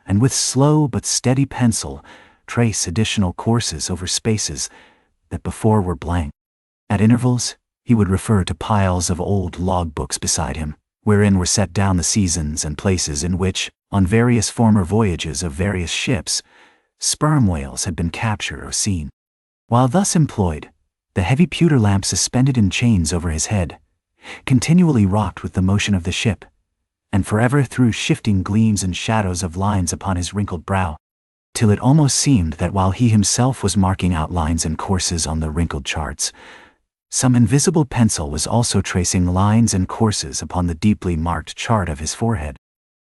and with slow but steady pencil trace additional courses over spaces that before were blank. At intervals, he would refer to piles of old logbooks beside him, wherein were set down the seasons and places in which, on various former voyages of various ships, sperm whales had been captured or seen. While thus employed, the heavy pewter lamp suspended in chains over his head continually rocked with the motion of the ship, and forever threw shifting gleams and shadows of lines upon his wrinkled brow, till it almost seemed that while he himself was marking out lines and courses on the wrinkled charts, some invisible pencil was also tracing lines and courses upon the deeply marked chart of his forehead.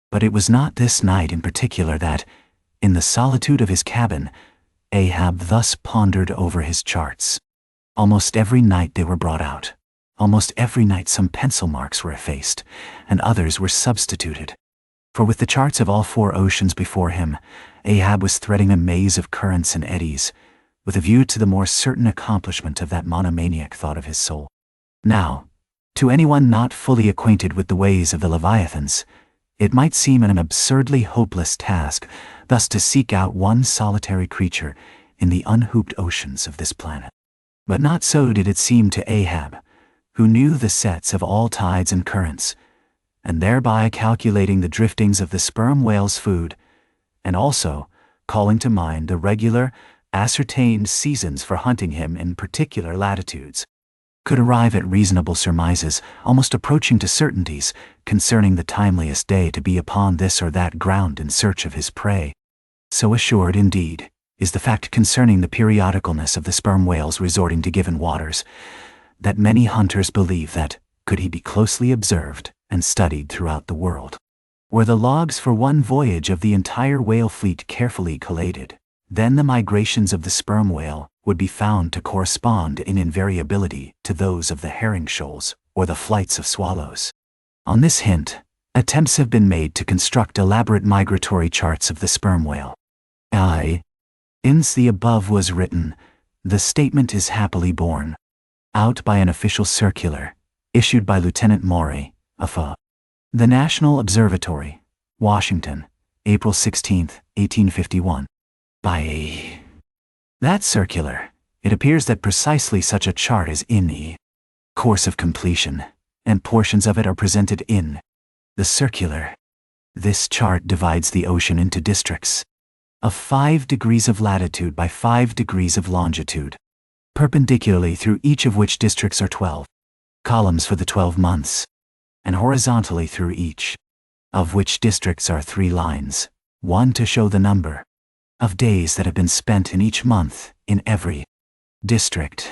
But it was not this night in particular that, in the solitude of his cabin, Ahab thus pondered over his charts. Almost every night they were brought out. Almost every night some pencil marks were effaced, and others were substituted. For with the charts of all four oceans before him, Ahab was threading a maze of currents and eddies, with a view to the more certain accomplishment of that monomaniac thought of his soul. Now, to anyone not fully acquainted with the ways of the Leviathans, it might seem an absurdly hopeless task thus to seek out one solitary creature in the unhooped oceans of this planet. But not so did it seem to Ahab, who knew the sets of all tides and currents, and thereby calculating the driftings of the sperm whale's food, and also calling to mind the regular, ascertained seasons for hunting him in particular latitudes, could arrive at reasonable surmises, almost approaching to certainties, concerning the timeliest day to be upon this or that ground in search of his prey. So assured, indeed, is the fact concerning the periodicalness of the sperm whales resorting to given waters, that many hunters believe that, could he be closely observed and studied throughout the world, were the logs for one voyage of the entire whale fleet carefully collated, then the migrations of the sperm whale would be found to correspond in invariability to those of the herring shoals or the flights of swallows. On this hint, attempts have been made to construct elaborate migratory charts of the sperm whale. Ince the above was written, the statement is happily borne out by an official circular, issued by Lieutenant Maury, of the National Observatory, Washington, April 16, 1851. By that circular, it appears that precisely such a chart is in the course of completion, and portions of it are presented in the circular. This chart divides the ocean into districts of 5 degrees of latitude by 5 degrees of longitude, perpendicularly through each of which districts are 12 columns for the 12 months, and horizontally through each of which districts are 3 lines, one to show the number of days that have been spent in each month in every district,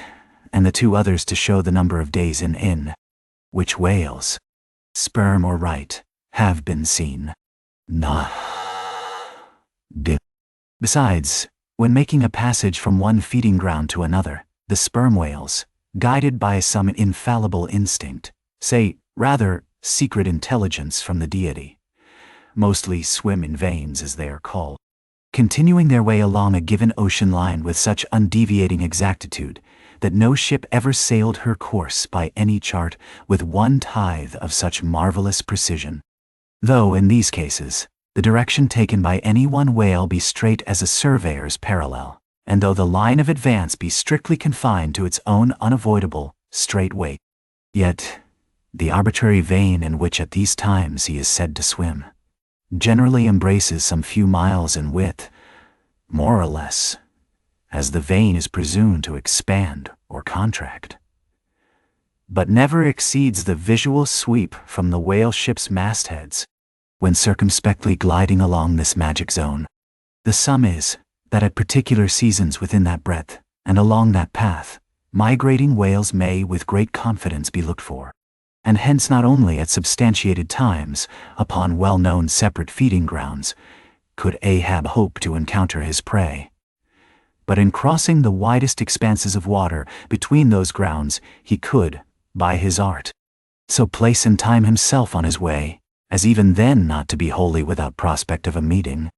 and the 2 others to show the number of days in which whales, sperm or right, have been seen. Besides, when making a passage from one feeding ground to another, the sperm whales, guided by some infallible instinct, say, rather, secret intelligence from the deity, mostly swim in veins as they are called, continuing their way along a given ocean line with such undeviating exactitude that no ship ever sailed her course by any chart with 1/10 of such marvelous precision. Though in these cases, the direction taken by any one whale be straight as a surveyor's parallel, and though the line of advance be strictly confined to its own unavoidable, straight way, yet the arbitrary vein in which at these times he is said to swim generally embraces some few miles in width, more or less, as the vein is presumed to expand or contract, but never exceeds the visual sweep from the whale ship's mastheads when circumspectly gliding along this magic zone. The sum is, that at particular seasons within that breadth, and along that path, migrating whales may with great confidence be looked for, and hence not only at substantiated times, upon well-known separate feeding grounds, could Ahab hope to encounter his prey, but in crossing the widest expanses of water between those grounds he could, by his art, so place and time himself on his way, as even then not to be wholly without prospect of a meeting.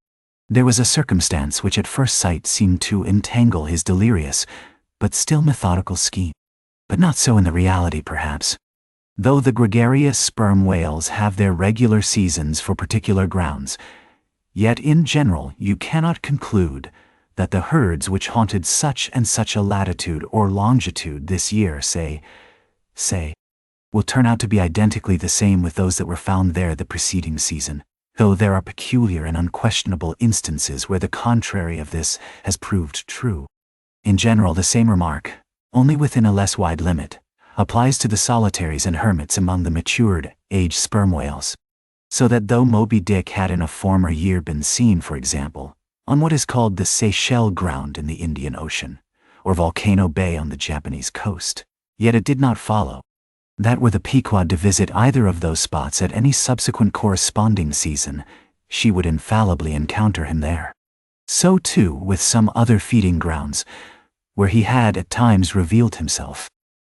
There was a circumstance which at first sight seemed to entangle his delirious, but still methodical scheme. But not so in the reality, perhaps. Though the gregarious sperm whales have their regular seasons for particular grounds, yet in general you cannot conclude that the herds which haunted such and such a latitude or longitude this year, say, will turn out to be identically the same with those that were found there the preceding season, though there are peculiar and unquestionable instances where the contrary of this has proved true. In general, the same remark, only within a less wide limit, applies to the solitaries and hermits among the matured, aged sperm whales. So that though Moby Dick had in a former year been seen, for example, on what is called the Seychelles ground in the Indian Ocean, or Volcano Bay on the Japanese coast, yet it did not follow that were the Pequod to visit either of those spots at any subsequent corresponding season, she would infallibly encounter him there. So too with some other feeding grounds, where he had at times revealed himself.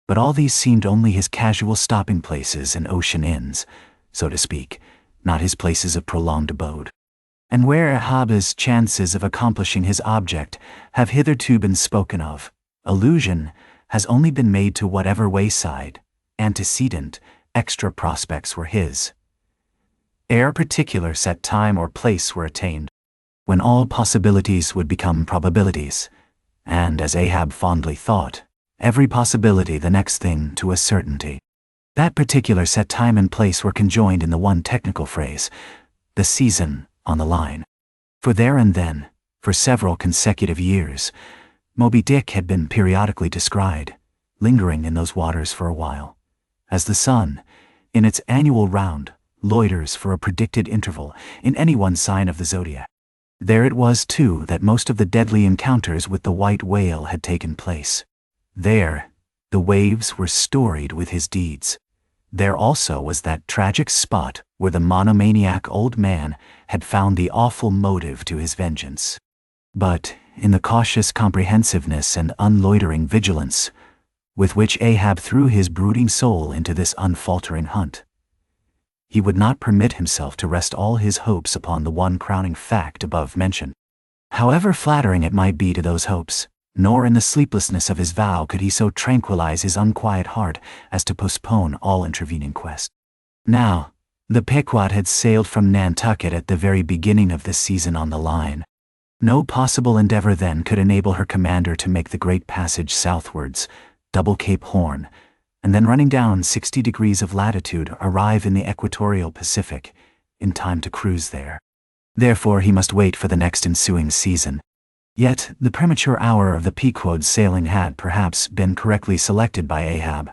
But all these seemed only his casual stopping places and ocean inns, so to speak, not his places of prolonged abode. And where Ahab's chances of accomplishing his object have hitherto been spoken of, allusion has only been made to whatever wayside, antecedent, extra prospects were his, ere particular set time or place were attained, when all possibilities would become probabilities, and, as Ahab fondly thought, every possibility the next thing to a certainty. That particular set time and place were conjoined in the one technical phrase, the season on the line. For there and then, for several consecutive years, Moby Dick had been periodically descried, lingering in those waters for a while, as the sun, in its annual round, loiters for a predicted interval in any one sign of the zodiac. There it was, too, that most of the deadly encounters with the white whale had taken place. There, the waves were storied with his deeds. There also was that tragic spot where the monomaniac old man had found the awful motive to his vengeance. But, in the cautious comprehensiveness and unloitering vigilance with which Ahab threw his brooding soul into this unfaltering hunt, he would not permit himself to rest all his hopes upon the one crowning fact above mentioned, however flattering it might be to those hopes. Nor in the sleeplessness of his vow could he so tranquilize his unquiet heart as to postpone all intervening quest. Now, the Pequod had sailed from Nantucket at the very beginning of this season on the line. No possible endeavor then could enable her commander to make the great passage southwards, double Cape Horn, and then running down 60 degrees of latitude arrive in the equatorial Pacific, in time to cruise there. Therefore he must wait for the next ensuing season. Yet the premature hour of the Pequod's sailing had perhaps been correctly selected by Ahab,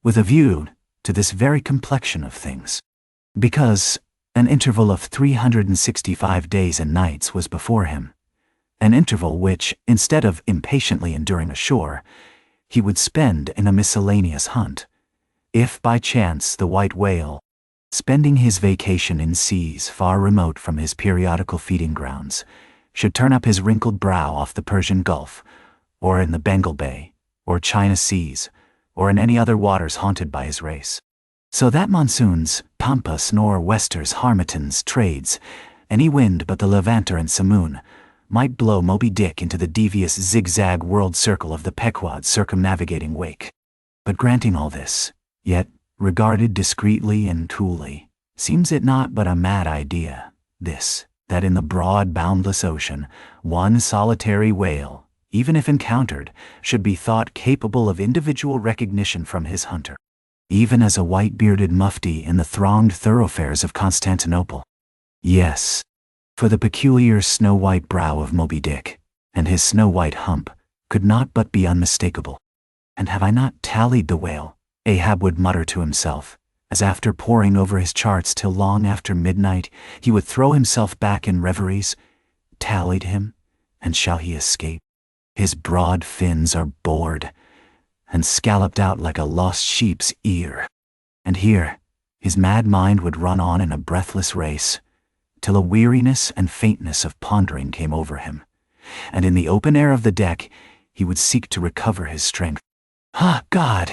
with a view to this very complexion of things, because an interval of 365 days and nights was before him, an interval which, instead of impatiently enduring ashore, he would spend in a miscellaneous hunt, if by chance the white whale, spending his vacation in seas far remote from his periodical feeding grounds, should turn up his wrinkled brow off the Persian Gulf, or in the Bengal Bay, or China Seas, or in any other waters haunted by his race. So that monsoons, pampas, nor westers, harmatins, trades, any wind but the Levanter and Simoon, might blow Moby Dick into the devious zigzag world circle of the Pequod's circumnavigating wake. But granting all this, yet, regarded discreetly and coolly, seems it not but a mad idea, this, that in the broad boundless ocean, one solitary whale, even if encountered, should be thought capable of individual recognition from his hunter, even as a white-bearded mufti in the thronged thoroughfares of Constantinople. Yes, for the peculiar snow-white brow of Moby Dick, and his snow-white hump, could not but be unmistakable. And have I not tallied the whale, Ahab would mutter to himself, as after poring over his charts till long after midnight, he would throw himself back in reveries, tallied him, and shall he escape? His broad fins are bored, and scalloped out like a lost sheep's ear. And here, his mad mind would run on in a breathless race, till a weariness and faintness of pondering came over him, and in the open air of the deck he would seek to recover his strength. Ah, God!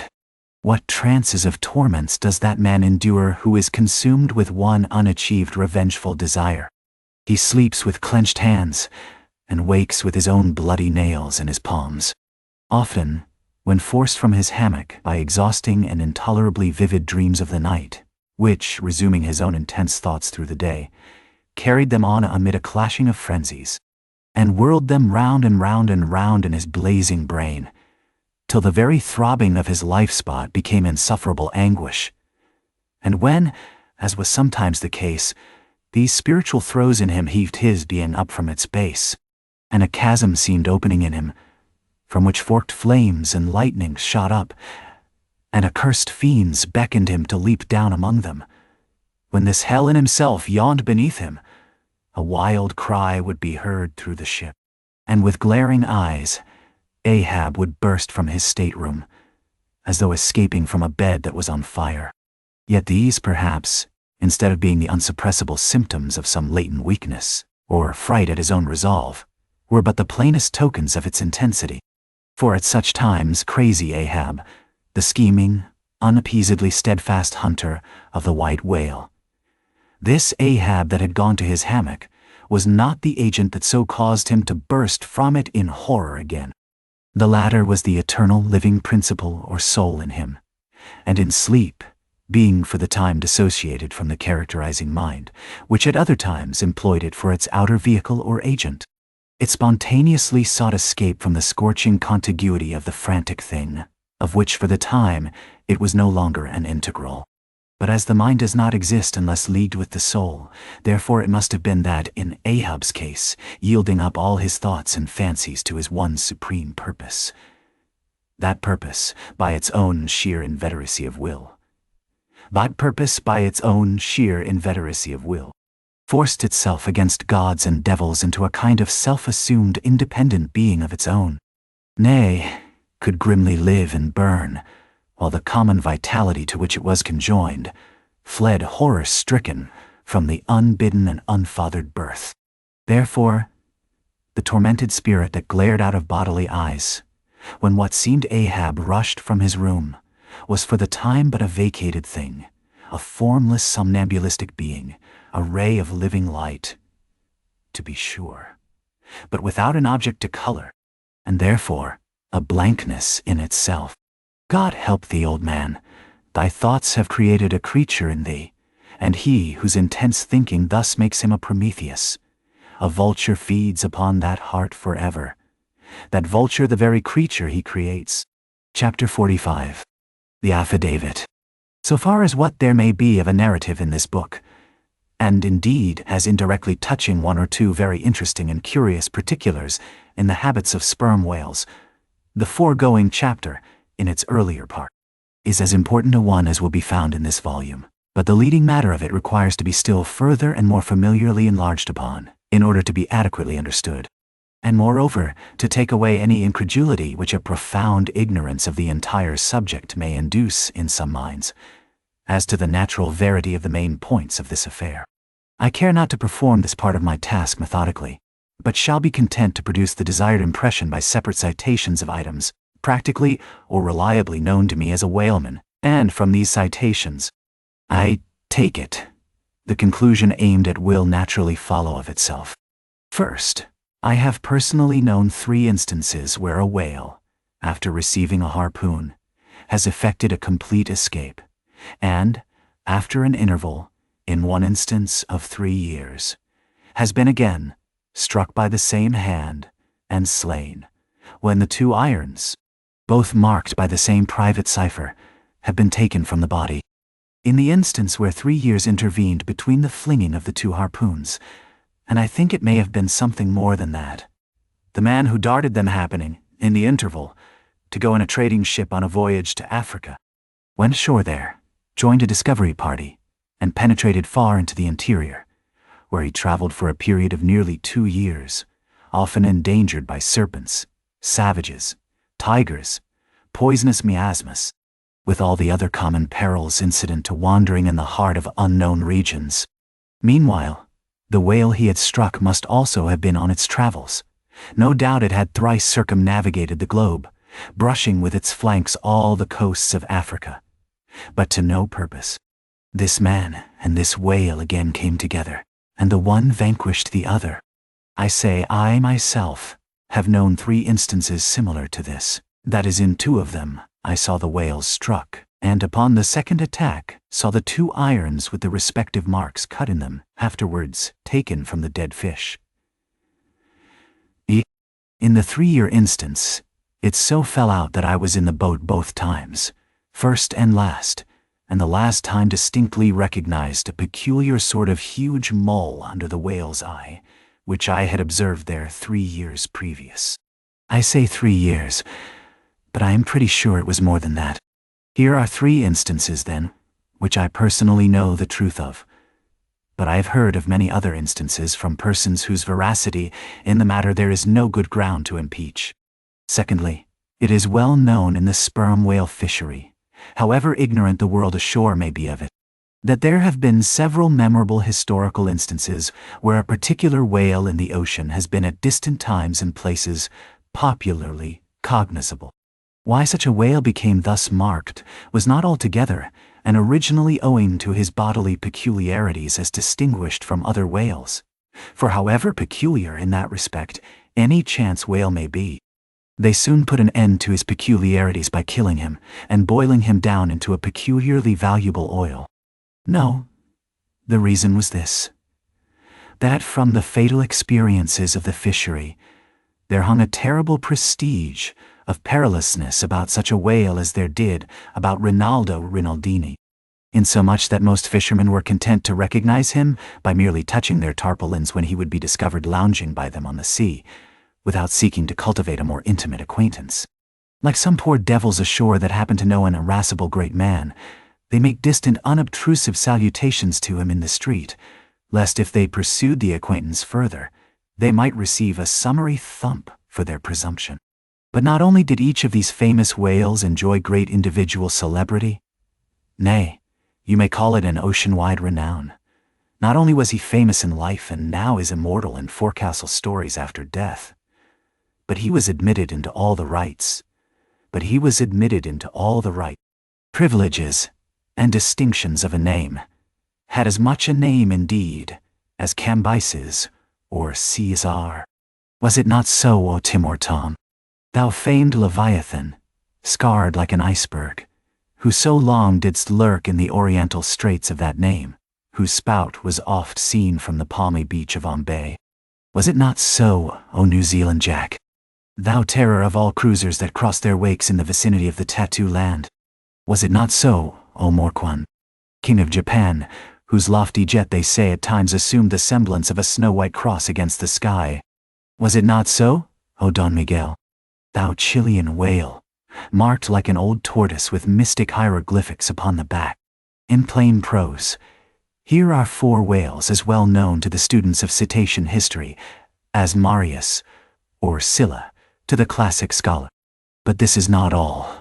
What trances of torments does that man endure who is consumed with one unachieved revengeful desire? He sleeps with clenched hands, and wakes with his own bloody nails in his palms. Often, when forced from his hammock by exhausting and intolerably vivid dreams of the night, which, resuming his own intense thoughts through the day, carried them on amid a clashing of frenzies, and whirled them round and round and round in his blazing brain, till the very throbbing of his life-spot became insufferable anguish. And when, as was sometimes the case, these spiritual throes in him heaved his being up from its base, and a chasm seemed opening in him, from which forked flames and lightnings shot up, and accursed fiends beckoned him to leap down among them. When this hell in himself yawned beneath him, a wild cry would be heard through the ship, and with glaring eyes, Ahab would burst from his stateroom, as though escaping from a bed that was on fire. Yet these, perhaps, instead of being the unsuppressible symptoms of some latent weakness, or fright at his own resolve, were but the plainest tokens of its intensity. For at such times crazy Ahab, the scheming, unappeasedly steadfast hunter of the white whale, this Ahab that had gone to his hammock, was not the agent that so caused him to burst from it in horror again. The latter was the eternal living principle or soul in him, and in sleep, being for the time dissociated from the characterizing mind, which at other times employed it for its outer vehicle or agent. It spontaneously sought escape from the scorching contiguity of the frantic thing, of which for the time it was no longer an integral. But as the mind does not exist unless leagued with the soul, therefore it must have been that, in Ahab's case, yielding up all his thoughts and fancies to his one supreme purpose. That purpose, by its own sheer inveteracy of will, forced itself against gods and devils into a kind of self-assumed independent being of its own. Nay, could grimly live and burn, while the common vitality to which it was conjoined fled horror-stricken from the unbidden and unfathered birth. Therefore, the tormented spirit that glared out of bodily eyes, when what seemed Ahab rushed from his room, was for the time but a vacated thing, a formless somnambulistic being, a ray of living light, to be sure, but without an object to color, and therefore a blankness in itself. God help thee, old man, thy thoughts have created a creature in thee, and he whose intense thinking thus makes him a Prometheus. A vulture feeds upon that heart forever, that vulture the very creature he creates. Chapter 45. The Affidavit. So far as what there may be of a narrative in this book, and indeed as indirectly touching one or two very interesting and curious particulars in the habits of sperm whales, the foregoing chapter, in its earlier part, is as important a one as will be found in this volume, but the leading matter of it requires to be still further and more familiarly enlarged upon, in order to be adequately understood, and moreover, to take away any incredulity which a profound ignorance of the entire subject may induce in some minds, as to the natural verity of the main points of this affair. I care not to perform this part of my task methodically, but shall be content to produce the desired impression by separate citations of items, practically or reliably known to me as a whaleman, and from these citations, I take it, the conclusion aimed at will naturally follow of itself. First, I have personally known 3 instances where a whale, after receiving a harpoon, has effected a complete escape, and, after an interval, in one instance of 3 years, has been again struck by the same hand and slain, when the 2 irons, both marked by the same private cipher, have been taken from the body. In the instance where 3 years intervened between the flinging of the 2 harpoons, and I think it may have been something more than that, the man who darted them happening, in the interval, to go in a trading ship on a voyage to Africa, went ashore there, joined a discovery party, and penetrated far into the interior, where he traveled for a period of nearly 2 years, often endangered by serpents, savages, tigers, poisonous miasmas, with all the other common perils incident to wandering in the heart of unknown regions. Meanwhile, the whale he had struck must also have been on its travels, No doubt it had thrice circumnavigated the globe, brushing with its flanks all the coasts of Africa. But to no purpose. This man and this whale again came together, and the one vanquished the other. I say I myself have known 3 instances similar to this. That is, in 2 of them, I saw the whales struck, and upon the second attack saw the 2 irons with the respective marks cut in them, afterwards taken from the dead fish. In the 3-year instance, it so fell out that I was in the boat both times, first and last, and the last time distinctly recognized a peculiar sort of huge mole under the whale's eye, which I had observed there 3 years previous. I say 3 years, but I am pretty sure it was more than that. Here are 3 instances, then, which I personally know the truth of. But I have heard of many other instances from persons whose veracity in the matter there is no good ground to impeach. Secondly, it is well known in the sperm whale fishery, however ignorant the world ashore may be of it, that there have been several memorable historical instances where a particular whale in the ocean has been at distant times and places popularly cognizable. Why such a whale became thus marked was not altogether and originally owing to his bodily peculiarities as distinguished from other whales, for however peculiar in that respect any chance whale may be, they soon put an end to his peculiarities by killing him and boiling him down into a peculiarly valuable oil. No, the reason was this: that from the fatal experiences of the fishery, there hung a terrible prestige of perilousness about such a whale as there did about Rinaldo Rinaldini, insomuch that most fishermen were content to recognize him by merely touching their tarpaulins when he would be discovered lounging by them on the sea, without seeking to cultivate a more intimate acquaintance. Like some poor devils ashore that happen to know an irascible great man, they make distant unobtrusive salutations to him in the street, lest if they pursued the acquaintance further, they might receive a summary thump for their presumption. But not only did each of these famous whales enjoy great individual celebrity, nay, you may call it an ocean-wide renown. Not only was he famous in life and now is immortal in forecastle stories after death, but he was admitted into all the rights. Privileges and distinctions of a name, had as much a name indeed as Cambyses or Caesar. Was it not so, O Tim or Tom? Thou famed Leviathan, scarred like an iceberg, who so long didst lurk in the oriental straits of that name, whose spout was oft seen from the palmy beach of Ombay. Was it not so, O New Zealand Jack? Thou terror of all cruisers that cross their wakes in the vicinity of the Tattoo Land. Was it not so, O Morquan, King of Japan, whose lofty jet they say at times assumed the semblance of a snow-white cross against the sky? Was it not so, O Don Miguel, thou Chilean whale, marked like an old tortoise with mystic hieroglyphics upon the back? In plain prose, here are 4 whales as well known to the students of cetacean history as Marius or Scylla to the classic scholar. But this is not all.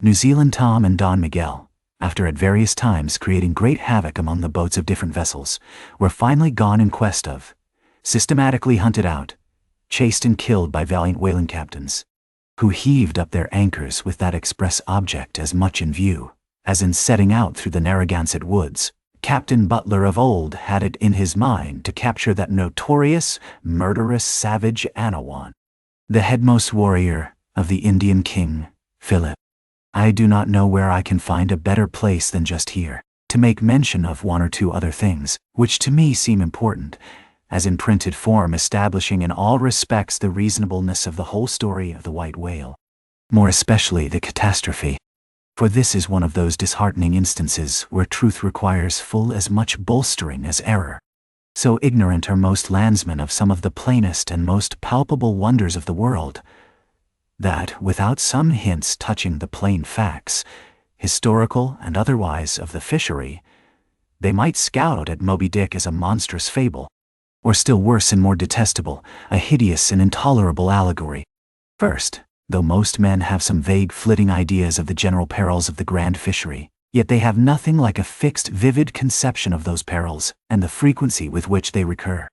New Zealand Tom and Don Miguel, after at various times creating great havoc among the boats of different vessels, were finally gone in quest of, systematically hunted out, chased and killed by valiant whaling captains, who heaved up their anchors with that express object as much in view, as in setting out through the Narragansett woods, Captain Butler of old had it in his mind to capture that notorious, murderous savage Anawan, the headmost warrior of the Indian king, Philip. I do not know where I can find a better place than just here, to make mention of 1 or 2 other things, which to me seem important, as in printed form establishing in all respects the reasonableness of the whole story of the white whale, more especially the catastrophe. For this is one of those disheartening instances where truth requires full as much bolstering as error. So ignorant are most landsmen of some of the plainest and most palpable wonders of the world, that, without some hints touching the plain facts, historical and otherwise, of the fishery, they might scout at Moby Dick as a monstrous fable, or still worse and more detestable, a hideous and intolerable allegory. First, though most men have some vague flitting ideas of the general perils of the grand fishery, yet they have nothing like a fixed, vivid conception of those perils and the frequency with which they recur.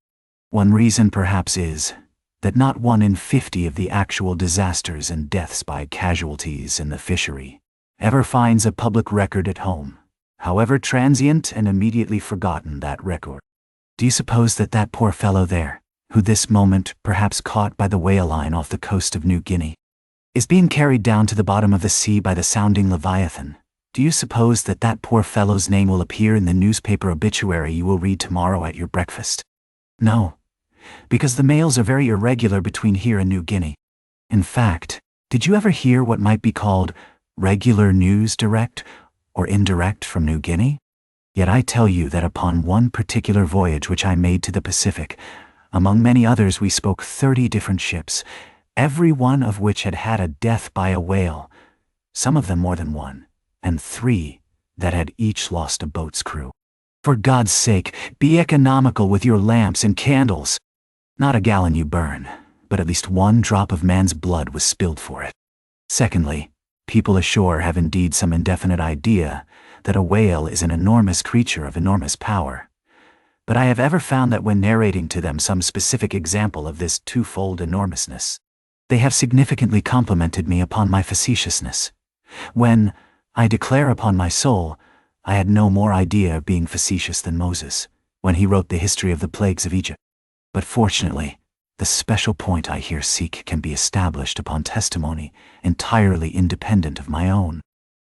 One reason perhaps is that not 1 in 50 of the actual disasters and deaths by casualties in the fishery ever finds a public record at home, however transient and immediately forgotten that record. Do you suppose that that poor fellow there, who this moment perhaps caught by the whale line off the coast of New Guinea, is being carried down to the bottom of the sea by the sounding Leviathan? Do you suppose that that poor fellow's name will appear in the newspaper obituary you will read tomorrow at your breakfast? No, because the mails are very irregular between here and New Guinea. In fact, did you ever hear what might be called regular news direct or indirect from New Guinea? Yet I tell you that upon one particular voyage which I made to the Pacific, among many others we spoke 30 different ships, every one of which had had a death by a whale, some of them more than one, and 3 that had each lost a boat's crew. For God's sake, be economical with your lamps and candles. Not a gallon you burn, but at least 1 drop of man's blood was spilled for it. Secondly, people ashore have indeed some indefinite idea that a whale is an enormous creature of enormous power. But I have ever found that when narrating to them some specific example of this twofold enormousness, they have significantly complimented me upon my facetiousness, when, I declare upon my soul, I had no more idea of being facetious than Moses, when he wrote the history of the plagues of Egypt. But fortunately, the special point I here seek can be established upon testimony entirely independent of my own.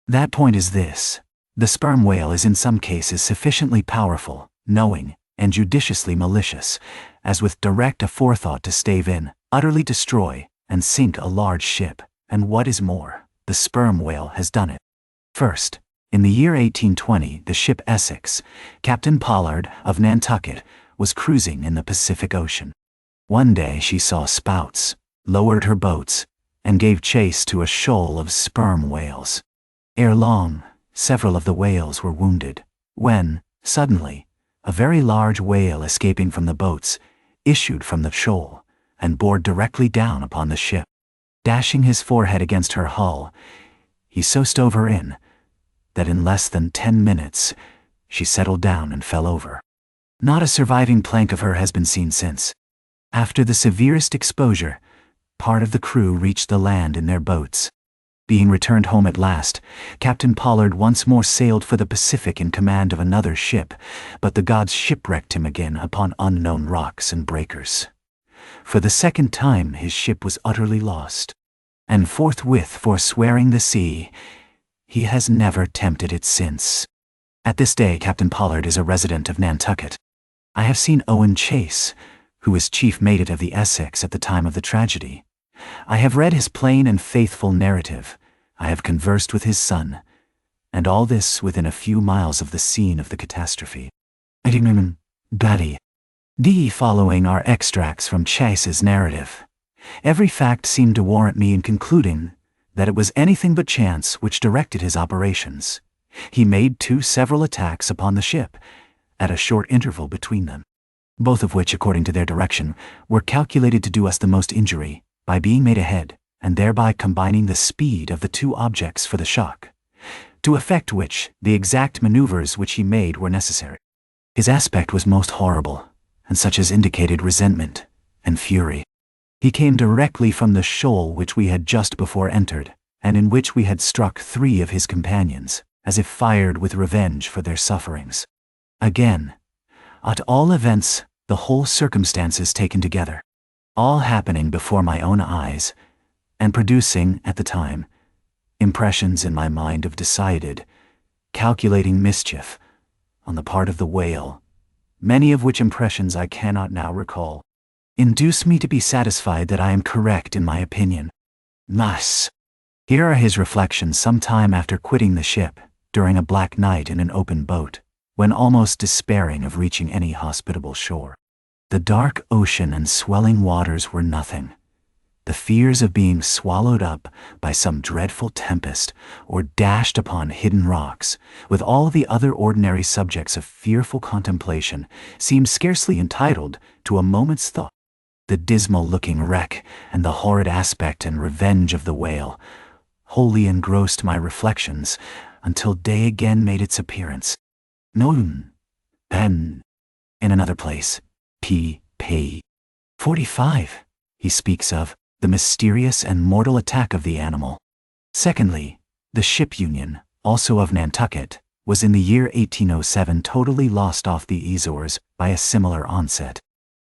That point is this: the sperm whale is in some cases sufficiently powerful, knowing, and judiciously malicious, as with direct aforethought to stave in, utterly destroy, and sink a large ship, and what is more, the sperm whale has done it. First, in the year 1820, the ship Essex, Captain Pollard of Nantucket, was cruising in the Pacific Ocean. One day she saw spouts, lowered her boats, and gave chase to a shoal of sperm whales. Ere long, several of the whales were wounded, when, suddenly, a very large whale escaping from the boats issued from the shoal and bore directly down upon the ship. Dashing his forehead against her hull, he so stove her in that in less than 10 minutes she settled down and fell over. Not a surviving plank of her has been seen since. After the severest exposure, part of the crew reached the land in their boats. Being returned home at last, Captain Pollard once more sailed for the Pacific in command of another ship, but the gods shipwrecked him again upon unknown rocks and breakers. For the second time his ship was utterly lost, and forthwith forswearing the sea, he has never tempted it since. At this day Captain Pollard is a resident of Nantucket. I have seen Owen Chase, who was chief mate of the Essex at the time of the tragedy. I have read his plain and faithful narrative. I have conversed with his son, and all this within a few miles of the scene of the catastrophe. D. Following are extracts from Chase's narrative. Every fact seemed to warrant me in concluding that it was anything but chance which directed his operations. He made 2 several attacks upon the ship, at a short interval between them, both of which, according to their direction, were calculated to do us the most injury, by being made ahead, and thereby combining the speed of the 2 objects for the shock, to effect which the exact maneuvers which he made were necessary. His aspect was most horrible, and such as indicated resentment and fury. He came directly from the shoal which we had just before entered, and in which we had struck 3 of his companions, as if fired with revenge for their sufferings. Again, at all events, the whole circumstances taken together, all happening before my own eyes, and producing, at the time, impressions in my mind of decided, calculating mischief on the part of the whale, many of which impressions I cannot now recall, induce me to be satisfied that I am correct in my opinion. Thus, here are his reflections some time after quitting the ship, during a black night in an open boat, when almost despairing of reaching any hospitable shore. The dark ocean and swelling waters were nothing. The fears of being swallowed up by some dreadful tempest or dashed upon hidden rocks, with all the other ordinary subjects of fearful contemplation, seemed scarcely entitled to a moment's thought. The dismal-looking wreck and the horrid aspect and revenge of the whale wholly engrossed my reflections until day again made its appearance. In another place, p. 45. he speaks of the mysterious and mortal attack of the animal. Secondly, the ship Union, also of Nantucket, was in the year 1807 totally lost off the Azores by a similar onset.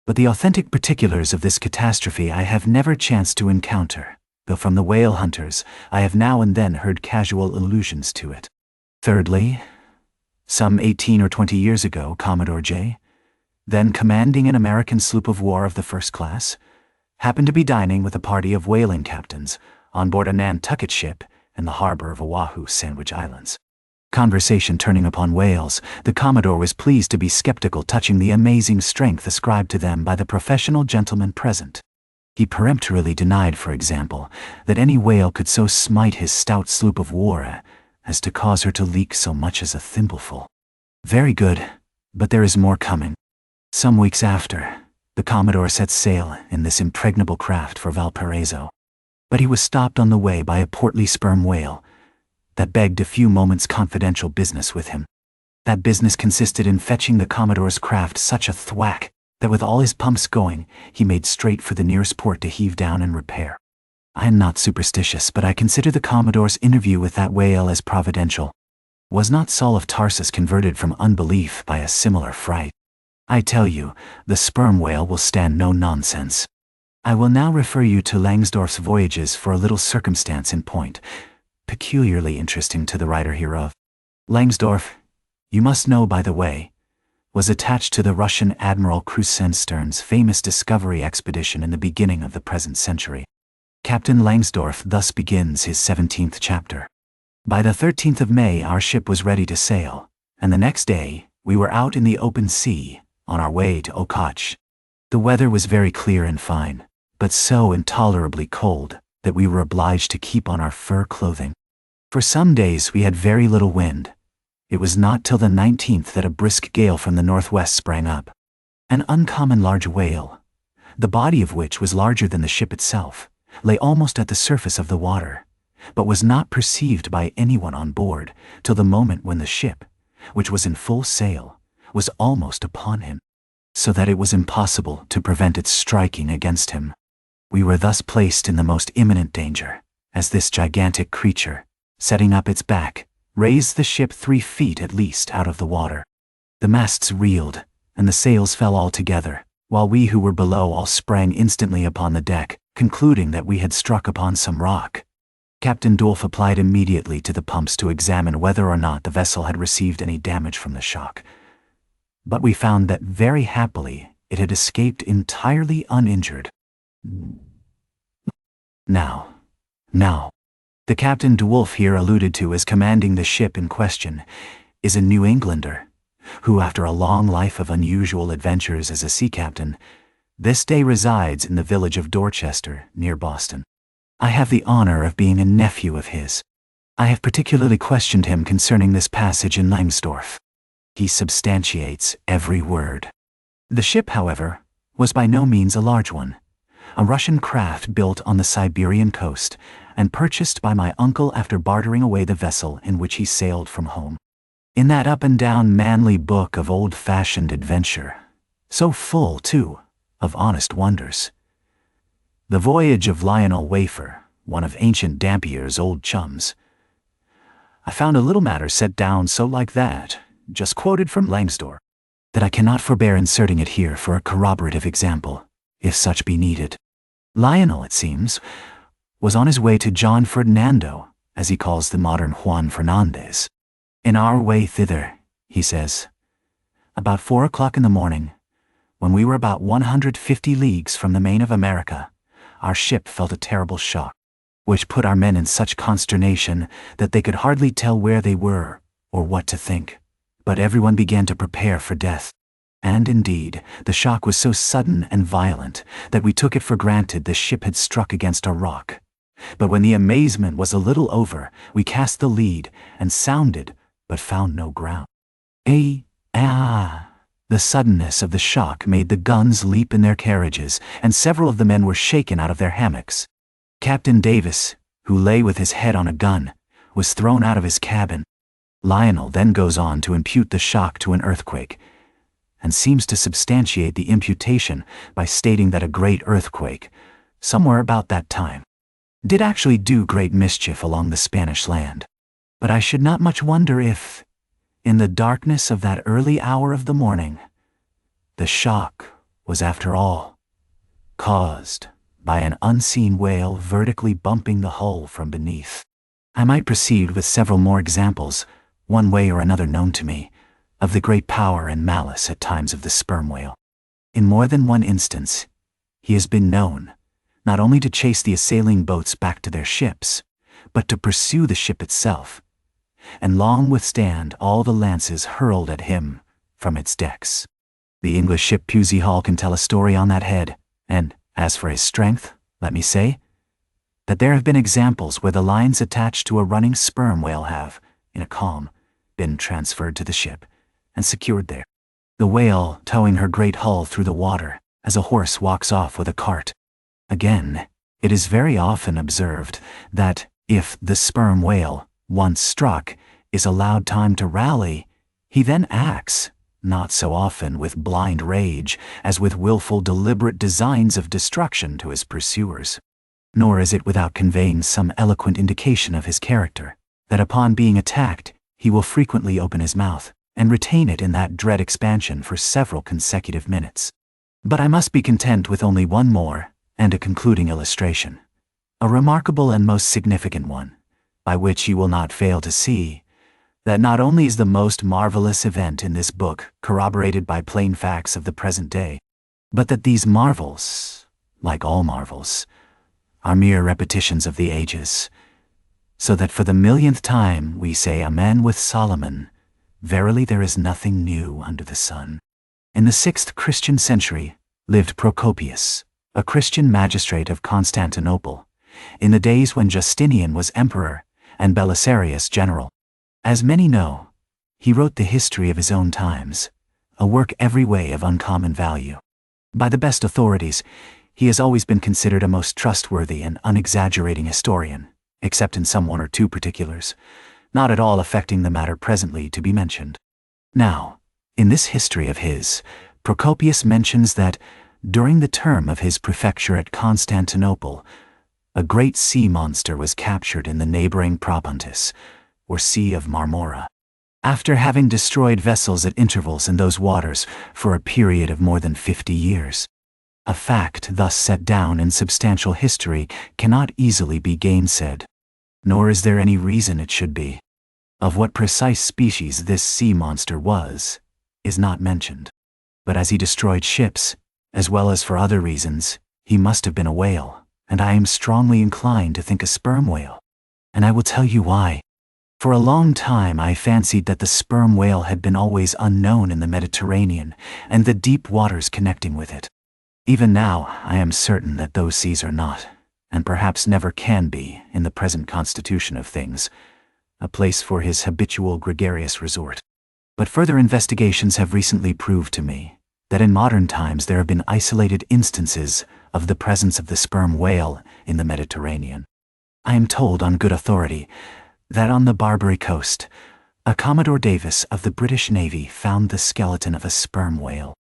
But the authentic particulars of this catastrophe I have never chanced to encounter, though from the whale hunters I have now and then heard casual allusions to it. Thirdly, some 18 or 20 years ago, Commodore J., then commanding an American sloop of war of the first class, happened to be dining with a party of whaling captains on board a Nantucket ship in the harbor of Oahu, Sandwich Islands. Conversation turning upon whales, the Commodore was pleased to be skeptical touching the amazing strength ascribed to them by the professional gentlemen present. He peremptorily denied, for example, that any whale could so smite his stout sloop of war as to cause her to leak so much as a thimbleful. Very good, but there is more coming. Some weeks after, the Commodore set sail in this impregnable craft for Valparaiso. But he was stopped on the way by a portly sperm whale that begged a few moments' confidential business with him. That business consisted in fetching the Commodore's craft such a thwack that with all his pumps going, he made straight for the nearest port to heave down and repair. I am not superstitious, but I consider the Commodore's interview with that whale as providential. Was not Saul of Tarsus converted from unbelief by a similar fright? I tell you, the sperm whale will stand no nonsense. I will now refer you to Langsdorff's Voyages for a little circumstance in point, peculiarly interesting to the writer hereof. Langsdorff, you must know by the way, was attached to the Russian Admiral Krusenstern's famous discovery expedition in the beginning of the present century. Captain Langsdorff thus begins his 17th chapter. By the 13th of May our ship was ready to sail, and the next day we were out in the open sea, on our way to Okatch. The weather was very clear and fine, but so intolerably cold that we were obliged to keep on our fur clothing. For some days we had very little wind. It was not till the 19th that a brisk gale from the northwest sprang up. An uncommon large whale, the body of which was larger than the ship itself, lay almost at the surface of the water, but was not perceived by anyone on board till the moment when the ship, which was in full sail, was almost upon him, so that it was impossible to prevent its striking against him. We were thus placed in the most imminent danger, as this gigantic creature, setting up its back, raised the ship 3 feet at least out of the water. The masts reeled, and the sails fell altogether, while we who were below all sprang instantly upon the deck, concluding that we had struck upon some rock. Captain Dolph applied immediately to the pumps to examine whether or not the vessel had received any damage from the shock. But we found that very happily it had escaped entirely uninjured. Now, the Captain Wolf here alluded to as commanding the ship in question is a New Englander, who after a long life of unusual adventures as a sea captain, this day resides in the village of Dorchester, near Boston. I have the honor of being a nephew of his. I have particularly questioned him concerning this passage in Langsdorff. He substantiates every word. The ship, however, was by no means a large one. A Russian craft built on the Siberian coast and purchased by my uncle after bartering away the vessel in which he sailed from home. In that up-and-down manly book of old-fashioned adventure, so full, too, of honest wonders, The Voyage of Lionel Wafer, one of Ancient Dampier's old chums, I found a little matter set down so like that, just quoted from Langsdorff, that I cannot forbear inserting it here for a corroborative example, if such be needed. Lionel, it seems, was on his way to John Ferdinando, as he calls the modern Juan Fernandez. In our way thither, he says, about 4 o'clock in the morning, when we were about 150 leagues from the main of America, our ship felt a terrible shock, which put our men in such consternation that they could hardly tell where they were or what to think. But everyone began to prepare for death. And indeed, the shock was so sudden and violent that we took it for granted the ship had struck against a rock. But when the amazement was a little over, we cast the lead and sounded, but found no ground. The suddenness of the shock made the guns leap in their carriages, and several of the men were shaken out of their hammocks. Captain Davis, who lay with his head on a gun, was thrown out of his cabin. Lionel then goes on to impute the shock to an earthquake, and seems to substantiate the imputation by stating that a great earthquake, somewhere about that time, did actually do great mischief along the Spanish land. But I should not much wonder if, in the darkness of that early hour of the morning, the shock was after all caused by an unseen whale vertically bumping the hull from beneath. I might proceed with several more examples, one way or another known to me, of the great power and malice at times of the sperm whale. In more than one instance, he has been known not only to chase the assailing boats back to their ships, but to pursue the ship itself, and long withstand all the lances hurled at him from its decks. The English ship Pusey Hall can tell a story on that head, and, as for his strength, let me say that there have been examples where the lines attached to a running sperm whale have, in a calm, been transferred to the ship and secured there, the whale towing her great hull through the water as a horse walks off with a cart. Again, it is very often observed that if the sperm whale, once struck, is allowed time to rally, he then acts, not so often with blind rage as with willful deliberate designs of destruction to his pursuers. Nor is it without conveying some eloquent indication of his character, that upon being attacked, he will frequently open his mouth, and retain it in that dread expansion for several consecutive minutes. But I must be content with only one more, and a concluding illustration, a remarkable and most significant one, by which you will not fail to see that not only is the most marvelous event in this book corroborated by plain facts of the present day, but that these marvels, like all marvels, are mere repetitions of the ages, so that for the millionth time we say Amen with Solomon, verily there is nothing new under the sun. In the 6th Christian century lived Procopius, a Christian magistrate of Constantinople, in the days when Justinian was emperor and Belisarius general. As many know, he wrote the history of his own times, a work every way of uncommon value. By the best authorities, he has always been considered a most trustworthy and unexaggerating historian, except in some one or two particulars, not at all affecting the matter presently to be mentioned. Now, in this history of his, Procopius mentions that, during the term of his prefecture at Constantinople, a great sea monster was captured in the neighboring Propontis, or Sea of Marmora, after having destroyed vessels at intervals in those waters for a period of more than 50 years. A fact thus set down in substantial history cannot easily be gainsaid, nor is there any reason it should be. Of what precise species this sea monster was, is not mentioned. But as he destroyed ships, as well as for other reasons, he must have been a whale, and I am strongly inclined to think a sperm whale. And I will tell you why. For a long time I fancied that the sperm whale had been always unknown in the Mediterranean and the deep waters connecting with it. Even now I am certain that those seas are not, and perhaps never can be, in the present constitution of things, a place for his habitual gregarious resort. But further investigations have recently proved to me that in modern times there have been isolated instances of the presence of the sperm whale in the Mediterranean. I am told on good authority that on the Barbary coast, a Commodore Davis of the British Navy found the skeleton of a sperm whale.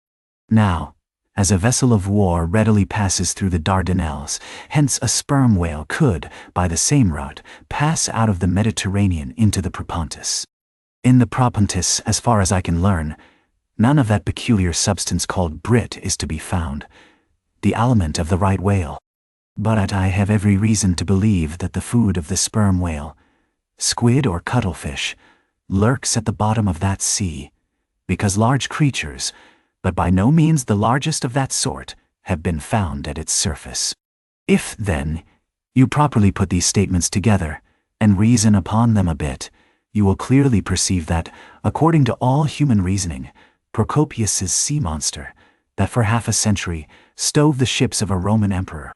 Now, as a vessel of war readily passes through the Dardanelles, hence a sperm whale could, by the same route, pass out of the Mediterranean into the Propontis. In the Propontis, as far as I can learn, none of that peculiar substance called brit is to be found, the aliment of the right whale. But I have every reason to believe that the food of the sperm whale, squid or cuttlefish, lurks at the bottom of that sea, because large creatures, but by no means the largest of that sort, have been found at its surface. If, then, you properly put these statements together, and reason upon them a bit, you will clearly perceive that, according to all human reasoning, Procopius's sea monster, that for half a century stove the ships of a Roman emperor,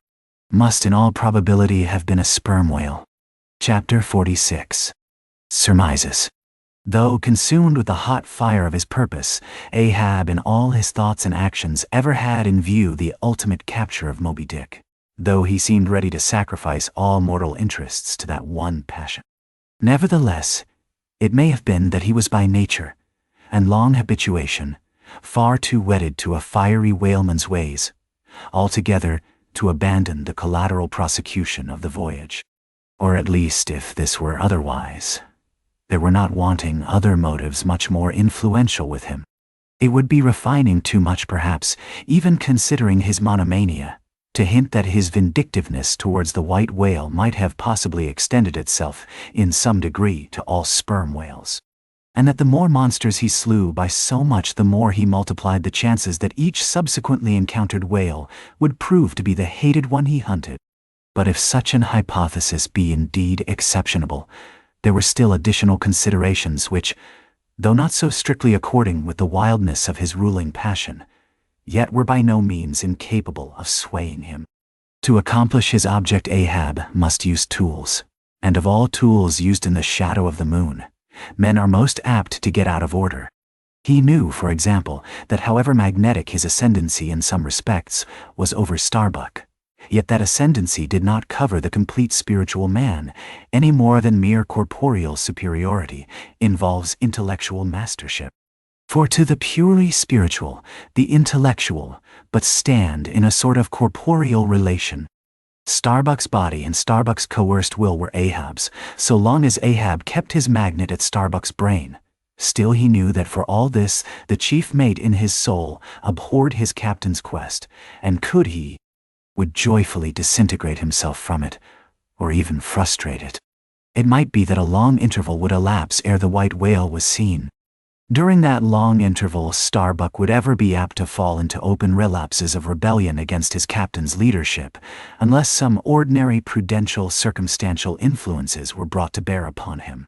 must in all probability have been a sperm whale. Chapter 46. Surmises. Though consumed with the hot fire of his purpose, Ahab in all his thoughts and actions ever had in view the ultimate capture of Moby Dick, though he seemed ready to sacrifice all mortal interests to that one passion. Nevertheless, it may have been that he was by nature, and long habituation, far too wedded to a fiery whaleman's ways, altogether to abandon the collateral prosecution of the voyage. Or at least, if this were otherwise, there were not wanting other motives much more influential with him. It would be refining too much perhaps, even considering his monomania, to hint that his vindictiveness towards the white whale might have possibly extended itself, in some degree, to all sperm whales. And that the more monsters he slew by so much, the more he multiplied the chances that each subsequently encountered whale would prove to be the hated one he hunted. But if such an hypothesis be indeed exceptionable, there were still additional considerations which, though not so strictly according with the wildness of his ruling passion, yet were by no means incapable of swaying him. To accomplish his object, Ahab must use tools, and of all tools used in the shadow of the moon, men are most apt to get out of order. He knew, for example, that however magnetic his ascendancy in some respects was over Starbuck, yet that ascendancy did not cover the complete spiritual man, any more than mere corporeal superiority involves intellectual mastership. For to the purely spiritual, the intellectual but stand in a sort of corporeal relation. Starbuck's body and Starbuck's coerced will were Ahab's, so long as Ahab kept his magnet at Starbuck's brain. Still he knew that for all this, the chief mate in his soul abhorred his captain's quest, and could he, would joyfully disintegrate himself from it, or even frustrate it. It might be that a long interval would elapse ere the white whale was seen. During that long interval, Starbuck would ever be apt to fall into open relapses of rebellion against his captain's leadership, unless some ordinary prudential circumstantial influences were brought to bear upon him.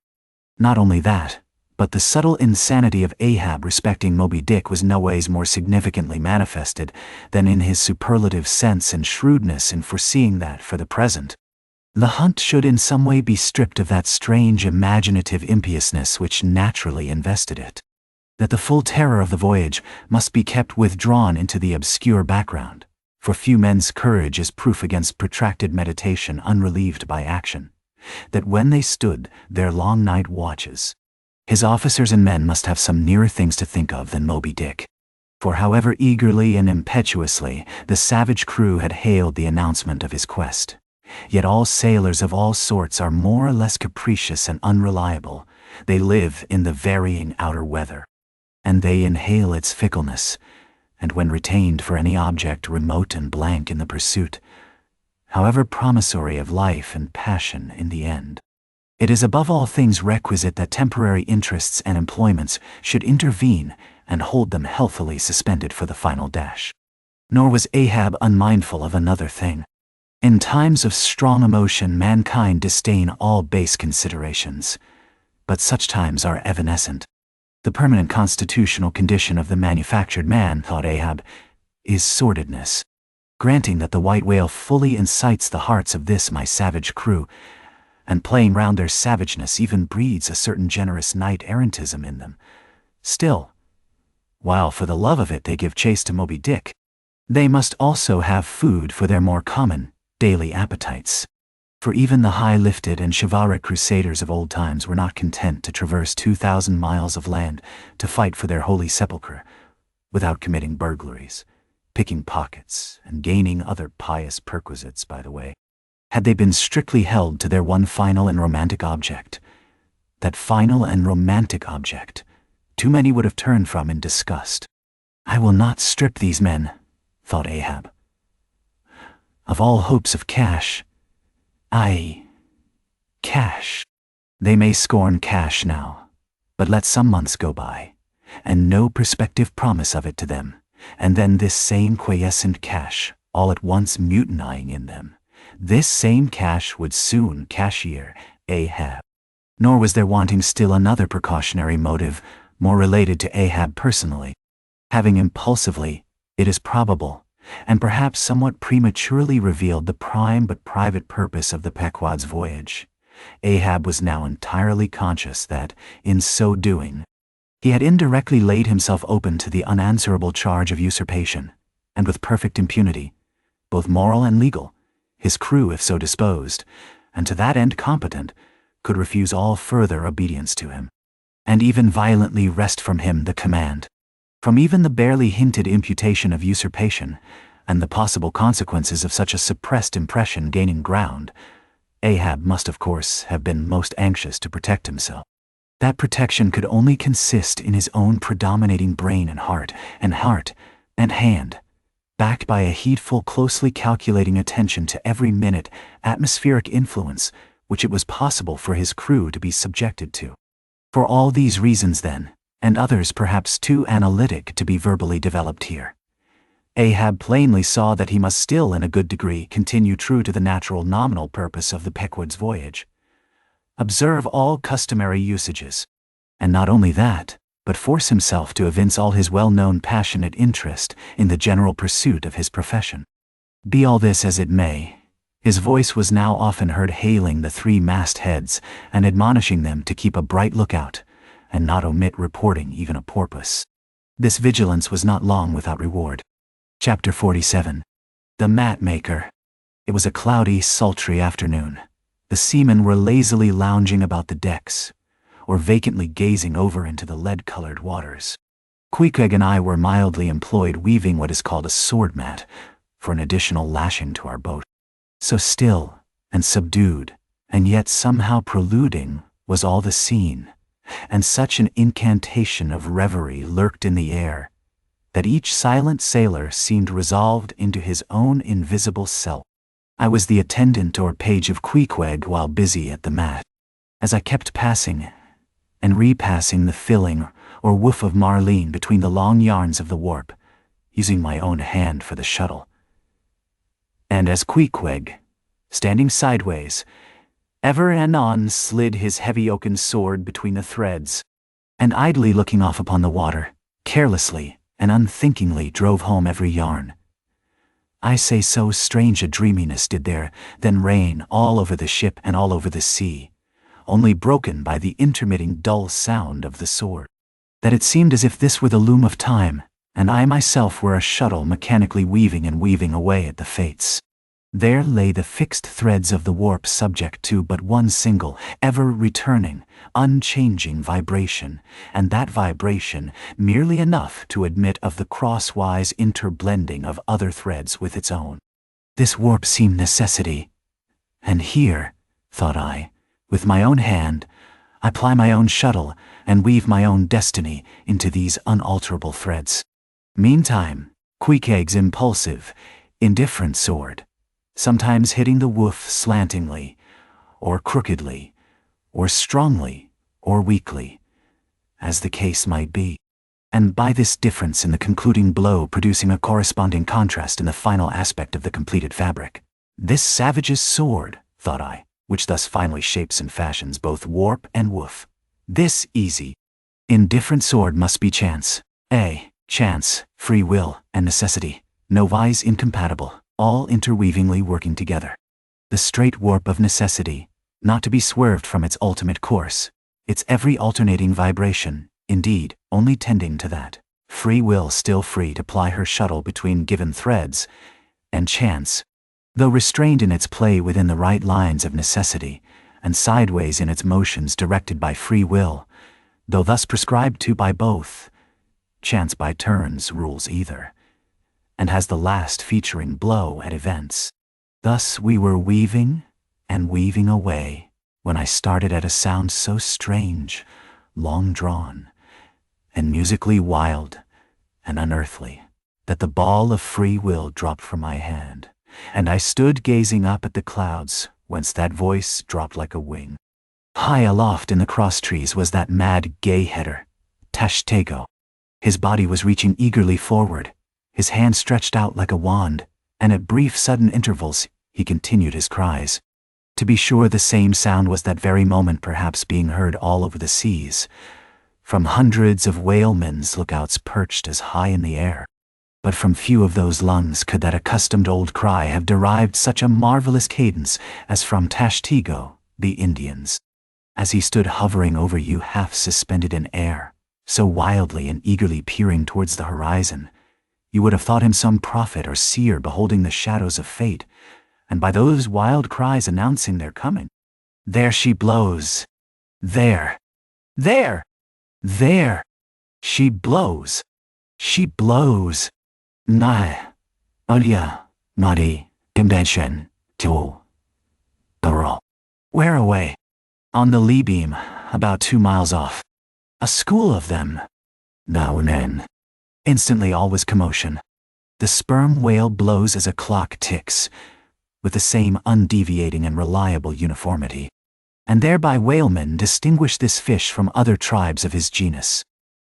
Not only that, but the subtle insanity of Ahab respecting Moby Dick was no ways more significantly manifested than in his superlative sense and shrewdness in foreseeing that, for the present, the hunt should in some way be stripped of that strange imaginative impiousness which naturally invested it. That the full terror of the voyage must be kept withdrawn into the obscure background, for few men's courage is proof against protracted meditation unrelieved by action. That when they stood their long night watches, his officers and men must have some nearer things to think of than Moby Dick. For however eagerly and impetuously the savage crew had hailed the announcement of his quest, yet all sailors of all sorts are more or less capricious and unreliable. They live in the varying outer weather, and they inhale its fickleness, and when retained for any object remote and blank in the pursuit, however promissory of life and passion in the end, it is above all things requisite that temporary interests and employments should intervene and hold them healthily suspended for the final dash. Nor was Ahab unmindful of another thing. In times of strong emotion, mankind disdain all base considerations, but such times are evanescent. The permanent constitutional condition of the manufactured man, thought Ahab, is sordidness. Granting that the white whale fully incites the hearts of this my savage crew, and playing round their savageness even breeds a certain generous knight-errantism in them, still, while for the love of it they give chase to Moby Dick, they must also have food for their more common, daily appetites. For even the high-lifted and chivalric crusaders of old times were not content to traverse 2,000 miles of land to fight for their holy sepulchre, without committing burglaries, picking pockets, and gaining other pious perquisites by the way. Had they been strictly held to their one final and romantic object, that final and romantic object, too many would have turned from in disgust. I will not strip these men, thought Ahab, of all hopes of cash. Cash. They may scorn cash now, but let some months go by, and no prospective promise of it to them, and then this same quiescent cash, all at once mutinying in them, this same cash would soon cashier Ahab. Nor was there wanting still another precautionary motive, more related to Ahab personally. Having impulsively, it is probable, and perhaps somewhat prematurely revealed the prime but private purpose of the Pequod's voyage, Ahab was now entirely conscious that, in so doing, he had indirectly laid himself open to the unanswerable charge of usurpation, and with perfect impunity, both moral and legal, his crew, if so disposed, and to that end competent, could refuse all further obedience to him, and even violently wrest from him the command. From even the barely hinted imputation of usurpation, and the possible consequences of such a suppressed impression gaining ground, Ahab must of course have been most anxious to protect himself. That protection could only consist in his own predominating brain and heart and hand, backed by a heedful, closely calculating attention to every minute atmospheric influence which it was possible for his crew to be subjected to. For all these reasons then, and others perhaps too analytic to be verbally developed here, Ahab plainly saw that he must still in a good degree continue true to the natural nominal purpose of the Pequod's voyage. Observe all customary usages, and not only that, but force himself to evince all his well-known passionate interest in the general pursuit of his profession. Be all this as it may, his voice was now often heard hailing the 3 mastheads and admonishing them to keep a bright lookout, and not omit reporting even a porpoise. This vigilance was not long without reward. Chapter 47. The Mat Maker. It was a cloudy, sultry afternoon. The seamen were lazily lounging about the decks, or vacantly gazing over into the lead-colored waters. Queequeg and I were mildly employed weaving what is called a sword mat, for an additional lashing to our boat. So still and subdued, and yet somehow preluding, was all the scene, and such an incantation of reverie lurked in the air, that each silent sailor seemed resolved into his own invisible self. I was the attendant or page of Queequeg while busy at the mat. As I kept passing and repassing the filling or woof of marline between the long yarns of the warp, using my own hand for the shuttle, and as Queequeg, standing sideways, ever and anon slid his heavy oaken sword between the threads, and idly looking off upon the water, carelessly and unthinkingly drove home every yarn. I say so strange a dreaminess did there then reign all over the ship and all over the sea, only broken by the intermitting dull sound of the sword, that it seemed as if this were the loom of time, and I myself were a shuttle mechanically weaving and weaving away at the fates. There lay the fixed threads of the warp subject to but one single, ever-returning, unchanging vibration, and that vibration merely enough to admit of the crosswise interblending of other threads with its own. This warp seemed necessity, and here, thought I, with my own hand, I ply my own shuttle and weave my own destiny into these unalterable threads. Meantime, Queequeg's impulsive, indifferent sword, sometimes hitting the woof slantingly, or crookedly, or strongly, or weakly, as the case might be, and by this difference in the concluding blow producing a corresponding contrast in the final aspect of the completed fabric. This savage's sword, thought I, which thus finally shapes and fashions both warp and woof. This easy, indifferent sword must be chance. Chance, free will, and necessity, nowise incompatible, all interweavingly working together. The straight warp of necessity, not to be swerved from its ultimate course, its every alternating vibration, indeed, only tending to that. Free will still free to ply her shuttle between given threads, and chance, though restrained in its play within the right lines of necessity, and sideways in its motions directed by free will, though thus prescribed to by both, chance by turns rules either, and has the last featuring blow at events. Thus we were weaving and weaving away, when I started at a sound so strange, long-drawn, and musically wild and unearthly, that the ball of free will dropped from my hand, and I stood gazing up at the clouds, whence that voice dropped like a wing. High aloft in the cross-trees was that mad gay-header, Tashtego. His body was reaching eagerly forward, his hand stretched out like a wand, and at brief sudden intervals he continued his cries. To be sure, the same sound was that very moment perhaps being heard all over the seas, from hundreds of whalemen's lookouts perched as high in the air. But from few of those lungs could that accustomed old cry have derived such a marvelous cadence as from Tashtego, the Indians. As he stood hovering over you half suspended in air, so wildly and eagerly peering towards the horizon, you would have thought him some prophet or seer beholding the shadows of fate, and by those wild cries announcing their coming. There she blows. There. There. There. She blows. She blows. Nigh. Odia, Nadi, Dimdenshen, Tu. Burrow. Where away? On the lee beam, about 2 miles off. A school of them. Now and then. Instantly all was commotion. The sperm whale blows as a clock ticks, with the same undeviating and reliable uniformity. And thereby whalemen distinguish this fish from other tribes of his genus.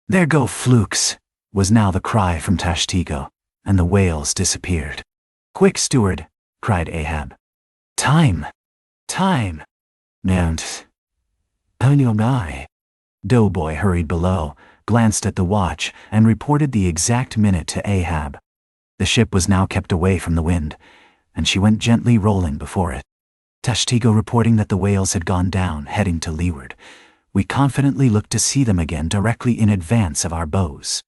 There go flukes, was now the cry from Tashtego, and the whales disappeared. Quick, steward, cried Ahab. Time! Time! Nant. Eye. Doughboy hurried below, glanced at the watch, and reported the exact minute to Ahab. The ship was now kept away from the wind, and she went gently rolling before it. Tashtego reporting that the whales had gone down, heading to leeward. We confidently looked to see them again directly in advance of our bows.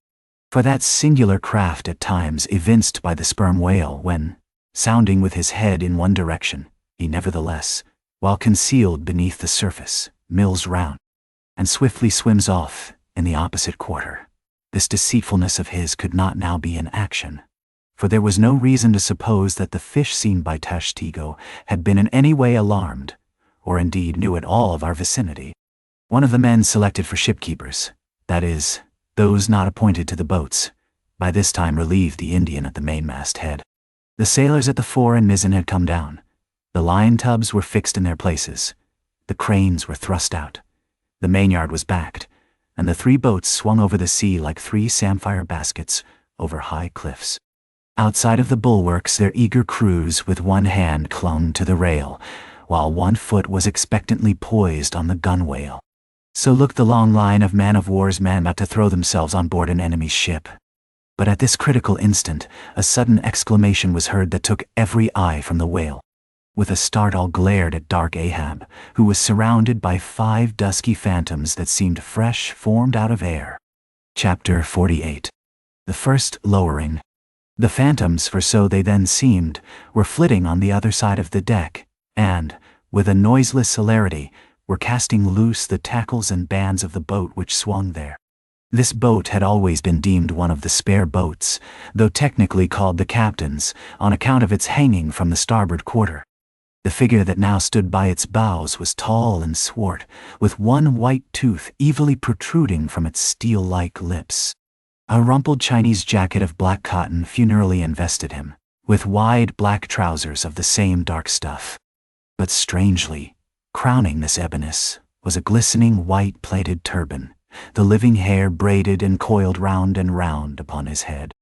For that singular craft at times evinced by the sperm whale when, sounding with his head in one direction, he nevertheless, while concealed beneath the surface, mills round, and swiftly swims off in the opposite quarter. This deceitfulness of his could not now be in action, for there was no reason to suppose that the fish seen by Tashtego had been in any way alarmed, or indeed knew at all of our vicinity. One of the men selected for shipkeepers, that is, those not appointed to the boats, by this time relieved the Indian at the mainmast head. The sailors at the fore and mizzen had come down. The line tubs were fixed in their places. The cranes were thrust out. The mainyard was backed, and the 3 boats swung over the sea like 3 samphire baskets over high cliffs. Outside of the bulwarks their eager crews with one hand clung to the rail, while one foot was expectantly poised on the gunwale. So looked the long line of man-of-war's men about to throw themselves on board an enemy's ship. But at this critical instant, a sudden exclamation was heard that took every eye from the whale. With a start all glared at dark Ahab, who was surrounded by 5 dusky phantoms that seemed fresh formed out of air. Chapter 48. The first lowering. The phantoms, for so they then seemed, were flitting on the other side of the deck, and, with a noiseless celerity, were casting loose the tackles and bands of the boat which swung there. This boat had always been deemed one of the spare boats, though technically called the captain's, on account of its hanging from the starboard quarter. The figure that now stood by its bows was tall and swart, with one white tooth evilly protruding from its steel-like lips. A rumpled Chinese jacket of black cotton funereally invested him, with wide black trousers of the same dark stuff. But strangely, crowning this eboness, was a glistening white plaited turban, the living hair braided and coiled round and round upon his head.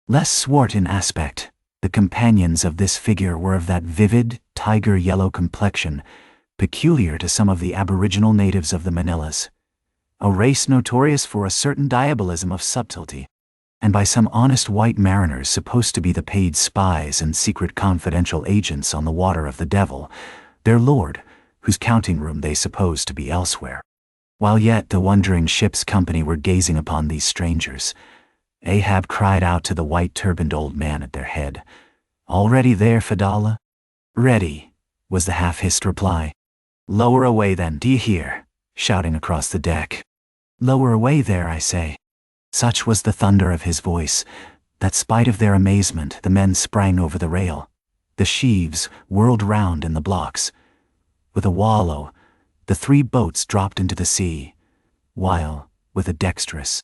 Less swart in aspect, the companions of this figure were of that vivid, tiger-yellow complexion peculiar to some of the aboriginal natives of the Manilas, a race notorious for a certain diabolism of subtlety, and by some honest white mariners supposed to be the paid spies and secret confidential agents on the water of the devil, their lord, whose counting room they supposed to be elsewhere. While yet the wondering ship's company were gazing upon these strangers, Ahab cried out to the white-turbaned old man at their head, "All ready there, Fadalla?" "Ready," was the half-hissed reply. "Lower away then, do you hear?" shouting across the deck. "Lower away there, I say." Such was the thunder of his voice, that spite of their amazement the men sprang over the rail. The sheaves whirled round in the blocks. With a wallow, the 3 boats dropped into the sea, while, with a dexterous,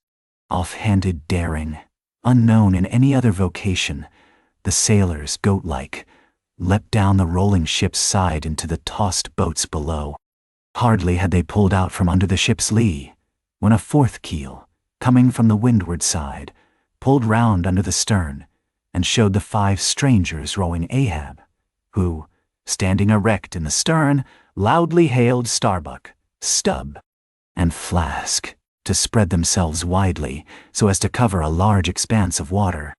off-handed daring, unknown in any other vocation, the sailors, goat-like, leapt down the rolling ship's side into the tossed boats below. Hardly had they pulled out from under the ship's lee, when a 4th keel, coming from the windward side, pulled round under the stern, and showed the 5 strangers rowing Ahab, who, standing erect in the stern, loudly hailed Starbuck, Stubb, and Flask, to spread themselves widely so as to cover a large expanse of water.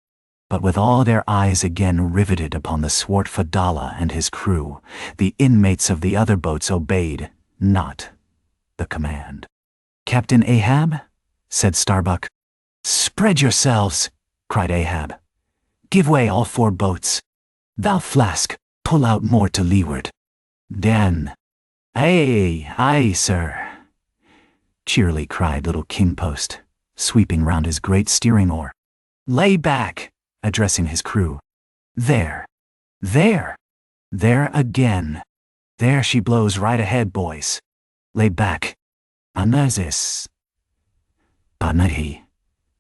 But with all their eyes again riveted upon the swart Fadalla and his crew, the inmates of the other boats obeyed not the command. "Captain Ahab?" said Starbuck. "Spread yourselves," cried Ahab. "Give way all 4 boats. Thou, Flask, pull out more to leeward." "Dan." Aye, sir," cheerily cried little King Post, sweeping round his great steering oar. "Lay back," addressing his crew. There. There. There again. There she blows right ahead, boys. Lay back. Anazis. Panahi.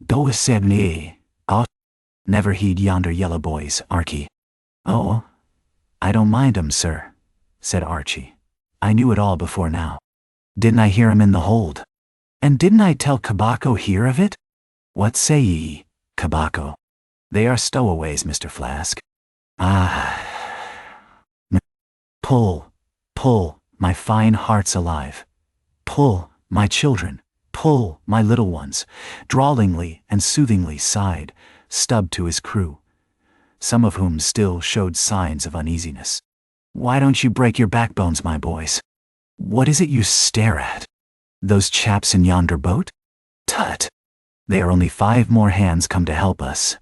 Doisebni. Oh. Never heed yonder yellow boys, Archie. Oh. I don't mind 'em, sir, said Archie. I knew it all before now. Didn't I hear 'em in the hold? And didn't I tell Kabako hear of it? What say ye, Kabako? They are stowaways, Mr. Flask. Ah. Pull, pull, my fine hearts alive. Pull, my children, pull, my little ones, drawlingly and soothingly sighed Stubb to his crew, some of whom still showed signs of uneasiness. Why don't you break your backbones, my boys? What is it you stare at? Those chaps in yonder boat? Tut! They are only 5 more hands come to help us.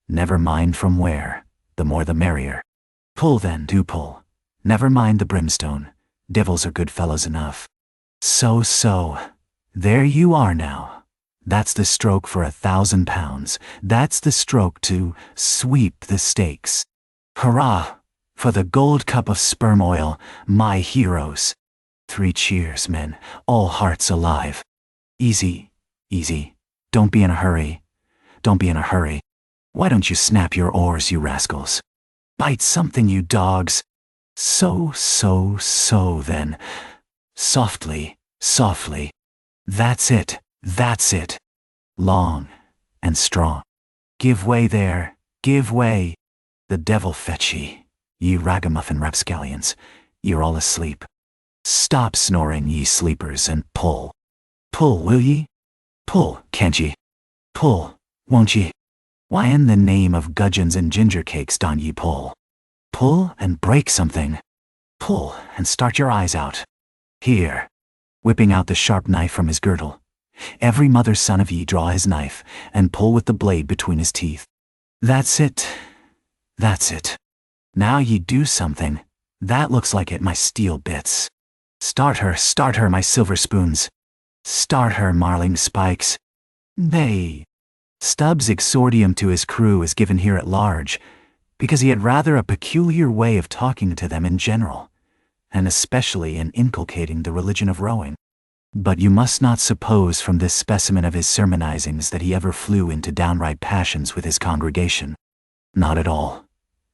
Never mind from where, the more the merrier. Pull then, do pull. Never mind the brimstone, devils are good fellows enough. So, there you are now. That's the stroke for 1,000 pounds. That's the stroke to sweep the stakes. Hurrah! For the gold cup of sperm oil, my heroes. 3 cheers, men, all hearts alive. Easy, easy. Don't be in a hurry. Don't be in a hurry. Why don't you snap your oars, you rascals? Bite something, you dogs. So then. Softly, softly. That's it, that's it. Long and strong. Give way there, give way. The devil fetch ye ragamuffin rapscallions. You're all asleep. Stop snoring, ye sleepers, and pull. Pull, will ye? Pull, can't ye? Pull, won't ye? Why in the name of gudgeons and ginger cakes don't ye pull? Pull and break something. Pull and start your eyes out. Here, whipping out the sharp knife from his girdle. Every mother's son of ye draw his knife and pull with the blade between his teeth. That's it. That's it. Now ye do something. That looks like it, my steel bits. Start her, my silver spoons. Start her, marling spikes. Nay. Stubb's exordium to his crew is given here at large, because he had rather a peculiar way of talking to them in general, and especially in inculcating the religion of rowing. But you must not suppose from this specimen of his sermonizings that he ever flew into downright passions with his congregation. Not at all.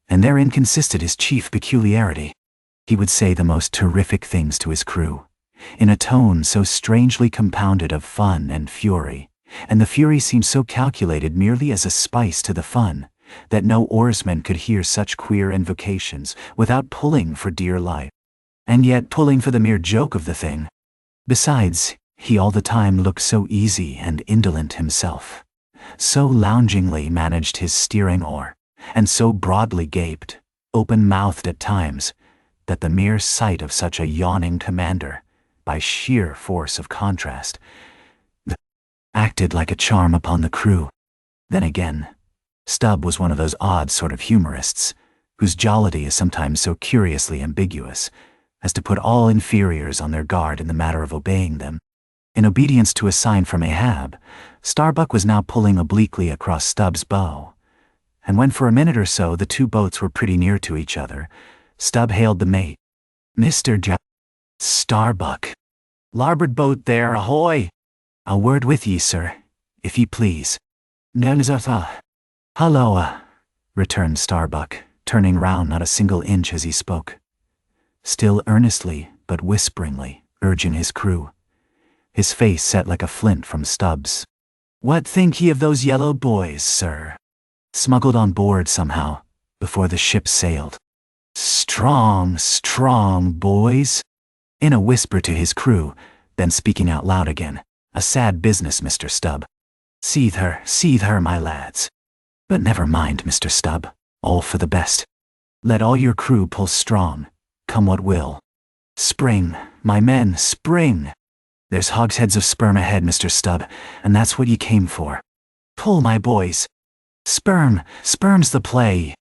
And therein consisted his chief peculiarity. He would say the most terrific things to his crew, in a tone so strangely compounded of fun and fury, and the fury seemed so calculated merely as a spice to the fun, that no oarsman could hear such queer invocations without pulling for dear life, and yet pulling for the mere joke of the thing. Besides, he all the time looked so easy and indolent himself, so loungingly managed his steering oar, and so broadly gaped, open-mouthed at times, that the mere sight of such a yawning commander, by sheer force of contrast, acted like a charm upon the crew. Then again, Stubb was one of those odd sort of humorists, whose jollity is sometimes so curiously ambiguous as to put all inferiors on their guard in the matter of obeying them. In obedience to a sign from Ahab, Starbuck was now pulling obliquely across Stubb's bow, and when for a minute or so the 2 boats were pretty near to each other, Stubb hailed the mate. Mr. Starbuck. Larboard boat there, ahoy! A word with ye, sir, if ye please. Halloa, returned Starbuck, turning round not a single inch as he spoke, still earnestly but whisperingly urging his crew, his face set like a flint from Stubb's. What think ye of those yellow boys, sir? Smuggled on board somehow, before the ship sailed. Strong, strong boys, in a whisper to his crew, then speaking out loud again. A sad business, Mr. Stubb. Seethe her, my lads. But never mind, Mr. Stubb, all for the best. Let all your crew pull strong, come what will. Spring, my men, spring! There's hogsheads of sperm ahead, Mr. Stubb, and that's what ye came for. Pull, my boys. Sperm's the play.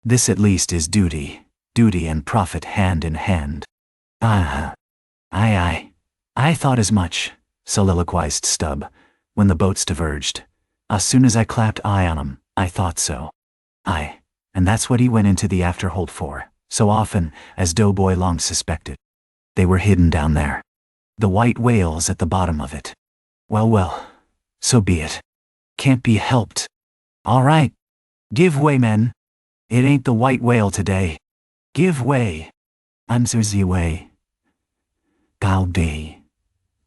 This at least is duty and profit hand in hand. Aye, I thought as much, soliloquized Stubb, when the boats diverged. As soon as I clapped eye on 'em, I thought so. Aye, and that's what he went into the afterhold for, so often, as Doughboy long suspected. They were hidden down there. The white whales at the bottom of it. Well, so be it. Can't be helped. All right. Give way, men. It ain't the white whale today. Give way. I'm Suzy way. Gao day.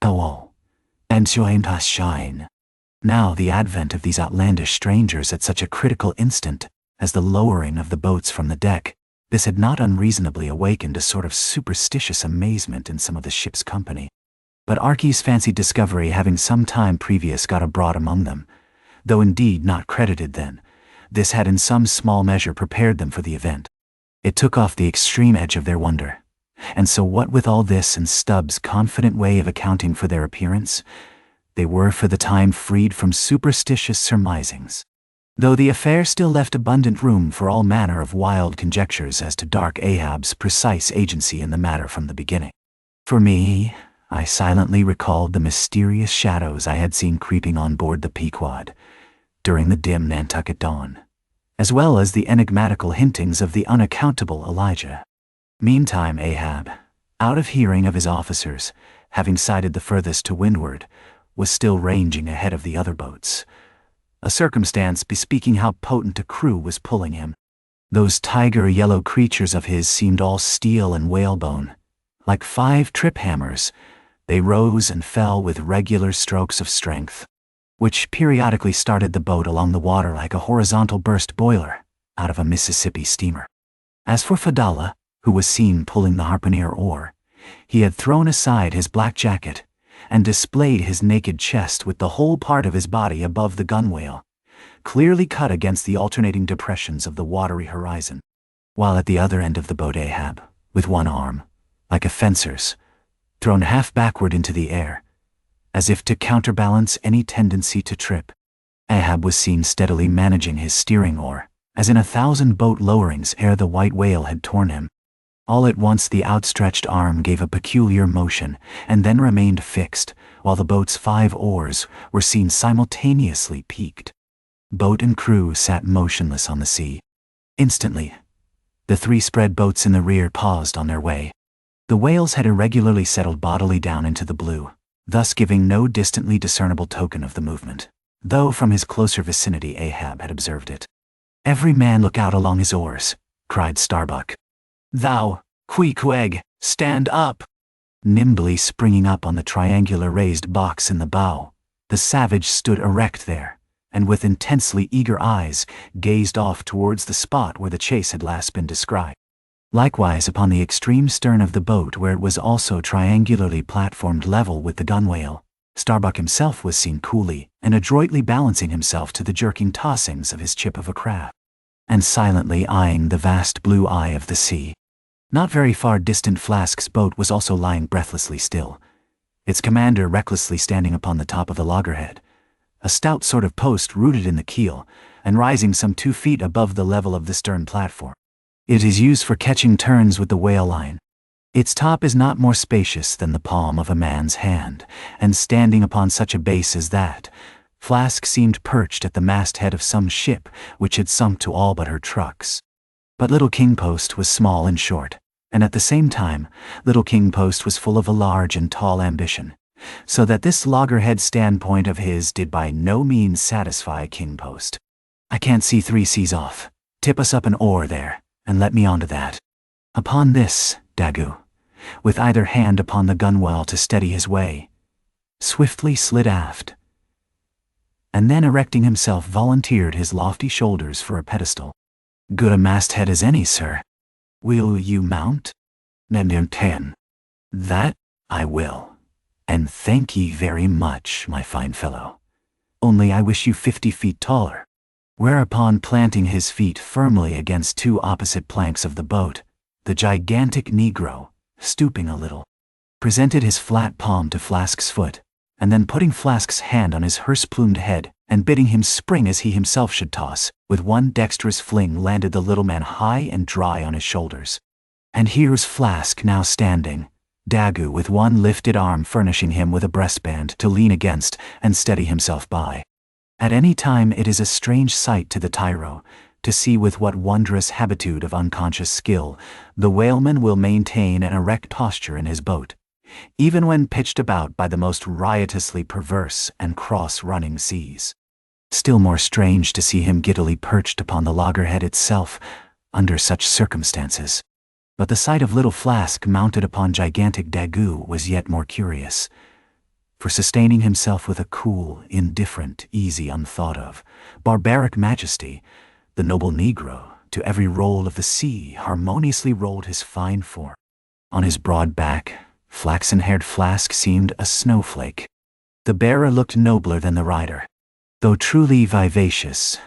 Gao. And shine. Now the advent of these outlandish strangers at such a critical instant as the lowering of the boats from the deck, this had not unreasonably awakened a sort of superstitious amazement in some of the ship's company. But Archy's fancied discovery having some time previous got abroad among them, though indeed not credited then, this had in some small measure prepared them for the event. It took off the extreme edge of their wonder. And so what with all this and Stubb's confident way of accounting for their appearance, they were for the time freed from superstitious surmisings. Though the affair still left abundant room for all manner of wild conjectures as to dark Ahab's precise agency in the matter from the beginning. For me, I silently recalled the mysterious shadows I had seen creeping on board the Pequod during the dim Nantucket dawn, as well as the enigmatical hintings of the unaccountable Elijah. Meantime Ahab, out of hearing of his officers, having sighted the furthest to windward, was still ranging ahead of the other boats, a circumstance bespeaking how potent a crew was pulling him. Those tiger-yellow creatures of his seemed all steel and whalebone. Like 5 trip hammers, they rose and fell with regular strokes of strength, which periodically started the boat along the water like a horizontal burst boiler out of a Mississippi steamer. As for Fadalla, who was seen pulling the harpooner oar, he had thrown aside his black jacket and displayed his naked chest with the whole part of his body above the gunwale, clearly cut against the alternating depressions of the watery horizon, while at the other end of the boat Ahab, with one arm, like a fencer's, thrown half backward into the air, as if to counterbalance any tendency to trip, Ahab was seen steadily managing his steering oar, as in 1,000 boat lowerings ere the white whale had torn him. All at once the outstretched arm gave a peculiar motion, and then remained fixed, while the boat's 5 oars were seen simultaneously peaked. Boat and crew sat motionless on the sea. Instantly, the 3 spread boats in the rear paused on their way. The whales had irregularly settled bodily down into the blue, thus giving no distantly discernible token of the movement, though from his closer vicinity Ahab had observed it. "Every man look out along his oars," cried Starbuck. "Thou, Queequeg, stand up!" Nimbly springing up on the triangular raised box in the bow, the savage stood erect there, and with intensely eager eyes gazed off towards the spot where the chase had last been described. Likewise upon the extreme stern of the boat, where it was also triangularly platformed level with the gunwale, Starbuck himself was seen coolly and adroitly balancing himself to the jerking tossings of his chip of a craft, and silently eyeing the vast blue eye of the sea. Not very far distant Flask's boat was also lying breathlessly still, its commander recklessly standing upon the top of the loggerhead, a stout sort of post rooted in the keel and rising some 2 feet above the level of the stern platform. It is used for catching turns with the whale line. Its top is not more spacious than the palm of a man's hand, and standing upon such a base as that, Flask seemed perched at the masthead of some ship which had sunk to all but her trucks. But Little King Post was small and short, and at the same time, Little King Post was full of a large and tall ambition, so that this loggerhead standpoint of his did by no means satisfy King Post. "I can't see 3 seas off. Tip us up an oar there, and let me onto that." Upon this, Dagoo, with either hand upon the gunwale to steady his way, swiftly slid aft, and then erecting himself volunteered his lofty shoulders for a pedestal. "Good a masthead as any, sir. Will you mount?" "10. "That I will, and thank ye very much, my fine fellow. Only I wish you 50 feet taller." Whereupon, planting his feet firmly against 2 opposite planks of the boat, the gigantic Negro, stooping a little, presented his flat palm to Flask's foot, and then putting Flask's hand on his hearse-plumed head and bidding him spring as he himself should toss, with one dexterous fling landed the little man high and dry on his shoulders. And here's Flask now standing, Dagoo with one lifted arm furnishing him with a breastband to lean against and steady himself by. At any time it is a strange sight to the tyro, to see with what wondrous habitude of unconscious skill the whaleman will maintain an erect posture in his boat, even when pitched about by the most riotously perverse and cross-running seas. Still more strange to see him giddily perched upon the loggerhead itself under such circumstances. But the sight of little Flask mounted upon gigantic Dagoo was yet more curious. For sustaining himself with a cool, indifferent, easy, unthought of, barbaric majesty, the noble Negro, to every roll of the sea, harmoniously rolled his fine form. On his broad back, flaxen-haired Flask seemed a snowflake. The bearer looked nobler than the rider. Though truly vivacious,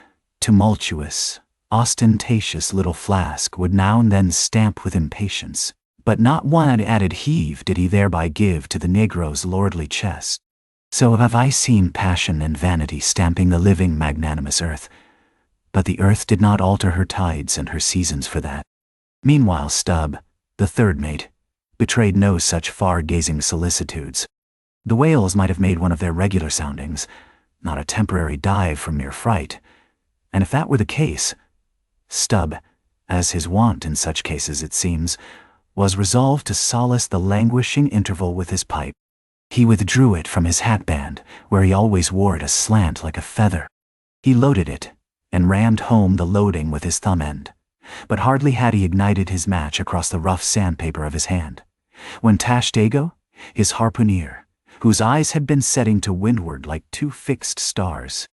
tumultuous, ostentatious little Flask would now and then stamp with impatience, but not one added heave did he thereby give to the Negro's lordly chest. So have I seen passion and vanity stamping the living magnanimous earth, but the earth did not alter her tides and her seasons for that. Meanwhile Stubb, the third mate, betrayed no such far-gazing solicitudes. The whales might have made one of their regular soundings, not a temporary dive from mere fright, and if that were the case, Stubb, as his wont in such cases it seems, was resolved to solace the languishing interval with his pipe. He withdrew it from his hatband, where he always wore it aslant like a feather. He loaded it, and rammed home the loading with his thumb end, but hardly had he ignited his match across the rough sandpaper of his hand, when Tashtego, his harpooner, whose eyes had been setting to windward like two fixed stars,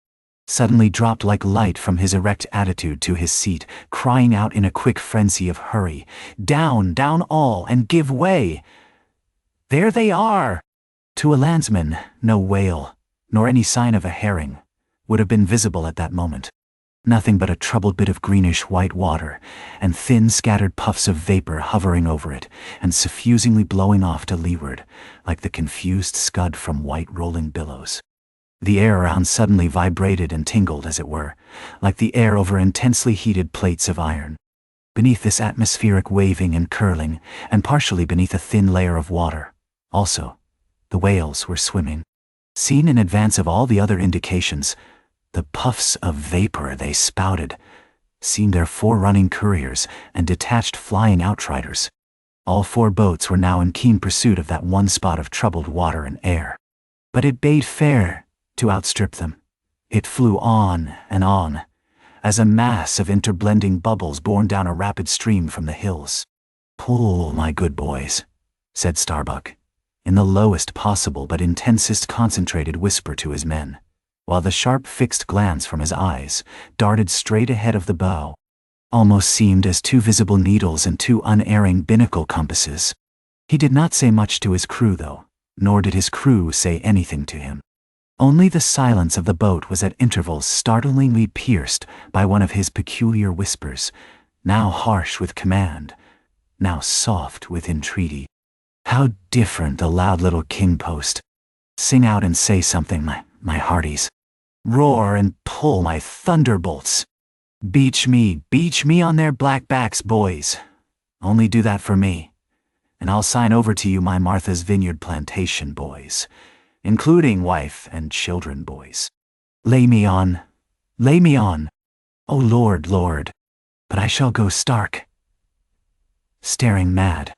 suddenly dropped like light from his erect attitude to his seat, crying out in a quick frenzy of hurry, "Down, down all, and give way! There they are!" To a landsman, no whale, nor any sign of a herring, would have been visible at that moment. Nothing but a troubled bit of greenish-white water, and thin scattered puffs of vapor hovering over it, and suffusingly blowing off to leeward, like the confused scud from white rolling billows. The air around suddenly vibrated and tingled, as it were, like the air over intensely heated plates of iron. Beneath this atmospheric waving and curling, and partially beneath a thin layer of water, also, the whales were swimming. Seen in advance of all the other indications, the puffs of vapor they spouted seemed their forerunning couriers and detached flying outriders. All four boats were now in keen pursuit of that one spot of troubled water and air. But it bade fair to outstrip them. It flew on, as a mass of interblending bubbles borne down a rapid stream from the hills. "Pull, my good boys," said Starbuck, in the lowest possible but intensest concentrated whisper to his men, while the sharp fixed glance from his eyes darted straight ahead of the bow, almost seemed as two visible needles and two unerring binnacle compasses. He did not say much to his crew, though, nor did his crew say anything to him. Only the silence of the boat was at intervals startlingly pierced by one of his peculiar whispers, now harsh with command, now soft with entreaty. How different the loud little king post! Sing out and say something, my hearties. Roar and pull, my thunderbolts. Beach me on their black backs, boys. Only do that for me, and I'll sign over to you my Martha's Vineyard plantation, boys, including wife and children, boys. Lay me on. Oh Lord, but I shall go stark, staring mad.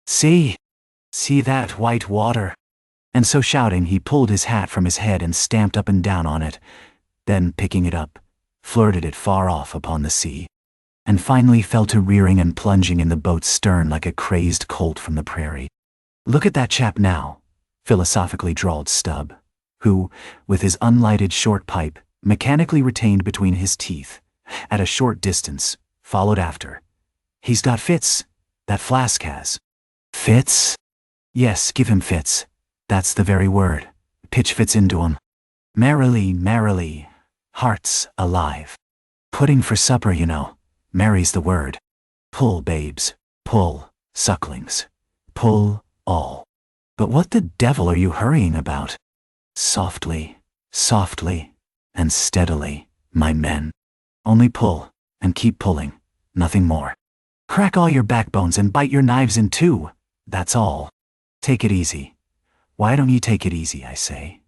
See that white water? And so shouting, he pulled his hat from his head and stamped up and down on it, then picking it up, flirted it far off upon the sea, and finally fell to rearing and plunging in the boat's stern like a crazed colt from the prairie. "Look at that chap now," philosophically drawled Stubb, who, with his unlighted short pipe mechanically retained between his teeth, at a short distance, followed after. "He's got fits, that Flask has." "Fits?" "Yes, give him fits. That's the very word. Pitch fits into 'em. Merrily, hearts alive. Pudding for supper, you know. Merry's the word. Pull, babes, pull, sucklings. Pull, all. But what the devil are you hurrying about? Softly, and steadily, my men. Only pull, and keep pulling, nothing more. Crack all your backbones and bite your knives in two, that's all. Take it easy. Why don't you take it easy, I say,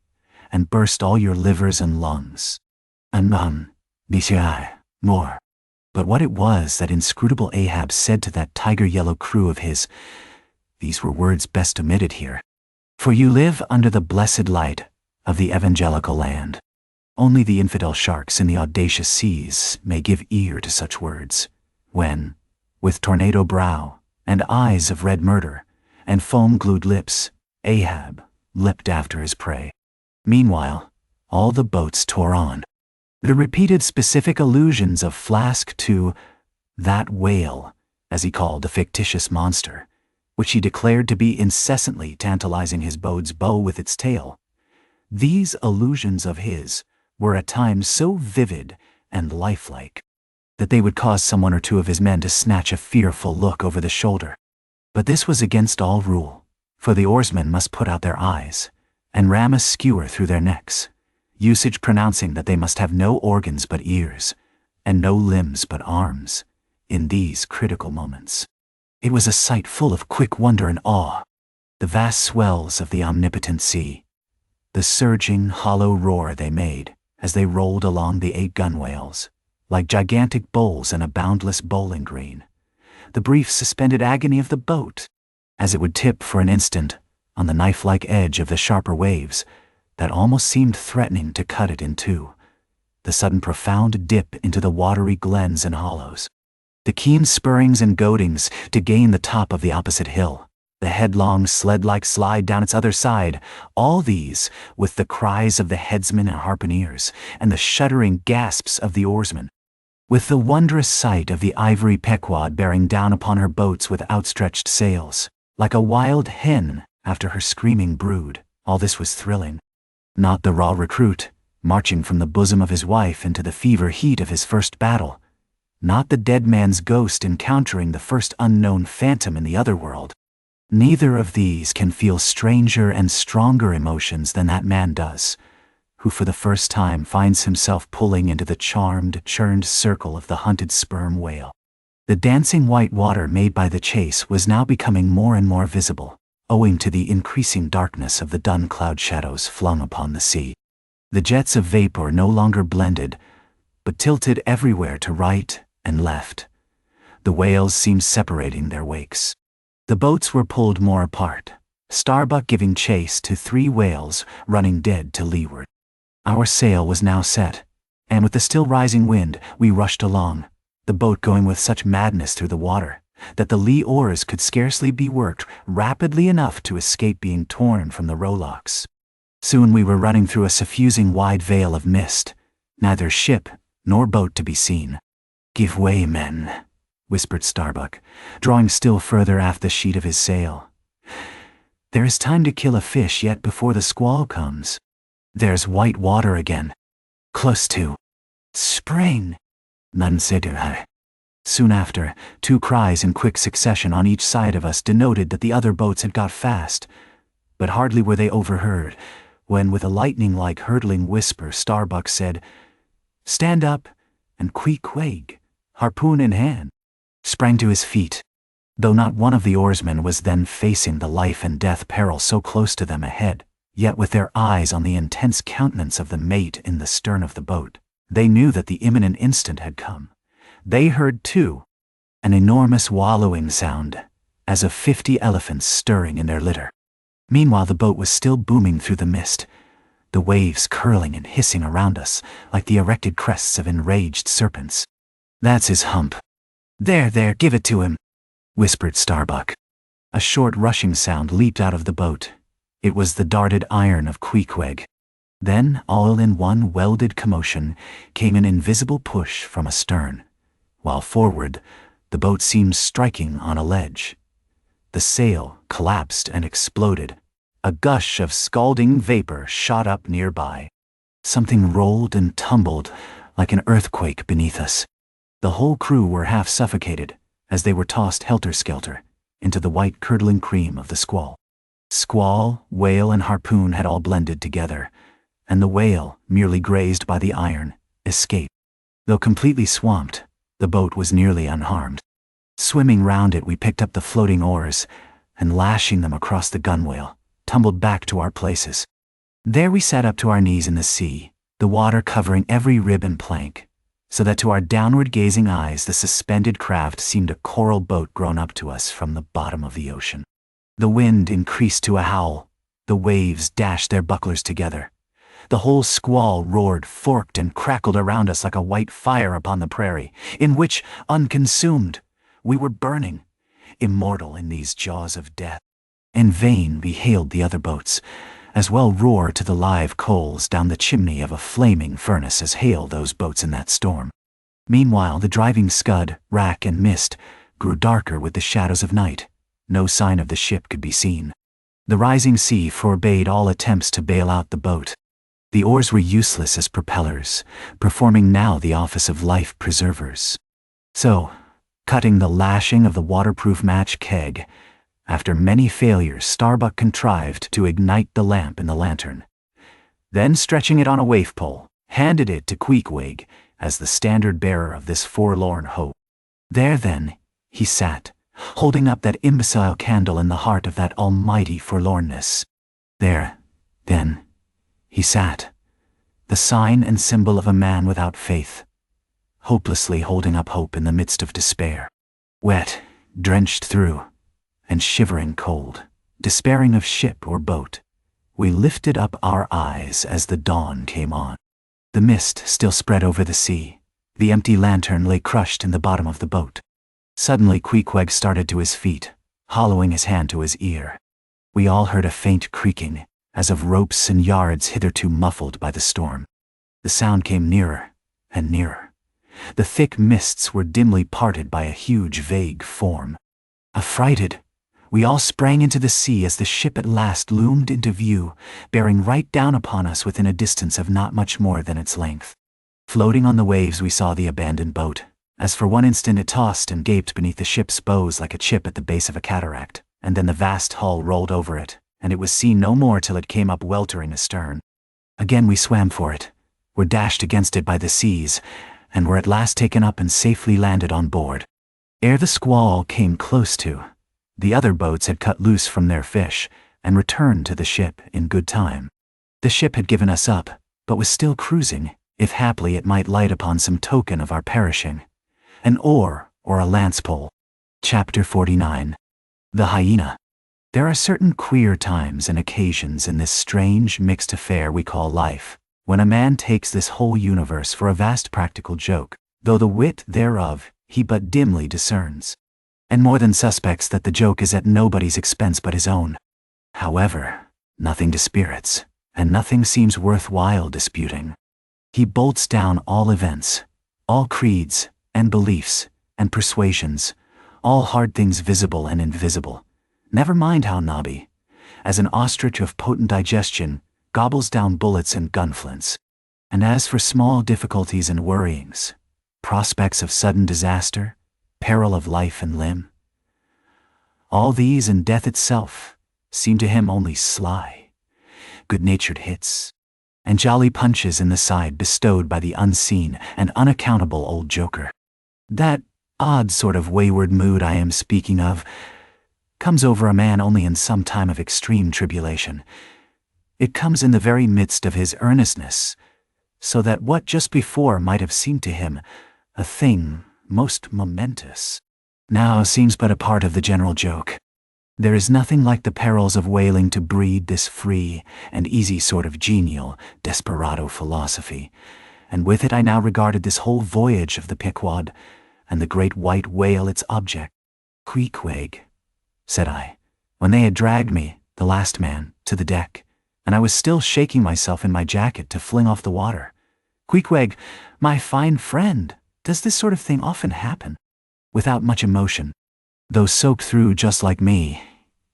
and burst all your livers and lungs? And none, more. But what it was that inscrutable Ahab said to that tiger-yellow crew of his, these were words best omitted here. For you live under the blessed light of the evangelical land. Only the infidel sharks in the audacious seas may give ear to such words, when, with tornado brow, and eyes of red murder, and foam-glued lips, Ahab leapt after his prey. Meanwhile, all the boats tore on. The repeated specific allusions of Flask to that whale, as he called the fictitious monster, which he declared to be incessantly tantalizing his boat's bow with its tail. These allusions of his were at times so vivid and lifelike that they would cause someone or two of his men to snatch a fearful look over the shoulder. But this was against all rule, for the oarsmen must put out their eyes and ram a skewer through their necks, usage pronouncing that they must have no organs but ears, and no limbs but arms, in these critical moments. It was a sight full of quick wonder and awe, the vast swells of the omnipotent sea, the surging, hollow roar they made as they rolled along the 8 gunwales, like gigantic bowls in a boundless bowling green, the brief suspended agony of the boat, as it would tip for an instant on the knife-like edge of the sharper waves that almost seemed threatening to cut it in two, the sudden profound dip into the watery glens and hollows, the keen spurrings and goadings to gain the top of the opposite hill, the headlong sled-like slide down its other side, all these with the cries of the headsmen and harpooneers and the shuddering gasps of the oarsmen, with the wondrous sight of the ivory Pequod bearing down upon her boats with outstretched sails, like a wild hen after her screaming brood. All this was thrilling. Not the raw recruit, marching from the bosom of his wife into the fever heat of his first battle. Not the dead man's ghost encountering the first unknown phantom in the other world. Neither of these can feel stranger and stronger emotions than that man does, who for the first time finds himself pulling into the charmed, churned circle of the hunted sperm whale. The dancing white water made by the chase was now becoming more and more visible, owing to the increasing darkness of the dun cloud shadows flung upon the sea. The jets of vapor no longer blended, but tilted everywhere to right and left. The whales seemed separating their wakes. The boats were pulled more apart, Starbuck giving chase to 3 whales running dead to leeward. Our sail was now set, and with the still rising wind we rushed along, the boat going with such madness through the water that the lee oars could scarcely be worked rapidly enough to escape being torn from the rowlocks. Soon we were running through a suffusing wide veil of mist, neither ship nor boat to be seen. "Give way, men," whispered Starbuck, drawing still further aft the sheet of his sail. "There is time to kill a fish yet before the squall comes. There's white water again. Close to spring." None said her. Soon after, 2 cries in quick succession on each side of us denoted that the other boats had got fast, but hardly were they overheard when, with a lightning-like hurtling whisper, Starbuck said, "Stand up," and Queequeg, harpoon in hand, sprang to his feet. Though not one of the oarsmen was then facing the life-and-death peril so close to them ahead, yet with their eyes on the intense countenance of the mate in the stern of the boat, they knew that the imminent instant had come. They heard, too, an enormous wallowing sound, as of 50 elephants stirring in their litter. Meanwhile the boat was still booming through the mist, the waves curling and hissing around us like the erected crests of enraged serpents. "That's his hump. There, give it to him," whispered Starbuck. A short rushing sound leaped out of the boat. It was the darted iron of Queequeg. Then, all in one welded commotion, came an invisible push from astern, while forward the boat seemed striking on a ledge. The sail collapsed and exploded. A gush of scalding vapor shot up nearby. Something rolled and tumbled like an earthquake beneath us. The whole crew were half suffocated as they were tossed helter-skelter into the white curdling cream of the squall. Squall, whale, and harpoon had all blended together, and the whale, merely grazed by the iron, escaped. Though completely swamped, the boat was nearly unharmed. Swimming round it, we picked up the floating oars, and lashing them across the gunwale, tumbled back to our places. There we sat up to our knees in the sea, the water covering every rib and plank, so that to our downward-gazing eyes the suspended craft seemed a coral boat grown up to us from the bottom of the ocean. The wind increased to a howl. The waves dashed their bucklers together. The whole squall roared, forked, and crackled around us like a white fire upon the prairie, in which, unconsumed, we were burning, immortal in these jaws of death. In vain we hailed the other boats, as well roar to the live coals down the chimney of a flaming furnace as hail those boats in that storm. Meanwhile the driving scud, rack, and mist grew darker with the shadows of night. No sign of the ship could be seen. The rising sea forbade all attempts to bail out the boat. The oars were useless as propellers, performing now the office of life preservers. So, cutting the lashing of the waterproof match keg, after many failures Starbuck contrived to ignite the lamp in the lantern. Then, stretching it on a waif pole, handed it to Queequeg as the standard bearer of this forlorn hope. There then, he sat, holding up that imbecile candle in the heart of that almighty forlornness. There, then, he sat, the sign and symbol of a man without faith, hopelessly holding up hope in the midst of despair. Wet, drenched through, and shivering cold, despairing of ship or boat, we lifted up our eyes as the dawn came on. The mist still spread over the sea. The empty lantern lay crushed in the bottom of the boat. Suddenly Queequeg started to his feet, hollowing his hand to his ear. We all heard a faint creaking, as of ropes and yards hitherto muffled by the storm. The sound came nearer and nearer. The thick mists were dimly parted by a huge, vague form. Affrighted, we all sprang into the sea as the ship at last loomed into view, bearing right down upon us within a distance of not much more than its length. Floating on the waves we saw the abandoned boat, as for one instant it tossed and gaped beneath the ship's bows like a chip at the base of a cataract, and then the vast hull rolled over it, and it was seen no more till it came up weltering astern. Again we swam for it, were dashed against it by the seas, and were at last taken up and safely landed on board. Ere the squall came close to, the other boats had cut loose from their fish and returned to the ship in good time. The ship had given us up, but was still cruising, if haply it might light upon some token of our perishing. An oar or a lance-pole. Chapter 49. The Hyena. There are certain queer times and occasions in this strange, mixed affair we call life, when a man takes this whole universe for a vast practical joke, though the wit thereof he but dimly discerns, and more than suspects that the joke is at nobody's expense but his own. However, nothing dispirits, and nothing seems worthwhile disputing. He bolts down all events, all creeds, and beliefs, and persuasions, all hard things visible and invisible, never mind how knobby, as an ostrich of potent digestion gobbles down bullets and gunflints. And as for small difficulties and worryings, prospects of sudden disaster, peril of life and limb, all these and death itself seem to him only sly, good-natured hits, and jolly punches in the side bestowed by the unseen and unaccountable old joker. That odd sort of wayward mood I am speaking of comes over a man only in some time of extreme tribulation. It comes in the very midst of his earnestness, so that what just before might have seemed to him a thing most momentous, now seems but a part of the general joke. There is nothing like the perils of whaling to breed this free and easy sort of genial, desperado philosophy, and with it I now regarded this whole voyage of the Pequod, and the great white whale its object. Queequeg, said I, when they had dragged me, the last man, to the deck, and I was still shaking myself in my jacket to fling off the water. Queequeg, my fine friend, does this sort of thing often happen? Without much emotion, though soaked through just like me,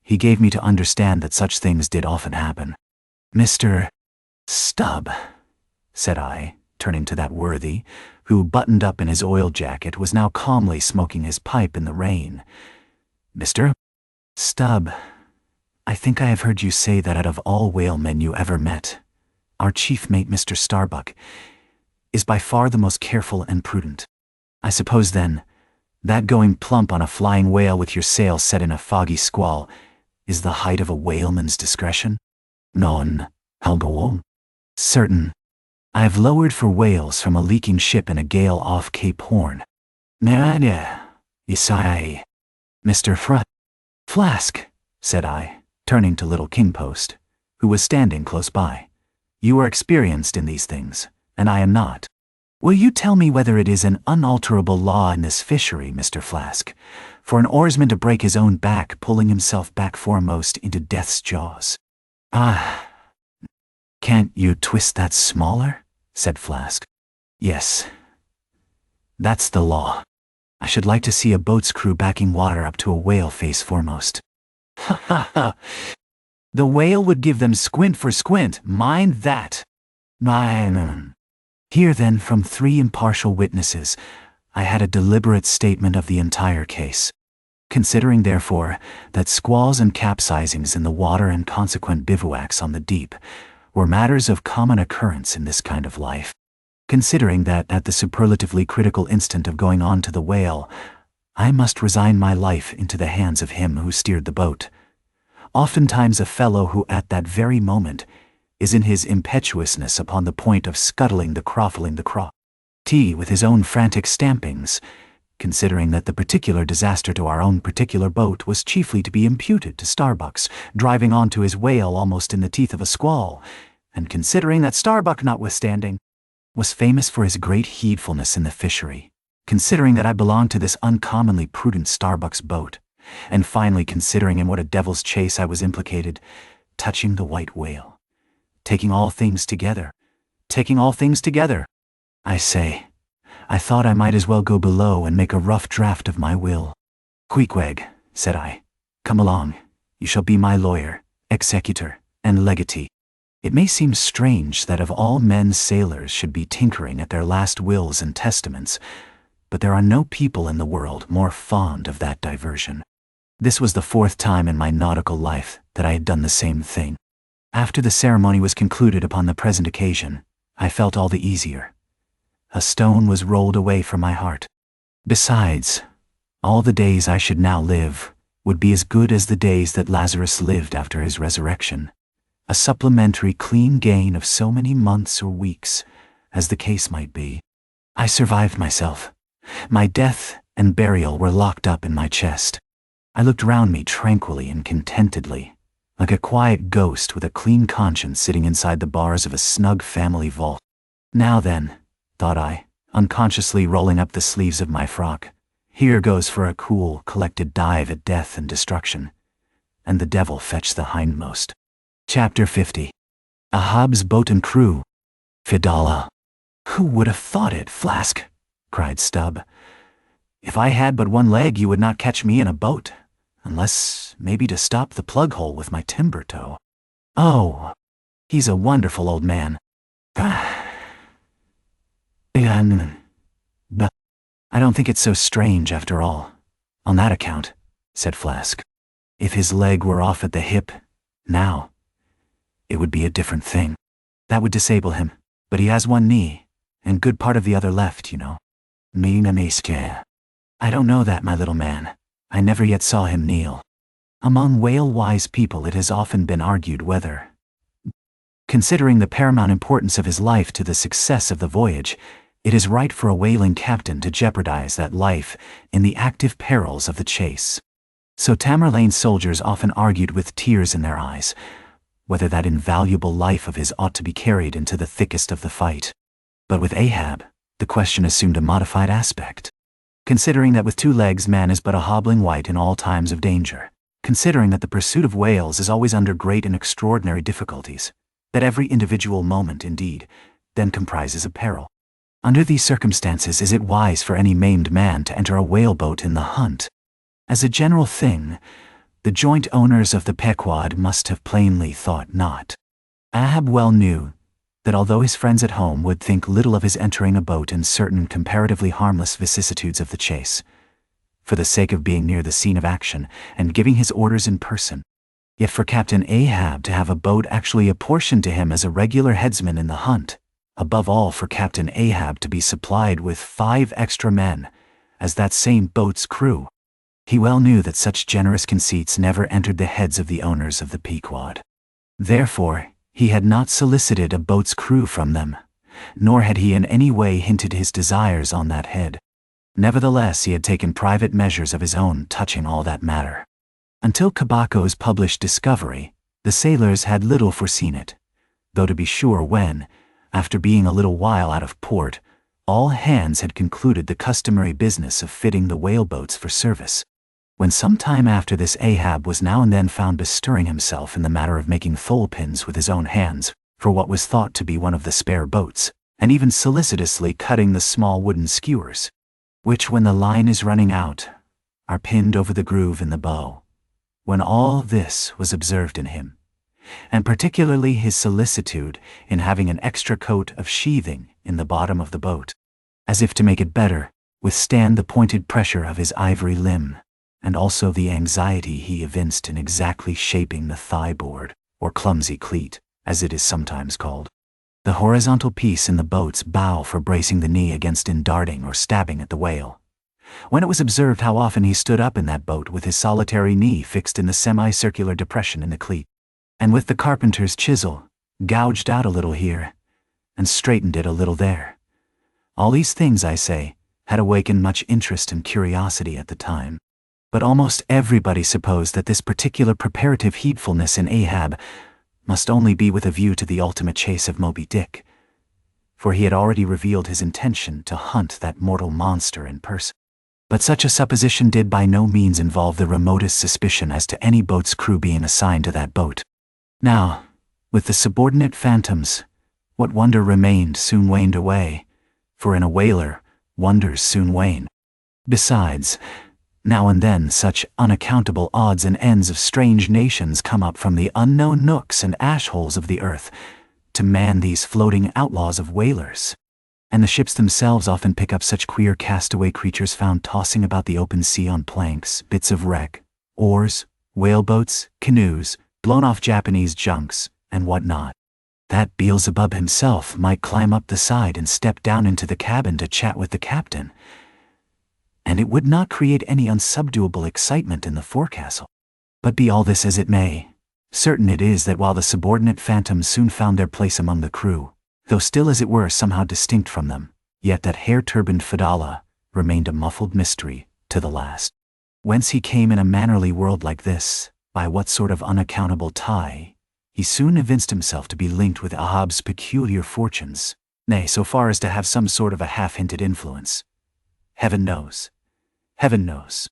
he gave me to understand that such things did often happen. Mr. Stubb, said I, turning to that worthy, who, buttoned up in his oil jacket, was now calmly smoking his pipe in the rain. Mr. Stubb, I think I have heard you say that out of all whalemen you ever met, our chief mate, Mr. Starbuck, is by far the most careful and prudent. I suppose, then, that going plump on a flying whale with your sail set in a foggy squall is the height of a whaleman's discretion? Non, I'll go on. Certain. I have lowered for whales from a leaking ship in a gale off Cape Horn. Nah, Isai. Mr. Flask, said I, turning to little Kingpost, who was standing close by. You are experienced in these things, and I am not. Will you tell me whether it is an unalterable law in this fishery, Mr. Flask, for an oarsman to break his own back pulling himself back foremost into death's jaws? Can't you twist that smaller? Said Flask. Yes. That's the law. I should like to see a boat's crew backing water up to a whale face foremost. Ha ha ha. The whale would give them squint for squint, mind that. Here then, from 3 impartial witnesses, I had a deliberate statement of the entire case. Considering, therefore, that squalls and capsizings in the water and consequent bivouacs on the deep were matters of common occurrence in this kind of life. Considering that at the superlatively critical instant of going on to the whale, I must resign my life into the hands of him who steered the boat. Oftentimes a fellow who at that very moment is in his impetuousness upon the point of scuttling the T with his own frantic stampings, considering that the particular disaster to our own particular boat was chiefly to be imputed to Starbuck's driving onto his whale almost in the teeth of a squall, and considering that Starbuck, notwithstanding, was famous for his great heedfulness in the fishery, considering that I belonged to this uncommonly prudent Starbuck's boat, and finally considering in what a devil's chase I was implicated, touching the white whale. Taking all things together, I say, I thought I might as well go below and make a rough draft of my will. Queequeg, said I, come along, you shall be my lawyer, executor, and legatee. It may seem strange that of all men sailors should be tinkering at their last wills and testaments, but there are no people in the world more fond of that diversion. This was the 4th time in my nautical life that I had done the same thing. After the ceremony was concluded upon the present occasion, I felt all the easier. A stone was rolled away from my heart. Besides, all the days I should now live would be as good as the days that Lazarus lived after his resurrection, a supplementary clean gain of so many months or weeks, as the case might be. I survived myself. My death and burial were locked up in my chest. I looked round me tranquilly and contentedly, like a quiet ghost with a clean conscience sitting inside the bars of a snug family vault. Now then, thought I, unconsciously rolling up the sleeves of my frock, here goes for a cool, collected dive at death and destruction. And the devil fetch the hindmost. Chapter 50. Ahab's boat and crew. Fidala. Who would have thought it, Flask? Cried Stubb. If I had but one leg, you would not catch me in a boat, unless maybe to stop the plug hole with my timber toe. Oh, he's a wonderful old man. But I don't think it's so strange after all, on that account, said Flask. If his leg were off at the hip, now, it would be a different thing. That would disable him, but he has one knee, and good part of the other left, you know. I don't know that, my little man. I never yet saw him kneel. Among whale-wise people it has often been argued whether, considering the paramount importance of his life to the success of the voyage, it is right for a whaling captain to jeopardize that life in the active perils of the chase. So Tamerlane's soldiers often argued with tears in their eyes, whether that invaluable life of his ought to be carried into the thickest of the fight. But with Ahab, the question assumed a modified aspect. Considering that with 2 legs man is but a hobbling wight in all times of danger, considering that the pursuit of whales is always under great and extraordinary difficulties, that every individual moment, indeed, then comprises a peril. Under these circumstances is it wise for any maimed man to enter a whaleboat in the hunt? As a general thing, the joint owners of the Pequod must have plainly thought not. Ahab well knew that although his friends at home would think little of his entering a boat in certain comparatively harmless vicissitudes of the chase, for the sake of being near the scene of action and giving his orders in person, yet for Captain Ahab to have a boat actually apportioned to him as a regular headsman in the hunt, above all for Captain Ahab to be supplied with 5 extra men as that same boat's crew, he well knew that such generous conceits never entered the heads of the owners of the Pequod. Therefore, he had not solicited a boat's crew from them, nor had he in any way hinted his desires on that head. Nevertheless, he had taken private measures of his own touching all that matter. Until Cabaco's published discovery, the sailors had little foreseen it, though to be sure when, after being a little while out of port, all hands had concluded the customary business of fitting the whaleboats for service. When some time after this Ahab was now and then found bestirring himself in the matter of making thole-pins with his own hands for what was thought to be one of the spare boats, and even solicitously cutting the small wooden skewers, which when the line is running out, are pinned over the groove in the bow. When all this was observed in him, and particularly his solicitude in having an extra coat of sheathing in the bottom of the boat, as if to make it better withstand the pointed pressure of his ivory limb, and also the anxiety he evinced in exactly shaping the thigh-board, or clumsy cleat, as it is sometimes called, the horizontal piece in the boat's bow for bracing the knee against in darting or stabbing at the whale. When it was observed how often he stood up in that boat with his solitary knee fixed in the semicircular depression in the cleat, and with the carpenter's chisel, gouged out a little here, and straightened it a little there. All these things, I say, had awakened much interest and curiosity at the time. But almost everybody supposed that this particular preparative heedfulness in Ahab must only be with a view to the ultimate chase of Moby Dick, for he had already revealed his intention to hunt that mortal monster in person. But such a supposition did by no means involve the remotest suspicion as to any boat's crew being assigned to that boat. Now, with the subordinate phantoms, what wonder remained soon waned away, for in a whaler, wonders soon wane. Besides, now and then such unaccountable odds and ends of strange nations come up from the unknown nooks and ash-holes of the earth to man these floating outlaws of whalers, and the ships themselves often pick up such queer castaway creatures found tossing about the open sea on planks, bits of wreck, oars, whaleboats, canoes, blown-off Japanese junks, and what not, that Beelzebub himself might climb up the side and step down into the cabin to chat with the captain, and it would not create any unsubduable excitement in the forecastle. But be all this as it may, certain it is that while the subordinate phantoms soon found their place among the crew, though still as it were somehow distinct from them, yet that hair-turbaned Fedallah remained a muffled mystery to the last. Whence he came in a mannerly world like this, by what sort of unaccountable tie, he soon evinced himself to be linked with Ahab's peculiar fortunes, nay, so far as to have some sort of a half-hinted influence. Heaven knows. Heaven knows.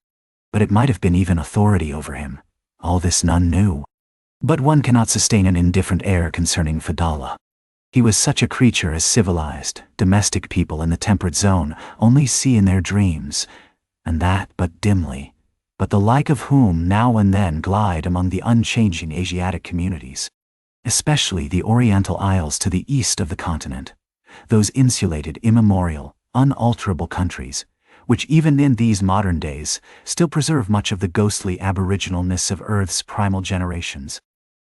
But it might have been even authority over him. All this none knew. But one cannot sustain an indifferent air concerning Fedallah. He was such a creature as civilized, domestic people in the temperate zone only see in their dreams, and that but dimly, but the like of whom now and then glide among the unchanging Asiatic communities, especially the Oriental Isles to the east of the continent, those insulated, immemorial, unalterable countries, which even in these modern days still preserve much of the ghostly aboriginalness of Earth's primal generations,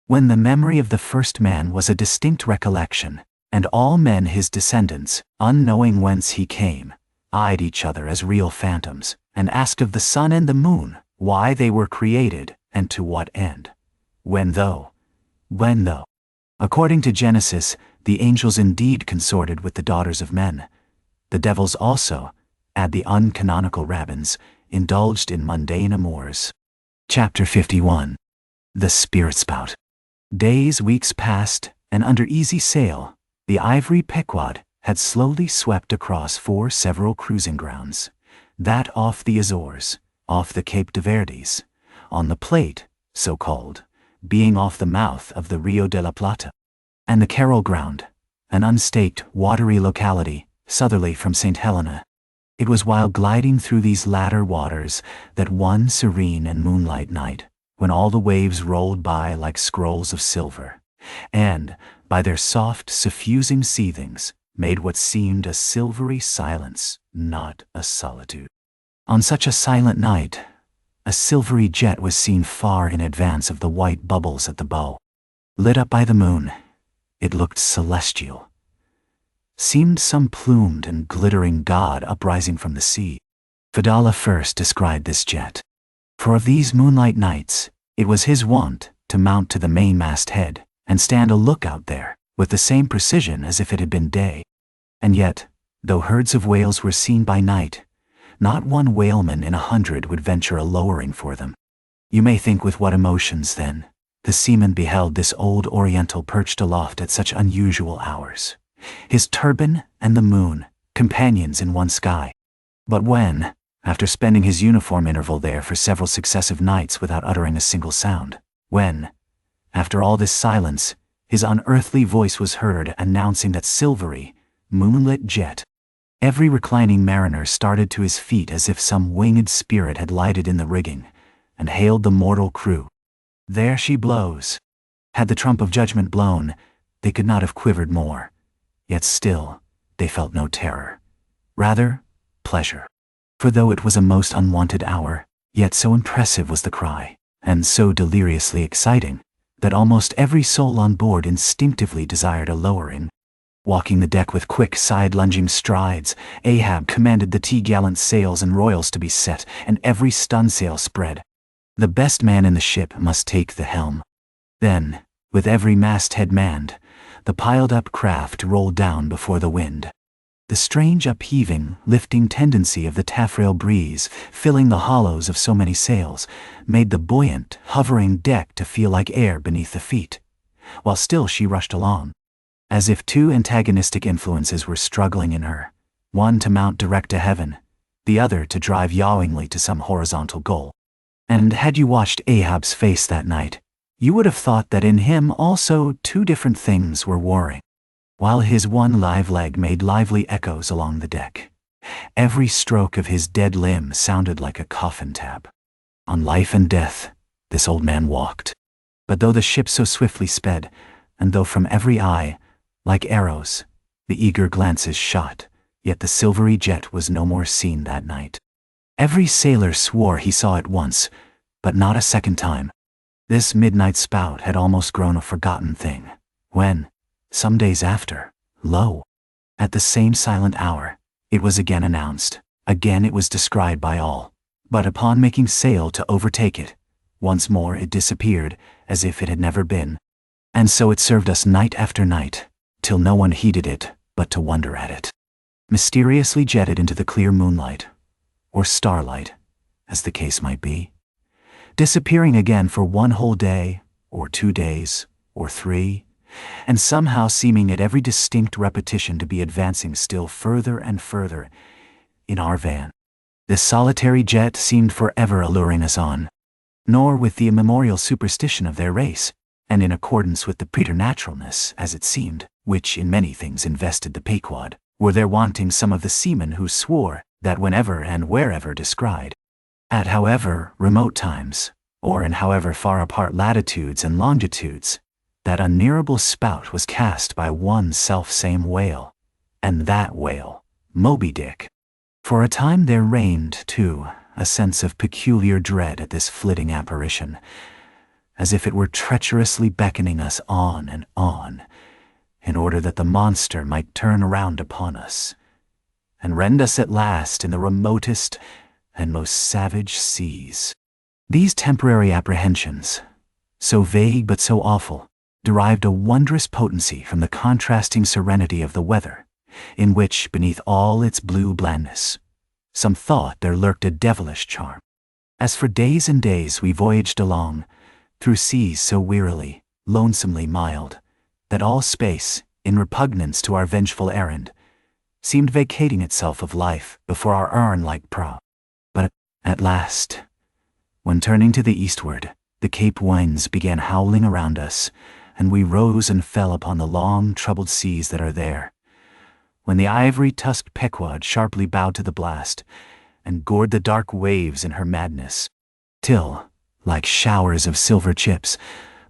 when the memory of the first man was a distinct recollection, and all men his descendants, unknowing whence he came, eyed each other as real phantoms, and asked of the sun and the moon why they were created and to what end. When though, according to Genesis, the angels indeed consorted with the daughters of men, the devils also, add the uncanonical rabbins, indulged in mundane amours. Chapter 51. The Spirit Spout. Days, weeks passed, and under easy sail, the ivory Pequod had slowly swept across 4 several cruising grounds, that off the Azores, off the Cape de Verdes, on the Plate, so called, being off the mouth of the Rio de la Plata, and the Carroll Ground, an unstaked, watery locality, southerly from St. Helena. It was while gliding through these latter waters that one serene and moonlight night, when all the waves rolled by like scrolls of silver, and, by their soft, suffusing seethings, made what seemed a silvery silence, not a solitude. On such a silent night, a silvery jet was seen far in advance of the white bubbles at the bow. Lit up by the moon, it looked celestial, seemed some plumed and glittering god uprising from the sea. Fedallah first described this jet, for of these moonlight nights, it was his wont to mount to the mainmast head and stand a lookout there with the same precision as if it had been day. And yet, though herds of whales were seen by night, not one whaleman in 100 would venture a lowering for them. You may think with what emotions, then, the seaman beheld this old Oriental perched aloft at such unusual hours, his turban and the moon, companions in one sky. But when, after spending his uniform interval there for several successive nights without uttering a single sound, when, after all this silence, his unearthly voice was heard announcing that silvery, moonlit jet, every reclining mariner started to his feet as if some winged spirit had lighted in the rigging and hailed the mortal crew. There she blows. Had the trump of judgment blown, they could not have quivered more. Yet still, they felt no terror. Rather, pleasure. For though it was a most unwonted hour, yet so impressive was the cry, and so deliriously exciting, that almost every soul on board instinctively desired a lowering. Walking the deck with quick side-lunging strides, Ahab commanded the t-gallant sails and royals to be set, and every stunsail spread. The best man in the ship must take the helm. Then, with every masthead manned, the piled-up craft rolled down before the wind. The strange upheaving, lifting tendency of the taffrail breeze, filling the hollows of so many sails, made the buoyant, hovering deck to feel like air beneath the feet, while still she rushed along, as if two antagonistic influences were struggling in her, one to mount direct to heaven, the other to drive yawingly to some horizontal goal. And had you watched Ahab's face that night, you would have thought that in him also two different things were warring. While his one live leg made lively echoes along the deck, every stroke of his dead limb sounded like a coffin tap. On life and death, this old man walked. But though the ship so swiftly sped, and though from every eye, like arrows, the eager glances shot, yet the silvery jet was no more seen that night. Every sailor swore he saw it once, but not a second time. This midnight spout had almost grown a forgotten thing, when, some days after, lo, at the same silent hour, it was again announced, again it was descried by all, but upon making sail to overtake it, once more it disappeared, as if it had never been. And so it served us night after night, till no one heeded it but to wonder at it. Mysteriously jetted into the clear moonlight, or starlight, as the case might be, disappearing again for one whole day, or 2 days, or 3, and somehow seeming at every distinct repetition to be advancing still further and further in our van. This solitary jet seemed forever alluring us on, nor with the immemorial superstition of their race, and in accordance with the preternaturalness, as it seemed, which in many things invested the Pequod, were there wanting some of the seamen who swore that whenever and wherever descried, at however remote times, or in however far apart latitudes and longitudes, that unnearable spout was cast by one self-same whale, and that whale, Moby Dick. For a time there reigned, too, a sense of peculiar dread at this flitting apparition, as if it were treacherously beckoning us on, in order that the monster might turn around upon us, and rend us at last in the remotest and most savage seas. These temporary apprehensions, so vague but so awful, derived a wondrous potency from the contrasting serenity of the weather, in which, beneath all its blue blandness, some thought there lurked a devilish charm. As for days and days we voyaged along, through seas so wearily, lonesomely mild, that all space, in repugnance to our vengeful errand, seemed vacating itself of life before our urn-like prow. But at last, when turning to the eastward, the Cape winds began howling around us, and we rose and fell upon the long, troubled seas that are there, when the ivory-tusked Pequod sharply bowed to the blast, and gored the dark waves in her madness, till, like showers of silver chips,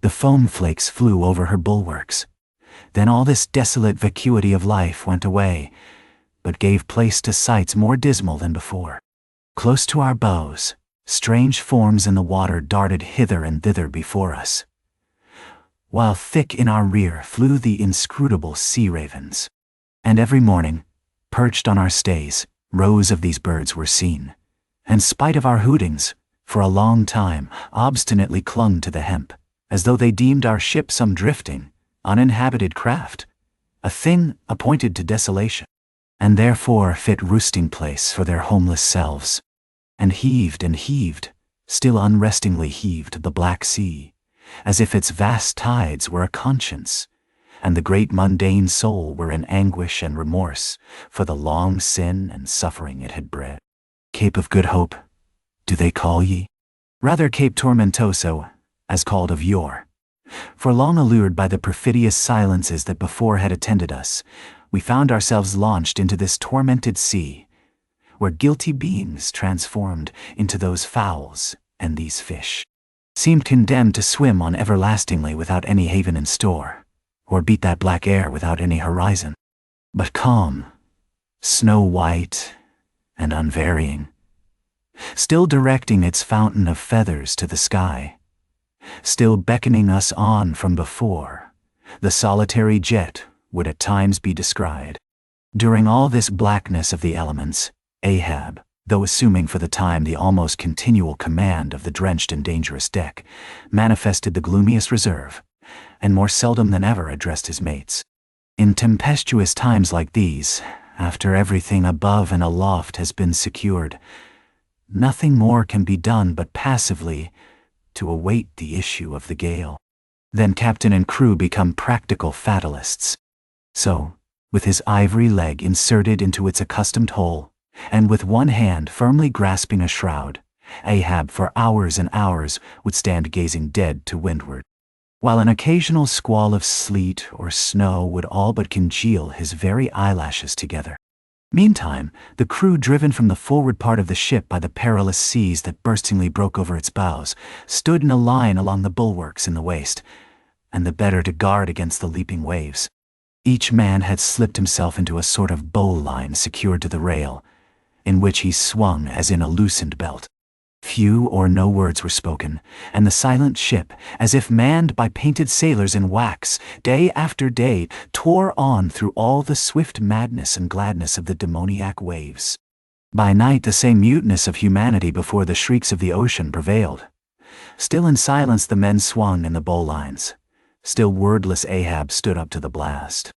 the foam flakes flew over her bulwarks. Then all this desolate vacuity of life went away, but gave place to sights more dismal than before. Close to our bows, strange forms in the water darted hither and thither before us, while thick in our rear flew the inscrutable sea ravens. And every morning, perched on our stays, rows of these birds were seen, and spite of our hootings, for a long time obstinately clung to the hemp, as though they deemed our ship some drifting, uninhabited craft, a thing appointed to desolation. and therefore fit roosting place for their homeless selves. And heaved, still unrestingly heaved the black sea, as if its vast tides were a conscience, and the great mundane soul were in anguish and remorse for the long sin and suffering it had bred. Cape of Good Hope, do they call ye? Rather Cape Tormentoso, as called of yore. For long allured by the perfidious silences that before had attended us, we found ourselves launched into this tormented sea, where guilty beings transformed into those fowls and these fish seemed condemned to swim on everlastingly without any haven in store, or beat that black air without any horizon. But calm, snow-white, and unvarying, still directing its fountain of feathers to the sky, still beckoning us on from before, the solitary jet would at times be descried. During all this blackness of the elements, Ahab, though assuming for the time the almost continual command of the drenched and dangerous deck, manifested the gloomiest reserve, and more seldom than ever addressed his mates. In tempestuous times like these, after everything above and aloft has been secured, nothing more can be done but passively to await the issue of the gale. Then captain and crew become practical fatalists. So, with his ivory leg inserted into its accustomed hole, and with one hand firmly grasping a shroud, Ahab for hours and hours would stand gazing dead to windward, while an occasional squall of sleet or snow would all but congeal his very eyelashes together. Meantime, the crew, driven from the forward part of the ship by the perilous seas that burstingly broke over its bows, stood in a line along the bulwarks in the waist, and the better to guard against the leaping waves. Each man had slipped himself into a sort of bowline secured to the rail, in which he swung as in a loosened belt. Few or no words were spoken, and the silent ship, as if manned by painted sailors in wax, day after day tore on through all the swift madness and gladness of the demoniac waves. By night the same muteness of humanity before the shrieks of the ocean prevailed. Still in silence the men swung in the bowlines. Still wordless Ahab stood up to the blast.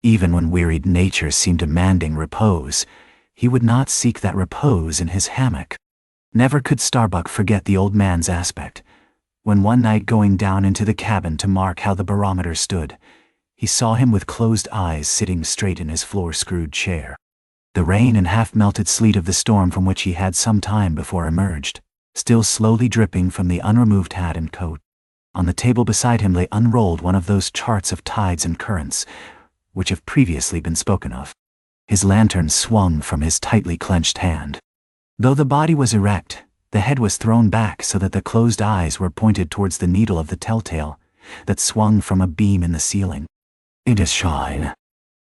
Even when wearied nature seemed demanding repose, he would not seek that repose in his hammock. Never could Starbuck forget the old man's aspect, when one night going down into the cabin to mark how the barometer stood, he saw him with closed eyes sitting straight in his floor-screwed chair. The rain and half-melted sleet of the storm from which he had some time before emerged, still slowly dripping from the unremoved hat and coat. On the table beside him lay unrolled one of those charts of tides and currents, which have previously been spoken of. His lantern swung from his tightly clenched hand. Though the body was erect, the head was thrown back so that the closed eyes were pointed towards the needle of the telltale that swung from a beam in the ceiling. It is shine.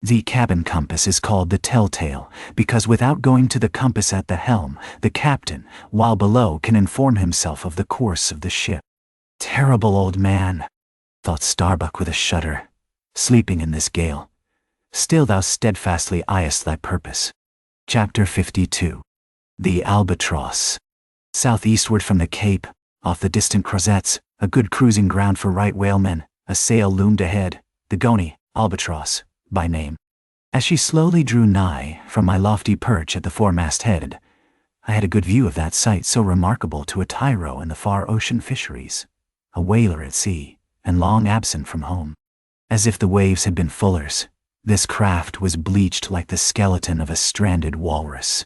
The cabin compass is called the telltale because without going to the compass at the helm, the captain, while below, can inform himself of the course of the ship. Terrible old man, thought Starbuck with a shudder, sleeping in this gale. Still thou steadfastly eyest thy purpose. Chapter 52. The Albatross. Southeastward from the Cape, off the distant Crozettes, a good cruising ground for right whalemen, a sail loomed ahead, the Goni, Albatross, by name. As she slowly drew nigh, from my lofty perch at the foremast head, I had a good view of that sight so remarkable to a tyro in the far ocean fisheries, a whaler at sea, and long absent from home. As if the waves had been fullers, this craft was bleached like the skeleton of a stranded walrus.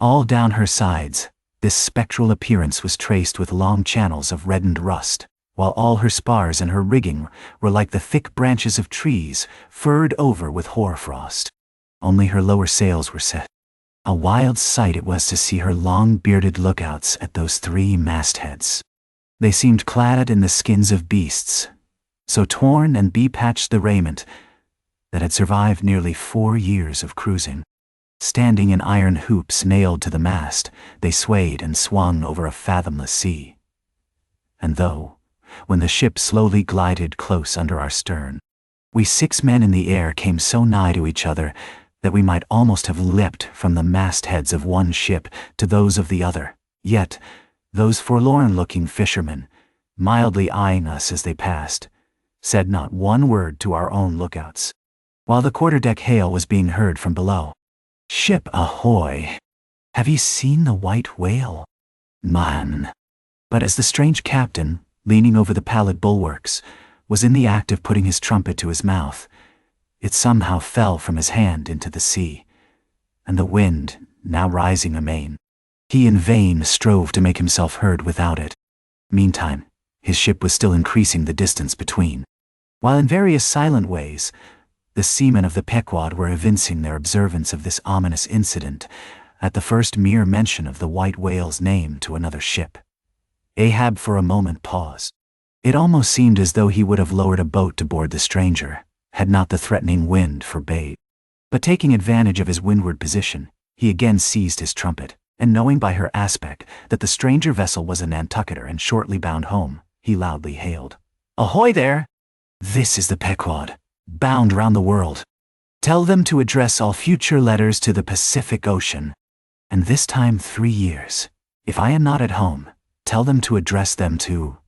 All down her sides, this spectral appearance was traced with long channels of reddened rust, while all her spars and her rigging were like the thick branches of trees furred over with hoarfrost. Only her lower sails were set. A wild sight it was to see her long-bearded lookouts at those three mastheads. They seemed clad in the skins of beasts, so torn and bee-patched the raiment that had survived nearly 4 years of cruising. Standing in iron hoops nailed to the mast, they swayed and swung over a fathomless sea. And though, when the ship slowly glided close under our stern, we 6 men in the air came so nigh to each other that we might almost have leapt from the mastheads of one ship to those of the other, yet those forlorn-looking fishermen, mildly eyeing us as they passed, said not one word to our own lookouts, while the quarterdeck hail was being heard from below. "Ship ahoy! Have you seen the white whale? Man." But as the strange captain, leaning over the pallid bulwarks, was in the act of putting his trumpet to his mouth, it somehow fell from his hand into the sea, and the wind, now rising amain, he in vain strove to make himself heard without it. Meantime, his ship was still increasing the distance between, while in various silent ways, the seamen of the Pequod were evincing their observance of this ominous incident at the first mere mention of the white whale's name to another ship. Ahab for a moment paused. It almost seemed as though he would have lowered a boat to board the stranger, had not the threatening wind forbade. But taking advantage of his windward position, he again seized his trumpet, and knowing by her aspect that the stranger vessel was a Nantucketer and shortly bound home, he loudly hailed, "Ahoy there! This is the Pequod, bound round the world. Tell them to address all future letters to the Pacific Ocean, and this time 3 years. If I am not at home, tell them to address them to—"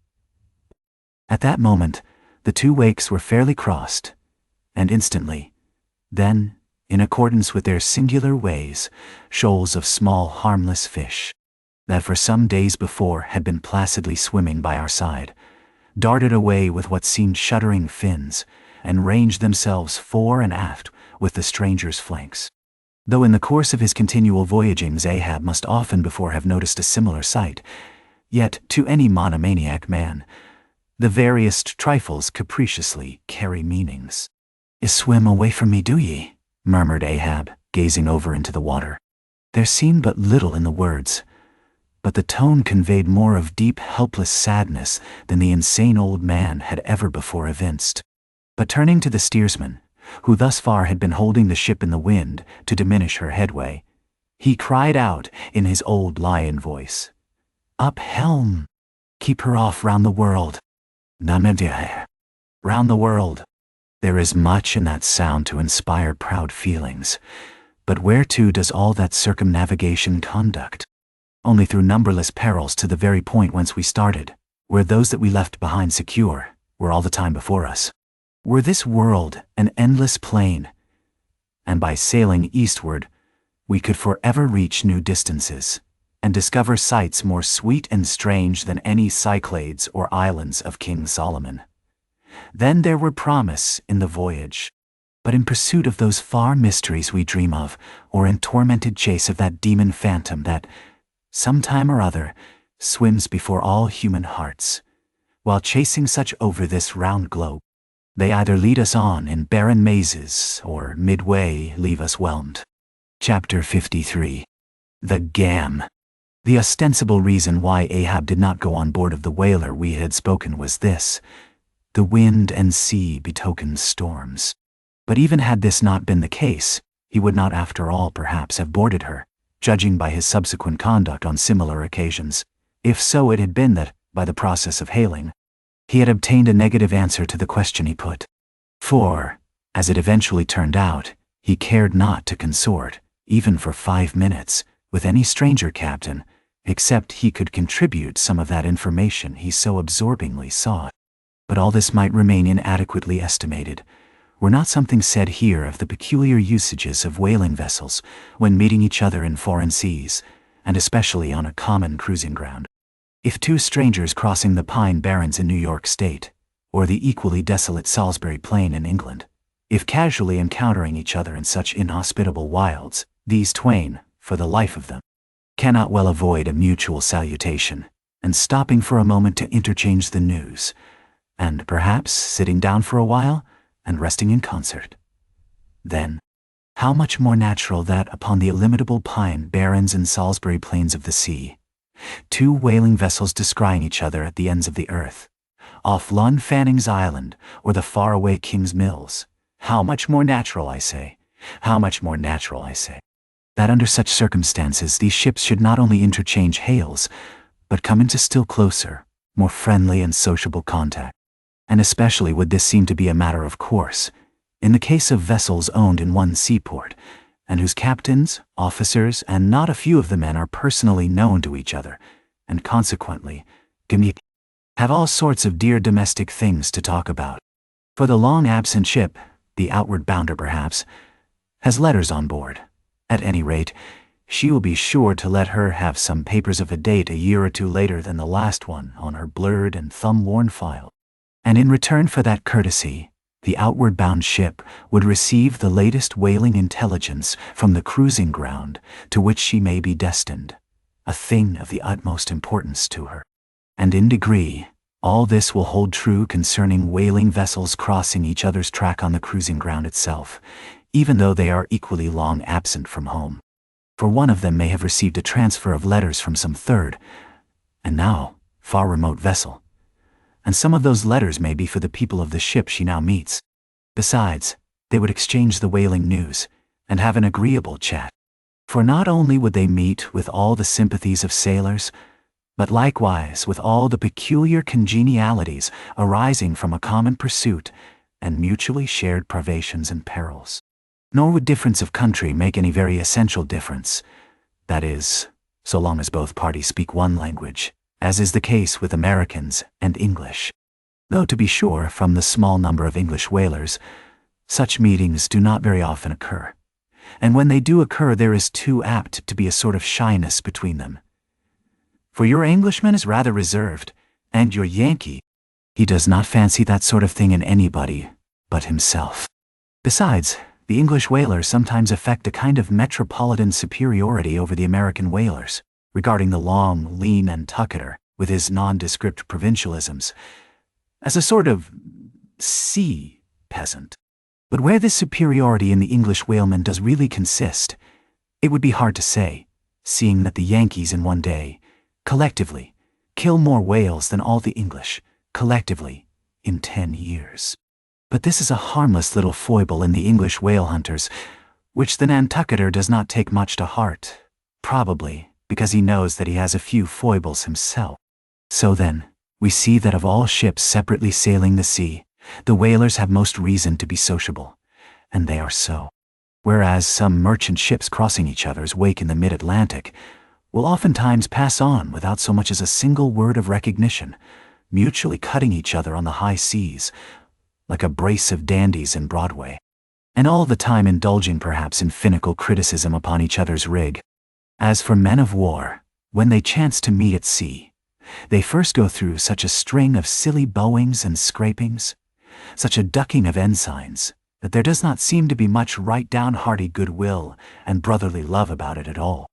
At that moment, the two wakes were fairly crossed, and instantly, then, in accordance with their singular ways, shoals of small harmless fish, that for some days before had been placidly swimming by our side, darted away with what seemed shuddering fins, and ranged themselves fore and aft with the stranger's flanks. Though in the course of his continual voyagings Ahab must often before have noticed a similar sight, yet to any monomaniac man, the veriest trifles capriciously carry meanings. "Swim away from me, do ye?" murmured Ahab, gazing over into the water. There seemed but little in the words, but the tone conveyed more of deep, helpless sadness than the insane old man had ever before evinced. But turning to the steersman, who thus far had been holding the ship in the wind to diminish her headway, he cried out in his old lion voice, "Up helm! Keep her off round the world! Round the world!" There is much in that sound to inspire proud feelings, but whereto does all that circumnavigation conduct? Only through numberless perils to the very point whence we started, where those that we left behind secure were all the time before us. Were this world an endless plain, and by sailing eastward, we could forever reach new distances, and discover sights more sweet and strange than any Cyclades or islands of King Solomon. Then there were promise in the voyage. But in pursuit of those far mysteries we dream of, or in tormented chase of that demon phantom that, sometime or other, swims before all human hearts, while chasing such over this round globe, they either lead us on in barren mazes, or midway leave us whelmed. Chapter 53. The Gam. The ostensible reason why Ahab did not go on board of the whaler we had spoken was this: the wind and sea betokened storms. But even had this not been the case, he would not after all perhaps have boarded her, judging by his subsequent conduct on similar occasions, if so it had been that, by the process of hailing, he had obtained a negative answer to the question he put. For, as it eventually turned out, he cared not to consort, even for 5 minutes, with any stranger captain, except he could contribute some of that information he so absorbingly sought. But all this might remain inadequately estimated, were not something said here of the peculiar usages of whaling vessels when meeting each other in foreign seas, and especially on a common cruising ground. If two strangers crossing the Pine Barrens in New York State, or the equally desolate Salisbury Plain in England, if casually encountering each other in such inhospitable wilds, these twain, for the life of them, cannot well avoid a mutual salutation, and stopping for a moment to interchange the news, and perhaps sitting down for a while and resting in concert. Then, how much more natural that upon the illimitable Pine Barrens and Salisbury Plains of the sea, two whaling vessels descrying each other at the ends of the earth, off Lon Fanning's Island or the faraway King's Mills, how much more natural, I say, how much more natural, I say, that under such circumstances these ships should not only interchange hails, but come into still closer, more friendly and sociable contact. And especially would this seem to be a matter of course, in the case of vessels owned in one seaport, and whose captains, officers, and not a few of the men are personally known to each other, and consequently, have all sorts of dear domestic things to talk about. For the long-absent ship, the outward bounder perhaps, has letters on board, At any rate, she will be sure to let her have some papers of a date a year or two later than the last one on her blurred and thumb-worn file. And in return for that courtesy, the outward-bound ship would receive the latest whaling intelligence from the cruising ground to which she may be destined, a thing of the utmost importance to her. And in degree, all this will hold true concerning whaling vessels crossing each other's track on the cruising ground itself, even though they are equally long absent from home. For one of them may have received a transfer of letters from some third, and now far remote vessel, and some of those letters may be for the people of the ship she now meets. Besides, they would exchange the whaling news, and have an agreeable chat. For not only would they meet with all the sympathies of sailors, but likewise with all the peculiar congenialities arising from a common pursuit and mutually shared privations and perils. Nor would difference of country make any very essential difference, that is, so long as both parties speak one language, as is the case with Americans and English. Though to be sure, from the small number of English whalers, such meetings do not very often occur, and when they do occur there is too apt to be a sort of shyness between them. For your Englishman is rather reserved, and your Yankee, he does not fancy that sort of thing in anybody but himself. Besides, the English whalers sometimes affect a kind of metropolitan superiority over the American whalers, regarding the long, lean Nantucketer, with his nondescript provincialisms, as a sort of sea peasant. But where this superiority in the English whaleman does really consist, it would be hard to say, seeing that the Yankees in one day, collectively, kill more whales than all the English, collectively, in 10 years. But this is a harmless little foible in the English whale hunters, which the Nantucketer does not take much to heart, probably because he knows that he has a few foibles himself. So then, we see that of all ships separately sailing the sea, the whalers have most reason to be sociable, and they are so. Whereas some merchant ships crossing each other's wake in the mid-Atlantic will oftentimes pass on without so much as a single word of recognition, mutually cutting each other on the high seas, like a brace of dandies in Broadway, and all the time indulging perhaps in finical criticism upon each other's rig. As for men of war, when they chance to meet at sea, they first go through such a string of silly bowings and scrapings, such a ducking of ensigns, that there does not seem to be much right down-hearty goodwill and brotherly love about it at all.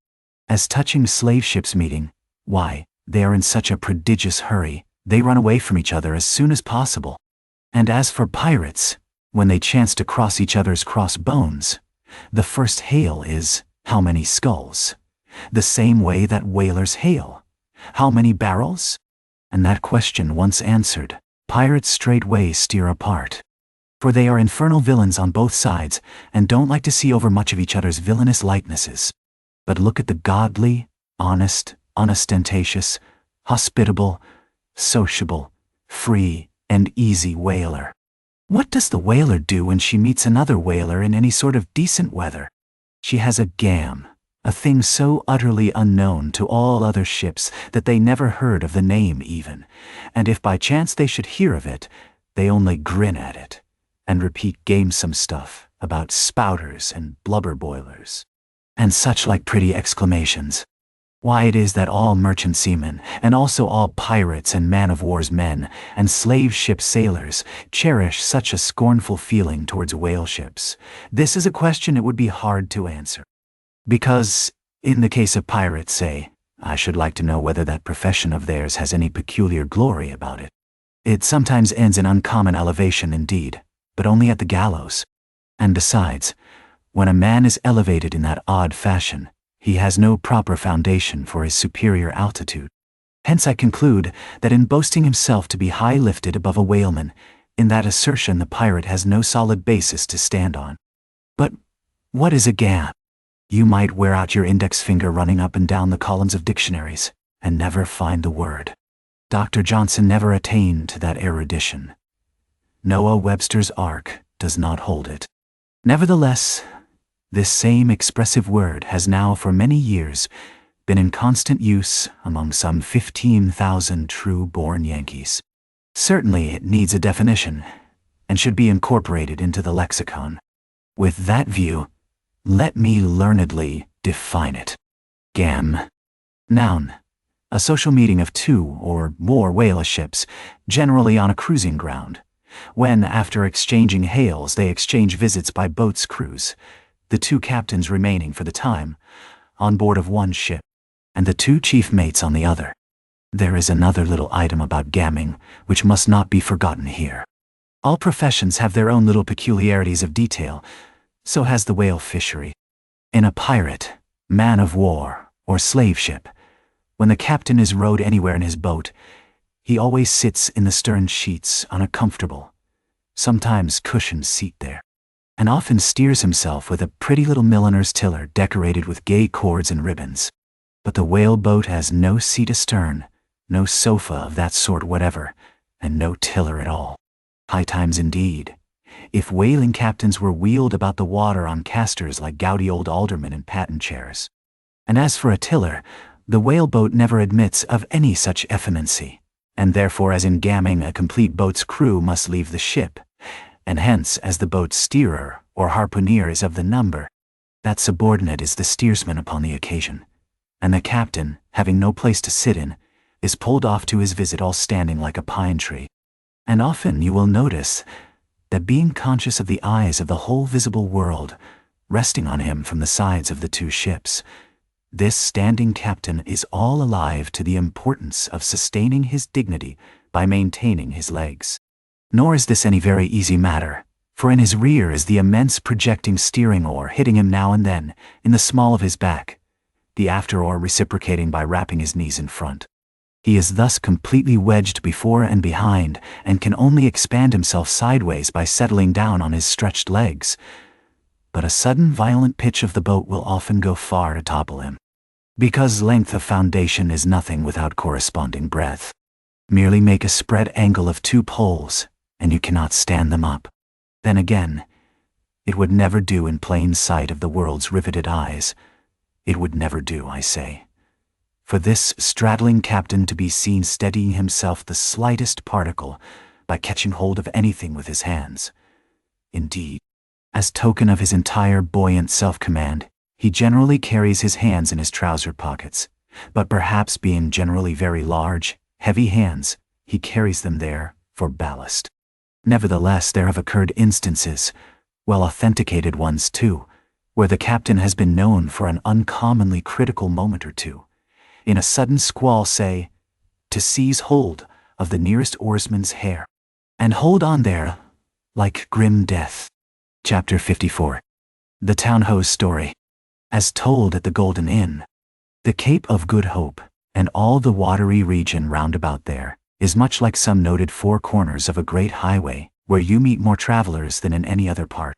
As touching slave ships meeting, why, they are in such a prodigious hurry, they run away from each other as soon as possible. And as for pirates, when they chance to cross each other's cross bones, the first hail is, "How many skulls?" The same way that whalers hail, "How many barrels?" And that question once answered, pirates straightway steer apart. For they are infernal villains on both sides, and don't like to see over much of each other's villainous likenesses. But look at the godly, honest, unostentatious, hospitable, sociable, free, and easy whaler. What does the whaler do when she meets another whaler in any sort of decent weather? She has a gam, a thing so utterly unknown to all other ships that they never heard of the name even, and if by chance they should hear of it, they only grin at it, and repeat gamesome stuff about spouters and blubber boilers, and such like pretty exclamations. Why it is that all merchant seamen, and also all pirates and man-of-war's men, and slave ship sailors, cherish such a scornful feeling towards whale ships, this is a question it would be hard to answer. Because, in the case of pirates, say, I should like to know whether that profession of theirs has any peculiar glory about it. It sometimes ends in uncommon elevation indeed, but only at the gallows. And besides, when a man is elevated in that odd fashion, he has no proper foundation for his superior altitude. Hence I conclude that in boasting himself to be high lifted above a whaleman, in that assertion the pirate has no solid basis to stand on. But what is a gam? You might wear out your index finger running up and down the columns of dictionaries, and never find the word. Dr. Johnson never attained to that erudition. Noah Webster's Ark does not hold it. Nevertheless, this same expressive word has now for many years been in constant use among some 15,000 true-born Yankees. Certainly it needs a definition, and should be incorporated into the lexicon. With that view, Let me learnedly define it. Gam. Noun. A social meeting of two or more whale ships, generally on a cruising ground, when, after exchanging hails, they exchange visits by boat's crews, the two captains remaining for the time on board of one ship, and the two chief mates on the other. There is another little item about gamming which must not be forgotten here. All professions have their own little peculiarities of detail, so has the whale fishery. In a pirate, man of war, or slave ship, when the captain is rowed anywhere in his boat, he always sits in the stern sheets on a comfortable, sometimes cushioned seat there, and often steers himself with a pretty little milliner's tiller decorated with gay cords and ribbons. But the whale boat has no seat astern, no sofa of that sort whatever, and no tiller at all. High times indeed, if whaling captains were wheeled about the water on casters like gouty old aldermen in patent chairs. And as for a tiller, the whale boat never admits of any such effeminacy, and therefore as in gamming a complete boat's crew must leave the ship, and hence as the boat's steerer or harpooner is of the number, that subordinate is the steersman upon the occasion, and the captain, having no place to sit in, is pulled off to his visit all standing like a pine tree. And often you will notice that being conscious of the eyes of the whole visible world resting on him from the sides of the two ships, this standing captain is all alive to the importance of sustaining his dignity by maintaining his legs. Nor is this any very easy matter, for in his rear is the immense projecting steering oar hitting him now and then in the small of his back, the after oar reciprocating by rapping his knees in front. He is thus completely wedged before and behind, and can only expand himself sideways by settling down on his stretched legs. But a sudden violent pitch of the boat will often go far to topple him. Because length of foundation is nothing without corresponding breadth. Merely make a spread angle of two poles, and you cannot stand them up. Then again, it would never do in plain sight of the world's riveted eyes. It would never do, I say, for this straddling captain to be seen steadying himself the slightest particle by catching hold of anything with his hands. Indeed, as token of his entire buoyant self-command, he generally carries his hands in his trouser pockets, but perhaps being generally very large, heavy hands, he carries them there for ballast. Nevertheless, there have occurred instances, well authenticated ones too, where the captain has been known for an uncommonly critical moment or two, in a sudden squall say, to seize hold of the nearest oarsman's hair, and hold on there like grim death. Chapter 54. The Town Ho's Story. As told at the Golden Inn. The Cape of Good Hope, and all the watery region round about there, is much like some noted four corners of a great highway, where you meet more travelers than in any other part.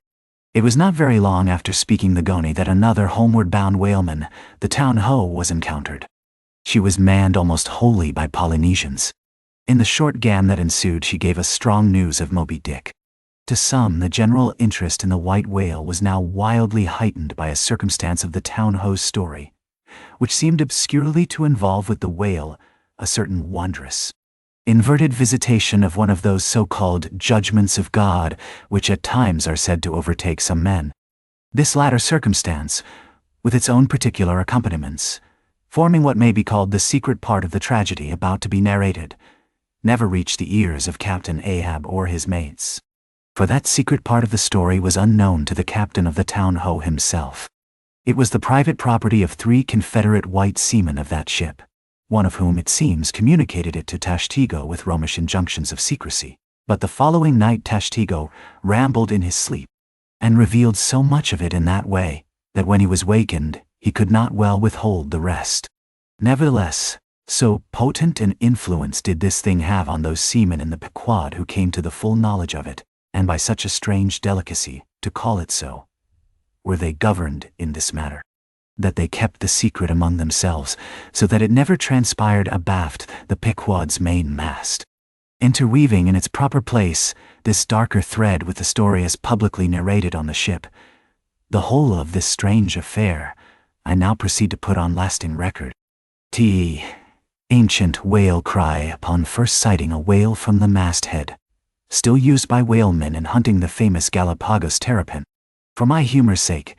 It was not very long after speaking the Goni that another homeward-bound whaleman, the Town Ho, was encountered. She was manned almost wholly by Polynesians. In the short gam that ensued she gave us strong news of Moby Dick. To some, the general interest in the white whale was now wildly heightened by a circumstance of the Town Ho's story, which seemed obscurely to involve with the whale a certain wondrous, inverted visitation of one of those so-called judgments of God which at times are said to overtake some men. This latter circumstance, with its own particular accompaniments, forming what may be called the secret part of the tragedy about to be narrated, never reached the ears of Captain Ahab or his mates. For that secret part of the story was unknown to the captain of the Town Ho himself. It was the private property of 3 Confederate white seamen of that ship, one of whom, it seems, communicated it to Tashtego with Romish injunctions of secrecy. But the following night Tashtego rambled in his sleep, and revealed so much of it in that way, that when he was wakened, he could not well withhold the rest. Nevertheless, so potent an influence did this thing have on those seamen in the Pequod who came to the full knowledge of it, and by such a strange delicacy, to call it so, were they governed in this matter, that they kept the secret among themselves, so that it never transpired abaft the Pequod's main mast. Interweaving in its proper place this darker thread with the story as publicly narrated on the ship, the whole of this strange affair I now proceed to put on lasting record. T. Ancient whale cry upon first sighting a whale from the masthead, still used by whalemen in hunting the famous Galapagos terrapin. For my humor's sake,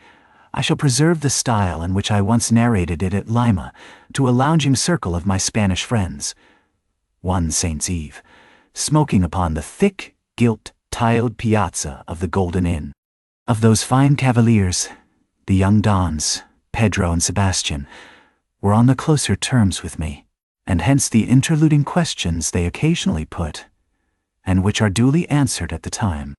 I shall preserve the style in which I once narrated it at Lima to a lounging circle of my Spanish friends. One Saint's Eve, smoking upon the thick, gilt, tiled piazza of the Golden Inn. Of those fine cavaliers, the young Dons, Pedro and Sebastian, were on the closer terms with me, and hence the interluding questions they occasionally put, and which are duly answered at the time.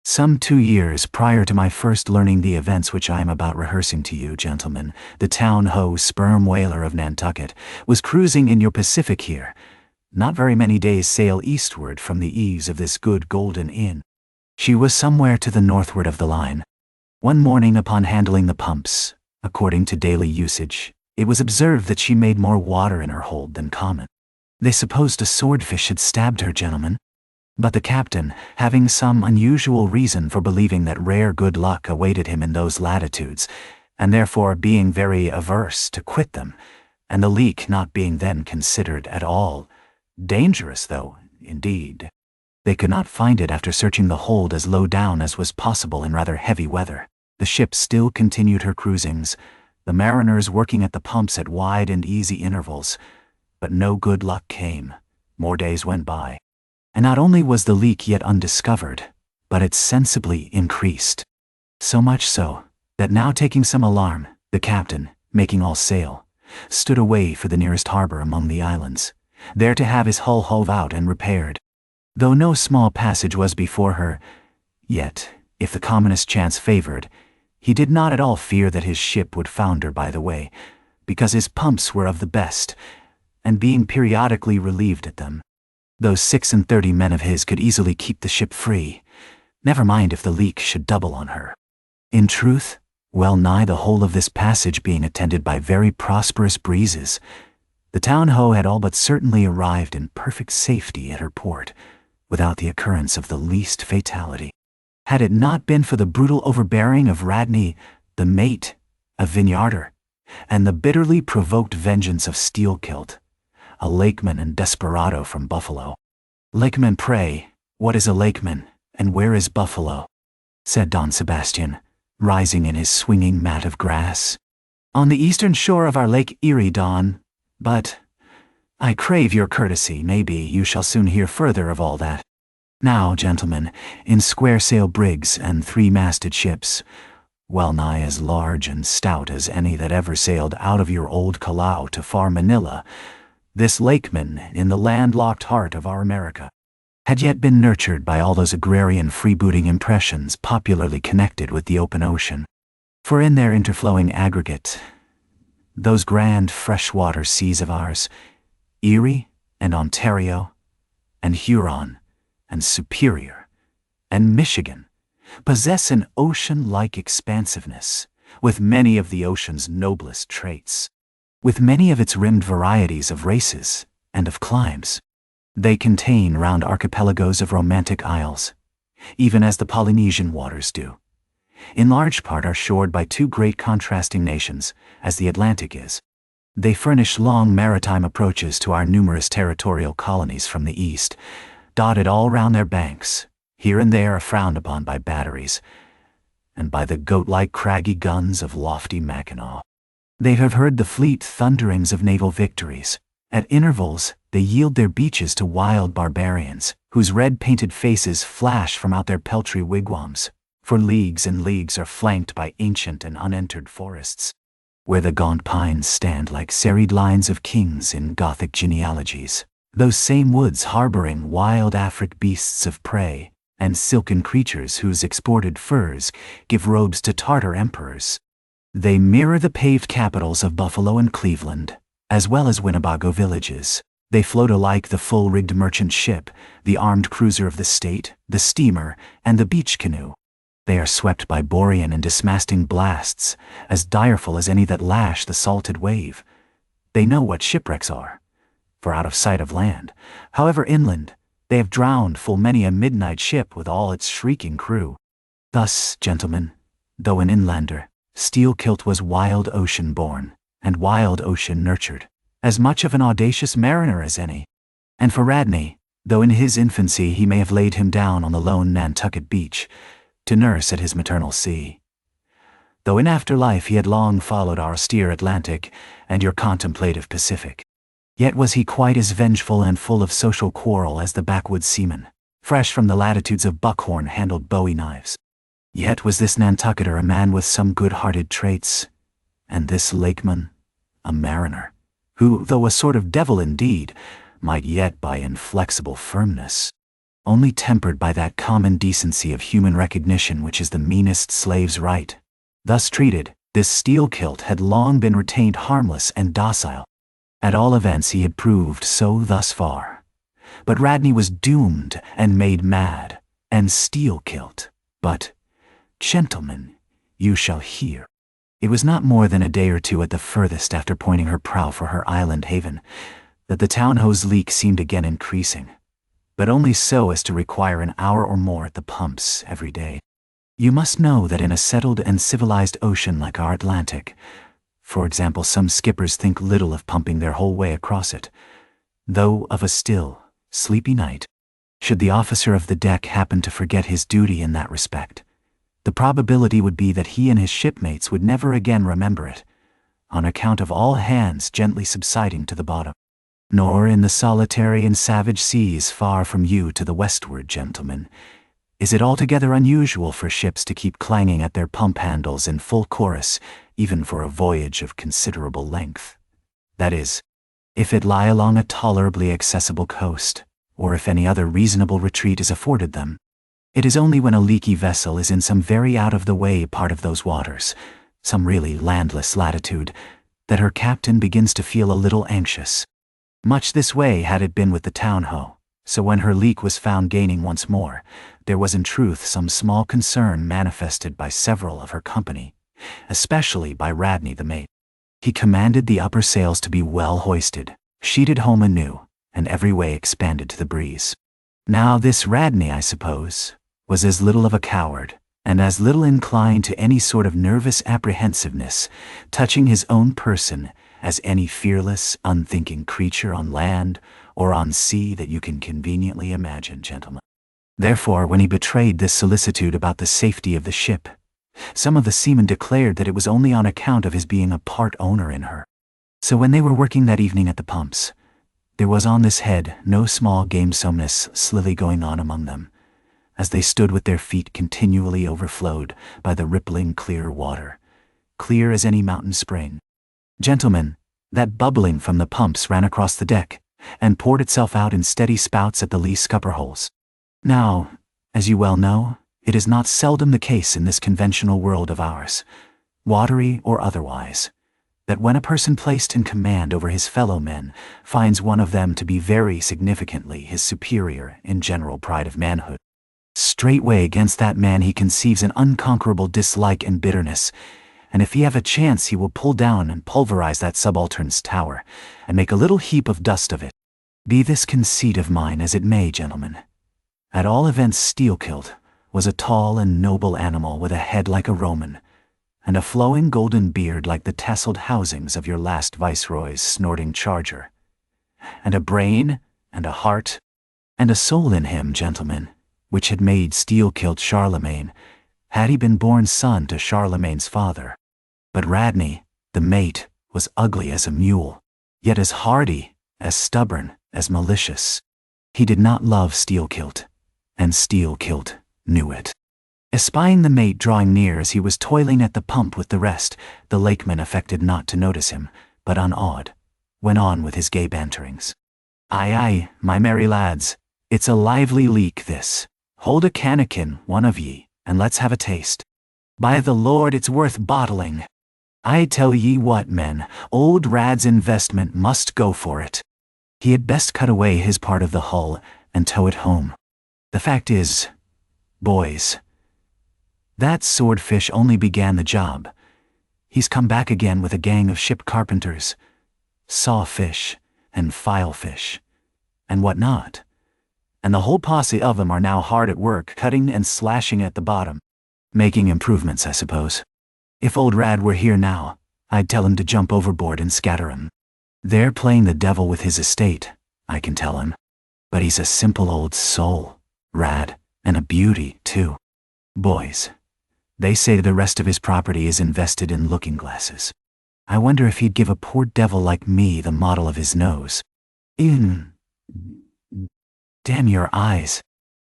Some 2 years prior to my first learning the events which I am about rehearsing to you, gentlemen, the town-ho sperm whaler of Nantucket was cruising in your Pacific here, not very many days' sail eastward from the eaves of this good Golden Inn. She was somewhere to the northward of the line. One morning upon handling the pumps, according to daily usage, it was observed that she made more water in her hold than common. They supposed a swordfish had stabbed her, gentlemen. But the captain, having some unusual reason for believing that rare good luck awaited him in those latitudes, and therefore being very averse to quit them, and the leak not being then considered at all dangerous, though, indeed, they could not find it after searching the hold as low down as was possible in rather heavy weather, the ship still continued her cruisings, the mariners working at the pumps at wide and easy intervals, but no good luck came. More days went by. And not only was the leak yet undiscovered, but it sensibly increased. So much so, that now taking some alarm, the captain, making all sail, stood away for the nearest harbor among the islands, there to have his hull hove out and repaired. Though no small passage was before her, yet, if the commonest chance favored, he did not at all fear that his ship would founder by the way, because his pumps were of the best, and being periodically relieved at them, those 36 men of his could easily keep the ship free, never mind if the leak should double on her. In truth, well nigh the whole of this passage being attended by very prosperous breezes, the town-ho had all but certainly arrived in perfect safety at her port, without the occurrence of the least fatality. Had it not been for the brutal overbearing of Radney, the mate, a vineyarder, and the bitterly provoked vengeance of Steelkilt, a lakeman and desperado from Buffalo. "Lakeman, pray, what is a lakeman, and where is Buffalo?" said Don Sebastian, rising in his swinging mat of grass. "On the eastern shore of our Lake Erie, Don, but I crave your courtesy, maybe you shall soon hear further of all that. Now, gentlemen, in square-sail brigs and three-masted ships, well nigh as large and stout as any that ever sailed out of your old Callao to far Manila, this lakeman, in the landlocked heart of our America, had yet been nurtured by all those agrarian freebooting impressions popularly connected with the open ocean. For in their interflowing aggregate, those grand freshwater seas of ours, Erie and Ontario and Huron and Superior and Michigan, possess an ocean-like expansiveness, with many of the ocean's noblest traits, with many of its rimmed varieties of races and of climes. They contain round archipelagos of romantic isles, even as the Polynesian waters do. In large part are shored by two great contrasting nations, as the Atlantic is. They furnish long maritime approaches to our numerous territorial colonies from the east, dotted all round their banks, here and there frowned upon by batteries, and by the goat-like craggy guns of lofty Mackinaw. They have heard the fleet thunderings of naval victories. At intervals, they yield their beaches to wild barbarians, whose red-painted faces flash from out their peltry wigwams, for leagues and leagues are flanked by ancient and unentered forests, where the gaunt pines stand like serried lines of kings in Gothic genealogies, those same woods harboring wild Afric beasts of prey, and silken creatures whose exported furs give robes to Tartar emperors. They mirror the paved capitals of Buffalo and Cleveland, as well as Winnebago villages. They float alike the full-rigged merchant ship, the armed cruiser of the state, the steamer, and the beach canoe. They are swept by borean and dismasting blasts, as direful as any that lash the salted wave. They know what shipwrecks are, for out of sight of land, however inland, they have drowned full many a midnight ship with all its shrieking crew. Thus, gentlemen, though an inlander, Steelkilt was wild ocean born, and wild ocean nurtured, as much of an audacious mariner as any. And for Radney, though in his infancy he may have laid him down on the lone Nantucket beach, to nurse at his maternal sea, though in afterlife he had long followed our austere Atlantic and your contemplative Pacific. Yet was he quite as vengeful and full of social quarrel as the backwoods seaman, fresh from the latitudes of buckhorn-handled bowie knives. Yet was this Nantucketer a man with some good-hearted traits, and this Lakeman a mariner, who, though a sort of devil indeed, might yet by inflexible firmness, only tempered by that common decency of human recognition which is the meanest slave's right. Thus treated, this steel-kilt had long been retained harmless and docile. At all events he had proved so thus far. But Radney was doomed and made mad, and steel-kilt. But, gentlemen, you shall hear. It was not more than a day or two at the furthest after pointing her prow for her island haven, that the town-hose leak seemed again increasing, but only so as to require an hour or more at the pumps every day. You must know that in a settled and civilized ocean like our Atlantic, for example, some skippers think little of pumping their whole way across it, though of a still, sleepy night, should the officer of the deck happen to forget his duty in that respect, the probability would be that he and his shipmates would never again remember it, on account of all hands gently subsiding to the bottom. Nor in the solitary and savage seas far from you to the westward, gentlemen, is it altogether unusual for ships to keep clanging at their pump handles in full chorus, even for a voyage of considerable length. That is, if it lie along a tolerably accessible coast, or if any other reasonable retreat is afforded them. It is only when a leaky vessel is in some very out-of-the-way part of those waters, some really landless latitude, that her captain begins to feel a little anxious. Much this way had it been with the town-ho, so when her leak was found gaining once more, there was in truth some small concern manifested by several of her company, especially by Radney the mate. He commanded the upper sails to be well hoisted, sheeted home anew, and every way expanded to the breeze. Now this Radney, I suppose, was as little of a coward, and as little inclined to any sort of nervous apprehensiveness touching his own person as any fearless, unthinking creature on land or on sea that you can conveniently imagine, gentlemen. Therefore, when he betrayed this solicitude about the safety of the ship, some of the seamen declared that it was only on account of his being a part owner in her. So when they were working that evening at the pumps, there was on this head no small gamesomeness slily going on among them, as they stood with their feet continually overflowed by the rippling clear water, clear as any mountain spring. Gentlemen, that bubbling from the pumps ran across the deck, and poured itself out in steady spouts at the lee scupper holes. Now, as you well know, it is not seldom the case in this conventional world of ours, watery or otherwise, that when a person placed in command over his fellow men finds one of them to be very significantly his superior in general pride of manhood, straightway against that man he conceives an unconquerable dislike and bitterness, and if he have a chance he will pull down and pulverize that subaltern's tower, and make a little heap of dust of it. Be this conceit of mine as it may, gentlemen, at all events Steelkilt was a tall and noble animal with a head like a Roman, and a flowing golden beard like the tasseled housings of your last viceroy's snorting charger, and a brain, and a heart, and a soul in him, gentlemen, which had made Steelkilt Charlemagne, had he been born son to Charlemagne's father. But Radney, the mate, was ugly as a mule, yet as hardy, as stubborn, as malicious. He did not love Steelkilt, and Steelkilt knew it. Espying the mate drawing near as he was toiling at the pump with the rest, the lakeman affected not to notice him, but unawed, went on with his gay banterings. "Aye, aye, my merry lads, it's a lively leak this. Hold a cannikin, one of ye, and let's have a taste. By the Lord, it's worth bottling. I tell ye what, men, old Rad's investment must go for it. He had best cut away his part of the hull and tow it home. The fact is, boys, that swordfish only began the job. He's come back again with a gang of ship carpenters, sawfish, and filefish, and what not. And the whole posse of them are now hard at work cutting and slashing at the bottom. Making improvements, I suppose. If old Rad were here now, I'd tell him to jump overboard and scatter 'em. They're playing the devil with his estate, I can tell him. But he's a simple old soul, Rad, and a beauty, too. Boys, They say the rest of his property is invested in looking-glasses. I wonder if he'd give a poor devil like me the model of his nose. Damn your eyes.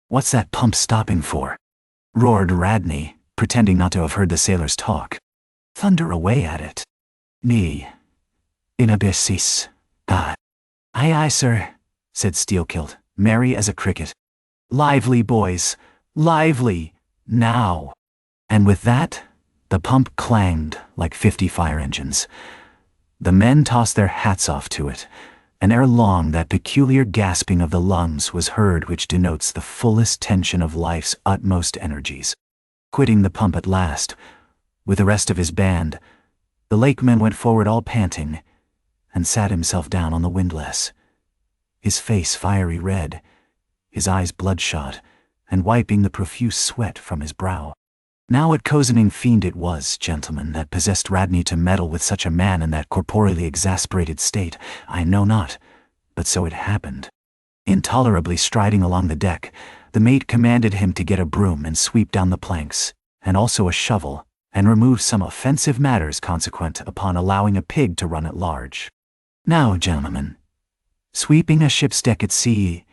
What's that pump stopping for? Roared Radney, pretending not to have heard the sailor's talk. Thunder away at it. Me. In abyssis. Aye, aye, sir, said Steelkilt, merry as a cricket. Lively, boys, lively, now. And with that, the pump clanged like 50 fire engines. The men tossed their hats off to it, and ere long that peculiar gasping of the lungs was heard which denotes the fullest tension of life's utmost energies. Quitting the pump at last, with the rest of his band, the lakeman went forward all panting, and sat himself down on the windlass, his face fiery red, his eyes bloodshot, and wiping the profuse sweat from his brow. Now what cozening fiend it was, gentlemen, that possessed Radney to meddle with such a man in that corporeally exasperated state, I know not, but so it happened. Intolerably striding along the deck, the mate commanded him to get a broom and sweep down the planks, and also a shovel, and remove some offensive matters consequent upon allowing a pig to run at large. Now, gentlemen, sweeping a ship's deck at sea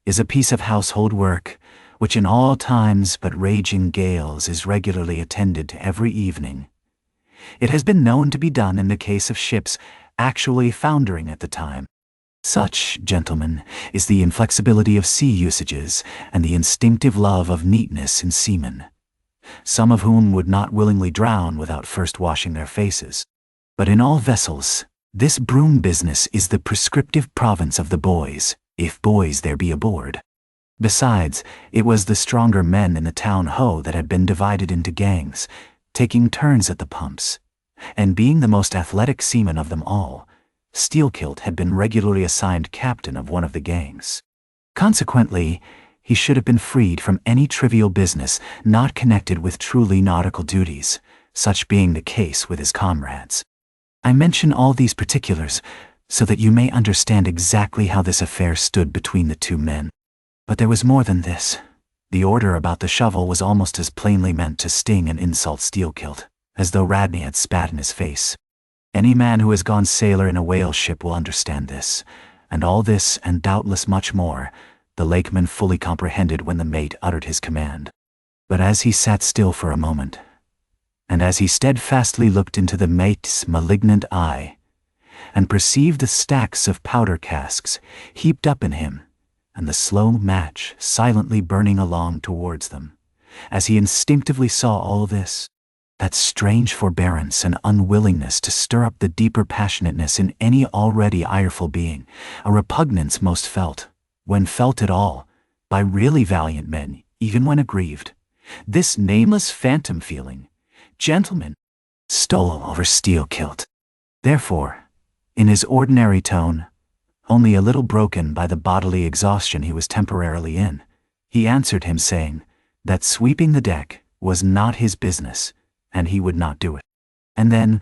is a piece of household work, which in all times but raging gales is regularly attended to every evening. It has been known to be done in the case of ships actually foundering at the time. Such, gentlemen, is the inflexibility of sea usages and the instinctive love of neatness in seamen, some of whom would not willingly drown without first washing their faces. But in all vessels, this broom business is the prescriptive province of the boys, if boys there be aboard. Besides, it was the stronger men in the town ho that had been divided into gangs, taking turns at the pumps, and being the most athletic seaman of them all, Steelkilt had been regularly assigned captain of one of the gangs. Consequently, he should have been freed from any trivial business not connected with truly nautical duties, such being the case with his comrades. I mention all these particulars so that you may understand exactly how this affair stood between the two men. But there was more than this. The order about the shovel was almost as plainly meant to sting and insult Steelkilt, as though Radney had spat in his face. Any man who has gone sailor in a whale ship will understand this, and all this, and doubtless much more, the lakeman fully comprehended when the mate uttered his command. But as he sat still for a moment, and as he steadfastly looked into the mate's malignant eye, and perceived the stacks of powder casks heaped up in him, and the slow match silently burning along towards them, as he instinctively saw all this, that strange forbearance and unwillingness to stir up the deeper passionateness in any already ireful being, a repugnance most felt, when felt at all, by really valiant men, even when aggrieved, this nameless phantom feeling, gentlemen, stole over Steelkilt. Therefore, in his ordinary tone, only a little broken by the bodily exhaustion he was temporarily in, he answered him saying that sweeping the deck was not his business, and he would not do it. And then,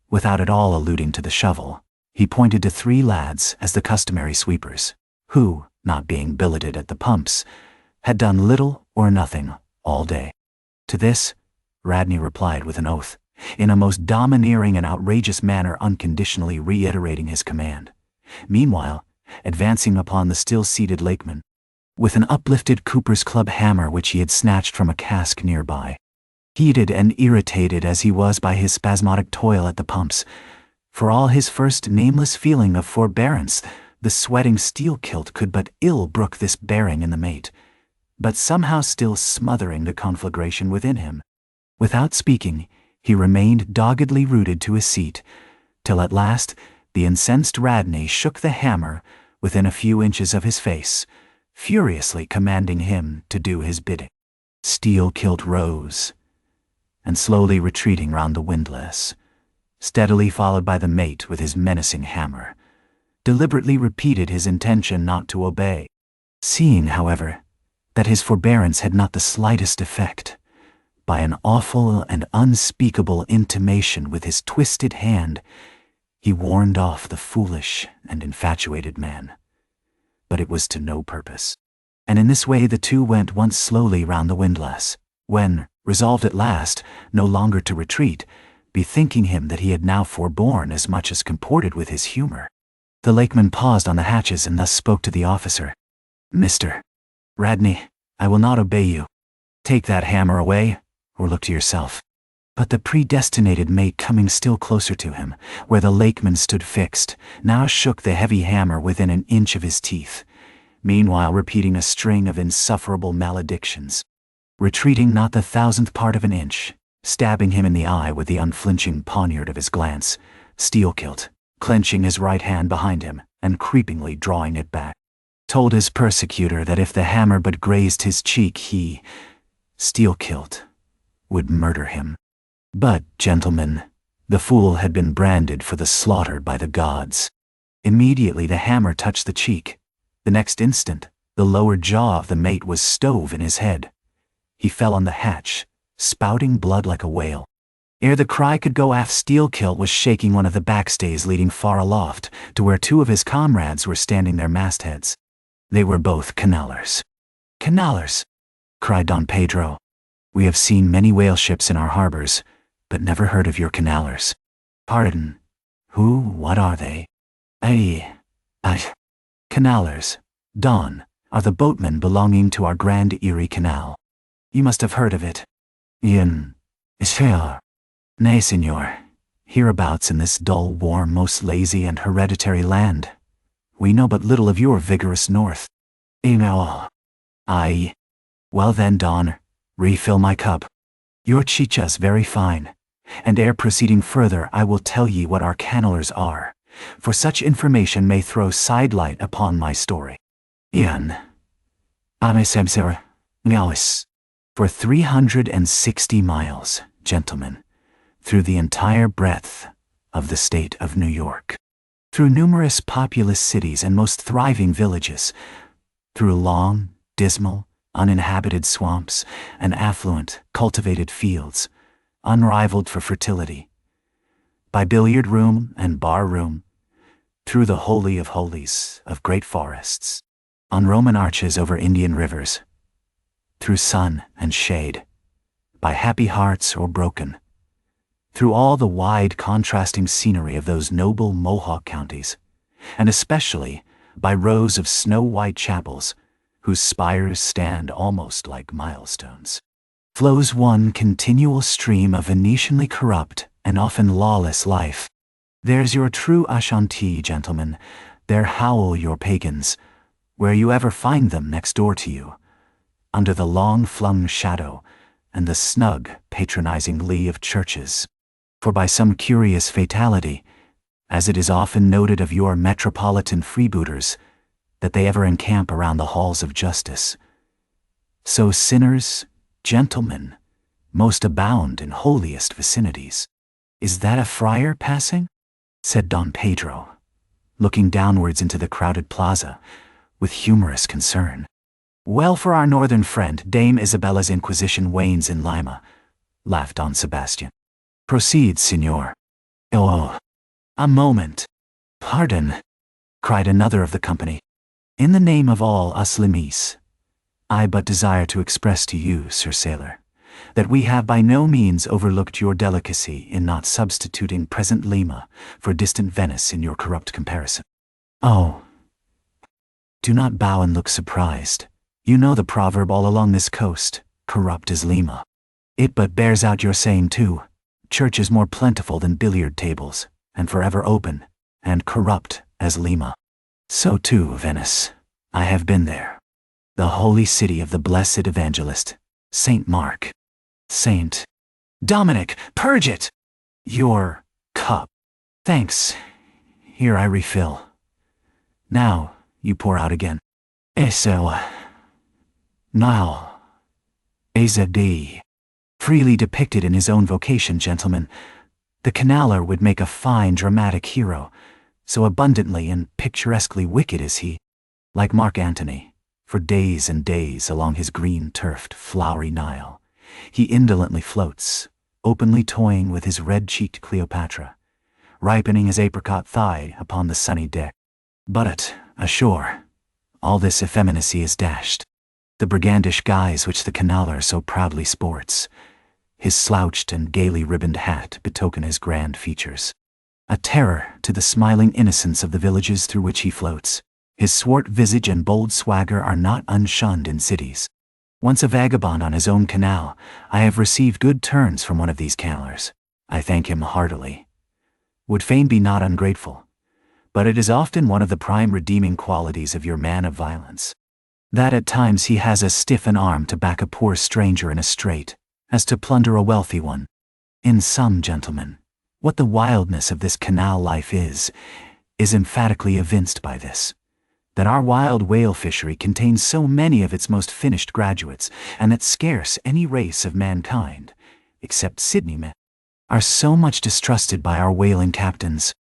without at all alluding to the shovel, he pointed to 3 lads as the customary sweepers, who, not being billeted at the pumps, had done little or nothing all day. To this, Radney replied with an oath, in a most domineering and outrageous manner, unconditionally reiterating his command. Meanwhile, advancing upon the still-seated lakeman, with an uplifted Cooper's Club hammer which he had snatched from a cask nearby. Heated and irritated as he was by his spasmodic toil at the pumps, for all his first nameless feeling of forbearance, the sweating Steelkilt could but ill brook this bearing in the mate, but somehow still smothering the conflagration within him. Without speaking, he remained doggedly rooted to his seat, till at last the incensed Radney shook the hammer within a few inches of his face, furiously commanding him to do his bidding. Steelkilt rose, and slowly retreating round the windlass, steadily followed by the mate with his menacing hammer, deliberately repeated his intention not to obey. Seeing, however, that his forbearance had not the slightest effect, by an awful and unspeakable intimation with his twisted hand, he warned off the foolish and infatuated man. But it was to no purpose. And in this way the two went once slowly round the windlass, when, resolved at last no longer to retreat, bethinking him that he had now forborne as much as comported with his humor. The lakeman paused on the hatches and thus spoke to the officer. "Mr. Radney, I will not obey you. Take that hammer away, or look to yourself." But the predestinated mate, coming still closer to him, where the lakeman stood fixed, now shook the heavy hammer within an inch of his teeth, meanwhile repeating a string of insufferable maledictions. Retreating not the 1,000th part of an inch, stabbing him in the eye with the unflinching poniard of his glance, Steelkilt, clenching his right hand behind him and creepingly drawing it back, told his persecutor that if the hammer but grazed his cheek, he, Steelkilt, would murder him. But, gentlemen, the fool had been branded for the slaughter by the gods. Immediately the hammer touched the cheek. The next instant, the lower jaw of the mate was stove in his head. He fell on the hatch, spouting blood like a whale. Ere the cry could go aft, Steelkilt was shaking one of the backstays leading far aloft to where two of his comrades were standing their mastheads. They were both canalers. "Canalers!" cried Don Pedro. "We have seen many whale ships in our harbors, but never heard of your canalers." "Pardon, what are they?" Canalers, Don, are the boatmen belonging to our Grand Erie Canal. You must have heard of it." Ishmael. "Nay, senor. Hereabouts in this dull, warm, most lazy and hereditary land, we know but little of your vigorous north." "Aye. Well then, Don, refill my cup. Your chicha's very fine, and ere proceeding further I will tell ye what our canalers are, for such information may throw sidelight upon my story. For 360 miles, gentlemen, through the entire breadth of the state of New York, through numerous populous cities and most thriving villages, through long, dismal, uninhabited swamps and affluent, cultivated fields, unrivaled for fertility, by billiard room and bar room, through the holy of holies of great forests, on Roman arches over Indian rivers, through sun and shade, by happy hearts or broken, through all the wide contrasting scenery of those noble Mohawk counties, and especially by rows of snow-white chapels whose spires stand almost like milestones, flows one continual stream of Venetianly corrupt and often lawless life. There's your true Ashanti, gentlemen. There howl your pagans, where you ever find them next door to you, under the long-flung shadow and the snug, patronizing lee of churches. For by some curious fatality, as it is often noted of your metropolitan freebooters, that they ever encamp around the halls of justice, so sinners, gentlemen, most abound in holiest vicinities. "Is that a friar passing?" said Don Pedro, looking downwards into the crowded plaza with humorous concern. "Well for our northern friend, Dame Isabella's Inquisition wanes in Lima," laughed Don Sebastian. "Proceed, senor." "Oh, a moment. Pardon," cried another of the company. "In the name of all us Limis, I but desire to express to you, Sir Sailor, that we have by no means overlooked your delicacy in not substituting present Lima for distant Venice in your corrupt comparison." "Oh, do not bow and look surprised. You know the proverb all along this coast, corrupt as Lima. It but bears out your saying too. Church is more plentiful than billiard tables, and forever open, and corrupt as Lima. So too, Venice. I have been there. The holy city of the blessed evangelist, Saint Mark. Saint Dominic, purge it! Your cup. Thanks. Here I refill. Now, you pour out again. Eso. Now. Azadi. Freely depicted in his own vocation, gentlemen, the canaler would make a fine dramatic hero, so abundantly and picturesquely wicked is he, like Mark Antony, for days and days along his green-turfed, flowery Nile. He indolently floats, openly toying with his red-cheeked Cleopatra, ripening his apricot thigh upon the sunny deck. But, ashore, all this effeminacy is dashed. The brigandish guise which the canaler so proudly sports, His slouched and gaily ribboned hat betoken his grand features. A terror to the smiling innocence of the villages through which he floats. His swart visage and bold swagger are not unshunned in cities. Once a vagabond on his own canal, I have received good turns from one of these cannelers. I thank him heartily. Would fain be not ungrateful, but it is often one of the prime redeeming qualities of your man of violence, that at times he has as stiff an arm to back a poor stranger in a strait, as to plunder a wealthy one. In sum, gentlemen, what the wildness of this canal life is emphatically evinced by this, that our wild whale fishery contains so many of its most finished graduates, and that scarce any race of mankind, except Sydney men, are so much distrusted by our whaling captains.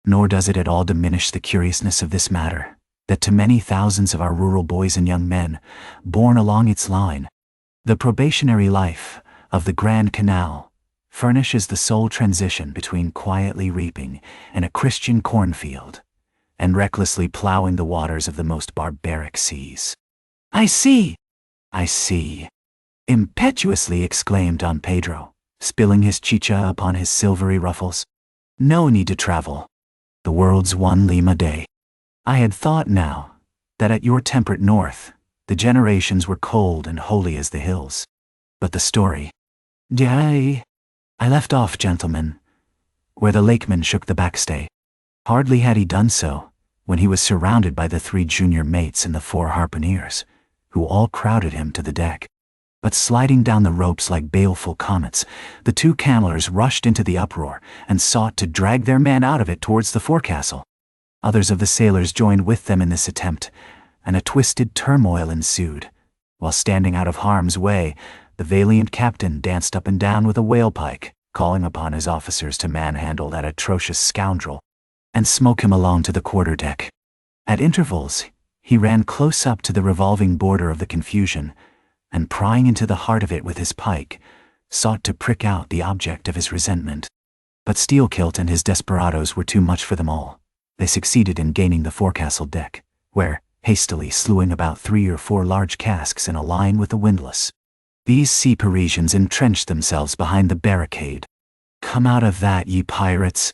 Nor does it at all diminish the curiousness of this matter, that to many thousands of our rural boys and young men, born along its line, the probationary life of the Grand Canal furnishes the sole transition between quietly reaping in a Christian cornfield and recklessly plowing the waters of the most barbaric seas. "I see! I see!" impetuously exclaimed Don Pedro, spilling his chicha upon his silvery ruffles. "No need to travel. The world's 1 league a day. I had thought now that at your temperate north the generations were cold and holy as the hills. But the story... I left off, gentlemen, where the lakeman shook the backstay. Hardly had he done so when he was surrounded by the 3 junior mates and the 4 harpooneers, who all crowded him to the deck. But sliding down the ropes like baleful comets, the 2 cannelers rushed into the uproar and sought to drag their man out of it towards the forecastle. Others of the sailors joined with them in this attempt, and a twisted turmoil ensued. While standing out of harm's way, the valiant captain danced up and down with a whale pike, calling upon his officers to manhandle that atrocious scoundrel and smoke him along to the quarter-deck. At intervals, he ran close up to the revolving border of the confusion, and prying into the heart of it with his pike, sought to prick out the object of his resentment. But Steelkilt and his desperadoes were too much for them all. They succeeded in gaining the forecastle deck, where, hastily slewing about 3 or 4 large casks in a line with the windlass, these sea Parisians entrenched themselves behind the barricade. "Come out of that, ye pirates!"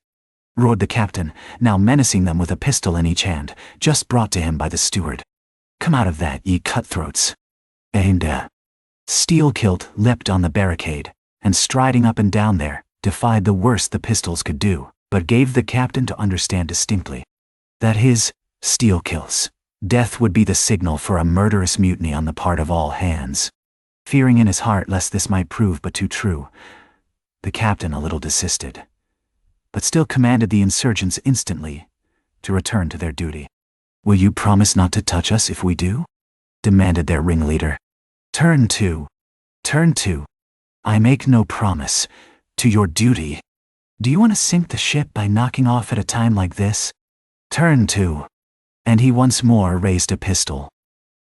roared the captain, now menacing them with a pistol in each hand, just brought to him by the steward. "Come out of that, ye cutthroats!" And Steelkilt leapt on the barricade, and striding up and down there, defied the worst the pistols could do, but gave the captain to understand distinctly that his, Steelkilt's, death would be the signal for a murderous mutiny on the part of all hands. Fearing in his heart lest this might prove but too true, the captain a little desisted, but still commanded the insurgents instantly to return to their duty. "Will you promise not to touch us if we do?" demanded their ringleader. Turn to. I make no promise. To your duty. Do you want to sink the ship by knocking off at a time like this? Turn to." And he once more raised a pistol.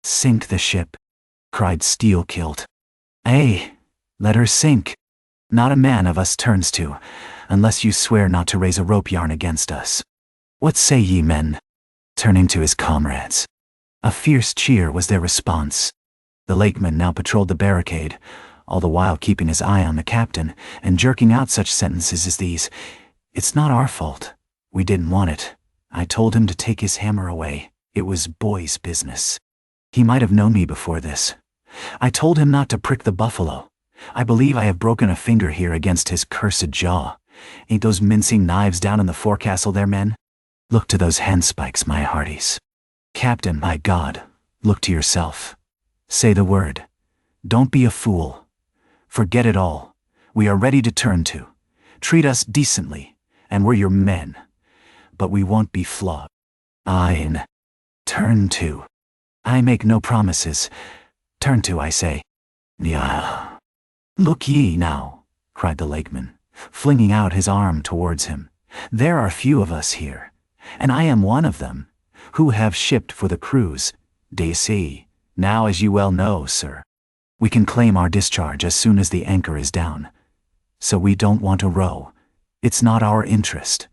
"Sink the ship," cried Steelkilt. "Ay, let her sink. Not a man of us turns to, unless you swear not to raise a rope yarn against us. What say ye, men?" Turning to his comrades. A fierce cheer was their response. The lakeman now patrolled the barricade, all the while keeping his eye on the captain, and jerking out such sentences as these. "It's not our fault. We didn't want it. I told him to take his hammer away. It was boy's business. He might have known me before this. I told him not to prick the buffalo. I believe I have broken a finger here against his cursed jaw. Ain't those mincing knives down in the forecastle there, men? Look to those handspikes, my hearties. Captain, my God, look to yourself. Say the word. Don't be a fool. Forget it all. We are ready to turn to. Treat us decently, and we're your men. But we won't be flogged. Aye. Turn to. I make no promises. Turn to, I say. Yeah. Look ye now, cried the lakeman, flinging out his arm towards him. There are few of us here, and I am one of them, who have shipped for the cruise, d'ye see. Now, as you well know, sir, we can claim our discharge as soon as the anchor is down. So we don't want to row. It's not our interest.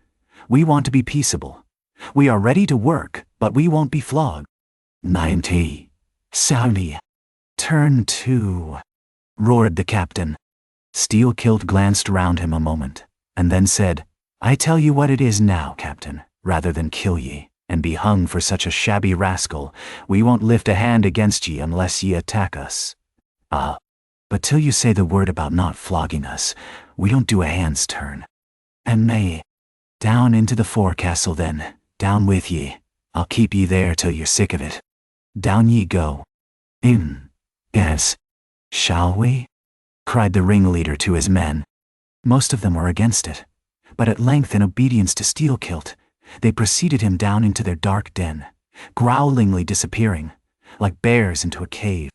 We want to be peaceable. We are ready to work, but we won't be flogged. 90. Saudi. Turn to, roared the captain. Steelkilt glanced round him a moment, and then said, I tell you what it is now, Captain, rather than kill ye, and be hung for such a shabby rascal, we won't lift a hand against ye unless ye attack us. But till you say the word about not flogging us, we don't do a hand's turn. And nay, down into the forecastle then, down with ye, I'll keep ye there till you're sick of it. Down ye go. Yes. Shall we? Cried the ringleader to his men. Most of them were against it, but at length in obedience to Steelkilt, they preceded him down into their dark den, growlingly disappearing, like bears into a cave.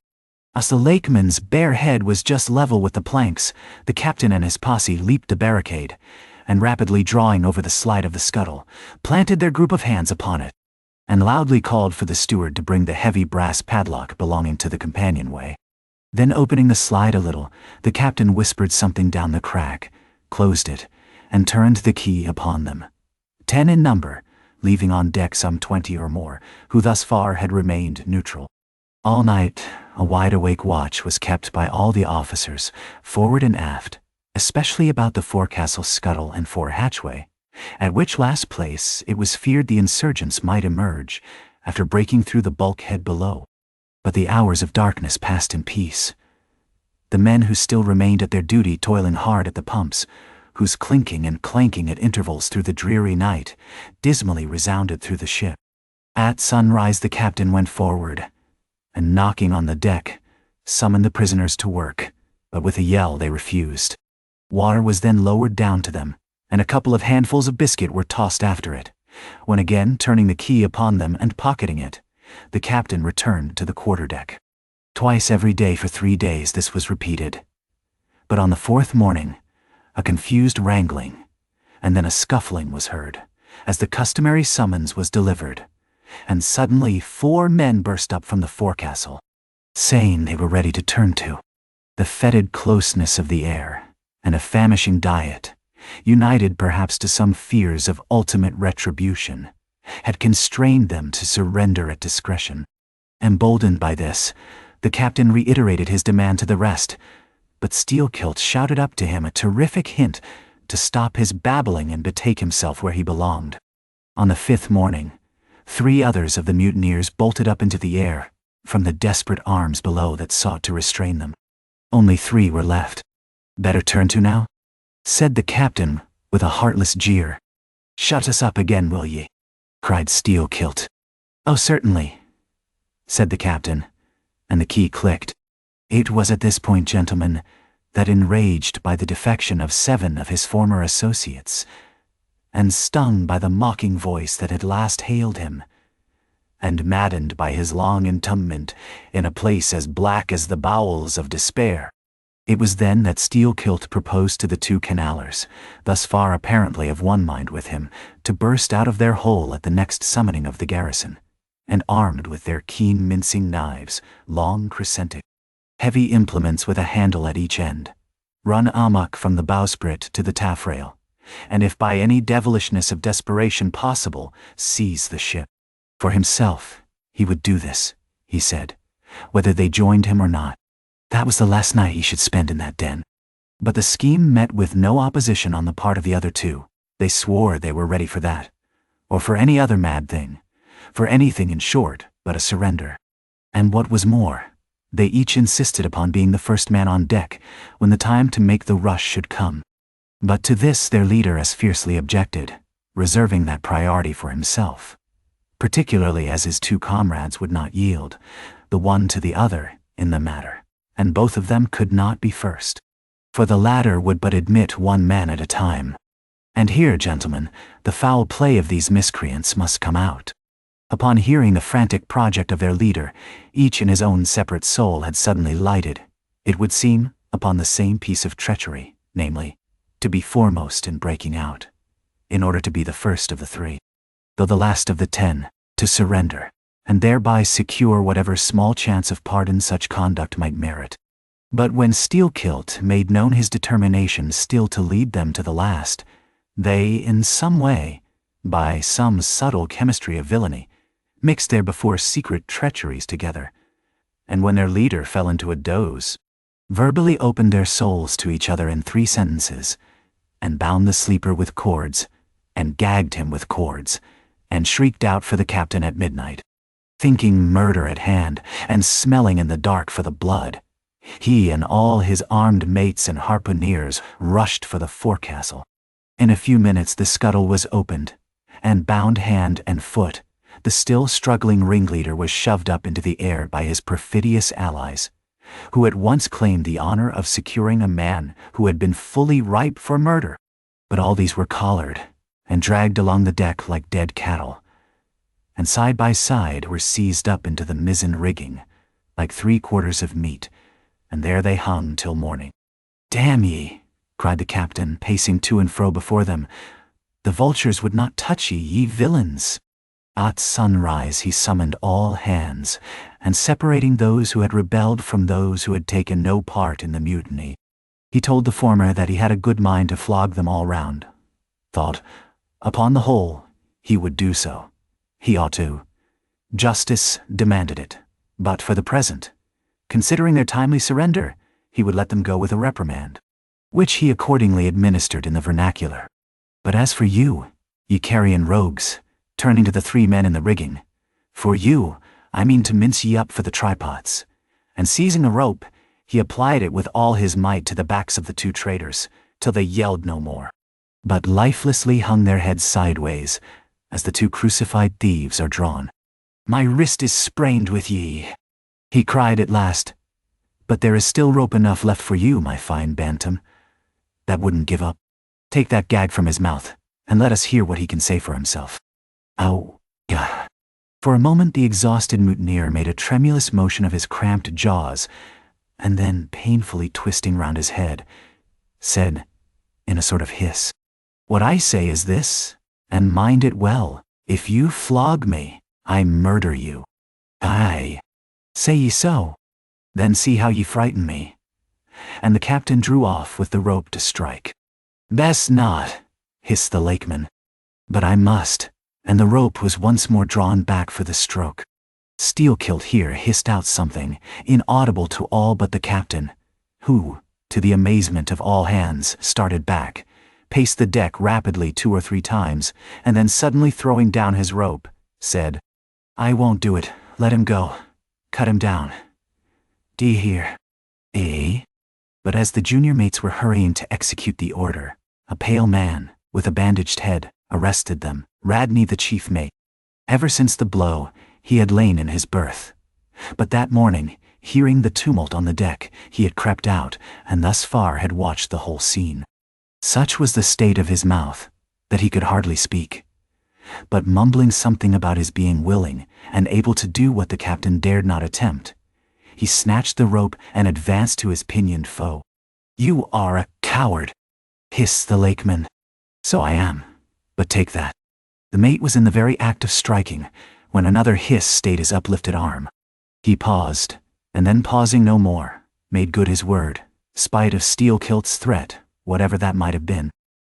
As the lakeman's bare head was just level with the planks, the captain and his posse leaped the barricade, and rapidly drawing over the slide of the scuttle, planted their group of hands upon it, and loudly called for the steward to bring the heavy brass padlock belonging to the companionway. Then opening the slide a little, the captain whispered something down the crack, closed it, and turned the key upon them. 10 in number, leaving on deck some 20 or more, who thus far had remained neutral. All night, a wide-awake watch was kept by all the officers, forward and aft, especially about the forecastle scuttle and fore hatchway, at which last place it was feared the insurgents might emerge after breaking through the bulkhead below. But the hours of darkness passed in peace. The men who still remained at their duty toiling hard at the pumps, whose clinking and clanking at intervals through the dreary night dismally resounded through the ship. At sunrise the captain went forward, and knocking on the deck, summoned the prisoners to work, but with a yell they refused. Water was then lowered down to them, and a couple of handfuls of biscuit were tossed after it, when again turning the key upon them and pocketing it, the captain returned to the quarterdeck. Twice every day for 3 days this was repeated. But on the 4th morning, a confused wrangling, and then a scuffling was heard, as the customary summons was delivered, and suddenly 4 men burst up from the forecastle, saying they were ready to turn to. The fetid closeness of the air, and a famishing diet, united perhaps to some fears of ultimate retribution, had constrained them to surrender at discretion. Emboldened by this, the captain reiterated his demand to the rest, but Steelkilt shouted up to him a terrific hint to stop his babbling and betake himself where he belonged. On the 5th morning, 3 others of the mutineers bolted up into the air from the desperate arms below that sought to restrain them. Only 3 were left. Better turn to now? Said the captain with a heartless jeer. Shut us up again, will ye? Cried Steelkilt. Oh, certainly, said the captain, and the key clicked. It was at this point, gentlemen, that enraged by the defection of 7 of his former associates, and stung by the mocking voice that had last hailed him, and maddened by his long entombment in a place as black as the bowels of despair, it was then that Steelkilt proposed to the 2 canallers, thus far apparently of one mind with him, to burst out of their hole at the next summoning of the garrison, and armed with their keen mincing knives, long crescentic, heavy implements with a handle at each end, run amok from the bowsprit to the taffrail, and if by any devilishness of desperation possible, seize the ship. For himself, he would do this, he said, whether they joined him or not. That was the last night he should spend in that den. But the scheme met with no opposition on the part of the other 2. They swore they were ready for that, or for any other mad thing, for anything in short but a surrender. And what was more, they each insisted upon being the first man on deck when the time to make the rush should come. But to this their leader as fiercely objected, reserving that priority for himself, particularly as his 2 comrades would not yield, the one to the other, in the matter, and both of them could not be first, for the latter would but admit 1 man at a time. And here, gentlemen, the foul play of these miscreants must come out. Upon hearing the frantic project of their leader, each in his own separate soul had suddenly lighted, it would seem, upon the same piece of treachery, namely, to be foremost in breaking out, in order to be the first of the 3, though the last of the 10, to surrender, and thereby secure whatever small chance of pardon such conduct might merit. But when Steelkilt made known his determination still to lead them to the last, they, in some way, by some subtle chemistry of villainy, mixed their before secret treacheries together, and when their leader fell into a doze, verbally opened their souls to each other in 3 sentences, and bound the sleeper with cords, and gagged him with cords, and shrieked out for the captain at midnight. Thinking murder at hand, and smelling in the dark for the blood, he and all his armed mates and harpooneers rushed for the forecastle. In a few minutes the scuttle was opened, and bound hand and foot, the still struggling ringleader was shoved up into the air by his perfidious allies, who at once claimed the honor of securing a man who had been fully ripe for murder. But all these were collared and dragged along the deck like dead cattle, and side by side were seized up into the mizzen rigging like 3 quarters of meat, and there they hung till morning. "Damn ye," cried the captain, pacing to and fro before them, "the vultures would not touch ye villains." At sunrise he summoned all hands, and separating those who had rebelled from those who had taken no part in the mutiny, he told the former that he had a good mind to flog them all round. Thought, upon the whole, he would do so. He ought to. Justice demanded it, but for the present, considering their timely surrender, he would let them go with a reprimand, which he accordingly administered in the vernacular. "But as for you, ye carrion rogues," turning to the 3 men in the rigging, "for you, I mean to mince ye up for the tripods." And seizing a rope, he applied it with all his might to the backs of the 2 traitors, till they yelled no more, but lifelessly hung their heads sideways, as the 2 crucified thieves are drawn. "My wrist is sprained with ye," he cried at last, "but there is still rope enough left for you, my fine bantam, that wouldn't give up. Take that gag from his mouth, and let us hear what he can say for himself." "Ow, yeah." For a moment the exhausted mutineer made a tremulous motion of his cramped jaws, and then, painfully twisting round his head, said, in a sort of hiss, "What I say is this, and mind it well, if you flog me, I murder you." "Aye, say ye so? Then see how ye frighten me." And the captain drew off with the rope to strike. "Best not," hissed the lakeman. "But I must," and the rope was once more drawn back for the stroke. Steelkilt here hissed out something, inaudible to all but the captain, who, to the amazement of all hands, started back, paced the deck rapidly 2 or 3 times, and then suddenly throwing down his rope, said, "I won't do it, let him go. Cut him down. D'ye hear?" "Eh?" But as the junior mates were hurrying to execute the order, a pale man, with a bandaged head, arrested them, Radney the chief mate. Ever since the blow, he had lain in his berth. But that morning, hearing the tumult on the deck, he had crept out, and thus far had watched the whole scene. Such was the state of his mouth, that he could hardly speak. But mumbling something about his being willing, and able to do what the captain dared not attempt, he snatched the rope and advanced to his pinioned foe. "You are a coward," hissed the lakeman. "So I am, but take that." The mate was in the very act of striking, when another hiss stayed his uplifted arm. He paused, and then pausing no more, made good his word, spite of Steelkilt's threat, whatever that might have been.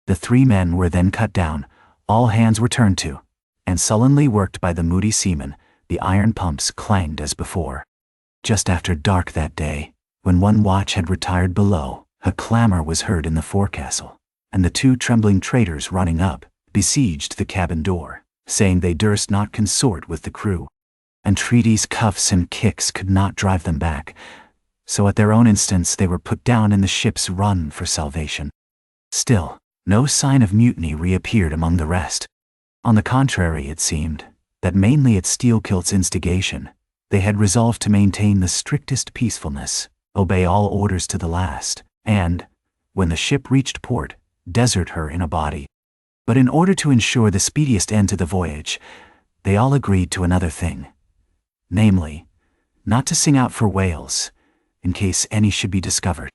The 3 men were then cut down, all hands were turned to, and sullenly worked by the moody seamen, the iron pumps clanged as before. Just after dark that day, when one watch had retired below, a clamor was heard in the forecastle, and the 2 trembling traitors running up, besieged the cabin door, saying they durst not consort with the crew. Entreaties, cuffs, and kicks could not drive them back, so at their own instance they were put down in the ship's run for salvation. Still, no sign of mutiny reappeared among the rest. On the contrary, it seemed that mainly at Steelkilt's instigation, they had resolved to maintain the strictest peacefulness, obey all orders to the last, and, when the ship reached port, desert her in a body. But in order to ensure the speediest end to the voyage, they all agreed to another thing, namely, not to sing out for whales, in case any should be discovered.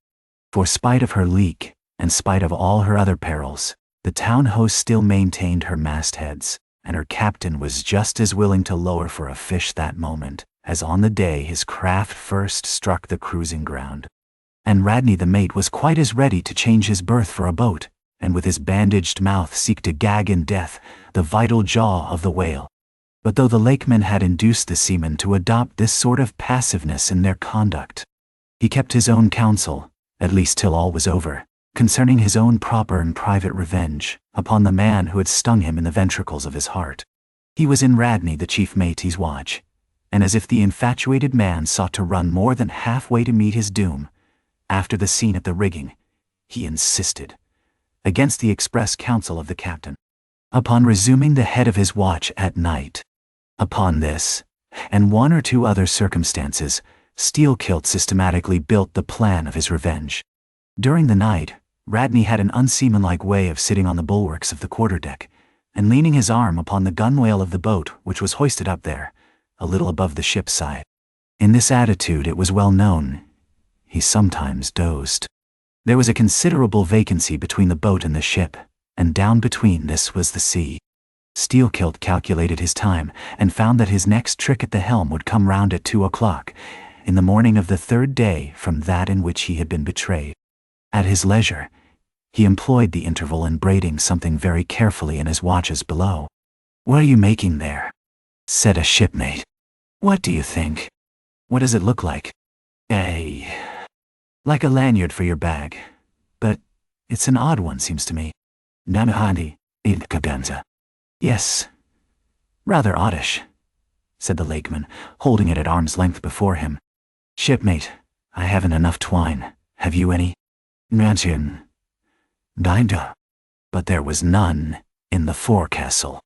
For spite of her leak, and spite of all her other perils, the town host still maintained her mastheads, and her captain was just as willing to lower for a fish that moment, as on the day his craft first struck the cruising ground. And Radney the mate was quite as ready to change his berth for a boat, and with his bandaged mouth seek to gag in death the vital jaw of the whale. But though the lakemen had induced the seamen to adopt this sort of passiveness in their conduct, He kept his own counsel, at least till all was over, concerning his own proper and private revenge upon the man who had stung him in the ventricles of his heart. He was in Radney the chief mate's watch, and as if the infatuated man sought to run more than halfway to meet his doom, after the scene at the rigging, he insisted, against the express counsel of the captain, upon resuming the head of his watch at night. Upon this, and one or two other circumstances, Steelkilt systematically built the plan of his revenge. During the night, Radney had an unseamanlike way of sitting on the bulwarks of the quarterdeck, and leaning his arm upon the gunwale of the boat which was hoisted up there, a little above the ship's side. In this attitude, it was well known, he sometimes dozed. There was a considerable vacancy between the boat and the ship, and down between this was the sea. Steelkilt calculated his time, and found that his next trick at the helm would come round at 2 o'clock, in the morning of the third day from that in which he had been betrayed. At his leisure, he employed the interval in braiding something very carefully in his watches below. "What are you making there?" said a shipmate. "What do you think? What does it look like?" "Like a lanyard for your bag, but it's an odd one, seems to me." "Namahandi, Idkaganza." "Yes, rather oddish," said the lakeman, holding it at arm's length before him. "Shipmate, I haven't enough twine. Have you any?" "Mansion. Dinda." But there was none in the forecastle.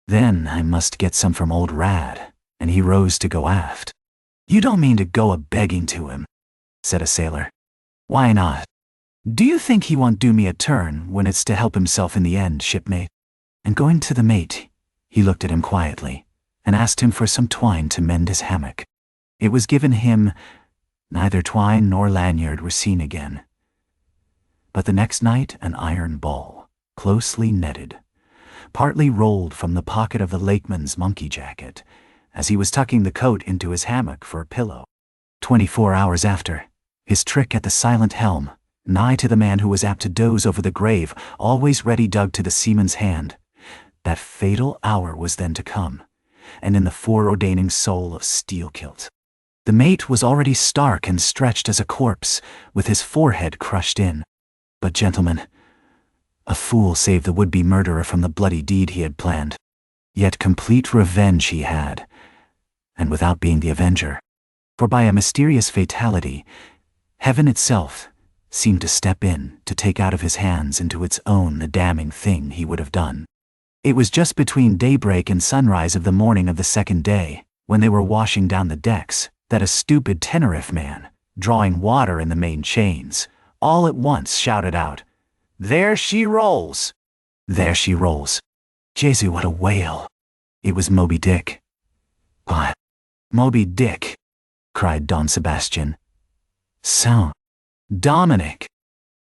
"Then I must get some from old Rad," and he rose to go aft. "You don't mean to go a-begging to him," said a sailor. "Why not? Do you think he won't do me a turn when it's to help himself in the end, shipmate?" And going to the mate, he looked at him quietly, and asked him for some twine to mend his hammock. It was given him. Neither twine nor lanyard were seen again. But the next night an iron ball, closely netted, partly rolled from the pocket of the lakeman's monkey jacket, as he was tucking the coat into his hammock for a pillow. 24 hours after, his trick at the silent helm, nigh to the man who was apt to doze over the grave, always ready dug to the seaman's hand, that fatal hour was then to come, and in the foreordaining soul of Steelkilt. The mate was already stark and stretched as a corpse, with his forehead crushed in. But, gentlemen, a fool saved the would-be murderer from the bloody deed he had planned. Yet complete revenge he had, and without being the avenger. For by a mysterious fatality, heaven itself seemed to step in to take out of his hands into its own the damning thing he would have done. It was just between daybreak and sunrise of the morning of the second day, when they were washing down the decks, that a stupid Tenerife man, drawing water in the main chains, all at once shouted out, "There she rolls! There she rolls! Jesu, what a whale!" It was Moby Dick. "What? Moby Dick!" cried Don Sebastian. "So, Dominic,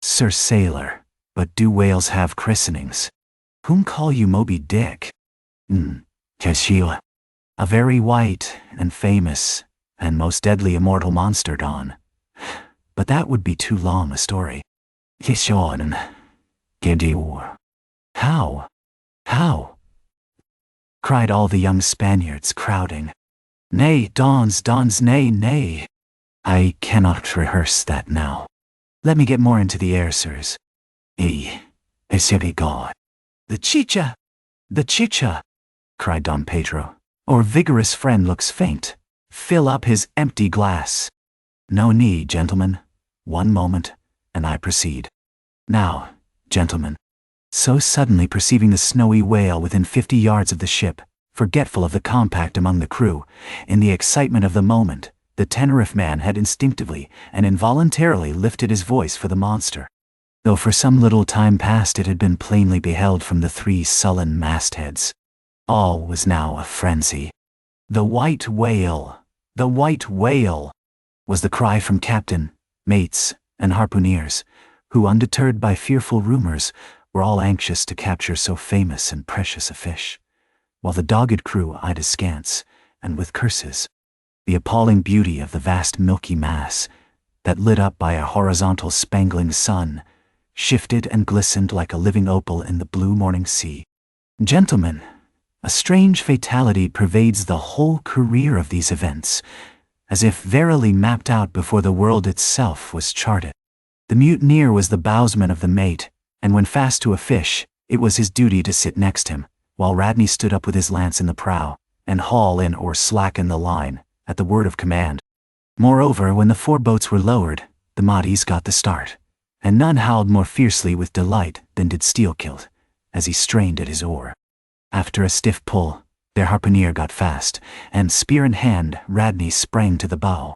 Sir Sailor, but do whales have christenings? Whom call you Moby Dick?" "Kashila, a very white and famous and most deadly immortal monster, Don. But that would be too long a story." "Kishon, Gedior." "How? How?" cried all the young Spaniards, crowding. "Nay, Dons, nay, nay. I cannot rehearse that now. Let me get more into the air, sirs. God. The chicha! The chicha!" cried Don Pedro. "Our vigorous friend looks faint. Fill up his empty glass." "No need, gentlemen. One moment, and I proceed. Now, gentlemen." So suddenly perceiving the snowy whale within 50 yards of the ship, forgetful of the compact among the crew, in the excitement of the moment, the Tenerife man had instinctively and involuntarily lifted his voice for the monster, though for some little time past it had been plainly beheld from the 3 sullen mastheads. All was now a frenzy. "The white whale! The white whale!" was the cry from captain, mates, and harpooneers, who, undeterred by fearful rumors, were all anxious to capture so famous and precious a fish, while the dogged crew eyed askance, and with curses, the appalling beauty of the vast milky mass, that, lit up by a horizontal spangling sun, shifted and glistened like a living opal in the blue morning sea. Gentlemen, a strange fatality pervades the whole career of these events, as if verily mapped out before the world itself was charted. The mutineer was the bowsman of the mate, and when fast to a fish, it was his duty to sit next him, while Radney stood up with his lance in the prow, and haul in or slacken the line, at the word of command. Moreover, when the 4 boats were lowered, the Mahdies got the start, and none howled more fiercely with delight than did Steelkilt, as he strained at his oar. After a stiff pull, their harpooner got fast, and spear in hand, Radney sprang to the bow.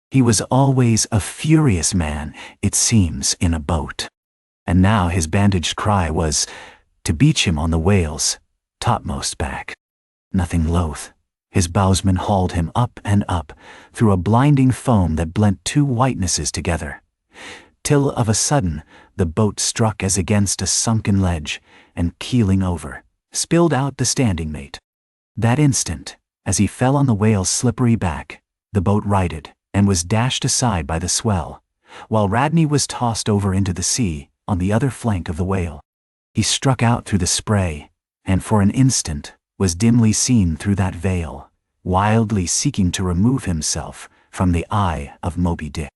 He was always a furious man, it seems, in a boat. And now his bandaged cry was, to beach him on the whale's topmost back. Nothing loath, his bowsman hauled him up and up, through a blinding foam that blent 2 whitenesses together, till of a sudden the boat struck as against a sunken ledge, and keeling over, spilled out the standing mate. That instant, as he fell on the whale's slippery back, the boat righted, and was dashed aside by the swell, while Radney was tossed over into the sea, on the other flank of the whale. He struck out through the spray, and for an instant was dimly seen through that veil, wildly seeking to remove himself from the eye of Moby Dick.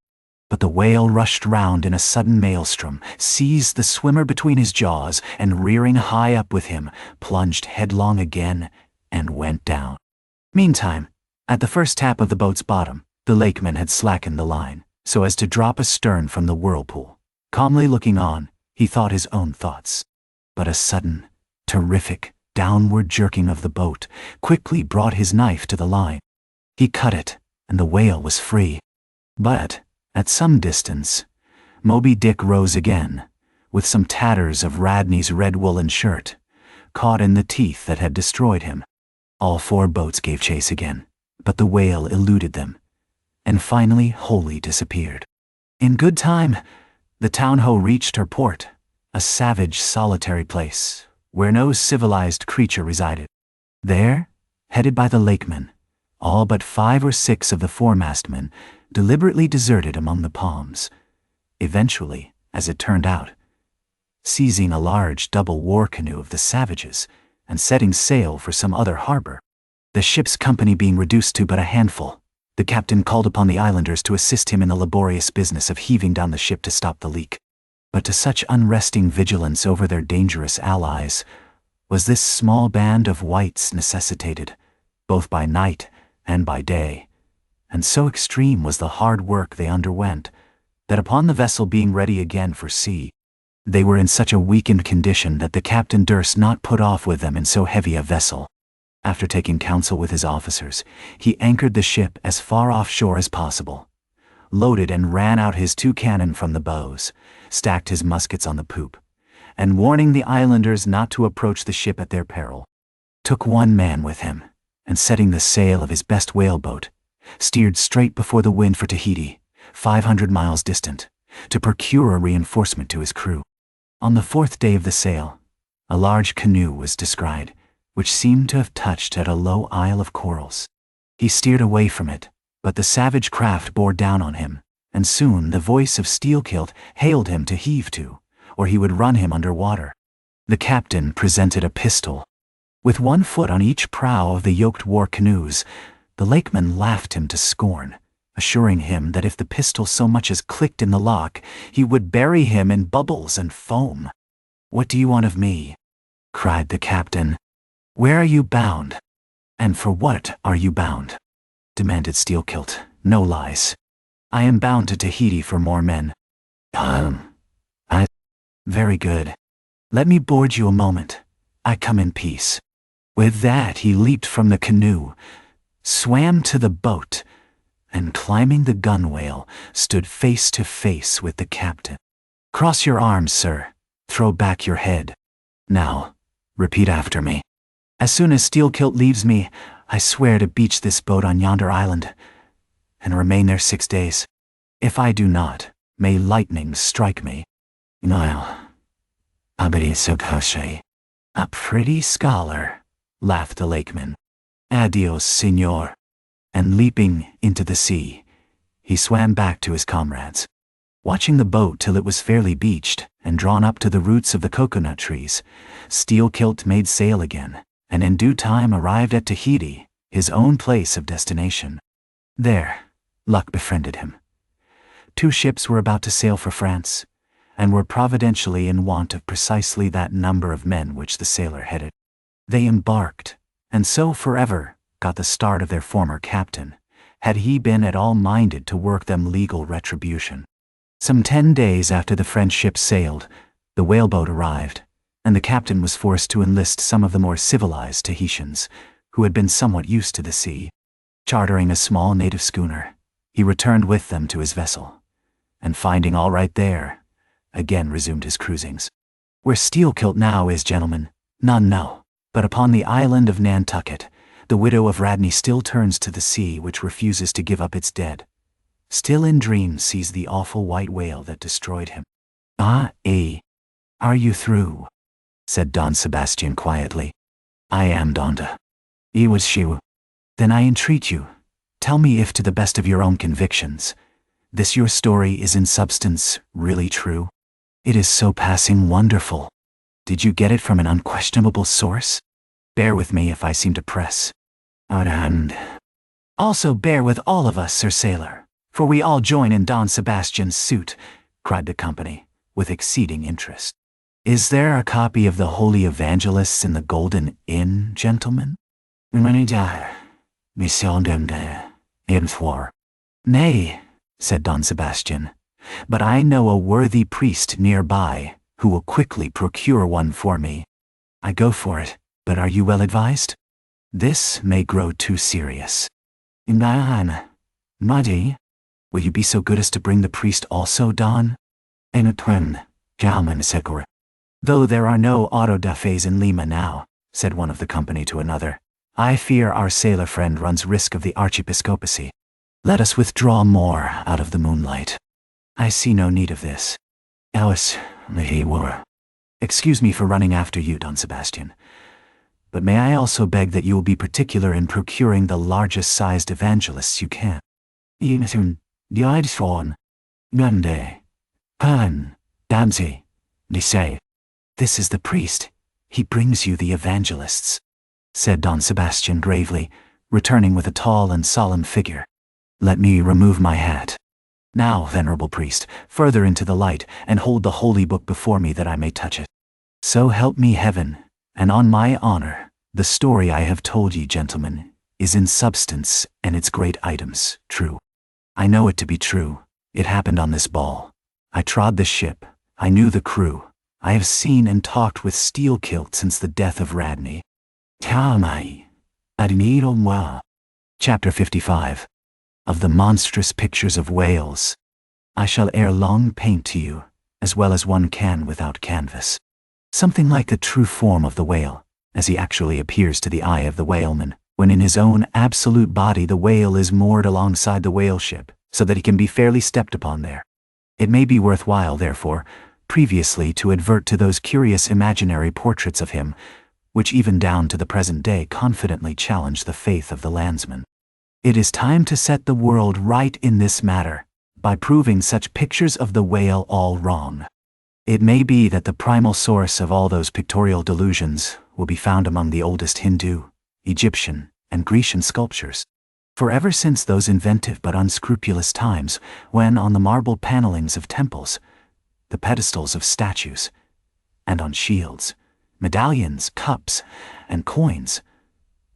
But the whale rushed round in a sudden maelstrom, seized the swimmer between his jaws, and rearing high up with him, plunged headlong again, and went down. Meantime, at the first tap of the boat's bottom, the lakeman had slackened the line, so as to drop astern from the whirlpool. Calmly looking on, he thought his own thoughts. But a sudden, terrific, downward jerking of the boat quickly brought his knife to the line. He cut it, and the whale was free. But, at some distance, Moby Dick rose again, with some tatters of Radney's red woolen shirt, caught in the teeth that had destroyed him. All 4 boats gave chase again, but the whale eluded them, and finally wholly disappeared. In good time, the town-ho reached her port, a savage, solitary place, where no civilized creature resided. There, headed by the lakeman, all but 5 or 6 of the foremastmen deliberately deserted among the palms, eventually, as it turned out, seizing a large double war canoe of the savages and setting sail for some other harbor. The ship's company being reduced to but a handful, the captain called upon the islanders to assist him in the laborious business of heaving down the ship to stop the leak. But to such unresting vigilance over their dangerous allies was this small band of whites necessitated, both by night and by day, and so extreme was the hard work they underwent, that upon the vessel being ready again for sea, they were in such a weakened condition that the captain durst not put off with them in so heavy a vessel. After taking counsel with his officers, he anchored the ship as far offshore as possible, loaded and ran out his 2 cannon from the bows, stacked his muskets on the poop, and warning the islanders not to approach the ship at their peril, took 1 man with him, and setting the sail of his best whaleboat, steered straight before the wind for Tahiti, 500 miles distant, to procure a reinforcement to his crew. On the 4th day of the sail, a large canoe was descried, which seemed to have touched at a low isle of corals. He steered away from it, but the savage craft bore down on him, and soon the voice of Steelkilt hailed him to heave to, or he would run him under water. The captain presented a pistol. With 1 foot on each prow of the yoked war canoes, the lakeman laughed him to scorn, assuring him that if the pistol so much as clicked in the lock, he would bury him in bubbles and foam. "What do you want of me?" cried the captain. "Where are you bound? And for what are you bound?" demanded Steelkilt. "No lies. I am bound to Tahiti for more men." Very good. Let me board you a moment. I come in peace." With that he leaped from the canoe, swam to the boat, and climbing the gunwale, stood face to face with the captain. "Cross your arms, sir. Throw back your head. Now, repeat after me. As soon as Steelkilt leaves me, I swear to beach this boat on yonder island, and remain there 6 days. If I do not, may lightning strike me." "A pretty scholar," laughed the lakeman. "Adios, senor." And leaping into the sea, he swam back to his comrades. Watching the boat till it was fairly beached and drawn up to the roots of the coconut trees, Steelkilt made sail again, and in due time arrived at Tahiti, his own place of destination. There, luck befriended him. 2 ships were about to sail for France, and were providentially in want of precisely that number of men which the sailor headed. They embarked, and so forever got the start of their former captain, had he been at all minded to work them legal retribution. Some 10 days after the French ship sailed, the whaleboat arrived, and the captain was forced to enlist some of the more civilized Tahitians, who had been somewhat used to the sea. Chartering a small native schooner, he returned with them to his vessel, and finding all right there, again resumed his cruisings. Where Steelkilt now is, gentlemen, none know, but upon the island of Nantucket, the widow of Radney still turns to the sea which refuses to give up its dead. Still in dreams sees the awful white whale that destroyed him. "Ah, are you through?" said Don Sebastian quietly. "I am, Donda." "He was she. Then I entreat you, tell me if to the best of your own convictions, this your story is in substance really true. It is so passing wonderful. Did you get it from an unquestionable source? Bear with me if I seem to press. And also bear with all of us, Sir Sailor, for we all join in Don Sebastian's suit," cried the company, with exceeding interest. "Is there a copy of the Holy Evangelists in the Golden Inn, gentlemen?" "Nay," said Don Sebastian, "but I know a worthy priest nearby who will quickly procure one for me. I go for it, but are you well advised? This may grow too serious." "Muddy, will you be so good as to bring the priest also, Don?" "Though there are no autodafés in Lima now," said one of the company to another, "I fear our sailor friend runs risk of the archiepiscopacy. Let us withdraw more out of the moonlight. I see no need of this. Excuse me for running after you, Don Sebastian, but may I also beg that you will be particular in procuring the largest sized evangelists you can." "This is the priest. He brings you the evangelists," said Don Sebastian gravely, returning with a tall and solemn figure. "Let me remove my hat. Now, venerable priest, further into the light, and hold the holy book before me that I may touch it. So help me heaven, and on my honor, the story I have told ye, gentlemen, is in substance and its great items true. I know it to be true. It happened on this ball. I trod the ship. I knew the crew. I have seen and talked with Steelkilt since the death of Radney." Chapter 55. Of the monstrous pictures of whales. I shall ere long paint to you, as well as one can without canvas, something like the true form of the whale, as he actually appears to the eye of the whaleman, when in his own absolute body the whale is moored alongside the whale ship, so that he can be fairly stepped upon there. It may be worthwhile, therefore, previously to advert to those curious imaginary portraits of him, which even down to the present day confidently challenge the faith of the landsman. It is time to set the world right in this matter, by proving such pictures of the whale all wrong. It may be that the primal source of all those pictorial delusions will be found among the oldest Hindu, Egyptian, and Grecian sculptures. For ever since those inventive but unscrupulous times, when on the marble panellings of temples, the pedestals of statues, and on shields, medallions, cups, and coins,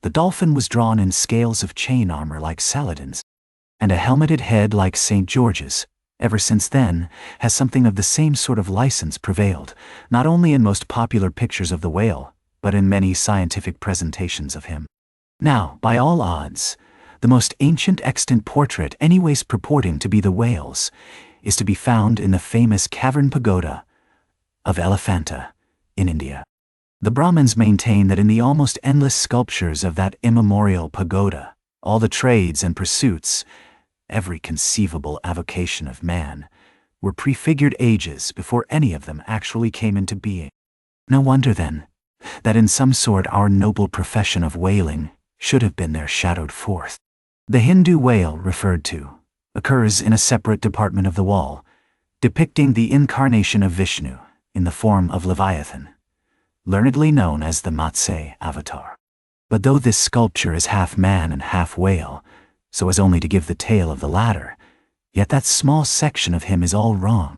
the dolphin was drawn in scales of chain armor like Saladin's, and a helmeted head like St. George's, ever since then has something of the same sort of license prevailed, not only in most popular pictures of the whale, but in many scientific presentations of him. Now, by all odds, the most ancient extant portrait anyways purporting to be the whale's is to be found in the famous cavern pagoda of Elephanta in India. The Brahmins maintain that in the almost endless sculptures of that immemorial pagoda, all the trades and pursuits, every conceivable avocation of man, were prefigured ages before any of them actually came into being. No wonder, then, that in some sort our noble profession of whaling should have been there shadowed forth. The Hindu whale referred to occurs in a separate department of the wall, depicting the incarnation of Vishnu in the form of Leviathan, learnedly known as the Matsya avatar. But though this sculpture is half man and half whale, so as only to give the tail of the latter, yet that small section of him is all wrong.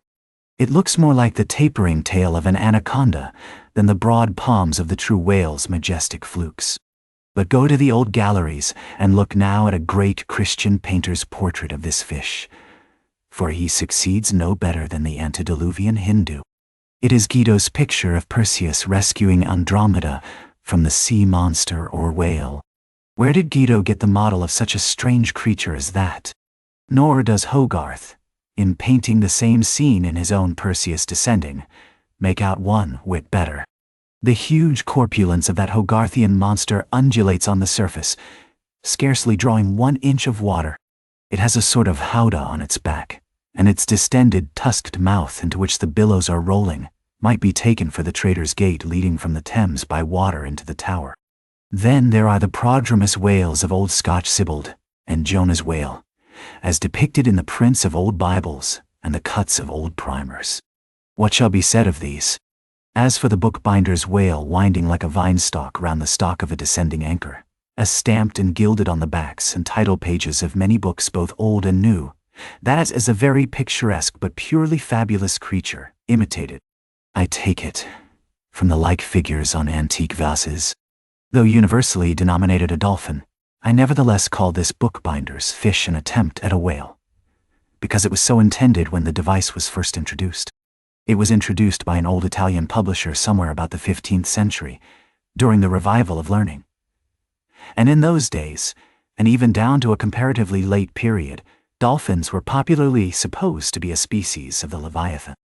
It looks more like the tapering tail of an anaconda than the broad palms of the true whale's majestic flukes. But go to the old galleries and look now at a great Christian painter's portrait of this fish, for he succeeds no better than the antediluvian Hindu. It is Guido's picture of Perseus rescuing Andromeda from the sea monster or whale. Where did Guido get the model of such a strange creature as that? Nor does Hogarth, in painting the same scene in his own Perseus Descending, make out one whit better. The huge corpulence of that Hogarthian monster undulates on the surface, scarcely drawing 1 inch of water. It has a sort of howdah on its back, and its distended, tusked mouth into which the billows are rolling might be taken for the Trader's Gate leading from the Thames by water into the Tower. Then there are the prodromous whales of old Scotch Sibbald and Jonah's whale, as depicted in the prints of old Bibles and the cuts of old primers. What shall be said of these? As for the bookbinder's whale winding like a vine stalk round the stalk of a descending anchor, as stamped and gilded on the backs and title pages of many books both old and new, that is a very picturesque but purely fabulous creature, imitated, I take it, from the like figures on antique vases. Though universally denominated a dolphin, I nevertheless call this bookbinder's fish an attempt at a whale, because it was so intended when the device was first introduced. It was introduced by an old Italian publisher somewhere about the 15th century, during the revival of learning. And in those days, and even down to a comparatively late period, dolphins were popularly supposed to be a species of the Leviathan.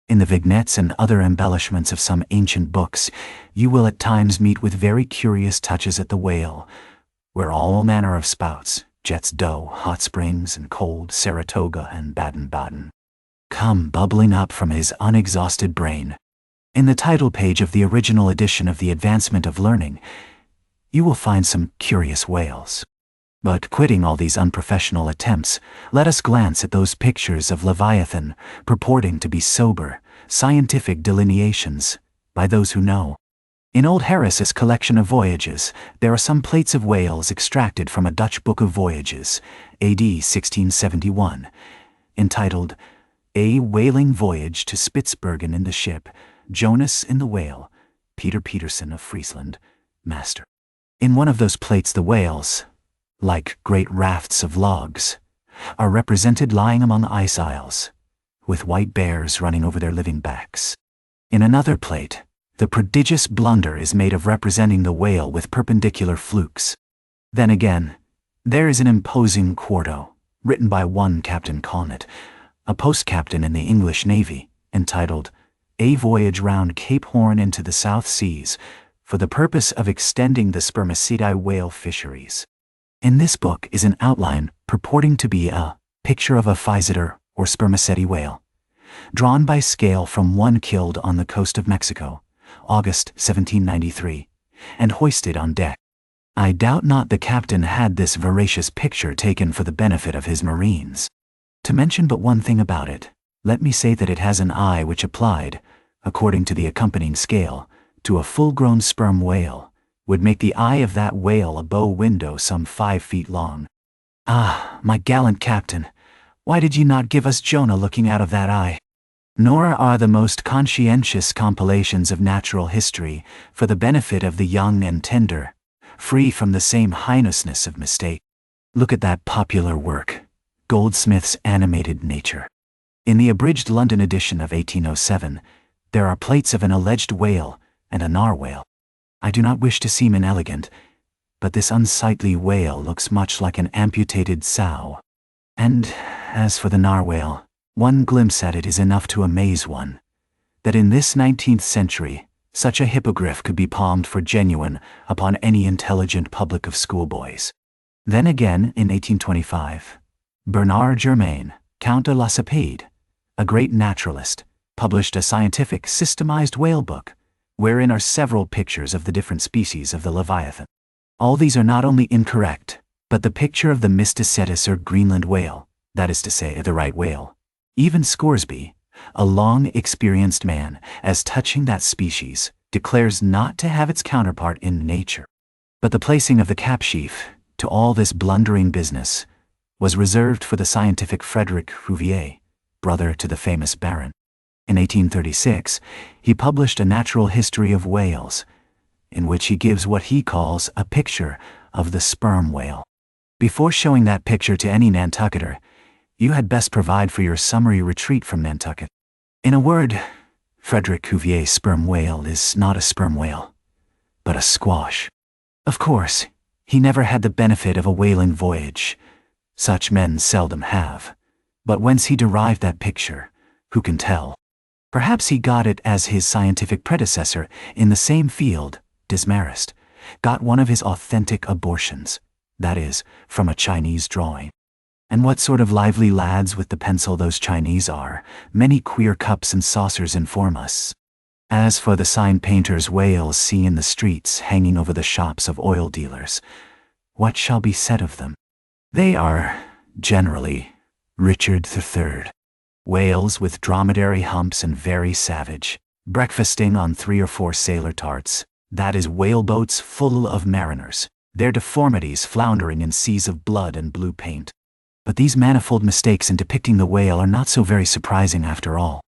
In the vignettes and other embellishments of some ancient books, you will at times meet with very curious touches at the whale, where all manner of spouts, jets d'eau, hot springs and cold, Saratoga and Baden-Baden, come bubbling up from his unexhausted brain. In the title page of the original edition of The Advancement of Learning, you will find some curious whales. But quitting all these unprofessional attempts, let us glance at those pictures of Leviathan purporting to be sober, scientific delineations by those who know. In old Harris's collection of voyages, there are some plates of whales extracted from a Dutch book of voyages, AD 1671, entitled A Whaling Voyage to Spitzbergen in the Ship, Jonas in the Whale, Peter Peterson of Friesland, Master. In one of those plates the whales, like great rafts of logs, are represented lying among ice isles, with white bears running over their living backs. In another plate, the prodigious blunder is made of representing the whale with perpendicular flukes. Then again, there is an imposing quarto, written by one Captain Colnett, a post-captain in the English Navy, entitled A Voyage Round Cape Horn into the South Seas, for the purpose of extending the spermaceti whale fisheries. In this book is an outline purporting to be a picture of a physeter or spermaceti whale, drawn by scale from one killed on the coast of Mexico, August 1793, and hoisted on deck. I doubt not the captain had this veracious picture taken for the benefit of his marines. To mention but one thing about it, let me say that it has an eye which applied, according to the accompanying scale, to a full-grown sperm whale, would make the eye of that whale a bow window some 5 feet long. Ah, my gallant captain, why did you not give us Jonah looking out of that eye? Nor are the most conscientious compilations of natural history for the benefit of the young and tender, free from the same heinousness of mistake. Look at that popular work, Goldsmith's Animated Nature. In the abridged London edition of 1807, there are plates of an alleged whale and a narwhal. I do not wish to seem inelegant, but this unsightly whale looks much like an amputated sow. And as for the narwhal, one glimpse at it is enough to amaze one, that in this 19th century, such a hippogriff could be palmed for genuine upon any intelligent public of schoolboys. Then again, in 1825, Bernard Germain, Count de la Cepede, a great naturalist, published a scientific systemized whale book, wherein are several pictures of the different species of the Leviathan. All these are not only incorrect, but the picture of the Mysticetus or Greenland whale, that is to say, the right whale. Even Scoresby, a long experienced man, as touching that species, declares not to have its counterpart in nature. But the placing of the capsheaf to all this blundering business was reserved for the scientific Frederick Cuvier, brother to the famous Baron. In 1836, he published a natural history of whales, in which he gives what he calls a picture of the sperm whale. Before showing that picture to any Nantucketer, you had best provide for your summary retreat from Nantucket. In a word, Frederick Cuvier's sperm whale is not a sperm whale, but a squash. Of course, he never had the benefit of a whaling voyage. Such men seldom have. But whence he derived that picture, who can tell? Perhaps he got it as his scientific predecessor in the same field, Desmarest, got one of his authentic abortions, that is, from a Chinese drawing. And what sort of lively lads with the pencil those Chinese are, many queer cups and saucers inform us. As for the sign painters' whales seen in the streets hanging over the shops of oil dealers, what shall be said of them? They are, generally, Richard III. Whales with dromedary humps and very savage, breakfasting on 3 or 4 sailor tarts, that is whaleboats full of mariners, their deformities floundering in seas of blood and blue paint. But these manifold mistakes in depicting the whale are not so very surprising after all.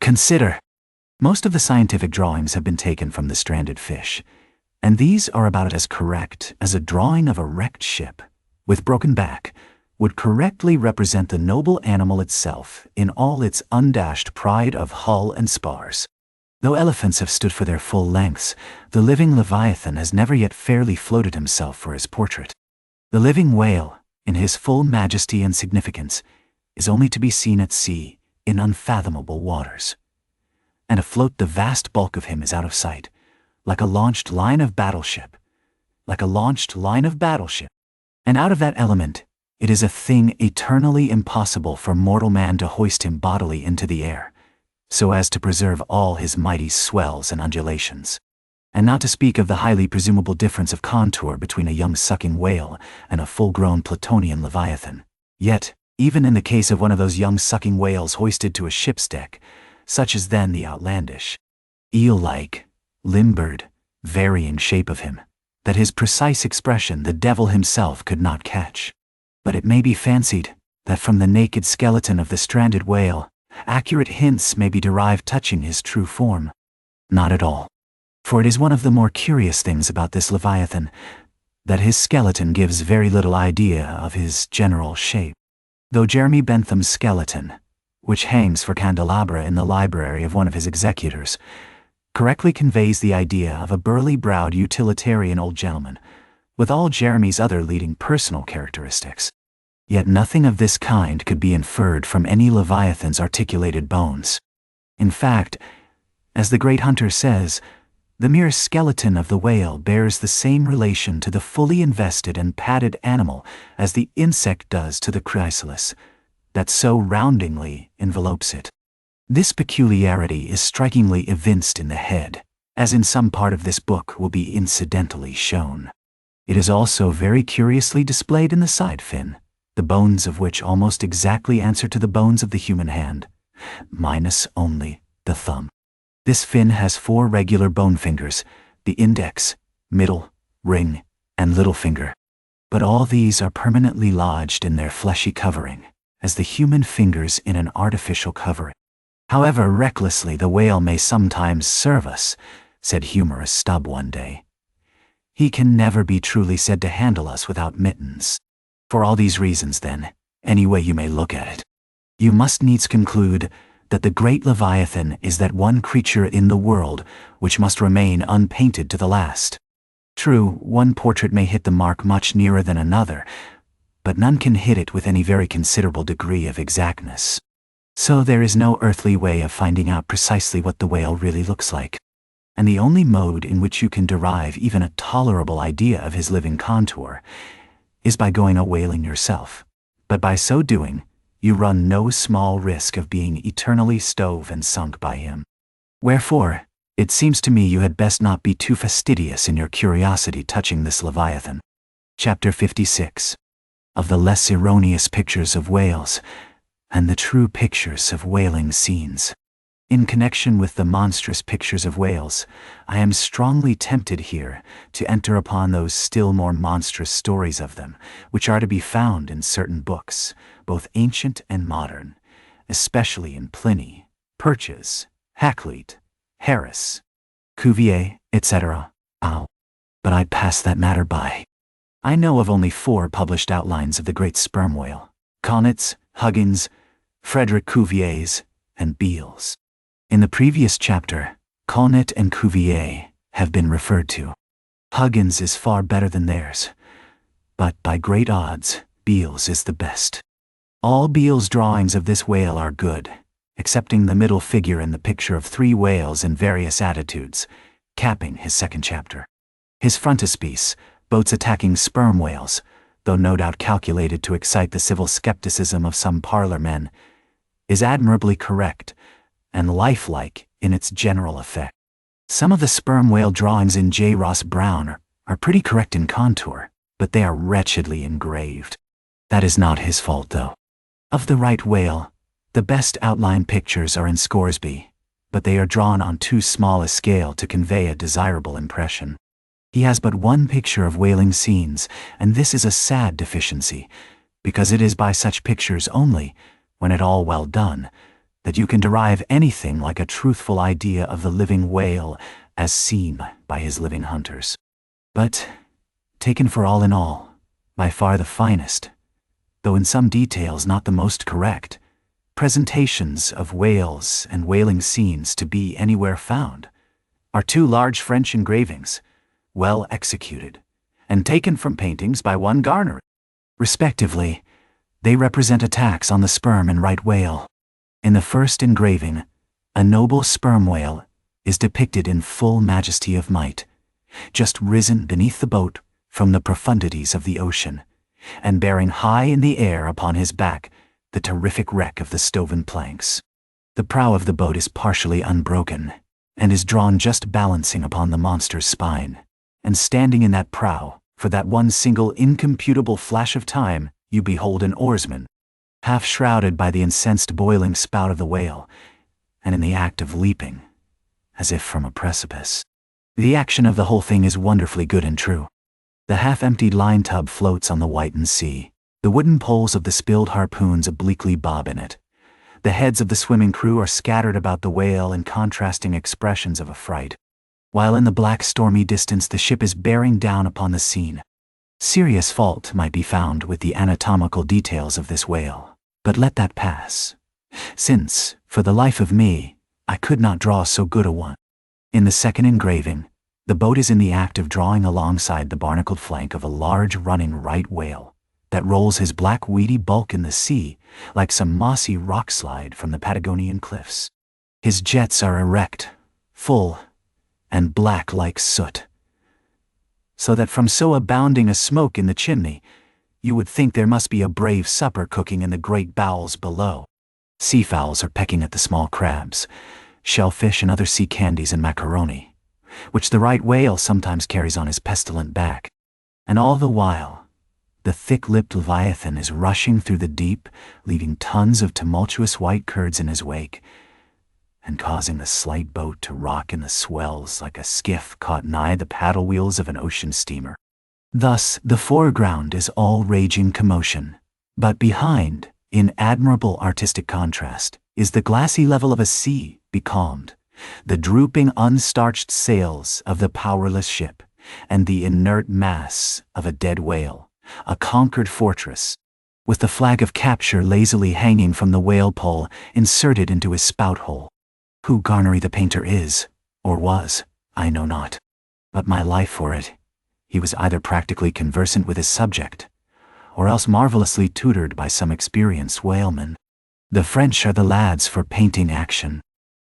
Consider! Most of the scientific drawings have been taken from the stranded fish, and these are about as correct as a drawing of a wrecked ship, with broken back, would correctly represent the noble animal itself in all its undashed pride of hull and spars. Though elephants have stood for their full lengths, the living Leviathan has never yet fairly floated himself for his portrait. The living whale, in his full majesty and significance, is only to be seen at sea in unfathomable waters. And afloat the vast bulk of him is out of sight, like a launched line of battleship. And out of that element, it is a thing eternally impossible for mortal man to hoist him bodily into the air, so as to preserve all his mighty swells and undulations. And not to speak of the highly presumable difference of contour between a young sucking whale and a full-grown Platonian leviathan. Yet, even in the case of one of those young sucking whales hoisted to a ship's deck, such is then the outlandish, eel-like, limbered, varying shape of him, that his precise expression the devil himself could not catch. But it may be fancied that from the naked skeleton of the stranded whale, accurate hints may be derived touching his true form. Not at all. For it is one of the more curious things about this Leviathan, that his skeleton gives very little idea of his general shape. Though Jeremy Bentham's skeleton, which hangs for candelabra in the library of one of his executors, correctly conveys the idea of a burly-browed utilitarian old gentleman, with all Jeremy's other leading personal characteristics. Yet nothing of this kind could be inferred from any Leviathan's articulated bones. In fact, as the great Hunter says, the mere skeleton of the whale bears the same relation to the fully invested and padded animal as the insect does to the chrysalis, that so roundingly envelopes it. This peculiarity is strikingly evinced in the head, as in some part of this book will be incidentally shown. It is also very curiously displayed in the side fin, the bones of which almost exactly answer to the bones of the human hand, minus only the thumb. This fin has 4 regular bone fingers, the index, middle, ring, and little finger. But all these are permanently lodged in their fleshy covering, as the human fingers in an artificial covering. However recklessly the whale may sometimes serve us, said humorous Stubb one day, he can never be truly said to handle us without mittens. For all these reasons, then, any way you may look at it, you must needs conclude that the great Leviathan is that one creature in the world which must remain unpainted to the last. True, one portrait may hit the mark much nearer than another, but none can hit it with any very considerable degree of exactness. So there is no earthly way of finding out precisely what the whale really looks like. And the only mode in which you can derive even a tolerable idea of his living contour is by going a whaling yourself. But by so doing, you run no small risk of being eternally stove and sunk by him. Wherefore, it seems to me you had best not be too fastidious in your curiosity touching this Leviathan. Chapter 56. Of the less erroneous pictures of whales, and the true pictures of whaling scenes. In connection with the monstrous pictures of whales, I am strongly tempted here to enter upon those still more monstrous stories of them, which are to be found in certain books, both ancient and modern, especially in Pliny, Purchas, Hakluyt, Harris, Cuvier, etc. But I pass that matter by. I know of only 4 published outlines of the great sperm whale: Kaunitz, Huggins, Frederick Cuvier's, and Beale's. In the previous chapter, Kaunitz and Cuvier have been referred to. Huggins is far better than theirs, but by great odds, Beale's is the best. All Beale's drawings of this whale are good, excepting the middle figure in the picture of 3 whales in various attitudes, capping his second chapter. His frontispiece, boats attacking sperm whales, though no doubt calculated to excite the civil skepticism of some parlor men, is admirably correct and lifelike in its general effect. Some of the sperm whale drawings in J. Ross Brown are pretty correct in contour, but they are wretchedly engraved. That is not his fault, though. Of the right whale, the best outline pictures are in Scoresby, but they are drawn on too small a scale to convey a desirable impression. He has but 1 picture of whaling scenes, and this is a sad deficiency, because it is by such pictures only, when at all well done, that you can derive anything like a truthful idea of the living whale as seen by his living hunters. But, taken for all in all, by far the finest, though in some details not the most correct, presentations of whales and whaling scenes to be anywhere found, are 2 large French engravings, well executed, and taken from paintings by one Garner. Respectively, they represent attacks on the sperm and right whale. In the first engraving, a noble sperm whale is depicted in full majesty of might, just risen beneath the boat from the profundities of the ocean, and bearing high in the air upon his back the terrific wreck of the stoven planks. The prow of the boat is partially unbroken, and is drawn just balancing upon the monster's spine, and standing in that prow, for that one single incomputable flash of time, you behold an oarsman, half shrouded by the incensed boiling spout of the whale, and in the act of leaping, as if from a precipice. The action of the whole thing is wonderfully good and true. The half-emptied line tub floats on the whitened sea. The wooden poles of the spilled harpoons obliquely bob in it. The heads of the swimming crew are scattered about the whale in contrasting expressions of affright, while in the black stormy distance the ship is bearing down upon the scene. Serious fault might be found with the anatomical details of this whale, but let that pass, since, for the life of me, I could not draw so good a one. In the second engraving, the boat is in the act of drawing alongside the barnacled flank of a large running right whale that rolls his black weedy bulk in the sea like some mossy rock slide from the Patagonian cliffs. His jets are erect, full, and black like soot, so that from so abounding a smoke in the chimney, you would think there must be a brave supper cooking in the great bowels below. Seafowls are pecking at the small crabs, shellfish and other sea candies and macaroni, which the right whale sometimes carries on his pestilent back. And all the while, the thick-lipped Leviathan is rushing through the deep, leaving tons of tumultuous white curds in his wake, and causing the slight boat to rock in the swells like a skiff caught nigh the paddle wheels of an ocean steamer. Thus, the foreground is all raging commotion, but behind, in admirable artistic contrast, is the glassy level of a sea becalmed, the drooping unstarched sails of the powerless ship, and the inert mass of a dead whale, a conquered fortress, with the flag of capture lazily hanging from the whale pole inserted into his spout hole. Who Garnery the painter is, or was, I know not, but my life for it, he was either practically conversant with his subject, or else marvelously tutored by some experienced whaleman. The French are the lads for painting action.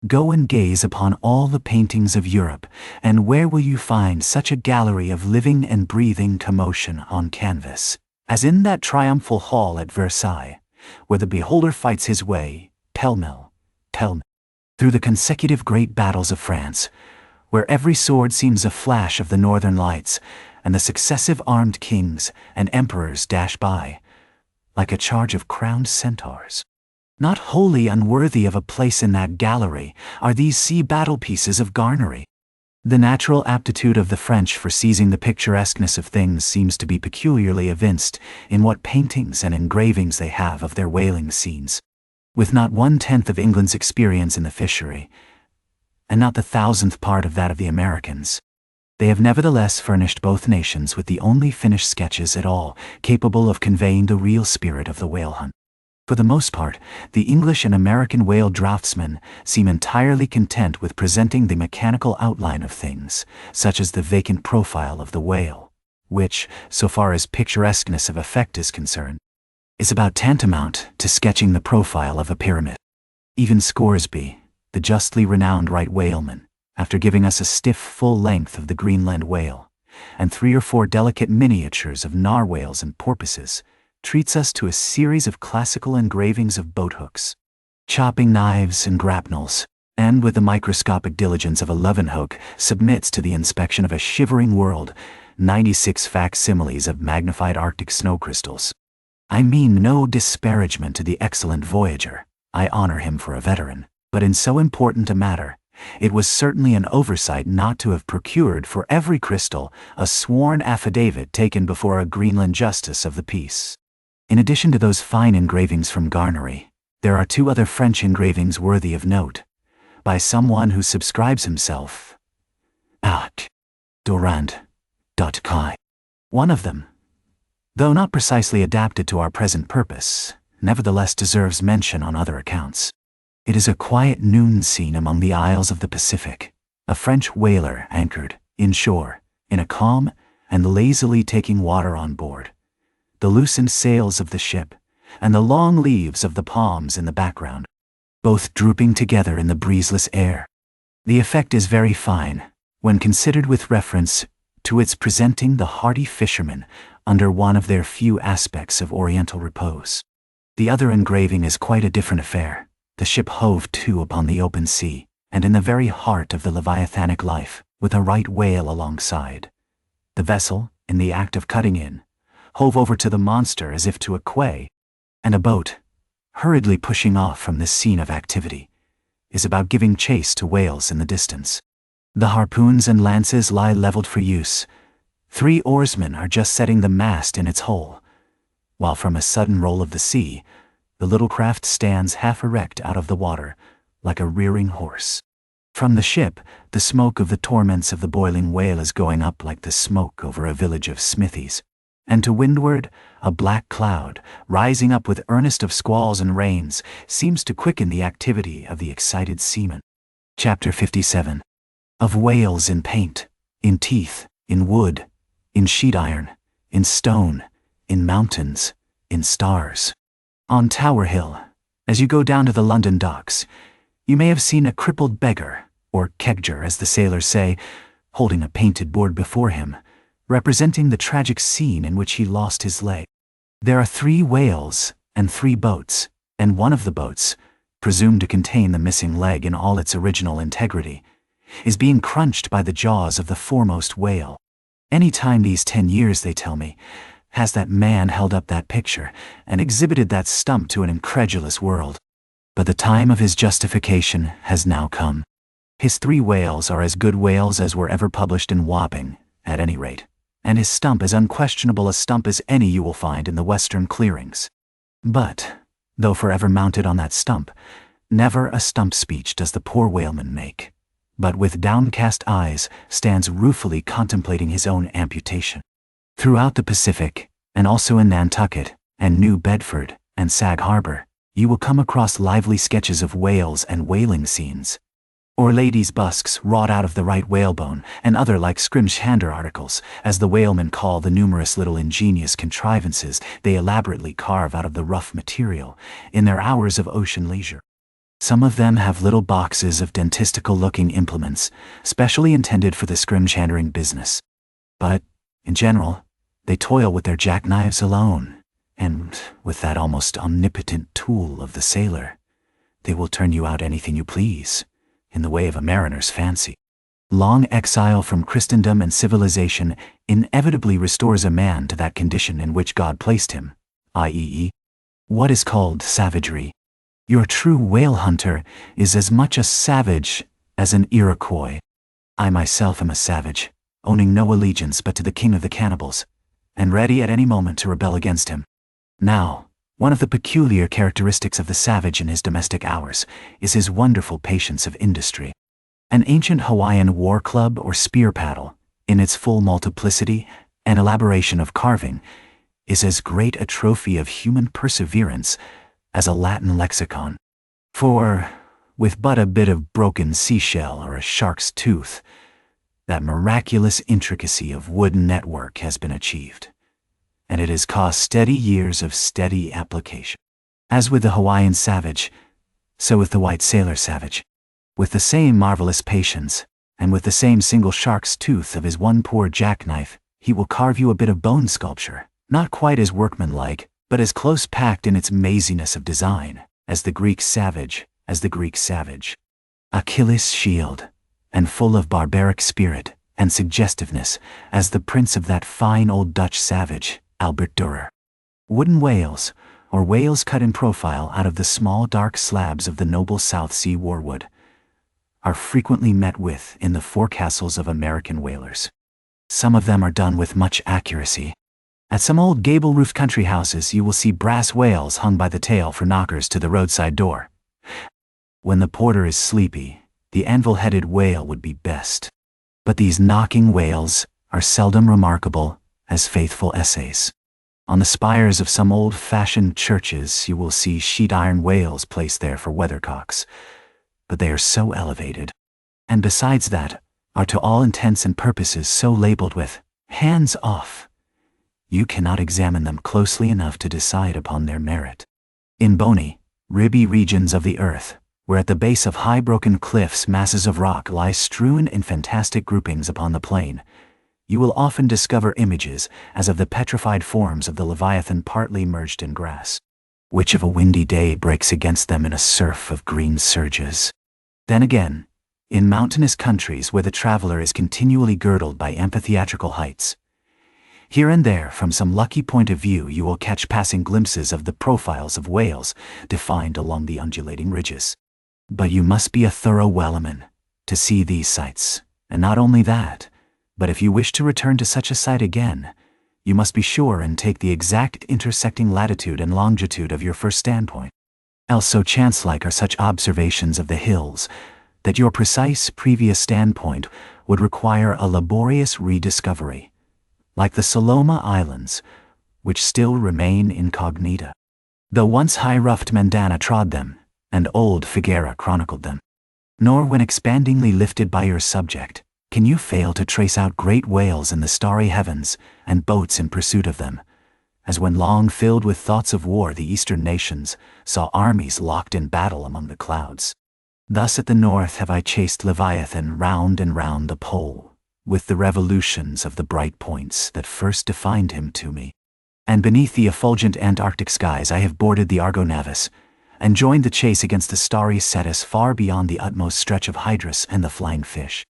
Go and gaze upon all the paintings of Europe, and where will you find such a gallery of living and breathing commotion on canvas, as in that triumphal hall at Versailles, where the beholder fights his way, pell-mell, through the consecutive great battles of France, where every sword seems a flash of the northern lights, and the successive armed kings and emperors dash by, like a charge of crowned centaurs. Not wholly unworthy of a place in that gallery are these sea battle pieces of garnery. The natural aptitude of the French for seizing the picturesqueness of things seems to be peculiarly evinced in what paintings and engravings they have of their whaling scenes. With not 1/10 of England's experience in the fishery, and not the 1,000th part of that of the Americans, they have nevertheless furnished both nations with the only finished sketches at all capable of conveying the real spirit of the whale hunt. For the most part, the English and American whale draftsmen seem entirely content with presenting the mechanical outline of things, such as the vacant profile of the whale, which, so far as picturesqueness of effect is concerned, is about tantamount to sketching the profile of a pyramid. Even Scoresby, the justly renowned right whaleman, after giving us a stiff full length of the Greenland whale, and 3 or 4 delicate miniatures of narwhales and porpoises, treats us to a series of classical engravings of boathooks, chopping knives and grapnels, and with the microscopic diligence of a leeuwenhoek submits to the inspection of a shivering world 96 facsimiles of magnified Arctic snow crystals. I mean no disparagement to the excellent voyager. I honor him for a veteran, but in so important a matter, it was certainly an oversight not to have procured for every crystal a sworn affidavit taken before a Greenland justice of the peace. In addition to those fine engravings from garnery, there are 2 other French engravings worthy of note, by someone who subscribes himself Ac. Durand.Kai. One of them, though not precisely adapted to our present purpose, nevertheless deserves mention on other accounts. It is a quiet noon scene among the isles of the Pacific, a French whaler anchored, inshore, in a calm and lazily taking water on board, the loosened sails of the ship, and the long leaves of the palms in the background, both drooping together in the breezeless air. The effect is very fine, when considered with reference to its presenting the hardy fishermen under one of their few aspects of oriental repose. The other engraving is quite a different affair. The ship hove to upon the open sea, and in the very heart of the leviathanic life, with a right whale alongside. The vessel, in the act of cutting in, hove over to the monster as if to a quay, and a boat, hurriedly pushing off from this scene of activity, is about giving chase to whales in the distance. The harpoons and lances lie leveled for use. 3 oarsmen are just setting the mast in its hole, while from a sudden roll of the sea, the little craft stands half erect out of the water, like a rearing horse. From the ship, the smoke of the torments of the boiling whale is going up like the smoke over a village of smithies, and to windward, a black cloud, rising up with earnest of squalls and rains, seems to quicken the activity of the excited seamen. Chapter 57. Of whales in paint, in teeth, in wood, in sheet iron, in stone, in mountains, in stars. On Tower Hill, as you go down to the London docks, you may have seen a crippled beggar, or kegger as the sailors say, holding a painted board before him, representing the tragic scene in which he lost his leg. There are 3 whales and 3 boats, and one of the boats, presumed to contain the missing leg in all its original integrity, is being crunched by the jaws of the foremost whale. Any time these 10 years, they tell me, has that man held up that picture and exhibited that stump to an incredulous world. But the time of his justification has now come. His 3 whales are as good whales as were ever published in Wapping, at any rate, and his stump as unquestionable a stump as any you will find in the western clearings. But, though forever mounted on that stump, never a stump speech does the poor whaleman make, but with downcast eyes stands ruefully contemplating his own amputation. Throughout the Pacific, and also in Nantucket, and New Bedford, and Sag Harbor, you will come across lively sketches of whales and whaling scenes, or ladies' busks wrought out of the right whalebone, and other like scrimshander articles, as the whalemen call the numerous little ingenious contrivances they elaborately carve out of the rough material, in their hours of ocean leisure. Some of them have little boxes of dentistical-looking implements, specially intended for the scrimshandering business. But, in general, they toil with their jackknives alone, and, with that almost omnipotent tool of the sailor, they will turn you out anything you please, in the way of a mariner's fancy. Long exile from Christendom and civilization inevitably restores a man to that condition in which God placed him, i.e., what is called savagery. Your true whale hunter is as much a savage as an Iroquois. I myself am a savage, owning no allegiance but to the king of the cannibals, and ready at any moment to rebel against him. Now, one of the peculiar characteristics of the savage in his domestic hours is his wonderful patience of industry. An ancient Hawaiian war club or spear paddle, in its full multiplicity and elaboration of carving, is as great a trophy of human perseverance as a Latin lexicon. For, with but a bit of broken seashell or a shark's tooth, that miraculous intricacy of wooden network has been achieved, and it has cost steady years of steady application. As with the Hawaiian savage, so with the white sailor savage. With the same marvelous patience, and with the same single shark's tooth of his one poor jackknife, he will carve you a bit of bone sculpture, not quite as workmanlike, but as close-packed in its maziness of design, as the Greek savage, Achilles' shield, and full of barbaric spirit and suggestiveness as the prince of that fine old Dutch savage, Albert Dürer. Wooden whales, or whales cut in profile out of the small dark slabs of the noble South Sea warwood, are frequently met with in the forecastles of American whalers. Some of them are done with much accuracy. At some old gable-roofed country houses you will see brass whales hung by the tail for knockers to the roadside door. When the porter is sleepy, the anvil-headed whale would be best. But these knocking whales are seldom remarkable as faithful essays. On the spires of some old-fashioned churches you will see sheet-iron whales placed there for weathercocks, but they are so elevated, and besides that, are to all intents and purposes so labeled with "hands off," you cannot examine them closely enough to decide upon their merit. In bony, ribby regions of the earth, where at the base of high broken cliffs masses of rock lie strewn in fantastic groupings upon the plain, you will often discover images as of the petrified forms of the Leviathan partly merged in grass, which of a windy day breaks against them in a surf of green surges. Then again, in mountainous countries where the traveler is continually girdled by amphitheatrical heights, here and there from some lucky point of view you will catch passing glimpses of the profiles of whales defined along the undulating ridges. But you must be a thorough whaleman to see these sights, and not only that, but if you wish to return to such a sight again, you must be sure and take the exact intersecting latitude and longitude of your first standpoint. Else so chance-like are such observations of the hills that your precise previous standpoint would require a laborious rediscovery, like the Saloma Islands, which still remain incognita, though once high-ruffed Mandana trod them, and old Figuera chronicled them. Nor when expandingly lifted by your subject, can you fail to trace out great whales in the starry heavens and boats in pursuit of them, as when long filled with thoughts of war the eastern nations saw armies locked in battle among the clouds. Thus at the north have I chased Leviathan round and round the pole, with the revolutions of the bright points that first defined him to me. And beneath the effulgent Antarctic skies I have boarded the Argo Navis, and joined the chase against the starry Cetus far beyond the utmost stretch of Hydrus and the flying fish.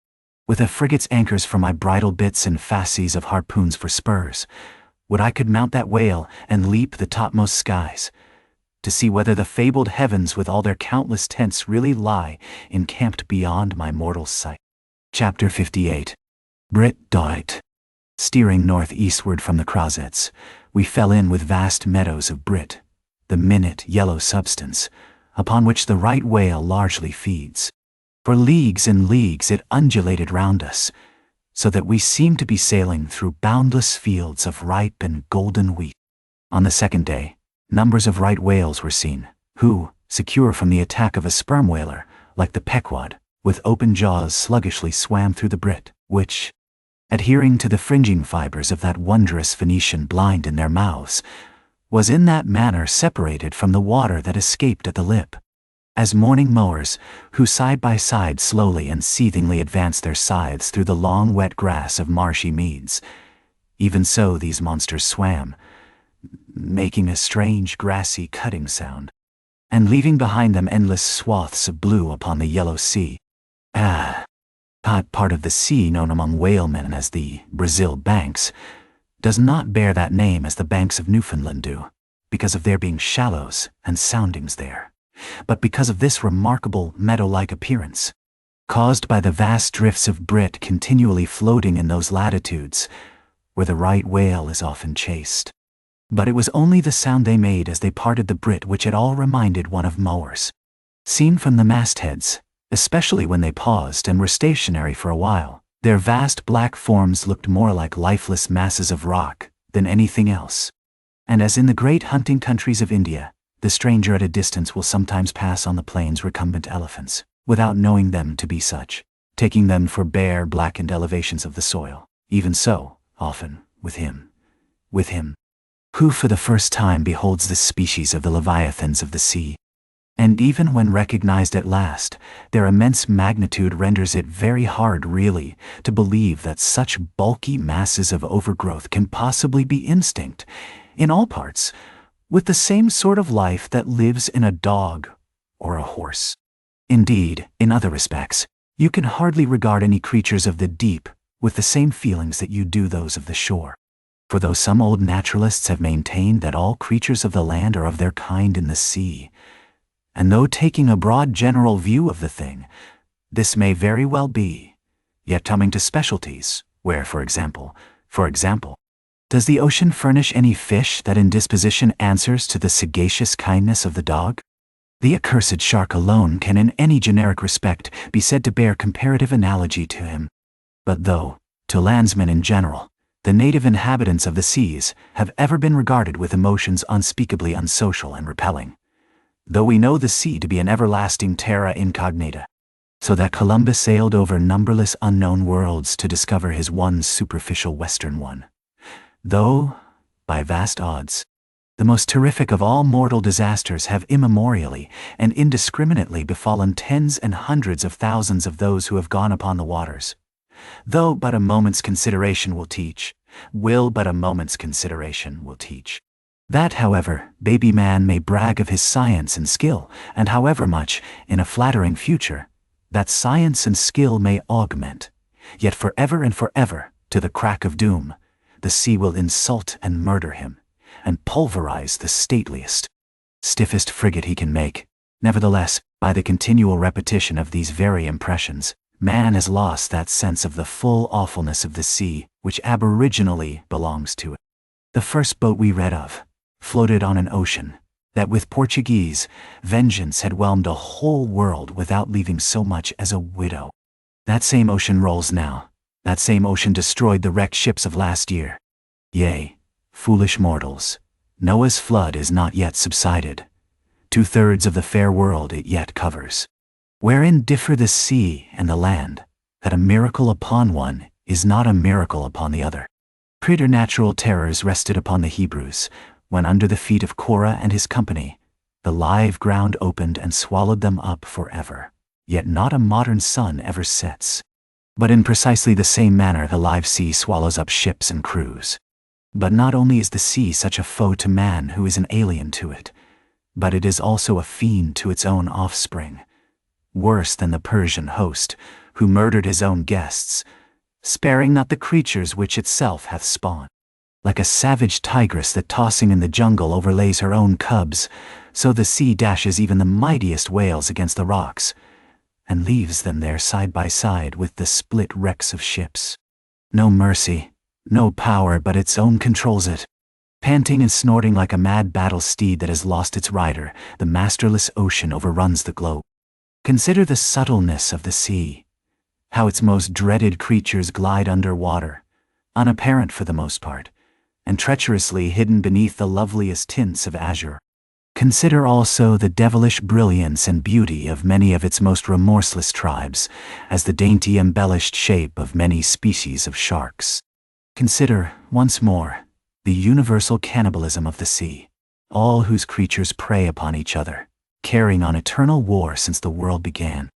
With a frigate's anchors for my bridle bits and fasces of harpoons for spurs, would I could mount that whale and leap the topmost skies, to see whether the fabled heavens with all their countless tents really lie encamped beyond my mortal sight. Chapter 58. Brit died. Steering northeastward from the Crozettes, we fell in with vast meadows of brit, the minute yellow substance, upon which the right whale largely feeds. For leagues and leagues it undulated round us, so that we seemed to be sailing through boundless fields of ripe and golden wheat. On the second day, numbers of right whales were seen, who, secure from the attack of a sperm whaler, like the Pequod, with open jaws sluggishly swam through the brit, which, adhering to the fringing fibers of that wondrous Phoenician blind in their mouths, was in that manner separated from the water that escaped at the lip. As morning mowers, who side by side slowly and seethingly advance their scythes through the long wet grass of marshy meads, even so these monsters swam, making a strange grassy cutting sound, and leaving behind them endless swaths of blue upon the yellow sea. That part of the sea known among whalemen as the Brazil Banks does not bear that name as the banks of Newfoundland do, because of there being shallows and soundings there. but because of this remarkable meadow-like appearance, caused by the vast drifts of brit continually floating in those latitudes where the right whale is often chased. But it was only the sound they made as they parted the brit which at all reminded one of mowers. Seen from the mastheads, especially when they paused and were stationary for a while, their vast black forms looked more like lifeless masses of rock than anything else. And as in the great hunting countries of India, the stranger at a distance will sometimes pass on the plains recumbent elephants, without knowing them to be such, taking them for bare, blackened elevations of the soil. Even so, often, with him, who for the first time beholds this species of the leviathans of the sea. And even when recognized at last, their immense magnitude renders it very hard really to believe that such bulky masses of overgrowth can possibly be instinct, in all parts, with the same sort of life that lives in a dog or a horse. Indeed, in other respects, you can hardly regard any creatures of the deep with the same feelings that you do those of the shore. For though some old naturalists have maintained that all creatures of the land are of their kind in the sea, and though taking a broad general view of the thing, this may very well be, yet coming to specialties, where, for example, does the ocean furnish any fish that in disposition answers to the sagacious kindness of the dog? The accursed shark alone can in any generic respect be said to bear comparative analogy to him. But though, to landsmen in general, the native inhabitants of the seas have ever been regarded with emotions unspeakably unsocial and repelling, though we know the sea to be an everlasting terra incognita, so that Columbus sailed over numberless unknown worlds to discover his one superficial western one, though, by vast odds, the most terrific of all mortal disasters have immemorially and indiscriminately befallen tens and hundreds of thousands of those who have gone upon the waters, though but a moment's consideration will teach, That, however, baby man may brag of his science and skill, and however much, in a flattering future, that science and skill may augment, yet forever and forever, to the crack of doom, the sea will insult and murder him, and pulverize the stateliest, stiffest frigate he can make. Nevertheless, by the continual repetition of these very impressions, man has lost that sense of the full awfulness of the sea which aboriginally belongs to it. The first boat we read of floated on an ocean that with Portuguese vengeance had whelmed a whole world without leaving so much as a widow. That same ocean rolls now. That same ocean destroyed the wrecked ships of last year. Yea, foolish mortals, Noah's flood is not yet subsided. 2/3 of the fair world it yet covers. Wherein differ the sea and the land, that a miracle upon one is not a miracle upon the other. Preternatural terrors rested upon the Hebrews, when under the feet of Korah and his company, the live ground opened and swallowed them up forever. Yet not a modern sun ever sets. But in precisely the same manner the live sea swallows up ships and crews. But not only is the sea such a foe to man who is an alien to it, but it is also a fiend to its own offspring, worse than the Persian host, who murdered his own guests, sparing not the creatures which itself hath spawned. Like a savage tigress that tossing in the jungle overlays her own cubs, so the sea dashes even the mightiest whales against the rocks, and leaves them there side by side with the split wrecks of ships. No mercy, no power but its own controls it. Panting and snorting like a mad battle steed that has lost its rider, the masterless ocean overruns the globe. Consider the subtleness of the sea, how its most dreaded creatures glide under water, unapparent for the most part, and treacherously hidden beneath the loveliest tints of azure. Consider also the devilish brilliance and beauty of many of its most remorseless tribes, as the dainty embellished shape of many species of sharks. Consider, once more, the universal cannibalism of the sea, all whose creatures prey upon each other, carrying on eternal war since the world began.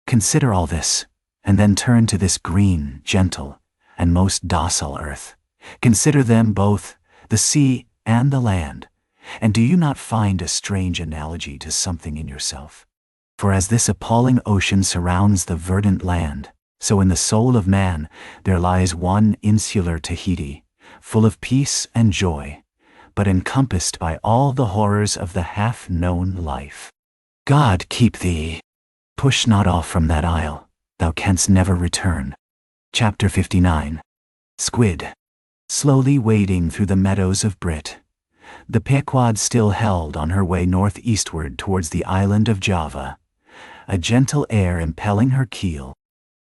Consider all this, and then turn to this green, gentle, and most docile earth. Consider them both, the sea and the land, and do you not find a strange analogy to something in yourself? For as this appalling ocean surrounds the verdant land, so in the soul of man there lies one insular Tahiti, full of peace and joy, but encompassed by all the horrors of the half-known life. God keep thee. Push not off from that isle, thou canst never return. Chapter 59. Squid. Slowly wading through the meadows of Brit, the Pequod still held on her way northeastward towards the island of Java, a gentle air impelling her keel,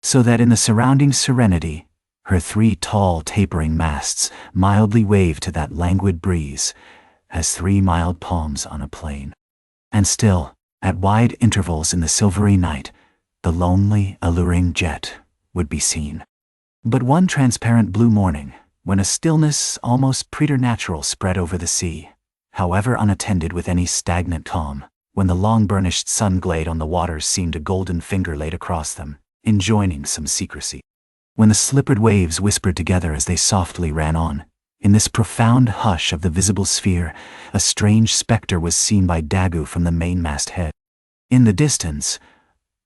so that in the surrounding serenity, her 3 tall tapering masts mildly waved to that languid breeze, as 3 mild palms on a plain. And still, at wide intervals in the silvery night, the lonely, alluring jet would be seen. But one transparent blue morning, when a stillness almost preternatural spread over the sea, however unattended with any stagnant calm, when the long burnished sun glade on the waters seemed a golden finger laid across them, enjoining some secrecy, when the slippered waves whispered together as they softly ran on, in this profound hush of the visible sphere, a strange spectre was seen by Dagoo from the mainmast head. In the distance,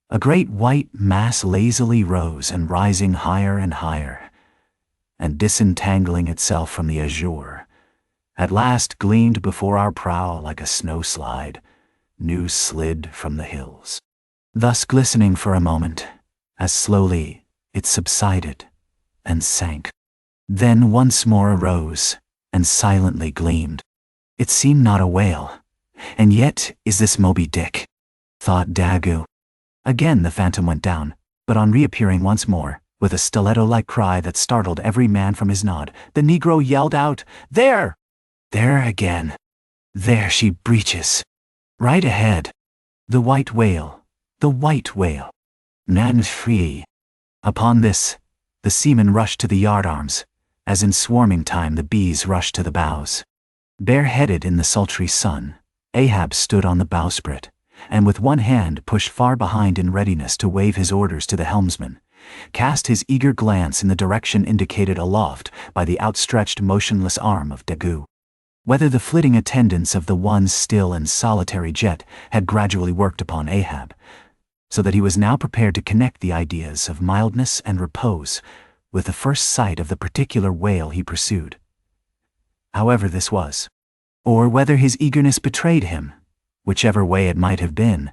a great white mass lazily rose and rising higher and higher, and disentangling itself from the azure, at last gleamed before our prow like a snowslide, new slid from the hills. Thus glistening for a moment, as slowly it subsided and sank. Then once more arose, and silently gleamed. It seemed not a whale, and yet is this Moby Dick, thought Dagoo. Again the phantom went down, but on reappearing once more, with a stiletto-like cry that startled every man from his nod, the Negro yelled out, "There! There again! There she breaches! Right ahead! The white whale! The white whale! Nan free!" Upon this, the seamen rushed to the yardarms, as in swarming time the bees rushed to the bows. Bareheaded in the sultry sun, Ahab stood on the bowsprit, and with one hand pushed far behind in readiness to wave his orders to the helmsman, cast his eager glance in the direction indicated aloft by the outstretched motionless arm of Dagoo. Whether the flitting attendance of the once still and solitary jet had gradually worked upon Ahab, so that he was now prepared to connect the ideas of mildness and repose with the first sight of the particular whale he pursued. However this was, or whether his eagerness betrayed him, whichever way it might have been,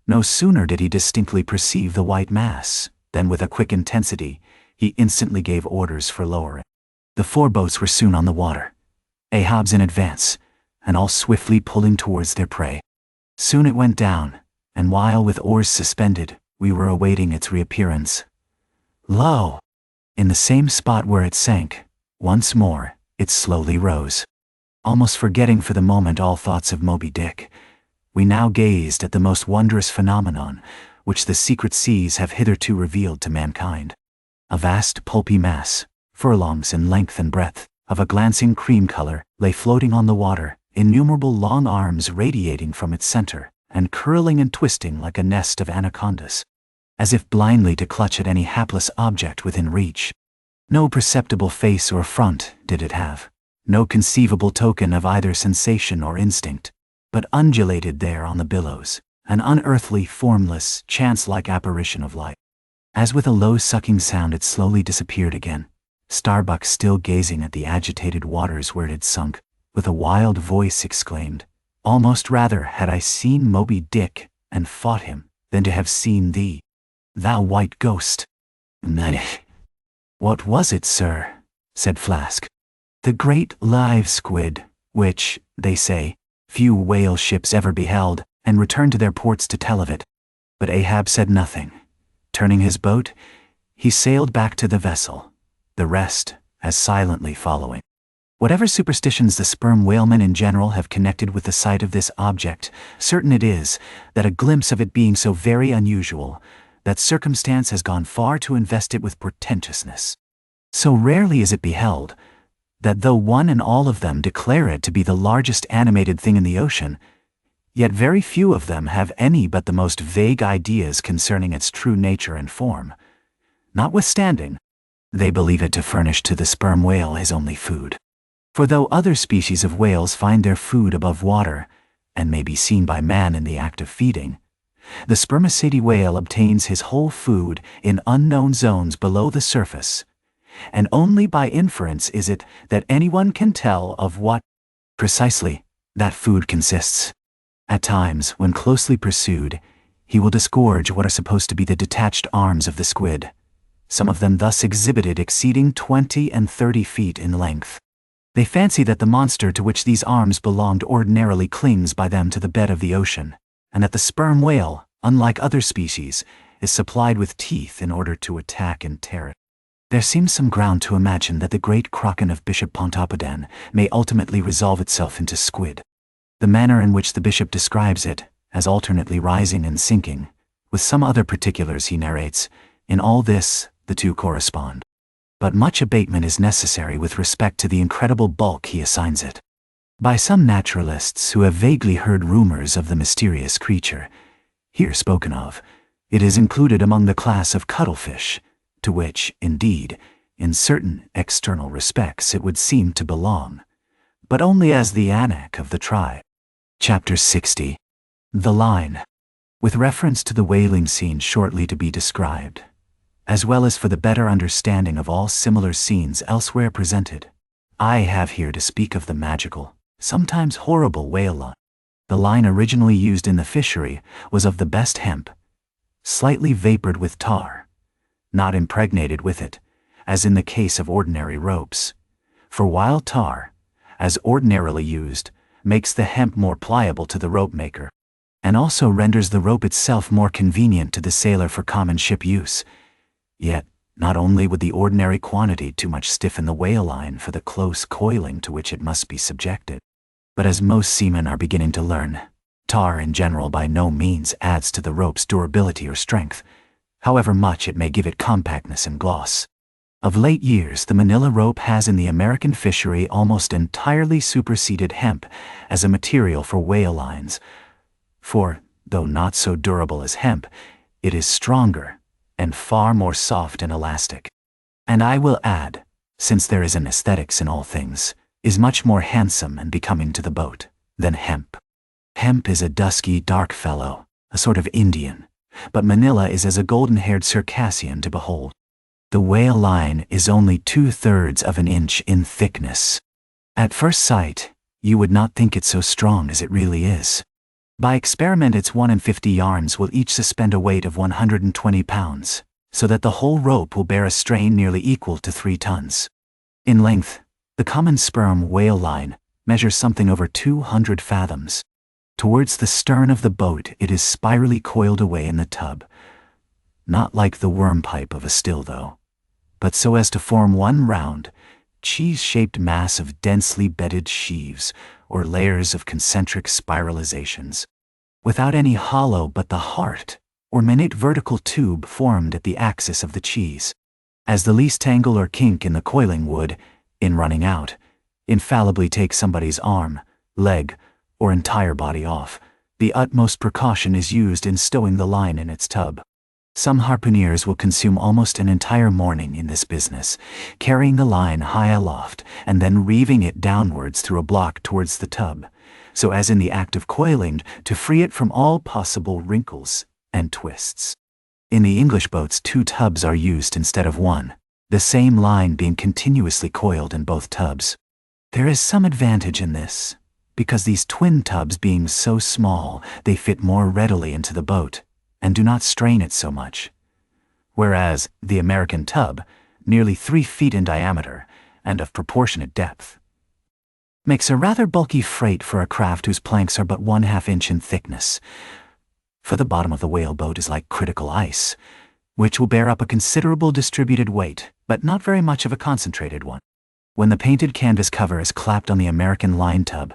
no sooner did he distinctly perceive the white mass, than with a quick intensity, he instantly gave orders for lowering. The 4 boats were soon on the water, Ahab's in advance, and all swiftly pulling towards their prey. Soon it went down, and while with oars suspended, we were awaiting its reappearance, lo! In the same spot where it sank, once more, it slowly rose. Almost forgetting for the moment all thoughts of Moby Dick, we now gazed at the most wondrous phenomenon which the secret seas have hitherto revealed to mankind. A vast pulpy mass, furlongs in length and breadth, of a glancing cream color, lay floating on the water, innumerable long arms radiating from its center, and curling and twisting like a nest of anacondas, as if blindly to clutch at any hapless object within reach. No perceptible face or front did it have, no conceivable token of either sensation or instinct, but undulated there on the billows, an unearthly, formless, chance-like apparition of light. As with a low sucking sound it slowly disappeared again, Starbuck still gazing at the agitated waters where it had sunk, with a wild voice exclaimed, "Almost rather had I seen Moby Dick and fought him, than to have seen thee, thou white ghost." "What was it, sir?" said Flask. "The great live squid, which, they say, few whale ships ever beheld, and returned to their ports to tell of it." But Ahab said nothing. Turning his boat, he sailed back to the vessel, the rest as silently following. Whatever superstitions the sperm whalemen in general have connected with the sight of this object, certain it is that a glimpse of it being so very unusual, that circumstance has gone far to invest it with portentousness. So rarely is it beheld, that though one and all of them declare it to be the largest animated thing in the ocean, yet very few of them have any but the most vague ideas concerning its true nature and form. Notwithstanding, they believe it to furnish to the sperm whale his only food. For though other species of whales find their food above water, and may be seen by man in the act of feeding, the spermaceti whale obtains his whole food in unknown zones below the surface, and only by inference is it that anyone can tell of what, precisely, that food consists. At times, when closely pursued, he will disgorge what are supposed to be the detached arms of the squid, some of them thus exhibited exceeding 20 and 30 feet in length. They fancy that the monster to which these arms belonged ordinarily clings by them to the bed of the ocean, and that the sperm whale, unlike other species, is supplied with teeth in order to attack and tear it. There seems some ground to imagine that the great kraken of Bishop Pontoppidan may ultimately resolve itself into squid. The manner in which the bishop describes it, as alternately rising and sinking, with some other particulars he narrates, in all this the two correspond. But much abatement is necessary with respect to the incredible bulk he assigns it. By some naturalists who have vaguely heard rumors of the mysterious creature, here spoken of, it is included among the class of cuttlefish, to which, indeed, in certain external respects it would seem to belong, but only as the anak of the tribe. Chapter 60. The Line. With reference to the whaling scene shortly to be described, as well as for the better understanding of all similar scenes elsewhere presented, I have here to speak of the magical, sometimes horrible whale line. The line originally used in the fishery was of the best hemp, slightly vapored with tar, not impregnated with it, as in the case of ordinary ropes. For while tar, as ordinarily used, makes the hemp more pliable to the rope maker, and also renders the rope itself more convenient to the sailor for common ship use, yet, not only would the ordinary quantity too much stiffen the whale line for the close coiling to which it must be subjected, but as most seamen are beginning to learn, tar in general by no means adds to the rope's durability or strength, however much it may give it compactness and gloss. Of late years, the manila rope has in the American fishery almost entirely superseded hemp as a material for whale lines, for, though not so durable as hemp, it is stronger and far more soft and elastic. And I will add, since there is an aesthetics in all things, is much more handsome and becoming to the boat than hemp. Hemp is a dusky, dark fellow, a sort of Indian, but manila is as a golden-haired Circassian to behold. The whale line is only 2/3 of an inch in thickness. At first sight, you would not think it so strong as it really is. By experiment, its 1 in 50 yarns will each suspend a weight of 120 pounds, so that the whole rope will bear a strain nearly equal to 3 tons. In length, the common sperm whale line measures something over 200 fathoms. Towards the stern of the boat it is spirally coiled away in the tub, not like the worm pipe of a still though, but so as to form one round, cheese-shaped mass of densely bedded sheaves or layers of concentric spiralizations, without any hollow but the heart or minute vertical tube formed at the axis of the cheese, as the least tangle or kink in the coiling would, in running out, infallibly take somebody's arm, leg, or entire body off. The utmost precaution is used in stowing the line in its tub. Some harpooneers will consume almost an entire morning in this business, carrying the line high aloft and then reeving it downwards through a block towards the tub, so as in the act of coiling to free it from all possible wrinkles and twists. In the English boats 2 tubs are used instead of 1, the same line being continuously coiled in both tubs. There is some advantage in this, because these twin tubs being so small, they fit more readily into the boat, and do not strain it so much, whereas the American tub, nearly 3 feet in diameter and of proportionate depth, makes a rather bulky freight for a craft whose planks are but 1/2 inch in thickness, for the bottom of the whale boat is like critical ice, which will bear up a considerable distributed weight, but not very much of a concentrated one. When the painted canvas cover is clapped on the American line tub,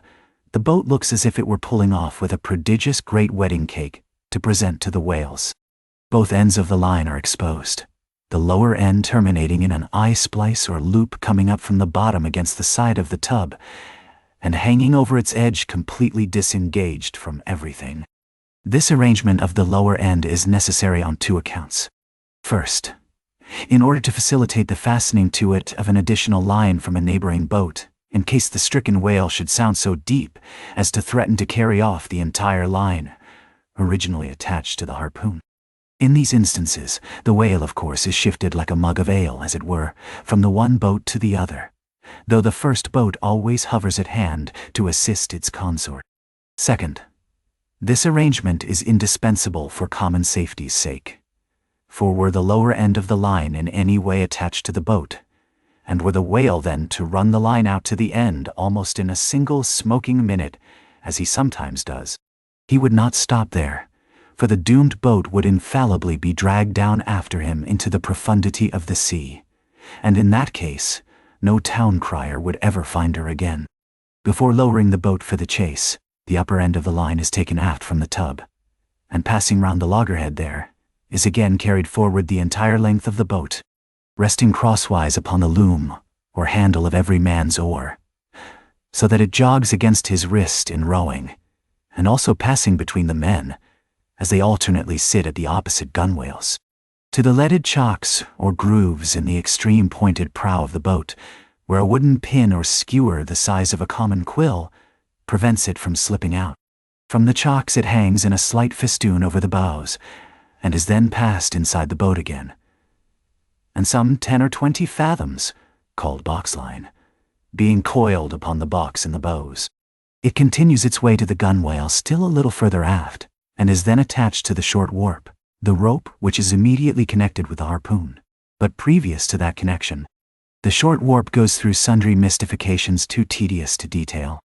the boat looks as if it were pulling off with a prodigious great wedding cake to present to the whales. Both ends of the line are exposed, the lower end terminating in an eye splice or loop coming up from the bottom against the side of the tub, and hanging over its edge completely disengaged from everything. This arrangement of the lower end is necessary on 2 accounts. First, in order to facilitate the fastening to it of an additional line from a neighboring boat, in case the stricken whale should sound so deep as to threaten to carry off the entire line, originally attached to the harpoon. In these instances, the whale, of course, is shifted like a mug of ale, as it were, from the one boat to the other, though the first boat always hovers at hand to assist its consort. Second, This arrangement is indispensable for common safety's sake. For were the lower end of the line in any way attached to the boat, and were the whale then to run the line out to the end almost in a single smoking minute, as he sometimes does, he would not stop there, for the doomed boat would infallibly be dragged down after him into the profundity of the sea, and in that case, no town crier would ever find her again. Before lowering the boat for the chase, the upper end of the line is taken aft from the tub, and passing round the loggerhead there, is again carried forward the entire length of the boat, resting crosswise upon the loom or handle of every man's oar, so that it jogs against his wrist in rowing, and also passing between the men, as they alternately sit at the opposite gunwales, to the leaded chocks or grooves in the extreme pointed prow of the boat, where a wooden pin or skewer the size of a common quill prevents it from slipping out. From the chocks it hangs in a slight festoon over the bows, and is then passed inside the boat again, and some 10 or 20 fathoms, called boxline, being coiled upon the box in the bows. It continues its way to the gunwale still a little further aft, and is then attached to the short warp, the rope which is immediately connected with the harpoon. But previous to that connection, the short warp goes through sundry mystifications too tedious to detail.